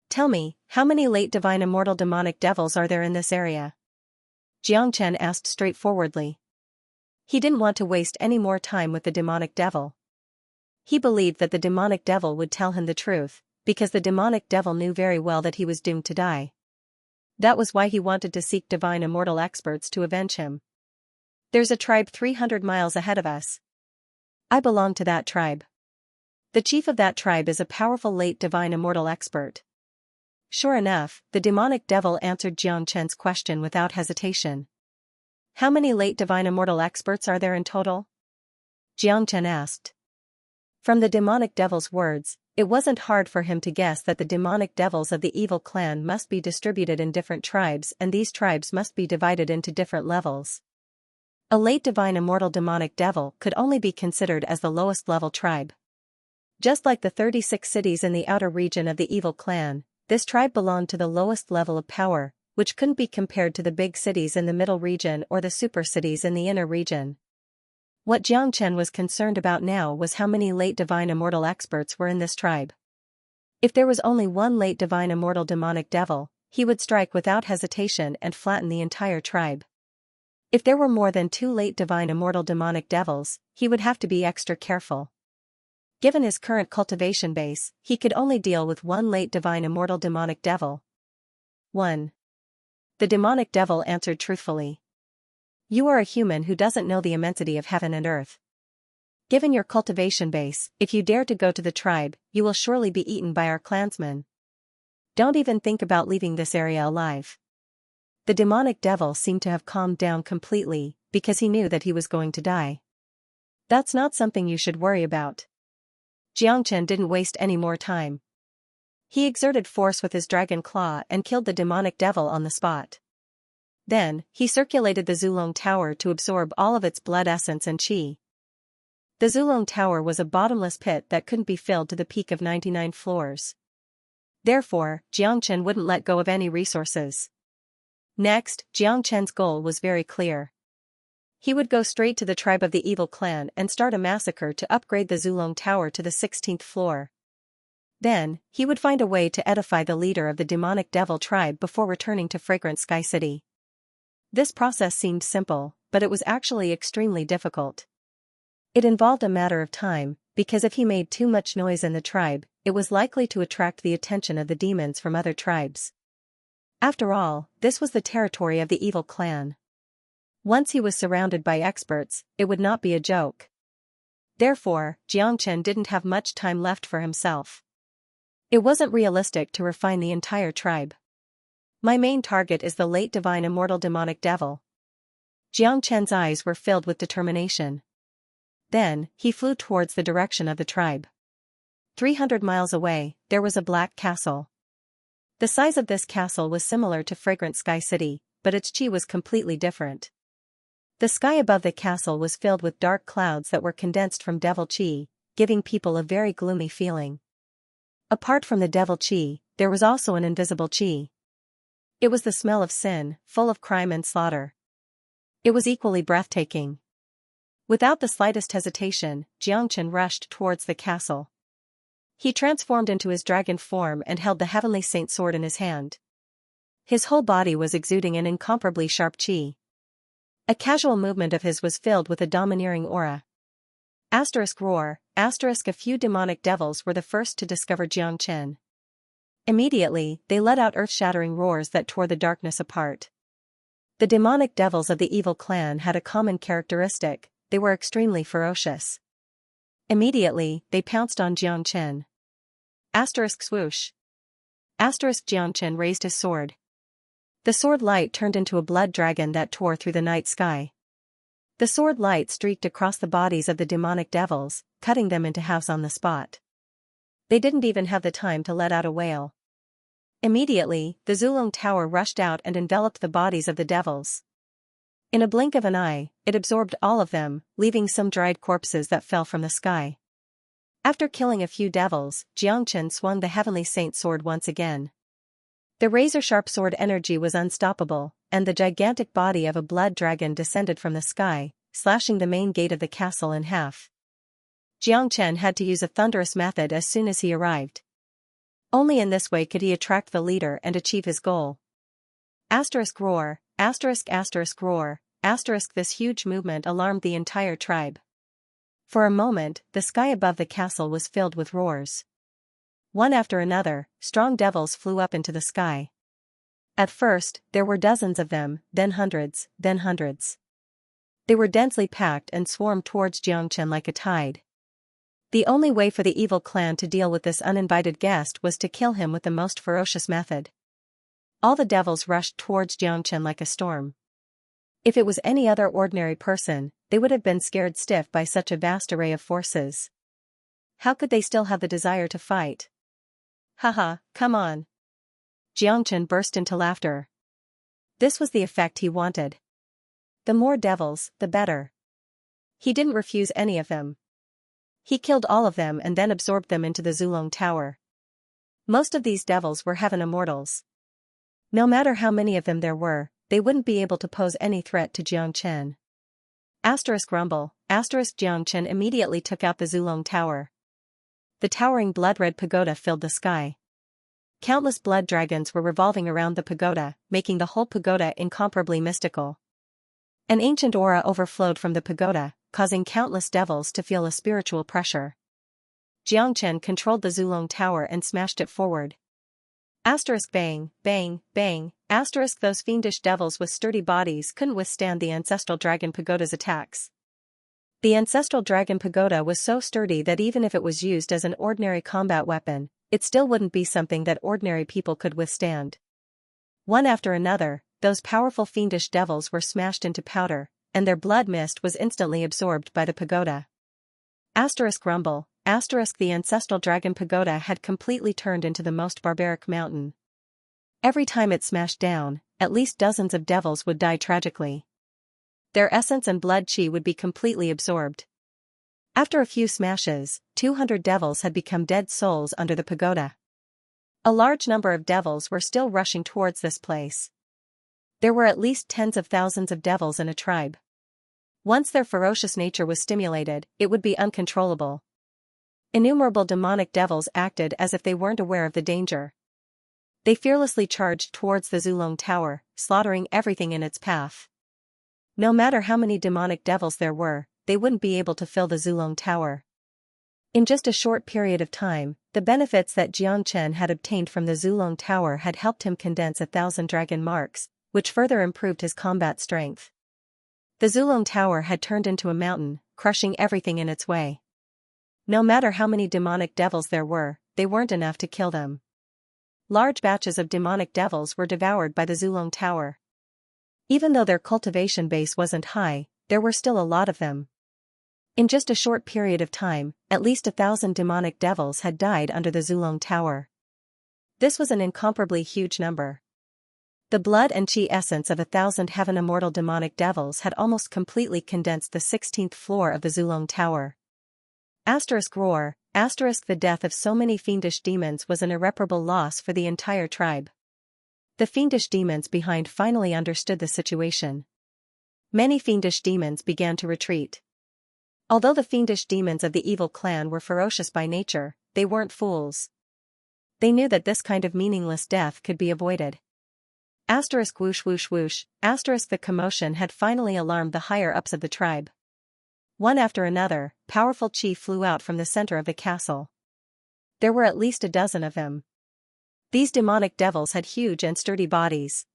Tell me, how many late divine immortal demonic devils are there in this area?" Xianxia asked straightforwardly. He didn't want to waste any more time with the demonic devil. He believed that the demonic devil would tell him the truth, because the demonic devil knew very well that he was doomed to die. That was why he wanted to seek divine immortal experts to avenge him. "There's a tribe 300 miles ahead of us. I belong to that tribe. The chief of that tribe is a powerful late divine immortal expert." Sure enough, the demonic devil answered Xianxia's question without hesitation. "How many late divine immortal experts are there in total?" Xianxia asked. From the demonic devil's words, it wasn't hard for him to guess that the demonic devils of the evil clan must be distributed in different tribes, and these tribes must be divided into different levels. A late divine immortal demonic devil could only be considered as the lowest level tribe. Just like the 36 cities in the outer region of the evil clan, this tribe belonged to the lowest level of power, which couldn't be compared to the big cities in the middle region or the super cities in the inner region. What Xianxia was concerned about now was how many late divine immortal experts were in this tribe. If there was only one late divine immortal demonic devil, he would strike without hesitation and flatten the entire tribe. If there were more than 2 late divine immortal demonic devils, he would have to be extra careful. Given his current cultivation base, he could only deal with 1 late divine immortal demonic devil. 1. The demonic devil answered truthfully. "You are a human who doesn't know the immensity of heaven and earth. Given your cultivation base, if you dare to go to the tribe, you will surely be eaten by our clansmen. Don't even think about leaving this area alive." The demonic devil seemed to have calmed down completely, because he knew that he was going to die. "That's not something you should worry about." Xianxia didn't waste any more time. He exerted force with his dragon claw and killed the demonic devil on the spot. Then, he circulated the Zulong Tower to absorb all of its blood essence and qi. The Zulong Tower was a bottomless pit that couldn't be filled to the peak of 99 floors. Therefore, Xianxia wouldn't let go of any resources. Next, Xianxia's goal was very clear. He would go straight to the tribe of the evil clan and start a massacre to upgrade the Zulong Tower to the 16th floor. Then, he would find a way to edify the leader of the demonic devil tribe before returning to Fragrant Sky City. This process seemed simple, but it was actually extremely difficult. It involved a matter of time, because if he made too much noise in the tribe, it was likely to attract the attention of the demons from other tribes. After all, this was the territory of the evil clan. Once he was surrounded by experts, it would not be a joke. Therefore, Xianxia didn't have much time left for himself. It wasn't realistic to refine the entire tribe. "My main target is the late divine immortal demonic devil." Xianxia's eyes were filled with determination. Then, he flew towards the direction of the tribe. 300 miles away, there was a black castle. The size of this castle was similar to Fragrant Sky City, but its qi was completely different. The sky above the castle was filled with dark clouds that were condensed from devil qi, giving people a very gloomy feeling. Apart from the devil qi, there was also an invisible qi. It was the smell of sin, full of crime and slaughter. It was equally breathtaking. Without the slightest hesitation, Xianxia rushed towards the castle. He transformed into his dragon form and held the heavenly saint sword in his hand. His whole body was exuding an incomparably sharp qi. A casual movement of his was filled with a domineering aura. Roar, a few demonic devils were the first to discover Xianxia. Immediately, they let out earth-shattering roars that tore the darkness apart. The demonic devils of the evil clan had a common characteristic: they were extremely ferocious. Immediately, they pounced on Xianxia. Swoosh. Xianxia raised his sword. The sword light turned into a blood dragon that tore through the night sky. The sword light streaked across the bodies of the demonic devils, cutting them into halves on the spot. They didn't even have the time to let out a wail. Immediately, the Zulong Tower rushed out and enveloped the bodies of the devils. In a blink of an eye, it absorbed all of them, leaving some dried corpses that fell from the sky. After killing a few devils, Xianxia swung the heavenly saint sword once again. The razor-sharp sword energy was unstoppable, and the gigantic body of a blood dragon descended from the sky, slashing the main gate of the castle in half. Xianxia had to use a thunderous method as soon as he arrived. Only in this way could he attract the leader and achieve his goal. Roar, roar, this huge movement alarmed the entire tribe. For a moment, the sky above the castle was filled with roars. One after another, strong devils flew up into the sky. At first, there were dozens of them, then hundreds, then hundreds. They were densely packed and swarmed towards Xianxia like a tide. The only way for the evil clan to deal with this uninvited guest was to kill him with the most ferocious method. All the devils rushed towards Xianxia like a storm. If it was any other ordinary person, they would have been scared stiff by such a vast array of forces. How could they still have the desire to fight? Haha, come on. Xianxia burst into laughter. This was the effect he wanted. The more devils, the better. He didn't refuse any of them. He killed all of them and then absorbed them into the Zulong Tower. Most of these devils were heaven immortals. No matter how many of them there were, they wouldn't be able to pose any threat to Xianxia. Rumble, Xianxia immediately took out the Zulong Tower. The towering blood-red pagoda filled the sky. Countless blood dragons were revolving around the pagoda, making the whole pagoda incomparably mystical. An ancient aura overflowed from the pagoda, causing countless devils to feel a spiritual pressure. Xianxia controlled the Zulong Tower and smashed it forward. Bang, bang, bang, those fiendish devils with sturdy bodies couldn't withstand the ancestral dragon pagoda's attacks. The ancestral dragon pagoda was so sturdy that even if it was used as an ordinary combat weapon, it still wouldn't be something that ordinary people could withstand. One after another, those powerful fiendish devils were smashed into powder, and their blood mist was instantly absorbed by the pagoda. Rumble, the ancestral dragon pagoda had completely turned into the most barbaric mountain. Every time it smashed down, at least dozens of devils would die tragically. Their essence and blood chi would be completely absorbed. After a few smashes, 200 devils had become dead souls under the pagoda. A large number of devils were still rushing towards this place. There were at least tens of thousands of devils in a tribe. Once their ferocious nature was stimulated, it would be uncontrollable. Innumerable demonic devils acted as if they weren't aware of the danger. They fearlessly charged towards the Zulong Tower, slaughtering everything in its path. No matter how many demonic devils there were, they wouldn't be able to fill the Zulong Tower. In just a short period of time, the benefits that Xianxia had obtained from the Zulong Tower had helped him condense 1,000 dragon marks, which further improved his combat strength. The Zulong Tower had turned into a mountain, crushing everything in its way. No matter how many demonic devils there were, they weren't enough to kill them. Large batches of demonic devils were devoured by the Zulong Tower. Even though their cultivation base wasn't high, there were still a lot of them. In just a short period of time, at least 1,000 demonic devils had died under the Zulong Tower. This was an incomparably huge number. The blood and chi essence of 1,000 heaven immortal demonic devils had almost completely condensed the 16th floor of the Zulong Tower. Roar, the death of so many fiendish demons was an irreparable loss for the entire tribe. The fiendish demons behind finally understood the situation. Many fiendish demons began to retreat. Although the fiendish demons of the evil clan were ferocious by nature, they weren't fools. They knew that this kind of meaningless death could be avoided. Whoosh whoosh whoosh, the commotion had finally alarmed the higher-ups of the tribe. One after another, powerful chi flew out from the center of the castle. There were at least a dozen of them. These demonic devils had huge and sturdy bodies.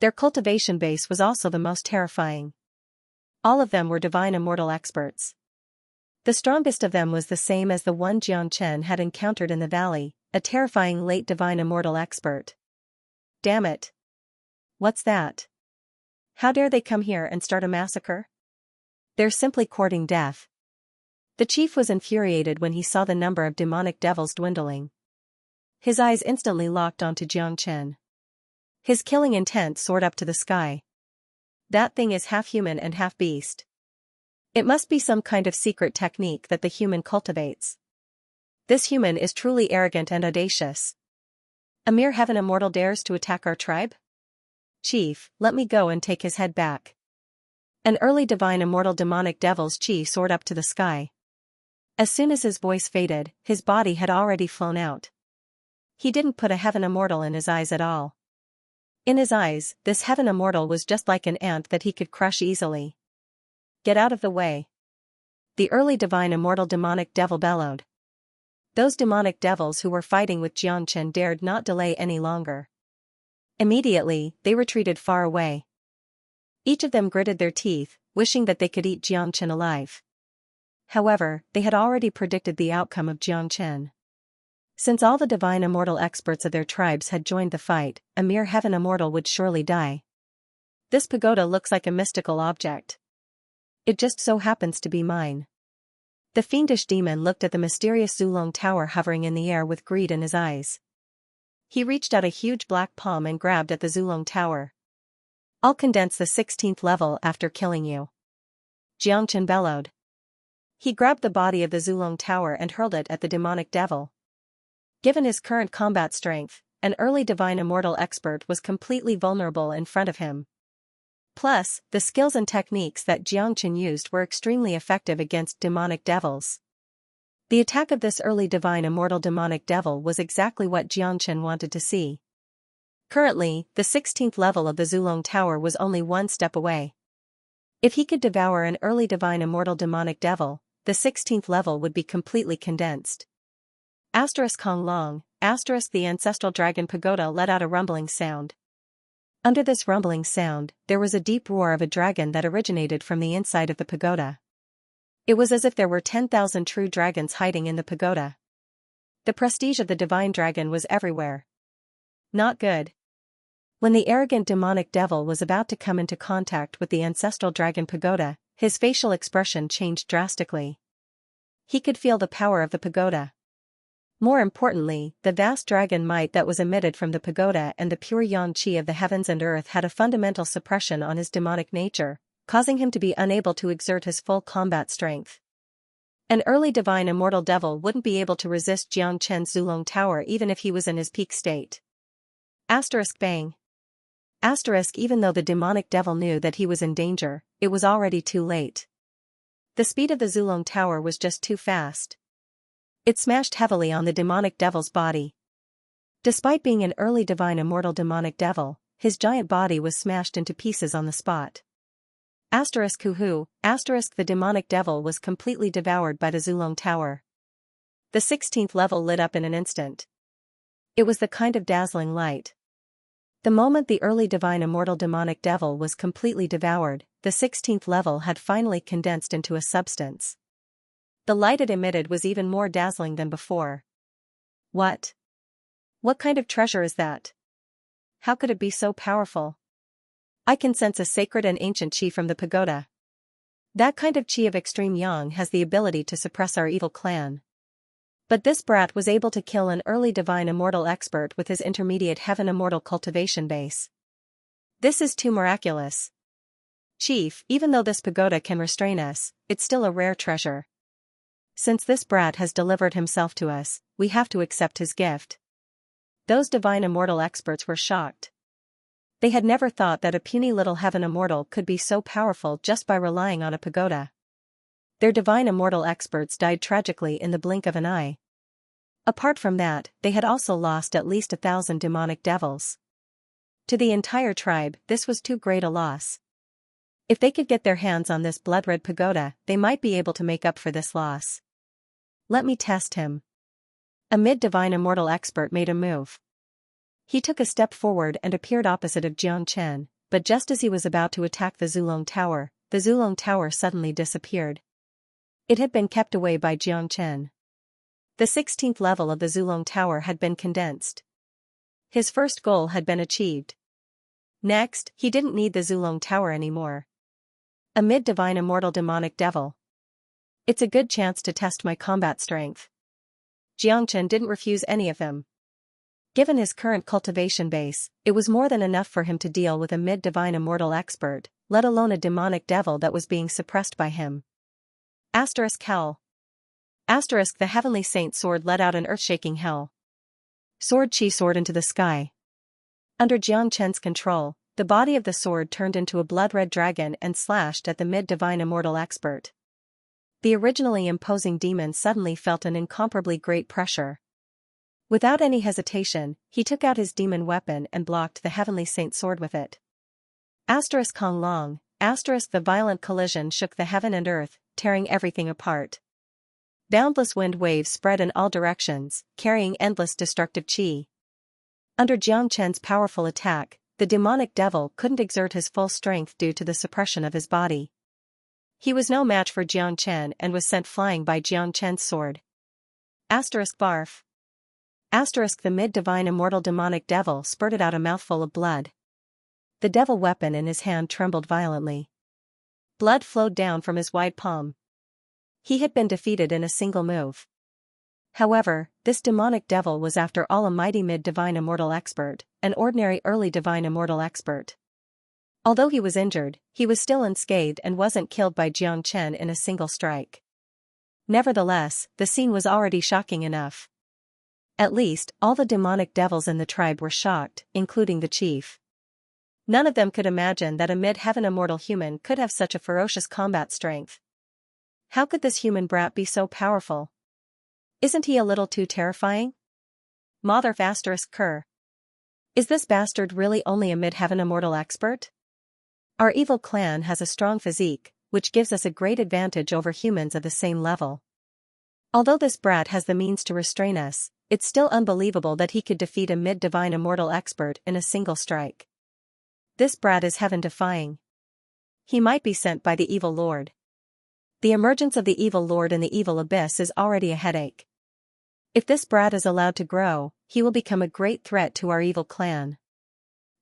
Their cultivation base was also the most terrifying. All of them were divine immortal experts. The strongest of them was the same as the one Xianxia had encountered in the valley, a terrifying late divine immortal expert. Damn it! What's that? How dare they come here and start a massacre? They're simply courting death. The chief was infuriated when he saw the number of demonic devils dwindling. His eyes instantly locked onto Xianxia. His killing intent soared up to the sky. That thing is half human and half beast. It must be some kind of secret technique that the human cultivates. This human is truly arrogant and audacious. A mere heaven immortal dares to attack our tribe? Chief, let me go and take his head back. An early divine immortal demonic devil's chi soared up to the sky. As soon as his voice faded, his body had already flown out. He didn't put a heaven immortal in his eyes at all. In his eyes, this heaven immortal was just like an ant that he could crush easily. Get out of the way. The early divine immortal demonic devil bellowed. Those demonic devils who were fighting with Xianxia dared not delay any longer. Immediately, they retreated far away. Each of them gritted their teeth, wishing that they could eat Xianxia alive. However, they had already predicted the outcome of Xianxia. Since all the divine immortal experts of their tribes had joined the fight, a mere heaven immortal would surely die. This pagoda looks like a mystical object. It just so happens to be mine. The fiendish demon looked at the mysterious Zulong tower hovering in the air with greed in his eyes. He reached out a huge black palm and grabbed at the Zulong tower. I'll condense the 16th level after killing you. Xianxia bellowed. He grabbed the body of the Zulong tower and hurled it at the demonic devil. Given his current combat strength, an early divine immortal expert was completely vulnerable in front of him. Plus, the skills and techniques that Xianxia used were extremely effective against demonic devils. The attack of this early divine immortal demonic devil was exactly what Xianxia wanted to see. Currently, the 16th level of the Zulong tower was only one step away. If he could devour an early divine immortal demonic devil, the 16th level would be completely condensed. Kong Long, the ancestral dragon pagoda let out a rumbling sound. Under this rumbling sound, there was a deep roar of a dragon that originated from the inside of the pagoda. It was as if there were 10,000 true dragons hiding in the pagoda. The prestige of the divine dragon was everywhere. Not good. When the arrogant demonic devil was about to come into contact with the ancestral dragon pagoda, his facial expression changed drastically. He could feel the power of the pagoda. More importantly, the vast dragon might that was emitted from the pagoda and the pure yang qi of the heavens and earth had a fundamental suppression on his demonic nature, causing him to be unable to exert his full combat strength. An early divine immortal devil wouldn't be able to resist Xianxia's Zulong tower even if he was in his peak state. Bang. Even though the demonic devil knew that he was in danger, it was already too late. The speed of the Zulong tower was just too fast. It smashed heavily on the demonic devil's body. Despite being an early divine immortal demonic devil, his giant body was smashed into pieces on the spot. The demonic devil was completely devoured by the Zulong tower. The 16th level lit up in an instant. It was the kind of dazzling light. The moment the early divine immortal demonic devil was completely devoured, the 16th level had finally condensed into a substance. The light it emitted was even more dazzling than before. What? What kind of treasure is that? How could it be so powerful? I can sense a sacred and ancient qi from the pagoda. That kind of qi of extreme yang has the ability to suppress our evil clan. But this brat was able to kill an early divine immortal expert with his intermediate heaven immortal cultivation base. This is too miraculous. Chief, even though this pagoda can restrain us, it's still a rare treasure. Since this brat has delivered himself to us, we have to accept his gift. Those divine immortal experts were shocked. They had never thought that a puny little heaven immortal could be so powerful just by relying on a pagoda. Their divine immortal experts died tragically in the blink of an eye. Apart from that, they had also lost at least 1,000 demonic devils. To the entire tribe, this was too great a loss. If they could get their hands on this blood-red pagoda, they might be able to make up for this loss. Let me test him. A mid-divine immortal expert made a move. He took a step forward and appeared opposite of Xianxia, but just as he was about to attack the Zulong tower suddenly disappeared. It had been kept away by Xianxia. The 16th level of the Zulong tower had been condensed. His first goal had been achieved. Next, he didn't need the Zulong tower anymore. A mid-divine immortal demonic devil. It's a good chance to test my combat strength. Xianxia didn't refuse any of them. Given his current cultivation base, it was more than enough for him to deal with a mid-divine immortal expert, let alone a demonic devil that was being suppressed by him. Howl. The heavenly saint's sword let out an earth-shaking hell. Sword chi soared into the sky. Under Xianxia's control, the body of the sword turned into a blood-red dragon and slashed at the mid-divine immortal expert. The originally imposing demon suddenly felt an incomparably great pressure. Without any hesitation, he took out his demon weapon and blocked the heavenly saint's sword with it. Kong Long, the violent collision shook the heaven and earth, tearing everything apart. Boundless wind waves spread in all directions, carrying endless destructive qi. Under Xianxia's powerful attack, the demonic devil couldn't exert his full strength due to the suppression of his body. He was no match for Xianxia and was sent flying by Xianxia's sword. Barf. The mid-divine immortal demonic devil spurted out a mouthful of blood. The devil weapon in his hand trembled violently. Blood flowed down from his wide palm. He had been defeated in a single move. However, this demonic devil was after all a mighty mid-divine immortal expert, an ordinary early divine immortal expert. Although he was injured, he was still unscathed and wasn't killed by Xianxia in a single strike. Nevertheless, the scene was already shocking enough. At least, all the demonic devils in the tribe were shocked, including the chief. None of them could imagine that a mid-heaven immortal human could have such a ferocious combat strength. How could this human brat be so powerful? Isn't he a little too terrifying? Mother Kerr. Is this bastard really only a mid-heaven immortal expert? Our evil clan has a strong physique, which gives us a great advantage over humans of the same level. Although this brat has the means to restrain us, it's still unbelievable that he could defeat a mid-divine immortal expert in a single strike. This brat is heaven-defying. He might be sent by the evil lord. The emergence of the evil lord in the evil abyss is already a headache. If this brat is allowed to grow, he will become a great threat to our evil clan.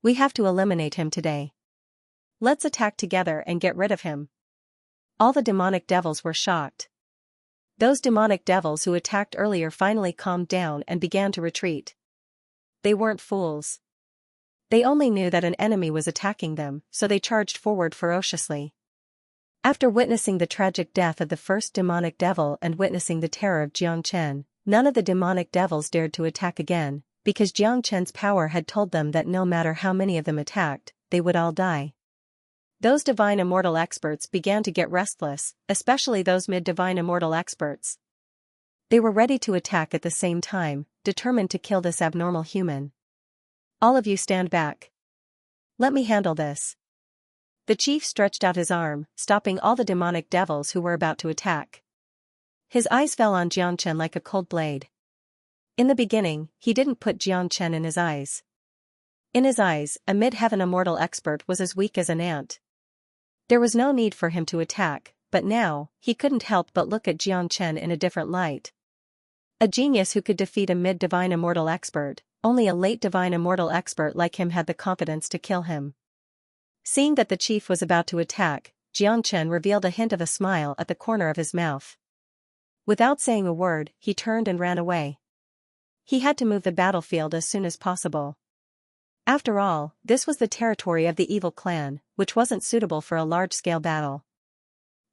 We have to eliminate him today. Let's attack together and get rid of him. All the demonic devils were shocked. Those demonic devils who attacked earlier finally calmed down and began to retreat. They weren't fools. They only knew that an enemy was attacking them, so they charged forward ferociously. After witnessing the tragic death of the first demonic devil and witnessing the terror of Xianxia, none of the demonic devils dared to attack again, because Xianxia's power had told them that no matter how many of them attacked, they would all die. Those divine immortal experts began to get restless, especially those mid-divine immortal experts. They were ready to attack at the same time, determined to kill this abnormal human. All of you stand back. Let me handle this. The chief stretched out his arm, stopping all the demonic devils who were about to attack. His eyes fell on Xianxia like a cold blade. In the beginning, he didn't put Xianxia in his eyes. In his eyes, a mid-heaven immortal expert was as weak as an ant. There was no need for him to attack, but now, he couldn't help but look at Xianxia in a different light. A genius who could defeat a mid-divine immortal expert, only a late divine immortal expert like him had the confidence to kill him. Seeing that the chief was about to attack, Xianxia revealed a hint of a smile at the corner of his mouth. Without saying a word, he turned and ran away. He had to move the battlefield as soon as possible. After all, this was the territory of the evil clan, which wasn't suitable for a large-scale battle.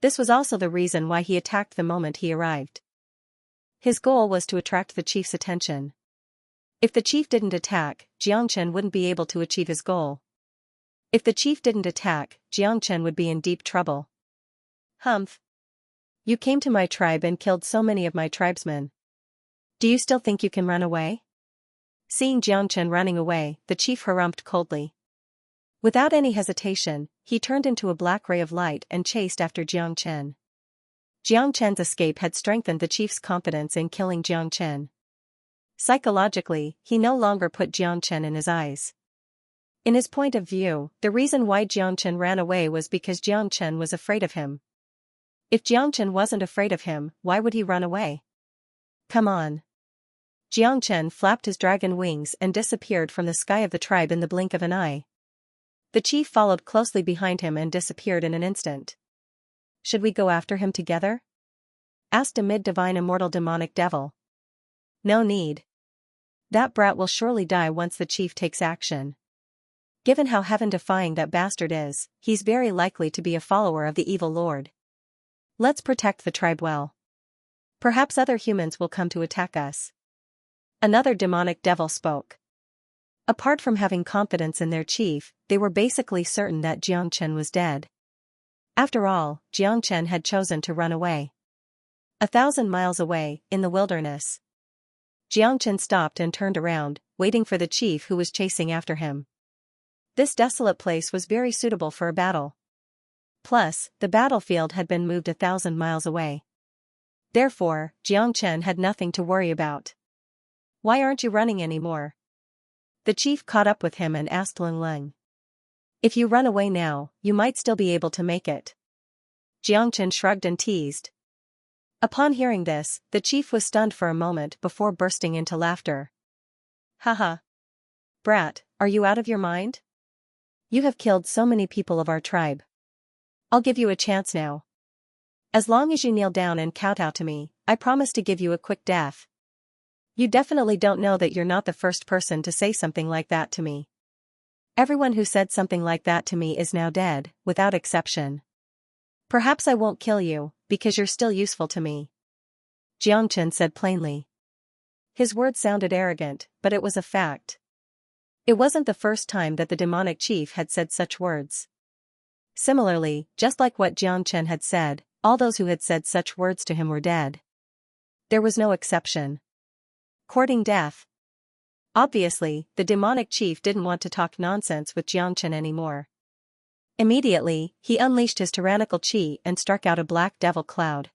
This was also the reason why he attacked the moment he arrived. His goal was to attract the chief's attention. If the chief didn't attack, Xianxia wouldn't be able to achieve his goal. If the chief didn't attack, Xianxia would be in deep trouble. Humph. You came to my tribe and killed so many of my tribesmen. Do you still think you can run away? Seeing Xianxia running away, the chief harumphed coldly. Without any hesitation, he turned into a black ray of light and chased after Xianxia. Xianxia's escape had strengthened the chief's confidence in killing Xianxia. Psychologically, he no longer put Xianxia in his eyes. In his point of view, the reason why Xianxia ran away was because Xianxia was afraid of him. If Xianxia wasn't afraid of him, why would he run away? Come on. Xianxia flapped his dragon wings and disappeared from the sky of the tribe in the blink of an eye. The chief followed closely behind him and disappeared in an instant. Should we go after him together? Asked a mid-divine immortal demonic devil. No need. That brat will surely die once the chief takes action. Given how heaven-defying that bastard is, he's very likely to be a follower of the evil lord. Let's protect the tribe well. Perhaps other humans will come to attack us. Another demonic devil spoke. Apart from having confidence in their chief, they were basically certain that Xianxia was dead. After all, Xianxia had chosen to run away. 1,000 miles away, in the wilderness. Xianxia stopped and turned around, waiting for the chief who was chasing after him. This desolate place was very suitable for a battle. Plus, the battlefield had been moved 1,000 miles away. Therefore, Xianxia had nothing to worry about. Why aren't you running anymore? The chief caught up with him and asked Leng. If you run away now, you might still be able to make it. Xianxia shrugged and teased. Upon hearing this, the chief was stunned for a moment before bursting into laughter. Haha. Brat, are you out of your mind? You have killed so many people of our tribe. I'll give you a chance now. As long as you kneel down and kowtow to me, I promise to give you a quick death. You definitely don't know that you're not the first person to say something like that to me. Everyone who said something like that to me is now dead, without exception. Perhaps I won't kill you, because you're still useful to me. Xianxia said plainly. His words sounded arrogant, but it was a fact. It wasn't the first time that the demonic chief had said such words. Similarly, just like what Xianxia had said, all those who had said such words to him were dead. There was no exception. Courting death. Obviously, the demonic chief didn't want to talk nonsense with Xianxia anymore. Immediately, he unleashed his tyrannical chi and struck out a black devil cloud.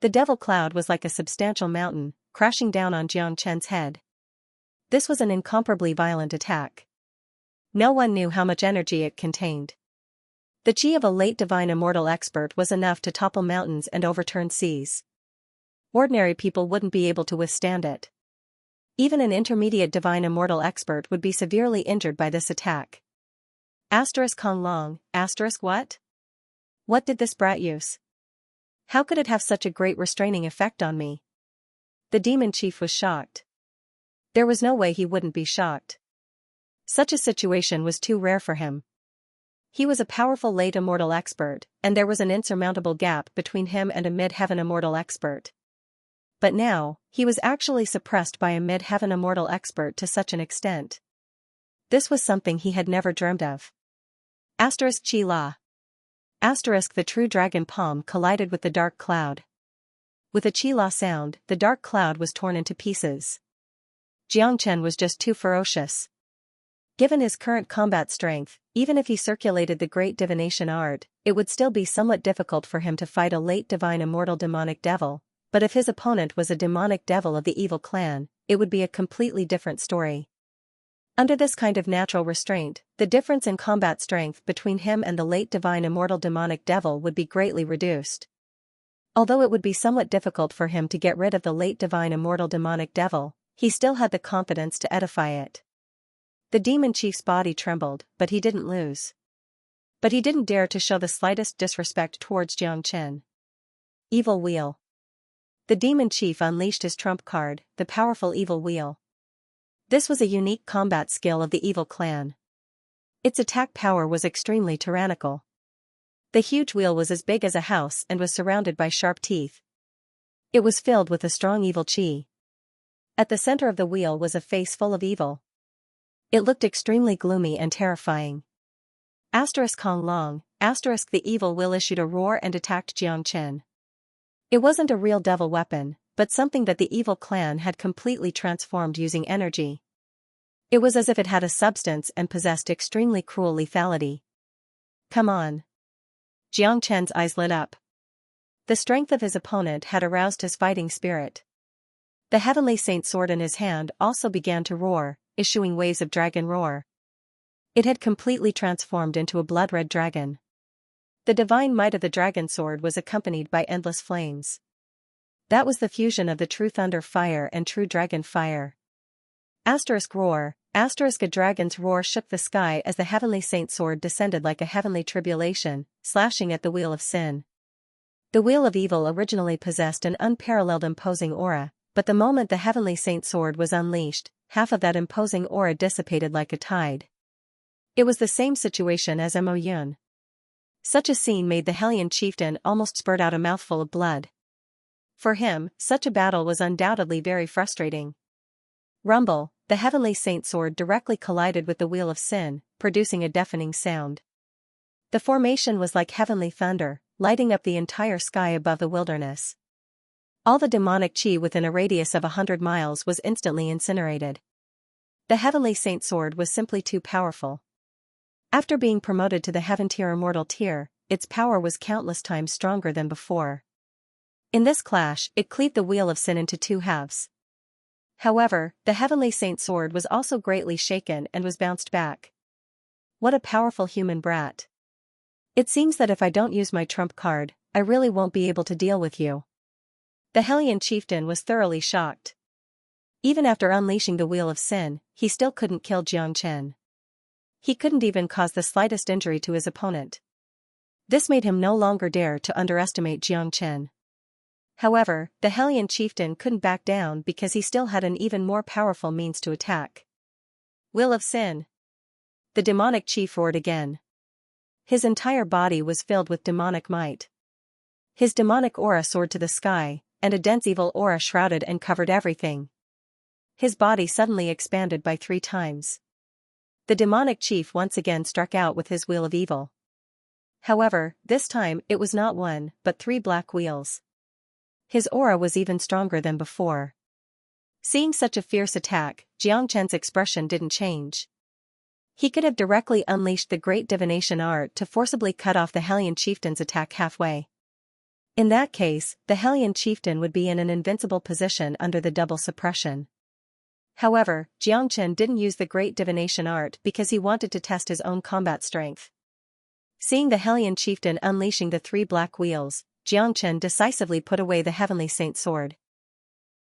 The devil cloud was like a substantial mountain, crashing down on Xianxia's head. This was an incomparably violent attack. No one knew how much energy it contained. The chi of a late divine immortal expert was enough to topple mountains and overturn seas. Ordinary people wouldn't be able to withstand it. Even an intermediate divine immortal expert would be severely injured by this attack. Kong Long, what? What did this brat use? How could it have such a great restraining effect on me? The demon chief was shocked. There was no way he wouldn't be shocked. Such a situation was too rare for him. He was a powerful late immortal expert, and there was an insurmountable gap between him and a mid-heaven immortal expert. But now, he was actually suppressed by a mid-heaven immortal expert to such an extent. This was something he had never dreamed of. Chi La. The true dragon palm collided with the dark cloud. With a Chi La sound, the dark cloud was torn into pieces. Xianxia was just too ferocious. Given his current combat strength, even if he circulated the great divination art, it would still be somewhat difficult for him to fight a late divine immortal demonic devil, but if his opponent was a demonic devil of the evil clan, it would be a completely different story. Under this kind of natural restraint, the difference in combat strength between him and the late divine immortal demonic devil would be greatly reduced. Although it would be somewhat difficult for him to get rid of the late divine immortal demonic devil, he still had the confidence to edify it. The demon chief's body trembled, but he didn't lose. But he didn't dare to show the slightest disrespect towards Xianxia. Evil Wheel. The demon chief unleashed his trump card, the powerful Evil Wheel. This was a unique combat skill of the evil clan. Its attack power was extremely tyrannical. The huge wheel was as big as a house and was surrounded by sharp teeth. It was filled with a strong evil chi. At the center of the wheel was a face full of evil. It looked extremely gloomy and terrifying. Kong Long, the evil wheel issued a roar and attacked Xianxia. It wasn't a real devil weapon, but something that the evil clan had completely transformed using energy. It was as if it had a substance and possessed extremely cruel lethality. Come on. Xianxia's eyes lit up. The strength of his opponent had aroused his fighting spirit. The heavenly saint sword in his hand also began to roar, issuing waves of dragon roar. It had completely transformed into a blood-red dragon. The divine might of the dragon sword was accompanied by endless flames. That was the fusion of the true thunder fire and true dragon fire. Roar. A dragon's roar shook the sky as the heavenly saint sword descended like a heavenly tribulation, slashing at the wheel of sin. The wheel of evil originally possessed an unparalleled imposing aura, but the moment the heavenly saint sword was unleashed, half of that imposing aura dissipated like a tide. It was the same situation as Mo Yun. Such a scene made the Hellion chieftain almost spurt out a mouthful of blood. For him, such a battle was undoubtedly very frustrating. Rumble, the heavenly saint sword directly collided with the wheel of sin, producing a deafening sound. The formation was like heavenly thunder, lighting up the entire sky above the wilderness. All the demonic chi within a radius of 100 miles was instantly incinerated. The heavenly saint sword was simply too powerful. After being promoted to the heaven tier immortal tier, its power was countless times stronger than before. In this clash, it cleaved the wheel of sin into two halves. However, the heavenly saint sword was also greatly shaken and was bounced back. What a powerful human brat. It seems that if I don't use my trump card, I really won't be able to deal with you. The Hellion chieftain was thoroughly shocked. Even after unleashing the wheel of sin, he still couldn't kill Xianxia. He couldn't even cause the slightest injury to his opponent. This made him no longer dare to underestimate Xianxia. However, the Hellion chieftain couldn't back down because he still had an even more powerful means to attack. Wheel of Sin. The demonic chief roared again. His entire body was filled with demonic might. His demonic aura soared to the sky, and a dense evil aura shrouded and covered everything. His body suddenly expanded by 3 times. The demonic chief once again struck out with his wheel of evil. However, this time it was not 1, but 3 black wheels. His aura was even stronger than before. Seeing such a fierce attack, Xianxia's expression didn't change. He could have directly unleashed the great divination art to forcibly cut off the Hellion chieftain's attack halfway. In that case, the Hellion chieftain would be in an invincible position under the double suppression. However, Xianxia didn't use the great divination art because he wanted to test his own combat strength. Seeing the Hellion chieftain unleashing the 3 black wheels, Xianxia decisively put away the heavenly saint sword.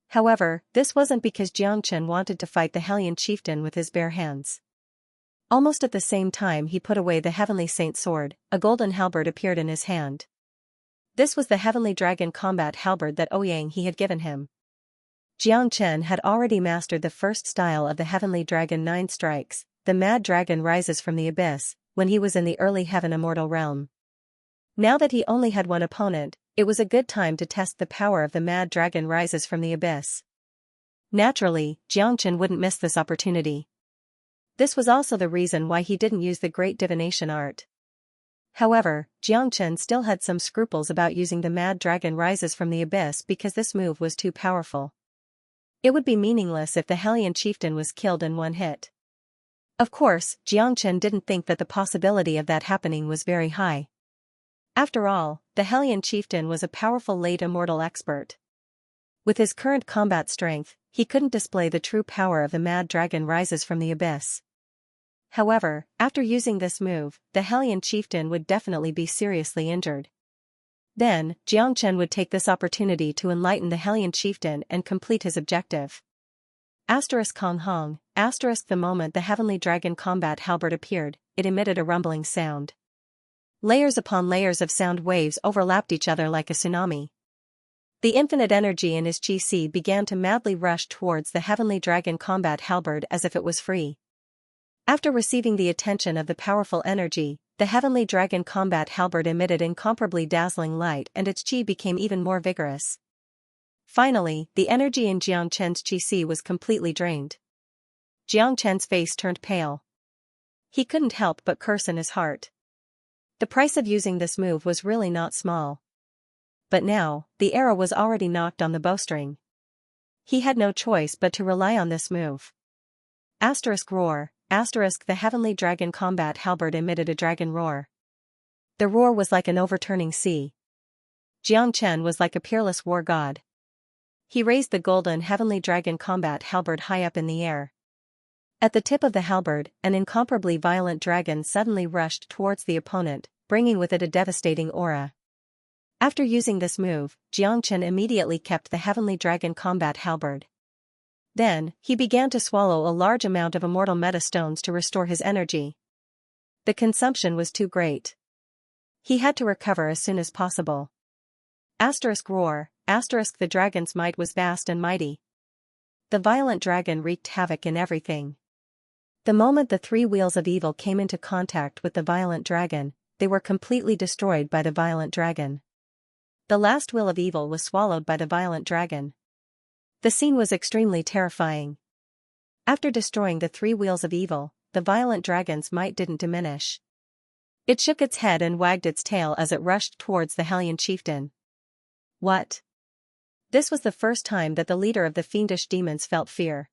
However, this wasn't because Xianxia wanted to fight the Hellion chieftain with his bare hands. Almost at the same time he put away the heavenly saint sword, a golden halberd appeared in his hand. This was the heavenly dragon combat halberd that Ouyang he had given him. Xianxia had already mastered the first style of the heavenly dragon 9 strikes, the mad dragon rises from the abyss, when he was in the early heaven immortal realm. Now that he only had one opponent, it was a good time to test the power of the mad dragon rises from the abyss. Naturally, Xianxia wouldn't miss this opportunity. This was also the reason why he didn't use the great divination art. However, Xianxia still had some scruples about using the mad dragon rises from the abyss because this move was too powerful. It would be meaningless if the Hellion chieftain was killed in one hit. Of course, Xianxia didn't think that the possibility of that happening was very high. After all, the Hellion chieftain was a powerful late immortal expert. With his current combat strength, he couldn't display the true power of the mad dragon rises from the abyss. However, after using this move, the Hellion chieftain would definitely be seriously injured. Then, Xianxia would take this opportunity to enlighten the Hellion chieftain and complete his objective. Kong Hong, the moment the heavenly dragon combat halberd appeared, it emitted a rumbling sound. Layers upon layers of sound waves overlapped each other like a tsunami. The infinite energy in his chi began to madly rush towards the heavenly dragon combat halberd as if it was free. After receiving the attention of the powerful energy, the heavenly dragon combat halberd emitted incomparably dazzling light and its chi became even more vigorous. Finally, the energy in Xianxia's chi was completely drained. Xianxia's face turned pale. He couldn't help but curse in his heart. The price of using this move was really not small. But now, the arrow was already knocked on the bowstring. He had no choice but to rely on this move. Roar, the heavenly dragon combat halberd emitted a dragon roar. The roar was like an overturning sea. Xianxia was like a peerless war god. He raised the golden heavenly dragon combat halberd high up in the air. At the tip of the halberd, an incomparably violent dragon suddenly rushed towards the opponent, bringing with it a devastating aura. After using this move, Xianxia immediately kept the heavenly dragon combat halberd. Then, he began to swallow a large amount of immortal meta stones to restore his energy. The consumption was too great. He had to recover as soon as possible. Roar, the dragon's might was vast and mighty. The violent dragon wreaked havoc in everything. The moment the 3 wheels of evil came into contact with the violent dragon, they were completely destroyed by the violent dragon. the last will of evil was swallowed by the violent dragon. The scene was extremely terrifying. After destroying the 3 wheels of evil, the violent dragon's might didn't diminish. It shook its head and wagged its tail as it rushed towards the Hellion chieftain. What? This was the first time that the leader of the fiendish demons felt fear.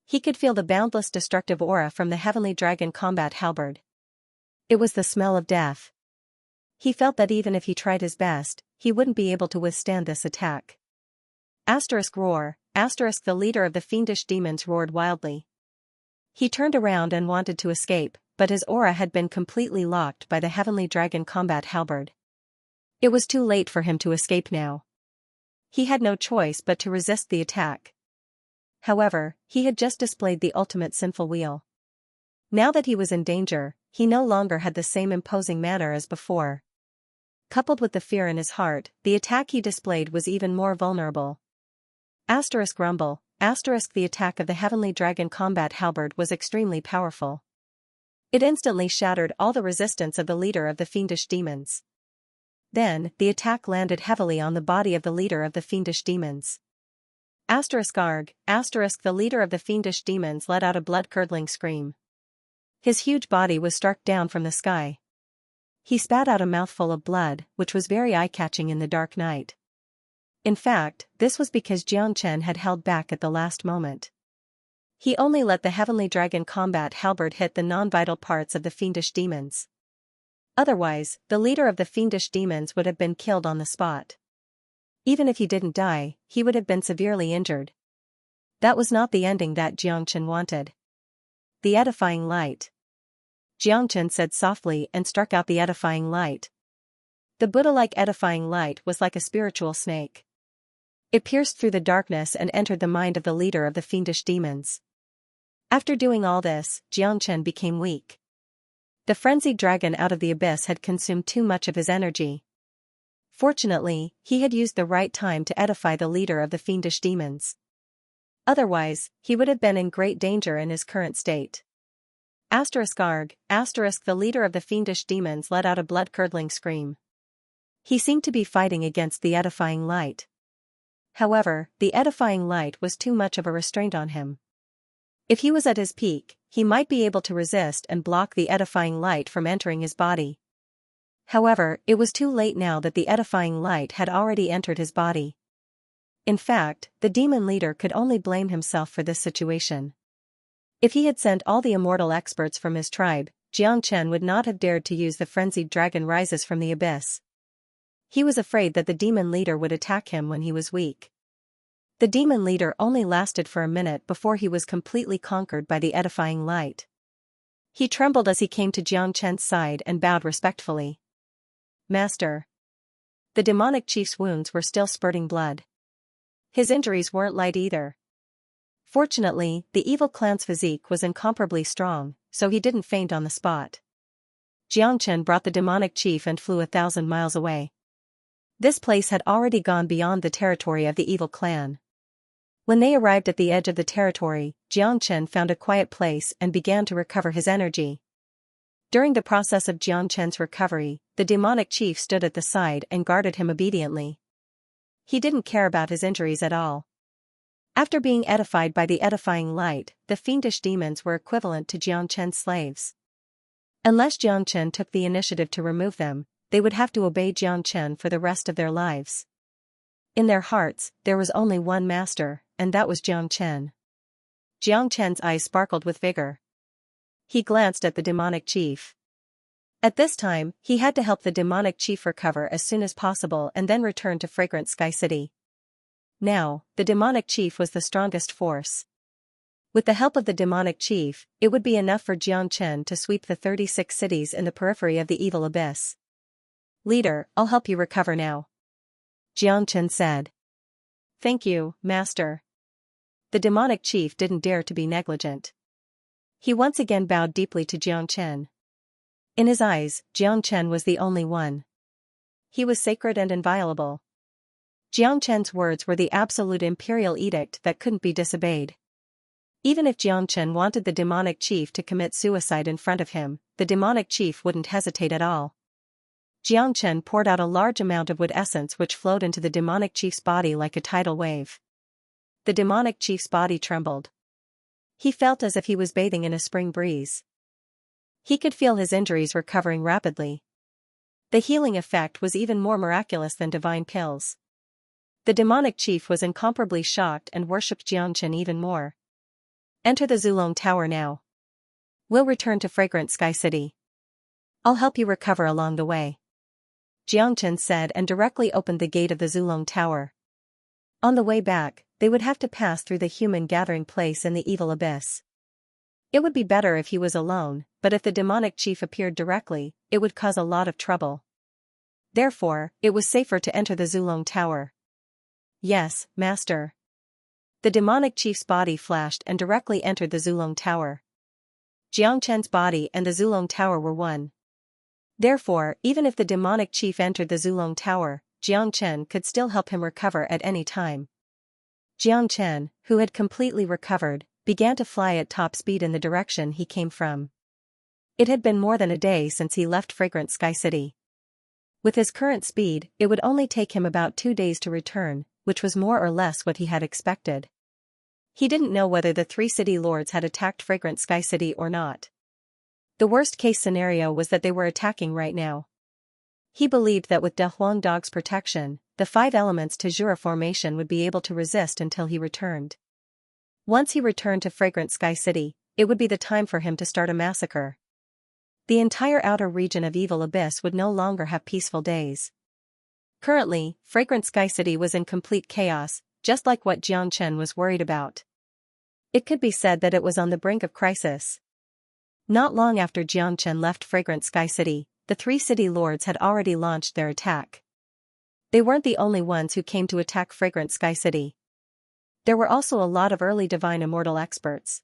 He could feel the boundless destructive aura from the heavenly dragon combat halberd. It was the smell of death. He felt that even if he tried his best, he wouldn't be able to withstand this attack. Roar, the leader of the fiendish demons roared wildly. He turned around and wanted to escape, but his aura had been completely locked by the heavenly dragon combat halberd. It was too late for him to escape now. He had no choice but to resist the attack. However, he had just displayed the ultimate sinful wheel. Now that he was in danger, he no longer had the same imposing manner as before. Coupled with the fear in his heart, the attack he displayed was even more vulnerable. Rumble, the attack of the heavenly dragon combat halberd was extremely powerful. It instantly shattered all the resistance of the leader of the fiendish demons. Then, the attack landed heavily on the body of the leader of the fiendish demons. The leader of the fiendish demons let out a blood-curdling scream. His huge body was struck down from the sky. He spat out a mouthful of blood, which was very eye-catching in the dark night. In fact, this was because Xianxia had held back at the last moment. He only let the heavenly dragon combat halberd hit the non-vital parts of the fiendish demons. Otherwise, the leader of the fiendish demons would have been killed on the spot. Even if he didn't die, he would have been severely injured. That was not the ending that Xianxia wanted. The edifying light. Xianxia said softly and struck out the edifying light. The Buddha-like edifying light was like a spiritual snake. It pierced through the darkness and entered the mind of the leader of the fiendish demons. After doing all this, Xianxia became weak. The frenzied dragon out of the abyss had consumed too much of his energy. Fortunately, he had used the right time to edify the leader of the fiendish demons. Otherwise, he would have been in great danger in his current state. The leader of the fiendish demons let out a blood-curdling scream. He seemed to be fighting against the edifying light. However, the edifying light was too much of a restraint on him. If he was at his peak, he might be able to resist and block the edifying light from entering his body. However, it was too late now that the edifying light had already entered his body. In fact, the demon leader could only blame himself for this situation. If he had sent all the immortal experts from his tribe, Xianxia would not have dared to use the frenzied dragon rises from the abyss. He was afraid that the demon leader would attack him when he was weak. The demon leader only lasted for a minute before he was completely conquered by the edifying light. He trembled as he came to Xianxia's side and bowed respectfully. Master. The demonic chief's wounds were still spurting blood. His injuries weren't light either. Fortunately, the evil clan's physique was incomparably strong, so he didn't faint on the spot. Xianxia brought the demonic chief and flew 1,000 miles away. This place had already gone beyond the territory of the evil clan. When they arrived at the edge of the territory, Xianxia found a quiet place and began to recover his energy. During the process of Xianxia's recovery, the demonic chief stood at the side and guarded him obediently. He didn't care about his injuries at all. After being edified by the edifying light, the fiendish demons were equivalent to Xianxia's slaves. Unless Xianxia took the initiative to remove them, they would have to obey Xianxia for the rest of their lives. In their hearts, there was only one master, and that was Xianxia. Xianxia's eyes sparkled with vigor. He glanced at the demonic chief. At this time, he had to help the demonic chief recover as soon as possible and then return to Fragrant Sky City. Now, the demonic chief was the strongest force. With the help of the demonic chief, it would be enough for Xianxia to sweep the 36 cities in the periphery of the evil abyss. Leader, I'll help you recover now. Xianxia said. Thank you, Master. The demonic chief didn't dare to be negligent. He once again bowed deeply to Xianxia. In his eyes, Xianxia was the only one. He was sacred and inviolable. Xianxia's words were the absolute imperial edict that couldn't be disobeyed. Even if Xianxia wanted the demonic chief to commit suicide in front of him, the demonic chief wouldn't hesitate at all. Xianxia poured out a large amount of wood essence which flowed into the demonic chief's body like a tidal wave. The demonic chief's body trembled. He felt as if he was bathing in a spring breeze. He could feel his injuries recovering rapidly. The healing effect was even more miraculous than divine pills. The demonic chief was incomparably shocked and worshipped Xianxia even more. Enter the Zulong Tower now. We'll return to Fragrant Sky City. I'll help you recover along the way, Xianxia said and directly opened the gate of the Zulong Tower. On the way back, they would have to pass through the human gathering place in the evil abyss. It would be better if he was alone, but if the demonic chief appeared directly, it would cause a lot of trouble. Therefore, it was safer to enter the Zulong Tower. Yes, master. The demonic chief's body flashed and directly entered the Zulong Tower. Xianxia's body and the Zulong Tower were one. Therefore, even if the demonic chief entered the Zulong Tower, Xianxia could still help him recover at any time. Xianxia, who had completely recovered, began to fly at top speed in the direction he came from. It had been more than a day since he left Fragrant Sky City. With his current speed, it would only take him about 2 days to return, which was more or less what he had expected. He didn't know whether the 3 city lords had attacked Fragrant Sky City or not. The worst-case scenario was that they were attacking right now. He believed that with De Huang Dog's protection, the 5 elements Tajura formation would be able to resist until he returned. Once he returned to Fragrant Sky City, it would be the time for him to start a massacre. The entire outer region of Evil Abyss would no longer have peaceful days. Currently, Fragrant Sky City was in complete chaos, just like what Xianxia was worried about. It could be said that it was on the brink of crisis. Not long after Xianxia left Fragrant Sky City, the 3 city lords had already launched their attack. They weren't the only ones who came to attack Fragrant Sky City. There were also a lot of early divine immortal experts.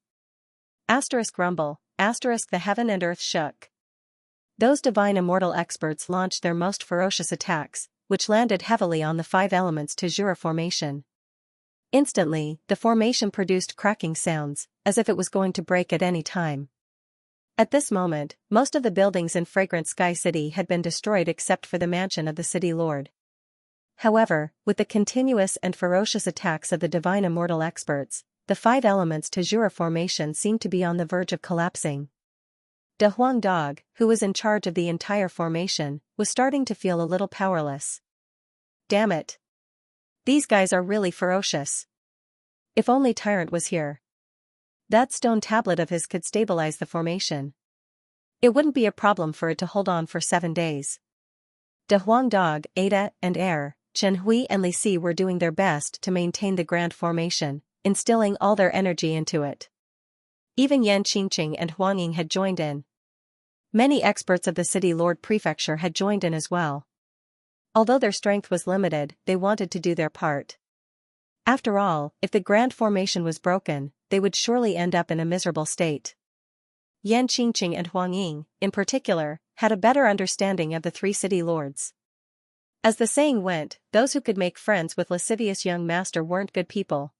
Rumble, the heaven and earth shook. Those divine immortal experts launched their most ferocious attacks, which landed heavily on the 5 elements Tajura formation. Instantly, the formation produced cracking sounds, as if it was going to break at any time. At this moment, most of the buildings in Fragrant Sky City had been destroyed except for the mansion of the city lord. However, with the continuous and ferocious attacks of the divine immortal experts, the 5 elements Tajura formation seemed to be on the verge of collapsing. De Huang Dog, who was in charge of the entire formation, was starting to feel a little powerless. Damn it. These guys are really ferocious. If only Tyrant was here. That stone tablet of his could stabilize the formation. It wouldn't be a problem for it to hold on for 7 days. De Huang Dog, Ada, and Air, Chen Hui and Li Si were doing their best to maintain the grand formation, instilling all their energy into it. Even Yan Qingqing and Huang Ying had joined in. Many experts of the City Lord Prefecture had joined in as well. Although their strength was limited, they wanted to do their part. After all, if the grand formation was broken, they would surely end up in a miserable state. Yan Qingqing and Huang Ying, in particular, had a better understanding of the 3 city lords. As the saying went, those who could make friends with lascivious young master weren't good people.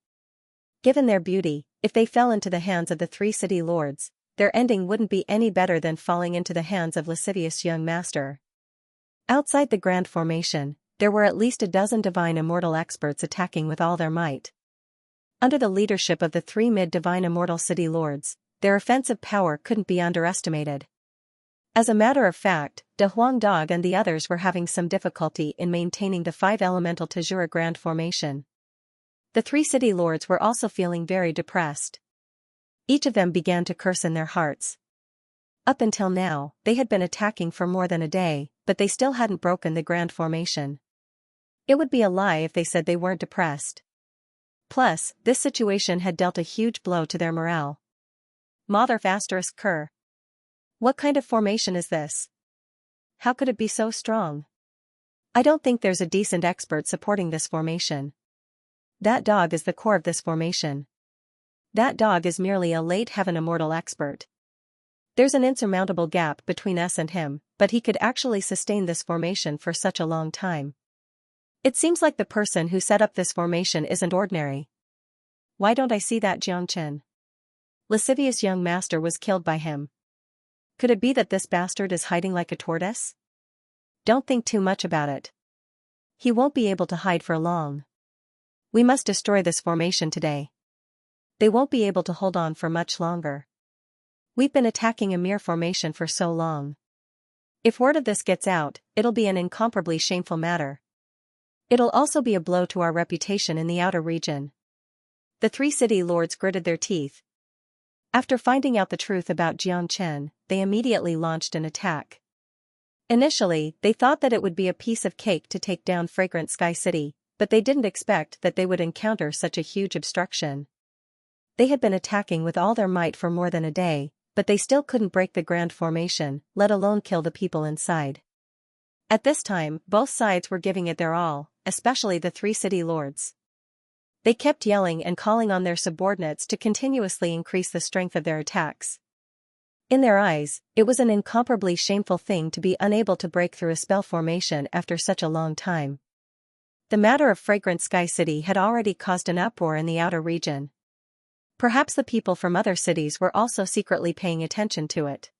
Given their beauty, if they fell into the hands of the 3 city lords, their ending wouldn't be any better than falling into the hands of lascivious young master. Outside the grand formation, there were at least a dozen divine immortal experts attacking with all their might. Under the leadership of the 3 mid-divine immortal city lords, their offensive power couldn't be underestimated. As a matter of fact, De Huang Dog and the others were having some difficulty in maintaining the 5 elemental Tajura grand formation. The 3 city lords were also feeling very depressed. Each of them began to curse in their hearts. Up until now, they had been attacking for more than a day, but they still hadn't broken the grand formation. It would be a lie if they said they weren't depressed. Plus, this situation had dealt a huge blow to their morale. Mother Cur. What kind of formation is this? How could it be so strong? I don't think there's a decent expert supporting this formation. That dog is the core of this formation. That dog is merely a late heaven immortal expert. There's an insurmountable gap between us and him, but he could actually sustain this formation for such a long time. It seems like the person who set up this formation isn't ordinary. Why don't I see that Xianxia? Lascivious young master was killed by him. Could it be that this bastard is hiding like a tortoise? Don't think too much about it. He won't be able to hide for long. We must destroy this formation today. They won't be able to hold on for much longer. We've been attacking a mere formation for so long. If word of this gets out, it'll be an incomparably shameful matter. It'll also be a blow to our reputation in the outer region. The three city lords gritted their teeth. After finding out the truth about Xianxia, they immediately launched an attack. Initially, they thought that it would be a piece of cake to take down Fragrant Sky City, but they didn't expect that they would encounter such a huge obstruction. They had been attacking with all their might for more than a day, but they still couldn't break the grand formation, let alone kill the people inside. At this time, both sides were giving it their all, especially the three city lords. They kept yelling and calling on their subordinates to continuously increase the strength of their attacks. In their eyes, it was an incomparably shameful thing to be unable to break through a spell formation after such a long time. The matter of Fragrant Sky City had already caused an uproar in the outer region. Perhaps the people from other cities were also secretly paying attention to it.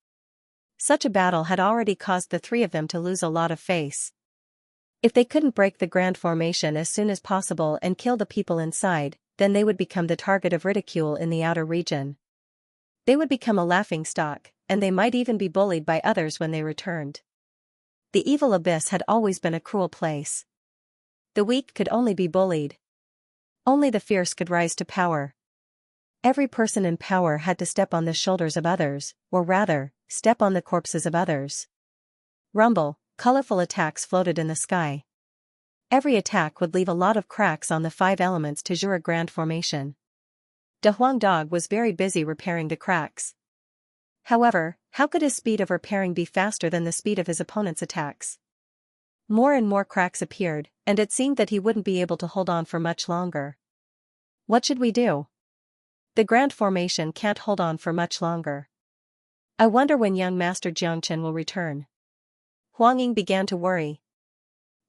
Such a battle had already caused the three of them to lose a lot of face. If they couldn't break the grand formation as soon as possible and kill the people inside, then they would become the target of ridicule in the outer region. They would become a laughingstock, and they might even be bullied by others when they returned. The evil abyss had always been a cruel place. The weak could only be bullied. Only the fierce could rise to power. Every person in power had to step on the shoulders of others, or rather, step on the corpses of others. Rumble, colorful attacks floated in the sky. Every attack would leave a lot of cracks on the 5 elements to Jura Grand Formation. De Huang Dog was very busy repairing the cracks. However, how could his speed of repairing be faster than the speed of his opponent's attacks? More and more cracks appeared, and it seemed that he wouldn't be able to hold on for much longer. What should we do? The Grand Formation can't hold on for much longer. I wonder when young Master Xianxia will return. Huang Ying began to worry.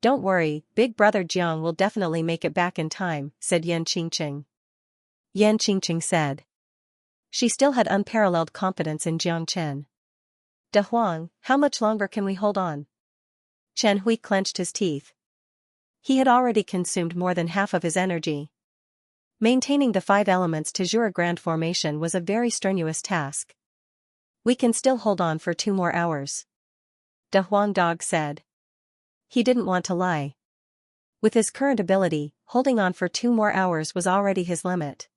Don't worry, Big Brother Jiang will definitely make it back in time, said Yan Qingqing. Yan Qingqing said. She still had unparalleled confidence in Xianxia. De Huang, how much longer can we hold on? Chen Hui clenched his teeth. He had already consumed more than half of his energy. Maintaining the 5 elements to Jura Grand Formation was a very strenuous task. We can still hold on for 2 more hours. De Huang Dog said. He didn't want to lie. With his current ability, holding on for 2 more hours was already his limit.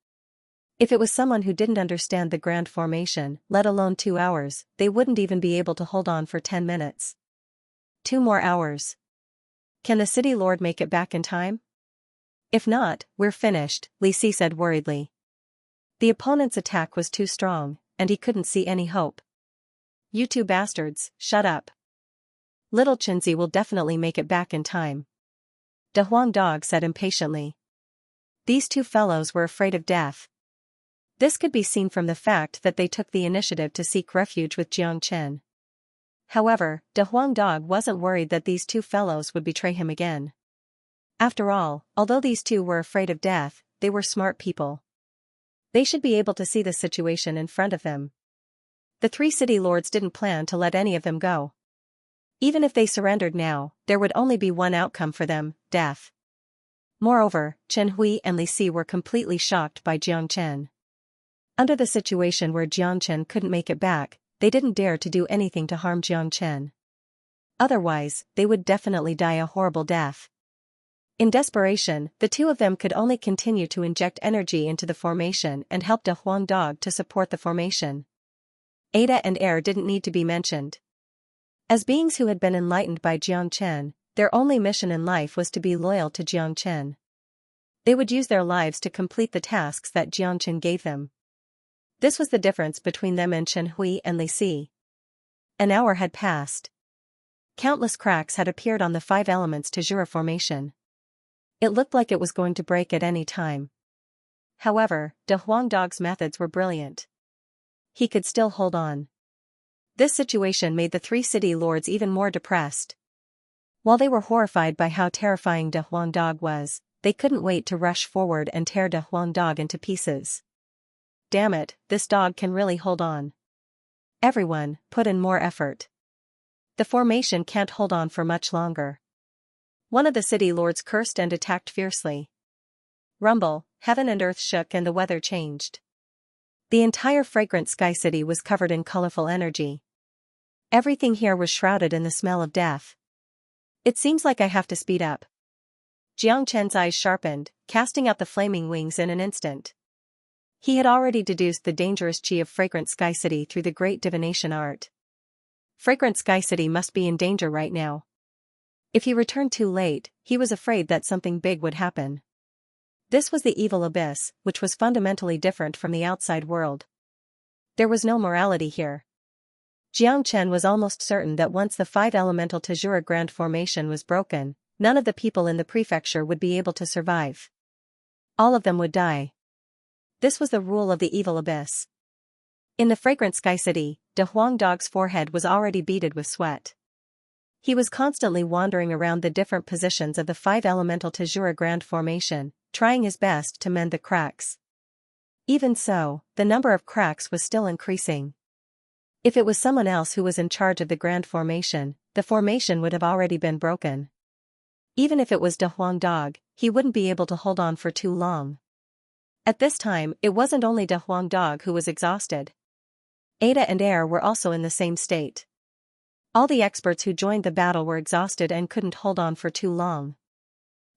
If it was someone who didn't understand the Grand Formation, let alone 2 hours, they wouldn't even be able to hold on for 10 minutes. 2 more hours. Can the City Lord make it back in time? If not, we're finished, Li Si said worriedly. The opponent's attack was too strong, and he couldn't see any hope. You two bastards, shut up. Little Chinzi will definitely make it back in time. De Huang Dog said impatiently. These 2 fellows were afraid of death. This could be seen from the fact that they took the initiative to seek refuge with Xianxia. However, De Huang Dog wasn't worried that these 2 fellows would betray him again. After all, although these 2 were afraid of death, they were smart people. They should be able to see the situation in front of them. The 3 city lords didn't plan to let any of them go. Even if they surrendered now, there would only be one outcome for them, death. Moreover, Chen Hui and Li Si were completely shocked by Xianxia. Under the situation where Xianxia couldn't make it back, they didn't dare to do anything to harm Xianxia. Otherwise, they would definitely die a horrible death. In desperation, the 2 of them could only continue to inject energy into the formation and help De Huang Dog to support the formation. Ada and Air didn't need to be mentioned. As beings who had been enlightened by Xianxia, their only mission in life was to be loyal to Xianxia. They would use their lives to complete the tasks that Xianxia gave them. This was the difference between them and Chen Hui and Li Si. An hour had passed. Countless cracks had appeared on the 5 elements to Jura formation. It looked like it was going to break at any time. However, De Huang Dog's methods were brilliant. He could still hold on. This situation made the 3 city lords even more depressed. While they were horrified by how terrifying De Huang Dog was, they couldn't wait to rush forward and tear De Huang Dog into pieces. Damn it, this dog can really hold on. Everyone, put in more effort. The formation can't hold on for much longer. One of the city lords cursed and attacked fiercely. Rumble, heaven and earth shook and the weather changed. The entire fragrant sky city was covered in colorful energy. Everything here was shrouded in the smell of death. It seems like I have to speed up. Xianxia's eyes sharpened, casting out the flaming wings in an instant. He had already deduced the dangerous chi of Fragrant Sky City through the great divination art. Fragrant Sky City must be in danger right now. If he returned too late, he was afraid that something big would happen. This was the evil abyss, which was fundamentally different from the outside world. There was no morality here. Xianxia was almost certain that once the 5-elemental Tajura Grand Formation was broken, none of the people in the prefecture would be able to survive. All of them would die. This was the rule of the evil abyss. In the Fragrant Sky City, De Huang Dog's forehead was already beaded with sweat. He was constantly wandering around the different positions of the 5-elemental Tajura Grand Formation, trying his best to mend the cracks. Even so, the number of cracks was still increasing. If it was someone else who was in charge of the Grand Formation, the formation would have already been broken. Even if it was De Huang Dog, he wouldn't be able to hold on for too long. At this time, it wasn't only De Huang Dog who was exhausted. Ada and Air were also in the same state. All the experts who joined the battle were exhausted and couldn't hold on for too long.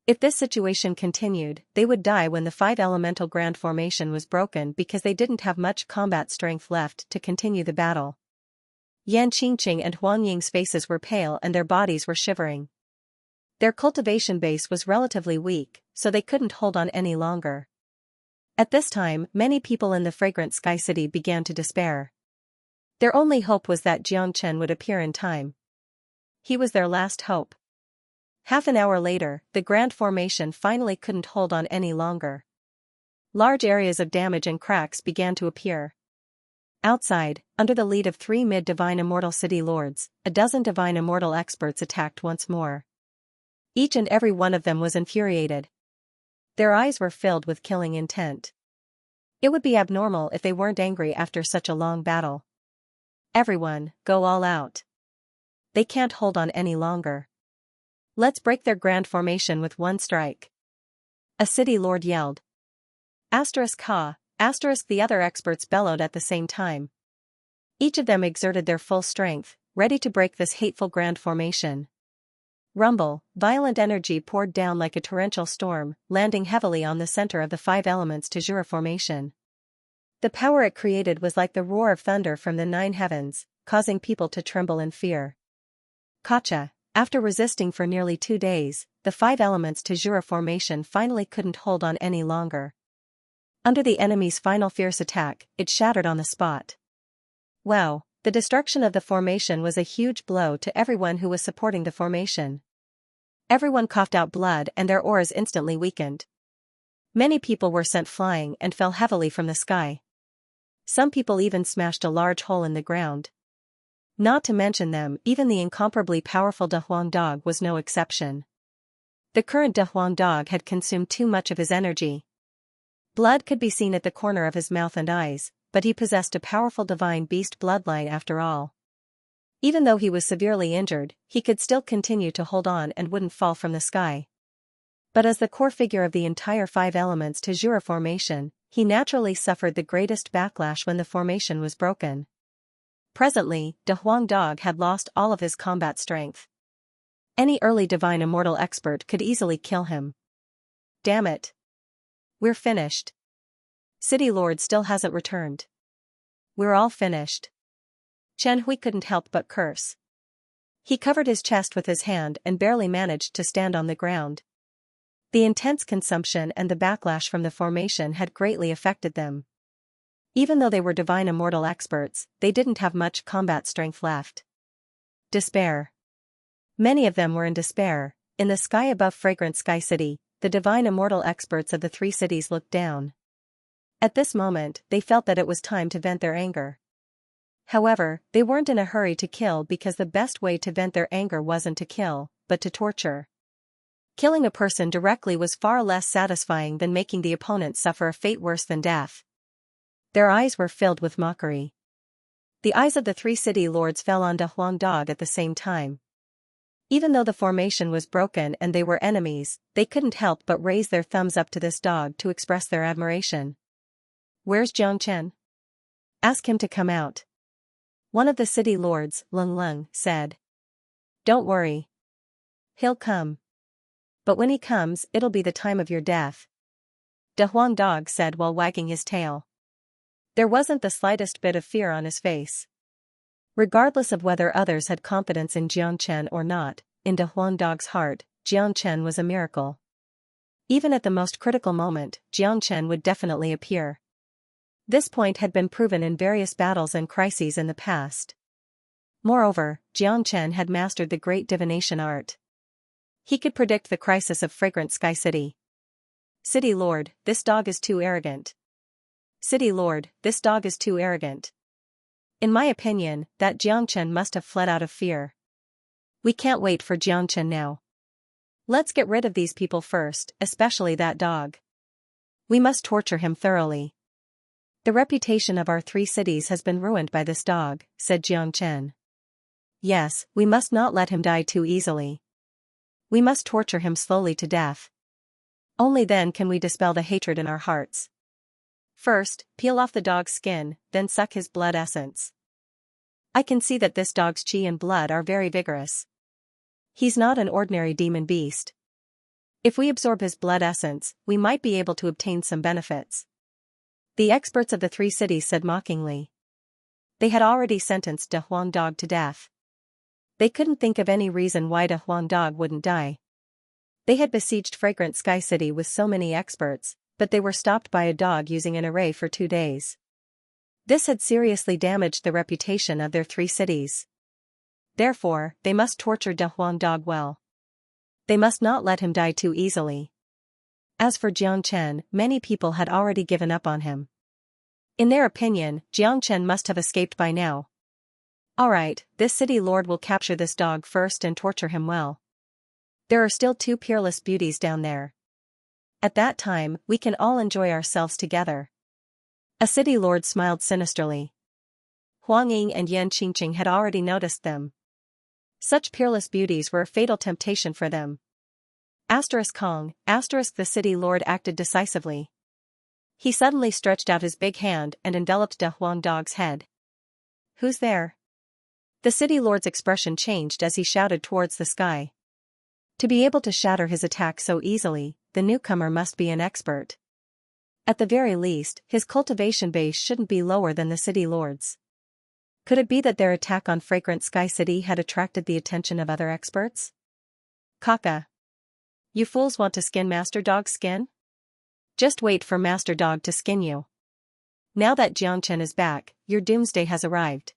If this situation continued, they would die when the 5-elemental Grand Formation was broken because they didn't have much combat strength left to continue the battle. Yan Qingqing and Huang Ying's faces were pale and their bodies were shivering. Their cultivation base was relatively weak, so they couldn't hold on any longer. At this time, many people in the Fragrant Sky City began to despair. Their only hope was that Xianxia would appear in time. He was their last hope. Half an hour later, the Grand Formation finally couldn't hold on any longer. Large areas of damage and cracks began to appear. Outside, under the lead of 3 mid-divine immortal city lords, a dozen divine immortal experts attacked once more. Each and every one of them was infuriated. Their eyes were filled with killing intent. It would be abnormal if they weren't angry after such a long battle. Everyone, go all out. They can't hold on any longer. Let's break their grand formation with one strike. A city lord yelled. Ha! The other experts bellowed at the same time. Each of them exerted their full strength, ready to break this hateful grand formation. Rumble, violent energy poured down like a torrential storm, landing heavily on the center of the 5 elements Tajura formation. The power it created was like the roar of thunder from the 9 heavens, causing people to tremble in fear. Gotcha! After resisting for nearly 2 days, the 5 elements Tajura formation finally couldn't hold on any longer. Under the enemy's final fierce attack, it shattered on the spot. Wow, the destruction of the formation was a huge blow to everyone who was supporting the formation. Everyone coughed out blood and their auras instantly weakened. Many people were sent flying and fell heavily from the sky. Some people even smashed a large hole in the ground. Not to mention them, even the incomparably powerful De Huang Dog was no exception. The current De Huang Dog had consumed too much of his energy. Blood could be seen at the corner of his mouth and eyes, but he possessed a powerful divine beast bloodline after all. Even though he was severely injured, he could still continue to hold on and wouldn't fall from the sky. But as the core figure of the entire 5 elements Tajura formation, he naturally suffered the greatest backlash when the formation was broken. Presently, De Huang Dog had lost all of his combat strength. Any early divine immortal expert could easily kill him. Damn it. We're finished. City Lord still hasn't returned. We're all finished. Chen Hui couldn't help but curse. He covered his chest with his hand and barely managed to stand on the ground. The intense consumption and the backlash from the formation had greatly affected them. Even though they were divine immortal experts, they didn't have much combat strength left. Despair. Many of them were in despair. In the sky above Fragrant Sky City, the divine immortal experts of the 3 cities looked down. At this moment, they felt that it was time to vent their anger. However, they weren't in a hurry to kill because the best way to vent their anger wasn't to kill, but to torture. Killing a person directly was far less satisfying than making the opponent suffer a fate worse than death. Their eyes were filled with mockery. The eyes of the three city lords fell on Da Huang Dog at the same time. Even though the formation was broken and they were enemies, they couldn't help but raise their thumbs up to this dog to express their admiration. "Where's Xianxia? Ask him to come out." One of the city lords, Leng Leng, said. "Don't worry. He'll come. But when he comes, it'll be the time of your death," Da Huang Dog said while wagging his tail. There wasn't the slightest bit of fear on his face. Regardless of whether others had confidence in Xianxia or not, in Da Huang Dog's heart, Xianxia was a miracle. Even at the most critical moment, Xianxia would definitely appear. This point had been proven in various battles and crises in the past. Moreover, Xianxia had mastered the great divination art. He could predict the crisis of Fragrant Sky City. "City Lord, this dog is too arrogant. City Lord, this dog is too arrogant. In my opinion, that Xianxia must have fled out of fear. We can't wait for Xianxia now. Let's get rid of these people first, especially that dog. We must torture him thoroughly. The reputation of our three cities has been ruined by this dog," said Xianxia. "Yes, we must not let him die too easily. We must torture him slowly to death. Only then can we dispel the hatred in our hearts. First, peel off the dog's skin, then suck his blood essence. I can see that this dog's chi and blood are very vigorous. He's not an ordinary demon beast. If we absorb his blood essence, we might be able to obtain some benefits." The experts of the three cities said mockingly. They had already sentenced Da Huang Dog to death. They couldn't think of any reason why Da Huang Dog wouldn't die. They had besieged Fragrant Sky City with so many experts, but they were stopped by a dog using an array for 2 days. This had seriously damaged the reputation of their three cities. Therefore, they must torture Da Huang Dog well. They must not let him die too easily. As for Xianxia, many people had already given up on him. In their opinion, Xianxia must have escaped by now. "Alright, this city lord will capture this dog first and torture him well. There are still 2 peerless beauties down there. At that time, we can all enjoy ourselves together." A city lord smiled sinisterly. Huang Ying and Yan Qingqing had already noticed them. Such peerless beauties were a fatal temptation for them. Kong, the city lord acted decisively. He suddenly stretched out his big hand and enveloped Da Huang Dog's head. "Who's there?" The city lord's expression changed as he shouted towards the sky. To be able to shatter his attack so easily, the newcomer must be an expert. At the very least, his cultivation base shouldn't be lower than the city lord's. Could it be that their attack on Fragrant Sky City had attracted the attention of other experts? "Kaka. You fools want to skin Master Dog's skin? Just wait for Master Dog to skin you. Now that Xianxia is back, your doomsday has arrived."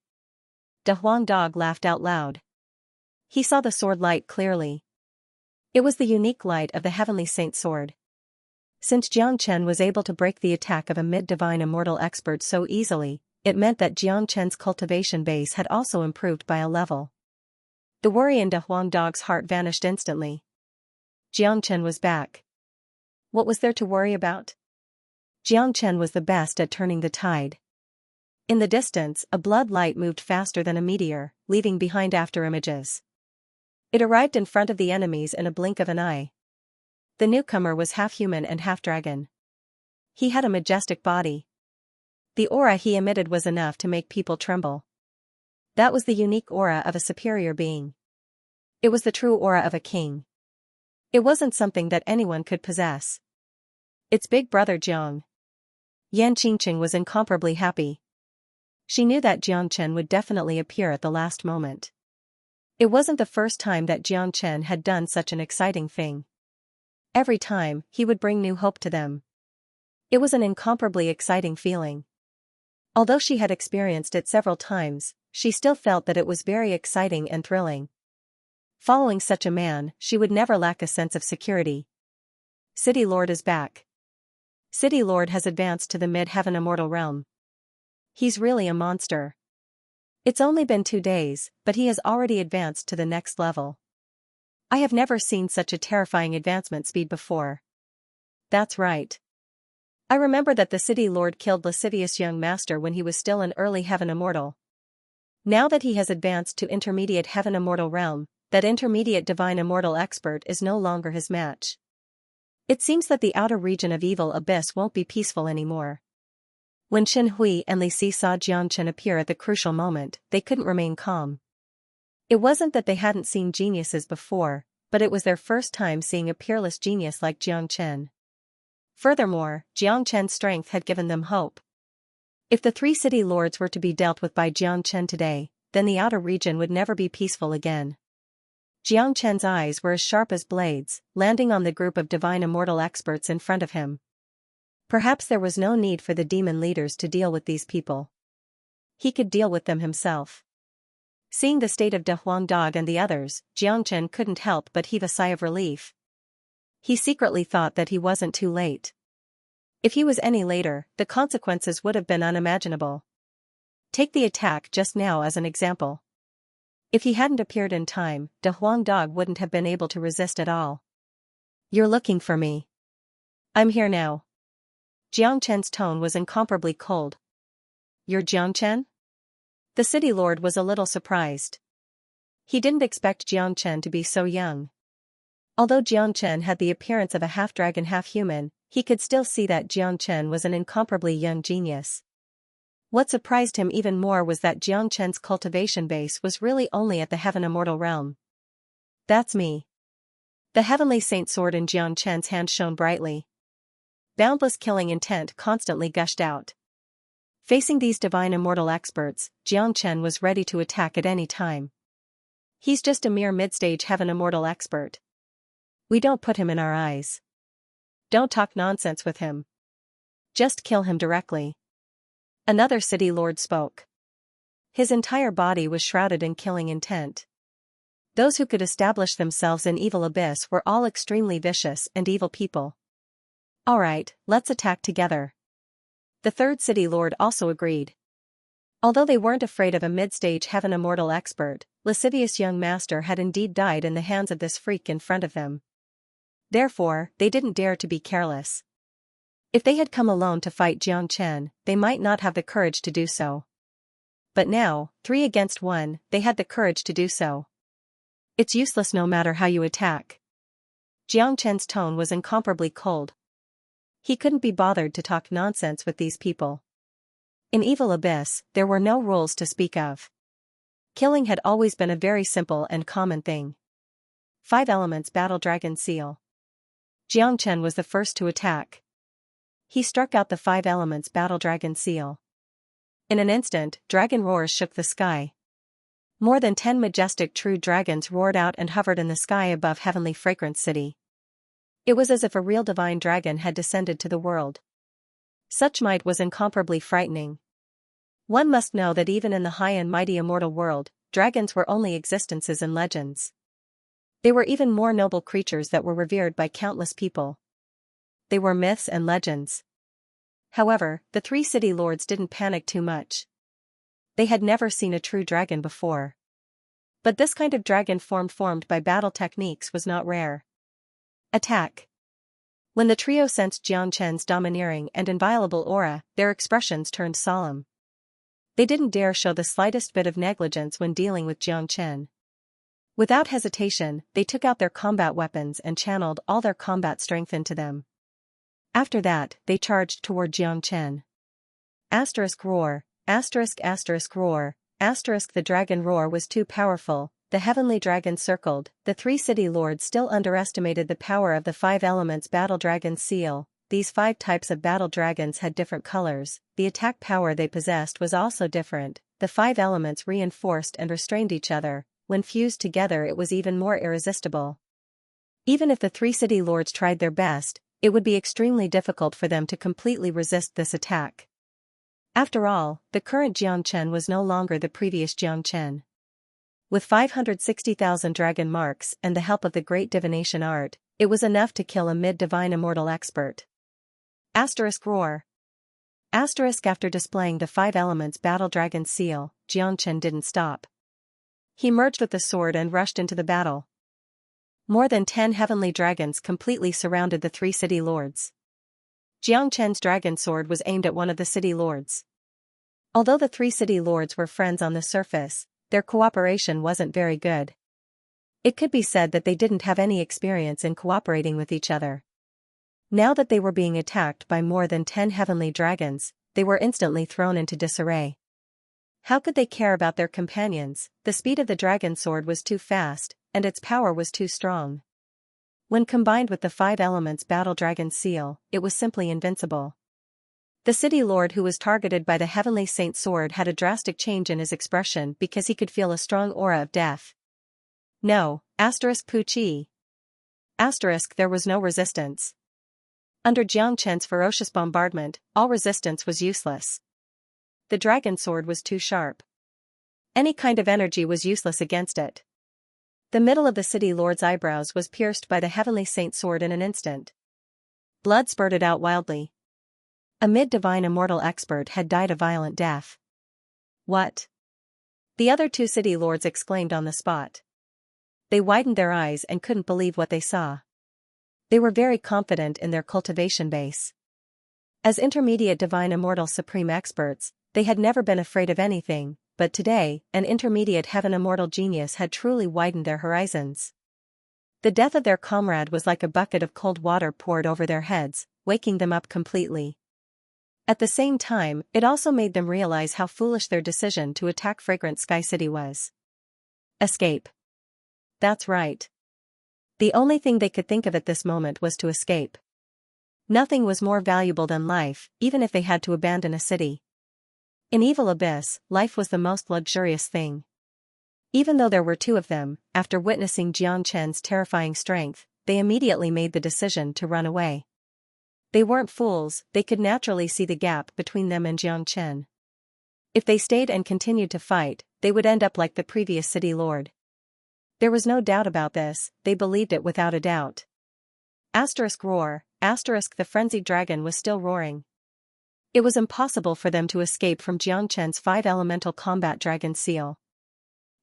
Da Huang Dog laughed out loud. He saw the sword light clearly. It was the unique light of the Heavenly Saint Sword. Since Xianxia was able to break the attack of a mid-divine immortal expert so easily, it meant that Xianxia's cultivation base had also improved by a level. The worry in Da Huang Dog's heart vanished instantly. Xianxia was back. What was there to worry about? Xianxia was the best at turning the tide. In the distance, a blood light moved faster than a meteor, leaving behind afterimages. It arrived in front of the enemies in a blink of an eye. The newcomer was half human and half dragon. He had a majestic body. The aura he emitted was enough to make people tremble. That was the unique aura of a superior being. It was the true aura of a king. It wasn't something that anyone could possess. Its big brother Jiang. Yan Qingqing was incomparably happy. She knew that Xianxia would definitely appear at the last moment. It wasn't the first time that Xianxia had done such an exciting thing. Every time, he would bring new hope to them. It was an incomparably exciting feeling. Although she had experienced it several times, she still felt that it was very exciting and thrilling. Following such a man, she would never lack a sense of security. City Lord is back. City Lord has advanced to the mid-heaven immortal realm. He's really a monster. It's only been 2 days, but he has already advanced to the next level. I have never seen such a terrifying advancement speed before. That's right. I remember that the city lord killed lascivious young master when he was still an early heaven immortal. Now that he has advanced to intermediate heaven immortal realm, that intermediate divine immortal expert is no longer his match. It seems that the outer region of evil abyss won't be peaceful anymore. When Qin Hui and Li Si saw Xianxia appear at the crucial moment, they couldn't remain calm. It wasn't that they hadn't seen geniuses before, but it was their first time seeing a peerless genius like Xianxia. Furthermore, Xianxia's strength had given them hope. If the three city lords were to be dealt with by Xianxia today, then the outer region would never be peaceful again. Xianxia's eyes were as sharp as blades, landing on the group of divine immortal experts in front of him. Perhaps there was no need for the demon leaders to deal with these people. He could deal with them himself. Seeing the state of De Huang Dog and the others, Xianxia couldn't help but heave a sigh of relief. He secretly thought that he wasn't too late. If he was any later, the consequences would have been unimaginable. Take the attack just now as an example. If he hadn't appeared in time, De Huang Dog wouldn't have been able to resist at all. "You're looking for me. I'm here now." Xianxia's tone was incomparably cold. "You're Xianxia?" The city lord was a little surprised. He didn't expect Xianxia to be so young. Although Xianxia had the appearance of a half-dragon half-human, he could still see that Xianxia was an incomparably young genius. What surprised him even more was that Xianxia's cultivation base was really only at the heaven immortal realm. "That's me." The heavenly saint sword in Xianxia's hand shone brightly. Boundless killing intent constantly gushed out. Facing these divine immortal experts, Xianxia was ready to attack at any time. He's just a mere mid-stage heaven immortal expert. We don't put him in our eyes. Don't talk nonsense with him. Just kill him directly. Another city lord spoke. His entire body was shrouded in killing intent. Those who could establish themselves in evil abyss were all extremely vicious and evil people. "All right, let's attack together." The third city lord also agreed. Although they weren't afraid of a mid-stage heaven immortal expert, lascivious young master had indeed died in the hands of this freak in front of them. Therefore, they didn't dare to be careless. If they had come alone to fight Xianxia, they might not have the courage to do so. But now, 3 against 1, they had the courage to do so. It's useless no matter how you attack. Xianxia's tone was incomparably cold. He couldn't be bothered to talk nonsense with these people. In Evil Abyss, there were no rules to speak of. Killing had always been a very simple and common thing. 5 Elements Battle Dragon Seal. Xianxia was the first to attack. He struck out the 5 Elements Battle Dragon Seal. In an instant, dragon roars shook the sky. More than 10 majestic true dragons roared out and hovered in the sky above Heavenly Fragrance City. It was as if a real divine dragon had descended to the world. Such might was incomparably frightening. One must know that even in the high and mighty immortal world, dragons were only existences and legends. They were even more noble creatures that were revered by countless people. They were myths and legends. However, the 3 city lords didn't panic too much. They had never seen a true dragon before. But this kind of dragon formed by battle techniques was not rare. Attack. When the trio sensed Xianxia's domineering and inviolable aura, their expressions turned solemn. They didn't dare show the slightest bit of negligence when dealing with Xianxia. Without hesitation, they took out their combat weapons and channeled all their combat strength into them. After that, they charged toward Xianxia. Roar, roar, the dragon roar was too powerful, the heavenly dragon circled, the 3 city lords still underestimated the power of the 5 elements battle dragon seal. These 5 types of battle dragons had different colors, the attack power they possessed was also different, the 5 elements reinforced and restrained each other, when fused together it was even more irresistible. Even if the 3 city lords tried their best, it would be extremely difficult for them to completely resist this attack. After all, the current Xianxia was no longer the previous Xianxia. With 560,000 dragon marks and the help of the great divination art, it was enough to kill a mid-divine immortal expert. Roar. After displaying the 5 elements battle dragon seal, Xianxia didn't stop. He merged with the sword and rushed into the battle. More than 10 heavenly dragons completely surrounded the 3 city lords. Xianxia's dragon sword was aimed at one of the city lords. Although the three city lords were friends on the surface, their cooperation wasn't very good. It could be said that they didn't have any experience in cooperating with each other. Now that they were being attacked by more than 10 heavenly dragons, they were instantly thrown into disarray. How could they care about their companions? The speed of the dragon sword was too fast, and its power was too strong. When combined with the 5 elements battle dragon seal, it was simply invincible. The city lord who was targeted by the heavenly saint sword had a drastic change in his expression because he could feel a strong aura of death. No, Puchi. There was no resistance. Under Xianxia's ferocious bombardment, all resistance was useless. The dragon sword was too sharp. Any kind of energy was useless against it. The middle of the city lord's eyebrows was pierced by the heavenly saint sword in an instant. Blood spurted out wildly. A mid-divine immortal expert had died a violent death. What? The other 2 city lords exclaimed on the spot. They widened their eyes and couldn't believe what they saw. They were very confident in their cultivation base. As intermediate divine immortal supreme experts, they had never been afraid of anything, but today, an intermediate heaven immortal genius had truly widened their horizons. The death of their comrade was like a bucket of cold water poured over their heads, waking them up completely. At the same time, it also made them realize how foolish their decision to attack Fragrant Sky City was. Escape. That's right. The only thing they could think of at this moment was to escape. Nothing was more valuable than life, even if they had to abandon a city. In Evil Abyss, life was the most luxurious thing. Even though there were 2 of them, after witnessing Xianxia's terrifying strength, they immediately made the decision to run away. They weren't fools, they could naturally see the gap between them and Xianxia. If they stayed and continued to fight, they would end up like the previous city lord. There was no doubt about this, they believed it without a doubt. Roar, the frenzied dragon was still roaring. It was impossible for them to escape from Xianxia's 5 elemental combat dragon seal.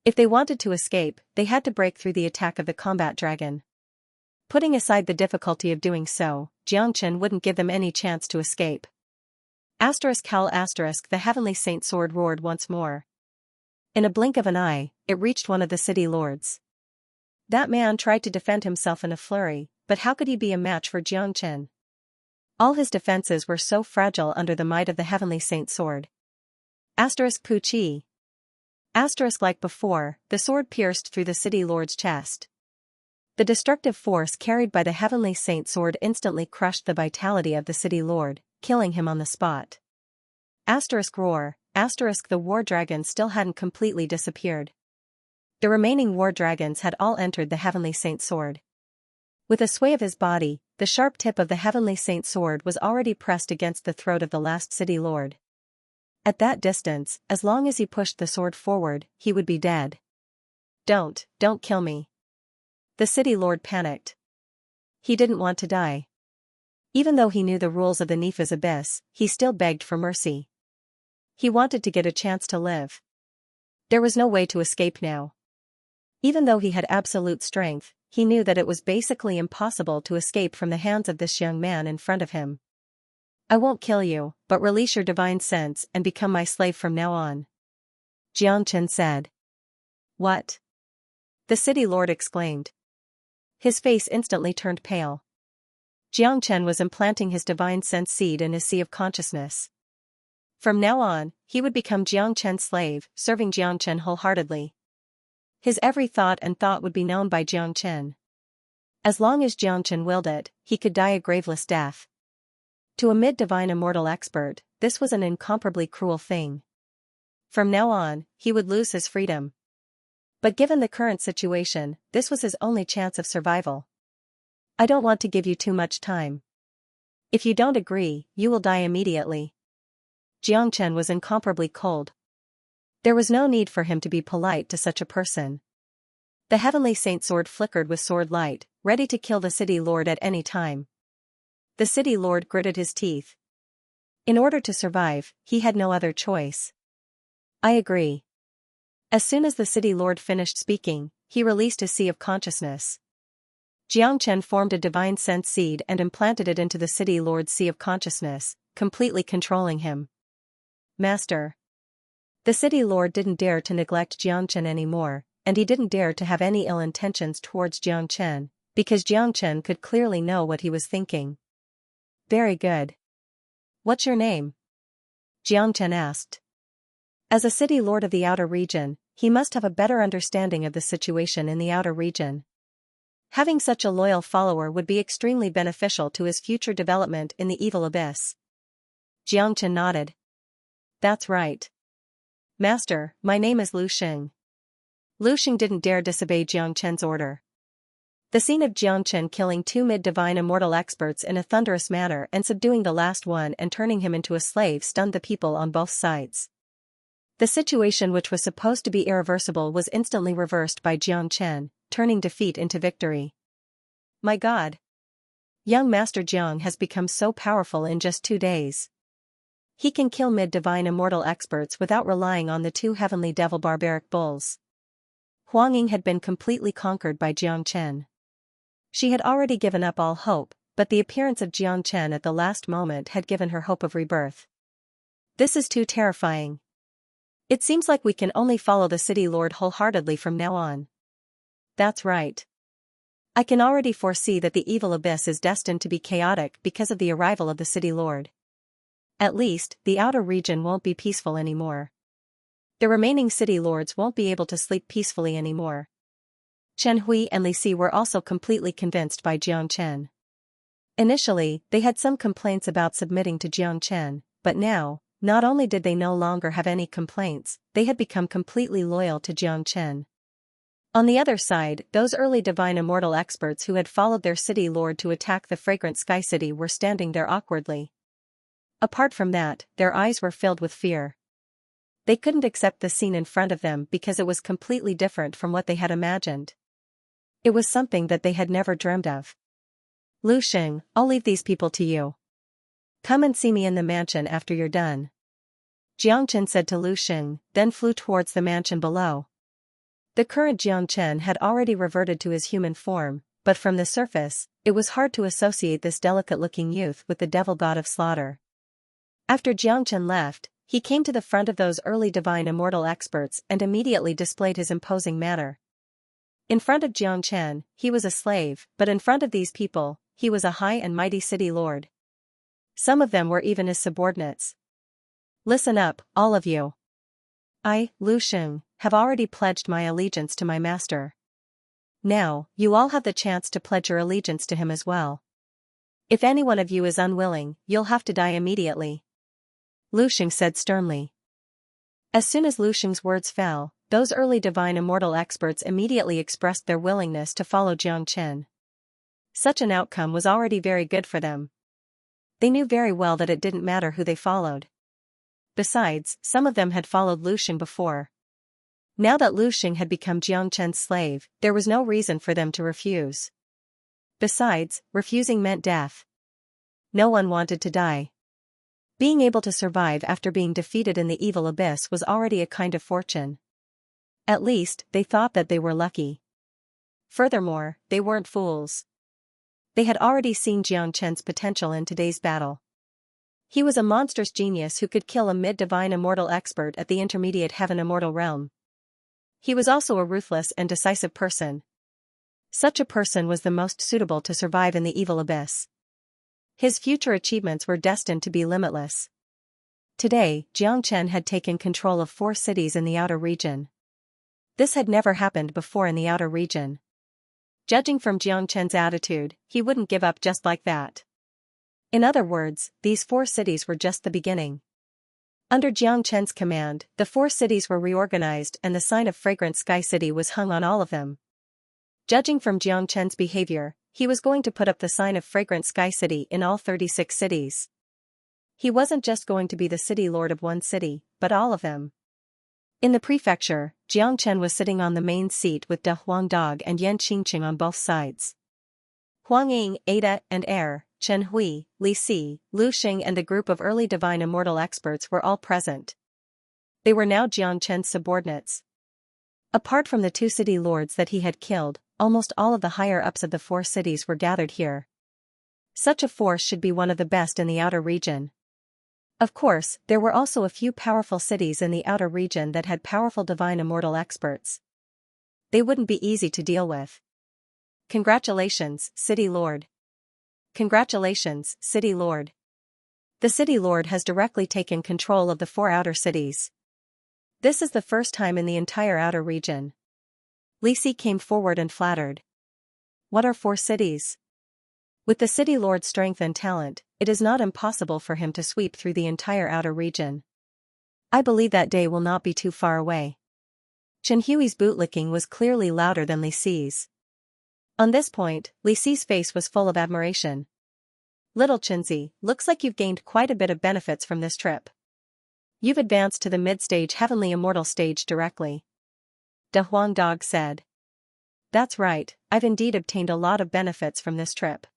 If they wanted to escape, they had to break through the attack of the combat dragon. Putting aside the difficulty of doing so, Xianxia wouldn't give them any chance to escape. The heavenly saint sword roared once more. In a blink of an eye, it reached one of the city lords. That man tried to defend himself in a flurry, but how could he be a match for Xianxia? All his defenses were so fragile under the might of the heavenly saint sword. Puchi. Like before, the sword pierced through the city lord's chest. The destructive force carried by the heavenly saint sword instantly crushed the vitality of the city lord, killing him on the spot. Roar. The war dragon still hadn't completely disappeared. The remaining war dragons had all entered the heavenly saint sword. With a sway of his body, the sharp tip of the heavenly saint sword was already pressed against the throat of the last city lord. At that distance, as long as he pushed the sword forward, he would be dead. Don't kill me. The city lord panicked. He didn't want to die. Even though he knew the rules of the Nepha's abyss, he still begged for mercy. He wanted to get a chance to live. There was no way to escape now. Even though he had absolute strength, he knew that it was basically impossible to escape from the hands of this young man in front of him. I won't kill you, but release your divine sense and become my slave from now on. Xianxia said. What? The city lord exclaimed. His face instantly turned pale. Xianxia was implanting his divine sense seed in his sea of consciousness. From now on, he would become Xianxia's slave, serving Xianxia wholeheartedly. His every thought would be known by Xianxia. As long as Xianxia willed it, he could die a graveless death. To a mid-divine immortal expert, this was an incomparably cruel thing. From now on, he would lose his freedom. But given the current situation, this was his only chance of survival. I don't want to give you too much time. If you don't agree, you will die immediately. Xianxia was incomparably cold. There was no need for him to be polite to such a person. The heavenly saint sword flickered with sword light, ready to kill the city lord at any time. The city lord gritted his teeth. In order to survive, he had no other choice. I agree. As soon as the city lord finished speaking, he released his sea of consciousness. Xianxia formed a divine sense seed and implanted it into the city lord's sea of consciousness, completely controlling him. Master. The city lord didn't dare to neglect Xianxia anymore, and he didn't dare to have any ill intentions towards Xianxia, because Xianxia could clearly know what he was thinking. Very good. What's your name? Xianxia asked. As a city lord of the outer region, he must have a better understanding of the situation in the outer region. Having such a loyal follower would be extremely beneficial to his future development in the evil abyss. Xianxia nodded. That's right. Master, my name is Lu Xing. Lu Xing didn't dare disobey Xianxia's order. The scene of Xianxia killing two mid-divine immortal experts in a thunderous manner and subduing the last one and turning him into a slave stunned the people on both sides. The situation, which was supposed to be irreversible, was instantly reversed by Xianxia, turning defeat into victory. My God! Young Master Jiang has become so powerful in just 2 days. He can kill mid-divine immortal experts without relying on the two heavenly devil barbaric bulls. Huang Ying had been completely conquered by Xianxia. She had already given up all hope, but the appearance of Xianxia at the last moment had given her hope of rebirth. This is too terrifying. It seems like we can only follow the city lord wholeheartedly from now on. That's right. I can already foresee that the evil abyss is destined to be chaotic because of the arrival of the city lord. At least, the outer region won't be peaceful anymore. The remaining city lords won't be able to sleep peacefully anymore. Chen Hui and Li Si were also completely convinced by Xianxia. Initially, they had some complaints about submitting to Xianxia, but now, not only did they no longer have any complaints, they had become completely loyal to Xianxia. On the other side, those early divine immortal experts who had followed their city lord to attack the fragrant sky city were standing there awkwardly. Apart from that, their eyes were filled with fear. They couldn't accept the scene in front of them because it was completely different from what they had imagined. It was something that they had never dreamed of. Lu Xing, I'll leave these people to you. Come and see me in the mansion after you're done. Xianxia said to Lu Xing, then flew towards the mansion below. The current Xianxia had already reverted to his human form, but from the surface, it was hard to associate this delicate-looking youth with the devil god of slaughter. After Xianxia left, he came to the front of those early divine immortal experts and immediately displayed his imposing manner. In front of Xianxia, he was a slave, but in front of these people, he was a high and mighty city lord. Some of them were even his subordinates. Listen up, all of you. I, Lu Xing, have already pledged my allegiance to my master. Now, you all have the chance to pledge your allegiance to him as well. If any one of you is unwilling, you'll have to die immediately. Lu Xing said sternly. As soon as Lu Xing's words fell, those early divine immortal experts immediately expressed their willingness to follow Xianxia. Such an outcome was already very good for them. They knew very well that it didn't matter who they followed. Besides, some of them had followed Lu Xing before. Now that Lu Xing had become Xianxia's slave, there was no reason for them to refuse. Besides, refusing meant death. No one wanted to die. Being able to survive after being defeated in the evil abyss was already a kind of fortune. At least, they thought that they were lucky. Furthermore, they weren't fools. They had already seen Xianxia's potential in today's battle. He was a monstrous genius who could kill a mid-divine immortal expert at the intermediate heaven immortal realm. He was also a ruthless and decisive person. Such a person was the most suitable to survive in the evil abyss. His future achievements were destined to be limitless. Today, Xianxia had taken control of 4 cities in the outer region. This had never happened before in the outer region. Judging from Xianxia's attitude, he wouldn't give up just like that. In other words, these 4 cities were just the beginning. Under Xianxia's command, the 4 cities were reorganized and the sign of Fragrant Sky City was hung on all of them. Judging from Xianxia's behavior, he was going to put up the sign of Fragrant Sky City in all 36 cities. He wasn't just going to be the city lord of one city, but all of them. In the prefecture, Xianxia was sitting on the main seat with De Huangdog and Yan Qingqing on both sides. Huang Ying, Ada, and Chen Hui, Li Si, Lu Xing and the group of early divine immortal experts were all present. They were now Xianxia's subordinates. Apart from the 2 city lords that he had killed, almost all of the higher-ups of the 4 cities were gathered here. Such a force should be one of the best in the outer region. Of course, there were also a few powerful cities in the outer region that had powerful divine immortal experts. They wouldn't be easy to deal with. Congratulations, City Lord. Congratulations, City Lord. The City Lord has directly taken control of the 4 outer cities. This is the first time in the entire outer region. Lisi came forward and flattered. What are 4 cities? With the City Lord's strength and talent, it is not impossible for him to sweep through the entire outer region. I believe that day will not be too far away. Chenhui's bootlicking was clearly louder than Lisi's. On this point, Lisi's face was full of admiration. Little Chenzi, looks like you've gained quite a bit of benefits from this trip. You've advanced to the mid-stage heavenly immortal stage directly. De Huang Dog said. That's right, I've indeed obtained a lot of benefits from this trip.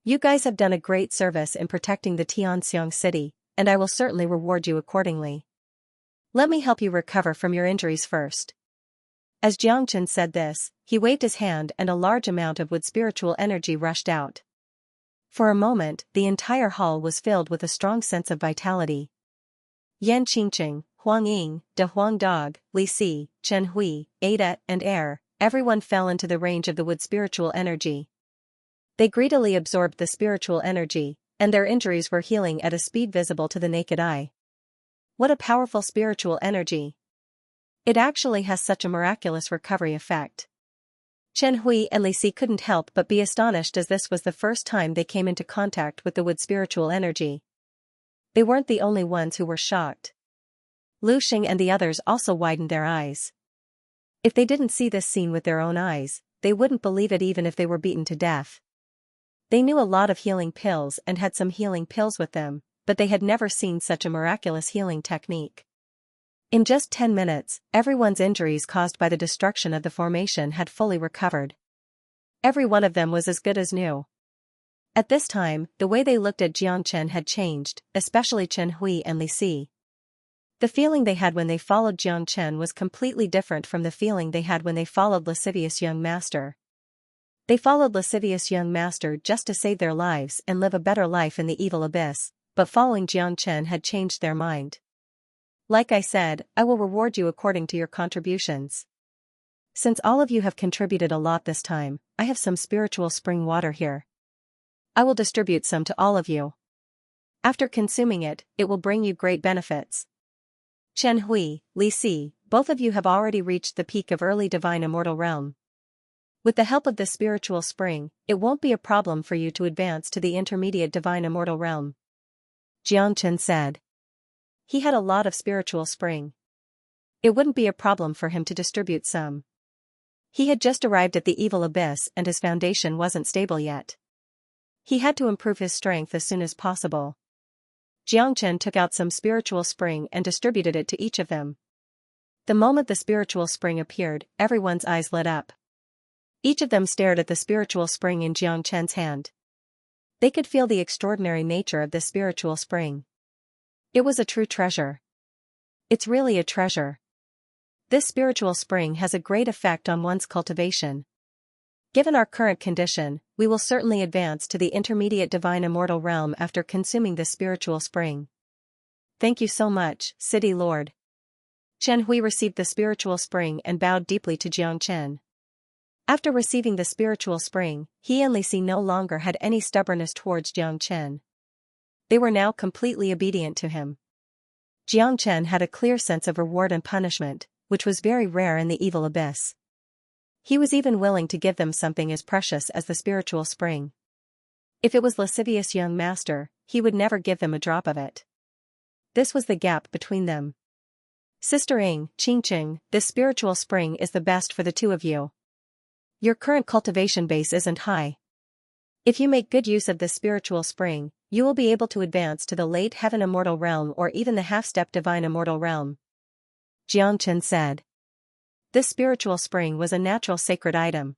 You guys have done a great service in protecting the Tianxiang city, and I will certainly reward you accordingly. Let me help you recover from your injuries first. As Jiangchen said this, he waved his hand and a large amount of wood spiritual energy rushed out. For a moment, the entire hall was filled with a strong sense of vitality. Yan Qingqing, Huang Ying, De Huang Dog, Li Si, Chen Hui, Ada, and Air, everyone fell into the range of the wood spiritual energy. They greedily absorbed the spiritual energy, and their injuries were healing at a speed visible to the naked eye. What a powerful spiritual energy! It actually has such a miraculous recovery effect. Chen Hui and Li Si couldn't help but be astonished as this was the first time they came into contact with the wood spiritual energy. They weren't the only ones who were shocked. Lu Xing and the others also widened their eyes. If they didn't see this scene with their own eyes, they wouldn't believe it even if they were beaten to death. They knew a lot of healing pills and had some healing pills with them, but they had never seen such a miraculous healing technique. In just 10 minutes, everyone's injuries caused by the destruction of the formation had fully recovered. Every one of them was as good as new. At this time, the way they looked at Jiangchen had changed, especially Chen Hui and Li Si. The feeling they had when they followed Jiangchen was completely different from the feeling they had when they followed lascivious young master. They followed lascivious young master just to save their lives and live a better life in the evil abyss, but following Jiangchen had changed their mind. Like I said, I will reward you according to your contributions. Since all of you have contributed a lot this time, I have some spiritual spring water here. I will distribute some to all of you. After consuming it, it will bring you great benefits. Chen Hui, Li Si, both of you have already reached the peak of early divine immortal realm. With the help of the spiritual spring, it won't be a problem for you to advance to the intermediate divine immortal realm. Jiangchen said. He had a lot of spiritual spring. It wouldn't be a problem for him to distribute some. He had just arrived at the evil abyss and his foundation wasn't stable yet. He had to improve his strength as soon as possible. Jiangchen took out some spiritual spring and distributed it to each of them. The moment the spiritual spring appeared, everyone's eyes lit up. Each of them stared at the spiritual spring in Jiangchen's hand. They could feel the extraordinary nature of this spiritual spring. It was a true treasure. It's really a treasure. This spiritual spring has a great effect on one's cultivation. Given our current condition, we will certainly advance to the intermediate divine immortal realm after consuming this spiritual spring. Thank you so much, City Lord. Chen Hui received the spiritual spring and bowed deeply to Jiangchen. After receiving the spiritual spring, he and Li Si no longer had any stubbornness towards Jiangchen. They were now completely obedient to him. Jiangchen had a clear sense of reward and punishment, which was very rare in the evil abyss. He was even willing to give them something as precious as the spiritual spring. If it was lascivious young master, he would never give them a drop of it. This was the gap between them. Sister Ying, Qingqing, this spiritual spring is the best for the two of you. Your current cultivation base isn't high. If you make good use of this spiritual spring, you will be able to advance to the late heaven immortal realm or even the half-step divine immortal realm. Jiangchen said. This spiritual spring was a natural sacred item.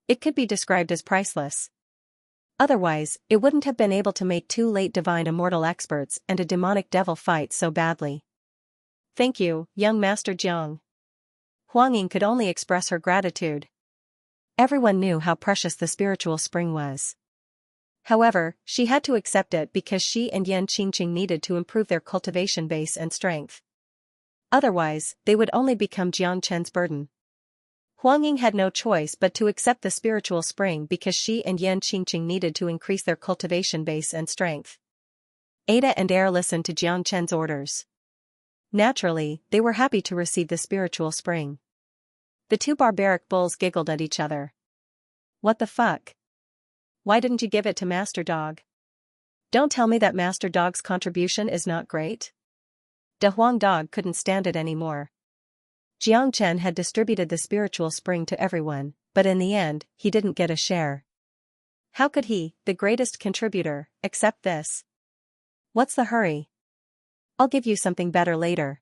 It could be described as priceless. Otherwise, it wouldn't have been able to make 2 late divine immortal experts and a demonic devil fight so badly. Thank you, young Master Jiang. Huang Ying could only express her gratitude. Everyone knew how precious the spiritual spring was. However, she had to accept it because she and Yan Qingqing needed to improve their cultivation base and strength. Otherwise, they would only become Jiang Chen's burden. Huang Ying had no choice but to accept the spiritual spring because she and Yan Qingqing needed to increase their cultivation base and strength. Ada and Air listened to Jiang Chen's orders. Naturally, they were happy to receive the spiritual spring. The two barbaric bulls giggled at each other. What the fuck? Why didn't you give it to Master Dog? Don't tell me that Master Dog's contribution is not great? De Huang Dog couldn't stand it anymore. Jiang Chen had distributed the spiritual spring to everyone, but in the end, he didn't get a share. How could he, the greatest contributor, accept this? What's the hurry? I'll give you something better later.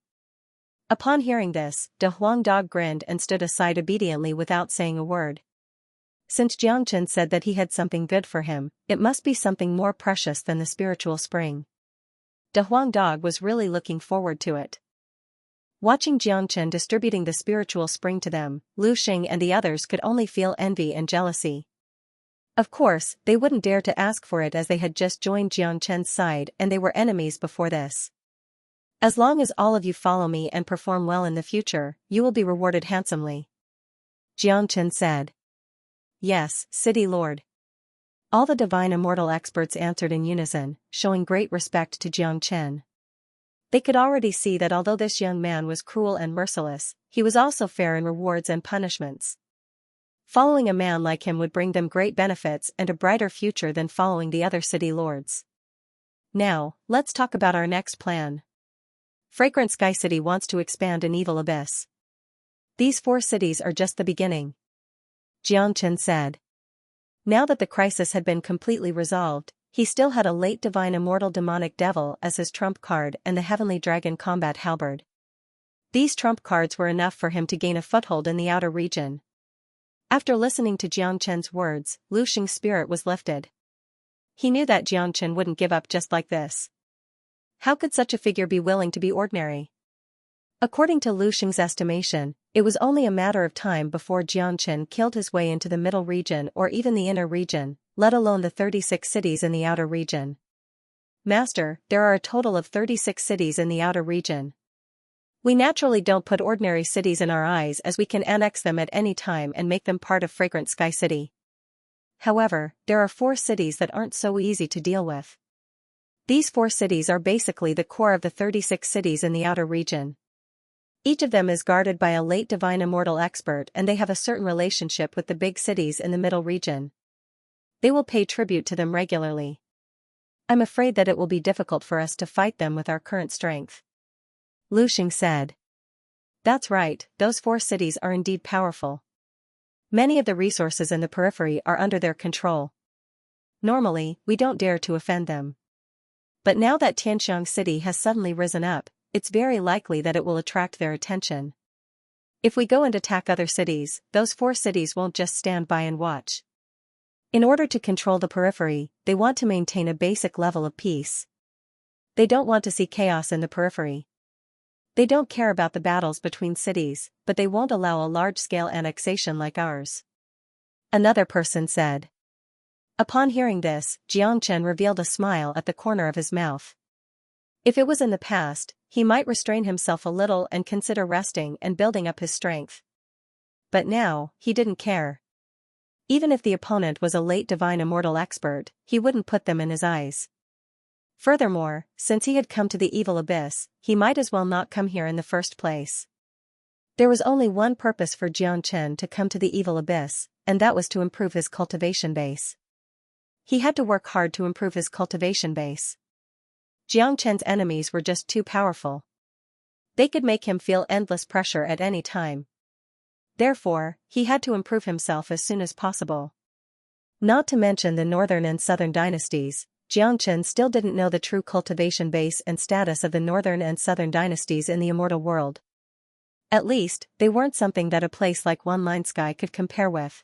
Upon hearing this, De Huang Dog grinned and stood aside obediently without saying a word. Since Jiang Chen said that he had something good for him, it must be something more precious than the spiritual spring. De Huang Dog was really looking forward to it. Watching Jiang Chen distributing the spiritual spring to them, Lu Xing and the others could only feel envy and jealousy. Of course, they wouldn't dare to ask for it as they had just joined Jiang Chen's side and they were enemies before this. As long as all of you follow me and perform well in the future, you will be rewarded handsomely. Jiang Chen said. Yes, City Lord. All the divine immortal experts answered in unison, showing great respect to Jiang Chen. They could already see that although this young man was cruel and merciless, he was also fair in rewards and punishments. Following a man like him would bring them great benefits and a brighter future than following the other city lords. Now, let's talk about our next plan. Fragrant Sky City wants to expand in Evil Abyss. These 4 cities are just the beginning. Jiang Chen said. Now that the crisis had been completely resolved, he still had a late divine immortal demonic devil as his trump card and the heavenly dragon combat halberd. These trump cards were enough for him to gain a foothold in the outer region. After listening to Jiang Chen's words, Lu Xing's spirit was lifted. He knew that Jiang Chen wouldn't give up just like this. How could such a figure be willing to be ordinary? According to Lu Xing's estimation, it was only a matter of time before Jiang Chen killed his way into the middle region or even the inner region, let alone the 36 cities in the outer region. Master, there are a total of 36 cities in the outer region. We naturally don't put ordinary cities in our eyes as we can annex them at any time and make them part of Fragrant Sky City. However, there are 4 cities that aren't so easy to deal with. These 4 cities are basically the core of the 36 cities in the outer region. Each of them is guarded by a late divine immortal expert and they have a certain relationship with the big cities in the middle region. They will pay tribute to them regularly. I'm afraid that it will be difficult for us to fight them with our current strength. Lu Xing said. That's right, those 4 cities are indeed powerful. Many of the resources in the periphery are under their control. Normally, we don't dare to offend them. But now that Tianxiang City has suddenly risen up, it's very likely that it will attract their attention. If we go and attack other cities, those 4 cities won't just stand by and watch. In order to control the periphery, they want to maintain a basic level of peace. They don't want to see chaos in the periphery. They don't care about the battles between cities, but they won't allow a large-scale annexation like ours. Another person said. Upon hearing this, Jiang Chen revealed a smile at the corner of his mouth. If it was in the past, he might restrain himself a little and consider resting and building up his strength. But now, he didn't care. Even if the opponent was a late divine immortal expert, he wouldn't put them in his eyes. Furthermore, since he had come to the Evil Abyss, he might as well not come here in the first place. There was only one purpose for Jiang Chen to come to the Evil Abyss, and that was to improve his cultivation base. He had to work hard to improve his cultivation base. Jiang Chen's enemies were just too powerful. They could make him feel endless pressure at any time. Therefore, he had to improve himself as soon as possible. Not to mention the northern and southern dynasties, Jiang Chen still didn't know the true cultivation base and status of the northern and southern dynasties in the immortal world. At least, they weren't something that a place like One Line Sky could compare with.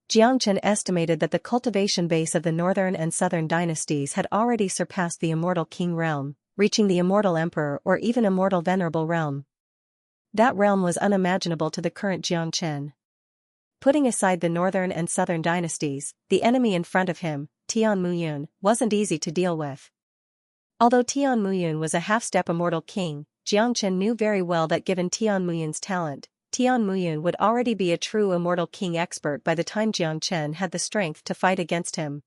Jiang Chen estimated that the cultivation base of the northern and southern dynasties had already surpassed the immortal king realm, reaching the immortal emperor or even immortal venerable realm. That realm was unimaginable to the current Jiang Chen. Putting aside the northern and southern dynasties, the enemy in front of him, Tian Muyun, wasn't easy to deal with. Although Tian Muyun was a half-step immortal king, Xianxia knew very well that given Tian Muyun's talent, Tian Muyun would already be a true immortal king expert by the time Xianxia had the strength to fight against him.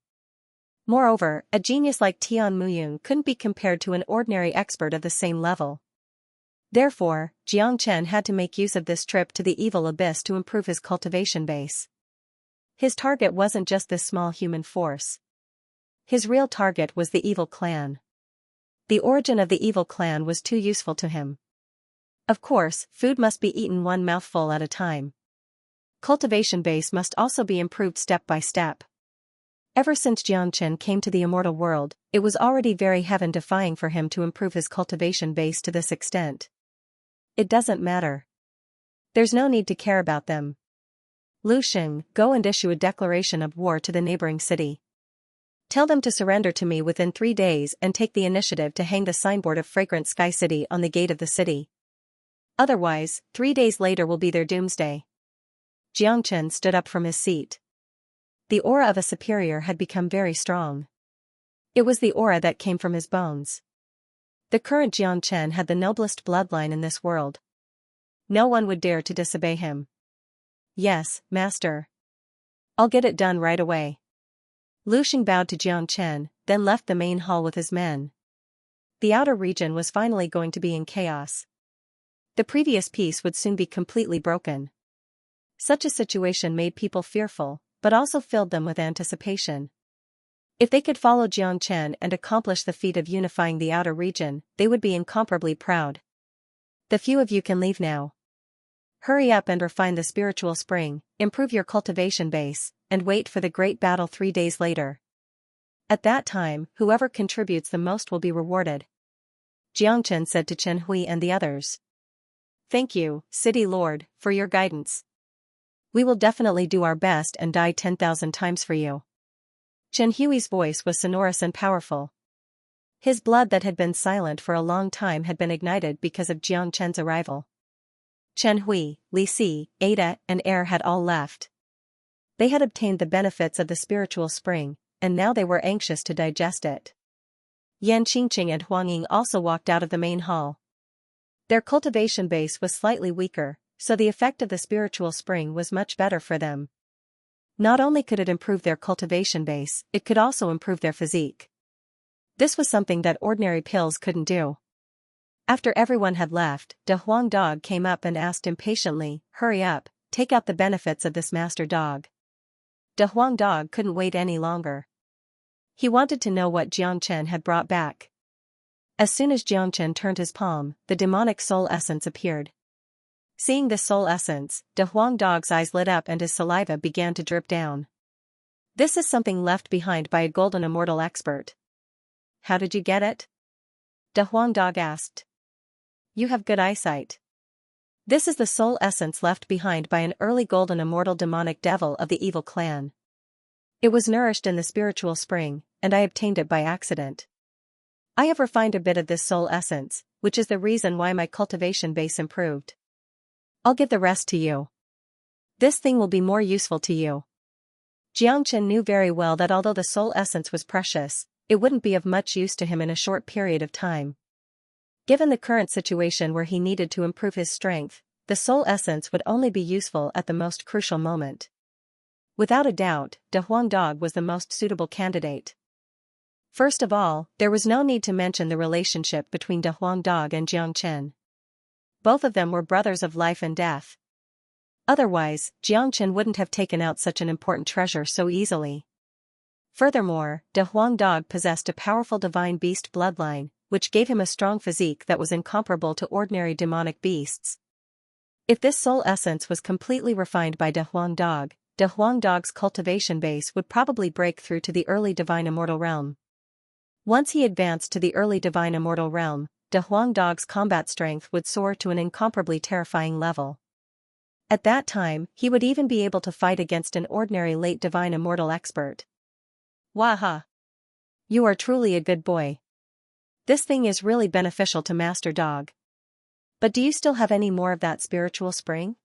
Moreover, a genius like Tian Muyun couldn't be compared to an ordinary expert of the same level. Therefore, Xianxia had to make use of this trip to the evil abyss to improve his cultivation base. His target wasn't just this small human force. His real target was the evil clan. The origin of the evil clan was too useful to him. Of course, food must be eaten one mouthful at a time. Cultivation base must also be improved step by step. Ever since Xianxia came to the immortal world, it was already very heaven-defying for him to improve his cultivation base to this extent. It doesn't matter. There's no need to care about them. Lu Xing, go and issue a declaration of war to the neighboring city. Tell them to surrender to me within 3 days and take the initiative to hang the signboard of Fragrant Sky City on the gate of the city. Otherwise, 3 days later will be their doomsday. Xianxia stood up from his seat. The aura of a superior had become very strong. It was the aura that came from his bones. The current Xianxia had the noblest bloodline in this world. No one would dare to disobey him. Yes, master. I'll get it done right away. Lu Xing bowed to Xianxia, then left the main hall with his men. The outer region was finally going to be in chaos. The previous peace would soon be completely broken. Such a situation made people fearful, but also filled them with anticipation. If they could follow Xianxia and accomplish the feat of unifying the outer region, they would be incomparably proud. The few of you can leave now. Hurry up and refine the spiritual spring, improve your cultivation base, and wait for the great battle 3 days later. At that time, whoever contributes the most will be rewarded. Xianxia said to Chen Hui and the others. Thank you, City Lord, for your guidance. We will definitely do our best and die 10,000 times for you. Chen Hui's voice was sonorous and powerful. His blood that had been silent for a long time had been ignited because of Xianxia's arrival. Chen Hui, Li Si, Ada, and Air had all left. They had obtained the benefits of the spiritual spring, and now they were anxious to digest it. Yan Qingqing and Huang Ying also walked out of the main hall. Their cultivation base was slightly weaker, so the effect of the spiritual spring was much better for them. Not only could it improve their cultivation base, it could also improve their physique. This was something that ordinary pills couldn't do. After everyone had left, De Huang Dog came up and asked impatiently, "Hurry up, take out the benefits of this master dog." De Huang Dog couldn't wait any longer. He wanted to know what Xianxia had brought back. As soon as Xianxia turned his palm, the demonic soul essence appeared. Seeing this soul essence, De Huang Dog's eyes lit up and his saliva began to drip down. This is something left behind by a golden immortal expert. How did you get it? De Huang Dog asked. You have good eyesight. This is the soul essence left behind by an early golden immortal demonic devil of the evil clan. It was nourished in the spiritual spring, and I obtained it by accident. I have refined a bit of this soul essence, which is the reason why my cultivation base improved. I'll give the rest to you. This thing will be more useful to you. Xianxia knew very well that although the soul essence was precious, it wouldn't be of much use to him in a short period of time. Given the current situation where he needed to improve his strength, the soul essence would only be useful at the most crucial moment. Without a doubt, De Huang Dog was the most suitable candidate. First of all, there was no need to mention the relationship between De Huang Dog and Xianxia. Both of them were brothers of life and death. Otherwise, Xianxia wouldn't have taken out such an important treasure so easily. Furthermore, De Huang Dog possessed a powerful divine beast bloodline, which gave him a strong physique that was incomparable to ordinary demonic beasts. If this soul essence was completely refined by De Huang Dog's cultivation base would probably break through to the early divine immortal realm. Once he advanced to the early divine immortal realm, De Huang Dog's combat strength would soar to an incomparably terrifying level. At that time, he would even be able to fight against an ordinary late divine immortal expert. Waha! You are truly a good boy. This thing is really beneficial to Master Dog. But do you still have any more of that spiritual spring?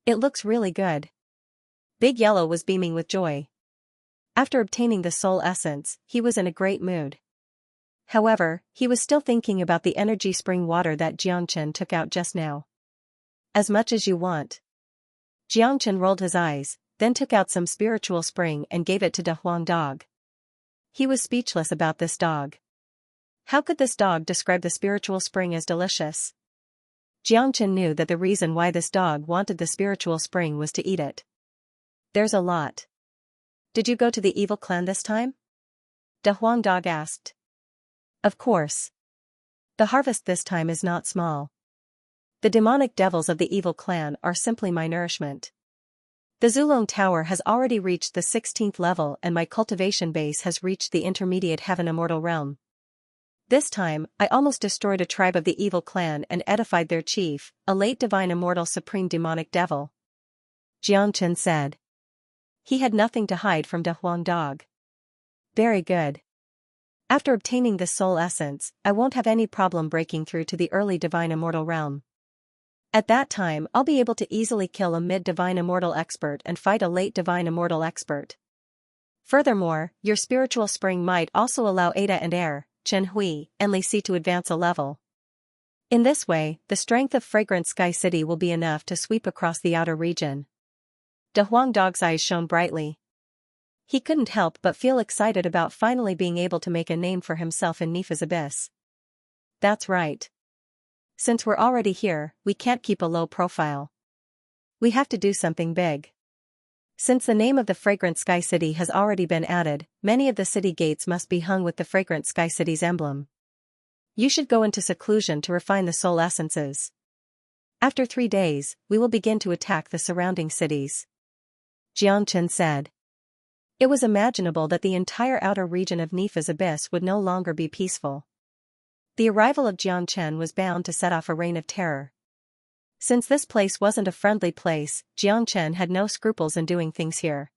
It looks really good. Big Yellow was beaming with joy. After obtaining the soul essence, he was in a great mood. However, he was still thinking about the energy spring water that Xianxia took out just now. As much as you want. Xianxia rolled his eyes, then took out some spiritual spring and gave it to the Huang dog. He was speechless about this dog. How could this dog describe the spiritual spring as delicious? Xianxia knew that the reason why this dog wanted the spiritual spring was to eat it. There's a lot. Did you go to the evil clan this time? The Huang dog asked. Of course. The harvest this time is not small. The demonic devils of the evil clan are simply my nourishment. The Zulong Tower has already reached the 16th level and my cultivation base has reached the intermediate heaven immortal realm. This time, I almost destroyed a tribe of the evil clan and edified their chief, a late divine immortal supreme demonic devil. Xianxia said. He had nothing to hide from the Huang dog. Very good. After obtaining this soul essence, I won't have any problem breaking through to the early divine immortal realm. At that time, I'll be able to easily kill a mid-divine immortal expert and fight a late divine immortal expert. Furthermore, your spiritual spring might also allow Ada and Air, Chen Hui, and Li Si to advance a level. In this way, the strength of Fragrant Sky City will be enough to sweep across the outer region. De Huang Dog's eyes shone brightly. He couldn't help but feel excited about finally being able to make a name for himself in Nifa's abyss. That's right. Since we're already here, we can't keep a low profile. We have to do something big. Since the name of the Fragrant Sky City has already been added, many of the city gates must be hung with the Fragrant Sky City's emblem. You should go into seclusion to refine the soul essences. After 3 days, we will begin to attack the surrounding cities. Xianxia said. It was imaginable that the entire outer region of Nifa's abyss would no longer be peaceful. The arrival of Xianxia was bound to set off a reign of terror. Since this place wasn't a friendly place, Xianxia had no scruples in doing things here.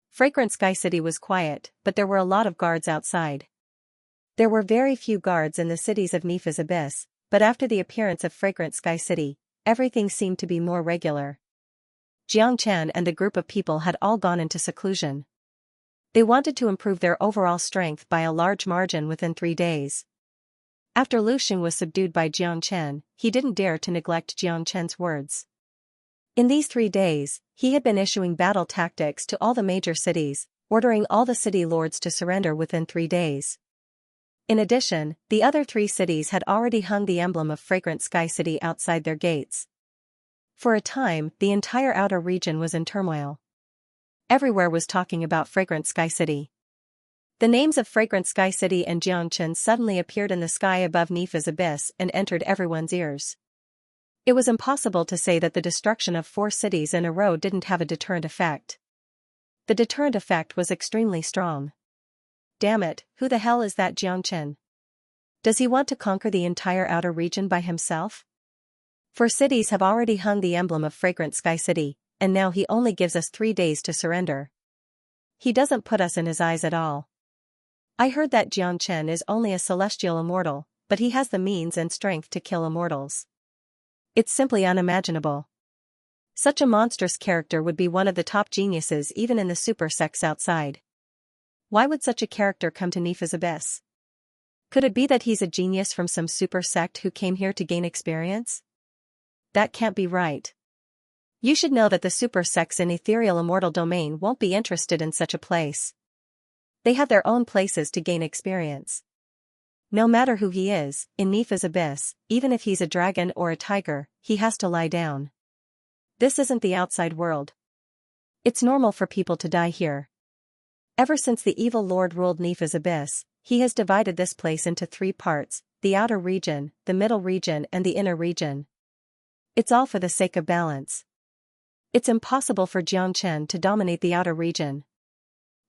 Fragrant Sky City was quiet, but there were a lot of guards outside. There were very few guards in the cities of Nifa's abyss, but after the appearance of Fragrant Sky City, everything seemed to be more regular. Xianxia and the group of people had all gone into seclusion. They wanted to improve their overall strength by a large margin within 3 days. After Lu Xing was subdued by Xianxia, he didn't dare to neglect Xianxia's words. In these 3 days, he had been issuing battle tactics to all the major cities, ordering all the city lords to surrender within 3 days. In addition, the other 3 cities had already hung the emblem of Fragrant Sky City outside their gates. For a time, the entire outer region was in turmoil. Everywhere was talking about Fragrant Sky City. The names of Fragrant Sky City and Xianxia suddenly appeared in the sky above Nifa's abyss and entered everyone's ears. It was impossible to say that the destruction of 4 cities in a row didn't have a deterrent effect. The deterrent effect was extremely strong. Damn it, who the hell is that Xianxia? Does he want to conquer the entire outer region by himself? 4 cities have already hung the emblem of Fragrant Sky City, and now he only gives us 3 days to surrender. He doesn't put us in his eyes at all. I heard that Xianxia is only a celestial immortal, but he has the means and strength to kill immortals. It's simply unimaginable. Such a monstrous character would be one of the top geniuses even in the super sects outside. Why would such a character come to Nifa's abyss? Could it be that he's a genius from some super sect who came here to gain experience? That can't be right. You should know that the super sects in ethereal immortal domain won't be interested in such a place. They have their own places to gain experience. No matter who he is, in Nifa's abyss, even if he's a dragon or a tiger, he has to lie down. This isn't the outside world. It's normal for people to die here. Ever since the evil lord ruled Nifa's abyss, he has divided this place into 3 parts, the outer region, the middle region and the inner region. It's all for the sake of balance. It's impossible for Xianxia to dominate the outer region.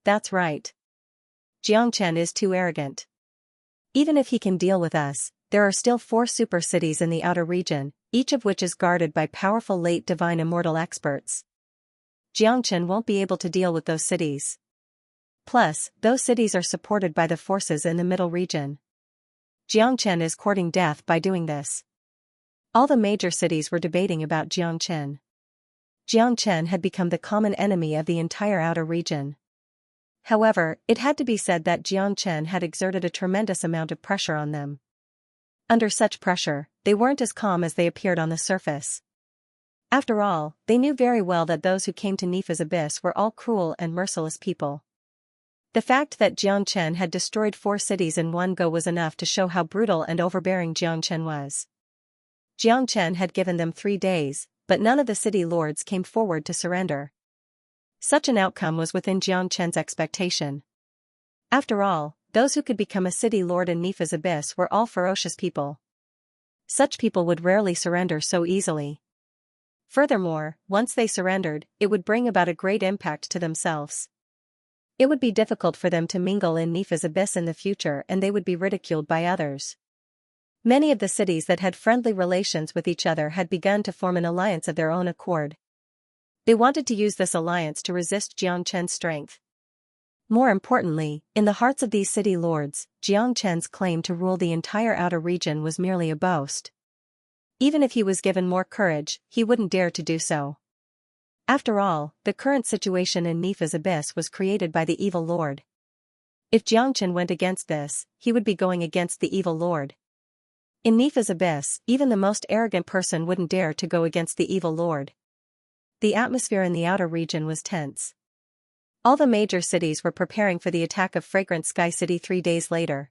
That's right. Xianxia is too arrogant. Even if he can deal with us, there are still 4 super cities in the outer region, each of which is guarded by powerful late divine immortal experts. Xianxia won't be able to deal with those cities. Plus, those cities are supported by the forces in the middle region. Xianxia is courting death by doing this. All the major cities were debating about Xianxia. Xianxia had become the common enemy of the entire outer region. However, it had to be said that Xianxia had exerted a tremendous amount of pressure on them. Under such pressure, they weren't as calm as they appeared on the surface. After all, they knew very well that those who came to Nifa's abyss were all cruel and merciless people. The fact that Xianxia had destroyed 4 cities in one go was enough to show how brutal and overbearing Xianxia was. Xianxia had given them 3 days, but none of the city lords came forward to surrender. Such an outcome was within Xianxia's expectation. After all, those who could become a city lord in Nifa's abyss were all ferocious people. Such people would rarely surrender so easily. Furthermore, once they surrendered, it would bring about a great impact to themselves. It would be difficult for them to mingle in Nifa's abyss in the future, and they would be ridiculed by others. Many of the cities that had friendly relations with each other had begun to form an alliance of their own accord. They wanted to use this alliance to resist Xianxia's strength. More importantly, in the hearts of these city lords, Xianxia's claim to rule the entire outer region was merely a boast. Even if he was given more courage, he wouldn't dare to do so. After all, the current situation in Nifa's abyss was created by the evil lord. If Xianxia went against this, he would be going against the evil lord. In Nifa's abyss, even the most arrogant person wouldn't dare to go against the evil lord. The atmosphere in the outer region was tense. All the major cities were preparing for the attack of Fragrant Sky City 3 days later.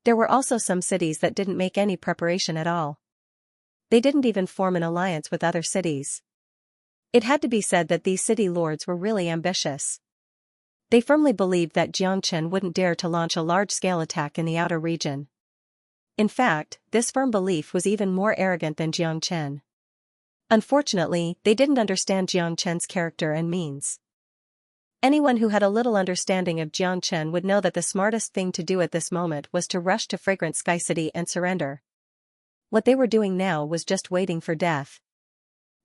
There were also some cities that didn't make any preparation at all. They didn't even form an alliance with other cities. It had to be said that these city lords were really ambitious. They firmly believed that Xianxia wouldn't dare to launch a large-scale attack in the outer region. In fact, this firm belief was even more arrogant than Xianxia. Unfortunately, they didn't understand Xianxia's character and means. Anyone who had a little understanding of Xianxia would know that the smartest thing to do at this moment was to rush to Fragrant Sky City and surrender. What they were doing now was just waiting for death.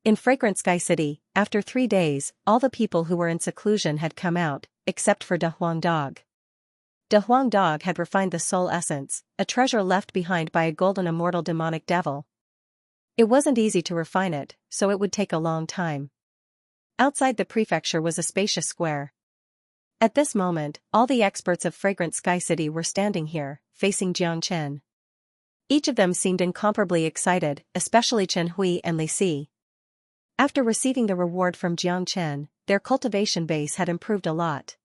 In Fragrant Sky City, after 3 days, all the people who were in seclusion had come out, except for De Huang Dog. De Huang Dog had refined the soul essence, a treasure left behind by a golden immortal demonic devil. It wasn't easy to refine it, so it would take a long time. Outside the prefecture was a spacious square. At this moment, all the experts of Fragrant Sky City were standing here, facing Xianxia. Each of them seemed incomparably excited, especially Chen Hui and Li Si. After receiving the reward from Xianxia, their cultivation base had improved a lot.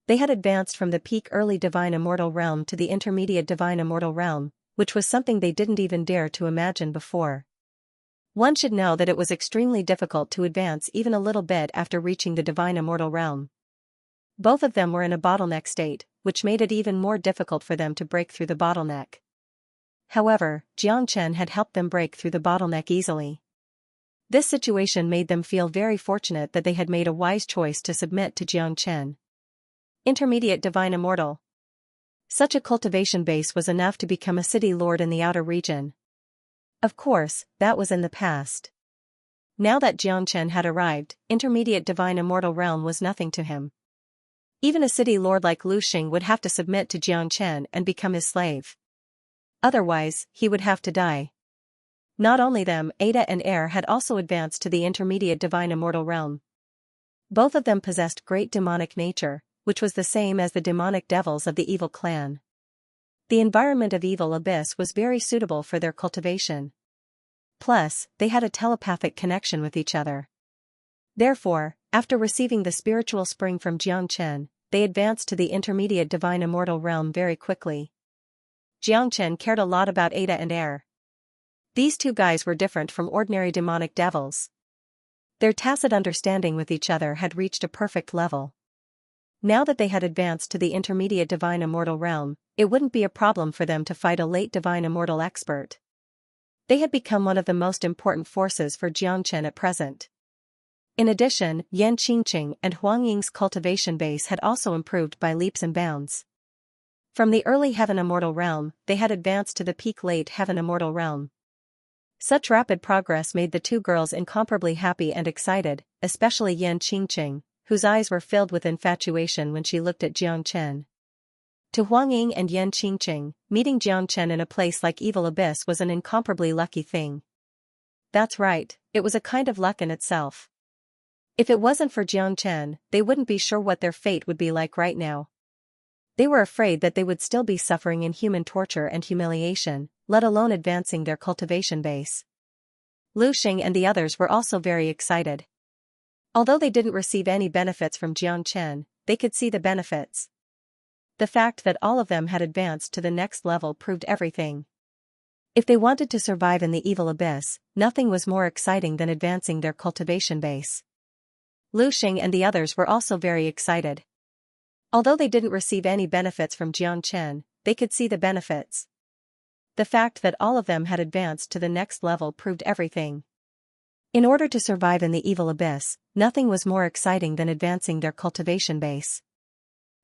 They had advanced from the peak early divine immortal realm to the intermediate divine immortal realm, which was something they didn't even dare to imagine before. One should know that it was extremely difficult to advance even a little bit after reaching the divine immortal realm. Both of them were in a bottleneck state, which made it even more difficult for them to break through the bottleneck. However, Xianxia had helped them break through the bottleneck easily. This situation made them feel very fortunate that they had made a wise choice to submit to Xianxia. Intermediate Divine Immortal. Such a cultivation base was enough to become a city lord in the outer region. Of course, that was in the past. Now that Xianxia had arrived, Intermediate Divine Immortal Realm was nothing to him. Even a city lord like Lu Xing would have to submit to Xianxia and become his slave. Otherwise, he would have to die. Not only them, Ada and Air had also advanced to the Intermediate Divine Immortal Realm. Both of them possessed great demonic nature, which was the same as the demonic devils of the evil clan. The environment of Evil Abyss was very suitable for their cultivation. Plus, they had a telepathic connection with each other. Therefore, after receiving the spiritual spring from Xianxia, they advanced to the Intermediate Divine Immortal Realm very quickly. Xianxia cared a lot about Ada and Air. These two guys were different from ordinary demonic devils. Their tacit understanding with each other had reached a perfect level. Now that they had advanced to the Intermediate Divine Immortal Realm, it wouldn't be a problem for them to fight a late Divine Immortal expert. They had become one of the most important forces for Xianxia at present. In addition, Yan Qingqing and Huang Ying's cultivation base had also improved by leaps and bounds. From the early Heaven Immortal Realm, they had advanced to the peak late Heaven Immortal Realm. Such rapid progress made the two girls incomparably happy and excited, especially Yan Qingqing, whose eyes were filled with infatuation when she looked at Xianxia. To Huang Ying and Yan Qingqing, meeting Xianxia in a place like Evil Abyss was an incomparably lucky thing. That's right, it was a kind of luck in itself. If it wasn't for Xianxia, they wouldn't be sure what their fate would be like right now. They were afraid that they would still be suffering inhuman torture and humiliation, let alone advancing their cultivation base. Lu Xing and the others were also very excited. Although they didn't receive any benefits from Xianxia, they could see the benefits. The fact that all of them had advanced to the next level proved everything. If they wanted to survive in the evil abyss, nothing was more exciting than advancing their cultivation base. Lu Xing and the others were also very excited. Although they didn't receive any benefits from Xianxia, they could see the benefits. The fact that all of them had advanced to the next level proved everything. In order to survive in the evil abyss, nothing was more exciting than advancing their cultivation base.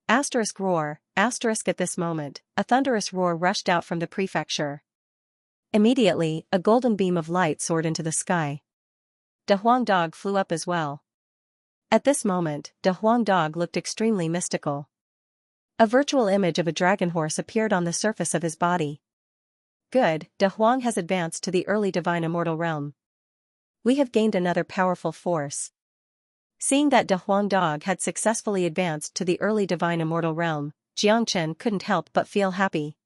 Asterisk roar, asterisk at this moment, a thunderous roar rushed out from the prefecture. Immediately, a golden beam of light soared into the sky. De Huang Dog flew up as well. At this moment, De Huang Dog looked extremely mystical. A virtual image of a dragon horse appeared on the surface of his body. Good, De Huang has advanced to the early divine immortal realm. We have gained another powerful force. Seeing that De Huang Dog had successfully advanced to the early divine immortal realm, Xianxia couldn't help but feel happy.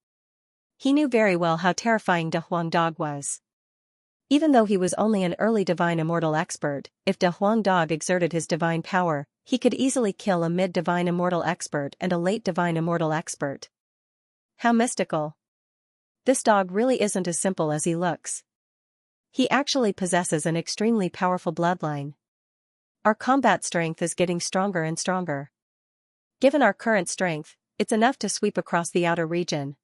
He knew very well how terrifying De Huang Dog was. Even though he was only an early divine immortal expert, if De Huang Dog exerted his divine power, he could easily kill a mid-divine immortal expert and a late divine immortal expert. How mystical. This dog really isn't as simple as he looks. He actually possesses an extremely powerful bloodline. Our combat strength is getting stronger and stronger. Given our current strength, it's enough to sweep across the outer region.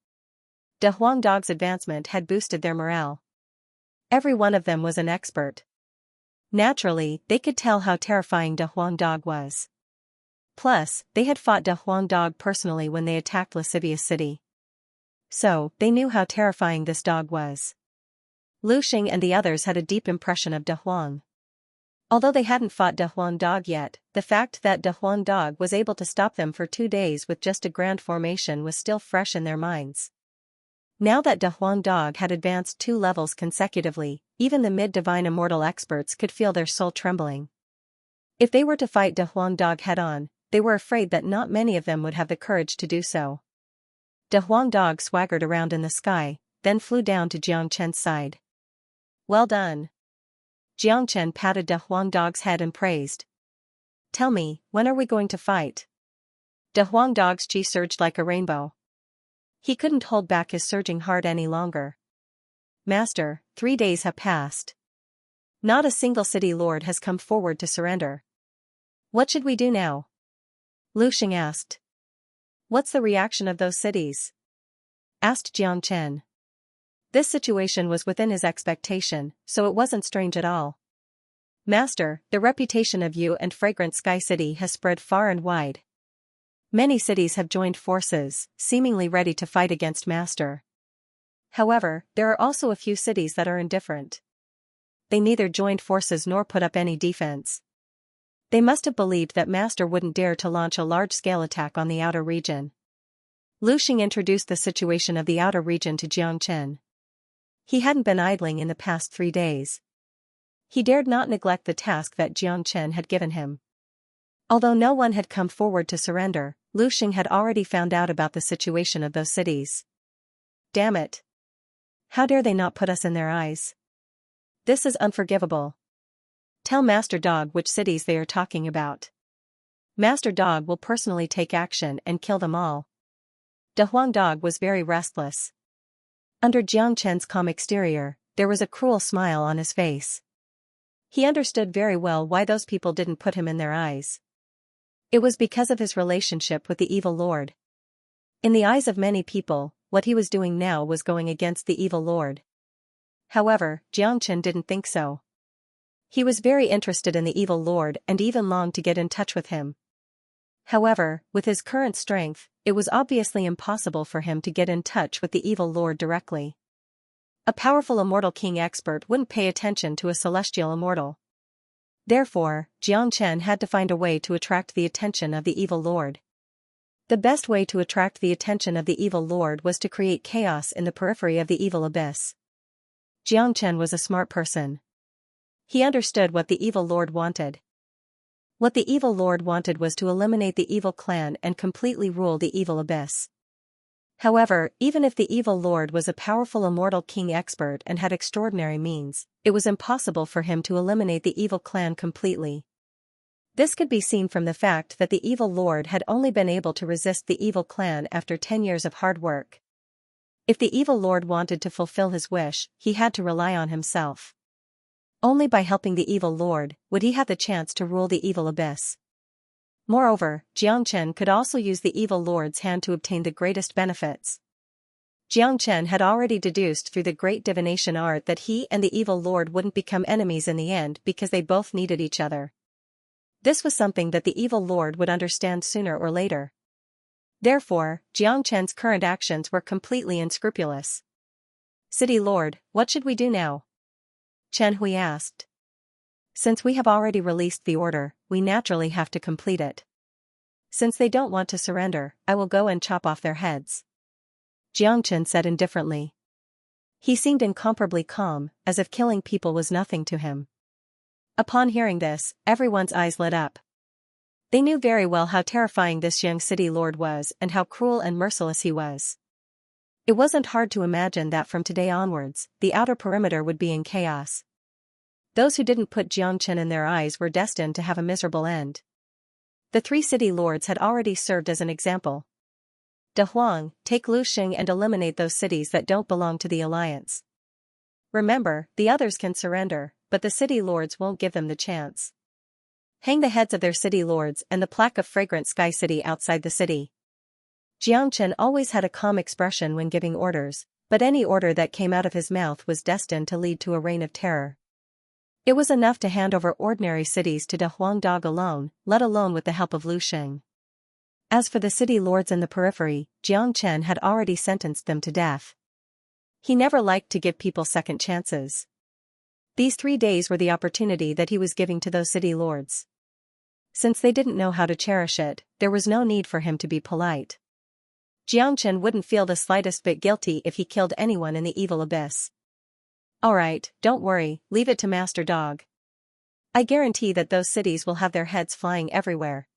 De Huang Dog's advancement had boosted their morale. Every one of them was an expert. Naturally, they could tell how terrifying De Huang Dog was. Plus, they had fought De Huang Dog personally when they attacked Lascivious City. So, they knew how terrifying this dog was. Lu Xing and the others had a deep impression of De Huang. Although they hadn't fought De Huang Dog yet, the fact that De Huang Dog was able to stop them for 2 days with just a grand formation was still fresh in their minds. Now that De Huang Dog had advanced 2 levels consecutively, even the mid-divine immortal experts could feel their soul trembling. If they were to fight De Huang Dog head-on, they were afraid that not many of them would have the courage to do so. De Huang Dog swaggered around in the sky, then flew down to Xianxia's side. Well done. Xianxia patted De Huang Dog's head and praised. Tell me, when are we going to fight? De Huang Dog's chi surged like a rainbow. He couldn't hold back his surging heart any longer. Master, 3 days have passed. Not a single city lord has come forward to surrender. What should we do now? Lu Xing asked. What's the reaction of those cities? Asked Xianxia. This situation was within his expectation, so it wasn't strange at all. Master, the reputation of you and Fragrant Sky City has spread far and wide. Many cities have joined forces, seemingly ready to fight against Master. However, there are also a few cities that are indifferent. They neither joined forces nor put up any defense. They must have believed that Master wouldn't dare to launch a large-scale attack on the outer region. Lu Xing introduced the situation of the outer region to Xianxia. He hadn't been idling in the past 3 days. He dared not neglect the task that Xianxia had given him. Although no one had come forward to surrender, Lu Xing had already found out about the situation of those cities. Damn it! How dare they not put us in their eyes? This is unforgivable. Tell Master Dog which cities they are talking about. Master Dog will personally take action and kill them all. De Huang Dog was very restless. Under Xianxia's calm exterior, there was a cruel smile on his face. He understood very well why those people didn't put him in their eyes. It was because of his relationship with the evil lord. In the eyes of many people, what he was doing now was going against the evil lord. However, Xianxia didn't think so. He was very interested in the evil lord and even longed to get in touch with him. However, with his current strength, it was obviously impossible for him to get in touch with the evil lord directly. A powerful immortal king expert wouldn't pay attention to a celestial immortal. Therefore, Xianxia had to find a way to attract the attention of the evil lord. The best way to attract the attention of the evil lord was to create chaos in the periphery of the evil abyss. Xianxia was a smart person. He understood what the evil lord wanted. What the evil lord wanted was to eliminate the evil clan and completely rule the evil abyss. However, even if the evil lord was a powerful immortal king expert and had extraordinary means, it was impossible for him to eliminate the evil clan completely. This could be seen from the fact that the evil lord had only been able to resist the evil clan after 10 years of hard work. If the evil lord wanted to fulfill his wish, he had to rely on himself. Only by helping the evil lord would he have the chance to rule the evil abyss. Moreover, Xianxia could also use the evil lord's hand to obtain the greatest benefits. Xianxia had already deduced through the great divination art that he and the evil lord wouldn't become enemies in the end because they both needed each other. This was something that the evil lord would understand sooner or later. Therefore, Xianxia's current actions were completely unscrupulous. "City Lord, what should we do now?" Chen Hui asked. "Since we have already released the order, we naturally have to complete it. Since they don't want to surrender, I will go and chop off their heads," Xianxia said indifferently. He seemed incomparably calm, as if killing people was nothing to him. Upon hearing this, everyone's eyes lit up. They knew very well how terrifying this young city lord was and how cruel and merciless he was. It wasn't hard to imagine that from today onwards, the outer perimeter would be in chaos. Those who didn't put Xianxia in their eyes were destined to have a miserable end. The 3 city lords had already served as an example. De Huang, take Lu Xing and eliminate those cities that don't belong to the alliance. Remember, the others can surrender, but the city lords won't give them the chance. Hang the heads of their city lords and the plaque of Fragrant Sky City outside the city. Xianxia always had a calm expression when giving orders, but any order that came out of his mouth was destined to lead to a reign of terror. It was enough to hand over ordinary cities to De Huang Dog alone, let alone with the help of Lu Xing. As for the city lords in the periphery, Xianxia had already sentenced them to death. He never liked to give people second chances. These 3 days were the opportunity that he was giving to those city lords. Since they didn't know how to cherish it, there was no need for him to be polite. Xianxia wouldn't feel the slightest bit guilty if he killed anyone in the evil abyss. "Alright, don't worry, leave it to Master Dog. I guarantee that those cities will have their heads flying everywhere."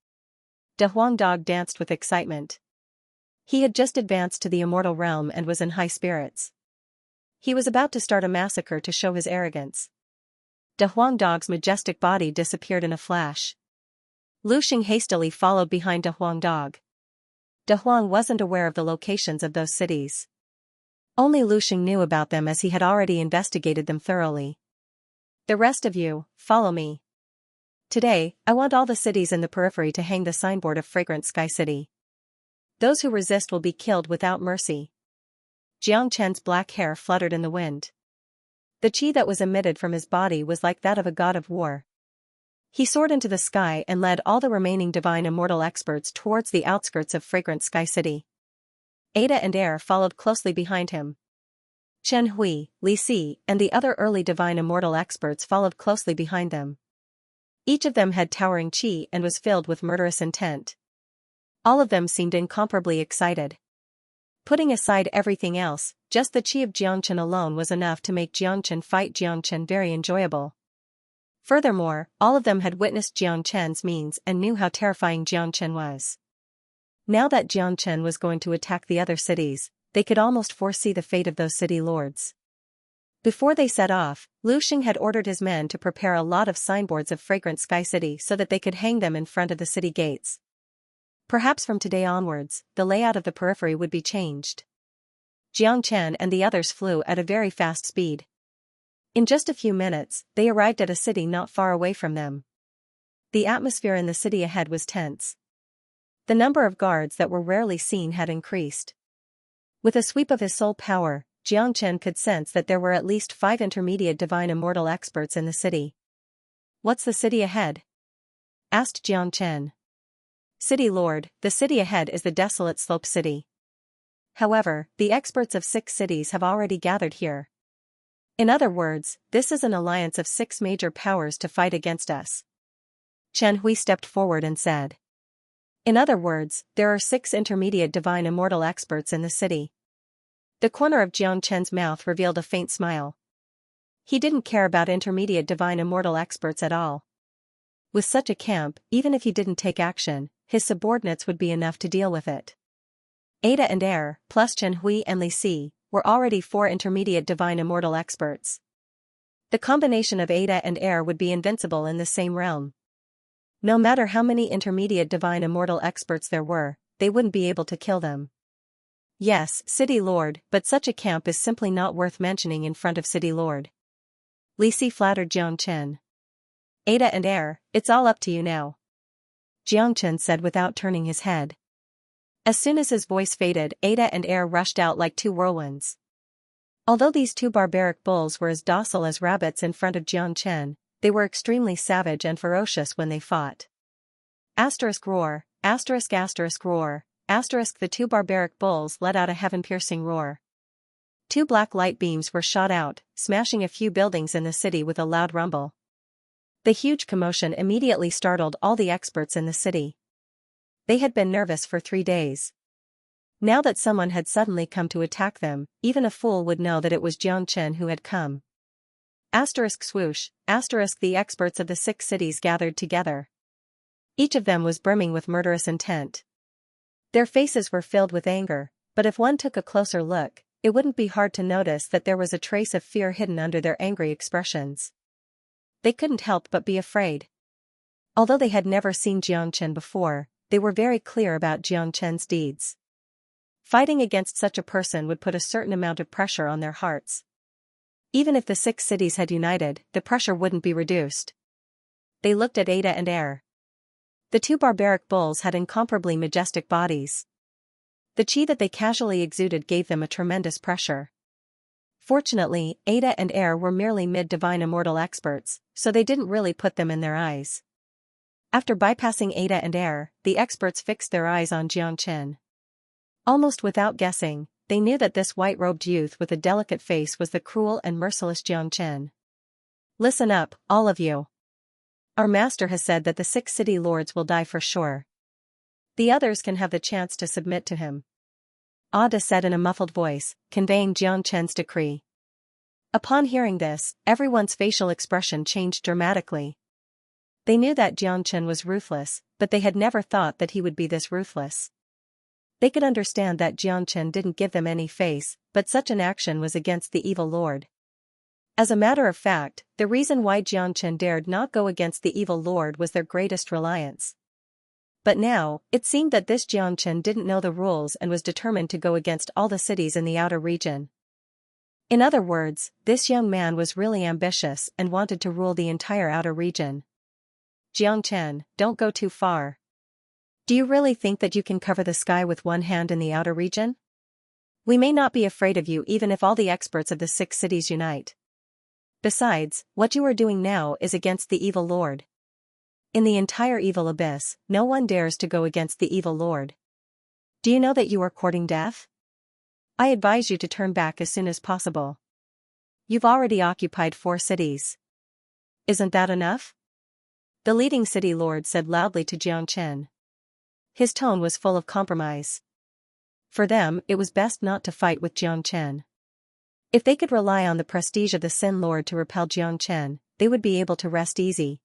De Huang Dog danced with excitement. He had just advanced to the immortal realm and was in high spirits. He was about to start a massacre to show his arrogance. De Huang Dog's majestic body disappeared in a flash. Lu Xing hastily followed behind De Huang Dog. De Huang wasn't aware of the locations of those cities. Only Lu Xing knew about them as he had already investigated them thoroughly. "The rest of you, follow me. Today, I want all the cities in the periphery to hang the signboard of Fragrant Sky City. Those who resist will be killed without mercy." Xianxia's black hair fluttered in the wind. The qi that was emitted from his body was like that of a god of war. He soared into the sky and led all the remaining divine immortal experts towards the outskirts of Fragrant Sky City. Ada and Air followed closely behind him. Chen Hui, Li Si, and the other early divine immortal experts followed closely behind them. Each of them had towering qi and was filled with murderous intent. All of them seemed incomparably excited. Putting aside everything else, just the qi of Xianxia alone was enough to make Xianxia fight Xianxia very enjoyable. Furthermore, all of them had witnessed Xianxia's means and knew how terrifying Xianxia was. Now that Xianxia was going to attack the other cities, they could almost foresee the fate of those city lords. Before they set off, Lu Xing had ordered his men to prepare a lot of signboards of Fragrant Sky City so that they could hang them in front of the city gates. Perhaps from today onwards, the layout of the periphery would be changed. Xianxia and the others flew at a very fast speed. In just a few minutes, they arrived at a city not far away from them. The atmosphere in the city ahead was tense. The number of guards that were rarely seen had increased. With a sweep of his soul power, Xianxia could sense that there were at least 5 intermediate divine immortal experts in the city. "What's the city ahead?" asked Xianxia. "City Lord, the city ahead is the desolate slope city. However, the experts of 6 cities have already gathered here. In other words, this is an alliance of 6 major powers to fight against us." Chen Hui stepped forward and said. "In other words, there are 6 intermediate divine immortal experts in the city." The corner of Xianxia's mouth revealed a faint smile. He didn't care about intermediate divine immortal experts at all. With such a camp, even if he didn't take action, his subordinates would be enough to deal with it. Ada and Er, plus Chen Hui and Li Si, were already 4 intermediate divine immortal experts. The combination of Ada and Er would be invincible in the same realm. No matter how many intermediate divine immortal experts there were, they wouldn't be able to kill them. Yes, City Lord, but such a camp is simply not worth mentioning in front of City Lord. Li Si flattered Xianxia. Ada and Er, it's all up to you now. Xianxia said without turning his head. As soon as his voice faded, Ada and Er rushed out like 2 whirlwinds. Although these 2 barbaric bulls were as docile as rabbits in front of Xianxia, they were extremely savage and ferocious when they fought. Asterisk roar, asterisk roar, asterisk. The 2 barbaric bulls let out a heaven-piercing roar. 2 black light beams were shot out, smashing a few buildings in the city with a loud rumble. The huge commotion immediately startled all the experts in the city. They had been nervous for 3 days. Now that someone had suddenly come to attack them, even a fool would know that it was Xianxia who had come. Asterisk swoosh, asterisk. The experts of the 6 cities gathered together. Each of them was brimming with murderous intent. Their faces were filled with anger, but if one took a closer look, it wouldn't be hard to notice that there was a trace of fear hidden under their angry expressions. They couldn't help but be afraid. Although they had never seen Xianxia before, they were very clear about Xianxia's deeds. Fighting against such a person would put a certain amount of pressure on their hearts. Even if the 6 cities had united, the pressure wouldn't be reduced. They looked at Ada and Er. The 2 barbaric bulls had incomparably majestic bodies. The chi that they casually exuded gave them a tremendous pressure. Fortunately, Ada and Er were merely mid-divine immortal experts, so they didn't really put them in their eyes. After bypassing Ada and Er, the experts fixed their eyes on Xianxia. Almost without guessing, they knew that this white-robed youth with a delicate face was the cruel and merciless Xianxia. Listen up, all of you. Our master has said that the 6 city lords will die for sure. The others can have the chance to submit to him. Ada said in a muffled voice, conveying Xianxia's decree. Upon hearing this, everyone's facial expression changed dramatically. They knew that Xianxia was ruthless, but they had never thought that he would be this ruthless. They could understand that Xianxia didn't give them any face, but such an action was against the evil lord. As a matter of fact, the reason why Xianxia dared not go against the evil lord was their greatest reliance. But now, it seemed that this Xianxia didn't know the rules and was determined to go against all the cities in the outer region. In other words, this young man was really ambitious and wanted to rule the entire outer region. Xianxia, don't go too far. Do you really think that you can cover the sky with one hand in the outer region? We may not be afraid of you even if all the experts of the 6 cities unite. Besides, what you are doing now is against the evil lord. In the entire evil abyss, no one dares to go against the evil lord. Do you know that you are courting death? I advise you to turn back as soon as possible. You've already occupied 4 cities. Isn't that enough? The leading city lord said loudly to Xianxia. His tone was full of compromise. For them, it was best not to fight with Xianxia. If they could rely on the prestige of the Sin Lord to repel Xianxia, they would be able to rest easy.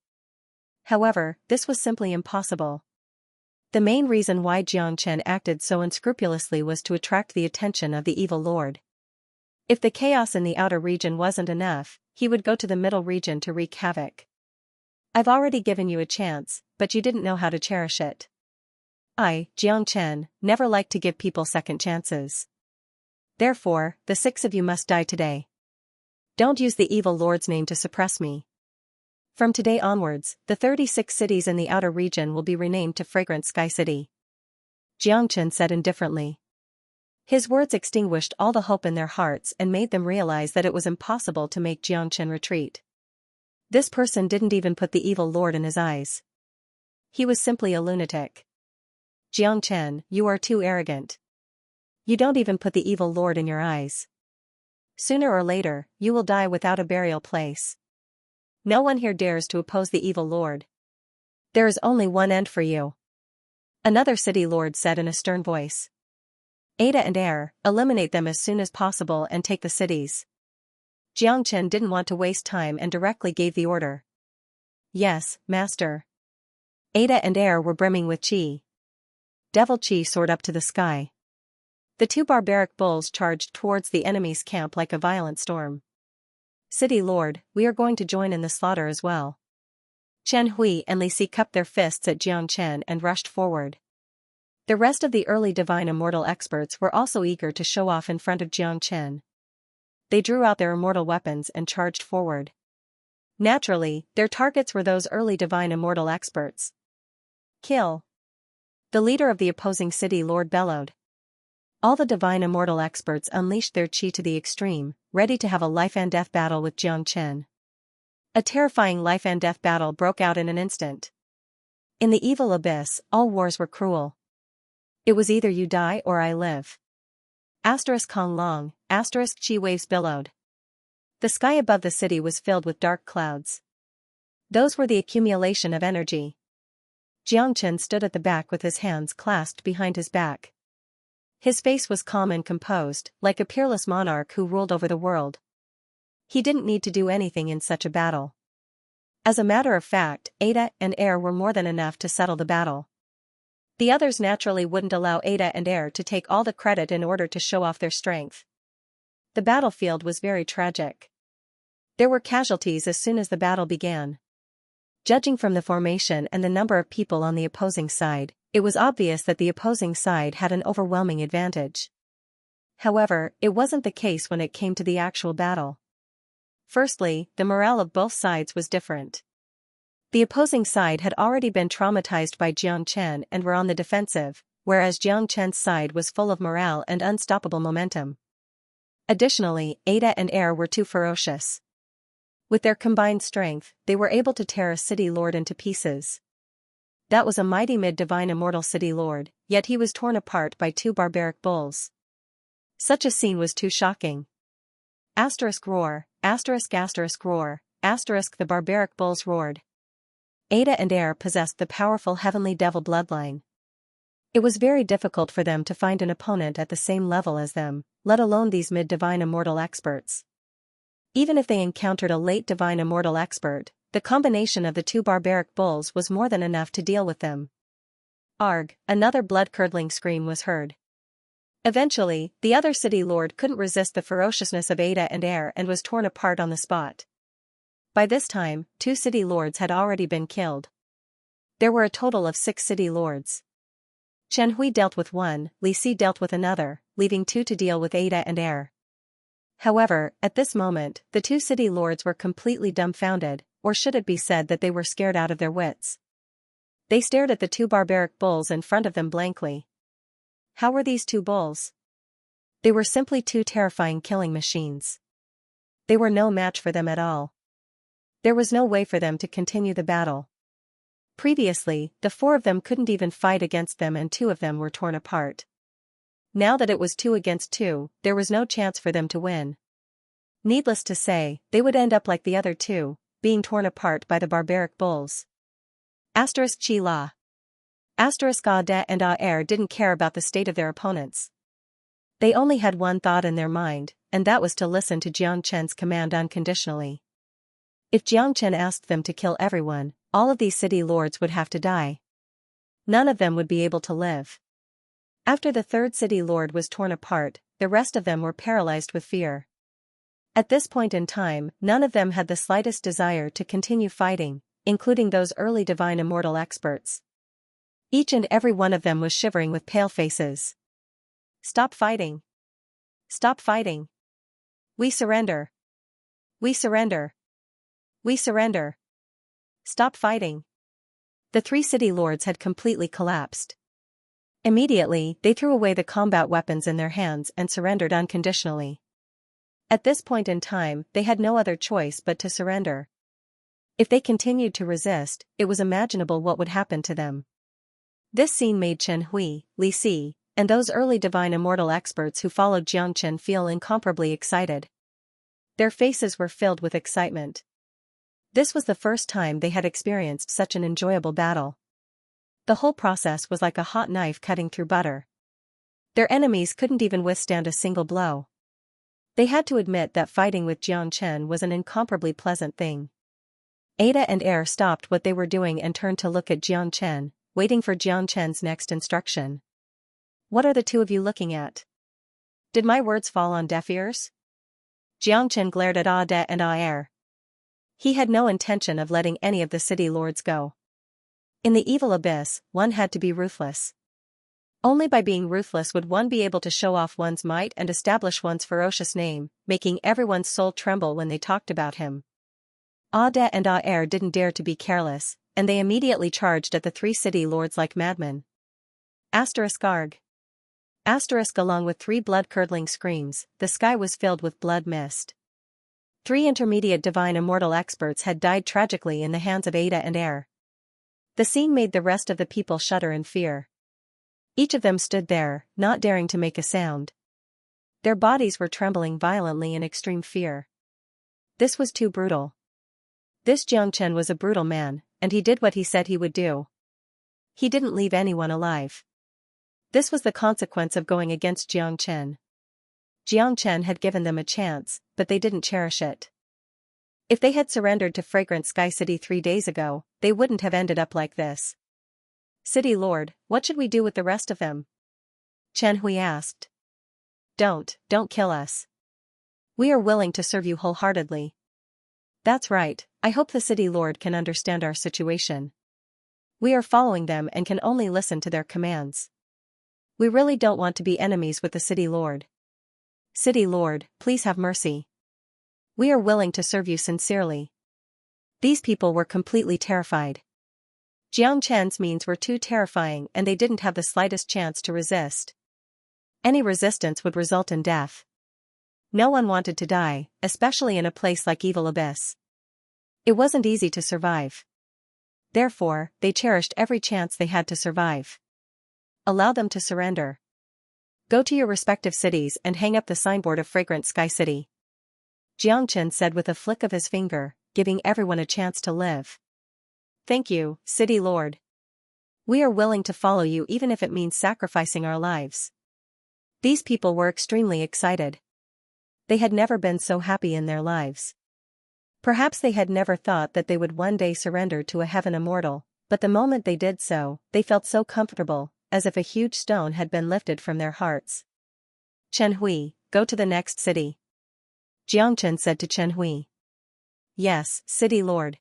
However, this was simply impossible. The main reason why Xianxia acted so unscrupulously was to attract the attention of the evil lord. If the chaos in the outer region wasn't enough, he would go to the middle region to wreak havoc. I've already given you a chance, but you didn't know how to cherish it. I, Xianxia, never like to give people second chances. Therefore, the 6 of you must die today. Don't use the evil lord's name to suppress me. From today onwards, the 36 cities in the outer region will be renamed to Fragrant Sky City. Xianxia said indifferently. His words extinguished all the hope in their hearts and made them realize that it was impossible to make Xianxia retreat. This person didn't even put the evil lord in his eyes. He was simply a lunatic. Xianxia, you are too arrogant. You don't even put the evil lord in your eyes. Sooner or later, you will die without a burial place. No one here dares to oppose the evil lord. There is only one end for you. Another city lord said in a stern voice. Ada and Er, eliminate them as soon as possible and take the cities. Xianxia didn't want to waste time and directly gave the order. Yes, master. Ada and air were brimming with chi. Devil chi soared up to the sky. The two barbaric bulls charged towards the enemy's camp like a violent storm. City Lord, we are going to join in the slaughter as well. Chen Hui and Li Si cupped their fists at Xianxia and rushed forward. The rest of the early divine immortal experts were also eager to show off in front of Xianxia. They drew out their immortal weapons and charged forward. Naturally, their targets were those early divine immortal experts. Kill! The leader of the opposing city lord bellowed. All the divine immortal experts unleashed their chi to the extreme, ready to have a life-and-death battle with Xianxia. A terrifying life-and-death battle broke out in an instant. In the evil abyss, all wars were cruel. It was either you die or I live. Kong Long, chi waves billowed. The sky above the city was filled with dark clouds. Those were the accumulation of energy. Xianxia stood at the back with his hands clasped behind his back. His face was calm and composed, like a peerless monarch who ruled over the world. He didn't need to do anything in such a battle. As a matter of fact, Ada and air were more than enough to settle the battle. The others naturally wouldn't allow Ada and air to take all the credit in order to show off their strength. The battlefield was very tragic. There were casualties as soon as the battle began. Judging from the formation and the number of people on the opposing side, it was obvious that the opposing side had an overwhelming advantage. However, it wasn't the case when it came to the actual battle. Firstly, the morale of both sides was different. The opposing side had already been traumatized by Xianxia and were on the defensive, whereas Xianxia's side was full of morale and unstoppable momentum. Additionally, Ada and air were too ferocious. With their combined strength, they were able to tear a city lord into pieces. That was a mighty mid-divine immortal city lord, yet he was torn apart by two barbaric bulls. Such a scene was too shocking. Roar, roar, the barbaric bulls roared. Ada and air possessed the powerful heavenly devil bloodline. It was very difficult for them to find an opponent at the same level as them, let alone these mid-divine immortal experts. Even if they encountered a late divine immortal expert, the combination of the two barbaric bulls was more than enough to deal with them. Arg, another blood-curdling scream was heard. Eventually, the other city lord couldn't resist the ferociousness of Ada and air and was torn apart on the spot. By this time, 2 city lords had already been killed. There were a total of 6 city lords. Chen Hui dealt with one, Li Si dealt with another, leaving 2 to deal with Ada and air. However, at this moment, the 2 city lords were completely dumbfounded, or should it be said that they were scared out of their wits. They stared at the 2 barbaric bulls in front of them blankly. How were these 2 bulls? They were simply 2 terrifying killing machines. They were no match for them at all. There was no way for them to continue the battle. Previously, the 4 of them couldn't even fight against them and 2 of them were torn apart. Now that it was 2 against 2, there was no chance for them to win. Needless to say, they would end up like the other 2, being torn apart by the barbaric bulls. Chi La. Ada and air didn't care about the state of their opponents. They only had one thought in their mind, and that was to listen to Xianxia's command unconditionally. If Xianxia asked them to kill everyone, all of these city lords would have to die. None of them would be able to live. After the 3rd city lord was torn apart, the rest of them were paralyzed with fear. At this point in time, none of them had the slightest desire to continue fighting, including those early divine immortal experts. Each and every one of them was shivering with pale faces. Stop fighting. Stop fighting. We surrender. We surrender. We surrender. Stop fighting. The 3 city lords had completely collapsed. Immediately, they threw away the combat weapons in their hands and surrendered unconditionally. At this point in time, they had no other choice but to surrender. If they continued to resist, it was imaginable what would happen to them. This scene made Chen Hui, Li Si, and those early divine immortal experts who followed Xianxia feel incomparably excited. Their faces were filled with excitement. This was the first time they had experienced such an enjoyable battle. The whole process was like a hot knife cutting through butter. Their enemies couldn't even withstand a single blow. They had to admit that fighting with Xianxia was an incomparably pleasant thing. Ada and Er stopped what they were doing and turned to look at Jiang Chen, waiting for Jiang Chen's next instruction. What are the two of you looking at? Did my words fall on deaf ears? Jiang Chen glared at Ada and Er. He had no intention of letting any of the city lords go. In the evil abyss, one had to be ruthless. Only by being ruthless would one be able to show off one's might and establish one's ferocious name, making everyone's soul tremble when they talked about him. Ada and Er didn't dare to be careless, and they immediately charged at the three city lords like madmen. Arg. Along with three blood-curdling screams, the sky was filled with blood mist. Three intermediate divine immortal experts had died tragically in the hands of Ada and Er. The scene made the rest of the people shudder in fear. Each of them stood there, not daring to make a sound. Their bodies were trembling violently in extreme fear. This was too brutal. This Jiang Chen was a brutal man, and he did what he said he would do. He didn't leave anyone alive. This was the consequence of going against Jiang Chen. Jiang Chen had given them a chance, but they didn't cherish it. If they had surrendered to Fragrant Sky City 3 days ago, they wouldn't have ended up like this. City Lord, what should we do with the rest of them? Chen Hui asked. Don't kill us. We are willing to serve you wholeheartedly. That's right, I hope the City Lord can understand our situation. We are following them and can only listen to their commands. We really don't want to be enemies with the City Lord. City Lord, please have mercy. We are willing to serve you sincerely. These people were completely terrified. Jiang Chen's means were too terrifying and they didn't have the slightest chance to resist. Any resistance would result in death. No one wanted to die, especially in a place like Evil Abyss. It wasn't easy to survive. Therefore, they cherished every chance they had to survive. Allow them to surrender. Go to your respective cities and hang up the signboard of Fragrant Sky City. Jiang Chen said with a flick of his finger, giving everyone a chance to live. Thank you, City Lord. We are willing to follow you even if it means sacrificing our lives. These people were extremely excited. They had never been so happy in their lives. Perhaps they had never thought that they would one day surrender to a heaven immortal, but the moment they did so, they felt so comfortable, as if a huge stone had been lifted from their hearts. Chen Hui, go to the next city. Jiang Chen said to Chen Hui. Yes, City Lord.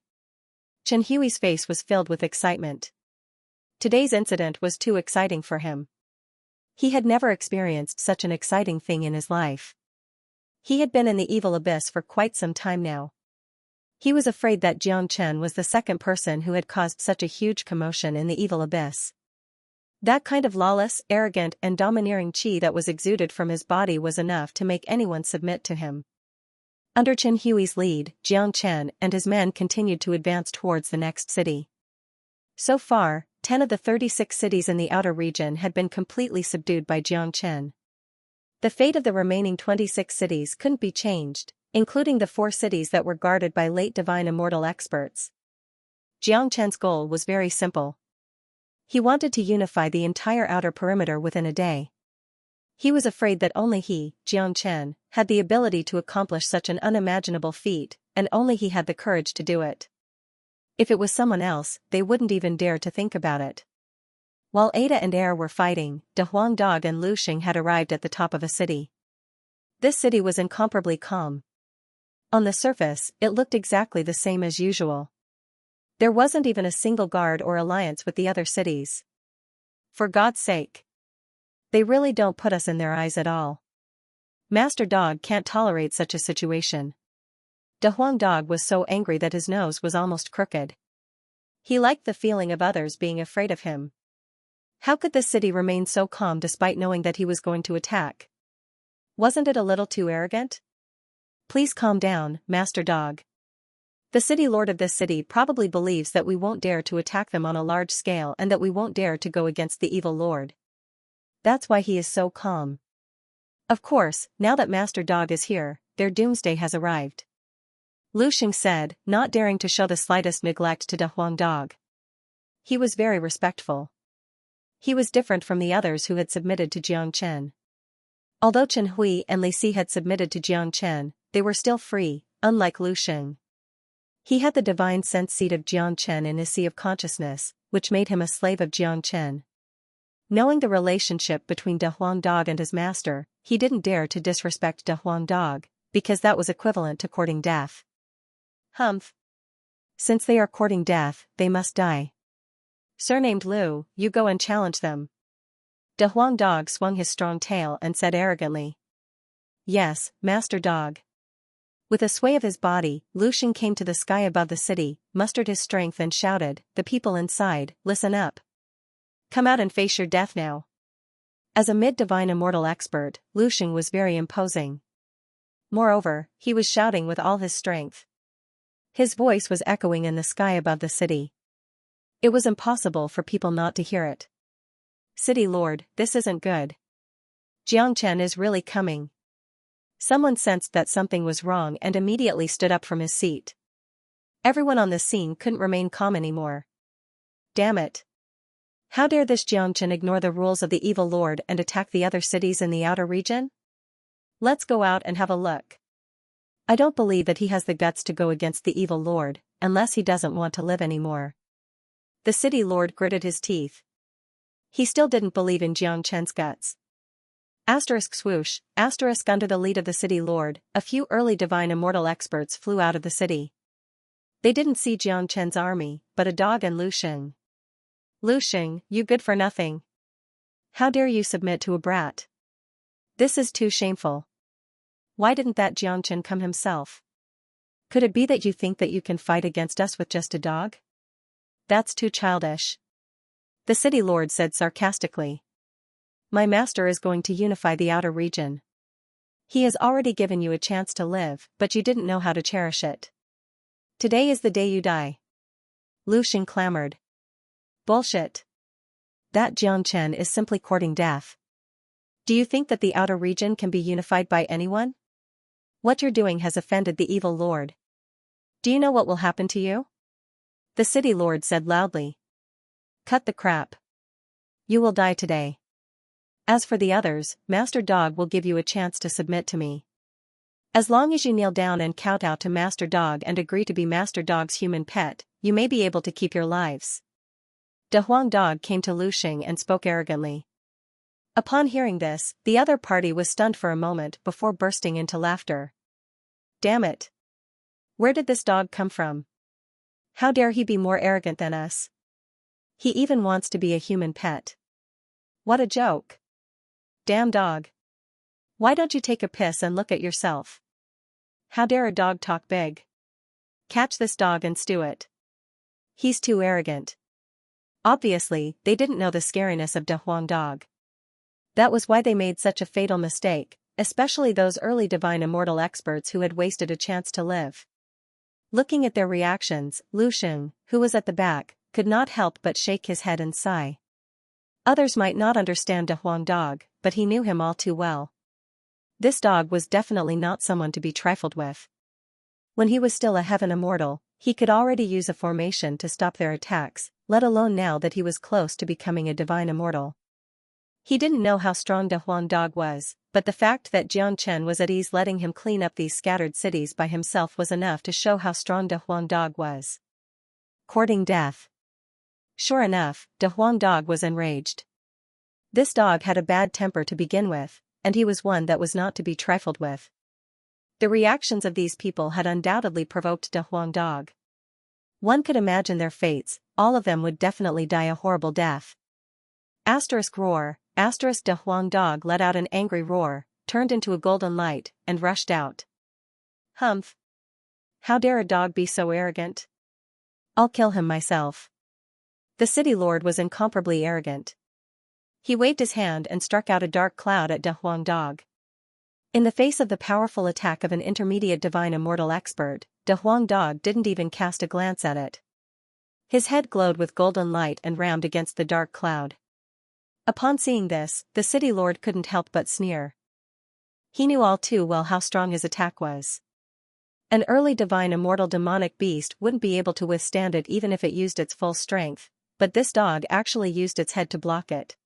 Chen Hui's face was filled with excitement. Today's incident was too exciting for him. He had never experienced such an exciting thing in his life. He had been in the Evil Abyss for quite some time now. He was afraid that Jiang Chen was the second person who had caused such a huge commotion in the Evil Abyss. That kind of lawless, arrogant and domineering qi that was exuded from his body was enough to make anyone submit to him. Under Chen Hui's lead, Jiang Chen and his men continued to advance towards the next city. So far, 10 of the 36 cities in the outer region had been completely subdued by Jiang Chen. The fate of the remaining 26 cities couldn't be changed, including the 4 cities that were guarded by late divine immortal experts. Jiang Chen's goal was very simple. He wanted to unify the entire outer perimeter within a day. He was afraid that only he, Jiang Chen, had the ability to accomplish such an unimaginable feat, and only he had the courage to do it. If it was someone else, they wouldn't even dare to think about it. While Ada and Er were fighting, De Huang Dog and Lu Xing had arrived at the top of a city. This city was incomparably calm. On the surface, it looked exactly the same as usual. There wasn't even a single guard or alliance with the other cities. For God's sake. They really don't put us in their eyes at all. Master Dog can't tolerate such a situation. De Huang Dog was so angry that his nose was almost crooked. He liked the feeling of others being afraid of him. How could this city remain so calm despite knowing that he was going to attack? Wasn't it a little too arrogant? Please calm down, Master Dog. The city lord of this city probably believes that we won't dare to attack them on a large scale and that we won't dare to go against the evil lord. That's why he is so calm. Of course, now that Master Dog is here, their doomsday has arrived. Lu Xing said, not daring to show the slightest neglect to De Huang Dog. He was very respectful. He was different from the others who had submitted to Jiang Chen. Although Chen Hui and Li Si had submitted to Jiang Chen, they were still free, unlike Lu Xing. He had the divine sense seat of Xianxia in his sea of consciousness, which made him a slave of Xianxia. Knowing the relationship between De Huang Dog and his master, he didn't dare to disrespect De Huang Dog, because that was equivalent to courting death. Humph. Since they are courting death, they must die. Surnamed Lu, you go and challenge them. De Huang Dog swung his strong tail and said arrogantly. Yes, Master Dog. With a sway of his body, Lu Xing came to the sky above the city, mustered his strength and shouted, "The people inside, listen up. Come out and face your death now." As a mid-divine immortal expert, Lu Xing was very imposing. Moreover, he was shouting with all his strength. His voice was echoing in the sky above the city. It was impossible for people not to hear it. "City Lord, this isn't good. Xianxia is really coming." Someone sensed that something was wrong and immediately stood up from his seat. Everyone on the scene couldn't remain calm anymore. Damn it. How dare this Xianxia ignore the rules of the evil lord and attack the other cities in the outer region? Let's go out and have a look. I don't believe that he has the guts to go against the evil lord, unless he doesn't want to live anymore. The city lord gritted his teeth. He still didn't believe in Xianxia's guts. Asterisk swoosh, asterisk under the lead of the city lord, a few early divine immortal experts flew out of the city. They didn't see Xianxia's army, but a dog and Lu Xing. "Lu Xing, you good for nothing. How dare you submit to a brat? This is too shameful. Why didn't that Xianxia come himself? Could it be that you think that you can fight against us with just a dog? That's too childish." The city lord said sarcastically. "My master is going to unify the outer region. He has already given you a chance to live, but you didn't know how to cherish it. Today is the day you die." Lu Xing clamored. "Bullshit. That Xianxia is simply courting death. Do you think that the outer region can be unified by anyone? What you're doing has offended the evil lord. Do you know what will happen to you?" The city lord said loudly. "Cut the crap. You will die today. As for the others, Master Dog will give you a chance to submit to me. As long as you kneel down and kowtow to Master Dog and agree to be Master Dog's human pet, you may be able to keep your lives." De Huang Dog came to Lu Xing and spoke arrogantly. Upon hearing this, the other party was stunned for a moment before bursting into laughter. "Damn it. Where did this dog come from? How dare he be more arrogant than us? He even wants to be a human pet. What a joke. Damn dog. Why don't you take a piss and look at yourself? How dare a dog talk big? Catch this dog and stew it. He's too arrogant." Obviously, they didn't know the scariness of De Huang Dog. That was why they made such a fatal mistake, especially those early divine immortal experts who had wasted a chance to live. Looking at their reactions, Lu Xing, who was at the back, could not help but shake his head and sigh. Others might not understand De Huang Dog, but he knew him all too well. This dog was definitely not someone to be trifled with. When he was still a heaven immortal, he could already use a formation to stop their attacks, let alone now that he was close to becoming a divine immortal. He didn't know how strong De Huang Dog was, but the fact that Xianxia was at ease letting him clean up these scattered cities by himself was enough to show how strong De Huang Dog was. Courting death. Sure enough, De Huang Dog was enraged. This dog had a bad temper to begin with, and he was one that was not to be trifled with. The reactions of these people had undoubtedly provoked De Huang Dog. One could imagine their fates, all of them would definitely die a horrible death. Asterisk roar, asterisk De Huang Dog let out an angry roar, turned into a golden light, and rushed out. "Humph. How dare a dog be so arrogant? I'll kill him myself." The city lord was incomparably arrogant. He waved his hand and struck out a dark cloud at De Huang Dog. In the face of the powerful attack of an intermediate divine immortal expert, De Huang Dog didn't even cast a glance at it. His head glowed with golden light and rammed against the dark cloud. Upon seeing this, the city lord couldn't help but sneer. He knew all too well how strong his attack was. An early divine immortal demonic beast wouldn't be able to withstand it even if it used its full strength, but this dog actually used its head to block it.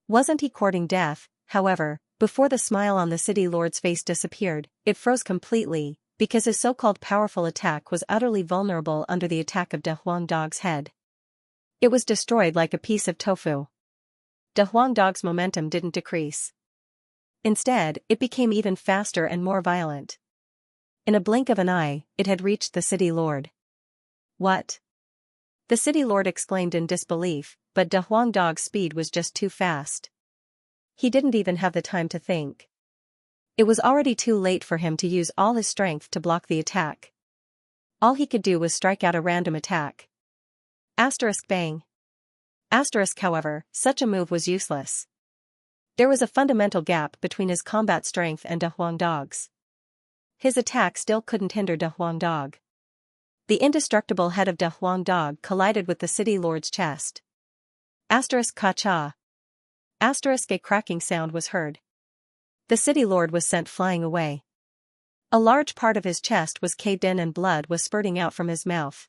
Wasn't he courting death, however? Before the smile on the city lord's face disappeared, it froze completely, because his so-called powerful attack was utterly vulnerable under the attack of De Huang Dog's head. It was destroyed like a piece of tofu. De Huang Dog's momentum didn't decrease. Instead, it became even faster and more violent. In a blink of an eye, it had reached the city lord. What? The city lord exclaimed in disbelief, but De Huang Dog's speed was just too fast. He didn't even have the time to think. It was already too late for him to use all his strength to block the attack. All he could do was strike out a random attack. Asterisk bang. Asterisk, however, such a move was useless. There was a fundamental gap between his combat strength and De Huang Dog's. His attack still couldn't hinder De Huang Dog. The indestructible head of De Huang Dog collided with the city lord's chest. Asterisk ka-cha. Asterisk, a cracking sound was heard. The city lord was sent flying away. A large part of his chest was caved in and blood was spurting out from his mouth.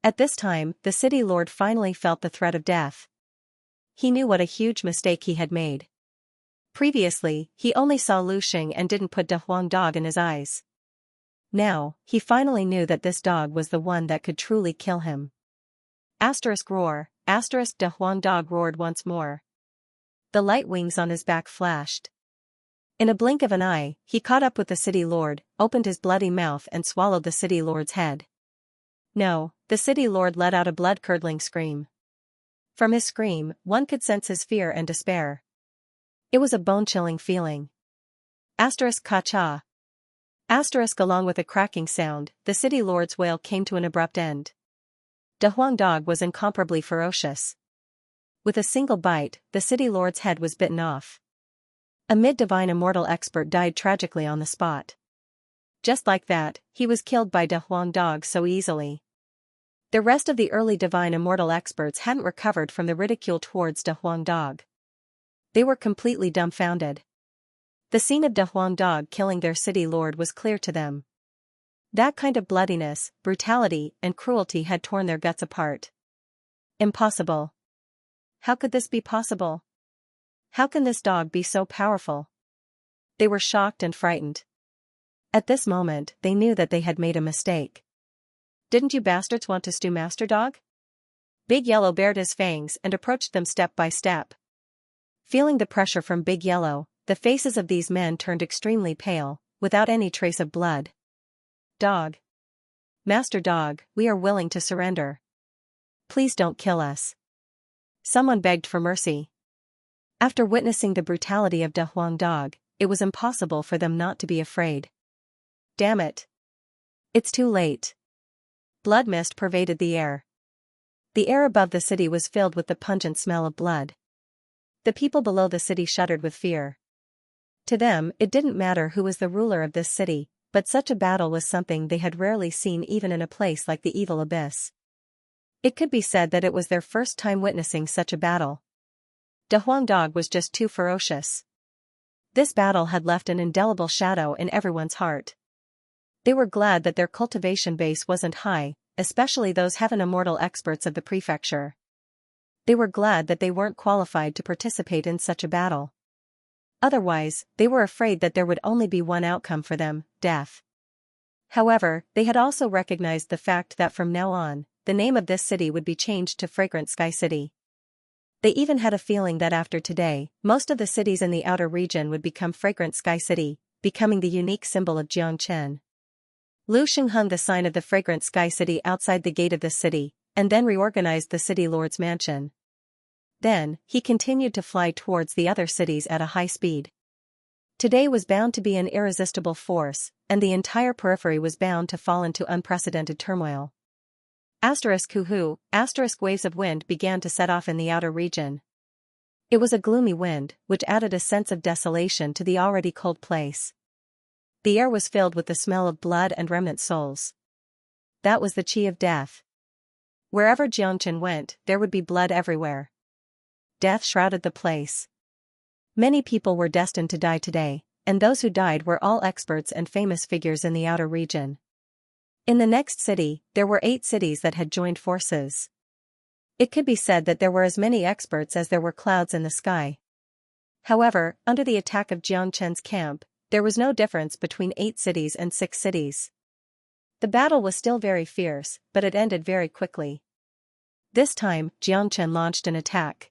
At this time, the city lord finally felt the threat of death. He knew what a huge mistake he had made. Previously, he only saw Lu Xing and didn't put De Huang Dog in his eyes. Now, he finally knew that this dog was the one that could truly kill him. Asterisk roar, asterisk, De Huang Dog roared once more. The light wings on his back flashed. In a blink of an eye, he caught up with the city lord, opened his bloody mouth and swallowed the city lord's head. No, the city lord let out a blood-curdling scream. From his scream, one could sense his fear and despair. It was a bone-chilling feeling. Asterisk ka-cha. Asterisk, along with a cracking sound, the city lord's wail came to an abrupt end. De Huang Dog was incomparably ferocious. With a single bite, the city lord's head was bitten off. A mid-divine immortal expert died tragically on the spot. Just like that, he was killed by De Huang Dog so easily. The rest of the early divine immortal experts hadn't recovered from the ridicule towards De Huang Dog. They were completely dumbfounded. The scene of De Huang Dog killing their city lord was clear to them. That kind of bloodiness, brutality, and cruelty had torn their guts apart. Impossible. How could this be possible? How can this dog be so powerful? They were shocked and frightened. At this moment, they knew that they had made a mistake. Didn't you bastards want to stew Master Dog? Big Yellow bared his fangs and approached them step by step. Feeling the pressure from Big Yellow, the faces of these men turned extremely pale, without any trace of blood. Dog. Master Dog, we are willing to surrender. Please don't kill us. Someone begged for mercy. After witnessing the brutality of De Huang Dog, it was impossible for them not to be afraid. Damn it. It's too late. Blood mist pervaded the air. The air above the city was filled with the pungent smell of blood. The people below the city shuddered with fear. To them, it didn't matter who was the ruler of this city, but such a battle was something they had rarely seen even in a place like the Evil Abyss. It could be said that it was their first time witnessing such a battle. De Huang Dog was just too ferocious. This battle had left an indelible shadow in everyone's heart. They were glad that their cultivation base wasn't high, especially those heaven immortal experts of the prefecture. They were glad that they weren't qualified to participate in such a battle. Otherwise, they were afraid that there would only be one outcome for them, death. However, they had also recognized the fact that from now on, the name of this city would be changed to Fragrant Sky City. They even had a feeling that after today, most of the cities in the outer region would become Fragrant Sky City, becoming the unique symbol of Jiangchen. Lu Xing hung the sign of the Fragrant Sky City outside the gate of the city, and then reorganized the city lord's mansion. Then, he continued to fly towards the other cities at a high speed. Today was bound to be an irresistible force, and the entire periphery was bound to fall into unprecedented turmoil. Asterisk hoo-hoo, asterisk waves of wind began to set off in the outer region. It was a gloomy wind, which added a sense of desolation to the already cold place. The air was filled with the smell of blood and remnant souls. That was the chi of death. Wherever Jiangchen went, there would be blood everywhere. Death shrouded the place. Many people were destined to die today, and those who died were all experts and famous figures in the outer region. In the next city, there were 8 cities that had joined forces. It could be said that there were as many experts as there were clouds in the sky. However, under the attack of Jiangchen's camp, there was no difference between 8 cities and 6 cities. The battle was still very fierce, but it ended very quickly. This time, Xianxia launched an attack.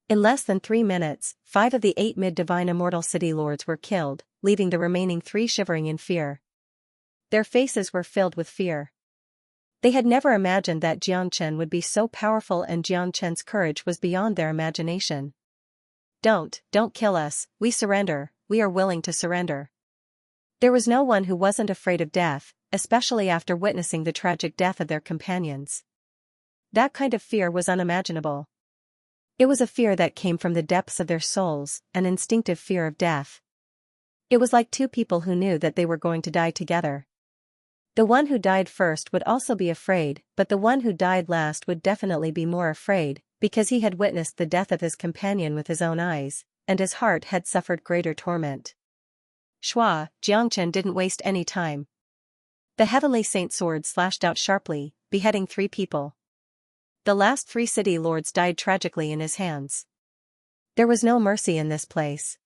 In less than 3 minutes, 5 of the 8 mid-divine immortal city lords were killed, leaving the remaining 3 shivering in fear. Their faces were filled with fear. They had never imagined that Xianxia would be so powerful, and Xianxia's courage was beyond their imagination. Don't kill us, we surrender, we are willing to surrender. There was no one who wasn't afraid of death, especially after witnessing the tragic death of their companions. That kind of fear was unimaginable. It was a fear that came from the depths of their souls, an instinctive fear of death. It was like 2 people who knew that they were going to die together. The one who died first would also be afraid, but the one who died last would definitely be more afraid, because he had witnessed the death of his companion with his own eyes, and his heart had suffered greater torment. Xianxia didn't waste any time. The heavenly saint's sword slashed out sharply, beheading 3 people. The last 3 city lords died tragically in his hands. There was no mercy in this place.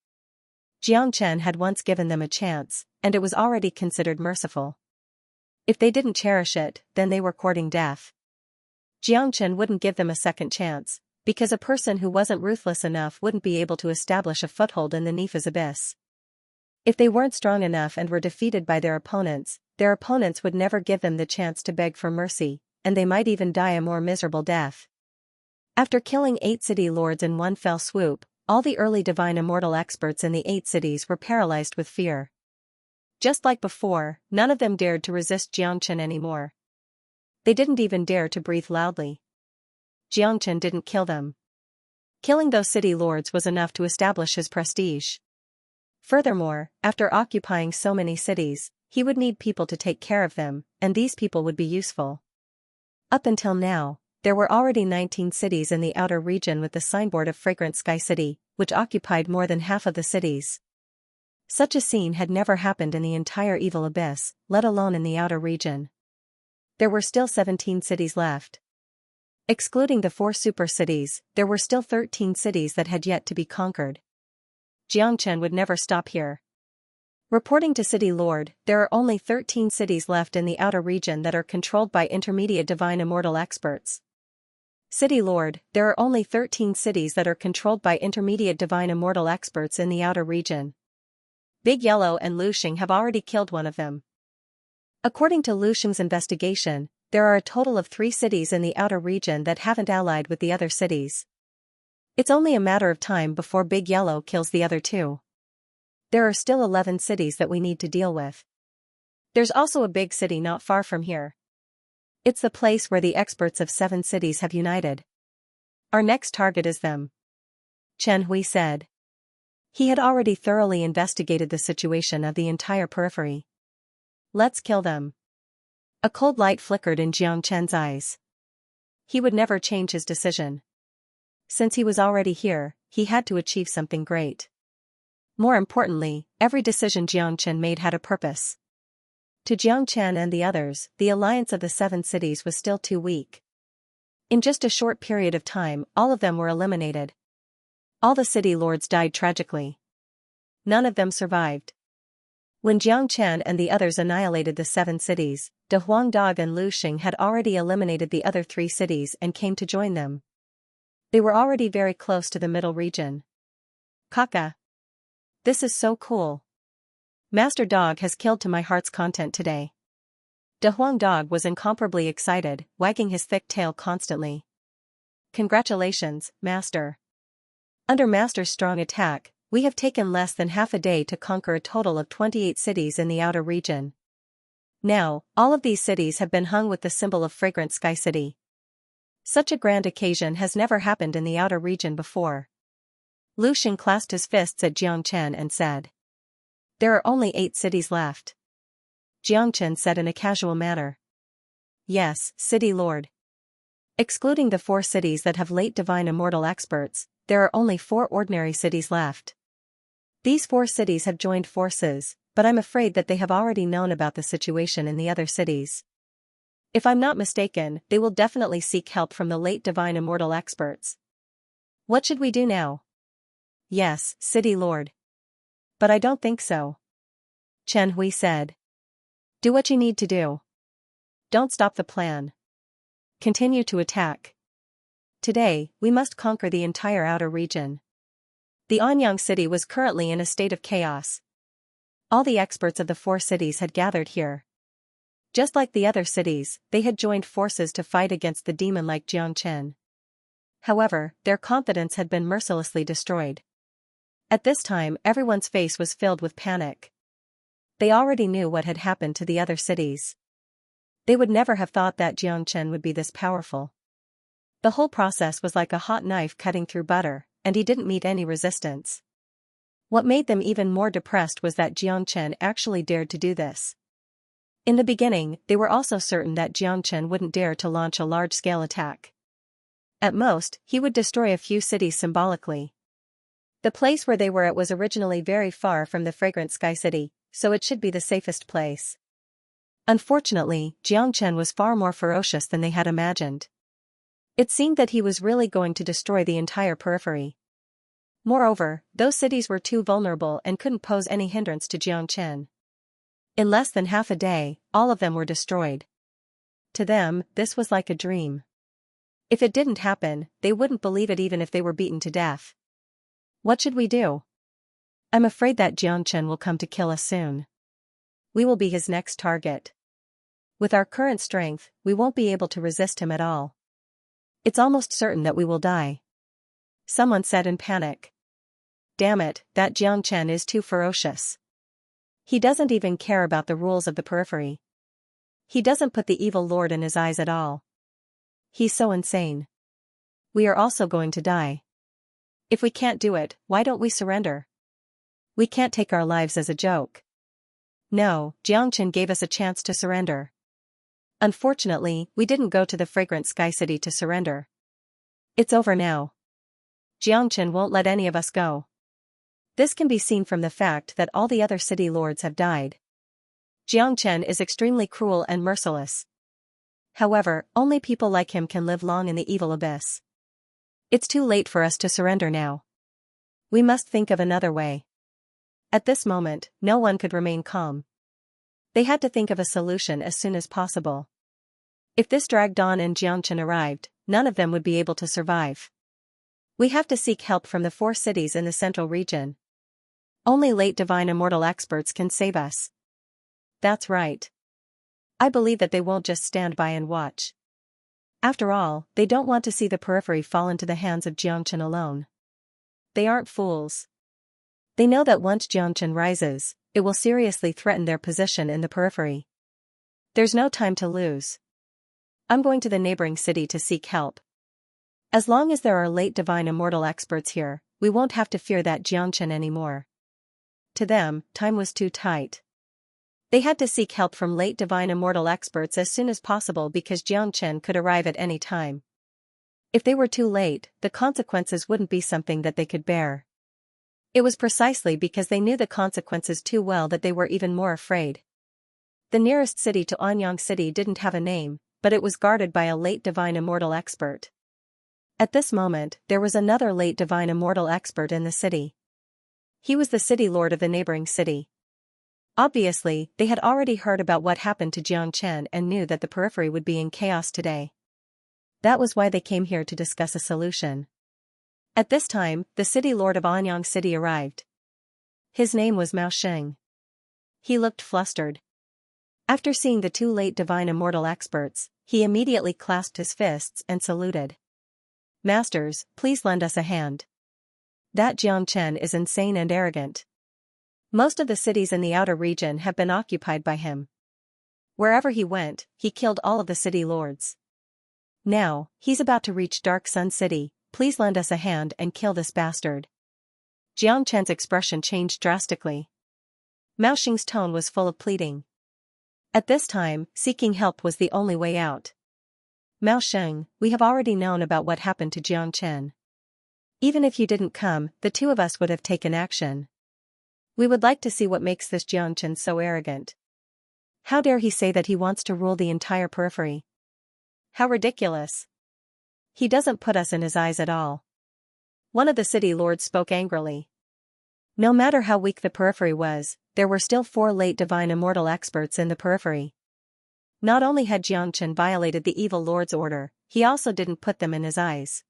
Xianxia had once given them a chance, and it was already considered merciful. If they didn't cherish it, then they were courting death. Xianxia wouldn't give them a second chance, because a person who wasn't ruthless enough wouldn't be able to establish a foothold in the Nifa's abyss. If they weren't strong enough and were defeated by their opponents would never give them the chance to beg for mercy, and they might even die a more miserable death. After killing 8 city lords in one fell swoop, all the early divine immortal experts in the 8 cities were paralyzed with fear. Just like before, none of them dared to resist Xianxia anymore. They didn't even dare to breathe loudly. Xianxia didn't kill them. Killing those city lords was enough to establish his prestige. Furthermore, after occupying so many cities, he would need people to take care of them, and these people would be useful. Up until now, there were already 19 cities in the outer region with the signboard of Fragrant Sky City, which occupied more than half of the cities. Such a scene had never happened in the entire Evil Abyss, let alone in the outer region. There were still 17 cities left. Excluding the 4 super cities, there were still 13 cities that had yet to be conquered. Xianxia would never stop here. Reporting to City Lord, there are only 13 cities left in the outer region that are controlled by intermediate divine immortal experts. City Lord, there are only 13 cities that are controlled by intermediate divine immortal experts in the outer region. Big Yellow and Lu Xing have already killed one of them. According to Lu Xing's investigation, there are a total of 3 cities in the outer region that haven't allied with the other cities. It's only a matter of time before Big Yellow kills the other 2. There are still 11 cities that we need to deal with. There's also a big city not far from here. It's the place where the experts of 7 cities have united. Our next target is them. Chen Hui said. He had already thoroughly investigated the situation of the entire periphery. Let's kill them. A cold light flickered in Xianxia's eyes. He would never change his decision. Since he was already here, he had to achieve something great. More importantly, every decision Xianxia made had a purpose. To Xianxia and the others, the alliance of the 7 cities was still too weak. In just a short period of time, all of them were eliminated. All the city lords died tragically. None of them survived. When Xianxia and the others annihilated the 7 cities, De Huangdog and Lu Xing had already eliminated the other 3 cities and came to join them. They were already very close to the middle region. Kaka. This is so cool. Master Dog has killed to my heart's content today. De Huangdog was incomparably excited, wagging his thick tail constantly. Congratulations, Master. Under Master's strong attack, we have taken less than half a day to conquer a total of 28 cities in the outer region. Now, all of these cities have been hung with the symbol of Fragrant Sky City. Such a grand occasion has never happened in the outer region before. Lu Xing clasped his fists at Xianxia and said. There are only 8 cities left. Xianxia said in a casual manner. Yes, City Lord. Excluding the 4 cities that have late divine immortal experts, there are only 4 ordinary cities left. These 4 cities have joined forces, but I'm afraid that they have already known about the situation in the other cities. If I'm not mistaken, they will definitely seek help from the late divine immortal experts. What should we do now? Yes, City Lord. But I don't think so. Chen Hui said. Do what you need to do. Don't stop the plan. Continue to attack. Today, we must conquer the entire outer region. The Anyang city was currently in a state of chaos. All the experts of the 4 cities had gathered here. Just like the other cities, they had joined forces to fight against the demon like Jiangchen. However, their confidence had been mercilessly destroyed. At this time, everyone's face was filled with panic. They already knew what had happened to the other cities. They would never have thought that Jiangchen would be this powerful. The whole process was like a hot knife cutting through butter, and he didn't meet any resistance. What made them even more depressed was that Jiangchen actually dared to do this. In the beginning, they were also certain that Jiangchen wouldn't dare to launch a large-scale attack. At most, he would destroy a few cities symbolically. The place where they were at was originally very far from the fragrant Sky City, so it should be the safest place. Unfortunately, Jiangchen was far more ferocious than they had imagined. It seemed that he was really going to destroy the entire periphery. Moreover, those cities were too vulnerable and couldn't pose any hindrance to Jiangchen. In less than half a day, all of them were destroyed. To them, this was like a dream. If it didn't happen, they wouldn't believe it even if they were beaten to death. What should we do? I'm afraid that Jiangchen will come to kill us soon. We will be his next target. With our current strength, we won't be able to resist him at all. It's almost certain that we will die. Someone said in panic. Damn it, that Jiangchen is too ferocious. He doesn't even care about the rules of the periphery. He doesn't put the evil lord in his eyes at all. He's so insane. We are also going to die. If we can't do it, why don't we surrender? We can't take our lives as a joke. No, Jiangchen gave us a chance to surrender. Unfortunately, we didn't go to the fragrant Sky City to surrender. It's over now. Jiangchen won't let any of us go. This can be seen from the fact that all the other city lords have died. Jiangchen is extremely cruel and merciless. However, only people like him can live long in the evil abyss. It's too late for us to surrender now. We must think of another way. At this moment, no one could remain calm. They had to think of a solution as soon as possible. If this dragged on and Jiangchen arrived, none of them would be able to survive. We have to seek help from the 4 cities in the central region. Only late divine immortal experts can save us. That's right. I believe that they won't just stand by and watch. After all, they don't want to see the periphery fall into the hands of Jiangchen alone. They aren't fools. They know that once Jiangchen rises, it will seriously threaten their position in the periphery. There's no time to lose. I'm going to the neighboring city to seek help. As long as there are late divine immortal experts here, we won't have to fear that Jiangchen anymore. To them, time was too tight. They had to seek help from late divine immortal experts as soon as possible because Jiangchen could arrive at any time. If they were too late, the consequences wouldn't be something that they could bear. It was precisely because they knew the consequences too well that they were even more afraid. The nearest city to Anyang City didn't have a name, but it was guarded by a late divine immortal expert. At this moment, there was another late divine immortal expert in the city. He was the city lord of the neighboring city. Obviously, they had already heard about what happened to Jiangchen and knew that the periphery would be in chaos today. That was why they came here to discuss a solution. At this time, the city lord of Anyang City arrived. His name was Mao Sheng. He looked flustered. After seeing the 2 late divine immortal experts, he immediately clasped his fists and saluted. Masters, please lend us a hand. That Jiangchen is insane and arrogant. Most of the cities in the outer region have been occupied by him. Wherever he went, he killed all of the city lords. Now, he's about to reach Dark Sun City. Please lend us a hand and kill this bastard. Jiangchen's expression changed drastically. Mao Xing's tone was full of pleading. At this time, seeking help was the only way out. Mao Xing, we have already known about what happened to Jiangchen. Even if you didn't come, the 2 of us would have taken action. We would like to see what makes this Jiangchen so arrogant. How dare he say that he wants to rule the entire periphery? How ridiculous. He doesn't put us in his eyes at all. One of the city lords spoke angrily. No matter how weak the periphery was, there were still 4 late divine immortal experts in the periphery. Not only had Xianxia violated the evil lord's order, he also didn't put them in his eyes.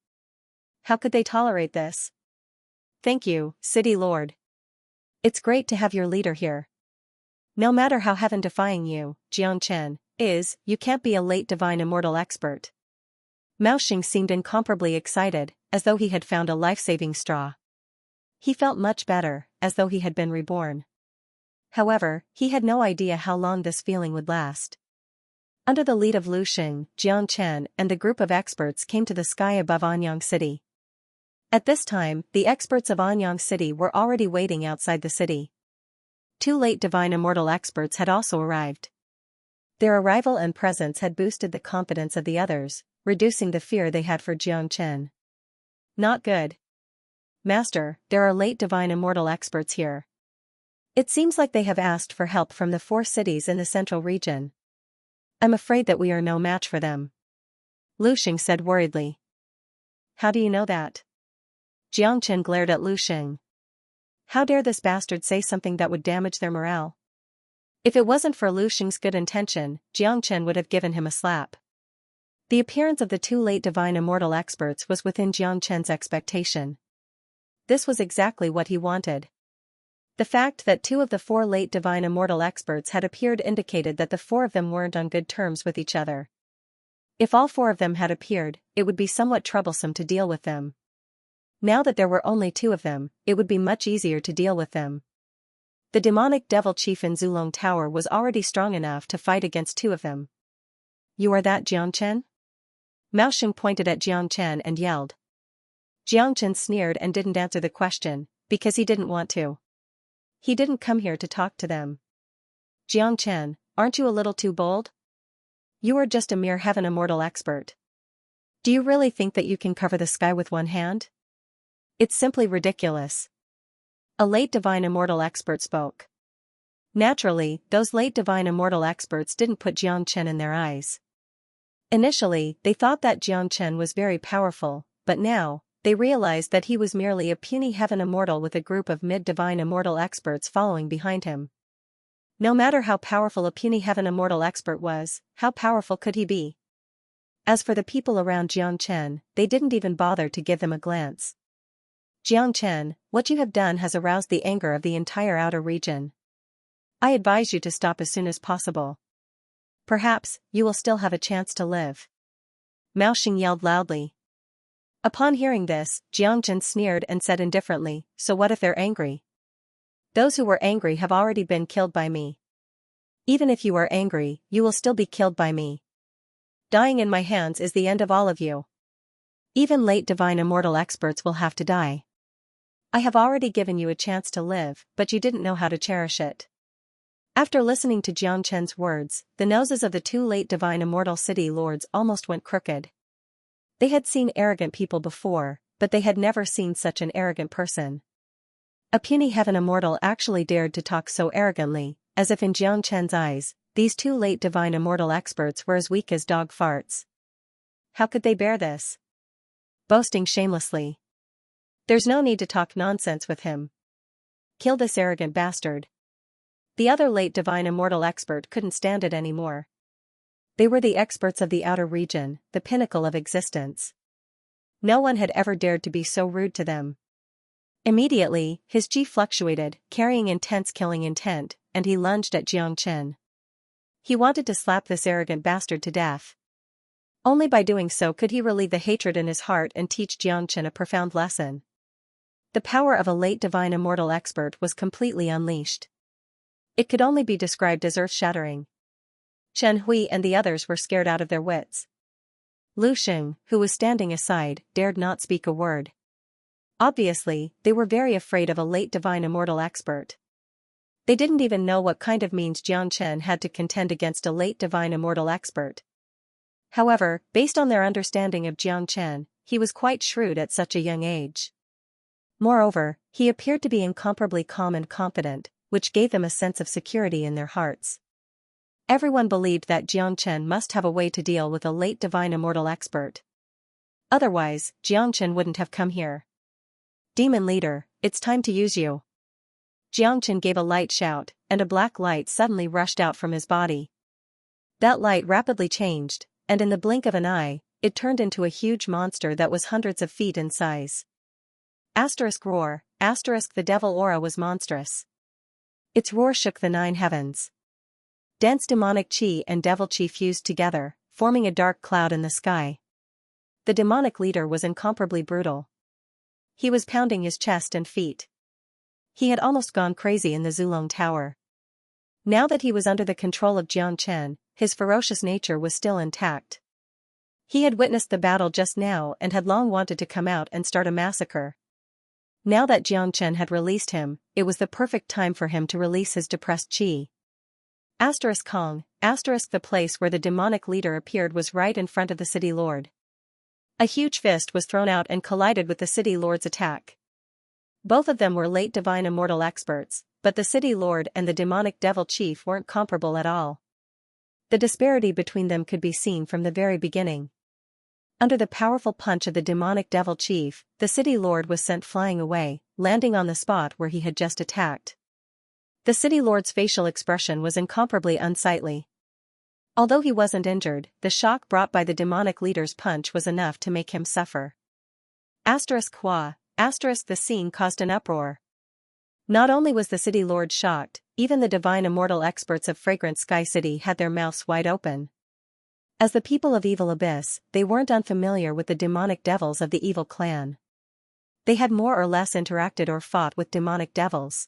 How could they tolerate this? Thank you, City Lord. It's great to have your leader here. No matter how heaven-defying you, Xianxia, is, you can't be a late divine immortal expert. Maoxing seemed incomparably excited, as though he had found a life-saving straw. He felt much better, as though he had been reborn. However, he had no idea how long this feeling would last. Under the lead of Lu Xing, Jiang and the group of experts came to the sky above Anyang City. At this time, the experts of Anyang City were already waiting outside the city. 2 late divine immortal experts had also arrived. Their arrival and presence had boosted the confidence of the others, reducing the fear they had for Jiang. Not good. Master, there are late divine immortal experts here. It seems like they have asked for help from the 4 cities in the central region. I'm afraid that we are no match for them. Lu Xing said worriedly. How do you know that? Jiang glared at Lu Xing. How dare this bastard say something that would damage their morale? If it wasn't for Lu Xing's good intention, Jiang would have given him a slap. The appearance of the 2 late divine immortal experts was within Jiang's expectation. This was exactly what he wanted. The fact that 2 of the 4 late divine immortal experts had appeared indicated that the 4 of them weren't on good terms with each other. If all 4 of them had appeared, it would be somewhat troublesome to deal with them. Now that there were only 2 of them, it would be much easier to deal with them. The demonic devil chief in Zulong Tower was already strong enough to fight against 2 of them. You are that Jiang? Maoxing pointed at Jiang and yelled. Jiang sneered and didn't answer the question, because he didn't want to. He didn't come here to talk to them. Jiang, aren't you a little too bold? You are just a mere heaven immortal expert. Do you really think that you can cover the sky with one hand? It's simply ridiculous. A late divine immortal expert spoke. Naturally, those late divine immortal experts didn't put Jiang in their eyes. Initially, they thought that Jiang was very powerful, but now, they realized that he was merely a puny heaven immortal with a group of mid-divine immortal experts following behind him. No matter how powerful a puny heaven immortal expert was, how powerful could he be? As for the people around Jiang, they didn't even bother to give them a glance. Jiang, what you have done has aroused the anger of the entire outer region. I advise you to stop as soon as possible. Perhaps, you will still have a chance to live. Maoxing yelled loudly. Upon hearing this, Jiang sneered and said indifferently, so what if they're angry? Those who were angry have already been killed by me. Even if you are angry, you will still be killed by me. Dying in my hands is the end of all of you. Even late divine immortal experts will have to die. I have already given you a chance to live, but you didn't know how to cherish it. After listening to Jiang's words, the noses of the 2 late divine immortal city lords almost went crooked. They had seen arrogant people before, but they had never seen such an arrogant person. A puny heaven immortal actually dared to talk so arrogantly, as if in Jiang's eyes, these 2 late divine immortal experts were as weak as dog farts. How could they bear this? Boasting shamelessly. There's no need to talk nonsense with him. Kill this arrogant bastard. The other late divine immortal expert couldn't stand it anymore. They were the experts of the outer region, the pinnacle of existence. No one had ever dared to be so rude to them. Immediately, his chi fluctuated, carrying intense killing intent, and he lunged at Jiang. He wanted to slap this arrogant bastard to death. Only by doing so could he relieve the hatred in his heart and teach Jiang a profound lesson. The power of a late divine immortal expert was completely unleashed. It could only be described as earth-shattering. Chen Hui and the others were scared out of their wits. Lu Xing, who was standing aside, dared not speak a word. Obviously, they were very afraid of a late divine immortal expert. They didn't even know what kind of means Jiang had to contend against a late divine immortal expert. However, based on their understanding of Jiang, he was quite shrewd at such a young age. Moreover, he appeared to be incomparably calm and confident, which gave them a sense of security in their hearts. Everyone believed that Jiang must have a way to deal with a late divine immortal expert. Otherwise, Jiang wouldn't have come here. Demon leader, it's time to use you. Xianxia gave a light shout, and a black light suddenly rushed out from his body. That light rapidly changed, and in the blink of an eye, it turned into a huge monster that was hundreds of feet in size. Roar, the devil aura was monstrous. Its roar shook the 9 heavens. Dense demonic chi and devil chi fused together, forming a dark cloud in the sky. The demonic leader was incomparably brutal. He was pounding his chest and feet. He had almost gone crazy in the Zulong Tower. Now that he was under the control of Xianxia, his ferocious nature was still intact. He had witnessed the battle just now and had long wanted to come out and start a massacre. Now that Xianxia had released him, it was the perfect time for him to release his depressed chi. Kong, the place where the demonic leader appeared was right in front of the city lord. A huge fist was thrown out and collided with the city lord's attack. Both of them were late divine immortal experts, but the city lord and the demonic devil chief weren't comparable at all. The disparity between them could be seen from the very beginning. Under the powerful punch of the demonic devil chief, the city lord was sent flying away, landing on the spot where he had just attacked. The city lord's facial expression was incomparably unsightly. Although he wasn't injured, the shock brought by the demonic leader's punch was enough to make him suffer. The scene caused an uproar. Not only was the city lord shocked, even the divine immortal experts of Fragrant Sky City had their mouths wide open. As the people of Evil Abyss, they weren't unfamiliar with the demonic devils of the evil clan. They had more or less interacted or fought with demonic devils.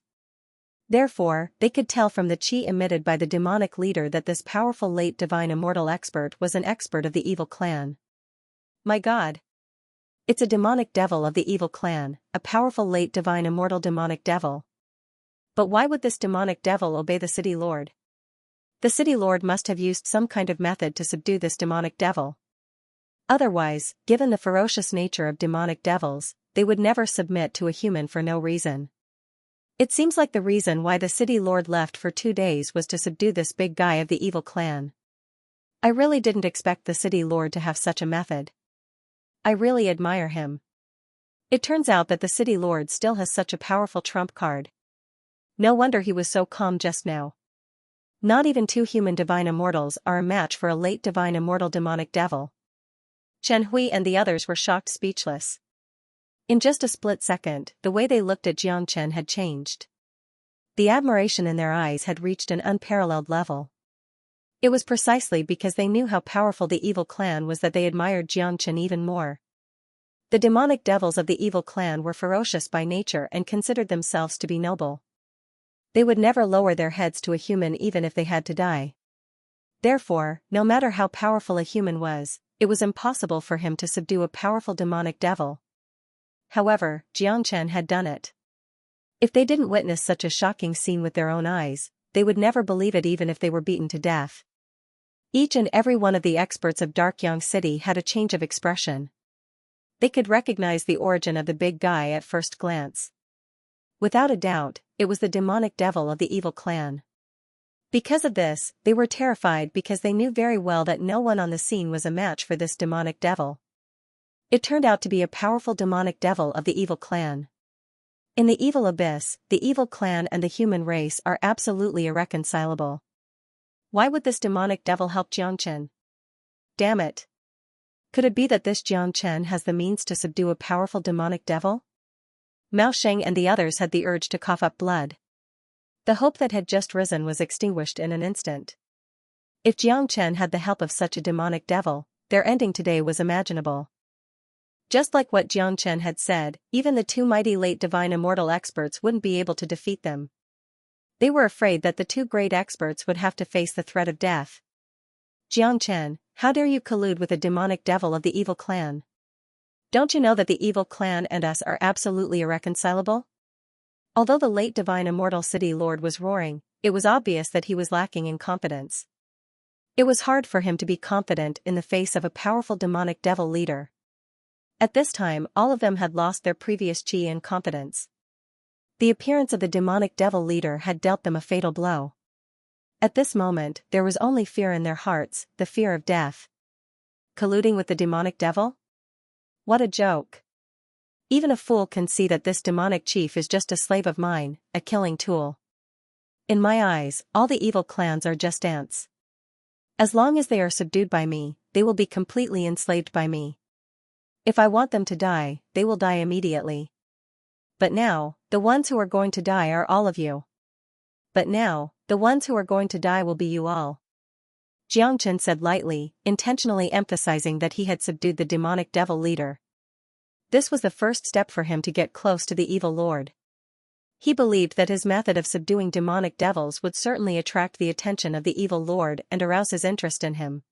Therefore, they could tell from the chi emitted by the demonic leader that this powerful late divine immortal expert was an expert of the evil clan. My God! It's a demonic devil of the evil clan, a powerful late divine immortal demonic devil. But why would this demonic devil obey the city lord? The city lord must have used some kind of method to subdue this demonic devil. Otherwise, given the ferocious nature of demonic devils, they would never submit to a human for no reason. It seems like the reason why the city lord left for 2 days was to subdue this big guy of the evil clan. I really didn't expect the city lord to have such a method. I really admire him. It turns out that the city lord still has such a powerful trump card. No wonder he was so calm just now. Not even 2 human divine immortals are a match for a late divine immortal demonic devil. Chen Hui and the others were shocked speechless. In just a split second, the way they looked at Xianxia had changed. The admiration in their eyes had reached an unparalleled level. It was precisely because they knew how powerful the evil clan was that they admired Xianxia even more. The demonic devils of the evil clan were ferocious by nature and considered themselves to be noble. They would never lower their heads to a human even if they had to die. Therefore, no matter how powerful a human was, it was impossible for him to subdue a powerful demonic devil. However, Xianxia had done it. If they didn't witness such a shocking scene with their own eyes, they would never believe it even if they were beaten to death. Each and every one of the experts of Darkyang City had a change of expression. They could recognize the origin of the big guy at first glance. Without a doubt, it was the demonic devil of the evil clan. Because of this, they were terrified because they knew very well that no one on the scene was a match for this demonic devil. It turned out to be a powerful demonic devil of the evil clan. In the evil abyss, the evil clan and the human race are absolutely irreconcilable. Why would this demonic devil help Xianxia? Damn it! Could it be that this Xianxia has the means to subdue a powerful demonic devil? Mao Sheng and the others had the urge to cough up blood. The hope that had just risen was extinguished in an instant. If Xianxia had the help of such a demonic devil, their ending today was imaginable. Just like what Xianxia had said, even the 2 mighty late divine immortal experts wouldn't be able to defeat them. They were afraid that the 2 great experts would have to face the threat of death. Xianxia, how dare you collude with a demonic devil of the evil clan? Don't you know that the evil clan and us are absolutely irreconcilable? Although the late divine immortal city lord was roaring, it was obvious that he was lacking in confidence. It was hard for him to be confident in the face of a powerful demonic devil leader. At this time, all of them had lost their previous chi and confidence. The appearance of the demonic devil leader had dealt them a fatal blow. At this moment, there was only fear in their hearts, the fear of death. Colluding with the demonic devil? What a joke. Even a fool can see that this demonic chief is just a slave of mine, a killing tool. In my eyes, all the evil clans are just ants. As long as they are subdued by me, they will be completely enslaved by me. If I want them to die, they will die immediately. But now, the ones who are going to die are all of you. But now, the ones who are going to die will be you all. Xianxia said lightly, intentionally emphasizing that he had subdued the demonic devil leader. This was the first step for him to get close to the evil lord. He believed that his method of subduing demonic devils would certainly attract the attention of the evil lord and arouse his interest in him.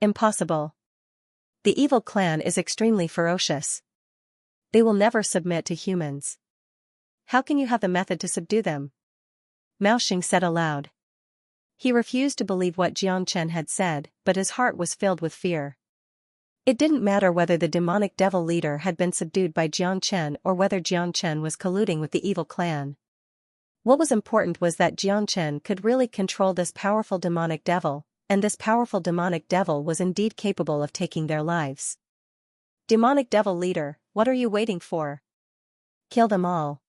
Impossible. The evil clan is extremely ferocious. They will never submit to humans. How can you have the method to subdue them? Mao Xing said aloud. He refused to believe what Xianxia had said, but his heart was filled with fear. It didn't matter whether the demonic devil leader had been subdued by Xianxia or whether Xianxia was colluding with the evil clan. What was important was that Xianxia could really control this powerful demonic devil, and this powerful demonic devil was indeed capable of taking their lives. Demonic devil leader, what are you waiting for? Kill them all.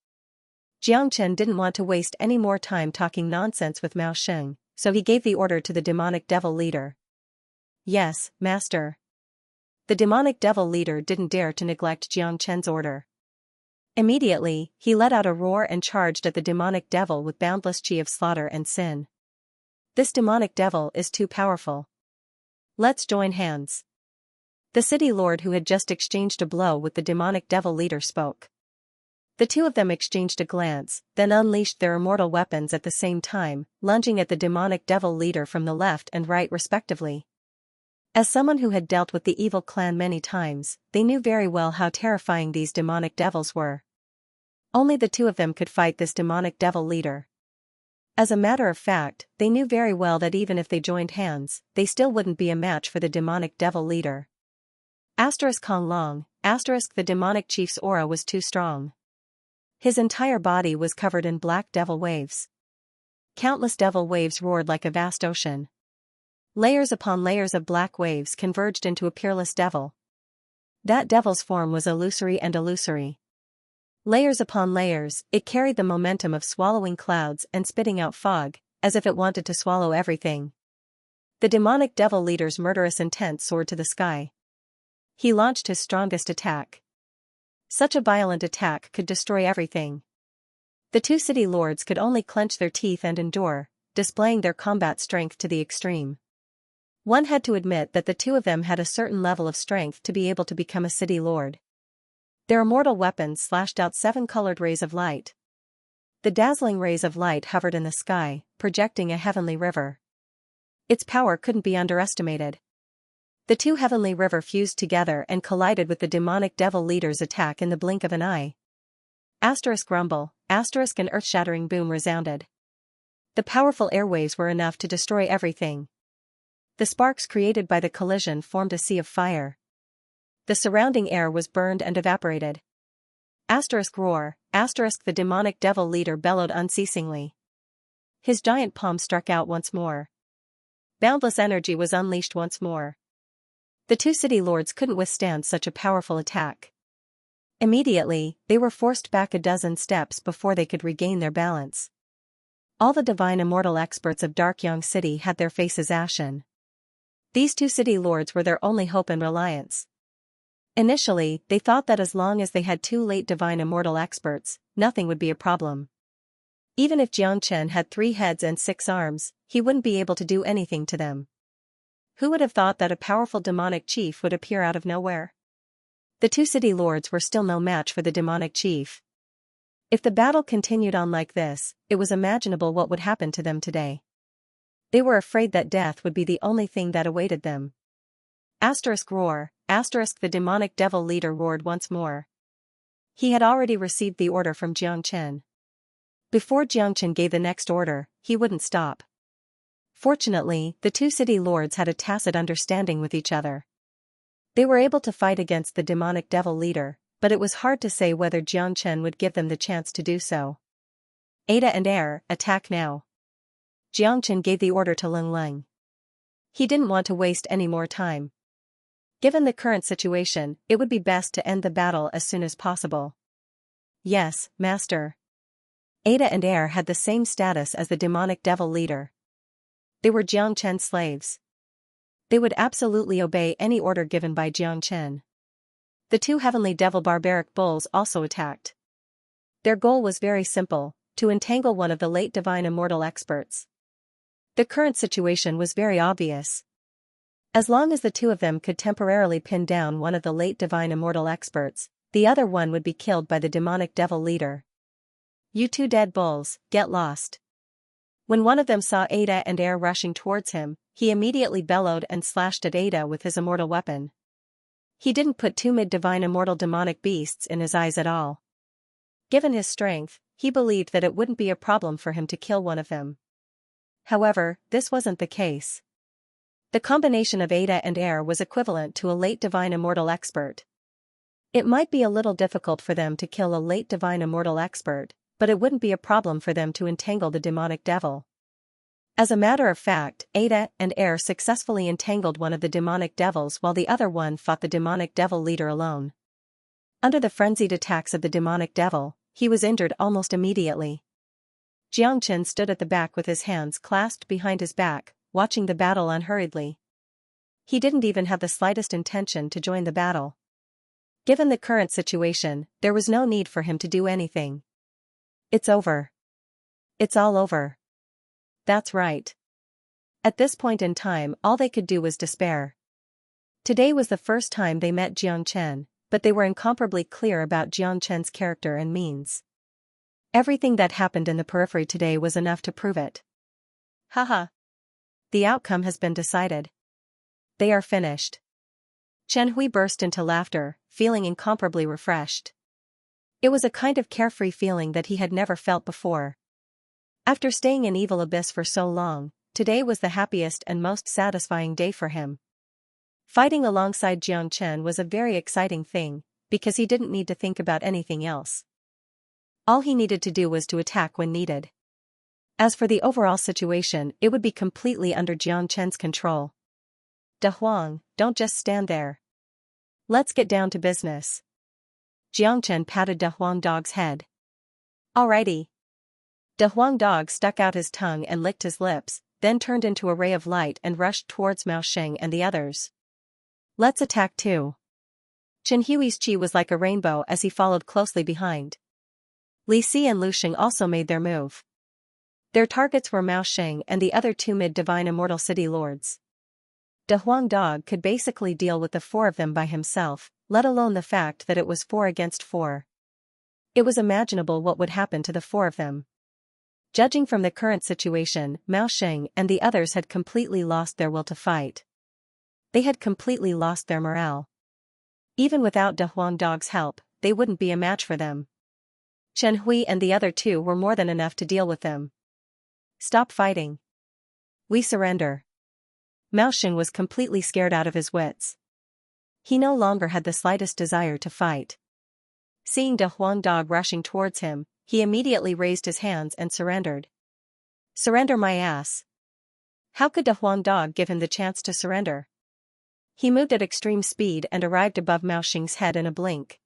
Xianxia didn't want to waste any more time talking nonsense with Mao Xing, so he gave the order to the demonic devil leader. Yes, master. The demonic devil leader didn't dare to neglect Xianxia's order. Immediately, he let out a roar and charged at the demonic devil with boundless chi of slaughter and sin. This demonic devil is too powerful. Let's join hands. The city lord who had just exchanged a blow with the demonic devil leader spoke. The two of them exchanged a glance, then unleashed their immortal weapons at the same time, lunging at the demonic devil leader from the left and right respectively. As someone who had dealt with the evil clan many times, they knew very well how terrifying these demonic devils were. Only the two of them could fight this demonic devil leader. As a matter of fact, they knew very well that even if they joined hands, they still wouldn't be a match for the demonic devil leader. Kong Long, the demonic chief's aura was too strong. His entire body was covered in black devil waves. Countless devil waves roared like a vast ocean. Layers upon layers of black waves converged into a peerless devil. That devil's form was illusory and illusory. Layers upon layers, it carried the momentum of swallowing clouds and spitting out fog, as if it wanted to swallow everything. The demonic devil leader's murderous intent soared to the sky. He launched his strongest attack. Such a violent attack could destroy everything. The two city lords could only clench their teeth and endure, displaying their combat strength to the extreme. One had to admit that the two of them had a certain level of strength to be able to become a city lord. Their immortal weapons slashed out 7 colored rays of light. The dazzling rays of light hovered in the sky, projecting a heavenly river. Its power couldn't be underestimated. The two heavenly rivers fused together and collided with the demonic devil leader's attack in the blink of an eye. Rumble, an earth-shattering boom resounded. The powerful airwaves were enough to destroy everything. The sparks created by the collision formed a sea of fire. The surrounding air was burned and evaporated. Roar, the demonic devil leader bellowed unceasingly. His giant palm struck out once more. Boundless energy was unleashed once more. The two city lords couldn't withstand such a powerful attack. Immediately, they were forced back a dozen steps before they could regain their balance. All the divine immortal experts of Darkyang City had their faces ashen. These two city lords were their only hope and reliance. Initially, they thought that as long as they had 2 late divine immortal experts, nothing would be a problem. Even if Xianxia had 3 heads and 6 arms, he wouldn't be able to do anything to them. Who would have thought that a powerful demonic chief would appear out of nowhere? The two city lords were still no match for the demonic chief. If the battle continued on like this, it was imaginable what would happen to them today. They were afraid that death would be the only thing that awaited them. Roar, the demonic devil leader roared once more. He had already received the order from Xianxia. Before Xianxia gave the next order, he wouldn't stop. Fortunately, the two city lords had a tacit understanding with each other. They were able to fight against the demonic devil leader, but it was hard to say whether Xianxia would give them the chance to do so. Ada and Air, attack now. Xianxia gave the order to Ling Ling. He didn't want to waste any more time. Given the current situation, it would be best to end the battle as soon as possible. Yes, Master. Ada and Air had the same status as the demonic devil leader. They were Xianxia's slaves. They would absolutely obey any order given by Xianxia. The two heavenly devil barbaric bulls also attacked. Their goal was very simple, to entangle one of the late divine immortal experts. The current situation was very obvious. As long as the two of them could temporarily pin down one of the late divine immortal experts, the other one would be killed by the demonic devil leader. You two dead bulls, get lost. When one of them saw Ada and Air rushing towards him, he immediately bellowed and slashed at Ada with his immortal weapon. He didn't put two mid-divine immortal demonic beasts in his eyes at all. Given his strength, he believed that it wouldn't be a problem for him to kill one of them. However, this wasn't the case. The combination of Ada and Air was equivalent to a late divine immortal expert. It might be a little difficult for them to kill a late divine immortal expert, but it wouldn't be a problem for them to entangle the demonic devil. As a matter of fact, Ada and Air successfully entangled one of the demonic devils while the other one fought the demonic devil leader alone. Under the frenzied attacks of the demonic devil, he was injured almost immediately. Xianxia stood at the back with his hands clasped behind his back, watching the battle unhurriedly. He didn't even have the slightest intention to join the battle. Given the current situation, there was no need for him to do anything. It's over. It's all over. That's right. At this point in time, all they could do was despair. Today was the first time they met Xianxia, but they were incomparably clear about Xianxia's character and means. Everything that happened in the periphery today was enough to prove it. Haha. The outcome has been decided. They are finished. Chen Hui burst into laughter, feeling incomparably refreshed. It was a kind of carefree feeling that he had never felt before. After staying in Evil Abyss for so long, today was the happiest and most satisfying day for him. Fighting alongside Xianxia was a very exciting thing, because he didn't need to think about anything else. All he needed to do was to attack when needed. As for the overall situation, it would be completely under Xianxia's control. De Huang, don't just stand there. Let's get down to business. Xianxia patted De Huang Dog's head. Alrighty. De Huang Dog stuck out his tongue and licked his lips, then turned into a ray of light and rushed towards Mao Sheng and the others. Let's attack too. Chen Hui's chi was like a rainbow as he followed closely behind. Li Si and Lu Sheng also made their move. Their targets were Mao Sheng and the other two mid-divine immortal city lords. De Huang Dog could basically deal with the four of them by himself, let alone the fact that it was 4 against 4. It was imaginable what would happen to the four of them. Judging from the current situation, Mao Sheng and the others had completely lost their will to fight. They had completely lost their morale. Even without De Huang Dog's help, they wouldn't be a match for them. Chen Hui and the other two were more than enough to deal with them. Stop fighting. We surrender. Mao Sheng was completely scared out of his wits. He no longer had the slightest desire to fight. Seeing De Huang Dog rushing towards him, he immediately raised his hands and surrendered. Surrender my ass. How could De Huang Dog give him the chance to surrender? He moved at extreme speed and arrived above Mao Sheng's head in a blink.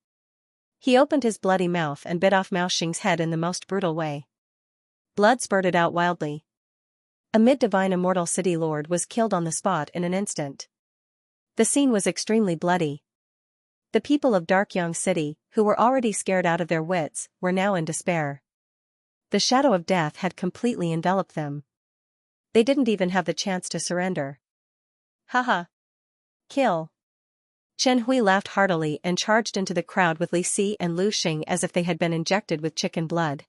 He opened his bloody mouth and bit off Mao Sheng's head in the most brutal way. Blood spurted out wildly. A mid-divine immortal city lord was killed on the spot in an instant. The scene was extremely bloody. The people of Darkyang City, who were already scared out of their wits, were now in despair. The shadow of death had completely enveloped them. They didn't even have the chance to surrender. Haha. Kill. Chen Hui laughed heartily and charged into the crowd with Li Si and Lu Xing as if they had been injected with chicken blood.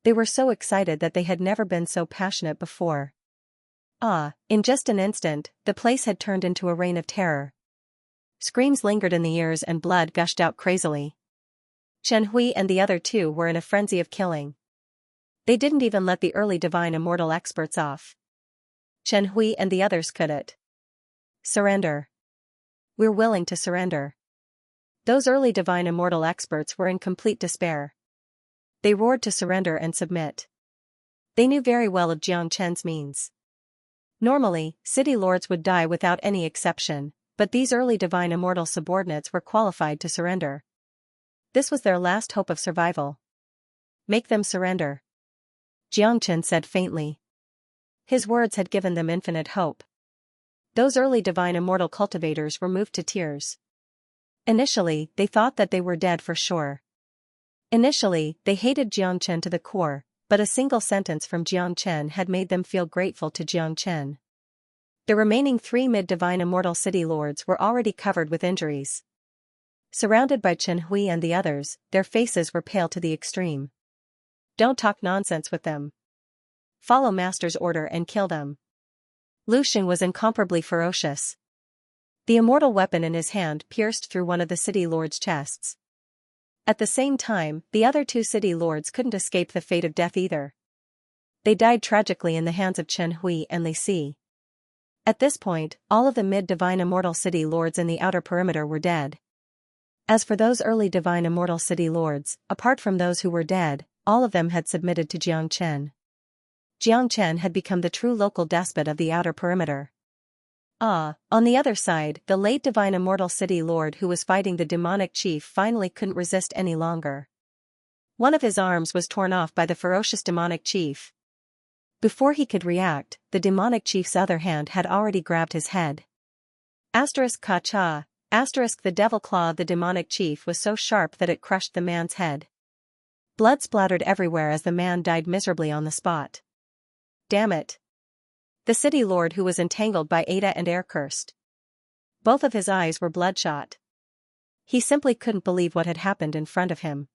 They were so excited that they had never been so passionate before. In just an instant, the place had turned into a reign of terror. Screams lingered in the ears and blood gushed out crazily. Chen Hui and the other two were in a frenzy of killing. They didn't even let the early divine immortal experts off. Chen Hui and the others couldn't. Surrender. We're willing to surrender. Those early divine immortal experts were in complete despair. They roared to surrender and submit. They knew very well of Jiang Chen's means. Normally, city lords would die without any exception, but these early divine immortal subordinates were qualified to surrender. This was their last hope of survival. Make them surrender, Xianxia said faintly. His words had given them infinite hope. Those early divine immortal cultivators were moved to tears. Initially, they thought that they were dead for sure. Initially, they hated Xianxia to the core, but a single sentence from Xianxia had made them feel grateful to Xianxia. The remaining 3 mid-divine immortal city lords were already covered with injuries. Surrounded by Xianhui and the others, their faces were pale to the extreme. Don't talk nonsense with them. Follow Master's order and kill them. Lu Xing was incomparably ferocious. The immortal weapon in his hand pierced through one of the city lords' chests. At the same time, the other 2 city lords couldn't escape the fate of death either. They died tragically in the hands of Xianhui and Li Si. At this point, all of the mid-divine immortal city lords in the outer perimeter were dead. As for those early divine immortal city lords, apart from those who were dead, all of them had submitted to Xianxia. Xianxia had become the true local despot of the outer perimeter. On the other side, the late divine immortal city lord who was fighting the demonic chief finally couldn't resist any longer. One of his arms was torn off by the ferocious demonic chief. Before he could react, the demonic chief's other hand had already grabbed his head. Ka-cha, the devil claw of the demonic chief was so sharp that it crushed the man's head. Blood splattered everywhere as the man died miserably on the spot. Damn it! The city lord who was entangled by Ada and Air cursed. Both of his eyes were bloodshot. He simply couldn't believe what had happened in front of him.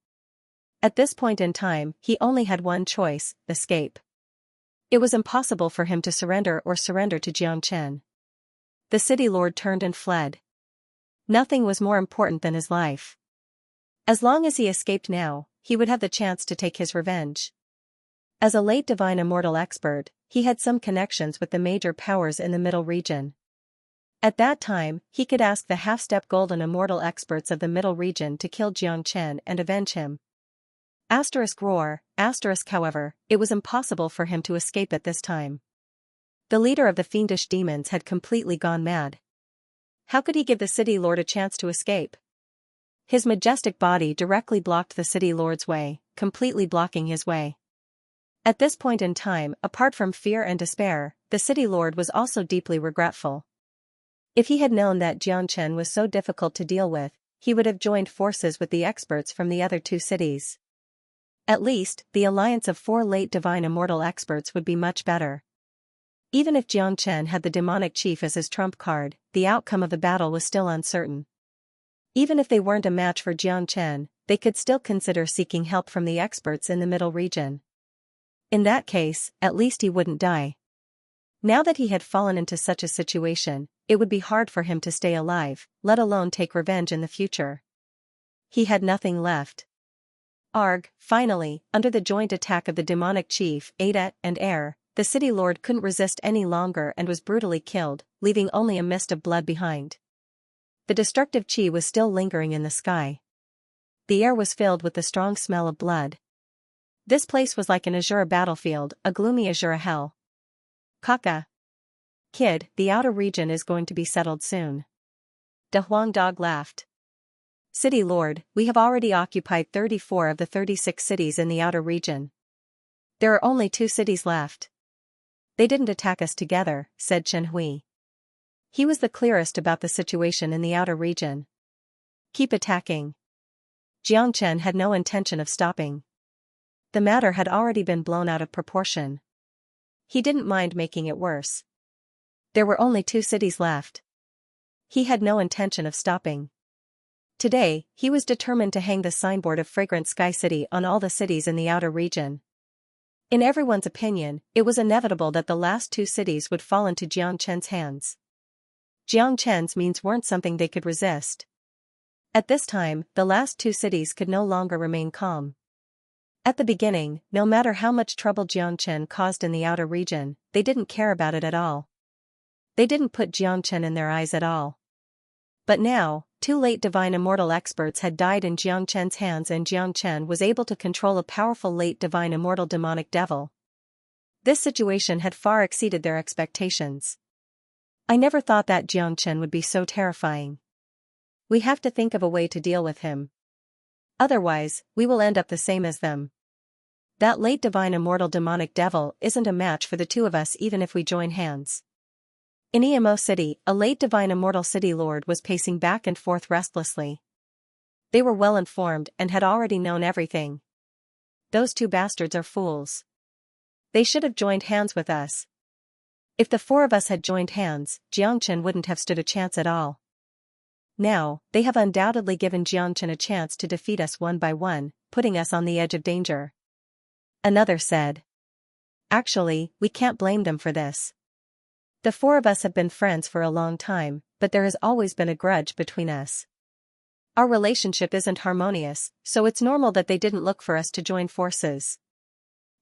At this point in time, he only had one choice: escape. It was impossible for him to surrender to Xianxia. The city lord turned and fled. Nothing was more important than his life. As long as he escaped now, he would have the chance to take his revenge. As a late divine immortal expert, he had some connections with the major powers in the middle region. At that time, he could ask the half-step golden immortal experts of the middle region to kill Xianxia and avenge him. Roar, however, it was impossible for him to escape at this time. The leader of the fiendish demons had completely gone mad. How could he give the city lord a chance to escape? His majestic body directly blocked the city lord's way, completely blocking his way. At this point in time, apart from fear and despair, the city lord was also deeply regretful. If he had known that Xianxia was so difficult to deal with, he would have joined forces with the experts from the other 2 cities. At least, the alliance of 4 late divine immortal experts would be much better. Even if Xianxia had the demonic chief as his trump card, the outcome of the battle was still uncertain. Even if they weren't a match for Xianxia, they could still consider seeking help from the experts in the middle region. In that case, at least he wouldn't die. Now that he had fallen into such a situation, it would be hard for him to stay alive, let alone take revenge in the future. He had nothing left. Finally, under the joint attack of the demonic chief, Ada, and Air, the city lord couldn't resist any longer and was brutally killed, leaving only a mist of blood behind. The destructive chi was still lingering in the sky. The air was filled with the strong smell of blood. This place was like an Azura battlefield, a gloomy Azura hell. Kaka. Kid, the outer region is going to be settled soon. Da Huang Dog laughed. City Lord, we have already occupied 34 of the 36 cities in the outer region. There are only 2 cities left. They didn't attack us together, said Xianhui. He was the clearest about the situation in the outer region. Keep attacking. Xianxia had no intention of stopping. The matter had already been blown out of proportion. He didn't mind making it worse. There were only 2 cities left. He had no intention of stopping. Today, he was determined to hang the signboard of Fragrant Sky City on all the cities in the outer region. In everyone's opinion, it was inevitable that the last 2 cities would fall into Xianxia's hands. Xianxia's means weren't something they could resist. At this time, the last 2 cities could no longer remain calm. At the beginning, no matter how much trouble Xianxia caused in the outer region, they didn't care about it at all. They didn't put Xianxia in their eyes at all. But now, 2 late divine immortal experts had died in Xianxia's hands and Xianxia was able to control a powerful late divine immortal demonic devil. This situation had far exceeded their expectations. I never thought that Xianxia would be so terrifying. We have to think of a way to deal with him. Otherwise, we will end up the same as them. That late divine immortal demonic devil isn't a match for the two of us even if we join hands. In Emo City, a late divine immortal city lord was pacing back and forth restlessly. They were well informed and had already known everything. Those two bastards are fools. They should have joined hands with us. If the four of us had joined hands, Xianxia wouldn't have stood a chance at all. Now, they have undoubtedly given Xianxia a chance to defeat us one by one, putting us on the edge of danger. Another said. Actually, we can't blame them for this. The four of us have been friends for a long time, but there has always been a grudge between us. Our relationship isn't harmonious, so it's normal that they didn't look for us to join forces.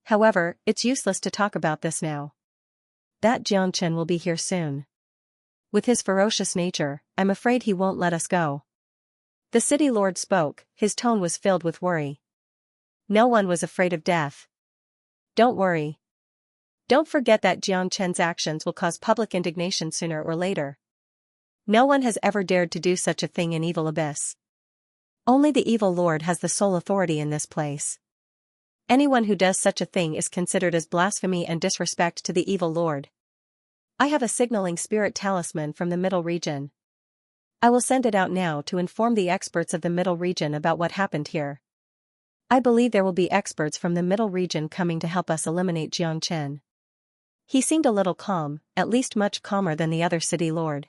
However, it's useless to talk about this now. That Xianxia will be here soon. With his ferocious nature, I'm afraid he won't let us go. The city lord spoke, his tone was filled with worry. No one was afraid of death. Don't worry. Don't forget that Xianxia's actions will cause public indignation sooner or later. No one has ever dared to do such a thing in Evil Abyss. Only the evil lord has the sole authority in this place. Anyone who does such a thing is considered as blasphemy and disrespect to the evil lord. I have a signaling spirit talisman from the Middle Region. I will send it out now to inform the experts of the Middle Region about what happened here. I believe there will be experts from the Middle Region coming to help us eliminate Xianxia. He seemed a little calm, at least much calmer than the other city lord.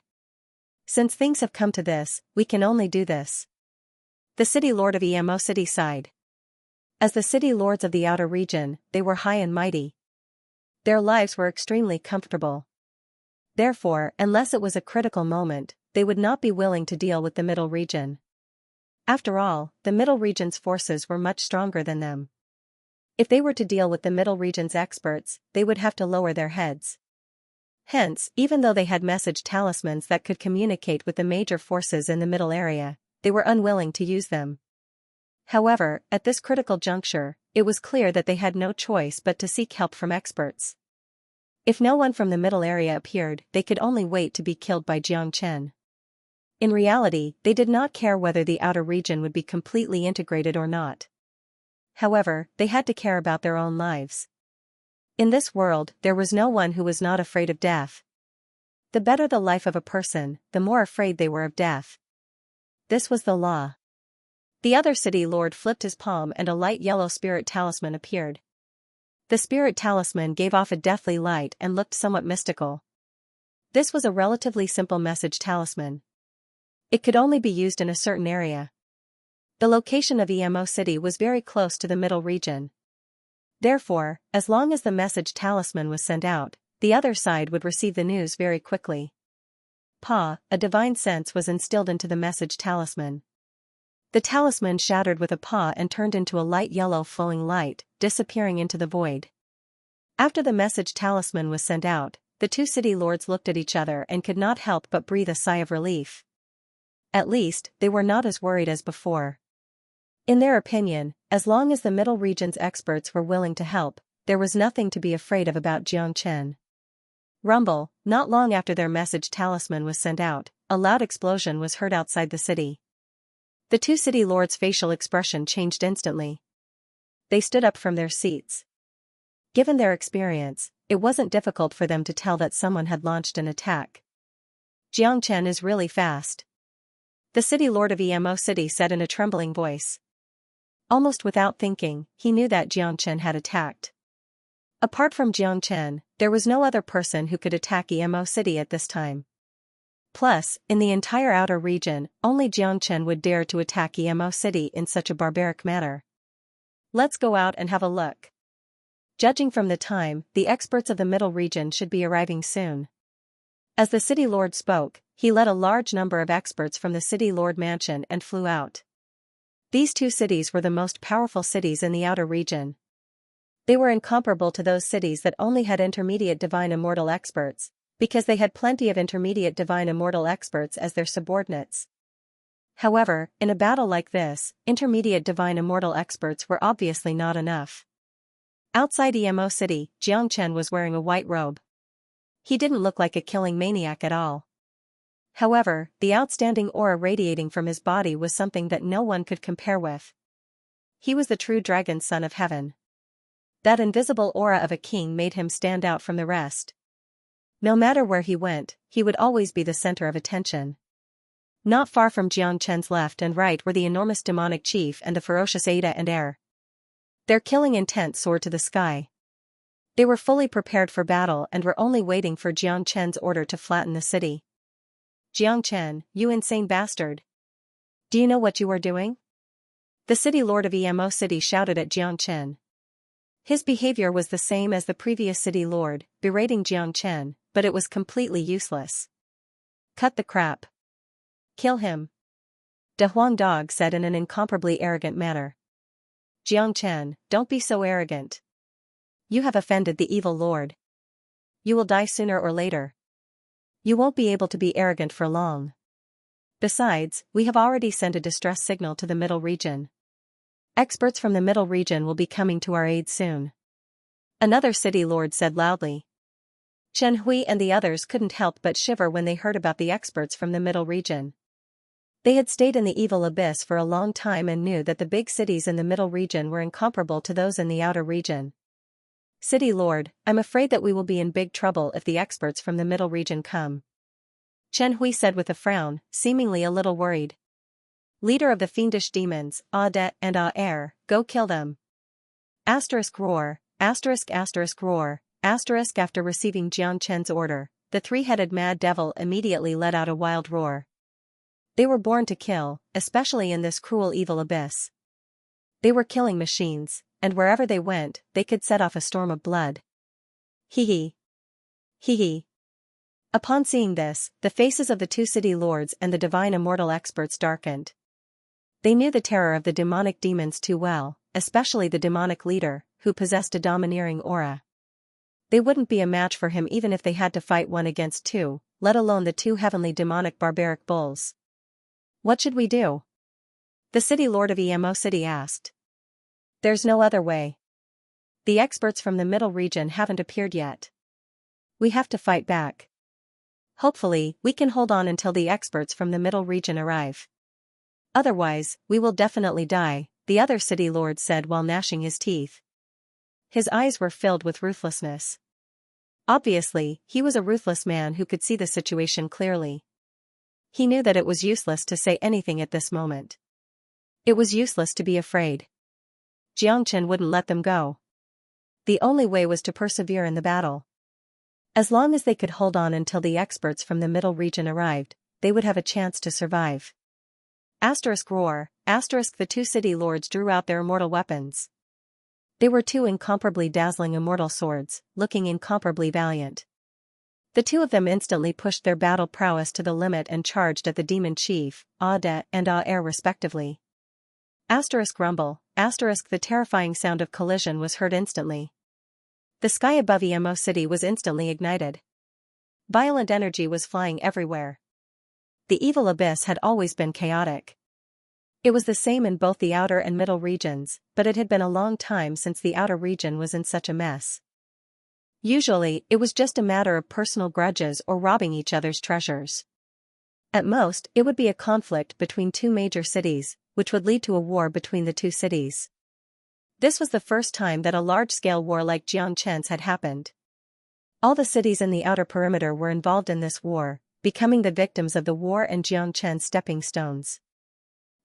Since things have come to this, we can only do this. The city lord of Emo City sighed. As the city lords of the outer region, they were high and mighty. Their lives were extremely comfortable. Therefore, unless it was a critical moment, they would not be willing to deal with the Middle Region. After all, the Middle Region's forces were much stronger than them. If they were to deal with the Middle Region's experts, they would have to lower their heads. Hence, even though they had message talismans that could communicate with the major forces in the middle area, they were unwilling to use them. However, at this critical juncture, it was clear that they had no choice but to seek help from experts. If no one from the middle area appeared, they could only wait to be killed by Xianxia. In reality, they did not care whether the outer region would be completely integrated or not. However, they had to care about their own lives. In this world, there was no one who was not afraid of death. The better the life of a person, the more afraid they were of death. This was the law. The other city lord flipped his palm and a light yellow spirit talisman appeared. The spirit talisman gave off a deathly light and looked somewhat mystical. This was a relatively simple message talisman. It could only be used in a certain area. The location of Emo City was very close to the Middle Region. Therefore, as long as the message talisman was sent out, the other side would receive the news very quickly. A divine sense was instilled into the message talisman. The talisman shattered with a paw and turned into a light yellow flowing light, disappearing into the void. After the message talisman was sent out, the two city lords looked at each other and could not help but breathe a sigh of relief. At least, they were not as worried as before. In their opinion, as long as the Middle Region's experts were willing to help, there was nothing to be afraid of about Xianxia. Rumble, not long after their message talisman was sent out, a loud explosion was heard outside the city. The two city lords' facial expression changed instantly. They stood up from their seats. Given their experience, it wasn't difficult for them to tell that someone had launched an attack. Xianxia is really fast. The city lord of Emo City said in a trembling voice. Almost without thinking, he knew that Xianxia had attacked. Apart from Xianxia, there was no other person who could attack Emo City at this time. Plus, in the entire outer region, only Xianxia would dare to attack Emo City in such a barbaric manner. Let's go out and have a look. Judging from the time, the experts of the Middle Region should be arriving soon. As the city lord spoke, he led a large number of experts from the city lord mansion and flew out. These two cities were the most powerful cities in the outer region. They were incomparable to those cities that only had intermediate divine immortal experts, because they had plenty of intermediate divine immortal experts as their subordinates. However, in a battle like this, intermediate divine immortal experts were obviously not enough. Outside Emo City, Xianxia was wearing a white robe. He didn't look like a killing maniac at all. However, the outstanding aura radiating from his body was something that no one could compare with. He was the true dragon son of heaven. That invisible aura of a king made him stand out from the rest. No matter where he went, he would always be the center of attention. Not far from Xianxia's left and right were the enormous demonic chief and the ferocious Ada and Air. Their killing intent soared to the sky. They were fully prepared for battle and were only waiting for Xianxia's order to flatten the city. Xianxia, you insane bastard! Do you know what you are doing? The city lord of Emo City shouted at Xianxia. His behavior was the same as the previous city lord, berating Xianxia, but it was completely useless. Cut the crap. Kill him. De Huang Dog said in an incomparably arrogant manner. Xianxia, don't be so arrogant. You have offended the evil lord. You will die sooner or later. You won't be able to be arrogant for long. Besides, we have already sent a distress signal to the middle region. Experts from the middle region will be coming to our aid soon. Another city lord said loudly. Chen Hui and the others couldn't help but shiver when they heard about the experts from the middle region. They had stayed in the evil abyss for a long time and knew that the big cities in the middle region were incomparable to those in the outer region. City Lord, I'm afraid that we will be in big trouble if the experts from the middle region come. Chen Hui said with a frown, seemingly a little worried. Leader of the fiendish demons, Ade and Air, go kill them. Asterisk roar, asterisk roar, asterisk after receiving Xianxia's order, the three-headed mad devil immediately let out a wild roar. They were born to kill, especially in this cruel evil abyss. They were killing machines, and wherever they went, they could set off a storm of blood. Hee hee. Upon seeing this, the faces of the two city lords and the divine immortal experts darkened. They knew the terror of the demonic demons too well, especially the demonic leader, who possessed a domineering aura. They wouldn't be a match for him even if they had to fight one against two, let alone the two heavenly demonic barbaric bulls. What should we do? The city lord of Emo City asked. There's no other way. The experts from the middle region haven't appeared yet. We have to fight back. Hopefully, we can hold on until the experts from the middle region arrive. Otherwise, we will definitely die, the other city lord said while gnashing his teeth. His eyes were filled with ruthlessness. Obviously, he was a ruthless man who could see the situation clearly. He knew that it was useless to say anything at this moment. It was useless to be afraid. Xianxia wouldn't let them go. The only way was to persevere in the battle. As long as they could hold on until the experts from the middle region arrived, they would have a chance to survive. Asterisk roar, asterisk the two city lords drew out their immortal weapons. They were two incomparably dazzling immortal swords, looking incomparably valiant. The two of them instantly pushed their battle prowess to the limit and charged at the demon chief, Ade and Air respectively. Asterisk rumble, asterisk the terrifying sound of collision was heard instantly. The sky above Emo City was instantly ignited. Violent energy was flying everywhere. The evil abyss had always been chaotic. It was the same in both the outer and middle regions, but it had been a long time since the outer region was in such a mess. Usually, it was just a matter of personal grudges or robbing each other's treasures. At most, it would be a conflict between two major cities, which would lead to a war between the two cities. This was the first time that a large-scale war like Xianxia's had happened. All the cities in the outer perimeter were involved in this war, becoming the victims of the war and Xianxia's stepping stones.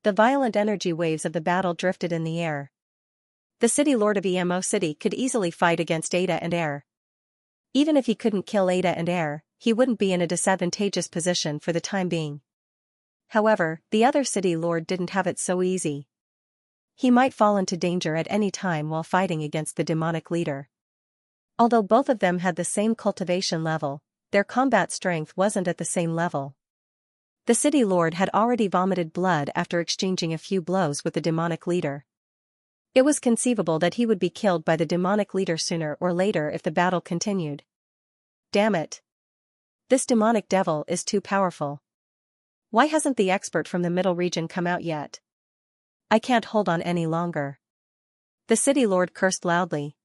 The violent energy waves of the battle drifted in the air. The city lord of Emo City could easily fight against Ada and Air. Even if he couldn't kill Ada and Air, he wouldn't be in a disadvantageous position for the time being. However, the other city lord didn't have it so easy. He might fall into danger at any time while fighting against the demonic leader. Although both of them had the same cultivation level, their combat strength wasn't at the same level. The city lord had already vomited blood after exchanging a few blows with the demonic leader. It was conceivable that he would be killed by the demonic leader sooner or later if the battle continued. Damn it! This demonic devil is too powerful. Why hasn't the expert from the middle region come out yet? I can't hold on any longer. The city lord cursed loudly.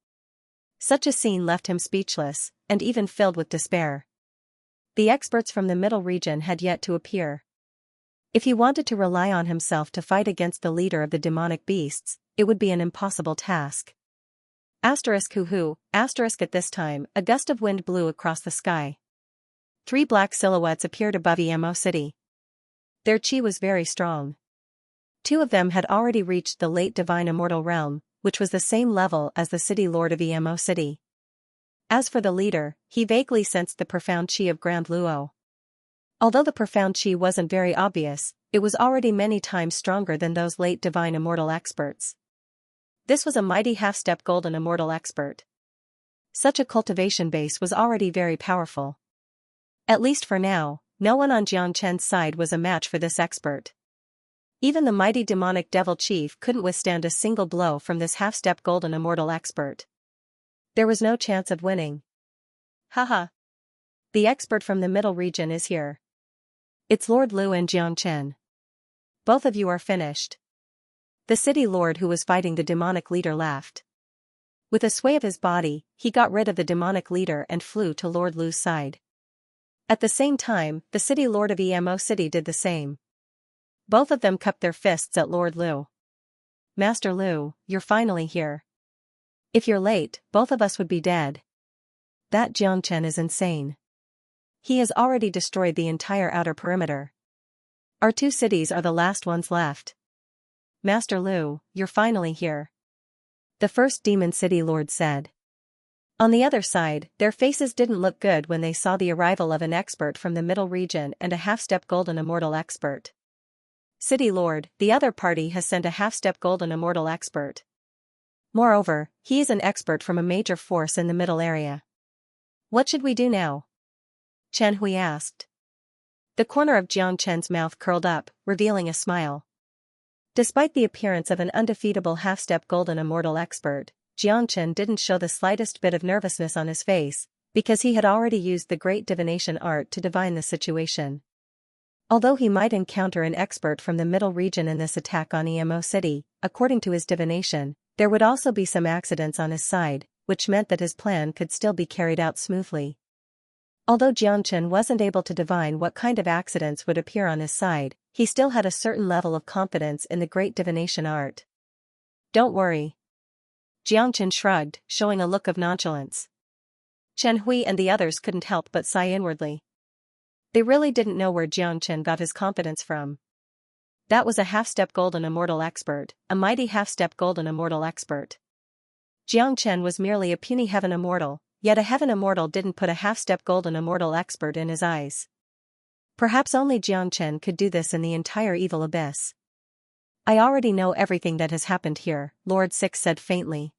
Such a scene left him speechless, and even filled with despair. The experts from the middle region had yet to appear. If he wanted to rely on himself to fight against the leader of the demonic beasts, it would be an impossible task. Hoo-hoo, at this time, a gust of wind blew across the sky. 3 black silhouettes appeared above Emo City. Their chi was very strong. 2 of them had already reached the late divine immortal realm, which was the same level as the city lord of Emo City. As for the leader, he vaguely sensed the profound chi of Grand Luo. Although the profound chi wasn't very obvious, it was already many times stronger than those late divine immortal experts. This was a mighty half-step golden immortal expert. Such a cultivation base was already very powerful. At least for now, no one on Xianxia's side was a match for this expert. Even the mighty demonic devil chief couldn't withstand a single blow from this half-step golden immortal expert. There was no chance of winning. Haha. The expert from the middle region is here. It's Lord Lu and Xianxia. Both of you are finished. The city lord who was fighting the demonic leader laughed. With a sway of his body, he got rid of the demonic leader and flew to Lord Lu's side. At the same time, the city lord of Emo City did the same. Both of them cupped their fists at Lord Lu. Master Lu, you're finally here. If you're late, both of us would be dead. That Xianxia is insane. He has already destroyed the entire outer perimeter. Our 2 cities are the last ones left. Master Lu, you're finally here. The first demon city lord said. On the other side, their faces didn't look good when they saw the arrival of an expert from the middle region and a half-step golden immortal expert. City lord, the other party has sent a half-step golden immortal expert. Moreover, he is an expert from a major force in the middle area. What should we do now? Chen Hui asked. The corner of Xianxia's mouth curled up, revealing a smile. Despite the appearance of an undefeatable half-step golden immortal expert, Xianxia didn't show the slightest bit of nervousness on his face, because he had already used the great divination art to divine the situation. Although he might encounter an expert from the middle region in this attack on Emo City, according to his divination, there would also be some accidents on his side, which meant that his plan could still be carried out smoothly. Although Xianxia wasn't able to divine what kind of accidents would appear on his side, he still had a certain level of confidence in the great divination art. Don't worry. Xianxia shrugged, showing a look of nonchalance. Chen Hui and the others couldn't help but sigh inwardly. They really didn't know where Xianxia got his confidence from. That was a half-step golden immortal expert, a mighty half-step golden immortal expert. Xianxia was merely a puny heaven immortal, yet a heaven immortal didn't put a half-step golden immortal expert in his eyes. Perhaps only Xianxia could do this in the entire evil abyss. I already know everything that has happened here, Lord 6 said faintly.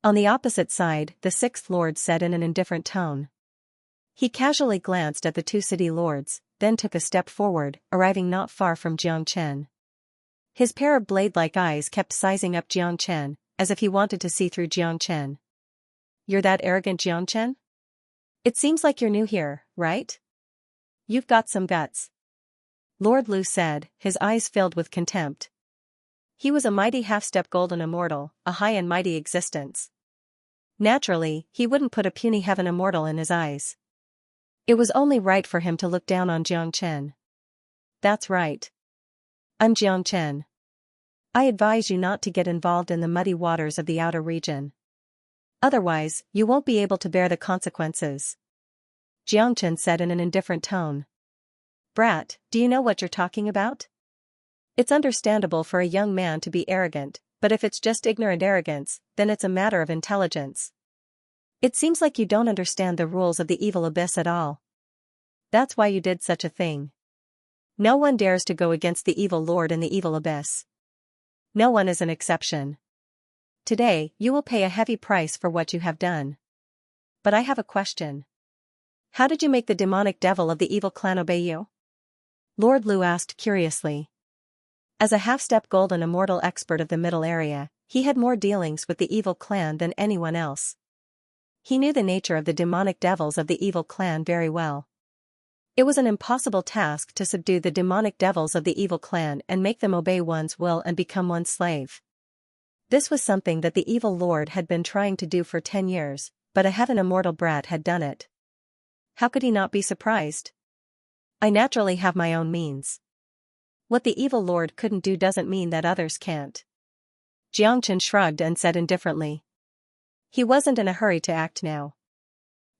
On the opposite side, the 6th Lord said in an indifferent tone. He casually glanced at the 2 city lords, then took a step forward, arriving not far from Xianxia. His pair of blade-like eyes kept sizing up Xianxia, as if he wanted to see through Xianxia. You're that arrogant, Xianxia? It seems like you're new here, right? You've got some guts. Lord Lu said, his eyes filled with contempt. He was a mighty half-step golden immortal, a high and mighty existence. Naturally, he wouldn't put a puny heaven immortal in his eyes. It was only right for him to look down on Xianxia. That's right. I'm Xianxia. I advise you not to get involved in the muddy waters of the outer region. Otherwise, you won't be able to bear the consequences. Xianxia said in an indifferent tone. Brat, do you know what you're talking about? It's understandable for a young man to be arrogant, but if it's just ignorant arrogance, then it's a matter of intelligence. It seems like you don't understand the rules of the evil abyss at all. That's why you did such a thing. No one dares to go against the evil lord in the evil abyss. No one is an exception. Today, you will pay a heavy price for what you have done. But I have a question. How did you make the demonic devil of the evil clan obey you? Lord Lu asked curiously. As a half-step golden immortal expert of the middle area, he had more dealings with the evil clan than anyone else. He knew the nature of the demonic devils of the evil clan very well. It was an impossible task to subdue the demonic devils of the evil clan and make them obey one's will and become one's slave. This was something that the evil lord had been trying to do for 10 years, but a heaven-immortal brat had done it. How could he not be surprised? I naturally have my own means. What the evil lord couldn't do doesn't mean that others can't. Xianxia shrugged and said indifferently. He wasn't in a hurry to act now.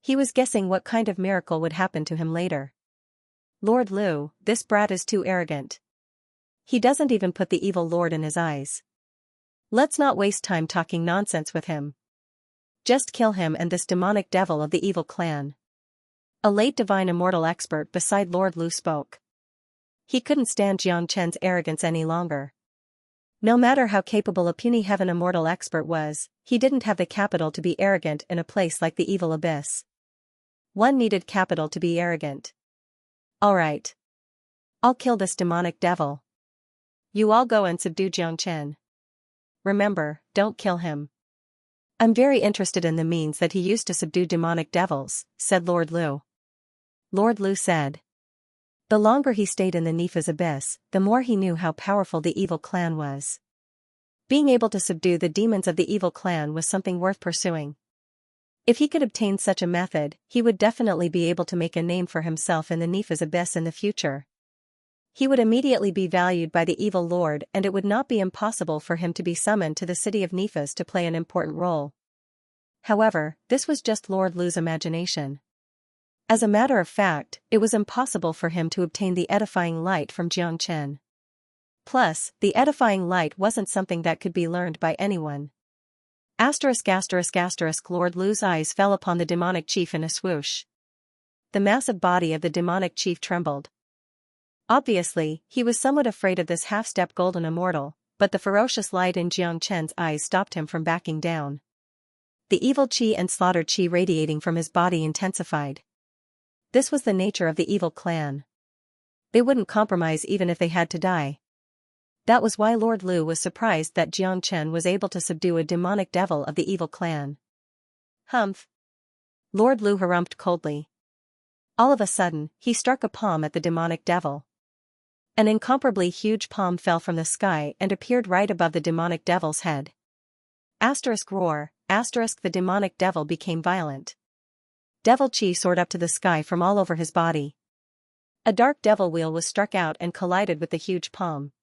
He was guessing what kind of miracle would happen to him later. Lord Lu, this brat is too arrogant. He doesn't even put the evil lord in his eyes. Let's not waste time talking nonsense with him. Just kill him and this demonic devil of the evil clan. A late divine immortal expert beside Lord Lu spoke. He couldn't stand Xianxia's arrogance any longer. No matter how capable a puny heaven immortal expert was, he didn't have the capital to be arrogant in a place like the evil abyss. One needed capital to be arrogant. Alright. I'll kill this demonic devil. You all go and subdue Xianxia. Remember, don't kill him. I'm very interested in the means that he used to subdue demonic devils, said Lord Lu. Lord Lu said. The longer he stayed in the Nifa's abyss, the more he knew how powerful the evil clan was. Being able to subdue the demons of the evil clan was something worth pursuing. If he could obtain such a method, he would definitely be able to make a name for himself in the Nifa's abyss in the future. He would immediately be valued by the evil lord and it would not be impossible for him to be summoned to the city of Nifas to play an important role. However, this was just Lord Lu's imagination. As a matter of fact, it was impossible for him to obtain the edifying light from Xianxia. Plus, the edifying light wasn't something that could be learned by anyone. Lord Lu's eyes fell upon the demonic chief in a swoosh. The massive body of the demonic chief trembled. Obviously, he was somewhat afraid of this half-step golden immortal, but the ferocious light in Xianxia's eyes stopped him from backing down. The evil chi and slaughter chi radiating from his body intensified. This was the nature of the evil clan. They wouldn't compromise even if they had to die. That was why Lord Lu was surprised that Xianxia was able to subdue a demonic devil of the evil clan. Humph. Lord Lu harumphed coldly. All of a sudden, he struck a palm at the demonic devil. An incomparably huge palm fell from the sky and appeared right above the demonic devil's head. Roar, the demonic devil became violent. Devil chi soared up to the sky from all over his body. A dark devil wheel was struck out and collided with the huge palm.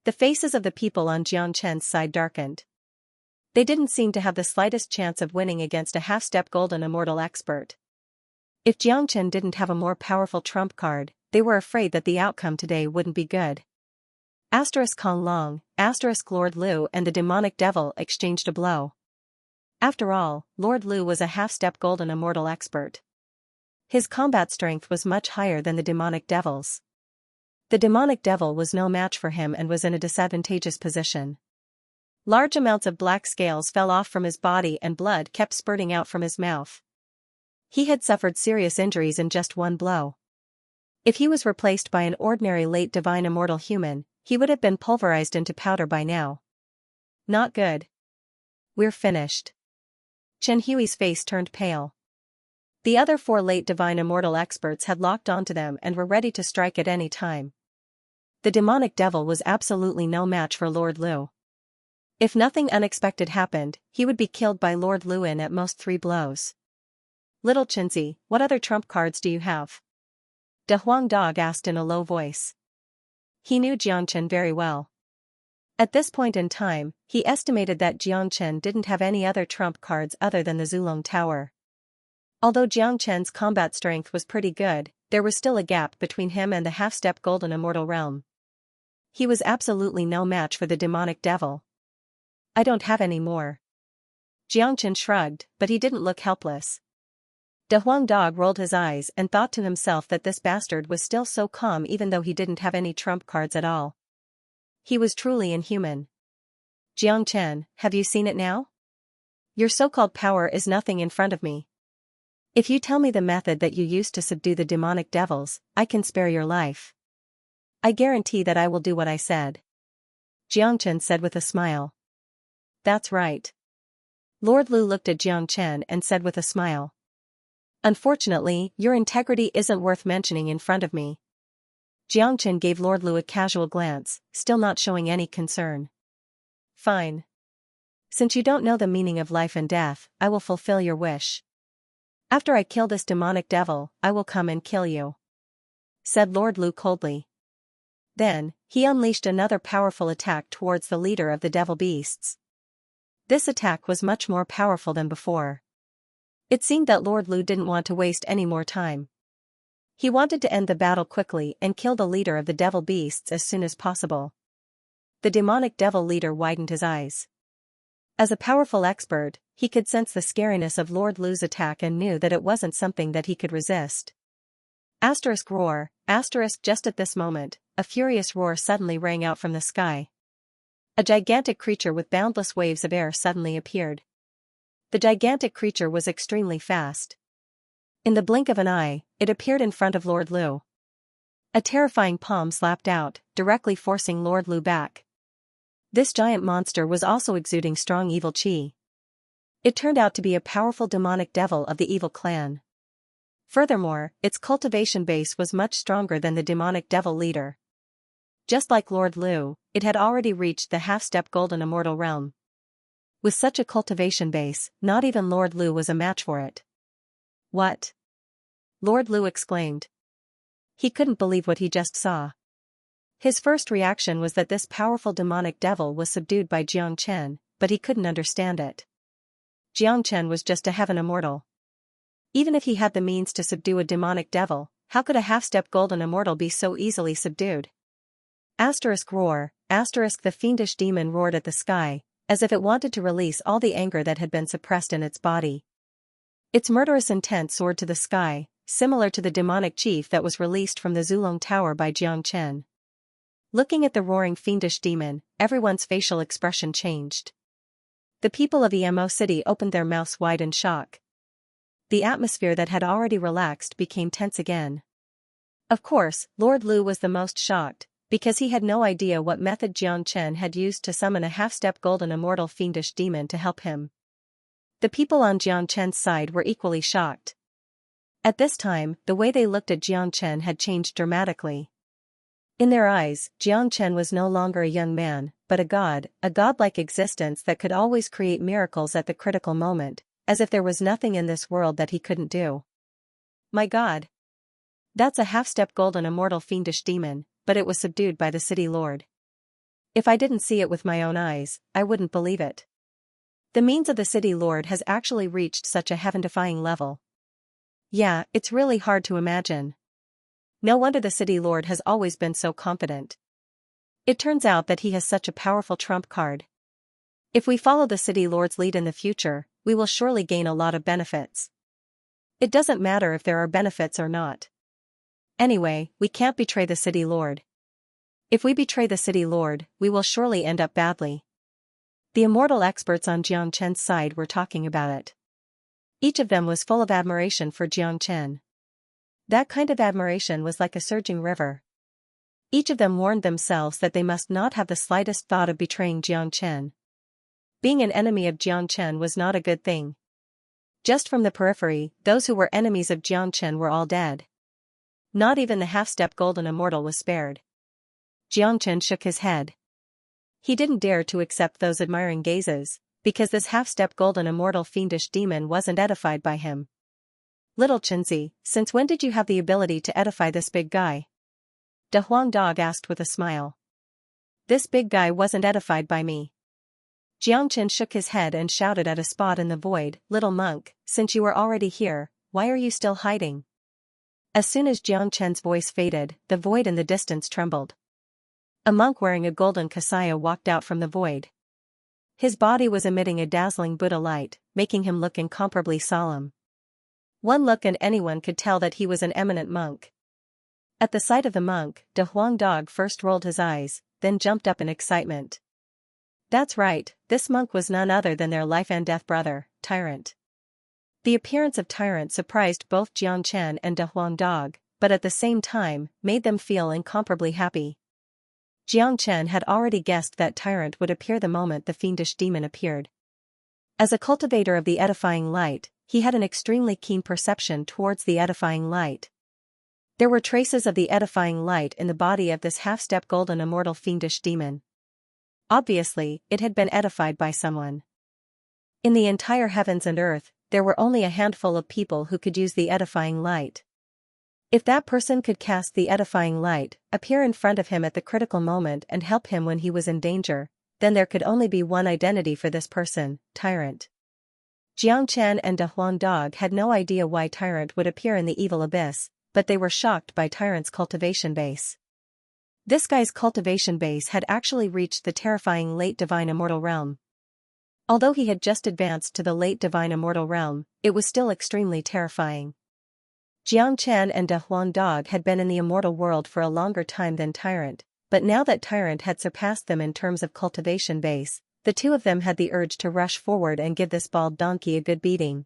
The faces of the people on Xianxia's side darkened. They didn't seem to have the slightest chance of winning against a half-step golden immortal expert. If Xianxia didn't have a more powerful trump card, they were afraid that the outcome today wouldn't be good. Kong Long, Lord Lu and the demonic devil exchanged a blow. After all, Lord Lu was a half-step golden immortal expert. His combat strength was much higher than the demonic devil's. The demonic devil was no match for him and was in a disadvantageous position. Large amounts of black scales fell off from his body and blood kept spurting out from his mouth. He had suffered serious injuries in just one blow. If he was replaced by an ordinary late divine immortal human, he would have been pulverized into powder by now. Not good. We're finished. Chen Hui's face turned pale. The other 4 late divine immortal experts had locked onto them and were ready to strike at any time. The demonic devil was absolutely no match for Lord Lu. If nothing unexpected happened, he would be killed by Lord Lu in at most 3 blows. Little Chinzi, what other trump cards do you have? De Huang Dog asked in a low voice. He knew Xianxia very well. At this point in time, he estimated that Xianxia didn't have any other trump cards other than the Zulong Tower. Although Xianxia's combat strength was pretty good, there was still a gap between him and the half-step golden immortal realm. He was absolutely no match for the demonic devil. I don't have any more. Xianxia shrugged, but he didn't look helpless. De Huang Dog rolled his eyes and thought to himself that this bastard was still so calm even though he didn't have any trump cards at all. He was truly inhuman. Xianxia, have you seen it now? Your so-called power is nothing in front of me. If you tell me the method that you used to subdue the demonic devils, I can spare your life. I guarantee that I will do what I said. Xianxia said with a smile. That's right. Lord Lu looked at Xianxia and said with a smile. Unfortunately, your integrity isn't worth mentioning in front of me. Xianxia gave Lord Lu a casual glance, still not showing any concern. Fine. Since you don't know the meaning of life and death, I will fulfill your wish. After I kill this demonic devil, I will come and kill you," said Lord Lu coldly. Then, he unleashed another powerful attack towards the leader of the devil beasts. This attack was much more powerful than before. It seemed that Lord Lu didn't want to waste any more time. He wanted to end the battle quickly and kill the leader of the devil beasts as soon as possible. The demonic devil leader widened his eyes. As a powerful expert, he could sense the scariness of Lord Lu's attack and knew that it wasn't something that he could resist. Roar, just at this moment, a furious roar suddenly rang out from the sky. A gigantic creature with boundless waves of air suddenly appeared. The gigantic creature was extremely fast. In the blink of an eye, it appeared in front of Lord Lu. A terrifying palm slapped out, directly forcing Lord Lu back. This giant monster was also exuding strong evil chi. It turned out to be a powerful demonic devil of the evil clan. Furthermore, its cultivation base was much stronger than the demonic devil leader. Just like Lord Lu, it had already reached the half-step golden immortal realm. With such a cultivation base, not even Lord Lu was a match for it. "What?" Lord Lu exclaimed. He couldn't believe what he just saw. His first reaction was that this powerful demonic devil was subdued by Xianxia, but he couldn't understand it. Xianxia was just a heaven immortal. Even if he had the means to subdue a demonic devil, how could a half-step golden immortal be so easily subdued? Roar, the fiendish demon roared at the sky, as if it wanted to release all the anger that had been suppressed in its body. Its murderous intent soared to the sky, similar to the demonic chief that was released from the Zulong Tower by Xianxia. Looking at the roaring fiendish demon, everyone's facial expression changed. The people of Emo City opened their mouths wide in shock. The atmosphere that had already relaxed became tense again. Of course, Lord Lu was the most shocked, because he had no idea what method Xianxia had used to summon a half-step golden immortal fiendish demon to help him. The people on Xianxia's side were equally shocked. At this time, the way they looked at Xianxia had changed dramatically. In their eyes, Xianxia was no longer a young man, but a godlike existence that could always create miracles at the critical moment, as if there was nothing in this world that he couldn't do. "My God! That's a half-step golden immortal fiendish demon, but it was subdued by the city lord. If I didn't see it with my own eyes, I wouldn't believe it. The means of the city lord has actually reached such a heaven-defying level. Yeah, it's really hard to imagine. No wonder the city lord has always been so confident. It turns out that he has such a powerful trump card. If we follow the city lord's lead in the future, we will surely gain a lot of benefits. It doesn't matter if there are benefits or not. Anyway, we can't betray the city lord. If we betray the city lord, we will surely end up badly." The immortal experts on Xianxin's side were talking about it. Each of them was full of admiration for Xianxin. That kind of admiration was like a surging river. Each of them warned themselves that they must not have the slightest thought of betraying Xianxin. Being an enemy of Xianxin was not a good thing. Just from the periphery, those who were enemies of Xianxin were all dead. Not even the half-step golden immortal was spared. Xianxin shook his head. He didn't dare to accept those admiring gazes, because this half-step golden immortal fiendish demon wasn't edified by him. "Little Chinzi, since when did you have the ability to edify this big guy?" De Huang Dog asked with a smile. "This big guy wasn't edified by me." Xianxin shook his head and shouted at a spot in the void, "Little monk, since you are already here, why are you still hiding?" As soon as Xianxin's voice faded, the void in the distance trembled. A monk wearing a golden kasaya walked out from the void. His body was emitting a dazzling Buddha light, making him look incomparably solemn. One look and anyone could tell that he was an eminent monk. At the sight of the monk, De Huang Dog first rolled his eyes, then jumped up in excitement. That's right, this monk was none other than their life and death brother, Tyrant. The appearance of Tyrant surprised both Xianxin and De Huang Dog, but at the same time, made them feel incomparably happy. Xianxin had already guessed that Tyrant would appear the moment the fiendish demon appeared. As a cultivator of the edifying light, he had an extremely keen perception towards the edifying light. There were traces of the edifying light in the body of this half-step golden immortal fiendish demon. Obviously, it had been edified by someone. In the entire heavens and earth, there were only a handful of people who could use the edifying light. If that person could cast the edifying light, appear in front of him at the critical moment and help him when he was in danger, then there could only be one identity for this person, Tyrant. Xianxia and De Huang Dog had no idea why Tyrant would appear in the evil abyss, but they were shocked by Tyrant's cultivation base. This guy's cultivation base had actually reached the terrifying late divine immortal realm. Although he had just advanced to the late divine immortal realm, it was still extremely terrifying. Xianxia and De Huang Dog had been in the immortal world for a longer time than Tyrant, but now that Tyrant had surpassed them in terms of cultivation base, the two of them had the urge to rush forward and give this bald donkey a good beating.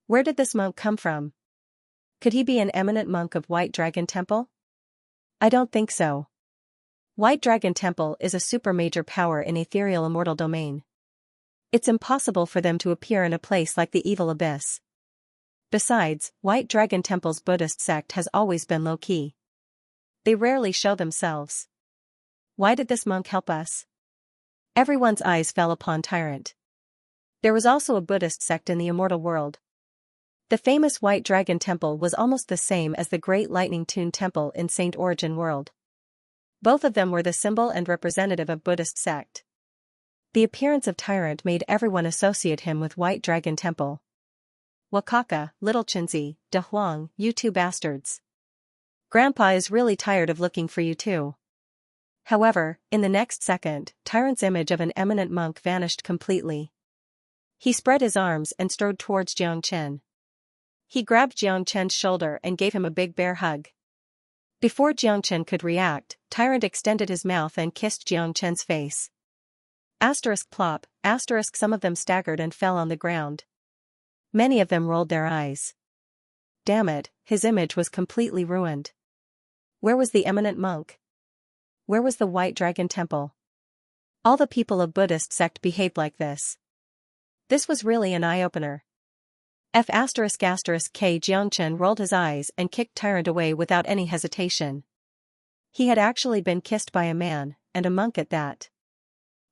Where did this monk come from? Could he be an eminent monk of White Dragon Temple? I don't think so. White Dragon Temple is a super major power in ethereal immortal domain. It's impossible for them to appear in a place like the evil abyss. Besides, White Dragon Temple's Buddhist sect has always been low-key. They rarely show themselves. Why did this monk help us? Everyone's eyes fell upon Tyrant. There was also a Buddhist sect in the immortal world. The famous White Dragon Temple was almost the same as the Great Lightning Tune Temple in Saint Origin World. Both of them were the symbol and representative of Buddhist sect. The appearance of Tyrant made everyone associate him with White Dragon Temple. Wakaka, little Xianxia, De Huang, you two bastards. Grandpa is really tired of looking for you too. However, in the next second, Tyrant's image of an eminent monk vanished completely. He spread his arms and strode towards Xianxia. He grabbed Xianxia's shoulder and gave him a big bear hug. Before Xianxia could react, Tyrant extended his mouth and kissed Xianxia's face. Plop, some of them staggered and fell on the ground. Many of them rolled their eyes. Damn it, his image was completely ruined. Where was the eminent monk? Where was the White Dragon Temple? All the people of Buddhist sect behaved like this. This was really an eye-opener. K Xianxia rolled his eyes and kicked Tyrant away without any hesitation. He had actually been kissed by a man, and a monk at that.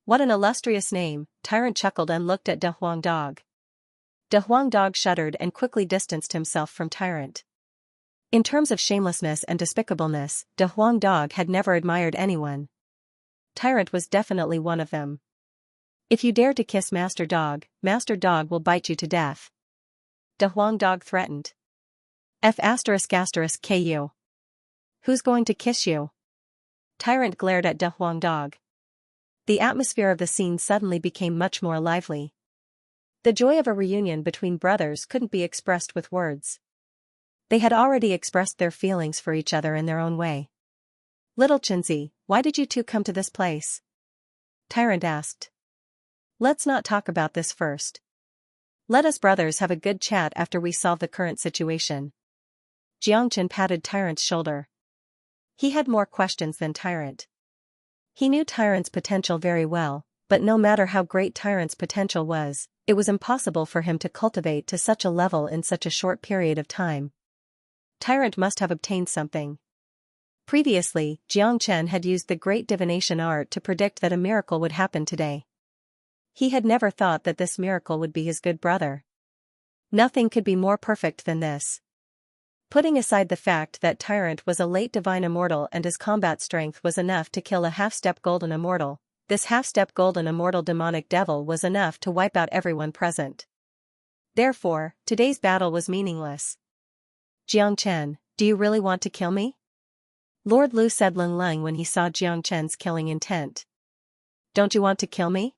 What an illustrious name, Tyrant chuckled and looked at De Huang Dog. De Huang Dog shuddered and quickly distanced himself from Tyrant. In terms of shamelessness and despicableness, De Huang Dog had never admired anyone. Tyrant was definitely one of them. If you dare to kiss Master Dog will bite you to death. De Huang Dog threatened. Ku. Who's going to kiss you? Tyrant glared at De Huang Dog. The atmosphere of the scene suddenly became much more lively. The joy of a reunion between brothers couldn't be expressed with words. They had already expressed their feelings for each other in their own way. Little Xianxia, why did you two come to this place? Tyrant asked. Let's not talk about this first. Let us brothers have a good chat after we solve the current situation. Xianxia patted Tyrant's shoulder. He had more questions than Tyrant. He knew Tyrant's potential very well, but no matter how great Tyrant's potential was, it was impossible for him to cultivate to such a level in such a short period of time. Tyrant must have obtained something. Previously, Xianxia had used the great divination art to predict that a miracle would happen today. He had never thought that this miracle would be his good brother. Nothing could be more perfect than this. Putting aside the fact that Tyrant was a late divine immortal and his combat strength was enough to kill a half-step golden immortal, this half-step golden immortal demonic devil was enough to wipe out everyone present. Therefore, today's battle was meaningless. Xianxia, do you really want to kill me? Lord Lu said Leng when he saw Xianxia's killing intent. Don't you want to kill me?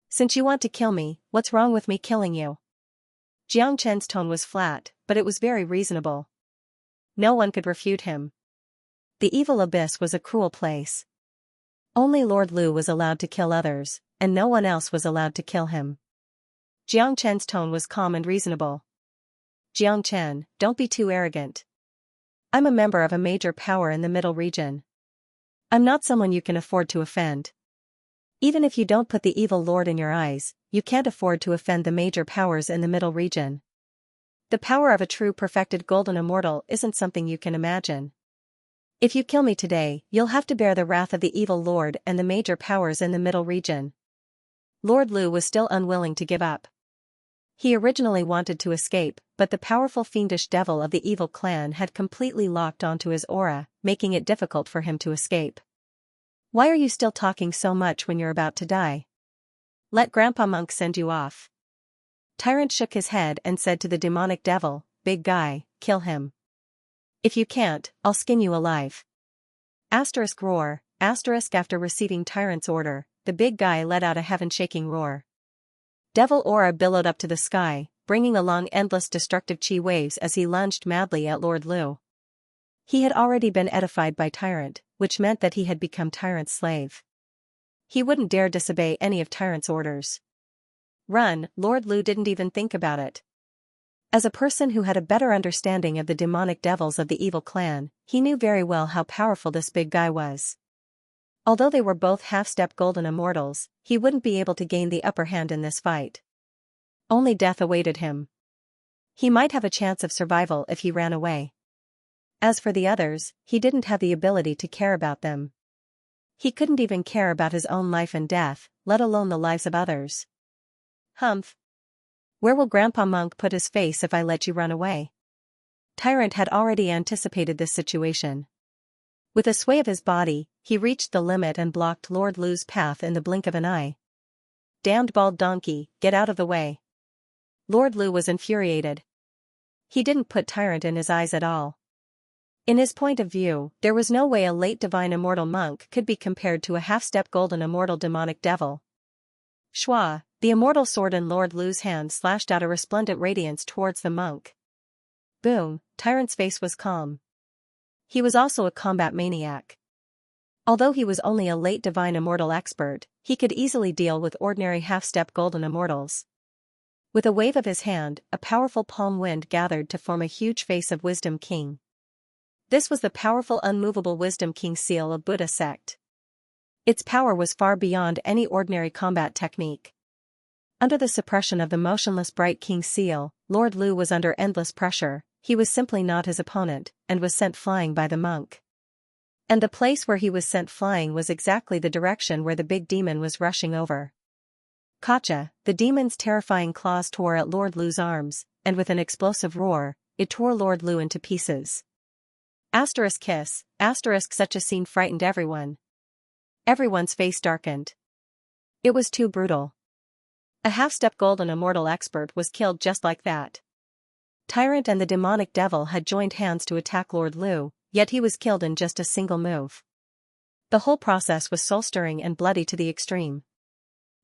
Since you want to kill me, what's wrong with me killing you? Xianxia's tone was flat, but it was very reasonable. No one could refute him. The evil abyss was a cruel place. Only Lord Lu was allowed to kill others, and no one else was allowed to kill him. Xianxia's tone was calm and reasonable. Xianxia, don't be too arrogant. I'm a member of a major power in the middle region. I'm not someone you can afford to offend. Even if you don't put the evil lord in your eyes, you can't afford to offend the major powers in the middle region. The power of a true perfected golden immortal isn't something you can imagine. If you kill me today, you'll have to bear the wrath of the evil lord and the major powers in the middle region. Lord Lu was still unwilling to give up. He originally wanted to escape, but the powerful fiendish devil of the evil clan had completely locked onto his aura, making it difficult for him to escape. "Why are you still talking so much when you're about to die? Let Grandpa Monk send you off." Tyrant shook his head and said to the demonic devil, "Big guy, kill him. If you can't, I'll skin you alive." Asterisk roar, asterisk after receiving Tyrant's order, the big guy let out a heaven-shaking roar. Devil aura billowed up to the sky, bringing along endless destructive chi waves as he lunged madly at Lord Lu. He had already been edified by Tyrant, which meant that he had become Tyrant's slave. He wouldn't dare disobey any of Tyrant's orders. Run, Lord Lu didn't even think about it. As a person who had a better understanding of the demonic devils of the evil clan, he knew very well how powerful this big guy was. Although they were both half-step golden immortals, he wouldn't be able to gain the upper hand in this fight. Only death awaited him. He might have a chance of survival if he ran away. As for the others, he didn't have the ability to care about them. He couldn't even care about his own life and death, let alone the lives of others. Humph. Where will Grandpa Monk put his face if I let you run away? Tyrant had already anticipated this situation. With a sway of his body, he reached the limit and blocked Lord Lu's path in the blink of an eye. "Damned bald donkey, get out of the way." Lord Lu was infuriated. He didn't put Tyrant in his eyes at all. In his point of view, there was no way a late divine immortal monk could be compared to a half-step golden immortal demonic devil. Shwa, the immortal sword in Lord Lu's hand slashed out a resplendent radiance towards the monk. Boom, Tyrant's face was calm. He was also a combat maniac. Although he was only a late divine immortal expert, he could easily deal with ordinary half-step golden immortals. With a wave of his hand, a powerful palm wind gathered to form a huge face of Wisdom King. This was the powerful unmovable Wisdom King seal of Buddha sect. Its power was far beyond any ordinary combat technique. Under the suppression of the motionless bright King seal, Lord Lu was under endless pressure. He was simply not his opponent, and was sent flying by the monk. And the place where he was sent flying was exactly the direction where the big demon was rushing over. Kacha, the demon's terrifying claws tore at Lord Lu's arms, and with an explosive roar, it tore Lord Lu into pieces. Asterisk kiss, asterisk such a scene frightened everyone. Everyone's face darkened. It was too brutal. A half-step golden immortal expert was killed just like that. Tyrant and the demonic devil had joined hands to attack Lord Lu, yet he was killed in just a single move. The whole process was soul-stirring and bloody to the extreme.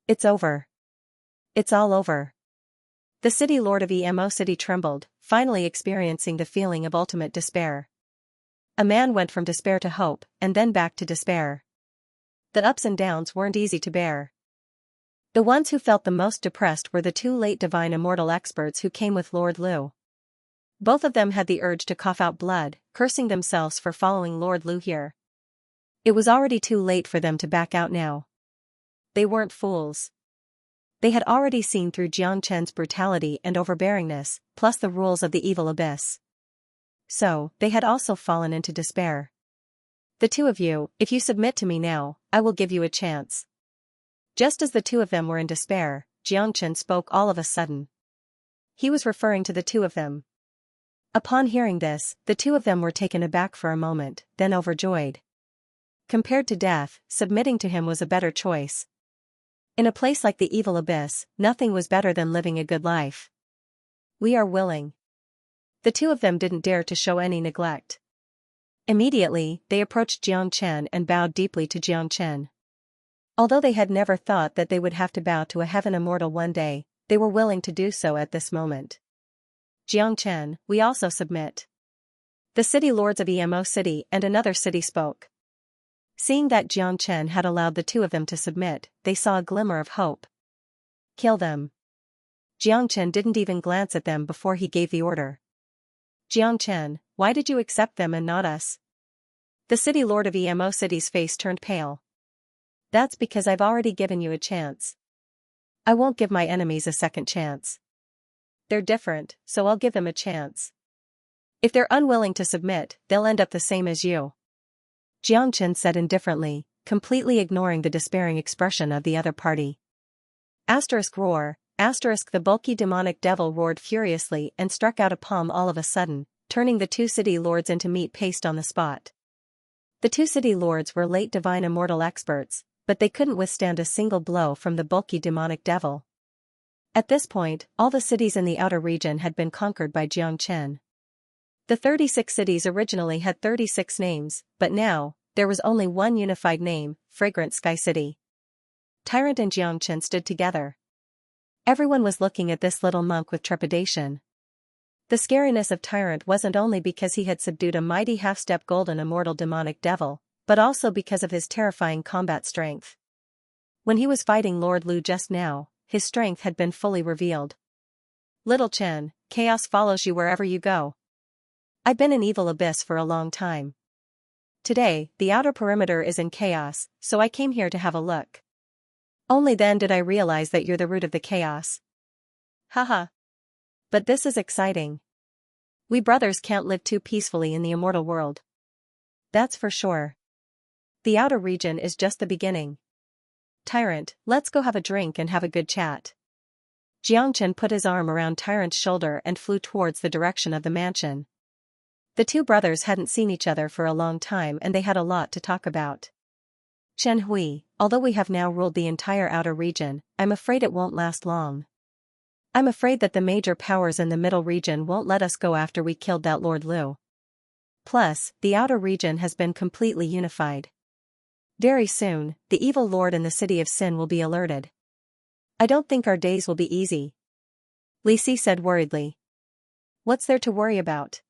It's over. It's all over. The city lord of Emo City trembled, finally experiencing the feeling of ultimate despair. A man went from despair to hope, and then back to despair. The ups and downs weren't easy to bear. The ones who felt the most depressed were the two late divine immortal experts who came with Lord Lu. Both of them had the urge to cough out blood, cursing themselves for following Lord Lu here. It was already too late for them to back out now. They weren't fools. They had already seen through Xianxia's brutality and overbearingness, plus the rules of the evil abyss. So, they had also fallen into despair. "The two of you, if you submit to me now, I will give you a chance." Just as the two of them were in despair, Xianxia spoke all of a sudden. He was referring to the two of them. Upon hearing this, the two of them were taken aback for a moment, then overjoyed. Compared to death, submitting to him was a better choice. In a place like the evil abyss, nothing was better than living a good life. "We are willing." The two of them didn't dare to show any neglect. Immediately, they approached Xianxia and bowed deeply to Xianxia. Although they had never thought that they would have to bow to a heaven immortal one day, they were willing to do so at this moment. "Xianxia, we also submit." The city lords of Emo City and another city spoke. Seeing that Xianxia had allowed the two of them to submit, they saw a glimmer of hope. "Kill them." Xianxia didn't even glance at them before he gave the order. "Xianxia, why did you accept them and not us?" The city lord of Emo City's face turned pale. "That's because I've already given you a chance. I won't give my enemies a second chance. They're different, so I'll give them a chance. If they're unwilling to submit, they'll end up the same as you." Xianxia said indifferently, completely ignoring the despairing expression of the other party. Asterisk roar, asterisk the bulky demonic devil roared furiously and struck out a palm all of a sudden, turning the two city lords into meat paste on the spot. The two city lords were late divine immortal experts, but they couldn't withstand a single blow from the bulky demonic devil. At this point, all the cities in the outer region had been conquered by Xianxia. The 36 cities originally had 36 names, but now, there was only one unified name, Fragrant Sky City. Tyrant and Xianxia stood together. Everyone was looking at this little monk with trepidation. The scariness of Tyrant wasn't only because he had subdued a mighty half-step golden immortal demonic devil, but also because of his terrifying combat strength. When he was fighting Lord Lu just now, his strength had been fully revealed. Little Chen, chaos follows you wherever you go. I've been in evil abyss for a long time. Today, the outer perimeter is in chaos, so I came here to have a look. Only then did I realize that you're the root of the chaos. Haha. But this is exciting. We brothers can't live too peacefully in the immortal world. That's for sure. The outer region is just the beginning. Tyrant, let's go have a drink and have a good chat. Xianxia put his arm around Tyrant's shoulder and flew towards the direction of the mansion. The two brothers hadn't seen each other for a long time and they had a lot to talk about. Chen Hui, although we have now ruled the entire outer region, I'm afraid it won't last long. I'm afraid that the major powers in the middle region won't let us go after we killed that Lord Lu. Plus, the outer region has been completely unified. Very soon, the evil lord in the city of Sin will be alerted. I don't think our days will be easy. Li Si said worriedly. What's there to worry about?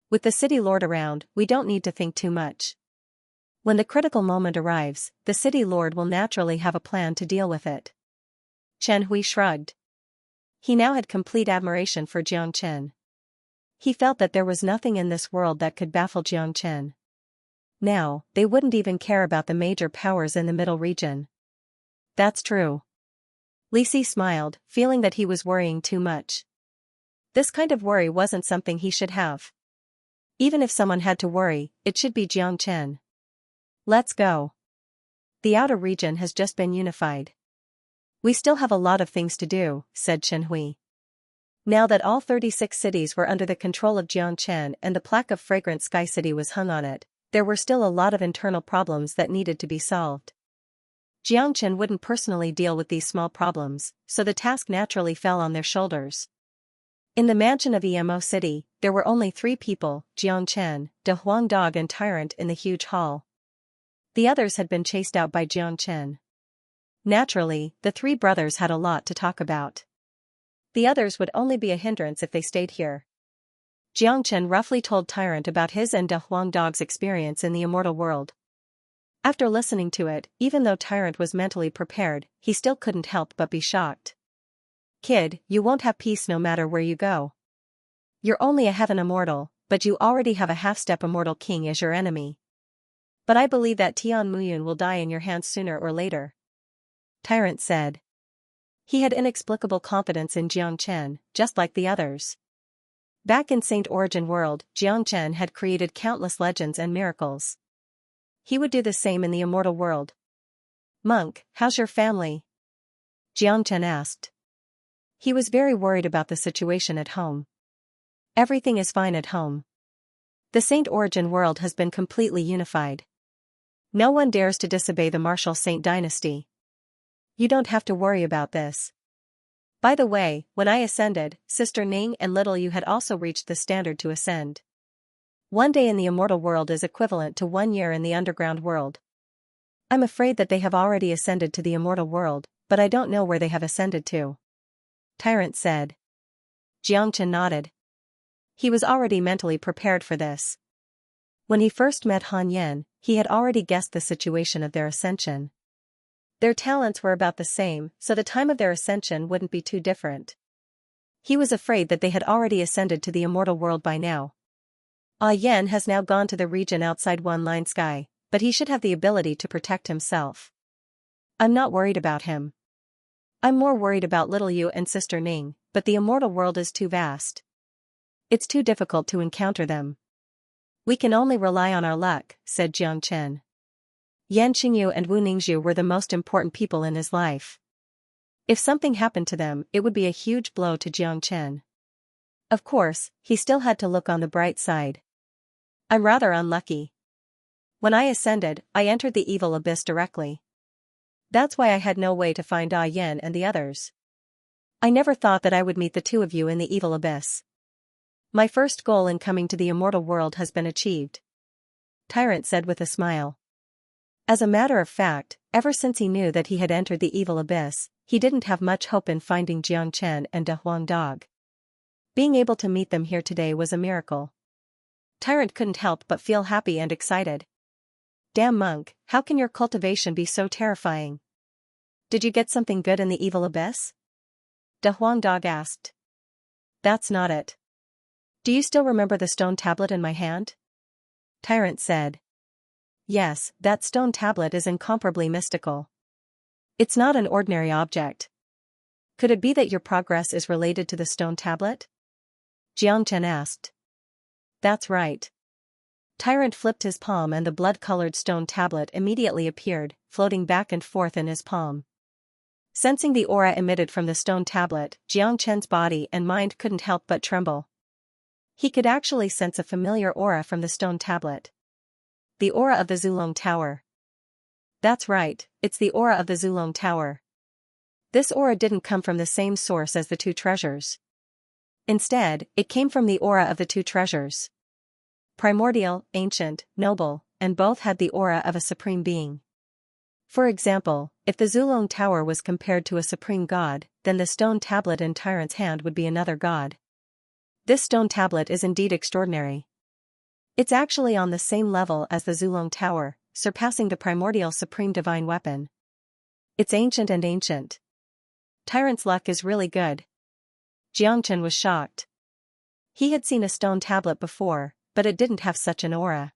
With the city lord around, we don't need to think too much. When the critical moment arrives, the city lord will naturally have a plan to deal with it. Chen Hui shrugged. He now had complete admiration for Xianxia. He felt that there was nothing in this world that could baffle Xianxia. Now, they wouldn't even care about the major powers in the middle region. That's true. Li Si smiled, feeling that he was worrying too much. This kind of worry wasn't something he should have. Even if someone had to worry, it should be Xianxia. Let's go. The outer region has just been unified. We still have a lot of things to do, said Chen Hui. Now that all 36 cities were under the control of Xianxia and the plaque of Fragrant Sky City was hung on it, there were still a lot of internal problems that needed to be solved. Xianxia wouldn't personally deal with these small problems, so the task naturally fell on their shoulders. In the mansion of Emo City, there were only 3 people, Xianxia, De Huang Dog and Tyrant in the huge hall. The others had been chased out by Xianxia. Naturally, the 3 brothers had a lot to talk about. The others would only be a hindrance if they stayed here. Xianxia roughly told Tyrant about his and De Huang Dog's experience in the immortal world. After listening to it, even though Tyrant was mentally prepared, he still couldn't help but be shocked. Kid, you won't have peace no matter where you go. You're only a heaven immortal, but you already have a half-step immortal king as your enemy. But I believe that Tian Muyun will die in your hands sooner or later. Tyrant said. He had inexplicable confidence in Xianxia, just like the others. Back in Saint Origin World, Xianxia had created countless legends and miracles. He would do the same in the immortal world. Monk, how's your family? Xianxia asked. He was very worried about the situation at home. Everything is fine at home. The Saint Origin World has been completely unified. No one dares to disobey the martial Saint dynasty. You don't have to worry about this. By the way, when I ascended, Sister Ning and Little You had also reached the standard to ascend. 1 day in the immortal world is equivalent to 1 year in the underground world. I'm afraid that they have already ascended to the immortal world, but I don't know where they have ascended to. Tyrant said. Xianxia nodded. He was already mentally prepared for this. When he first met Han Yen, he had already guessed the situation of their ascension. Their talents were about the same, so the time of their ascension wouldn't be too different. He was afraid that they had already ascended to the immortal world by now. Yen has now gone to the region outside One Line Sky, but he should have the ability to protect himself. I'm not worried about him. I'm more worried about Little You and Sister Ning, but the immortal world is too vast. It's too difficult to encounter them. We can only rely on our luck, said Xianxia. Yan Qingyu and Wu Ningzhu were the most important people in his life. If something happened to them, it would be a huge blow to Xianxia. Of course, he still had to look on the bright side. I'm rather unlucky. When I ascended, I entered the evil abyss directly. That's why I had no way to find Ah Yin and the others. I never thought that I would meet the two of you in the evil abyss. My first goal in coming to the immortal world has been achieved. Tyrant said with a smile. As a matter of fact, ever since he knew that he had entered the evil abyss, he didn't have much hope in finding Xianxia and De Huang Dog. Being able to meet them here today was a miracle. Tyrant couldn't help but feel happy and excited. Damn monk, how can your cultivation be so terrifying? Did you get something good in the evil abyss? De Huang Dog asked. That's not it. Do you still remember the stone tablet in my hand? Tyrant said. Yes, that stone tablet is incomparably mystical. It's not an ordinary object. Could it be that your progress is related to the stone tablet? Xianxia asked. That's right. Tyrant flipped his palm and the blood-colored stone tablet immediately appeared, floating back and forth in his palm. Sensing the aura emitted from the stone tablet, Xianxia's body and mind couldn't help but tremble. He could actually sense a familiar aura from the stone tablet. The aura of the Zulong Tower. That's right, it's the aura of the Zulong Tower. This aura didn't come from the same source as the two treasures. Instead, it came from the aura of the two treasures. Primordial, ancient, noble, and both had the aura of a supreme being. For example, if the Zulong Tower was compared to a supreme god, then the stone tablet in Tyrant's hand would be another god. This stone tablet is indeed extraordinary. It's actually on the same level as the Zulong Tower, surpassing the primordial supreme divine weapon. It's ancient and ancient. Tyrant's luck is really good. Xianxia was shocked. He had seen a stone tablet before, but it didn't have such an aura.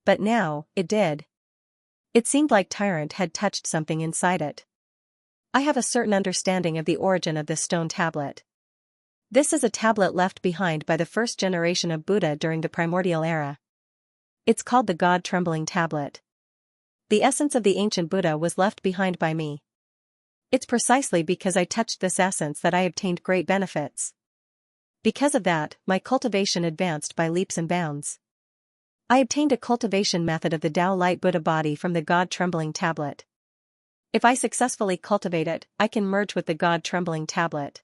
But now, it did. It seemed like Tyrant had touched something inside it. I have a certain understanding of the origin of this stone tablet. This is a tablet left behind by the first generation of Buddha during the primordial era. It's called the God-Trembling Tablet. The essence of the ancient Buddha was left behind by me. It's precisely because I touched this essence that I obtained great benefits. Because of that, my cultivation advanced by leaps and bounds. I obtained a cultivation method of the Tao Light Buddha body from the God-Trembling Tablet. If I successfully cultivate it, I can merge with the God-Trembling Tablet.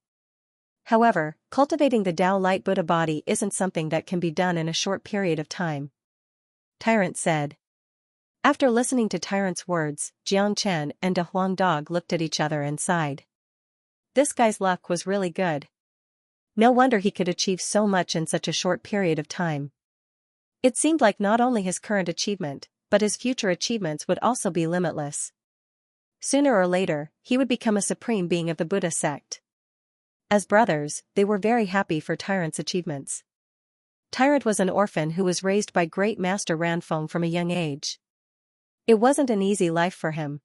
However, cultivating the Tao Light Buddha body isn't something that can be done in a short period of time. Tyrant said. After listening to Tyrant's words, Xianxia and De Huang Dog looked at each other and sighed. This guy's luck was really good. No wonder he could achieve so much in such a short period of time. It seemed like not only his current achievement, but his future achievements would also be limitless. Sooner or later, he would become a supreme being of the Buddha sect. As brothers, they were very happy for Tyrant's achievements. Tyrant was an orphan who was raised by Great Master Ranfeng from a young age. It wasn't an easy life for him.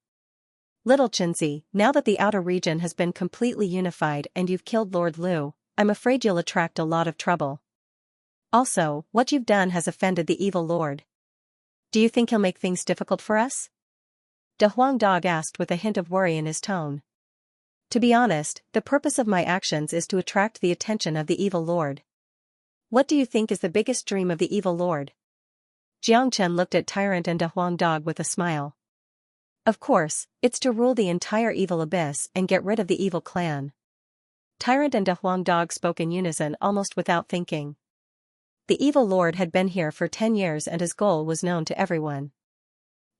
Little Xianxia, now that the outer region has been completely unified and you've killed Lord Lu, I'm afraid you'll attract a lot of trouble. Also, what you've done has offended the evil lord. Do you think he'll make things difficult for us? De Huang Dog asked with a hint of worry in his tone. To be honest, the purpose of my actions is to attract the attention of the evil lord. What do you think is the biggest dream of the evil lord? Xianxia looked at Tyrant and De Huang Dog with a smile. Of course, it's to rule the entire evil abyss and get rid of the evil clan. Tyrant and De Huang Dog spoke in unison almost without thinking. The evil lord had been here for 10 years and his goal was known to everyone.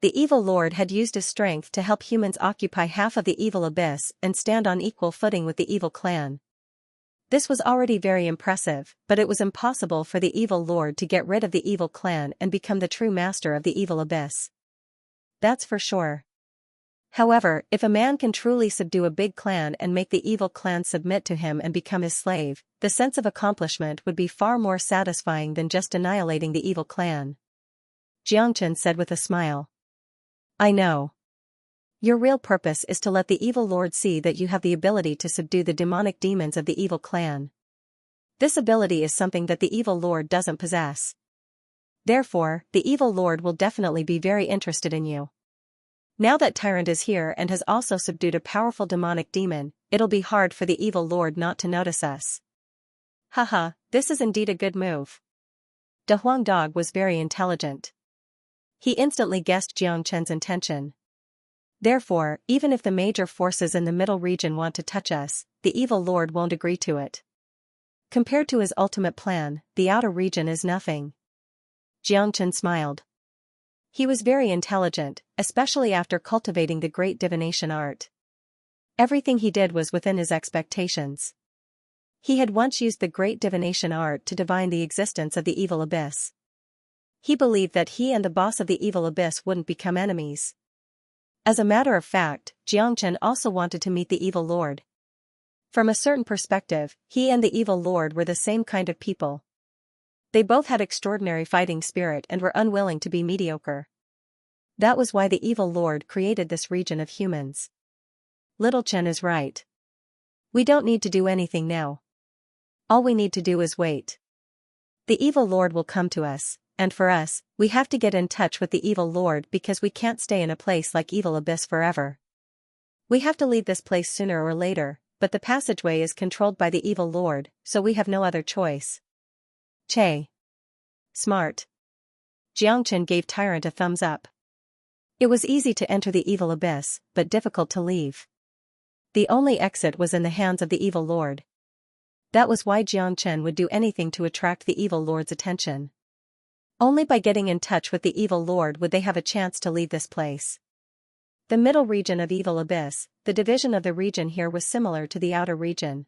The evil lord had used his strength to help humans occupy half of the evil abyss and stand on equal footing with the evil clan. This was already very impressive, but it was impossible for the evil lord to get rid of the evil clan and become the true master of the evil abyss. That's for sure. However, if a man can truly subdue a big clan and make the evil clan submit to him and become his slave, the sense of accomplishment would be far more satisfying than just annihilating the evil clan. Xianxia said with a smile. I know. Your real purpose is to let the evil lord see that you have the ability to subdue the demonic demons of the evil clan. This ability is something that the evil lord doesn't possess. Therefore, the evil lord will definitely be very interested in you. Now that Tyrant is here and has also subdued a powerful demonic demon, it'll be hard for the evil lord not to notice us. Haha, this is indeed a good move. De Huang Dog was very intelligent. He instantly guessed Xianxia's intention. Therefore, even if the major forces in the middle region want to touch us, the evil lord won't agree to it. Compared to his ultimate plan, the outer region is nothing. Xianxia smiled. He was very intelligent, especially after cultivating the great divination art. Everything he did was within his expectations. He had once used the great divination art to divine the existence of the evil abyss. He believed that he and the boss of the evil abyss wouldn't become enemies. As a matter of fact, Xianxia also wanted to meet the evil lord. From a certain perspective, he and the evil lord were the same kind of people. They both had extraordinary fighting spirit and were unwilling to be mediocre. That was why the evil lord created this region of humans. Little Chen is right. We don't need to do anything now. All we need to do is wait. The evil lord will come to us, and for us, we have to get in touch with the evil lord because we can't stay in a place like Evil Abyss forever. We have to leave this place sooner or later, but the passageway is controlled by the evil lord, so we have no other choice. Che. Smart. Xianxia gave Tyrant a thumbs up. It was easy to enter the evil abyss, but difficult to leave. The only exit was in the hands of the evil lord. That was why Xianxia would do anything to attract the evil lord's attention. Only by getting in touch with the evil lord would they have a chance to leave this place. The middle region of Evil Abyss, the division of the region here was similar to the outer region.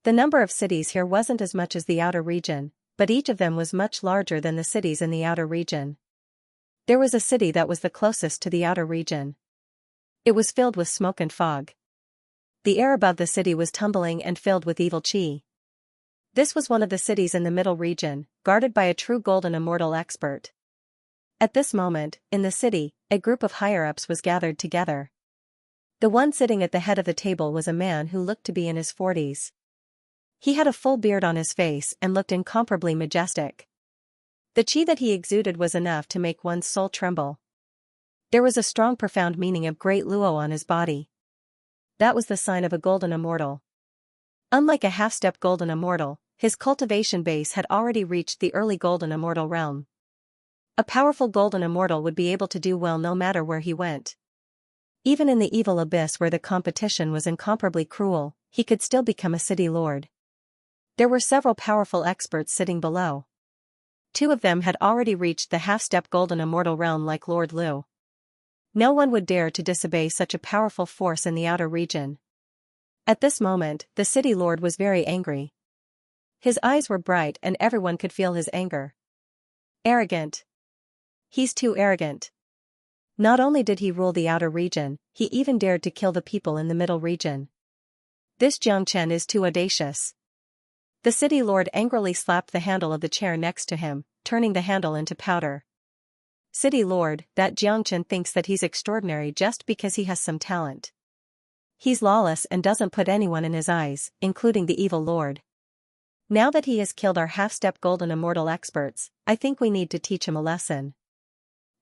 The number of cities here wasn't as much as the outer region, but each of them was much larger than the cities in the outer region. There was a city that was the closest to the outer region. It was filled with smoke and fog. The air above the city was tumbling and filled with evil chi. This was one of the cities in the middle region, guarded by a true golden immortal expert. At this moment, in the city, a group of higher-ups was gathered together. The one sitting at the head of the table was a man who looked to be in his 40s. He had a full beard on his face and looked incomparably majestic. The chi that he exuded was enough to make one's soul tremble. There was a strong profound meaning of great luo on his body. That was the sign of a golden immortal. Unlike a half-step golden immortal, his cultivation base had already reached the early golden immortal realm. A powerful golden immortal would be able to do well no matter where he went. Even in the evil abyss where the competition was incomparably cruel, he could still become a city lord. There were several powerful experts sitting below. Two of them had already reached the half-step golden immortal realm like Lord Liu. No one would dare to disobey such a powerful force in the outer region. At this moment, the city lord was very angry. His eyes were bright and everyone could feel his anger. Arrogant. He's too arrogant. Not only did he rule the outer region, he even dared to kill the people in the middle region. This Xianxia is too audacious. The city lord angrily slapped the handle of the chair next to him, turning the handle into powder. City lord, that Xianxia thinks that he's extraordinary just because he has some talent. He's lawless and doesn't put anyone in his eyes, including the evil lord. Now that he has killed our half-step golden immortal experts, I think we need to teach him a lesson.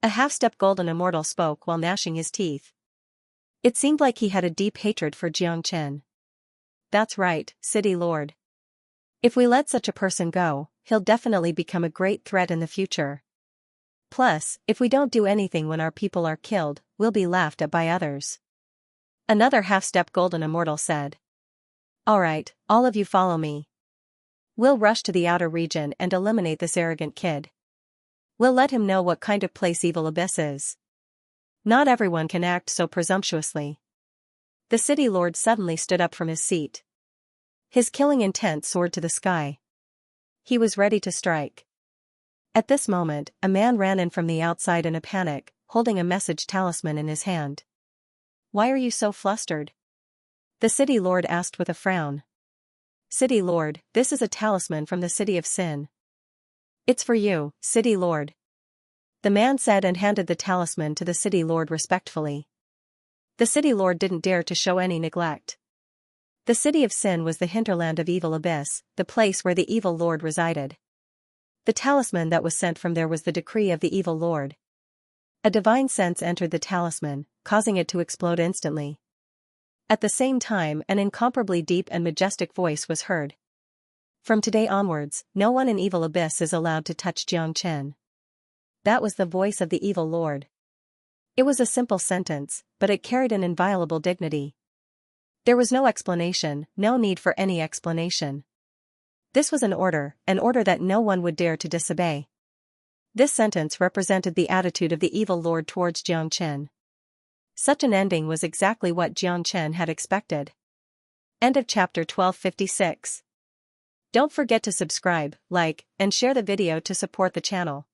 A half-step golden immortal spoke while gnashing his teeth. It seemed like he had a deep hatred for Xianxia. That's right, city lord. If we let such a person go, he'll definitely become a great threat in the future. Plus, if we don't do anything when our people are killed, we'll be laughed at by others. Another half-step golden immortal said. Alright, all of you follow me. We'll rush to the outer region and eliminate this arrogant kid. We'll let him know what kind of place Evil Abyss is. Not everyone can act so presumptuously. The city lord suddenly stood up from his seat. His killing intent soared to the sky. He was ready to strike. At this moment, a man ran in from the outside in a panic, holding a message talisman in his hand. Why are you so flustered? The city lord asked with a frown. City lord, this is a talisman from the city of Sin. It's for you, city lord. The man said and handed the talisman to the city lord respectfully. The city lord didn't dare to show any neglect. The city of Sin was the hinterland of Evil Abyss, the place where the evil lord resided. The talisman that was sent from there was the decree of the evil lord. A divine sense entered the talisman, causing it to explode instantly. At the same time, an incomparably deep and majestic voice was heard. From today onwards, no one in Evil Abyss is allowed to touch Xianxia. That was the voice of the evil lord. It was a simple sentence, but it carried an inviolable dignity. There was no explanation, no need for any explanation. This was an order that no one would dare to disobey. This sentence represented the attitude of the evil lord towards Xianxia. Such an ending was exactly what Xianxia had expected. End of chapter 1256. Don't forget to subscribe, like, and share the video to support the channel.